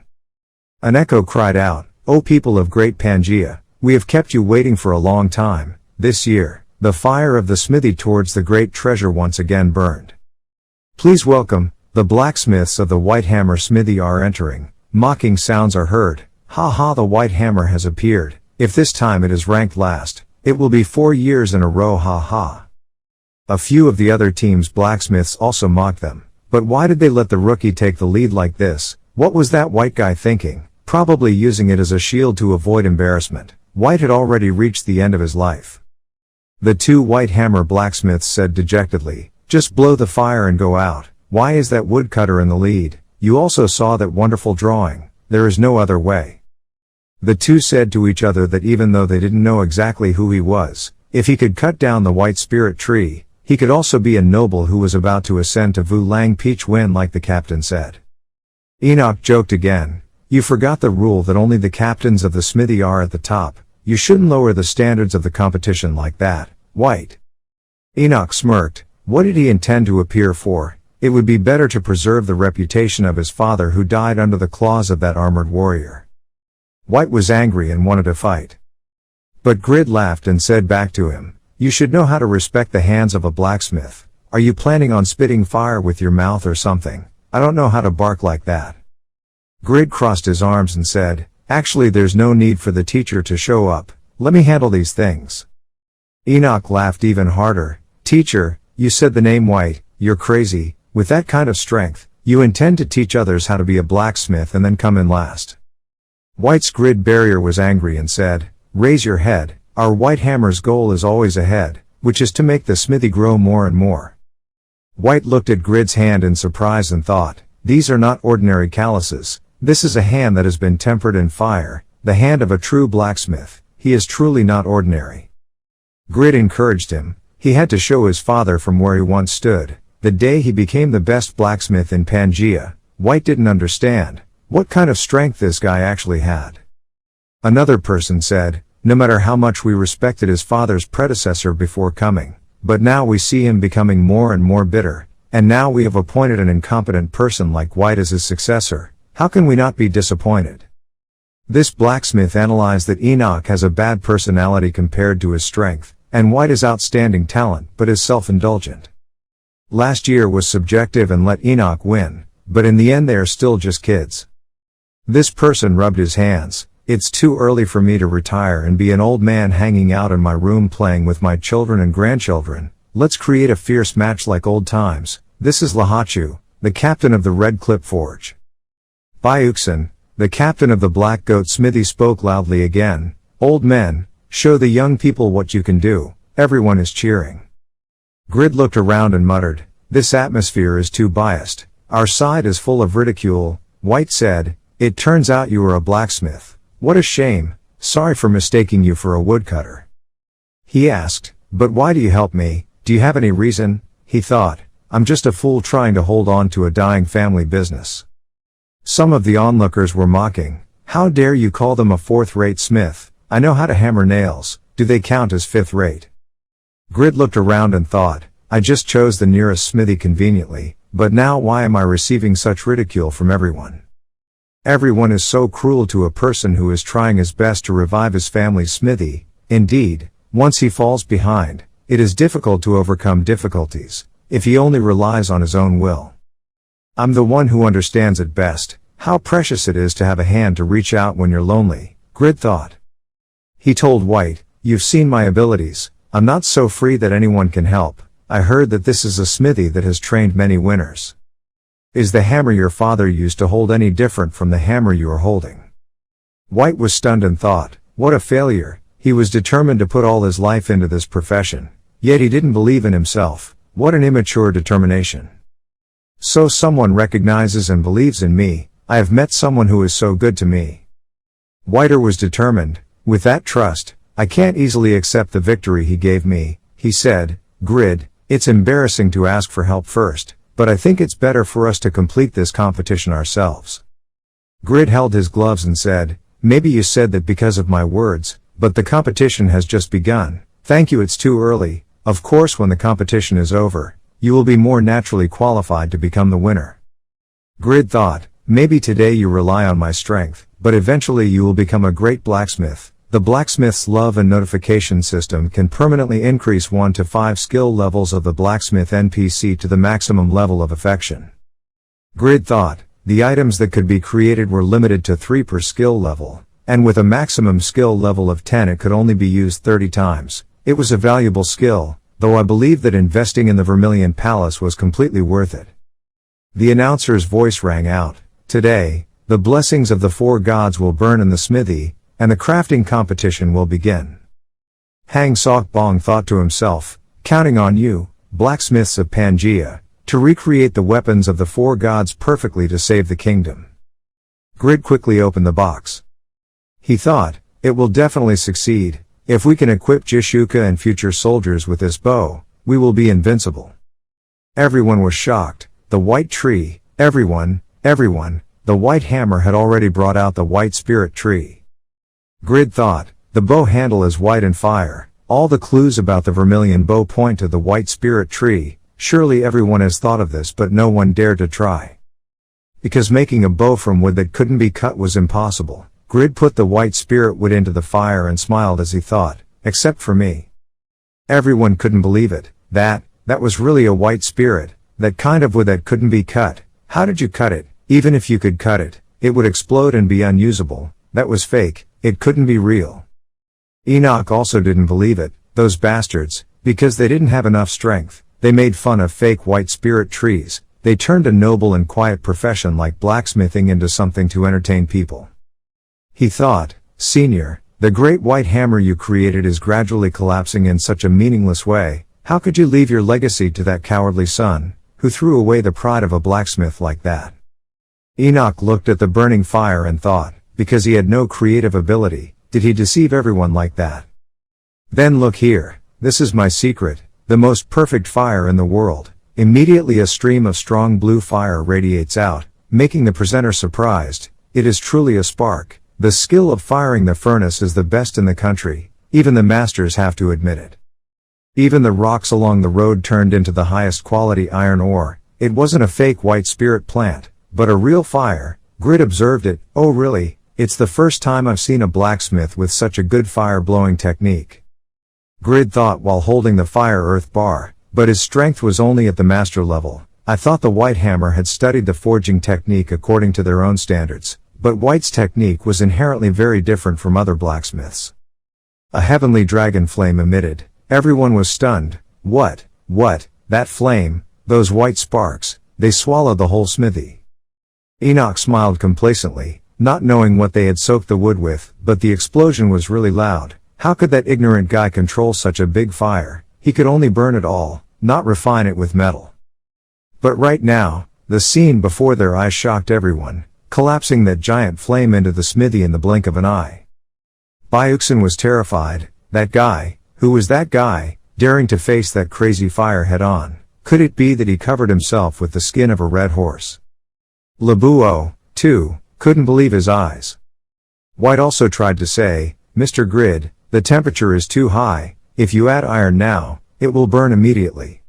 S1: An echo cried out, "O people of great Pangea, we have kept you waiting for a long time." This year, the fire of the smithy towards the great treasure once again burned. "Please welcome, the blacksmiths of the White Hammer Smithy are entering." Mocking sounds are heard. "Ha ha, the White Hammer has appeared. If this time it is ranked last, it will be 4 years in a row, ha ha." A few of the other team's blacksmiths also mocked them. But why did they let the rookie take the lead like this? What was that white guy thinking? Probably using it as a shield to avoid embarrassment. White had already reached the end of his life. The 2 White Hammer blacksmiths said dejectedly, "Just blow the fire and go out. Why is that woodcutter in the lead? You also saw that wonderful drawing. There is no other way." The 2 said to each other that even though they didn't know exactly who he was, if he could cut down the white spirit tree, he could also be a noble who was about to ascend to Vu Lang Peach Win like the captain said. Enoch joked again, "You forgot the rule that only the captains of the smithy are at the top. You shouldn't lower the standards of the competition like that, White." Enoch smirked. What did he intend to appear for? It would be better to preserve the reputation of his father who died under the claws of that armored warrior. White was angry and wanted to fight. But Grid laughed and said back to him, "You should know how to respect the hands of a blacksmith. Are you planning on spitting fire with your mouth or something? I don't know how to bark like that." Grid crossed his arms and said, "Actually there's no need for the teacher to show up. Let me handle these things." Enoch laughed even harder. "Teacher, you said the name White, you're crazy. With that kind of strength, you intend to teach others how to be a blacksmith and then come in last." White's Grid barrier was angry and said, "Raise your head, our White Hammer's goal is always ahead, which is to make the smithy grow more and more." White looked at Grid's hand in surprise and thought, These are not ordinary calluses. This is a hand that has been tempered in fire, the hand of a true blacksmith. He is truly not ordinary. Grid encouraged him. He had to show his father from where he once stood. The day he became the best blacksmith in Pangaea, White didn't understand what kind of strength this guy actually had. Another person said, no matter how much we respected his father's predecessor before coming, but now we see him becoming more and more bitter, and now we have appointed an incompetent person like White as his successor. How can we not be disappointed? This blacksmith analyzed that Enoch has a bad personality compared to his strength, and White is outstanding talent but is self-indulgent. Last year was subjective and let Enoch win, but in the end they are still just kids. This person rubbed his hands. It's too early for me to retire and be an old man hanging out in my room playing with my children and grandchildren. Let's create a fierce match like old times. This is Lahachu, the captain of the Red Clip Forge. Byukson, the captain of the Black Goat Smithy, spoke loudly again. Old men, show the young people what you can do. Everyone is cheering. Grid looked around and muttered, this atmosphere is too biased. Our side is full of ridicule. White said, it turns out you are a blacksmith. What a shame. Sorry for mistaking you for a woodcutter. He asked, but why do you help me? Do you have any reason? He thought, I'm just a fool trying to hold on to a dying family business. Some of the onlookers were mocking. How dare you call them a fourth-rate smith? I know how to hammer nails. Do they count as fifth-rate? Grid looked around and thought, I just chose the nearest smithy conveniently, but now why am I receiving such ridicule from everyone? Everyone is so cruel to a person who is trying his best to revive his family's smithy. Indeed, once he falls behind, it is difficult to overcome difficulties, if he only relies on his own will. I'm the one who understands it best, how precious it is to have a hand to reach out when you're lonely, Grid thought. He told White, you've seen my abilities, I'm not so free that anyone can help. I heard that this is a smithy that has trained many winners. Is the hammer your father used to hold any different from the hammer you are holding? White was stunned and thought, what a failure. He was determined to put all his life into this profession, yet he didn't believe in himself. What an immature determination. So someone recognizes and believes in me. I have met someone who is so good to me. Whiter was determined. With that trust, I can't easily accept the victory he gave me. He said, Grid, it's embarrassing to ask for help first, but I think it's better for us to complete this competition ourselves. Grid held his gloves and said, maybe you said that because of my words, but the competition has just begun. Thank you, it's too early. Of course when the competition is over, you will be more naturally qualified to become the winner. Grid thought, maybe today you rely on my strength, but eventually you will become a great blacksmith. The blacksmith's love and notification system can permanently increase 1 to 5 skill levels of the blacksmith NPC to the maximum level of affection. Grid thought, the items that could be created were limited to 3 per skill level, and with a maximum skill level of 10 it could only be used 30 times. It was a valuable skill, though I believe that investing in the Vermilion Palace was completely worth it. The announcer's voice rang out, today, the blessings of the 4 gods will burn in the smithy, and the crafting competition will begin. Hang Sok Bong thought to himself, counting on you, blacksmiths of Pangaea, to recreate the weapons of the 4 gods perfectly to save the kingdom. Grid quickly opened the box. He thought, it will definitely succeed. If we can equip Jishuka and future soldiers with this bow, we will be invincible. Everyone was shocked. The white tree, everyone, the white hammer had already brought out the white spirit tree. Grid thought, the bow handle is white and fire. All the clues about the vermilion bow point to the white spirit tree. Surely everyone has thought of this, but no one dared to try. Because making a bow from wood that couldn't be cut was impossible. Grid put the white spirit wood into the fire and smiled as he thought, except for me. Everyone couldn't believe it. That was really a white spirit, that kind of wood that couldn't be cut. How did you cut it? Even if you could cut it, it would explode and be unusable. That was fake, it couldn't be real. Enoch also didn't believe it, those bastards, because they didn't have enough strength. They made fun of fake white spirit trees. They turned a noble and quiet profession like blacksmithing into something to entertain people. He thought, Senior, the great white hammer you created is gradually collapsing in such a meaningless way. How could you leave your legacy to that cowardly son, who threw away the pride of a blacksmith like that? Enoch looked at the burning fire and thought, because he had no creative ability, did he deceive everyone like that? Then look here, this is my secret, the most perfect fire in the world. Immediately a stream of strong blue fire radiates out, making the presenter surprised. It is truly a spark. The skill of firing the furnace is the best in the country, even the masters have to admit it. Even the rocks along the road turned into the highest quality iron ore. It wasn't a fake white spirit plant, but a real fire. Grid observed it. Oh really? It's the first time I've seen a blacksmith with such a good fire blowing technique. Grid thought while holding the fire earth bar, but his strength was only at the master level. I thought the White Hammer had studied the forging technique according to their own standards, but White's technique was inherently very different from other blacksmiths. A heavenly dragon flame emitted. Everyone was stunned. What? That flame, those white sparks, they swallowed the whole smithy. Enoch smiled complacently, not knowing what they had soaked the wood with, but the explosion was really loud. How could that ignorant guy control such a big fire? He could only burn it all, not refine it with metal. But right now, the scene before their eyes shocked everyone, collapsing that giant flame into the smithy in the blink of an eye. Byuxin was terrified. That guy, who was that guy, daring to face that crazy fire head on? Could it be that he covered himself with the skin of a red horse? Labuo, too, couldn't believe his eyes. White also tried to say, Mr. Grid, the temperature is too high, if you add iron now, it will burn immediately.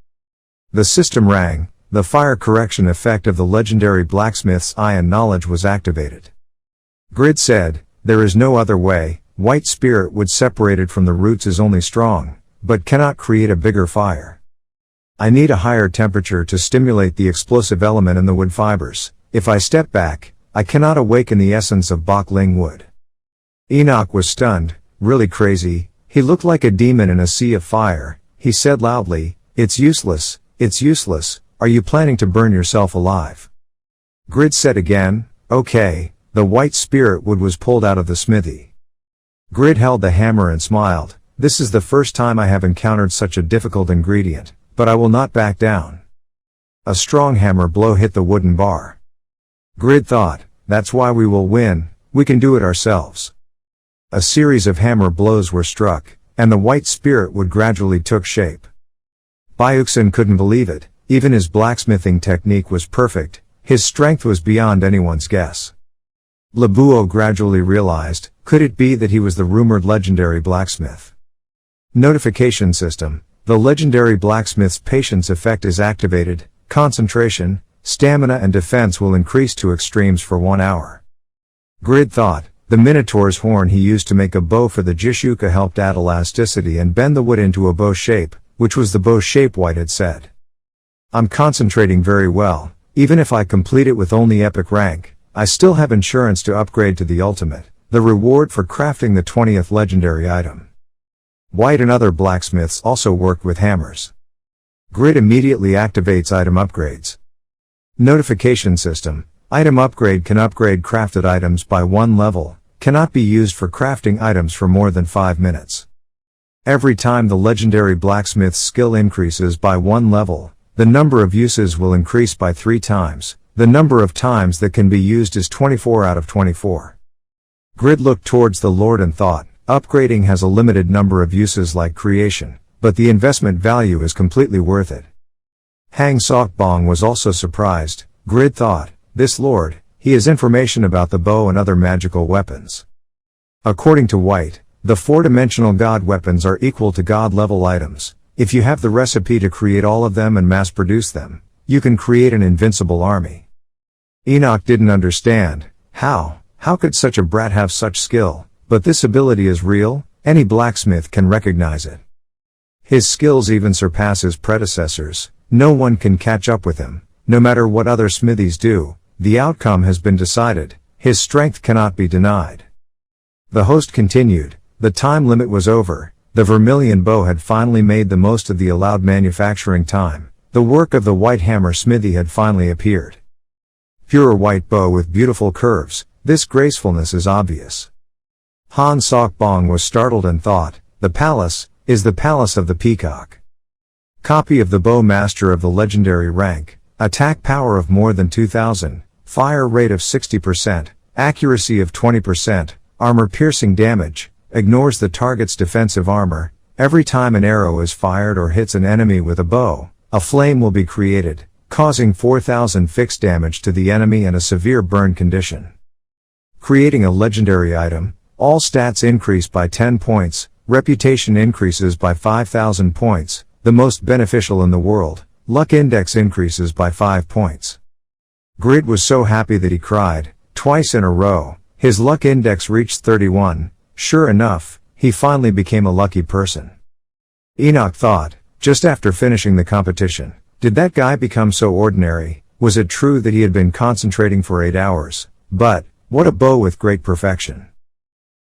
S1: The system rang, the fire correction effect of the legendary blacksmith's eye and knowledge was activated. Grid said, there is no other way. White spirit wood separated from the roots is only strong, but cannot create a bigger fire. I need a higher temperature to stimulate the explosive element in the wood fibers. If I step back, I cannot awaken the essence of Bokling wood. Enoch was stunned, really crazy. He looked like a demon in a sea of fire. He said loudly, it's useless, it's useless. Are you planning to burn yourself alive? Grid said again, okay. The white spirit wood was pulled out of the smithy. Grid held the hammer and smiled. This is the first time I have encountered such a difficult ingredient, but I will not back down. A strong hammer blow hit the wooden bar. Grid thought, that's why we will win, we can do it ourselves. A series of hammer blows were struck, and the white spirit wood gradually took shape. Byuxin couldn't believe it, even his blacksmithing technique was perfect, his strength was beyond anyone's guess. Labuo gradually realized, could it be that he was the rumored legendary blacksmith? Notification system. The legendary blacksmith's patience effect is activated. Concentration, stamina and defense will increase to extremes for 1 hour. Grid thought, the Minotaur's horn he used to make a bow for the Jishuka helped add elasticity and bend the wood into a bow shape, which was the bow shape White had said. I'm concentrating very well. Even if I complete it with only epic rank, I still have insurance to upgrade to the ultimate, the reward for crafting the 20th legendary item. White and other blacksmiths also worked with hammers. Grid immediately activates item upgrades. Notification system. Item upgrade can upgrade crafted items by 1 level, cannot be used for crafting items for more than 5 minutes. Every time the legendary blacksmith's skill increases by 1 level, the number of uses will increase by 3 times. The number of times that can be used is 24 out of 24. Grid looked towards the Lord and thought, upgrading has a limited number of uses like creation, but the investment value is completely worth it. Hang Sokbong was also surprised. Grid thought, this Lord, he has information about the bow and other magical weapons. According to White, the 4-dimensional god weapons are equal to god-level items. If you have the recipe to create all of them and mass-produce them, you can create an invincible army. Enoch didn't understand. How could such a brat have such skill? But this ability is real, any blacksmith can recognize it. His skills even surpass his predecessors, no one can catch up with him. No matter what other smithies do, the outcome has been decided, his strength cannot be denied. The host continued, the time limit was over, the vermilion bow had finally made the most of the allowed manufacturing time, the work of the white hammer smithy had finally appeared. Pure white bow with beautiful curves, this gracefulness is obvious. Han Sokbong was startled and thought, the palace, is the palace of the peacock. Copy of the bow master of the legendary rank, attack power of more than 2000, fire rate of 60%, accuracy of 20%, armor-piercing damage, ignores the target's defensive armor. Every time an arrow is fired or hits an enemy with a bow, a flame will be created, causing 4,000 fixed damage to the enemy and a severe burn condition. Creating a legendary item, all stats increase by 10 points, reputation increases by 5,000 points, the most beneficial in the world, luck index increases by 5 points. Grid was so happy that he cried, twice in a row. His luck index reached 31, sure enough, he finally became a lucky person. Enoch thought, just after finishing the competition, did that guy become so ordinary? Was it true that he had been concentrating for 8 hours? But, what a bow with great perfection.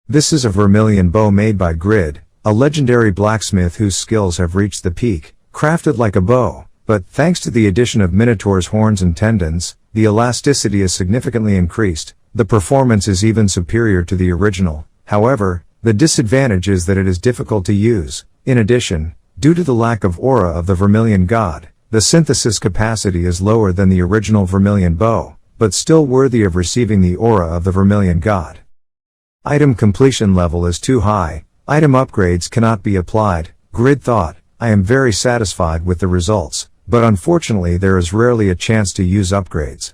S1: This is a vermilion bow made by Grid, a legendary blacksmith whose skills have reached the peak, crafted like a bow, but thanks to the addition of Minotaur's horns and tendons, the elasticity is significantly increased. The performance is even superior to the original. However, the disadvantage is that it is difficult to use. In addition, due to the lack of aura of the vermilion god, the synthesis capacity is lower than the original vermilion bow, but still worthy of receiving the aura of the vermilion god. Item completion level is too high. Item upgrades cannot be applied. Grid thought, I am very satisfied with the results, but unfortunately there is rarely a chance to use upgrades.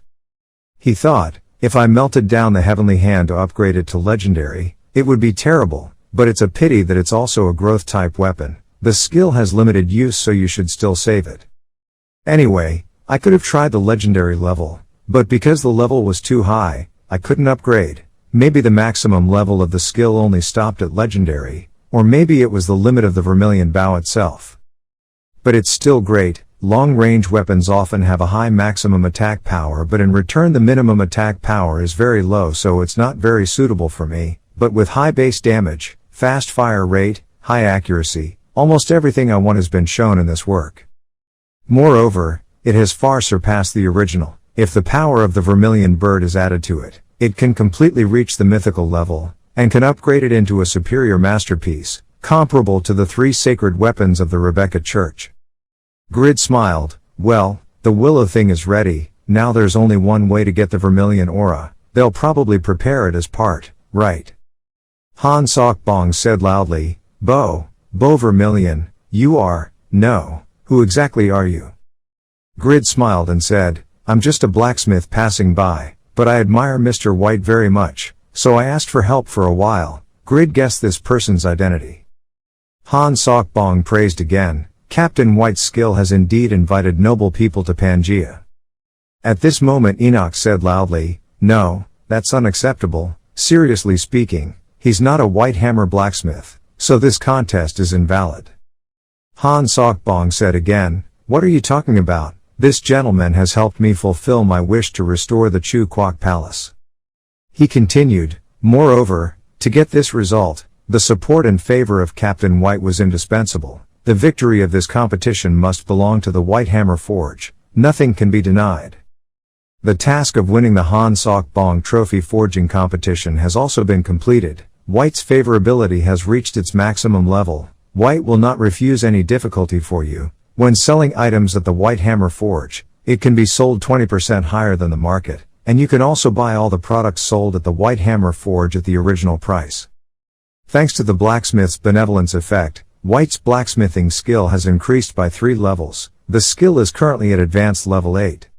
S1: He thought, if I melted down the heavenly hand to upgrade it to legendary, it would be terrible, but it's a pity that it's also a growth type weapon. The skill has limited use, so you should still save it. Anyway, I could have tried the legendary level, but because the level was too high, I couldn't upgrade. Maybe the maximum level of the skill only stopped at legendary, or maybe it was the limit of the vermilion bow itself. But it's still great. Long-range weapons often have a high maximum attack power, but in return the minimum attack power is very low, so it's not very suitable for me. But with high base damage, fast fire rate, high accuracy, almost everything I want has been shown in this work. Moreover, it has far surpassed the original. If the power of the vermilion bird is added to it, it can completely reach the mythical level, and can upgrade it into a superior masterpiece, comparable to the 3 sacred weapons of the Rebecca Church. Grid smiled, well, the willow thing is ready, now there's only one way to get the vermilion aura. They'll probably prepare it as part, right? Han Sok-bong said loudly, Bo Vermilion, you are, no, who exactly are you? Grid smiled and said, I'm just a blacksmith passing by, but I admire Mr. White very much, so I asked for help for a while. Grid guessed this person's identity. Han Sok-bong praised again, Captain White's skill has indeed invited noble people to Pangea. At this moment Enoch said loudly, no, that's unacceptable. Seriously speaking, he's not a white hammer blacksmith, so this contest is invalid. Han Sok-bong said again, what are you talking about? This gentleman has helped me fulfill my wish to restore the Chu Kwok Palace. He continued, moreover, to get this result, the support and favor of Captain White was indispensable. The victory of this competition must belong to the White Hammer Forge. Nothing can be denied. The task of winning the Han Sok-bong Trophy Forging competition has also been completed. White's favorability has reached its maximum level. White will not refuse any difficulty for you. When selling items at the White Hammer Forge, it can be sold 20% higher than the market, and you can also buy all the products sold at the White Hammer Forge at the original price. Thanks to the blacksmith's benevolence effect, White's blacksmithing skill has increased by 3 levels. The skill is currently at advanced level 8.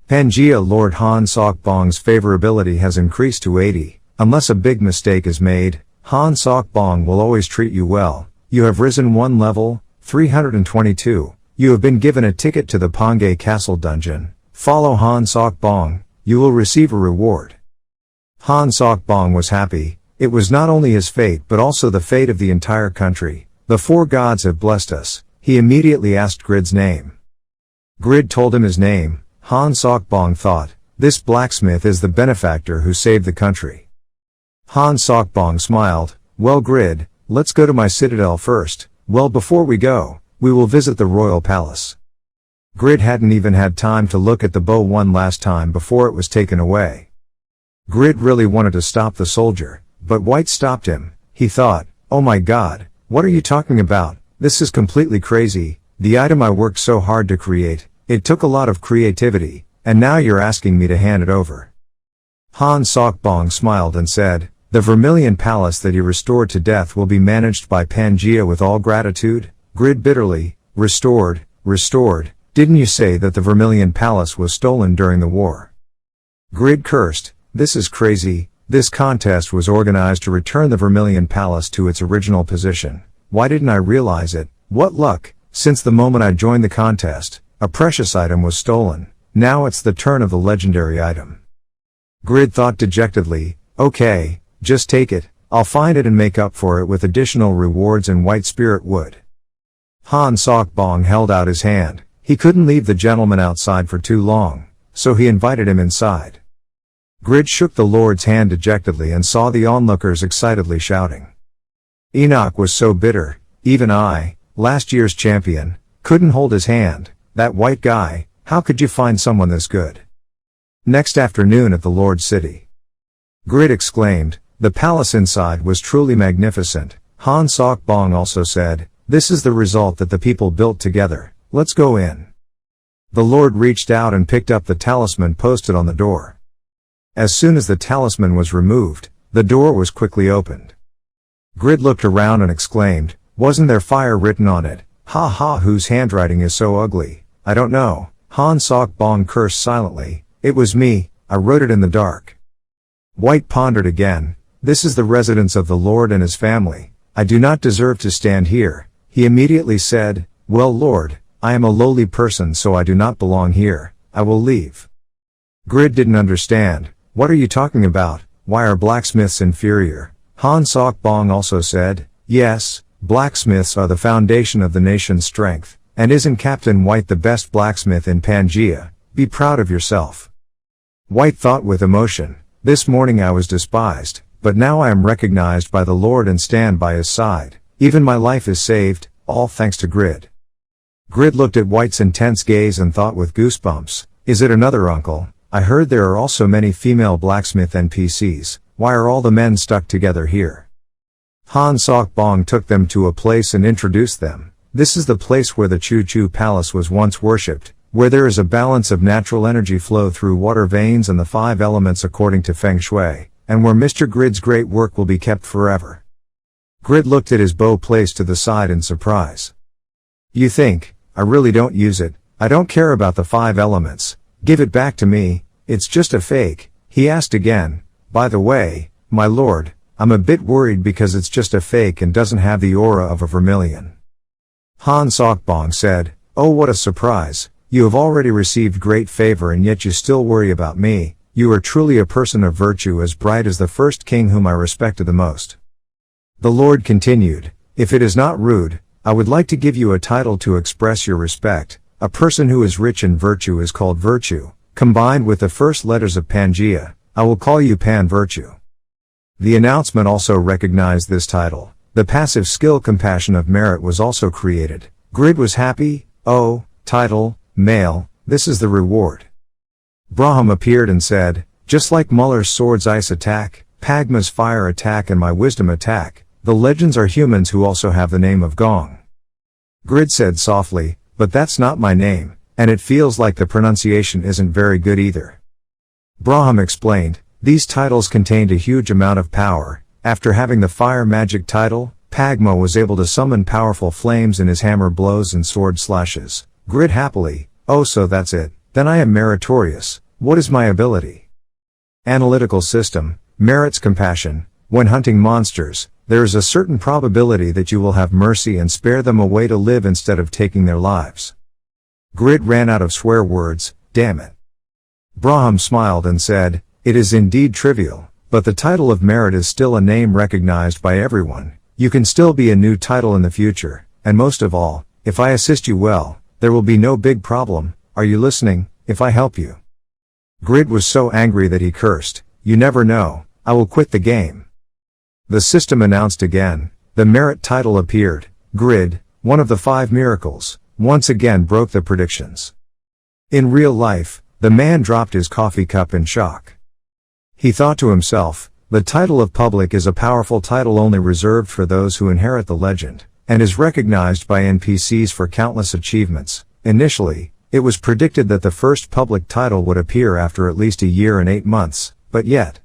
S1: Pangea Lord Han Sok-bong's favorability has increased to 80. Unless a big mistake is made, Han Sok-bong will always treat you well. You have risen 1 level, 322. You have been given a ticket to the Pangea Castle dungeon. Follow Han Sok-bong, you will receive a reward. Han Sok-bong was happy. It was not only his fate but also the fate of the entire country. The 4 gods have blessed us. He immediately asked Grid's name. Grid told him his name. Han Sok-bong thought, this blacksmith is the benefactor who saved the country. Han Sok-bong smiled, well Grid, let's go to my citadel first. Well, before we go, we will visit the royal palace. Grid hadn't even had time to look at the bow one last time before it was taken away. Grid really wanted to stop the soldier, but White stopped him. He thought, oh my god, what are you talking about? This is completely crazy. The item I worked so hard to create, it took a lot of creativity. and now you're asking me to hand it over. Han Sok-bong smiled and said, the Vermilion Palace that you restored to death will be managed by Pangea with all gratitude. Grid bitterly, restored, didn't you say that the Vermilion Palace was stolen during the war? Grid cursed, this is crazy, this contest was organized to return the Vermilion Palace to its original position. Why didn't I realize it? What luck, since the moment I joined the contest, a precious item was stolen, now it's the turn of the legendary item. Grid thought dejectedly, okay, just take it, I'll find it and make up for it with additional rewards and white spirit wood. Han Sok-bong held out his hand, he couldn't leave the gentleman outside for too long, so he invited him inside. Grid shook the Lord's hand dejectedly and saw the onlookers excitedly shouting. Enoch was so bitter, even I, last year's champion, couldn't hold his hand, that white guy, how could you find someone this good? Next afternoon at the Lord's city. Grid exclaimed, the palace inside was truly magnificent. Han Sok-bong also said, this is the result that the people built together, let's go in. The Lord reached out and picked up the talisman posted on the door. As soon as the talisman was removed, the door was quickly opened. Grid looked around and exclaimed, wasn't there fire written on it? Ha ha, whose handwriting is so ugly? I don't know. Han Sok-bong cursed silently, it was me, I wrote it in the dark. White pondered again, this is the residence of the Lord and his family, I do not deserve to stand here. He immediately said, well Lord, I am a lowly person so I do not belong here, I will leave. Grid didn't understand, what are you talking about, why are blacksmiths inferior? Han Sok-bong also said, yes, blacksmiths are the foundation of the nation's strength, and isn't Captain White the best blacksmith in Pangea? Be proud of yourself. White thought with emotion, this morning I was despised, but now I am recognized by the Lord and stand by his side, even my life is saved, all thanks to Grid. Grid looked at White's intense gaze and thought with goosebumps, is it another uncle? I heard there are also many female blacksmith NPCs, why are all the men stuck together here? Han Sok-bong took them to a place and introduced them. This is the place where the Chu-Chu Palace was once worshipped, where there is a balance of natural energy flow through water veins and the 5 elements according to Feng Shui, and where Mr. Grid's great work will be kept forever. Grid looked at his bow placed to the side in surprise. You think, I really don't use it, I don't care about the 5 elements, give it back to me, it's just a fake, he asked again, by the way, my lord, I'm a bit worried because it's just a fake and doesn't have the aura of a vermilion. Han Sok-bong said, oh what a surprise, you have already received great favor and yet you still worry about me, you are truly a person of virtue as bright as the first king whom I respected the most. The Lord continued, if it is not rude, I would like to give you a title to express your respect, a person who is rich in virtue is called virtue, combined with the first letters of Pangea, I will call you Pan Virtue. The announcement also recognized this title. The passive skill Compassion of Merit was also created. Grid was happy, oh, title, male, this is the reward. Braham appeared and said, just like Muller's sword's ice attack, Pagma's fire attack and my wisdom attack, the legends are humans who also have the name of Gong. Grid said softly, but that's not my name, and it feels like the pronunciation isn't very good either. Braham explained, these titles contained a huge amount of power. After having the fire magic title, Pagma was able to summon powerful flames in his hammer blows and sword slashes. Grid happily, oh so that's it, then I am meritorious, what is my ability? Analytical system, merits compassion, when hunting monsters, there is a certain probability that you will have mercy and spare them a way to live instead of taking their lives. Grid ran out of swear words, damn it. Braham smiled and said, it is indeed trivial. But the title of merit is still a name recognized by everyone, you can still be a new title in the future, and most of all, if I assist you well, there will be no big problem, are you listening, if I help you? Grid was so angry that he cursed, you never know, I will quit the game. The system announced again, the merit title appeared, Grid, one of the 5 miracles, once again broke the predictions. In real life, the man dropped his coffee cup in shock. He thought to himself, the title of public is a powerful title only reserved for those who inherit the legend, and is recognized by NPCs for countless achievements. Initially, It was predicted that the first public title would appear after at least a year and 8 months, but yet.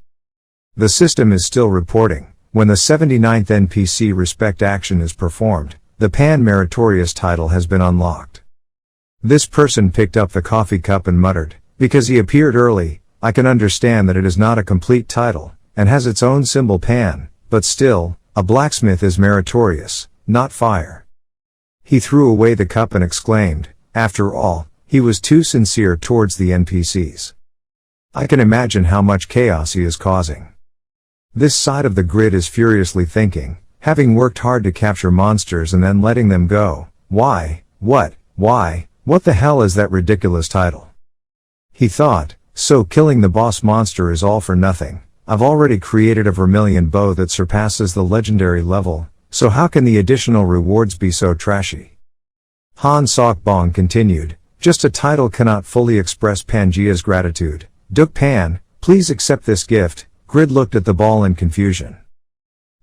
S1: The system is still reporting. When the 79th NPC respect action is performed, the pan-meritorious title has been unlocked. This person picked up the coffee cup and muttered, because he appeared early, I can understand that it is not a complete title, and has its own symbol pan, but still, a blacksmith is meritorious, not fire. He threw away the cup and exclaimed, after all, he was too sincere towards the NPCs. I can imagine how much chaos he is causing. This side of the grid is furiously thinking, having worked hard to capture monsters and then letting them go, why, what the hell is that ridiculous title? He thought, so killing the boss monster is all for nothing. I've already created a vermilion bow that surpasses the legendary level, so how can the additional rewards be so trashy? Han Sok-bong continued, just a title cannot fully express Pangea's gratitude. Duk Pan, please accept this gift. Grid looked at the ball in confusion.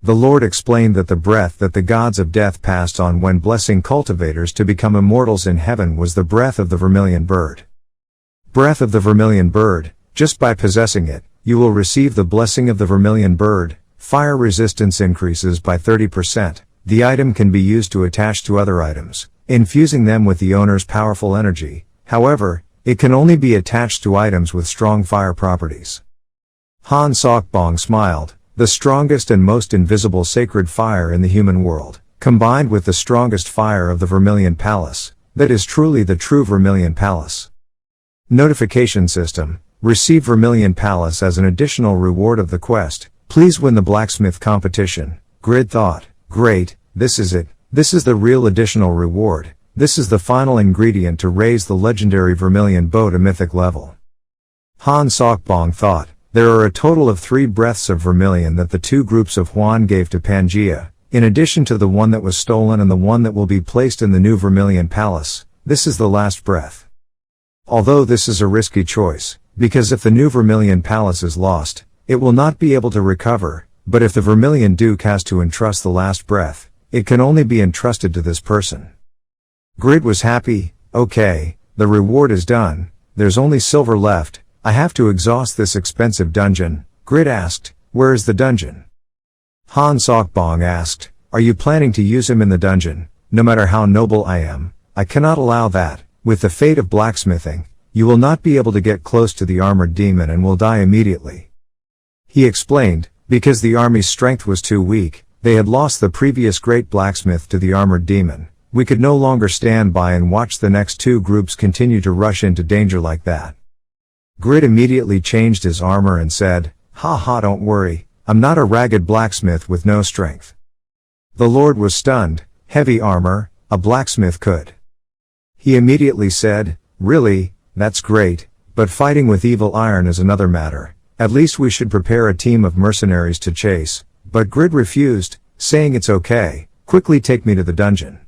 S1: The Lord explained that the breath that the gods of death passed on when blessing cultivators to become immortals in heaven was the breath of the vermilion bird. Breath of the vermilion bird, just by possessing it, you will receive the blessing of the vermilion bird. Fire resistance increases by 30%. The item can be used to attach to other items, infusing them with the owner's powerful energy. However, it can only be attached to items with strong fire properties. Han Sok-bong smiled. The strongest and most invisible sacred fire in the human world, combined with the strongest fire of the Vermilion Palace, that is truly the true Vermilion Palace. Notification system. Receive Vermilion Palace as an additional reward of the quest. Please win the blacksmith competition. Grid thought, great, this is it. This is the real additional reward. This is the final ingredient to raise the legendary Vermilion bow to mythic level. Han Sok-bong thought, there are a total of 3 breaths of vermilion that the 2 groups of Huan gave to Pangea, in addition to the one that was stolen and the one that will be placed in the new Vermilion Palace. This is the last breath. Although this is a risky choice, because if the new Vermilion Palace is lost, it will not be able to recover, but if the Vermilion Duke has to entrust the last breath, it can only be entrusted to this person. Grid was happy. Okay, the reward is done, there's only silver left. I have to exhaust this expensive dungeon. Grid asked, where is the dungeon? Han Sok-bong asked, are you planning to use him in the dungeon? No matter how noble I am, I cannot allow that. With the fate of blacksmithing, you will not be able to get close to the armored demon and will die immediately. He explained, because the army's strength was too weak, they had lost the previous great blacksmith to the armored demon. We could no longer stand by and watch the next 2 groups continue to rush into danger like that. Grid immediately changed his armor and said, haha, don't worry, I'm not a ragged blacksmith with no strength. The Lord was stunned. Heavy armor, a blacksmith could. He immediately said, really, that's great, but fighting with evil iron is another matter. At least we should prepare a team of mercenaries to chase. But Grid refused, saying it's okay, quickly take me to the dungeon.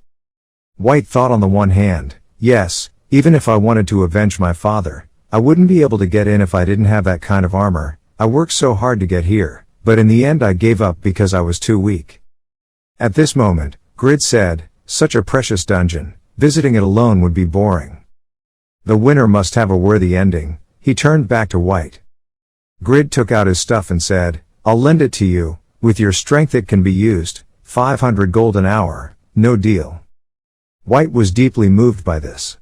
S1: White thought on the one hand, yes, even if I wanted to avenge my father, I wouldn't be able to get in if I didn't have that kind of armor. I worked so hard to get here, but in the end I gave up because I was too weak. At this moment, Grid said, such a precious dungeon, visiting it alone would be boring. The winner must have a worthy ending. He turned back to White. Grid took out his stuff and said, I'll lend it to you, with your strength it can be used, 500 gold an hour, no deal. White was deeply moved by this.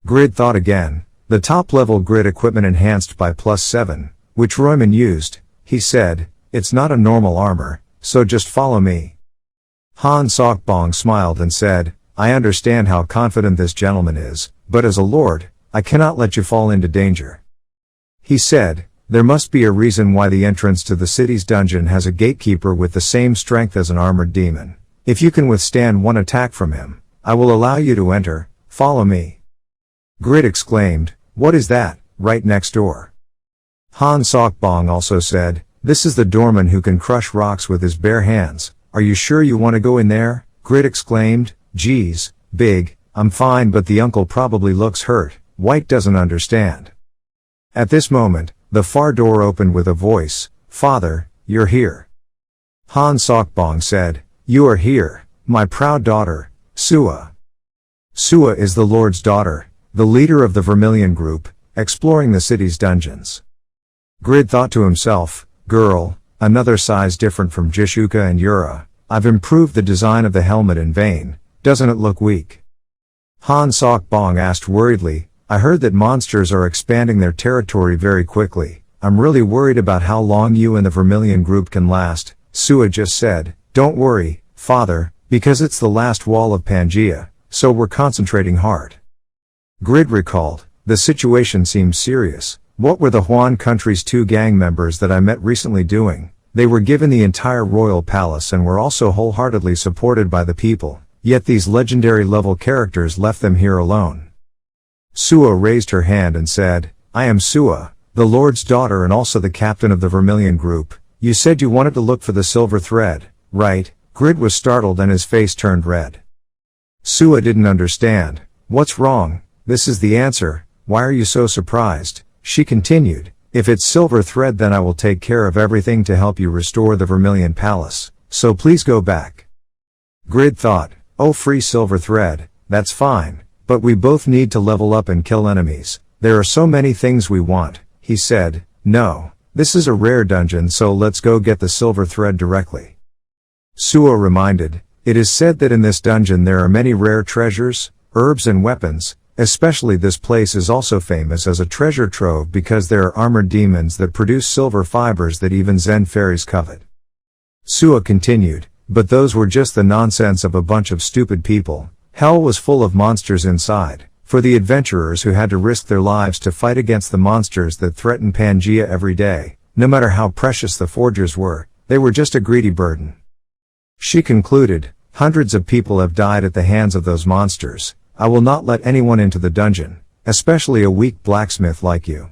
S1: Grid thought again. The top-level grid equipment enhanced by +7, which Royman used, he said, it's not a normal armor, so just follow me. Han Sok-bong smiled and said, I understand how confident this gentleman is, but as a lord, I cannot let you fall into danger. He said, there must be a reason why the entrance to the city's dungeon has a gatekeeper with the same strength as an armored demon. If you can withstand one attack from him, I will allow you to enter. Follow me. Grid exclaimed, what is that, right next door? Han Sok-bong also said, this is the doorman who can crush rocks with his bare hands. Are you sure you want to go in there? Grid exclaimed, geez, big, I'm fine but the uncle probably looks hurt. White doesn't understand. At this moment, the far door opened with a voice, Father, you're here. Han Sok-bong said, you are here, my proud daughter, Sua. Sua is the Lord's daughter. the leader of the Vermilion Group, exploring the city's dungeons. Grid thought to himself, girl, another size different from Jishuka and Yura. I've improved the design of the helmet in vain, doesn't it look weak? Han Sok Bong asked worriedly, I heard that monsters are expanding their territory very quickly. I'm really worried about how long you and the Vermilion Group can last. Sua just said, don't worry, father, because it's the last wall of Pangea, so we're concentrating hard. Grid recalled, the situation seems serious. What were the Huan country's 2 gang members that I met recently doing? They were given the entire royal palace and were also wholeheartedly supported by the people, yet these legendary level characters left them here alone. Sua raised her hand and said, I am Sua, the Lord's daughter and also the captain of the Vermilion Group. You said you wanted to look for the silver thread, right? Grid was startled and his face turned red. Sua didn't understand. What's wrong? This is the answer. Why are you so surprised? She continued, if it's silver thread then I will take care of everything to help you restore the Vermilion Palace, so please go back. Grid thought, oh free silver thread, that's fine, but we both need to level up and kill enemies. There are so many things we want, he said. No, this is a rare dungeon so let's go get the silver thread directly. Sua reminded, it is said that in this dungeon there are many rare treasures, herbs and weapons. Especially this place is also famous as a treasure trove because there are armored demons that produce silver fibers that even Zen fairies covet. Sua continued, but those were just the nonsense of a bunch of stupid people. Hell was full of monsters inside, for the adventurers who had to risk their lives to fight against the monsters that threatened Pangea every day. No matter how precious the forgers were, they were just a greedy burden. She concluded, hundreds of people have died at the hands of those monsters. I will not let anyone into the dungeon, especially a weak blacksmith like you.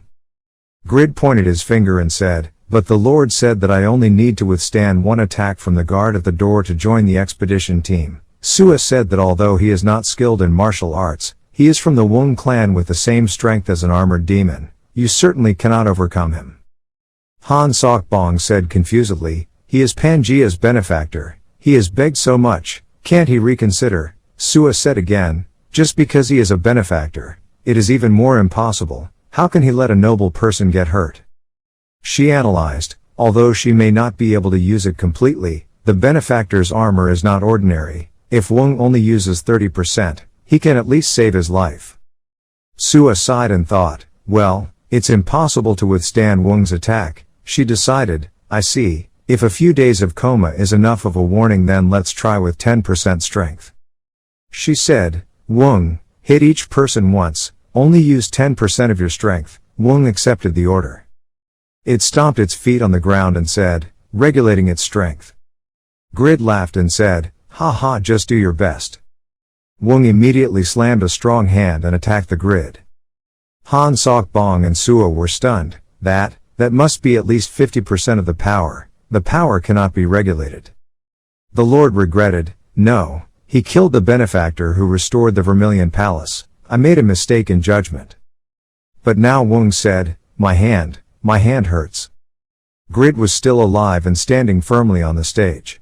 S1: Grid pointed his finger and said, but the Lord said that I only need to withstand 1 attack from the guard at the door to join the expedition team. Sua said that although he is not skilled in martial arts, he is from the Wung clan with the same strength as an armored demon. You certainly cannot overcome him. Han Sok Bong said confusedly, he is Pangea's benefactor. He has begged so much, can't he reconsider? Sua said again, just because he is a benefactor, it is even more impossible. How can he let a noble person get hurt? She analyzed, although she may not be able to use it completely, the benefactor's armor is not ordinary. If Wung only uses 30%, he can at least save his life. Sua sighed and thought, well, it's impossible to withstand Wung's attack. She decided, I see, if a few days of coma is enough of a warning then let's try with 10% strength. She said, Wung, hit each person once, only use 10% of your strength. Wung accepted the order. It stomped its feet on the ground and said, regulating its strength. Grid laughed and said, ha ha, just do your best. Wung immediately slammed a strong hand and attacked the grid. Han Sok Bong and Sua were stunned. That must be at least 50% of the power. The power cannot be regulated. The Lord regretted, no. He killed the benefactor who restored the Vermilion Palace. I made a mistake in judgment. But now Wung said, my hand hurts. Grid was still alive and standing firmly on the stage.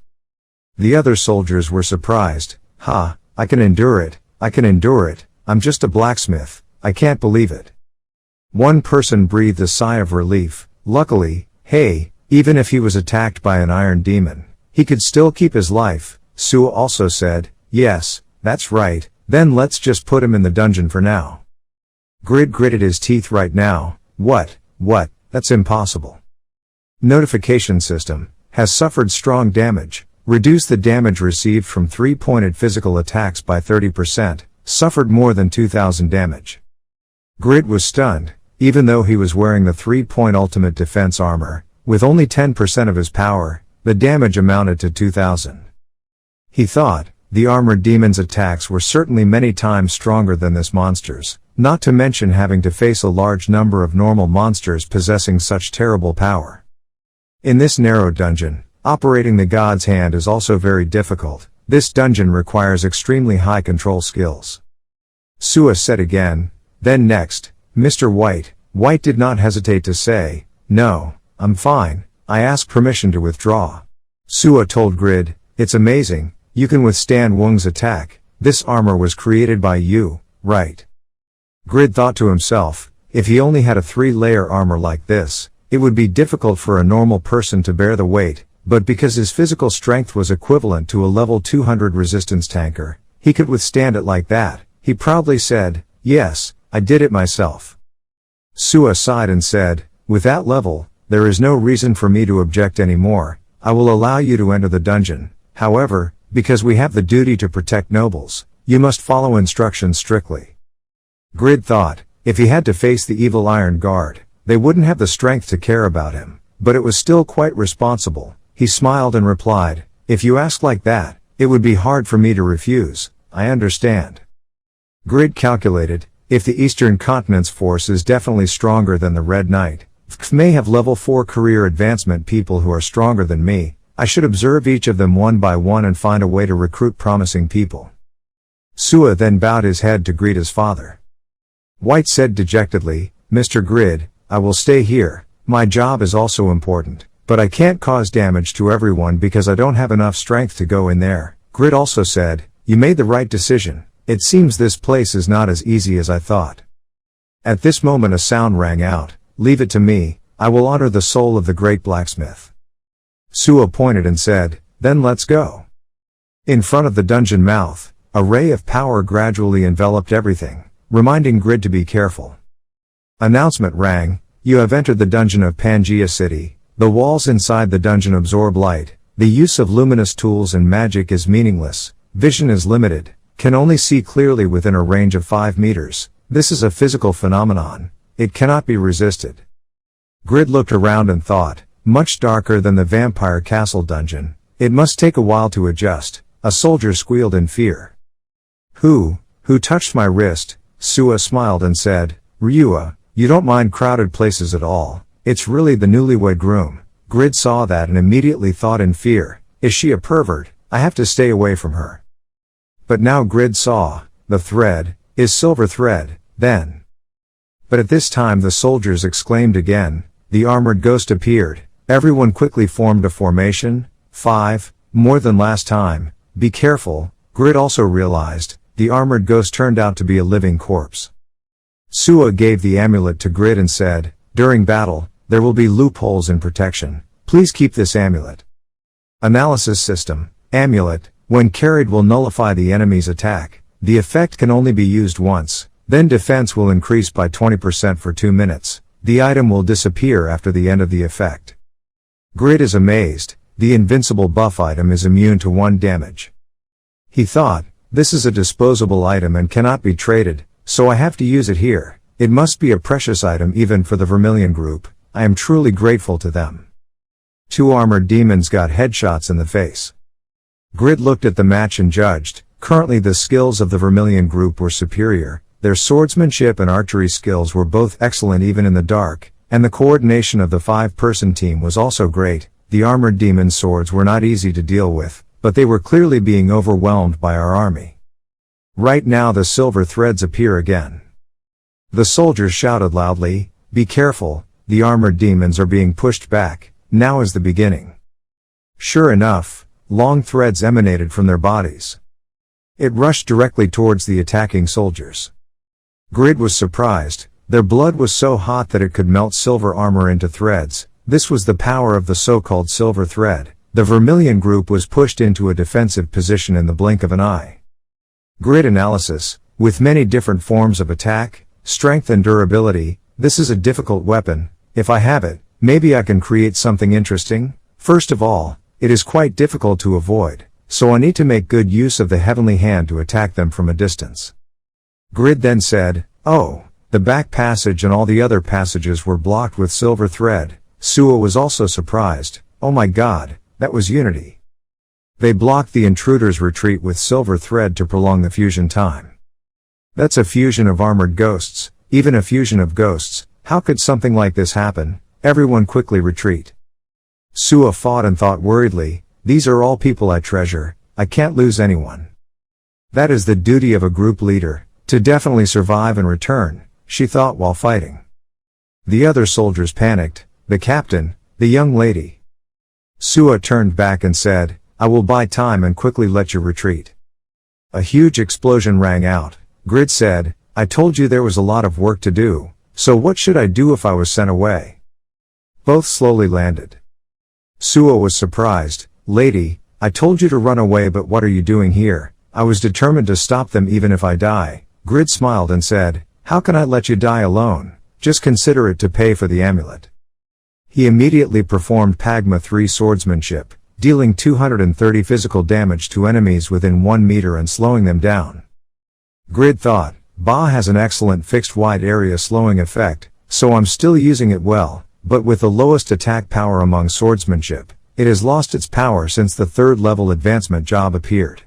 S1: The other soldiers were surprised. Ha, I can endure it, I'm just a blacksmith, I can't believe it. One person breathed a sigh of relief. Luckily, hey, even if he was attacked by an iron demon, he could still keep his life. Sua also said, yes, that's right, then let's just put him in the dungeon for now. Grid gritted his teeth right now. What, that's impossible. Notification system, has suffered strong damage, reduced the damage received from 3-pointed physical attacks by 30%, suffered more than 2,000 damage. Grid was stunned, even though he was wearing the 3-point ultimate defense armor, with only 10% of his power, the damage amounted to 2,000. He thought, the armored demon's attacks were certainly many times stronger than this monster's, not to mention having to face a large number of normal monsters possessing such terrible power. In this narrow dungeon, operating the God's hand is also very difficult. This dungeon requires extremely high control skills. Sua said again, then next, Mr. White. White did not hesitate to say, no, I'm fine, I ask permission to withdraw. Sua told Grid, it's amazing, you can withstand Wung's attack, this armor was created by you, right? Grid thought to himself, if he only had a 3-layer armor like this, it would be difficult for a normal person to bear the weight, but because his physical strength was equivalent to a level 200 resistance tanker, he could withstand it like that. He proudly said, "Yes, I did it myself." Suwa sighed and said, "With that level, there is no reason for me to object anymore. I will allow you to enter the dungeon. However, because we have the duty to protect nobles, you must follow instructions strictly." Grid thought, if he had to face the evil Iron Guard, they wouldn't have the strength to care about him, but it was still quite responsible. He smiled and replied, "If you ask like that, it would be hard for me to refuse. I understand." Grid calculated, if the Eastern Continent's force is definitely stronger than the Red Knight, may have level 4 career advancement people who are stronger than me. I should observe each of them one by one and find a way to recruit promising people. Suwa then bowed his head to greet his father. White said dejectedly, "Mr. Grid, I will stay here. My job is also important, but I can't cause damage to everyone because I don't have enough strength to go in there." Grid also said, "You made the right decision. It seems this place is not as easy as I thought." At this moment a sound rang out, "Leave it to me, I will honor the soul of the great blacksmith." Suwa pointed and said, "Then let's go." In front of the dungeon mouth, a ray of power gradually enveloped everything, reminding Grid to be careful. Announcement rang, "You have entered the dungeon of Pangea City. The walls inside the dungeon absorb light. The use of luminous tools and magic is meaningless. Vision is limited. Can only see clearly within a range of 5 meters. This is a physical phenomenon. It cannot be resisted." Grid looked around and thought, much darker than the Vampire Castle dungeon. It must take a while to adjust. A soldier squealed in fear. Who touched my wrist?" Suwa smiled and said, "Ryua, you don't mind crowded places at all. It's really the newlywed groom." Grid saw that and immediately thought in fear, "Is she a pervert? I have to stay away from her." But now Grid saw, the thread is silver thread, then. But at this time the soldiers exclaimed again, the armored ghost appeared, everyone quickly formed a formation, 5, more than last time, be careful. Grid also realized, the armored ghost turned out to be a living corpse. Suwa gave the amulet to Grid and said, "During battle, there will be loopholes in protection. Please keep this amulet." Analysis system, amulet, when carried will nullify the enemy's attack. The effect can only be used once, then defense will increase by 20% for 2 minutes. The item will disappear after the end of the effect. Grid is amazed, the invincible buff item is immune to 1 damage. He thought, this is a disposable item and cannot be traded, so I have to use it here. It must be a precious item even for the Vermilion group. I am truly grateful to them. 2 armored demons got headshots in the face. Grid looked at the match and judged, currently the skills of the Vermilion group were superior, their swordsmanship and archery skills were both excellent even in the dark, and the coordination of the 5-person team was also great. The armored demon swords were not easy to deal with, but they were clearly being overwhelmed by our army. Right now the silver threads appear again. The soldiers shouted loudly, "Be careful, the armored demons are being pushed back, now is the beginning." Sure enough, long threads emanated from their bodies. It rushed directly towards the attacking soldiers. Grid was surprised, their blood was so hot that it could melt silver armor into threads. This was the power of the so-called silver thread. The Vermilion group was pushed into a defensive position in the blink of an eye. Grid analysis, with many different forms of attack, strength and durability, this is a difficult weapon. If I have it, maybe I can create something interesting. First of all, it is quite difficult to avoid, so I need to make good use of the heavenly hand to attack them from a distance. Grid then said, "Oh, the back passage and all the other passages were blocked with silver thread." Suwa was also surprised, "Oh my god, that was unity." They blocked the intruder's retreat with silver thread to prolong the fusion time. That's a fusion of armored ghosts, even a fusion of ghosts. How could something like this happen? Everyone quickly retreat. Suwa fought and thought worriedly, these are all people I treasure, I can't lose anyone. That is the duty of a group leader, to definitely survive and return, she thought while fighting. The other soldiers panicked, the captain, the young lady. Suwa turned back and said, "I will buy time and quickly let you retreat." A huge explosion rang out. Grid said, I told you there was a lot of work to do, so what should I do if I was sent away? Both slowly landed. Suo was surprised. Lady, I told you to run away, but what are you doing here? I was determined to stop them even if I die. Grid smiled and said, how can I let you die alone? Just consider it to pay for the amulet. He immediately performed Pagma 3 swordsmanship, dealing 230 physical damage to enemies within 1 meter and slowing them down. Grid thought, Ba has an excellent fixed wide area slowing effect, so I'm still using it well, but with the lowest attack power among swordsmanship, it has lost its power since the 3rd level advancement job appeared.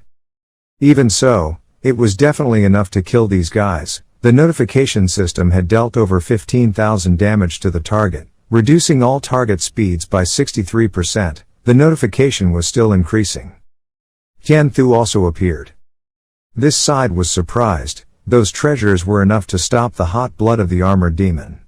S1: Even so, it was definitely enough to kill these guys. The notification system had dealt over 15,000 damage to the target, reducing all target speeds by 63%. The notification was still increasing. Tianthu also appeared. This side was surprised. Those treasures were enough to stop the hot blood of the armored demon.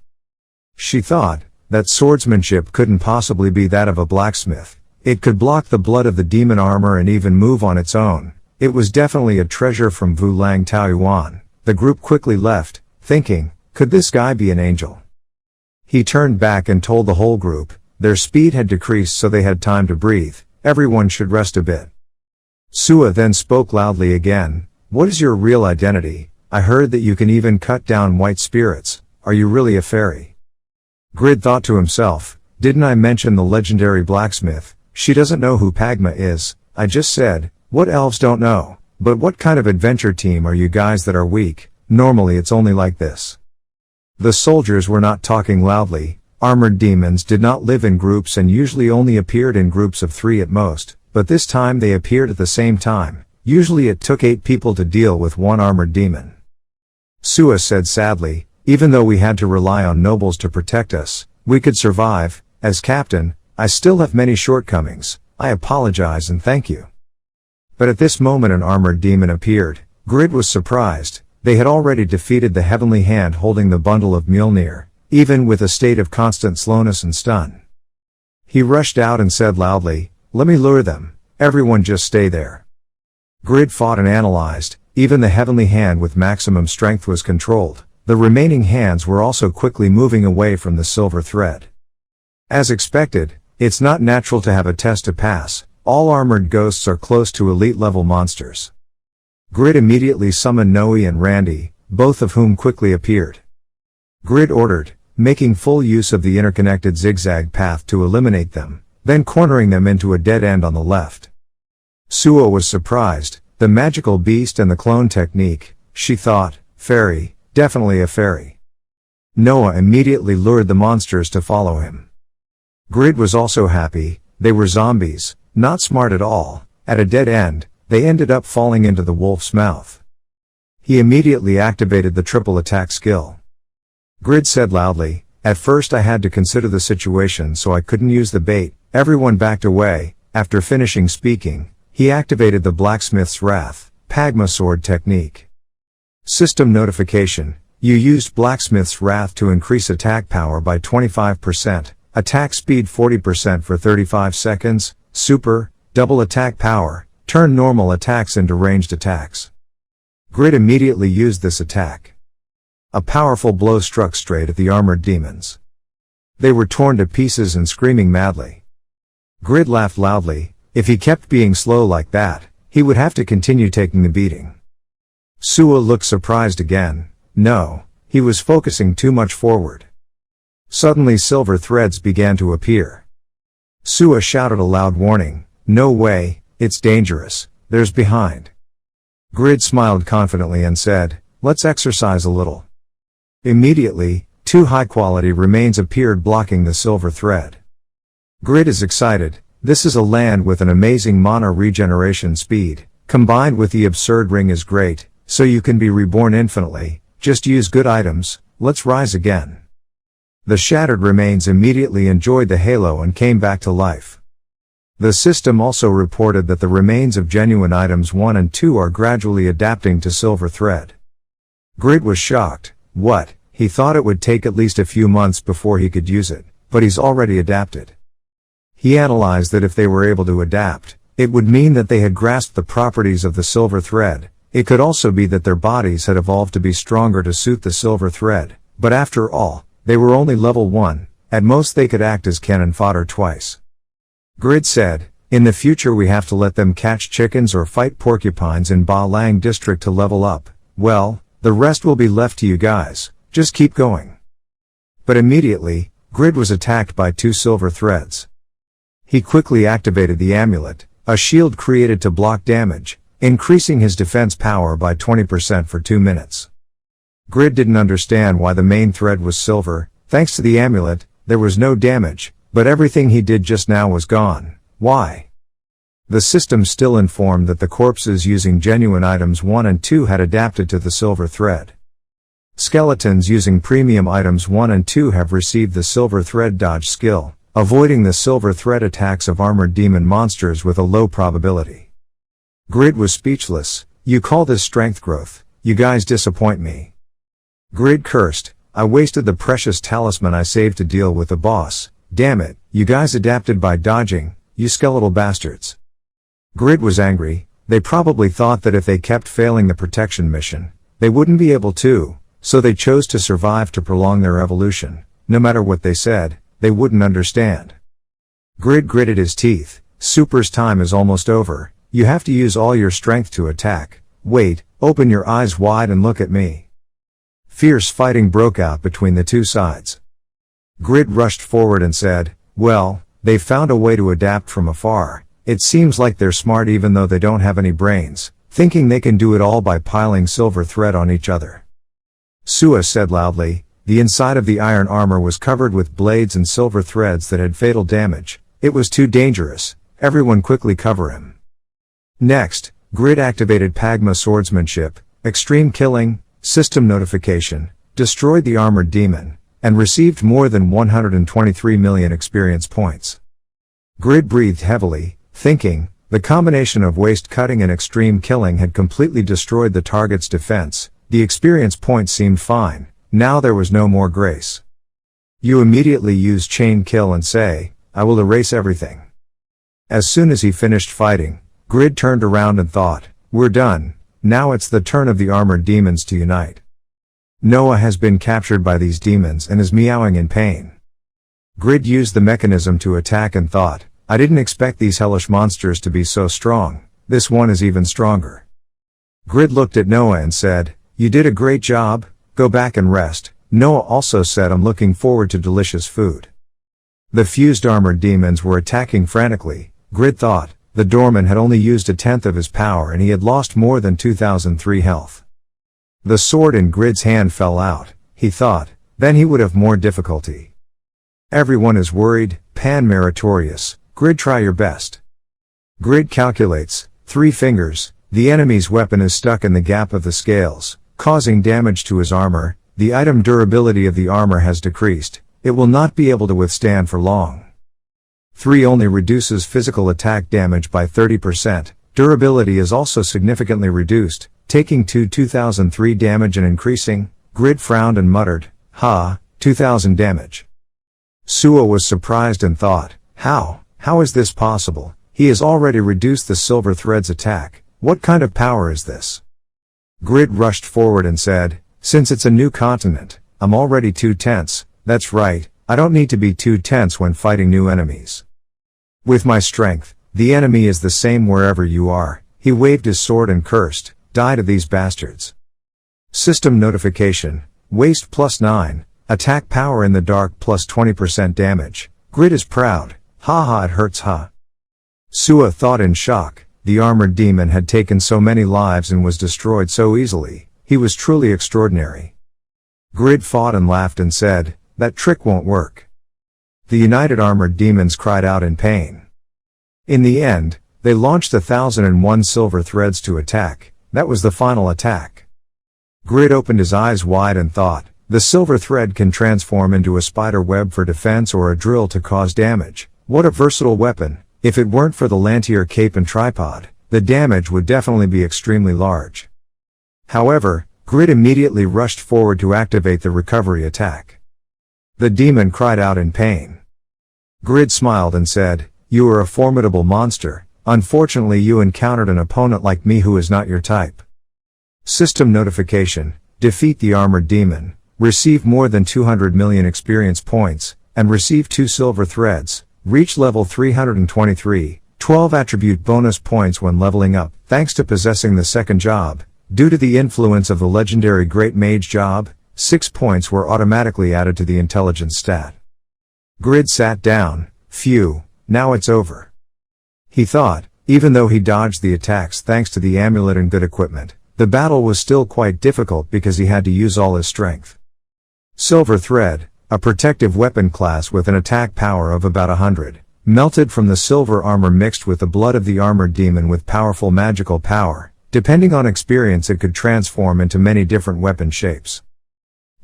S1: She thought that swordsmanship couldn't possibly be that of a blacksmith. It could block the blood of the demon armor and even move on its own. It was definitely a treasure from Vulang Taoyuan. The group quickly left, thinking, could this guy be an angel? He turned back and told the whole group, their speed had decreased so they had time to breathe, everyone should rest a bit. Sua then spoke loudly again, what is your real identity? I heard that you can even cut down white spirits, are you really a fairy? Grid thought to himself, didn't I mention the legendary blacksmith? She doesn't know who Pagma is. I just said, what elves don't know? But what kind of adventure team are you guys that are weak? Normally it's only like this. The soldiers were not talking loudly. Armored demons did not live in groups and usually only appeared in groups of 3 at most, but this time they appeared at the same time. Usually it took 8 people to deal with one armored demon. Sua said sadly, even though we had to rely on nobles to protect us, we could survive. As captain, I still have many shortcomings. I apologize and thank you. But at this moment an armored demon appeared. Grid was surprised. They had already defeated the heavenly hand holding the bundle of Mjolnir, even with a state of constant slowness and stun. He rushed out and said loudly, let me lure them. Everyone just stay there. Grid fought and analyzed. Even the heavenly hand with maximum strength was controlled. The remaining hands were also quickly moving away from the silver thread. As expected, it's not natural to have a test to pass. All armored ghosts are close to elite level monsters. Grid immediately summoned Noe and Randy, both of whom quickly appeared. Grid ordered, making full use of the interconnected zigzag path to eliminate them, then cornering them into a dead end on the left. Suo was surprised. The magical beast and the clone technique, she thought, fairy, definitely a fairy. Noah immediately lured the monsters to follow him. Grid was also happy. They were zombies, not smart at all. At a dead end, they ended up falling into the wolf's mouth. He immediately activated the triple attack skill. Grid said loudly, at first I had to consider the situation so I couldn't use the bait. Everyone backed away. After finishing speaking, he activated the blacksmith's wrath, Pagma sword technique. System notification, you used blacksmith's wrath to increase attack power by 25%, attack speed 40% for 35 seconds, super, double attack power, turn normal attacks into ranged attacks. Grid immediately used this attack. A powerful blow struck straight at the armored demons. They were torn to pieces and screaming madly. Grid laughed loudly. If he kept being slow like that, he would have to continue taking the beating. Sua looked surprised again. No, he was focusing too much forward. Suddenly silver threads began to appear. Sua shouted a loud warning, no way, it's dangerous, there's behind. Grid smiled confidently and said, let's exercise a little. Immediately, 2 high-quality remains appeared blocking the silver thread. Grid is excited. This is a land with an amazing mana regeneration speed, combined with the absurd ring is great, so you can be reborn infinitely, just use good items, let's rise again. The shattered remains immediately enjoyed the halo and came back to life. The system also reported that the remains of genuine items 1 and 2 are gradually adapting to silver thread. Grid was shocked. What? He thought it would take at least a few months before he could use it, but he's already adapted. He analyzed that if they were able to adapt, it would mean that they had grasped the properties of the silver thread. It could also be that their bodies had evolved to be stronger to suit the silver thread, but after all, they were only level 1, at most they could act as cannon fodder twice. Grid said, "In the future we have to let them catch chickens or fight porcupines in Ba Lang district to level up. Well, the rest will be left to you guys, just keep going." But immediately, Grid was attacked by 2 silver threads. He quickly activated the amulet, a shield created to block damage, increasing his defense power by 20% for 2 minutes. Grid didn't understand why the main thread was silver. Thanks to the amulet, there was no damage, but everything he did just now was gone. Why? The system still informed that the corpses using genuine items 1 and 2 had adapted to the silver thread. Skeletons using premium items 1 and 2 have received the silver thread dodge skill, avoiding the silver thread attacks of armored demon monsters with a low probability. Grid was speechless. "You call this strength growth? You guys disappoint me." Grid cursed, "I wasted the precious talisman I saved to deal with the boss. Damn it, you guys adapted by dodging, you skeletal bastards." Grid was angry. They probably thought that if they kept failing the protection mission, they wouldn't be able to, so they chose to survive to prolong their evolution. No matter what they said, they wouldn't understand. Grid gritted his teeth. "Super's time is almost over. You have to use all your strength to attack. Wait, open your eyes wide and look at me." Fierce fighting broke out between the 2 sides. Grid rushed forward and said, "Well, they've found a way to adapt from afar. It seems like they're smart even though they don't have any brains, thinking they can do it all by piling silver thread on each other." Sua said loudly, "The inside of the iron armor was covered with blades and silver threads that had fatal damage. It was too dangerous. Everyone quickly cover him." Next, Grid activated Pagma swordsmanship, extreme killing, system notification, destroyed the armored demon, and received more than 123 million experience points. Grid breathed heavily, thinking, the combination of waste cutting and extreme killing had completely destroyed the target's defense. The experience points seemed fine, now there was no more grace. You immediately use chain kill and say, "I will erase everything." As soon as he finished fighting, Grid turned around and thought, "We're done, now it's the turn of the armored demons to unite." Noah has been captured by these demons and is meowing in pain. Grid used the mechanism to attack and thought, "I didn't expect these hellish monsters to be so strong, this one is even stronger." Grid looked at Noah and said, "You did a great job, go back and rest." Noah also said, "I'm looking forward to delicious food." The fused armored demons were attacking frantically. Grid thought, the doorman had only used 1/10 of his power and he had lost more than 2003 health. The sword in Grid's hand fell out, he thought, then he would have more difficulty. Everyone is worried, Pan meritorious, Grid try your best. Grid calculates, 3 fingers, the enemy's weapon is stuck in the gap of the scales, causing damage to his armor, the item durability of the armor has decreased, it will not be able to withstand for long. 3 only reduces physical attack damage by 30%, durability is also significantly reduced, taking to 2003 damage and increasing. Grid frowned and muttered, "Ha, 2000 damage." Sua was surprised and thought, How is this possible? He has already reduced the silver thread's attack, what kind of power is this? Grid rushed forward and said, "Since it's a new continent, I'm already too tense." That's right, I don't need to be too tense when fighting new enemies. With my strength, the enemy is the same wherever you are. He waved his sword and cursed, "Die to these bastards." System notification, waste +9, attack power in the dark +20% damage. Grid is proud, haha it hurts ha. Sua thought in shock, the armored demon had taken so many lives and was destroyed so easily, he was truly extraordinary. Grid fought and laughed and said, "That trick won't work." The united armored demons cried out in pain. In the end, they launched 1001 silver threads to attack, that was the final attack. Grid opened his eyes wide and thought, the silver thread can transform into a spider web for defense or a drill to cause damage. What a versatile weapon. If it weren't for the Lantier cape and tripod, the damage would definitely be extremely large. However, Grid immediately rushed forward to activate the recovery attack. The demon cried out in pain. Grid smiled and said, "You are a formidable monster. Unfortunately you encountered an opponent like me who is not your type." System notification: defeat the armored demon, receive more than 200 million experience points, and receive 2 silver threads, reach level 323, 12 attribute bonus points when leveling up, thanks to possessing the second job. Due to the influence of the legendary Great Mage job, 6 points were automatically added to the intelligence stat. Grid sat down. Phew, now it's over. He thought, even though he dodged the attacks thanks to the amulet and good equipment, the battle was still quite difficult because he had to use all his strength. Silver Thread, a protective weapon class with an attack power of about 100, melted from the silver armor mixed with the blood of the armored demon with powerful magical power. Depending on experience, it could transform into many different weapon shapes.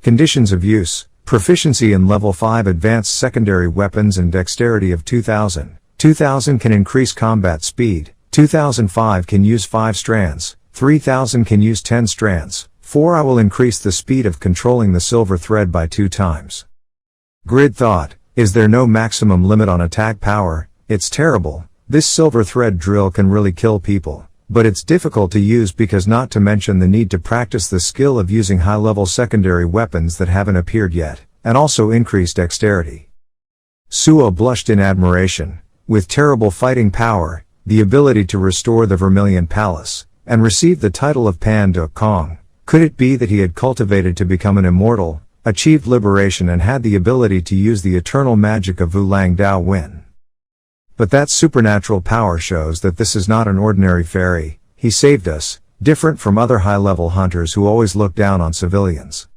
S1: Conditions of use: proficiency in level 5 advanced secondary weapons and dexterity of 2000. 2000 can increase combat speed, 2005 can use 5 strands, 3000 can use 10 strands, 4 I will increase the speed of controlling the silver thread by 2 times. Grid thought, is there no maximum limit on attack power? It's terrible. This silver thread drill can really kill people, but it's difficult to use because not to mention the need to practice the skill of using high-level secondary weapons that haven't appeared yet, and also increase dexterity. Suo blushed in admiration. With terrible fighting power, the ability to restore the Vermilion Palace, and receive the title of Pan Duk Kong, could it be that he had cultivated to become an immortal, achieved liberation and had the ability to use the eternal magic of Wulang Dao Wen? But that supernatural power shows that this is not an ordinary fairy. He saved us, different from other high-level hunters who always look down on civilians.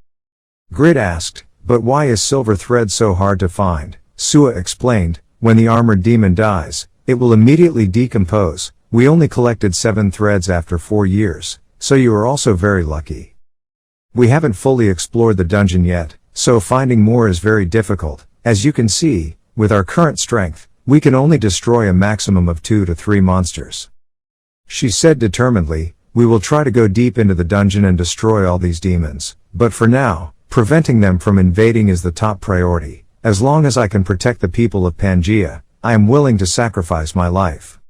S1: Grid asked, but why is silver thread so hard to find? Suo explained, when the armored demon dies, it will immediately decompose. We only collected 7 threads after 4 years, so you are also very lucky. We haven't fully explored the dungeon yet, so finding more is very difficult. As you can see, with our current strength, we can only destroy a maximum of 2 to 3 monsters. She said determinedly, we will try to go deep into the dungeon and destroy all these demons, but for now, preventing them from invading is the top priority. As long as I can protect the people of Pangaea, I am willing to sacrifice my life.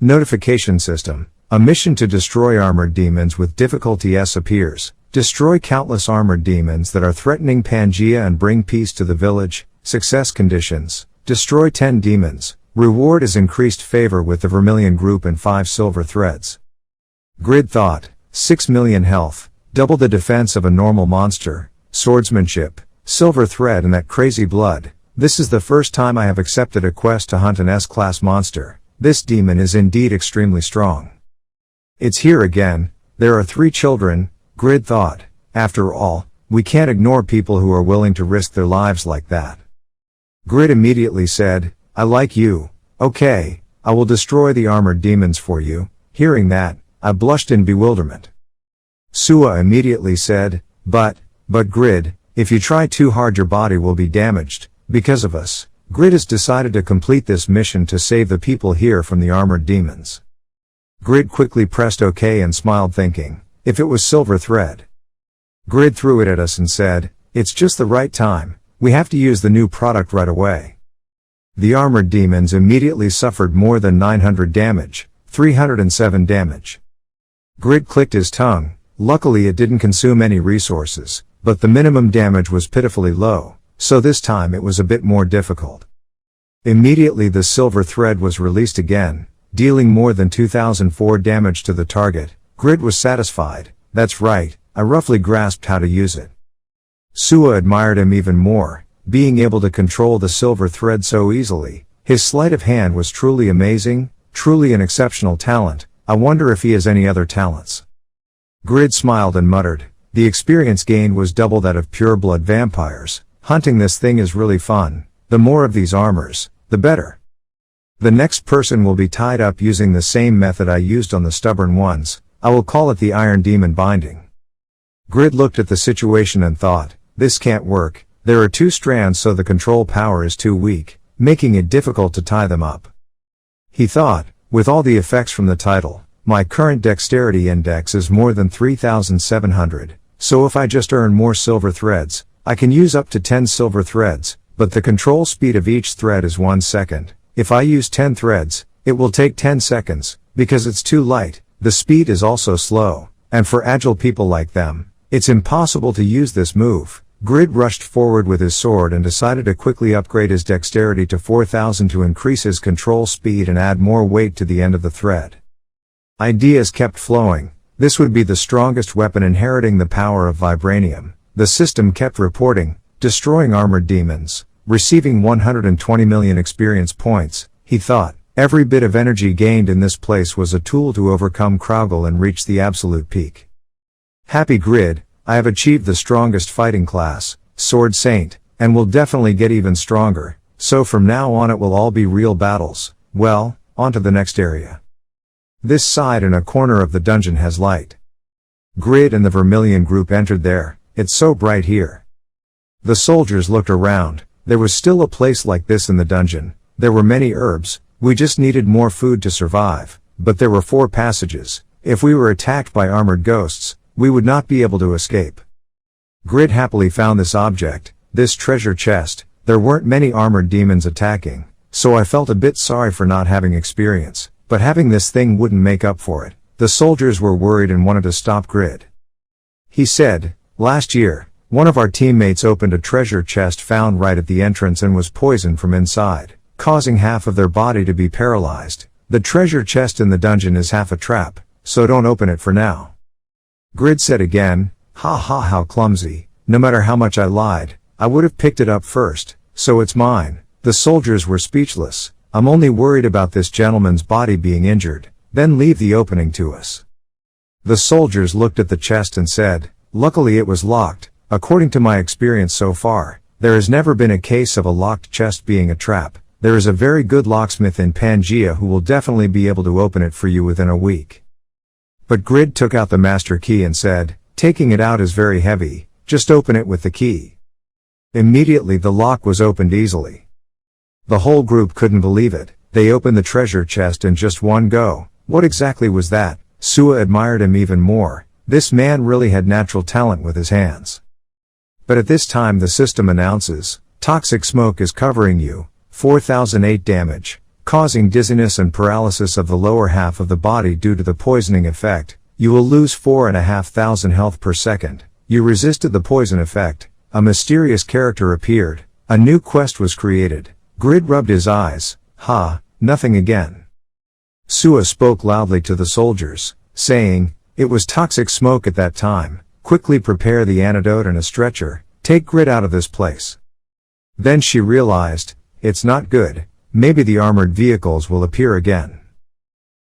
S1: Notification system: a mission to destroy armored demons with difficulty S appears. Destroy countless armored demons that are threatening Pangaea and bring peace to the village. Success conditions: destroy 10 demons. Reward is increased favor with the Vermilion group and 5 silver threads. Grid thought, 6 million health, double the defense of a normal monster, swordsmanship, silver thread and that crazy blood. This is the first time I have accepted a quest to hunt an S-class monster. This demon is indeed extremely strong. It's here again. There are 3 children, Grid thought. After all, we can't ignore people who are willing to risk their lives like that. Grid immediately said, I like you. Okay, I will destroy the armored demons for you. Hearing that, I blushed in bewilderment. Suo immediately said, but Grid, if you try too hard your body will be damaged. Because of us, Grid has decided to complete this mission to save the people here from the armored demons. Grid quickly pressed OK and smiled thinking, if it was silver thread. Grid threw it at us and said, it's just the right time, we have to use the new product right away. The armored demons immediately suffered more than 900 damage, 307 damage. Grid clicked his tongue. Luckily it didn't consume any resources, but the minimum damage was pitifully low, so this time it was a bit more difficult. Immediately the silver thread was released again, dealing more than 2004 damage to the target. Grid was satisfied. That's right, I roughly grasped how to use it. Suo admired him even more, being able to control the silver thread so easily. His sleight of hand was truly amazing, truly an exceptional talent. I wonder if he has any other talents. Grid smiled and muttered, the experience gained was double that of pure-blood vampires. Hunting this thing is really fun. The more of these armors, the better. The next person will be tied up using the same method I used on the stubborn ones. I will call it the Iron Demon Binding. Grid looked at the situation and thought, this can't work. There are 2 strands so the control power is too weak, making it difficult to tie them up. He thought, with all the effects from the title, my current dexterity index is more than 3,700, so if I just earn more silver threads, I can use up to 10 silver threads, but the control speed of each thread is 1 second. If I use 10 threads, it will take 10 seconds, because it's too light. The speed is also slow, And for agile people like them, it's impossible to use this move. Grid rushed forward with his sword and decided to quickly upgrade his dexterity to 4000 to increase his control speed and add more weight to the end of the thread. Ideas kept flowing. This would be the strongest weapon inheriting the power of vibranium. The system kept reporting, destroying armored demons, receiving 120 million experience points. He thought, every bit of energy gained in this place was a tool to overcome Kraugel and reach the absolute peak. Happy Grid, I have achieved the strongest fighting class, Sword Saint, and will definitely get even stronger, so from now on it will all be real battles. Well, on to the next area. This side in a corner of the dungeon has light. Grid and the Vermilion group entered there. It's so bright here. The soldiers looked around. There was still a place like this in the dungeon. There were many herbs. We just needed more food to survive. But there were 4 passages. If we were attacked by armored ghosts, we would not be able to escape. Grid happily found this object, this treasure chest. There weren't many armored demons attacking, so I felt a bit sorry for not having experience, but having this thing wouldn't make up for it. The soldiers were worried and wanted to stop Grid. He said, last year, one of our teammates opened a treasure chest found right at the entrance and was poisoned from inside, causing half of their body to be paralyzed. The treasure chest in the dungeon is half a trap, so don't open it for now. Grid said again, ha ha, how clumsy. No matter how much I lied, I would have picked it up first, so it's mine. The soldiers were speechless. I'm only worried about this gentleman's body being injured, then leave the opening to us. The soldiers looked at the chest and said, luckily it was locked. According to my experience so far, there has never been a case of a locked chest being a trap. There is a very good locksmith in Pangea who will definitely be able to open it for you within a week. But Grid took out the master key and said, taking it out is very heavy, just open it with the key. Immediately the lock was opened easily. The whole group couldn't believe it. They opened the treasure chest in just one go. What exactly was that? Sua admired him even more. This man really had natural talent with his hands. But at this time the system announces, toxic smoke is covering you, 4008 damage, causing dizziness and paralysis of the lower half of the body due to the poisoning effect. You will lose 4,500 health per second. You resisted the poison effect. A mysterious character appeared. A new quest was created. Grid rubbed his eyes. Ha, nothing again. Sua spoke loudly to the soldiers, saying, it was toxic smoke at that time. Quickly prepare the antidote and a stretcher. Take Grid out of this place. Then she realized, it's not good. Maybe the armored vehicles will appear again.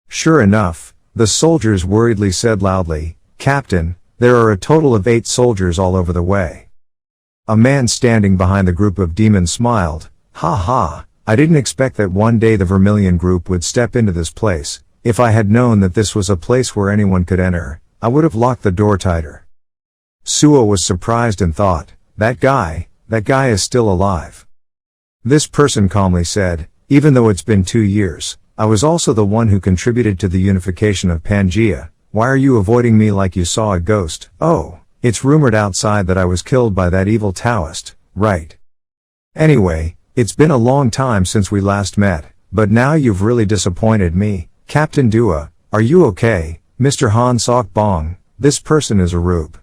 S1: Sure enough, the soldiers worriedly said loudly, Captain, there are a total of 8 soldiers all over the way. A man standing behind the group of demons smiled, ha ha, I didn't expect that one day the Vermilion group would step into this place. If I had known that this was a place where anyone could enter, I would have locked the door tighter. Sua was surprised and thought, that guy is still alive. This person calmly said, even though it's been 2 years, I was also the one who contributed to the unification of Pangea. Why are you avoiding me like you saw a ghost? Oh, it's rumored outside that I was killed by that evil Taoist, right? Anyway, it's been a long time since we last met, but now you've really disappointed me. Captain Dua, are you okay? Mr. Han Sok Bong, this person is Arub.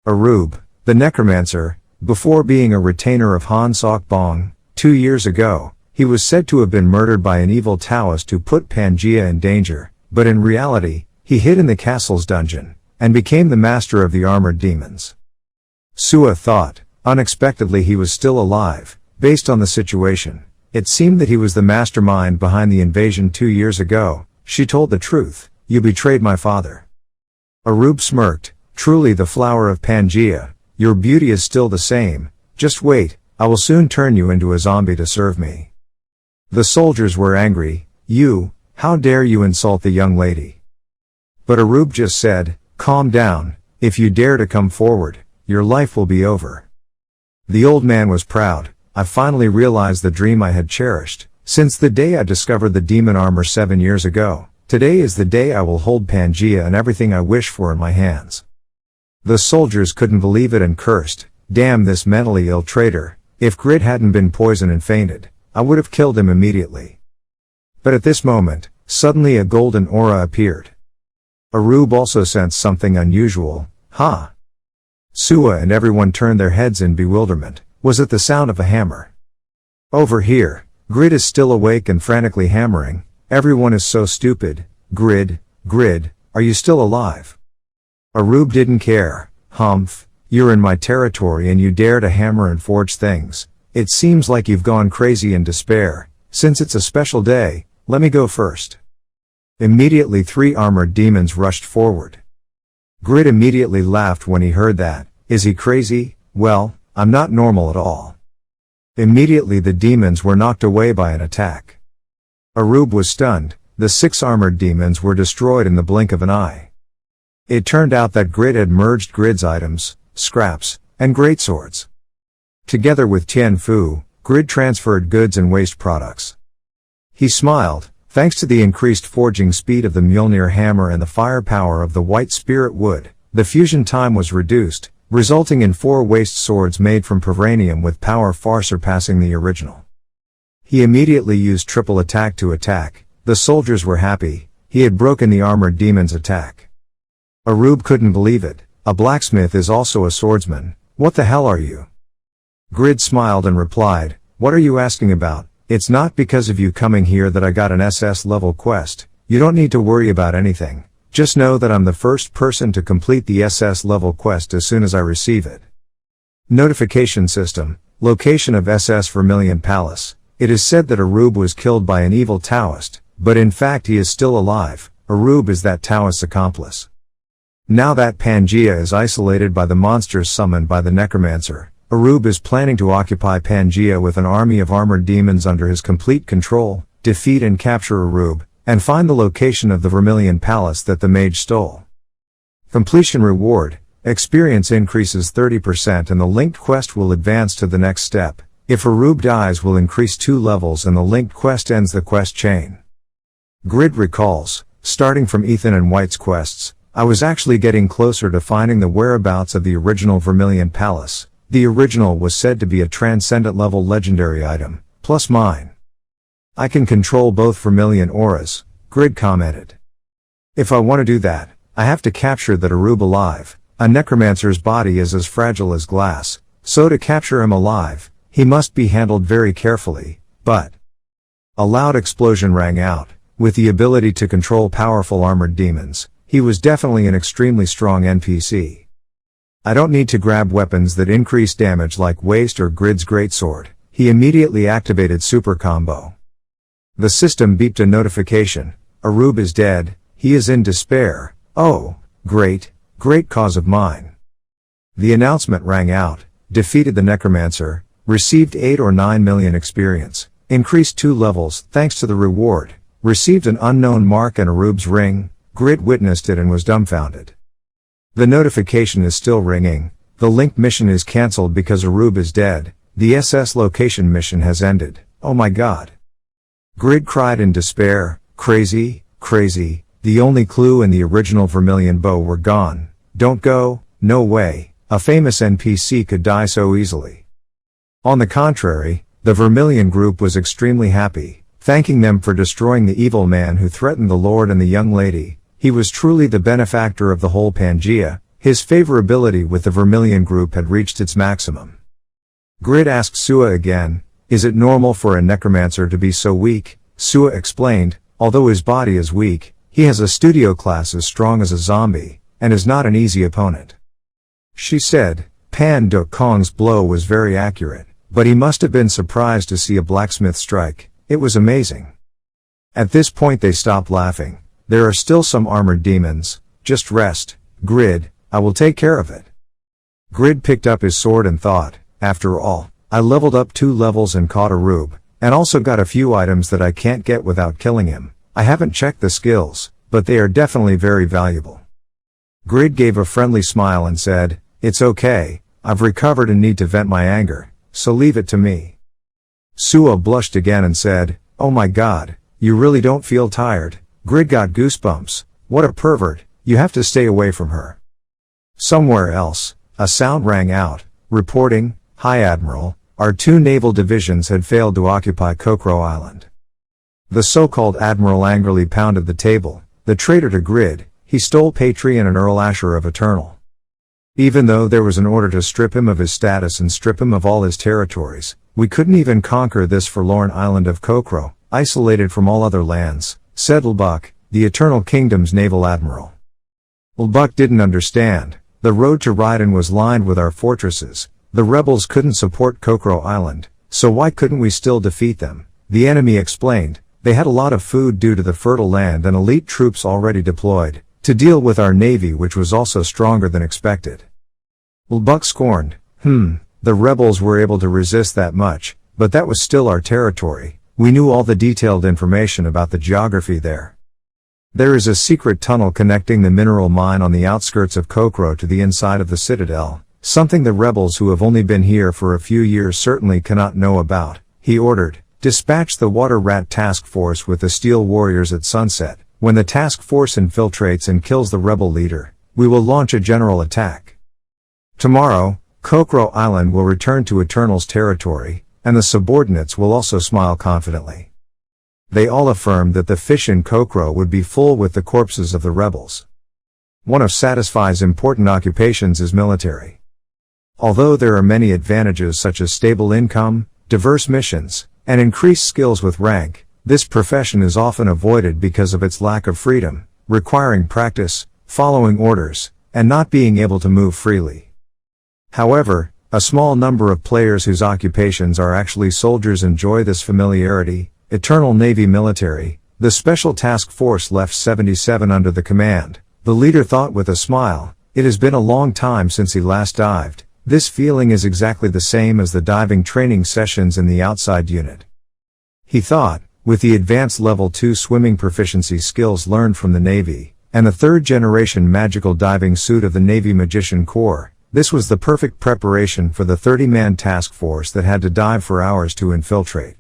S1: Arub, the necromancer, before being a retainer of Han Sok Bong, 2 years ago, he was said to have been murdered by an evil Taoist who put Pangea in danger, but in reality, he hid in the castle's dungeon, and became the master of the armored demons. Sua thought, unexpectedly he was still alive. Based on the situation, it seemed that he was the mastermind behind the invasion 2 years ago. She told the truth, you betrayed my father. Arub smirked, truly the flower of Pangea, your beauty is still the same, just wait, I will soon turn you into a zombie to serve me. The soldiers were angry, how dare you insult the young lady? But Arub just said, calm down, if you dare to come forward, your life will be over. The old man was proud. I finally realized the dream I had cherished. Since the day I discovered the demon armor 7 years ago, today is the day I will hold Pangea and everything I wish for in my hands. The soldiers couldn't believe it and cursed, damn this mentally ill traitor, if Grid hadn't been poisoned and fainted, I would have killed him immediately. But at this moment, suddenly a golden aura appeared. Arub also sensed something unusual. Huh? Suwa and everyone turned their heads in bewilderment. Was it the sound of a hammer? Over here, Grid is still awake and frantically hammering. Everyone is so stupid. Grid, are you still alive? Arub didn't care. Humph, you're in my territory and you dare to hammer and forge things. It seems like you've gone crazy in despair. Since it's a special day, let me go first. Immediately 3 armored demons rushed forward. Grid immediately laughed when he heard that. Is he crazy? Well, I'm not normal at all. Immediately the demons were knocked away by an attack. Arub was stunned. The 6 armored demons were destroyed in the blink of an eye. It turned out that Grid had merged Grid's items, scraps, and greatswords. Together with Tian Fu, Grid transferred goods and waste products. He smiled. Thanks to the increased forging speed of the Mjolnir hammer and the firepower of the White Spirit wood, the fusion time was reduced, resulting in 4 waste swords made from Pavranium with power far surpassing the original. He immediately used triple attack to attack. The soldiers were happy. He had broken the armored demon's attack. Arub couldn't believe it. A blacksmith is also a swordsman. What the hell are you? Grid smiled and replied, what are you asking about? It's not because of you coming here that I got an SS level quest. You don't need to worry about anything. Just know that I'm the first person to complete the SS level quest as soon as I receive it. Notification system. Location of SS Vermilion Palace. It is said that Arub was killed by an evil Taoist, but in fact he is still alive. Arub is that Taoist's accomplice. Now that Pangaea is isolated by the monsters summoned by the Necromancer, Arub is planning to occupy Pangaea with an army of armored demons under his complete control, defeat and capture Arub, and find the location of the Vermilion Palace that the mage stole. Completion reward. Experience increases 30% and the linked quest will advance to the next step. If Arub dies will increase 2 levels and the linked quest ends the quest chain. Grid recalls, starting from Ethan and White's quests, I was actually getting closer to finding the whereabouts of the original Vermilion Palace. The original was said to be a transcendent level legendary item, plus mine. I can control both Vermilion auras, Grid commented. If I want to do that, I have to capture that Arub alive. A necromancer's body is as fragile as glass, so to capture him alive, he must be handled very carefully, but... A loud explosion rang out. With the ability to control powerful armored demons, he was definitely an extremely strong NPC. I don't need to grab weapons that increase damage like Waste or Grid's greatsword. He immediately activated Super Combo. The system beeped a notification. Arub is dead. He is in despair. Oh, great cause of mine. The announcement rang out. Defeated the Necromancer. Received 8 or 9 million experience. Increased 2 levels thanks to the reward. Received an unknown mark and Arub's ring. Grid witnessed it and was dumbfounded. The notification is still ringing. The link mission is cancelled because Arub is dead. The SS location mission has ended. Oh my god. Grid cried in despair. Crazy. The only clue and the original Vermilion bow were gone. Don't go. No way. A famous NPC could die so easily. On the contrary, the Vermilion group was extremely happy, thanking them for destroying the evil man who threatened the Lord and the young lady. He was truly the benefactor of the whole Pangaea. His favorability with the Vermilion group had reached its maximum. Grid asked Suwa again, is it normal for a necromancer to be so weak? Suwa explained, although his body is weak, he has a studio class as strong as a zombie, and is not an easy opponent. She said, Pan Duk Kong's blow was very accurate, but he must have been surprised to see a blacksmith strike. It was amazing. At this point they stopped laughing. There are still some armored demons. Just rest, Grid, I will take care of it. Grid picked up his sword and thought, after all, I leveled up 2 levels and caught Arub, and also got a few items that I can't get without killing him. I haven't checked the skills, but they are definitely very valuable. Grid gave a friendly smile and said, it's okay, I've recovered and need to vent my anger, so leave it to me. Suwa blushed again and said, oh my god, you really don't feel tired? Grid got goosebumps. What a pervert, you have to stay away from her. Somewhere else, a sound rang out, reporting, Hi Admiral, our 2 naval divisions had failed to occupy Kokoro Island. The so-called Admiral angrily pounded the table. The traitor to Grid, he stole Patreon and Earl Asher of Eternal. Even though there was an order to strip him of his status and strip him of all his territories, we couldn't even conquer this forlorn island of Kokoro, isolated from all other lands, said Lbuck, the Eternal Kingdom's naval admiral. Lbuck didn't understand. The road to Raiden was lined with our fortresses. The rebels couldn't support Kokoro Island, so why couldn't we still defeat them? The enemy explained. They had a lot of food due to the fertile land and elite troops already deployed, to deal with our navy, which was also stronger than expected. Lbuck scorned. The rebels were able to resist that much, but that was still our territory. We knew all the detailed information about the geography there. There is a secret tunnel connecting the mineral mine on the outskirts of Kokoro to the inside of the citadel, something the rebels who have only been here for a few years certainly cannot know about, he ordered. Dispatch the Water Rat Task Force with the Steel Warriors at sunset. When the task force infiltrates and kills the rebel leader, we will launch a general attack. Tomorrow, Kokoro Island will return to Eternal's territory, and the subordinates will also smile confidently. They all affirmed that the fish in Kokoro would be full with the corpses of the rebels. One of Satisfy's important occupations is military. Although there are many advantages such as stable income, diverse missions, and increased skills with rank, this profession is often avoided because of its lack of freedom, requiring practice, following orders, and not being able to move freely. However, a small number of players whose occupations are actually soldiers enjoy this familiarity. Eternal Navy Military, the Special Task Force left 77 under the command. The leader thought with a smile, it has been a long time since he last dived. This feeling is exactly the same as the diving training sessions in the outside unit. He thought, with the advanced level 2 swimming proficiency skills learned from the Navy, and the third-generation magical diving suit of the Navy Magician Corps, this was the perfect preparation for the 30-man task force that had to dive for hours to infiltrate.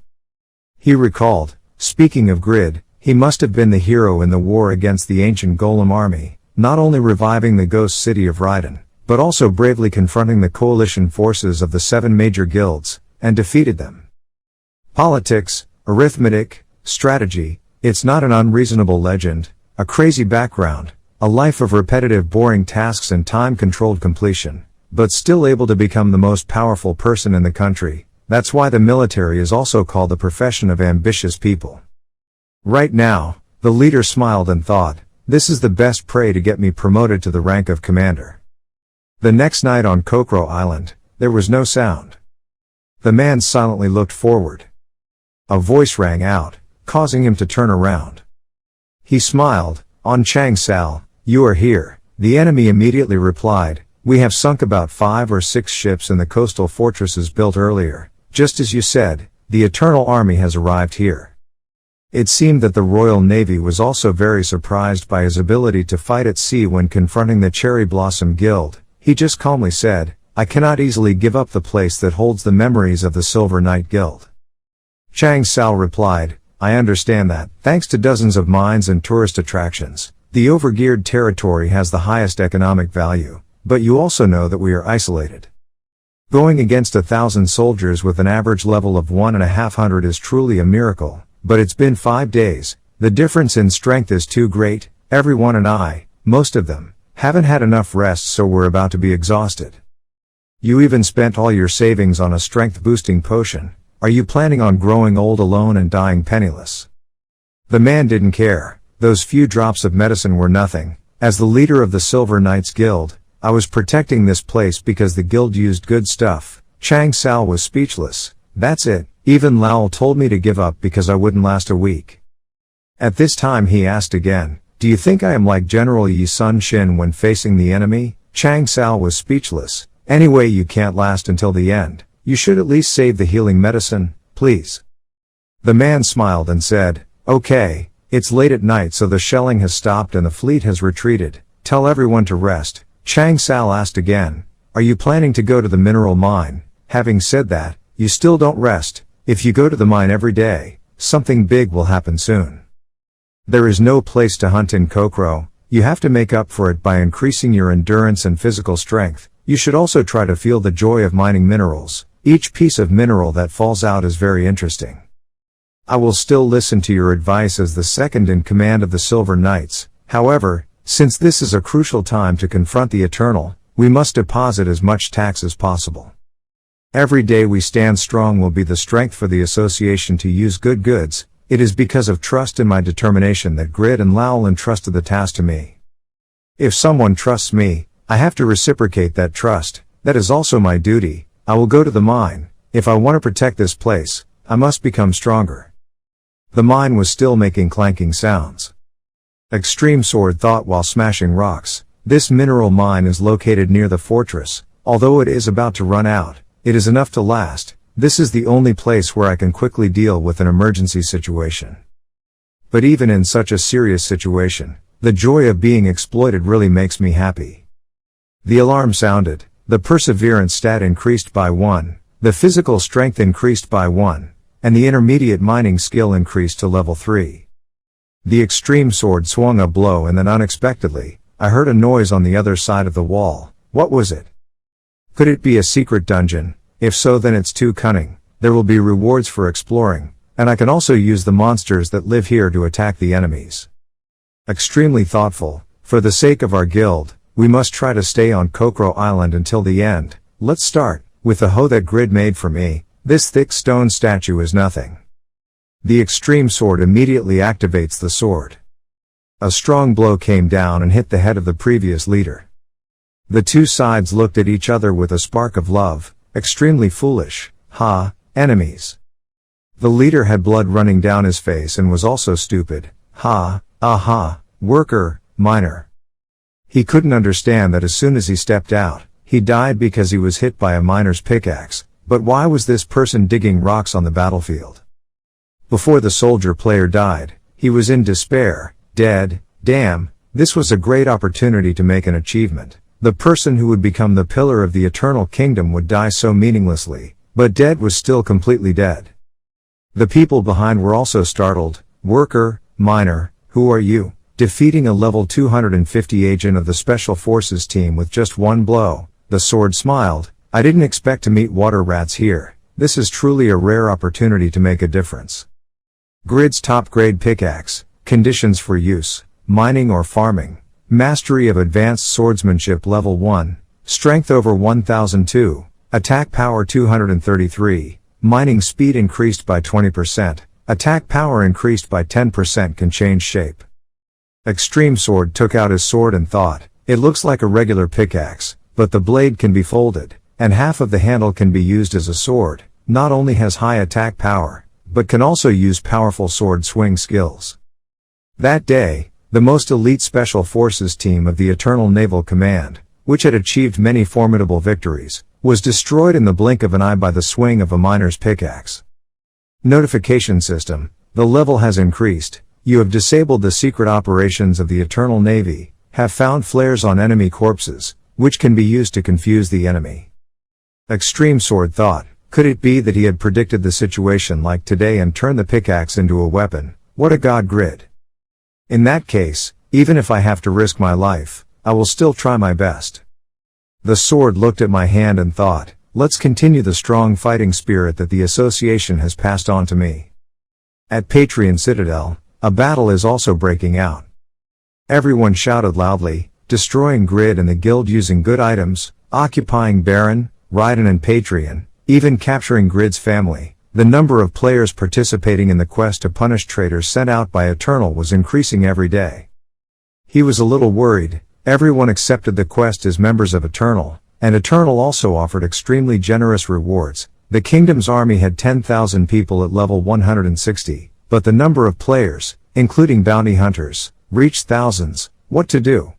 S1: He recalled, speaking of Grid, he must have been the hero in the war against the ancient Golem army, not only reviving the ghost city of Raiden, but also bravely confronting the coalition forces of the 7 major guilds, and defeated them. Politics, arithmetic, strategy, it's not an unreasonable legend, a crazy background, a life of repetitive boring tasks and time-controlled completion, but still able to become the most powerful person in the country. That's why the military is also called the profession of ambitious people. Right now, the leader smiled and thought, this is the best prey to get me promoted to the rank of commander. The next night on Kokoro Island, there was no sound. The man silently looked forward. A voice rang out, causing him to turn around. He smiled. On Chang Sal, you are here. The enemy immediately replied, we have sunk about 5 or 6 ships in the coastal fortresses built earlier. Just as you said, the Eternal Army has arrived here. It seemed that the Royal Navy was also very surprised by his ability to fight at sea when confronting the Cherry Blossom Guild. He just calmly said, I cannot easily give up the place that holds the memories of the Silver Knight Guild. Chang Sal replied, I understand that, thanks to dozens of mines and tourist attractions, the Overgeared territory has the highest economic value, but you also know that we are isolated. Going against 1,000 soldiers with an average level of 1,500 is truly a miracle, but it's been 5 days, the difference in strength is too great, everyone and I, most of them, haven't had enough rest, so we're about to be exhausted. You even spent all your savings on a strength-boosting potion. Are you planning on growing old alone and dying penniless? The man didn't care. Those few drops of medicine were nothing. As the leader of the Silver Knights Guild, I was protecting this place because the guild used good stuff. Chang Sal was speechless. That's it. Even Laol told me to give up because I wouldn't last a week. At this time he asked again, do you think I am like General Yi Sun Shin when facing the enemy? Chang Sal was speechless. Anyway, you can't last until the end. You should at least save the healing medicine, please. The man smiled and said, okay, it's late at night so the shelling has stopped and the fleet has retreated. Tell everyone to rest. Chang Sal asked again, are you planning to go to the mineral mine? Having said that, you still don't rest. If you go to the mine every day, something big will happen soon. There is no place to hunt in Kokoro. You have to make up for it by increasing your endurance and physical strength. You should also try to feel the joy of mining minerals. Each piece of mineral that falls out is very interesting. I will still listen to your advice as the second in command of the Silver Knights. However, Since this is a crucial time to confront the eternal, we must deposit as much tax as possible. Every day we stand strong will be the strength for the association to use good goods. It is because of trust in my determination that Grid and Lowell entrusted the task to me. If someone trusts me, I have to reciprocate that trust. That is also my duty. I will go to the mine. If I want to protect this place, I must become stronger. The mine was still making clanking sounds. Extreme Sword thought while smashing rocks. This mineral mine is located near the fortress. Although it is about to run out, it is enough to last. This is the only place where I can quickly deal with an emergency situation. But even in such a serious situation, the joy of being exploited really makes me happy. The alarm sounded. The perseverance stat increased by 1, the physical strength increased by 1, and the intermediate mining skill increased to level 3. The Extreme Sword swung a blow and then unexpectedly, I heard a noise on the other side of the wall. What was it? Could it be a secret dungeon? If so, then it's too cunning. There will be rewards for exploring, and I can also use the monsters that live here to attack the enemies. Extremely thoughtful. For the sake of our guild, we must try to stay on Kokoro Island until the end. Let's start with the hoe that Grid made for me. This thick stone statue is nothing. The Extreme Sword immediately activates the sword. A strong blow came down and hit the head of the previous leader. The two sides looked at each other with a spark of love. Extremely foolish. Ha, enemies. The leader had blood running down his face and was also stupid. Ha, aha, worker, miner. He couldn't understand that as soon as he stepped out, he died because he was hit by a miner's pickaxe. But why was this person digging rocks on the battlefield? Before the soldier player died, he was in despair, dead. Damn, this was a great opportunity to make an achievement. The person who would become the pillar of the eternal kingdom would die so meaninglessly, but dead was still completely dead. The people behind were also startled. Worker, miner, who are you? Defeating a level 250 agent of the Special Forces team with just one blow, the sword smiled. I didn't expect to meet water rats here. This is truly a rare opportunity to make a difference. Grid's top grade pickaxe. Conditions for use: mining or farming. Mastery of Advanced Swordsmanship level 1, Strength over 1002, Attack power 233, Mining speed increased by 20%, Attack power increased by 10%. Can change shape. Extreme Sword took out his sword and thought, it looks like a regular pickaxe, but the blade can be folded, and half of the handle can be used as a sword. Not only has high attack power, but can also use powerful sword swing skills. That day, the most elite Special Forces team of the Eternal Naval Command, which had achieved many formidable victories, was destroyed in the blink of an eye by the swing of a miner's pickaxe. Notification system: the level has increased. You have disabled the secret operations of the Eternal Navy, have found flares on enemy corpses, which can be used to confuse the enemy. Extreme Sword thought, could it be that he had predicted the situation like today and turned the pickaxe into a weapon? What a god, Grid. In that case, even if I have to risk my life, I will still try my best. The sword looked at my hand and thought, let's continue the strong fighting spirit that the association has passed on to me. At Patreon Citadel, a battle is also breaking out. Everyone shouted loudly, destroying Grid and the guild using good items, occupying Baron, Raiden and Patreon, even capturing Grid's family. The number of players participating in the quest to punish traitors sent out by Eternal was increasing every day. He was a little worried. Everyone accepted the quest as members of Eternal, and Eternal also offered extremely generous rewards. The kingdom's army had 10,000 people at level 160, but the number of players, including bounty hunters, reached thousands. What to do?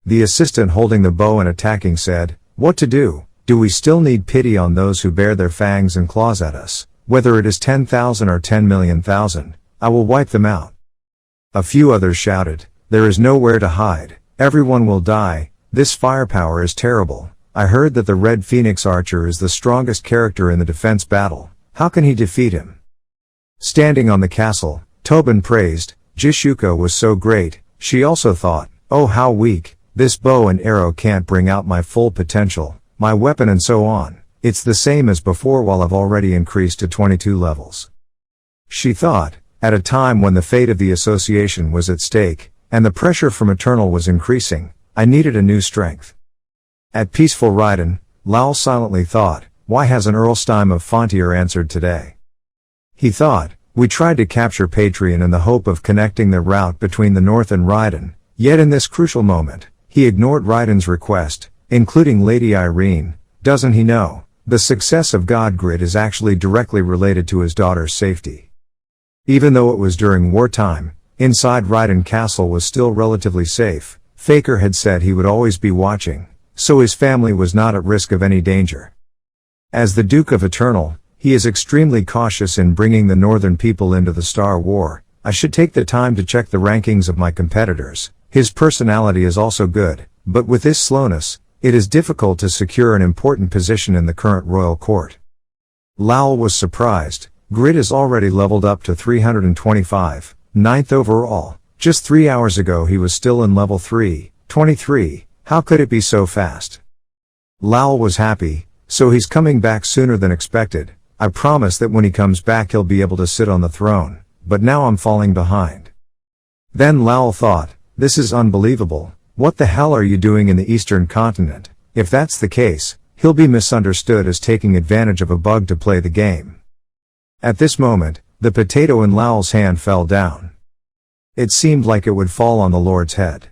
S1: The assistant holding the bow and attacking said, what to do? Do we still need pity on those who bear their fangs and claws at us? Whether it is 10,000 or 10,000,000, I will wipe them out. A few others shouted, there is nowhere to hide. Everyone will die. This firepower is terrible. I heard that the Red Phoenix Archer is the strongest character in the defense battle. How can he defeat him? Standing on the castle, Tobin praised, Jishuka was so great. She also thought, oh how weak, this bow and arrow can't bring out my full potential, my weapon and so on. It's the same as before while I've already increased to 22 levels. She thought, at a time when the fate of the association was at stake, and the pressure from Eternal was increasing. I needed a new strength. At Peaceful Raiden, Lal silently thought, why hasn't Earlstein of Fontier answered today? He thought, we tried to capture Patreon in the hope of connecting the route between the North and Raiden, yet in this crucial moment, he ignored Raiden's request, including Lady Irene. Doesn't he know, the success of God Grid is actually directly related to his daughter's safety. Even though it was during wartime, inside Raiden Castle was still relatively safe. Faker had said he would always be watching, so his family was not at risk of any danger. As the Duke of Eternal, he is extremely cautious in bringing the Northern people into the Star War. I should take the time to check the rankings of my competitors. His personality is also good, but with this slowness, it is difficult to secure an important position in the current royal court. Lal was surprised. Grid is already leveled up to 325, 9th overall. Just 3 hours ago he was still in level 323. How could it be so fast? Lal was happy, so he's coming back sooner than expected. I promise that when he comes back he'll be able to sit on the throne, but now I'm falling behind. Then Lal thought, this is unbelievable. What the hell are you doing in the Eastern continent? If that's the case, he'll be misunderstood as taking advantage of a bug to play the game. At this moment, the potato in Lal's hand fell down. It seemed like it would fall on the Lord's head.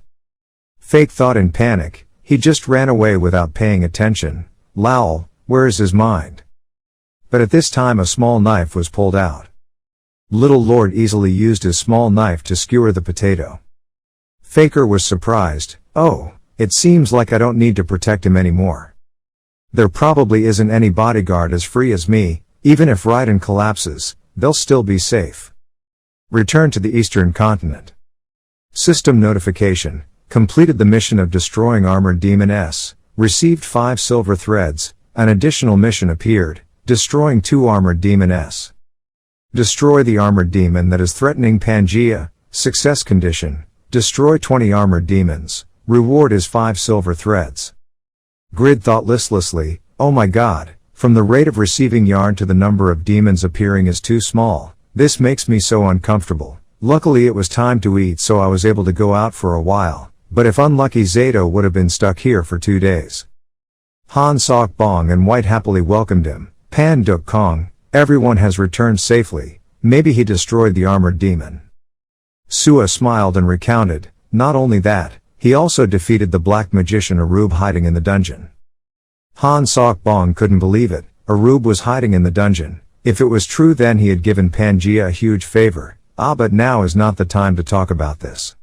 S1: Fake thought in panic, he just ran away without paying attention. Lal, where is his mind? But at this time a small knife was pulled out. Little Lord easily used his small knife to skewer the potato. Faker was surprised. Oh, it seems like I don't need to protect him anymore. There probably isn't any bodyguard as free as me. Even if Raiden collapses, they'll still be safe. Return to the Eastern continent. System notification. Completed the mission of destroying Armored Demon S. Received 5 silver threads. An additional mission appeared. Destroying 2 Armored Demon S. Destroy the Armored Demon that is threatening Pangea. Success condition. Destroy 20 Armored Demons. Reward is 5 silver threads. Grid thought listlessly, oh my god. From the rate of receiving yarn to the number of demons appearing is too small. This makes me so uncomfortable. Luckily it was time to eat so I was able to go out for a while, but if unlucky Zato would have been stuck here for 2 days. Han Sok Bong and White happily welcomed him. Pan Duk Kong, everyone has returned safely. Maybe he destroyed the armored demon. Sua smiled and recounted, not only that, he also defeated the black magician Arub hiding in the dungeon. Han Sok Bong couldn't believe it. Arub was hiding in the dungeon. If it was true then he had given Pangea a huge favor. But now is not the time to talk about this.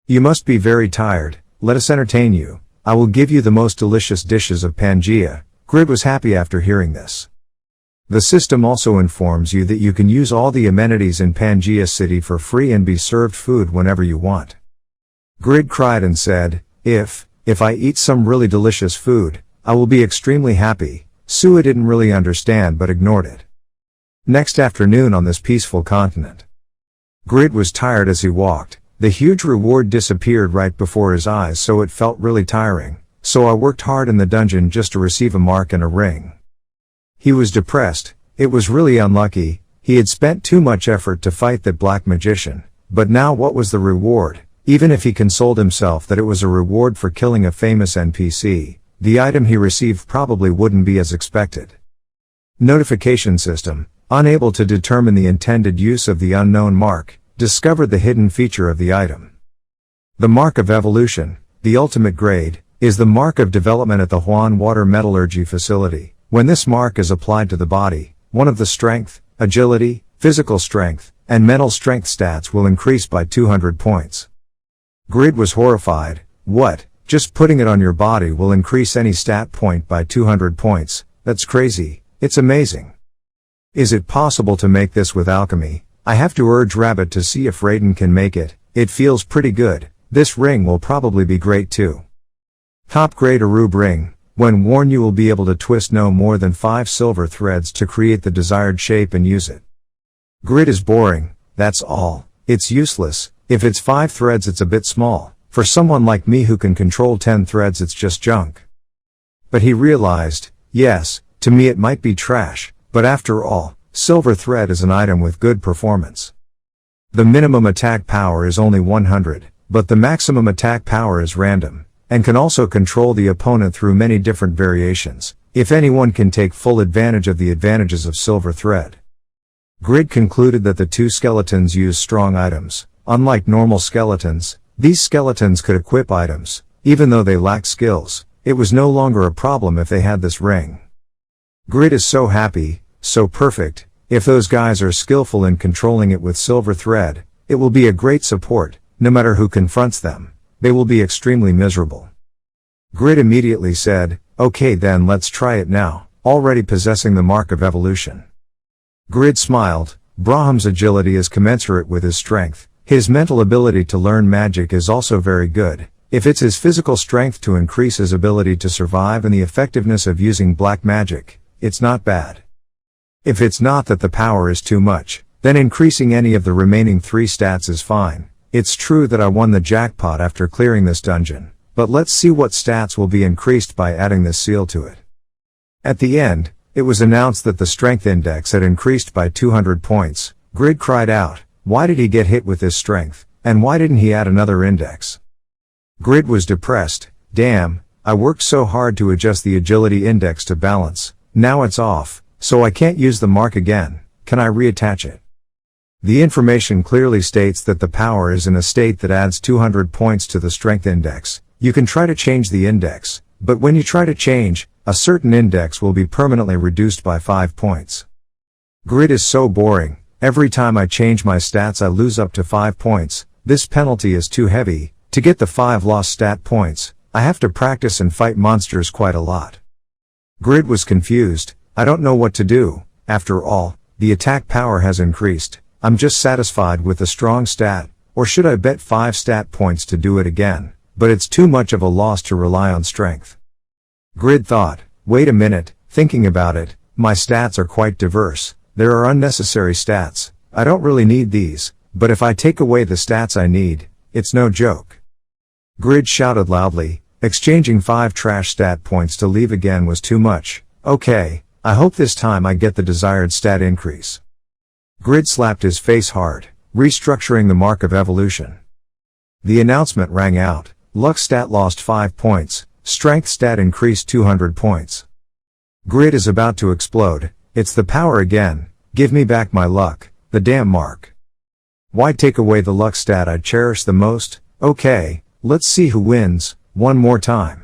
S1: You must be very tired. Let us entertain you. I will give you the most delicious dishes of Pangea. Grid was happy after hearing this. The system also informs you that you can use all the amenities in Pangea City for free and be served food whenever you want. Grid cried and said, if I eat some really delicious food, I will be extremely happy. Sua didn't really understand but ignored it. Next afternoon on this peaceful continent. Grid was tired as he walked. The huge reward disappeared right before his eyes so it felt really tiring. So I worked hard in the dungeon just to receive a mark and a ring. He was depressed. It was really unlucky. He had spent too much effort to fight that black magician. But now what was the reward? Even if he consoled himself that it was a reward for killing a famous NPC, the item he received probably wouldn't be as expected. Notification system, unable to determine the intended use of the unknown mark, discovered the hidden feature of the item. The Mark of Evolution, the ultimate grade, is the mark of development at the Huan Water Metallurgy facility. When this mark is applied to the body, one of the strength, agility, physical strength, and mental strength stats will increase by 200 points. Grid was horrified. What? Just putting it on your body will increase any stat point by 200 points. That's crazy. It's amazing. Is it possible to make this with alchemy? I have to urge Rabbit to see if Raiden can make it. It feels pretty good. This ring will probably be great too. Top grade Arub ring. When worn you will be able to twist no more than 5 silver threads to create the desired shape and use it. Grid is boring. That's all. It's useless. If it's 5 threads it's a bit small. For someone like me who can control 10 threads it's just junk. But he realized, yes, to me it might be trash, but after all, silver thread is an item with good performance. The minimum attack power is only 100, but the maximum attack power is random, and can also control the opponent through many different variations, if anyone can take full advantage of the advantages of silver thread. Grid concluded that the two skeletons used strong items. Unlike normal skeletons, these skeletons could equip items. Even though they lacked skills, it was no longer a problem if they had this ring. Grid is so happy, so perfect. If those guys are skillful in controlling it with silver thread, it will be a great support. No matter who confronts them, they will be extremely miserable. Grid immediately said, "Okay then, let's try it now," already possessing the mark of evolution. Grid smiled. Braham's agility is commensurate with his strength. His mental ability to learn magic is also very good. If it's his physical strength to increase his ability to survive and the effectiveness of using black magic, it's not bad. If it's not that the power is too much, then increasing any of the remaining 3 stats is fine. It's true that I won the jackpot after clearing this dungeon, but let's see what stats will be increased by adding this seal to it. At the end, it was announced that the strength index had increased by 200 points. Grid cried out, why did he get hit with this strength, and why didn't he add another index? Grid was depressed. Damn, I worked so hard to adjust the agility index to balance, now it's off, so I can't use the mark again. Can I reattach it? The information clearly states that the power is in a state that adds 200 points to the strength index. You can try to change the index, but when you try to change, a certain index will be permanently reduced by 5 points. Grid is so boring. Every time I change my stats I lose up to 5 points. This penalty is too heavy. To get the 5 lost stat points, I have to practice and fight monsters quite a lot. Grid was confused. I don't know what to do. After all, the attack power has increased. I'm just satisfied with the strong stat, or should I bet 5 stat points to do it again? But it's too much of a loss to rely on strength. Grid thought, wait a minute, thinking about it, my stats are quite diverse. There are unnecessary stats. I don't really need these, but if I take away the stats I need, it's no joke. Grid shouted loudly, exchanging 5 trash stat points to leave again was too much. Okay, I hope this time I get the desired stat increase. Grid slapped his face hard, restructuring the mark of evolution. The announcement rang out, luck stat lost 5 points, strength stat increased 200 points. Grid is about to explode. It's the power again. Give me back my luck, the damn mark. Why take away the luck stat I cherish the most? Okay, let's see who wins, one more time.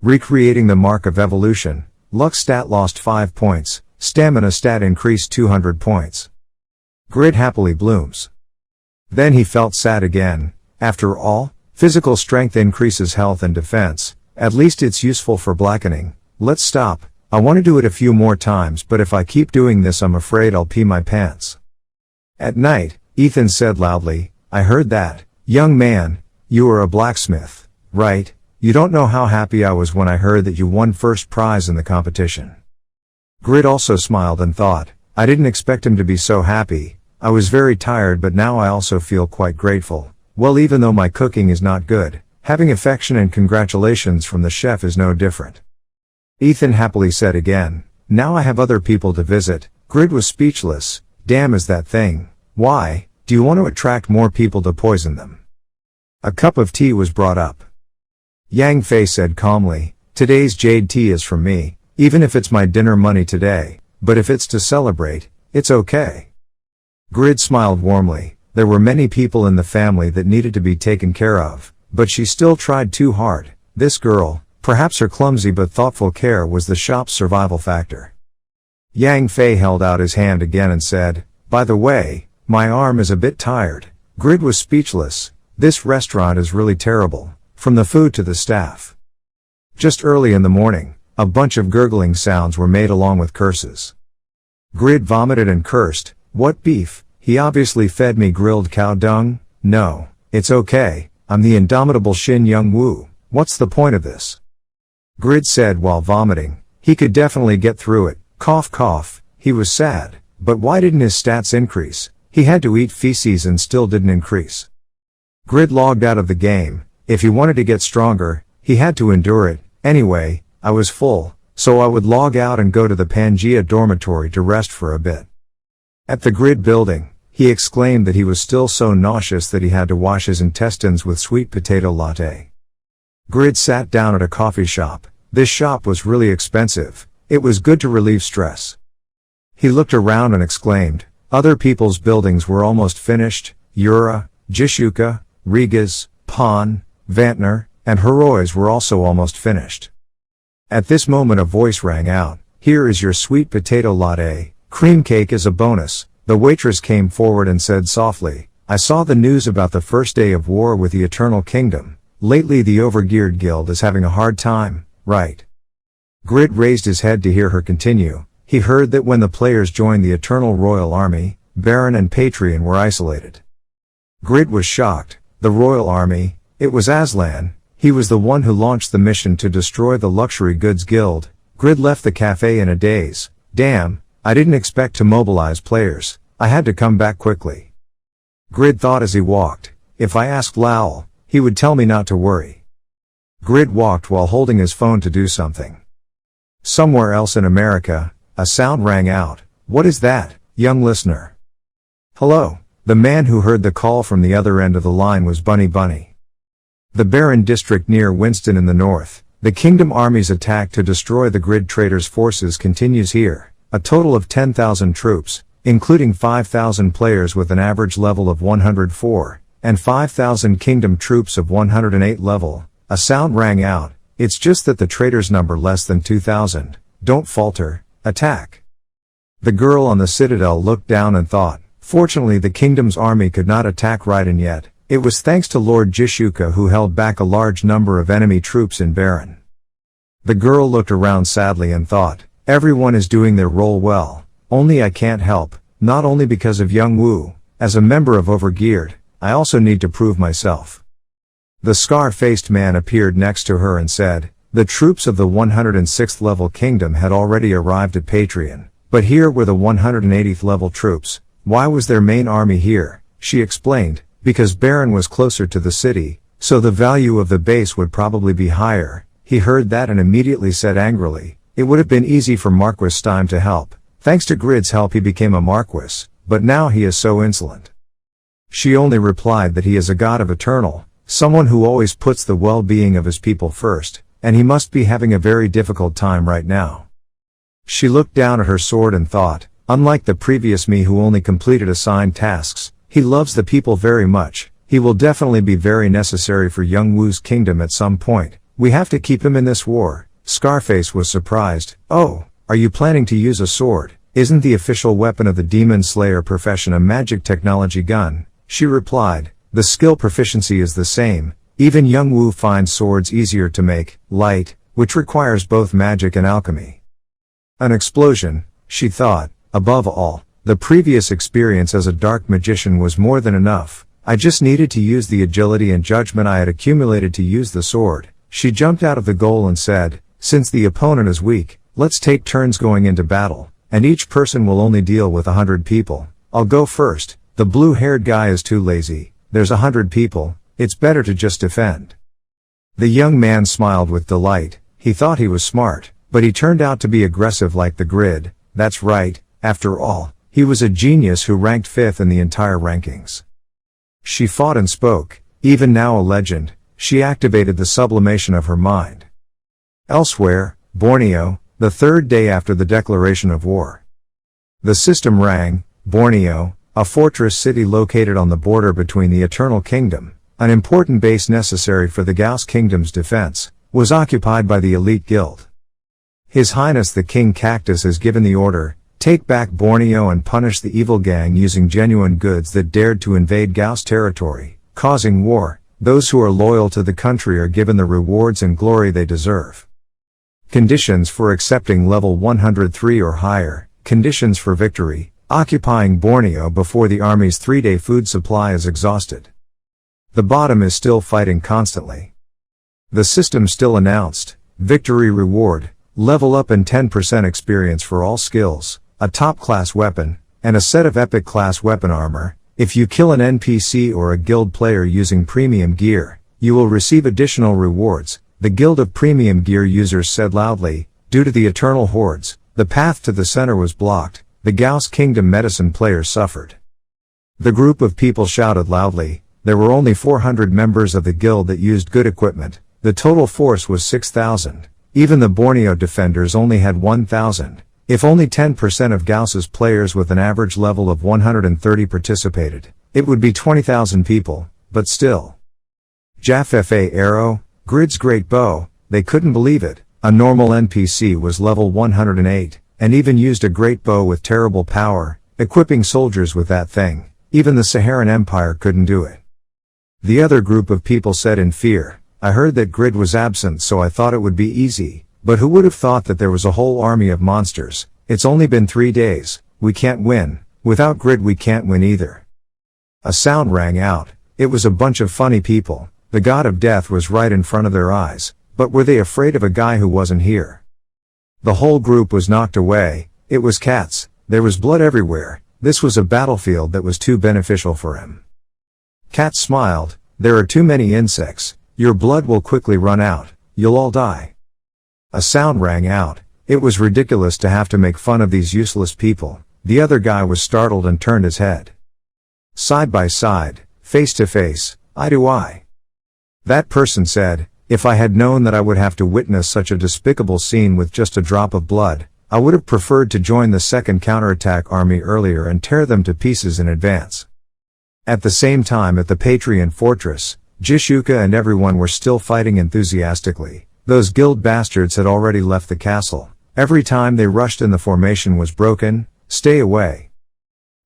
S1: Recreating the mark of evolution, luck stat lost 5 points, stamina stat increased 200 points. Grid happily blooms. Then he felt sad again. After all, physical strength increases health and defense. At least it's useful for blackening. Let's stop. I want to do it a few more times, but if I keep doing this I'm afraid I'll pee my pants. At night, Ethan said loudly, I heard that. Young man, you are a blacksmith, right? You don't know how happy I was when I heard that you won first prize in the competition. Grid also smiled and thought, I didn't expect him to be so happy. I was very tired, but now I also feel quite grateful. Well, even though my cooking is not good, having affection and congratulations from the chef is no different. Ethan happily said again, now I have other people to visit. Grid was speechless. Damn is that thing. Why, do you want to attract more people to poison them? A cup of tea was brought up. Yang Fei said calmly, today's jade tea is from me, even if it's my dinner money today, but if it's to celebrate, it's okay. Grid smiled warmly. There were many people in the family that needed to be taken care of, but she still tried too hard. This girl, perhaps her clumsy but thoughtful care was the shop's survival factor. Yang Fei held out his hand again and said, by the way, my arm is a bit tired. Grid was speechless. This restaurant is really terrible, from the food to the staff. Just early in the morning, a bunch of gurgling sounds were made along with curses. Grid vomited and cursed. What beef? He obviously fed me grilled cow dung? No, it's okay, I'm the indomitable Shin Youngwoo. What's the point of this? Grid said while vomiting. He could definitely get through it. Cough cough. He was sad. But why didn't his stats increase? He had to eat feces and still didn't increase. Grid logged out of the game. If he wanted to get stronger, he had to endure it. Anyway, I was full, so I would log out and go to the Pangea dormitory to rest for a bit. At the Grid building, He exclaimed that he was still so nauseous that he had to wash his intestines with sweet potato latte. Grid sat down at a coffee shop. This shop was really expensive. It was good to relieve stress. He looked around and exclaimed, other people's buildings were almost finished. Yura, Jishuka, Rigas, Pon, Vantner, and Herois were also almost finished. At this moment a voice rang out, here is your sweet potato latte, cream cake is a bonus. The waitress came forward and said softly, I saw the news about the first day of war with the Eternal Kingdom. Lately the Overgeared Guild is having a hard time, right? Grid raised his head to hear her continue. He heard that when the players joined the Eternal Royal Army, Baron and Patreon were isolated. Grid was shocked. The Royal Army, it was Aslan. He was the one who launched the mission to destroy the Luxury Goods Guild. Grid left the cafe in a daze. Damn, I didn't expect to mobilize players. I had to come back quickly. Grid thought as he walked, if I asked Lowell, he would tell me not to worry. Grid walked while holding his phone to do something. Somewhere else in America, a sound rang out. What is that, young listener? Hello. The man who heard the call from the other end of the line was Bunny Bunny. The Baron district near Winston in the north. The Kingdom Army's attack to destroy the Grid Traders' forces continues here. A total of 10,000 troops, including 5,000 players with an average level of 104, and 5,000 Kingdom troops of 108 level. A sound rang out, it's just that the traders number less than 2,000. Don't falter, attack. The girl on the citadel looked down and thought, fortunately the Kingdom's army could not attack Raiden yet. It was thanks to Lord Jishuka who held back a large number of enemy troops in Baron. The girl looked around sadly and thought, everyone is doing their role well, only I can't help, not only because of Youngwoo. As a member of Overgeared, I also need to prove myself. The scar-faced man appeared next to her and said, the troops of the 106th level kingdom had already arrived at Patreon, but here were the 180th level troops. Why was their main army here? She explained, because Baron was closer to the city, so the value of the base would probably be higher. He heard that and immediately said angrily, it would have been easy for Marquis Stein to help. Thanks to Grid's help he became a Marquis, but now he is so insolent. She only replied that he is a god of eternal, someone who always puts the well-being of his people first, and he must be having a very difficult time right now. She looked down at her sword and thought, unlike the previous me who only completed assigned tasks, he loves the people very much. He will definitely be very necessary for Youngwoo's kingdom at some point. We have to keep him in this war. Scarface was surprised. Oh, are you planning to use a sword? Isn't the official weapon of the Demon Slayer profession a magic technology gun? She replied, the skill proficiency is the same. Even Youngwoo finds swords easier to make, light, which requires both magic and alchemy. An explosion, she thought. Above all, the previous experience as a dark magician was more than enough. I just needed to use the agility and judgment I had accumulated to use the sword. She jumped out of the goal and said, since the opponent is weak, let's take turns going into battle, and each person will only deal with 100 people. I'll go first. The blue-haired guy is too lazy. There's 100 people. It's better to just defend. The young man smiled with delight. He thought he was smart, but he turned out to be aggressive like the Grid. That's right. After all, he was a genius who ranked 5th in the entire rankings. She fought and spoke. Even now a legend, she activated the sublimation of her mind. Elsewhere, Borneo, the third day after the declaration of war. The system rang. Borneo, a fortress city located on the border between the Eternal Kingdom, an important base necessary for the Gauss Kingdom's defense, was occupied by the elite guild. His Highness the King Cactus has given the order, take back Borneo and punish the evil gang using genuine goods that dared to invade Gauss territory, causing war. Those who are loyal to the country are given the rewards and glory they deserve. Conditions for accepting level 103 or higher. Conditions for victory. Occupying Borneo before the army's 3-day food supply is exhausted. The bottom is still fighting constantly. The system still announced, victory reward, level up and 10% experience for all skills, a top-class weapon, and a set of epic-class weapon armor. If you kill an NPC or a guild player using premium gear, you will receive additional rewards. The Guild of Premium Gear users said loudly, due to the eternal hordes, the path to the center was blocked. The Gauss Kingdom medicine players suffered. The group of people shouted loudly. There were only 400 members of the guild that used good equipment. The total force was 6,000. Even the Borneo defenders only had 1,000. If only 10% of Gauss's players with an average level of 130 participated, it would be 20,000 people, but still. Jaffa arrow, Grid's great bow, they couldn't believe it. A normal NPC was level 108, and even used a great bow with terrible power, equipping soldiers with that thing. Even the Saharan Empire couldn't do it. The other group of people said in fear, I heard that Grid was absent so I thought it would be easy, but who would have thought that there was a whole army of monsters? It's only been 3 days, we can't win, without Grid we can't win either. A sound rang out, it was a bunch of funny people, the god of death was right in front of their eyes, but were they afraid of a guy who wasn't here? The whole group was knocked away, it was cats, there was blood everywhere, this was a battlefield that was too beneficial for him. Cat smiled, there are too many insects, your blood will quickly run out, you'll all die. A sound rang out, it was ridiculous to have to make fun of these useless people, the other guy was startled and turned his head. Side by side, face to face, eye to eye. That person said, if I had known that I would have to witness such a despicable scene with just a drop of blood, I would have preferred to join the second counterattack army earlier and tear them to pieces in advance. At the same time at the Patrian fortress, Jishuka and everyone were still fighting enthusiastically. Those guild bastards had already left the castle. Every time they rushed in the formation was broken, stay away.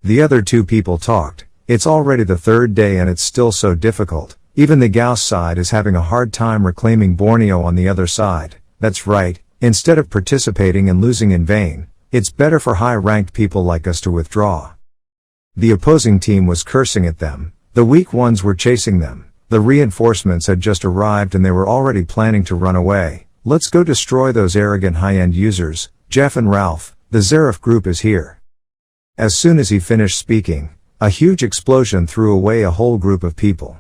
S1: The other two people talked, it's already the 3rd day and it's still so difficult. Even the Gauss side is having a hard time reclaiming Borneo on the other side. That's right, instead of participating and losing in vain, it's better for high-ranked people like us to withdraw. The opposing team was cursing at them, the weak ones were chasing them, the reinforcements had just arrived and they were already planning to run away. Let's go destroy those arrogant high-end users, Jeff and Ralph, the Zerif group is here. As soon as he finished speaking, a huge explosion threw away a whole group of people.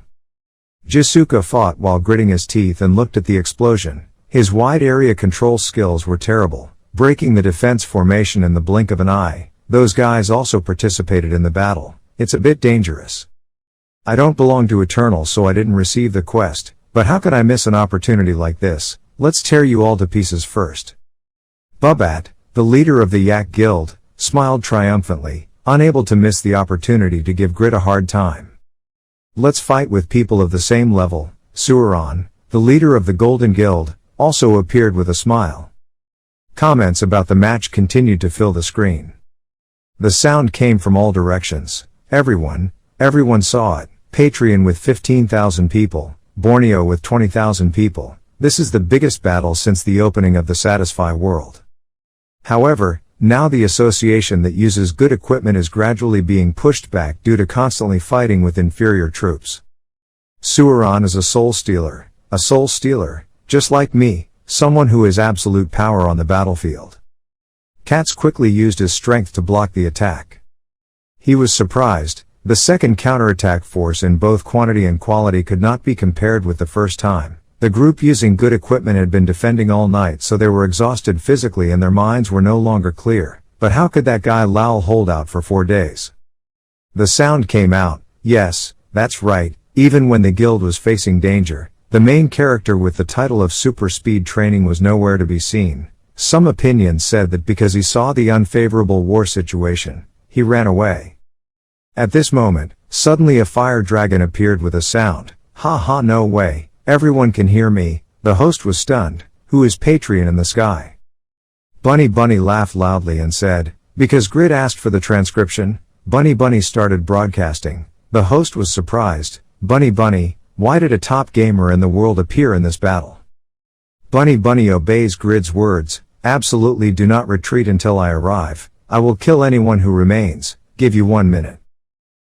S1: Jisuka fought while gritting his teeth and looked at the explosion. His wide area control skills were terrible, breaking the defense formation in the blink of an eye. Those guys also participated in the battle. It's a bit dangerous. I don't belong to Eternal so I didn't receive the quest, but how could I miss an opportunity like this? Let's tear you all to pieces first. Bubat, the leader of the Yak Guild, smiled triumphantly, unable to miss the opportunity to give Grit a hard time. Let's fight with people of the same level. Suiron, the leader of the Golden Guild, also appeared with a smile. Comments about the match continued to fill the screen. The sound came from all directions. Everyone saw it. Patrian with 15,000 people, Borneo with 20,000 people. This is the biggest battle since the opening of the Satisfy world. However, now the association that uses good equipment is gradually being pushed back due to constantly fighting with inferior troops. Suiron is a soul stealer, just like me, someone who has absolute power on the battlefield. Katz quickly used his strength to block the attack. He was surprised, the second counterattack force in both quantity and quality could not be compared with the first time. The group using good equipment had been defending all night so they were exhausted physically and their minds were no longer clear. But how could that guy Lowell hold out for 4 days? The sound came out, yes, that's right, even when the guild was facing danger, the main character with the title of super speed training was nowhere to be seen. Some opinions said that because he saw the unfavorable war situation, he ran away. At this moment, suddenly a fire dragon appeared with a sound. Ha ha, no way, everyone can hear me. The host was stunned. Who is Patrian in the sky? Bunny laughed loudly and said, because Grid asked for the transcription. Bunny started broadcasting. The host was surprised. Bunny, why did a top gamer in the world appear in this battle? Bunny obeys Grid's words. Absolutely do not retreat until I arrive. I will kill anyone who remains. Give you 1 minute.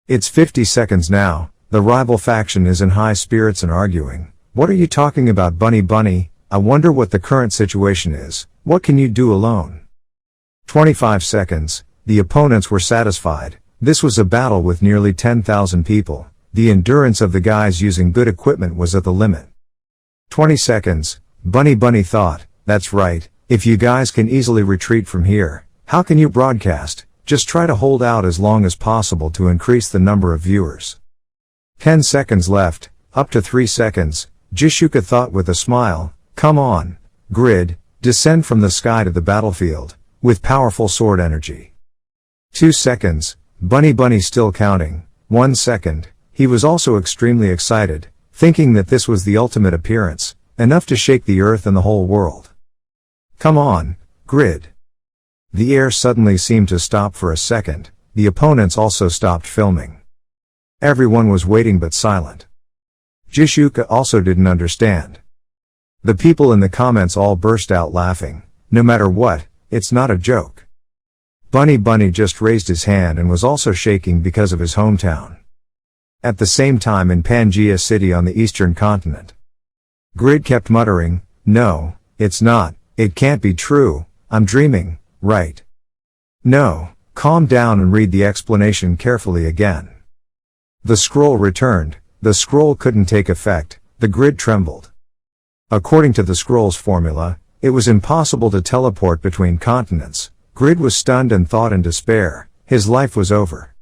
S1: It's 50 seconds now. The rival faction is in high spirits and arguing. What are you talking about, Bunny? I wonder what the current situation is. What can you do alone? 25 seconds. The opponents were satisfied. This was a battle with nearly 10,000 people. The endurance of the guys using good equipment was at the limit. 20 seconds. Bunny thought, that's right, if you guys can easily retreat from here, how can you broadcast? just try to hold out as long as possible to increase the number of viewers. 10 seconds left, up to 3 seconds, Jishuka thought with a smile, come on, Grid, descend from the sky to the battlefield, with powerful sword energy. 2 seconds, Bunny still counting, 1 second, he was also extremely excited, thinking that this was the ultimate appearance, enough to shake the earth and the whole world. Come on, Grid. The air suddenly seemed to stop for a second, the opponents also stopped filming. Everyone was waiting but silent. Jishuka also didn't understand. The people in the comments all burst out laughing, no matter what, it's not a joke. Bunny just raised his hand and was also shaking because of his hometown. At the same time in Pangaea City on the eastern continent. Grid kept muttering, no, it's not, it can't be true, I'm dreaming, right? No, calm down and read the explanation carefully again. The scroll returned, the scroll couldn't take effect, the Grid trembled. According to the scroll's formula, it was impossible to teleport between continents. Grid was stunned and thought in despair, his life was over.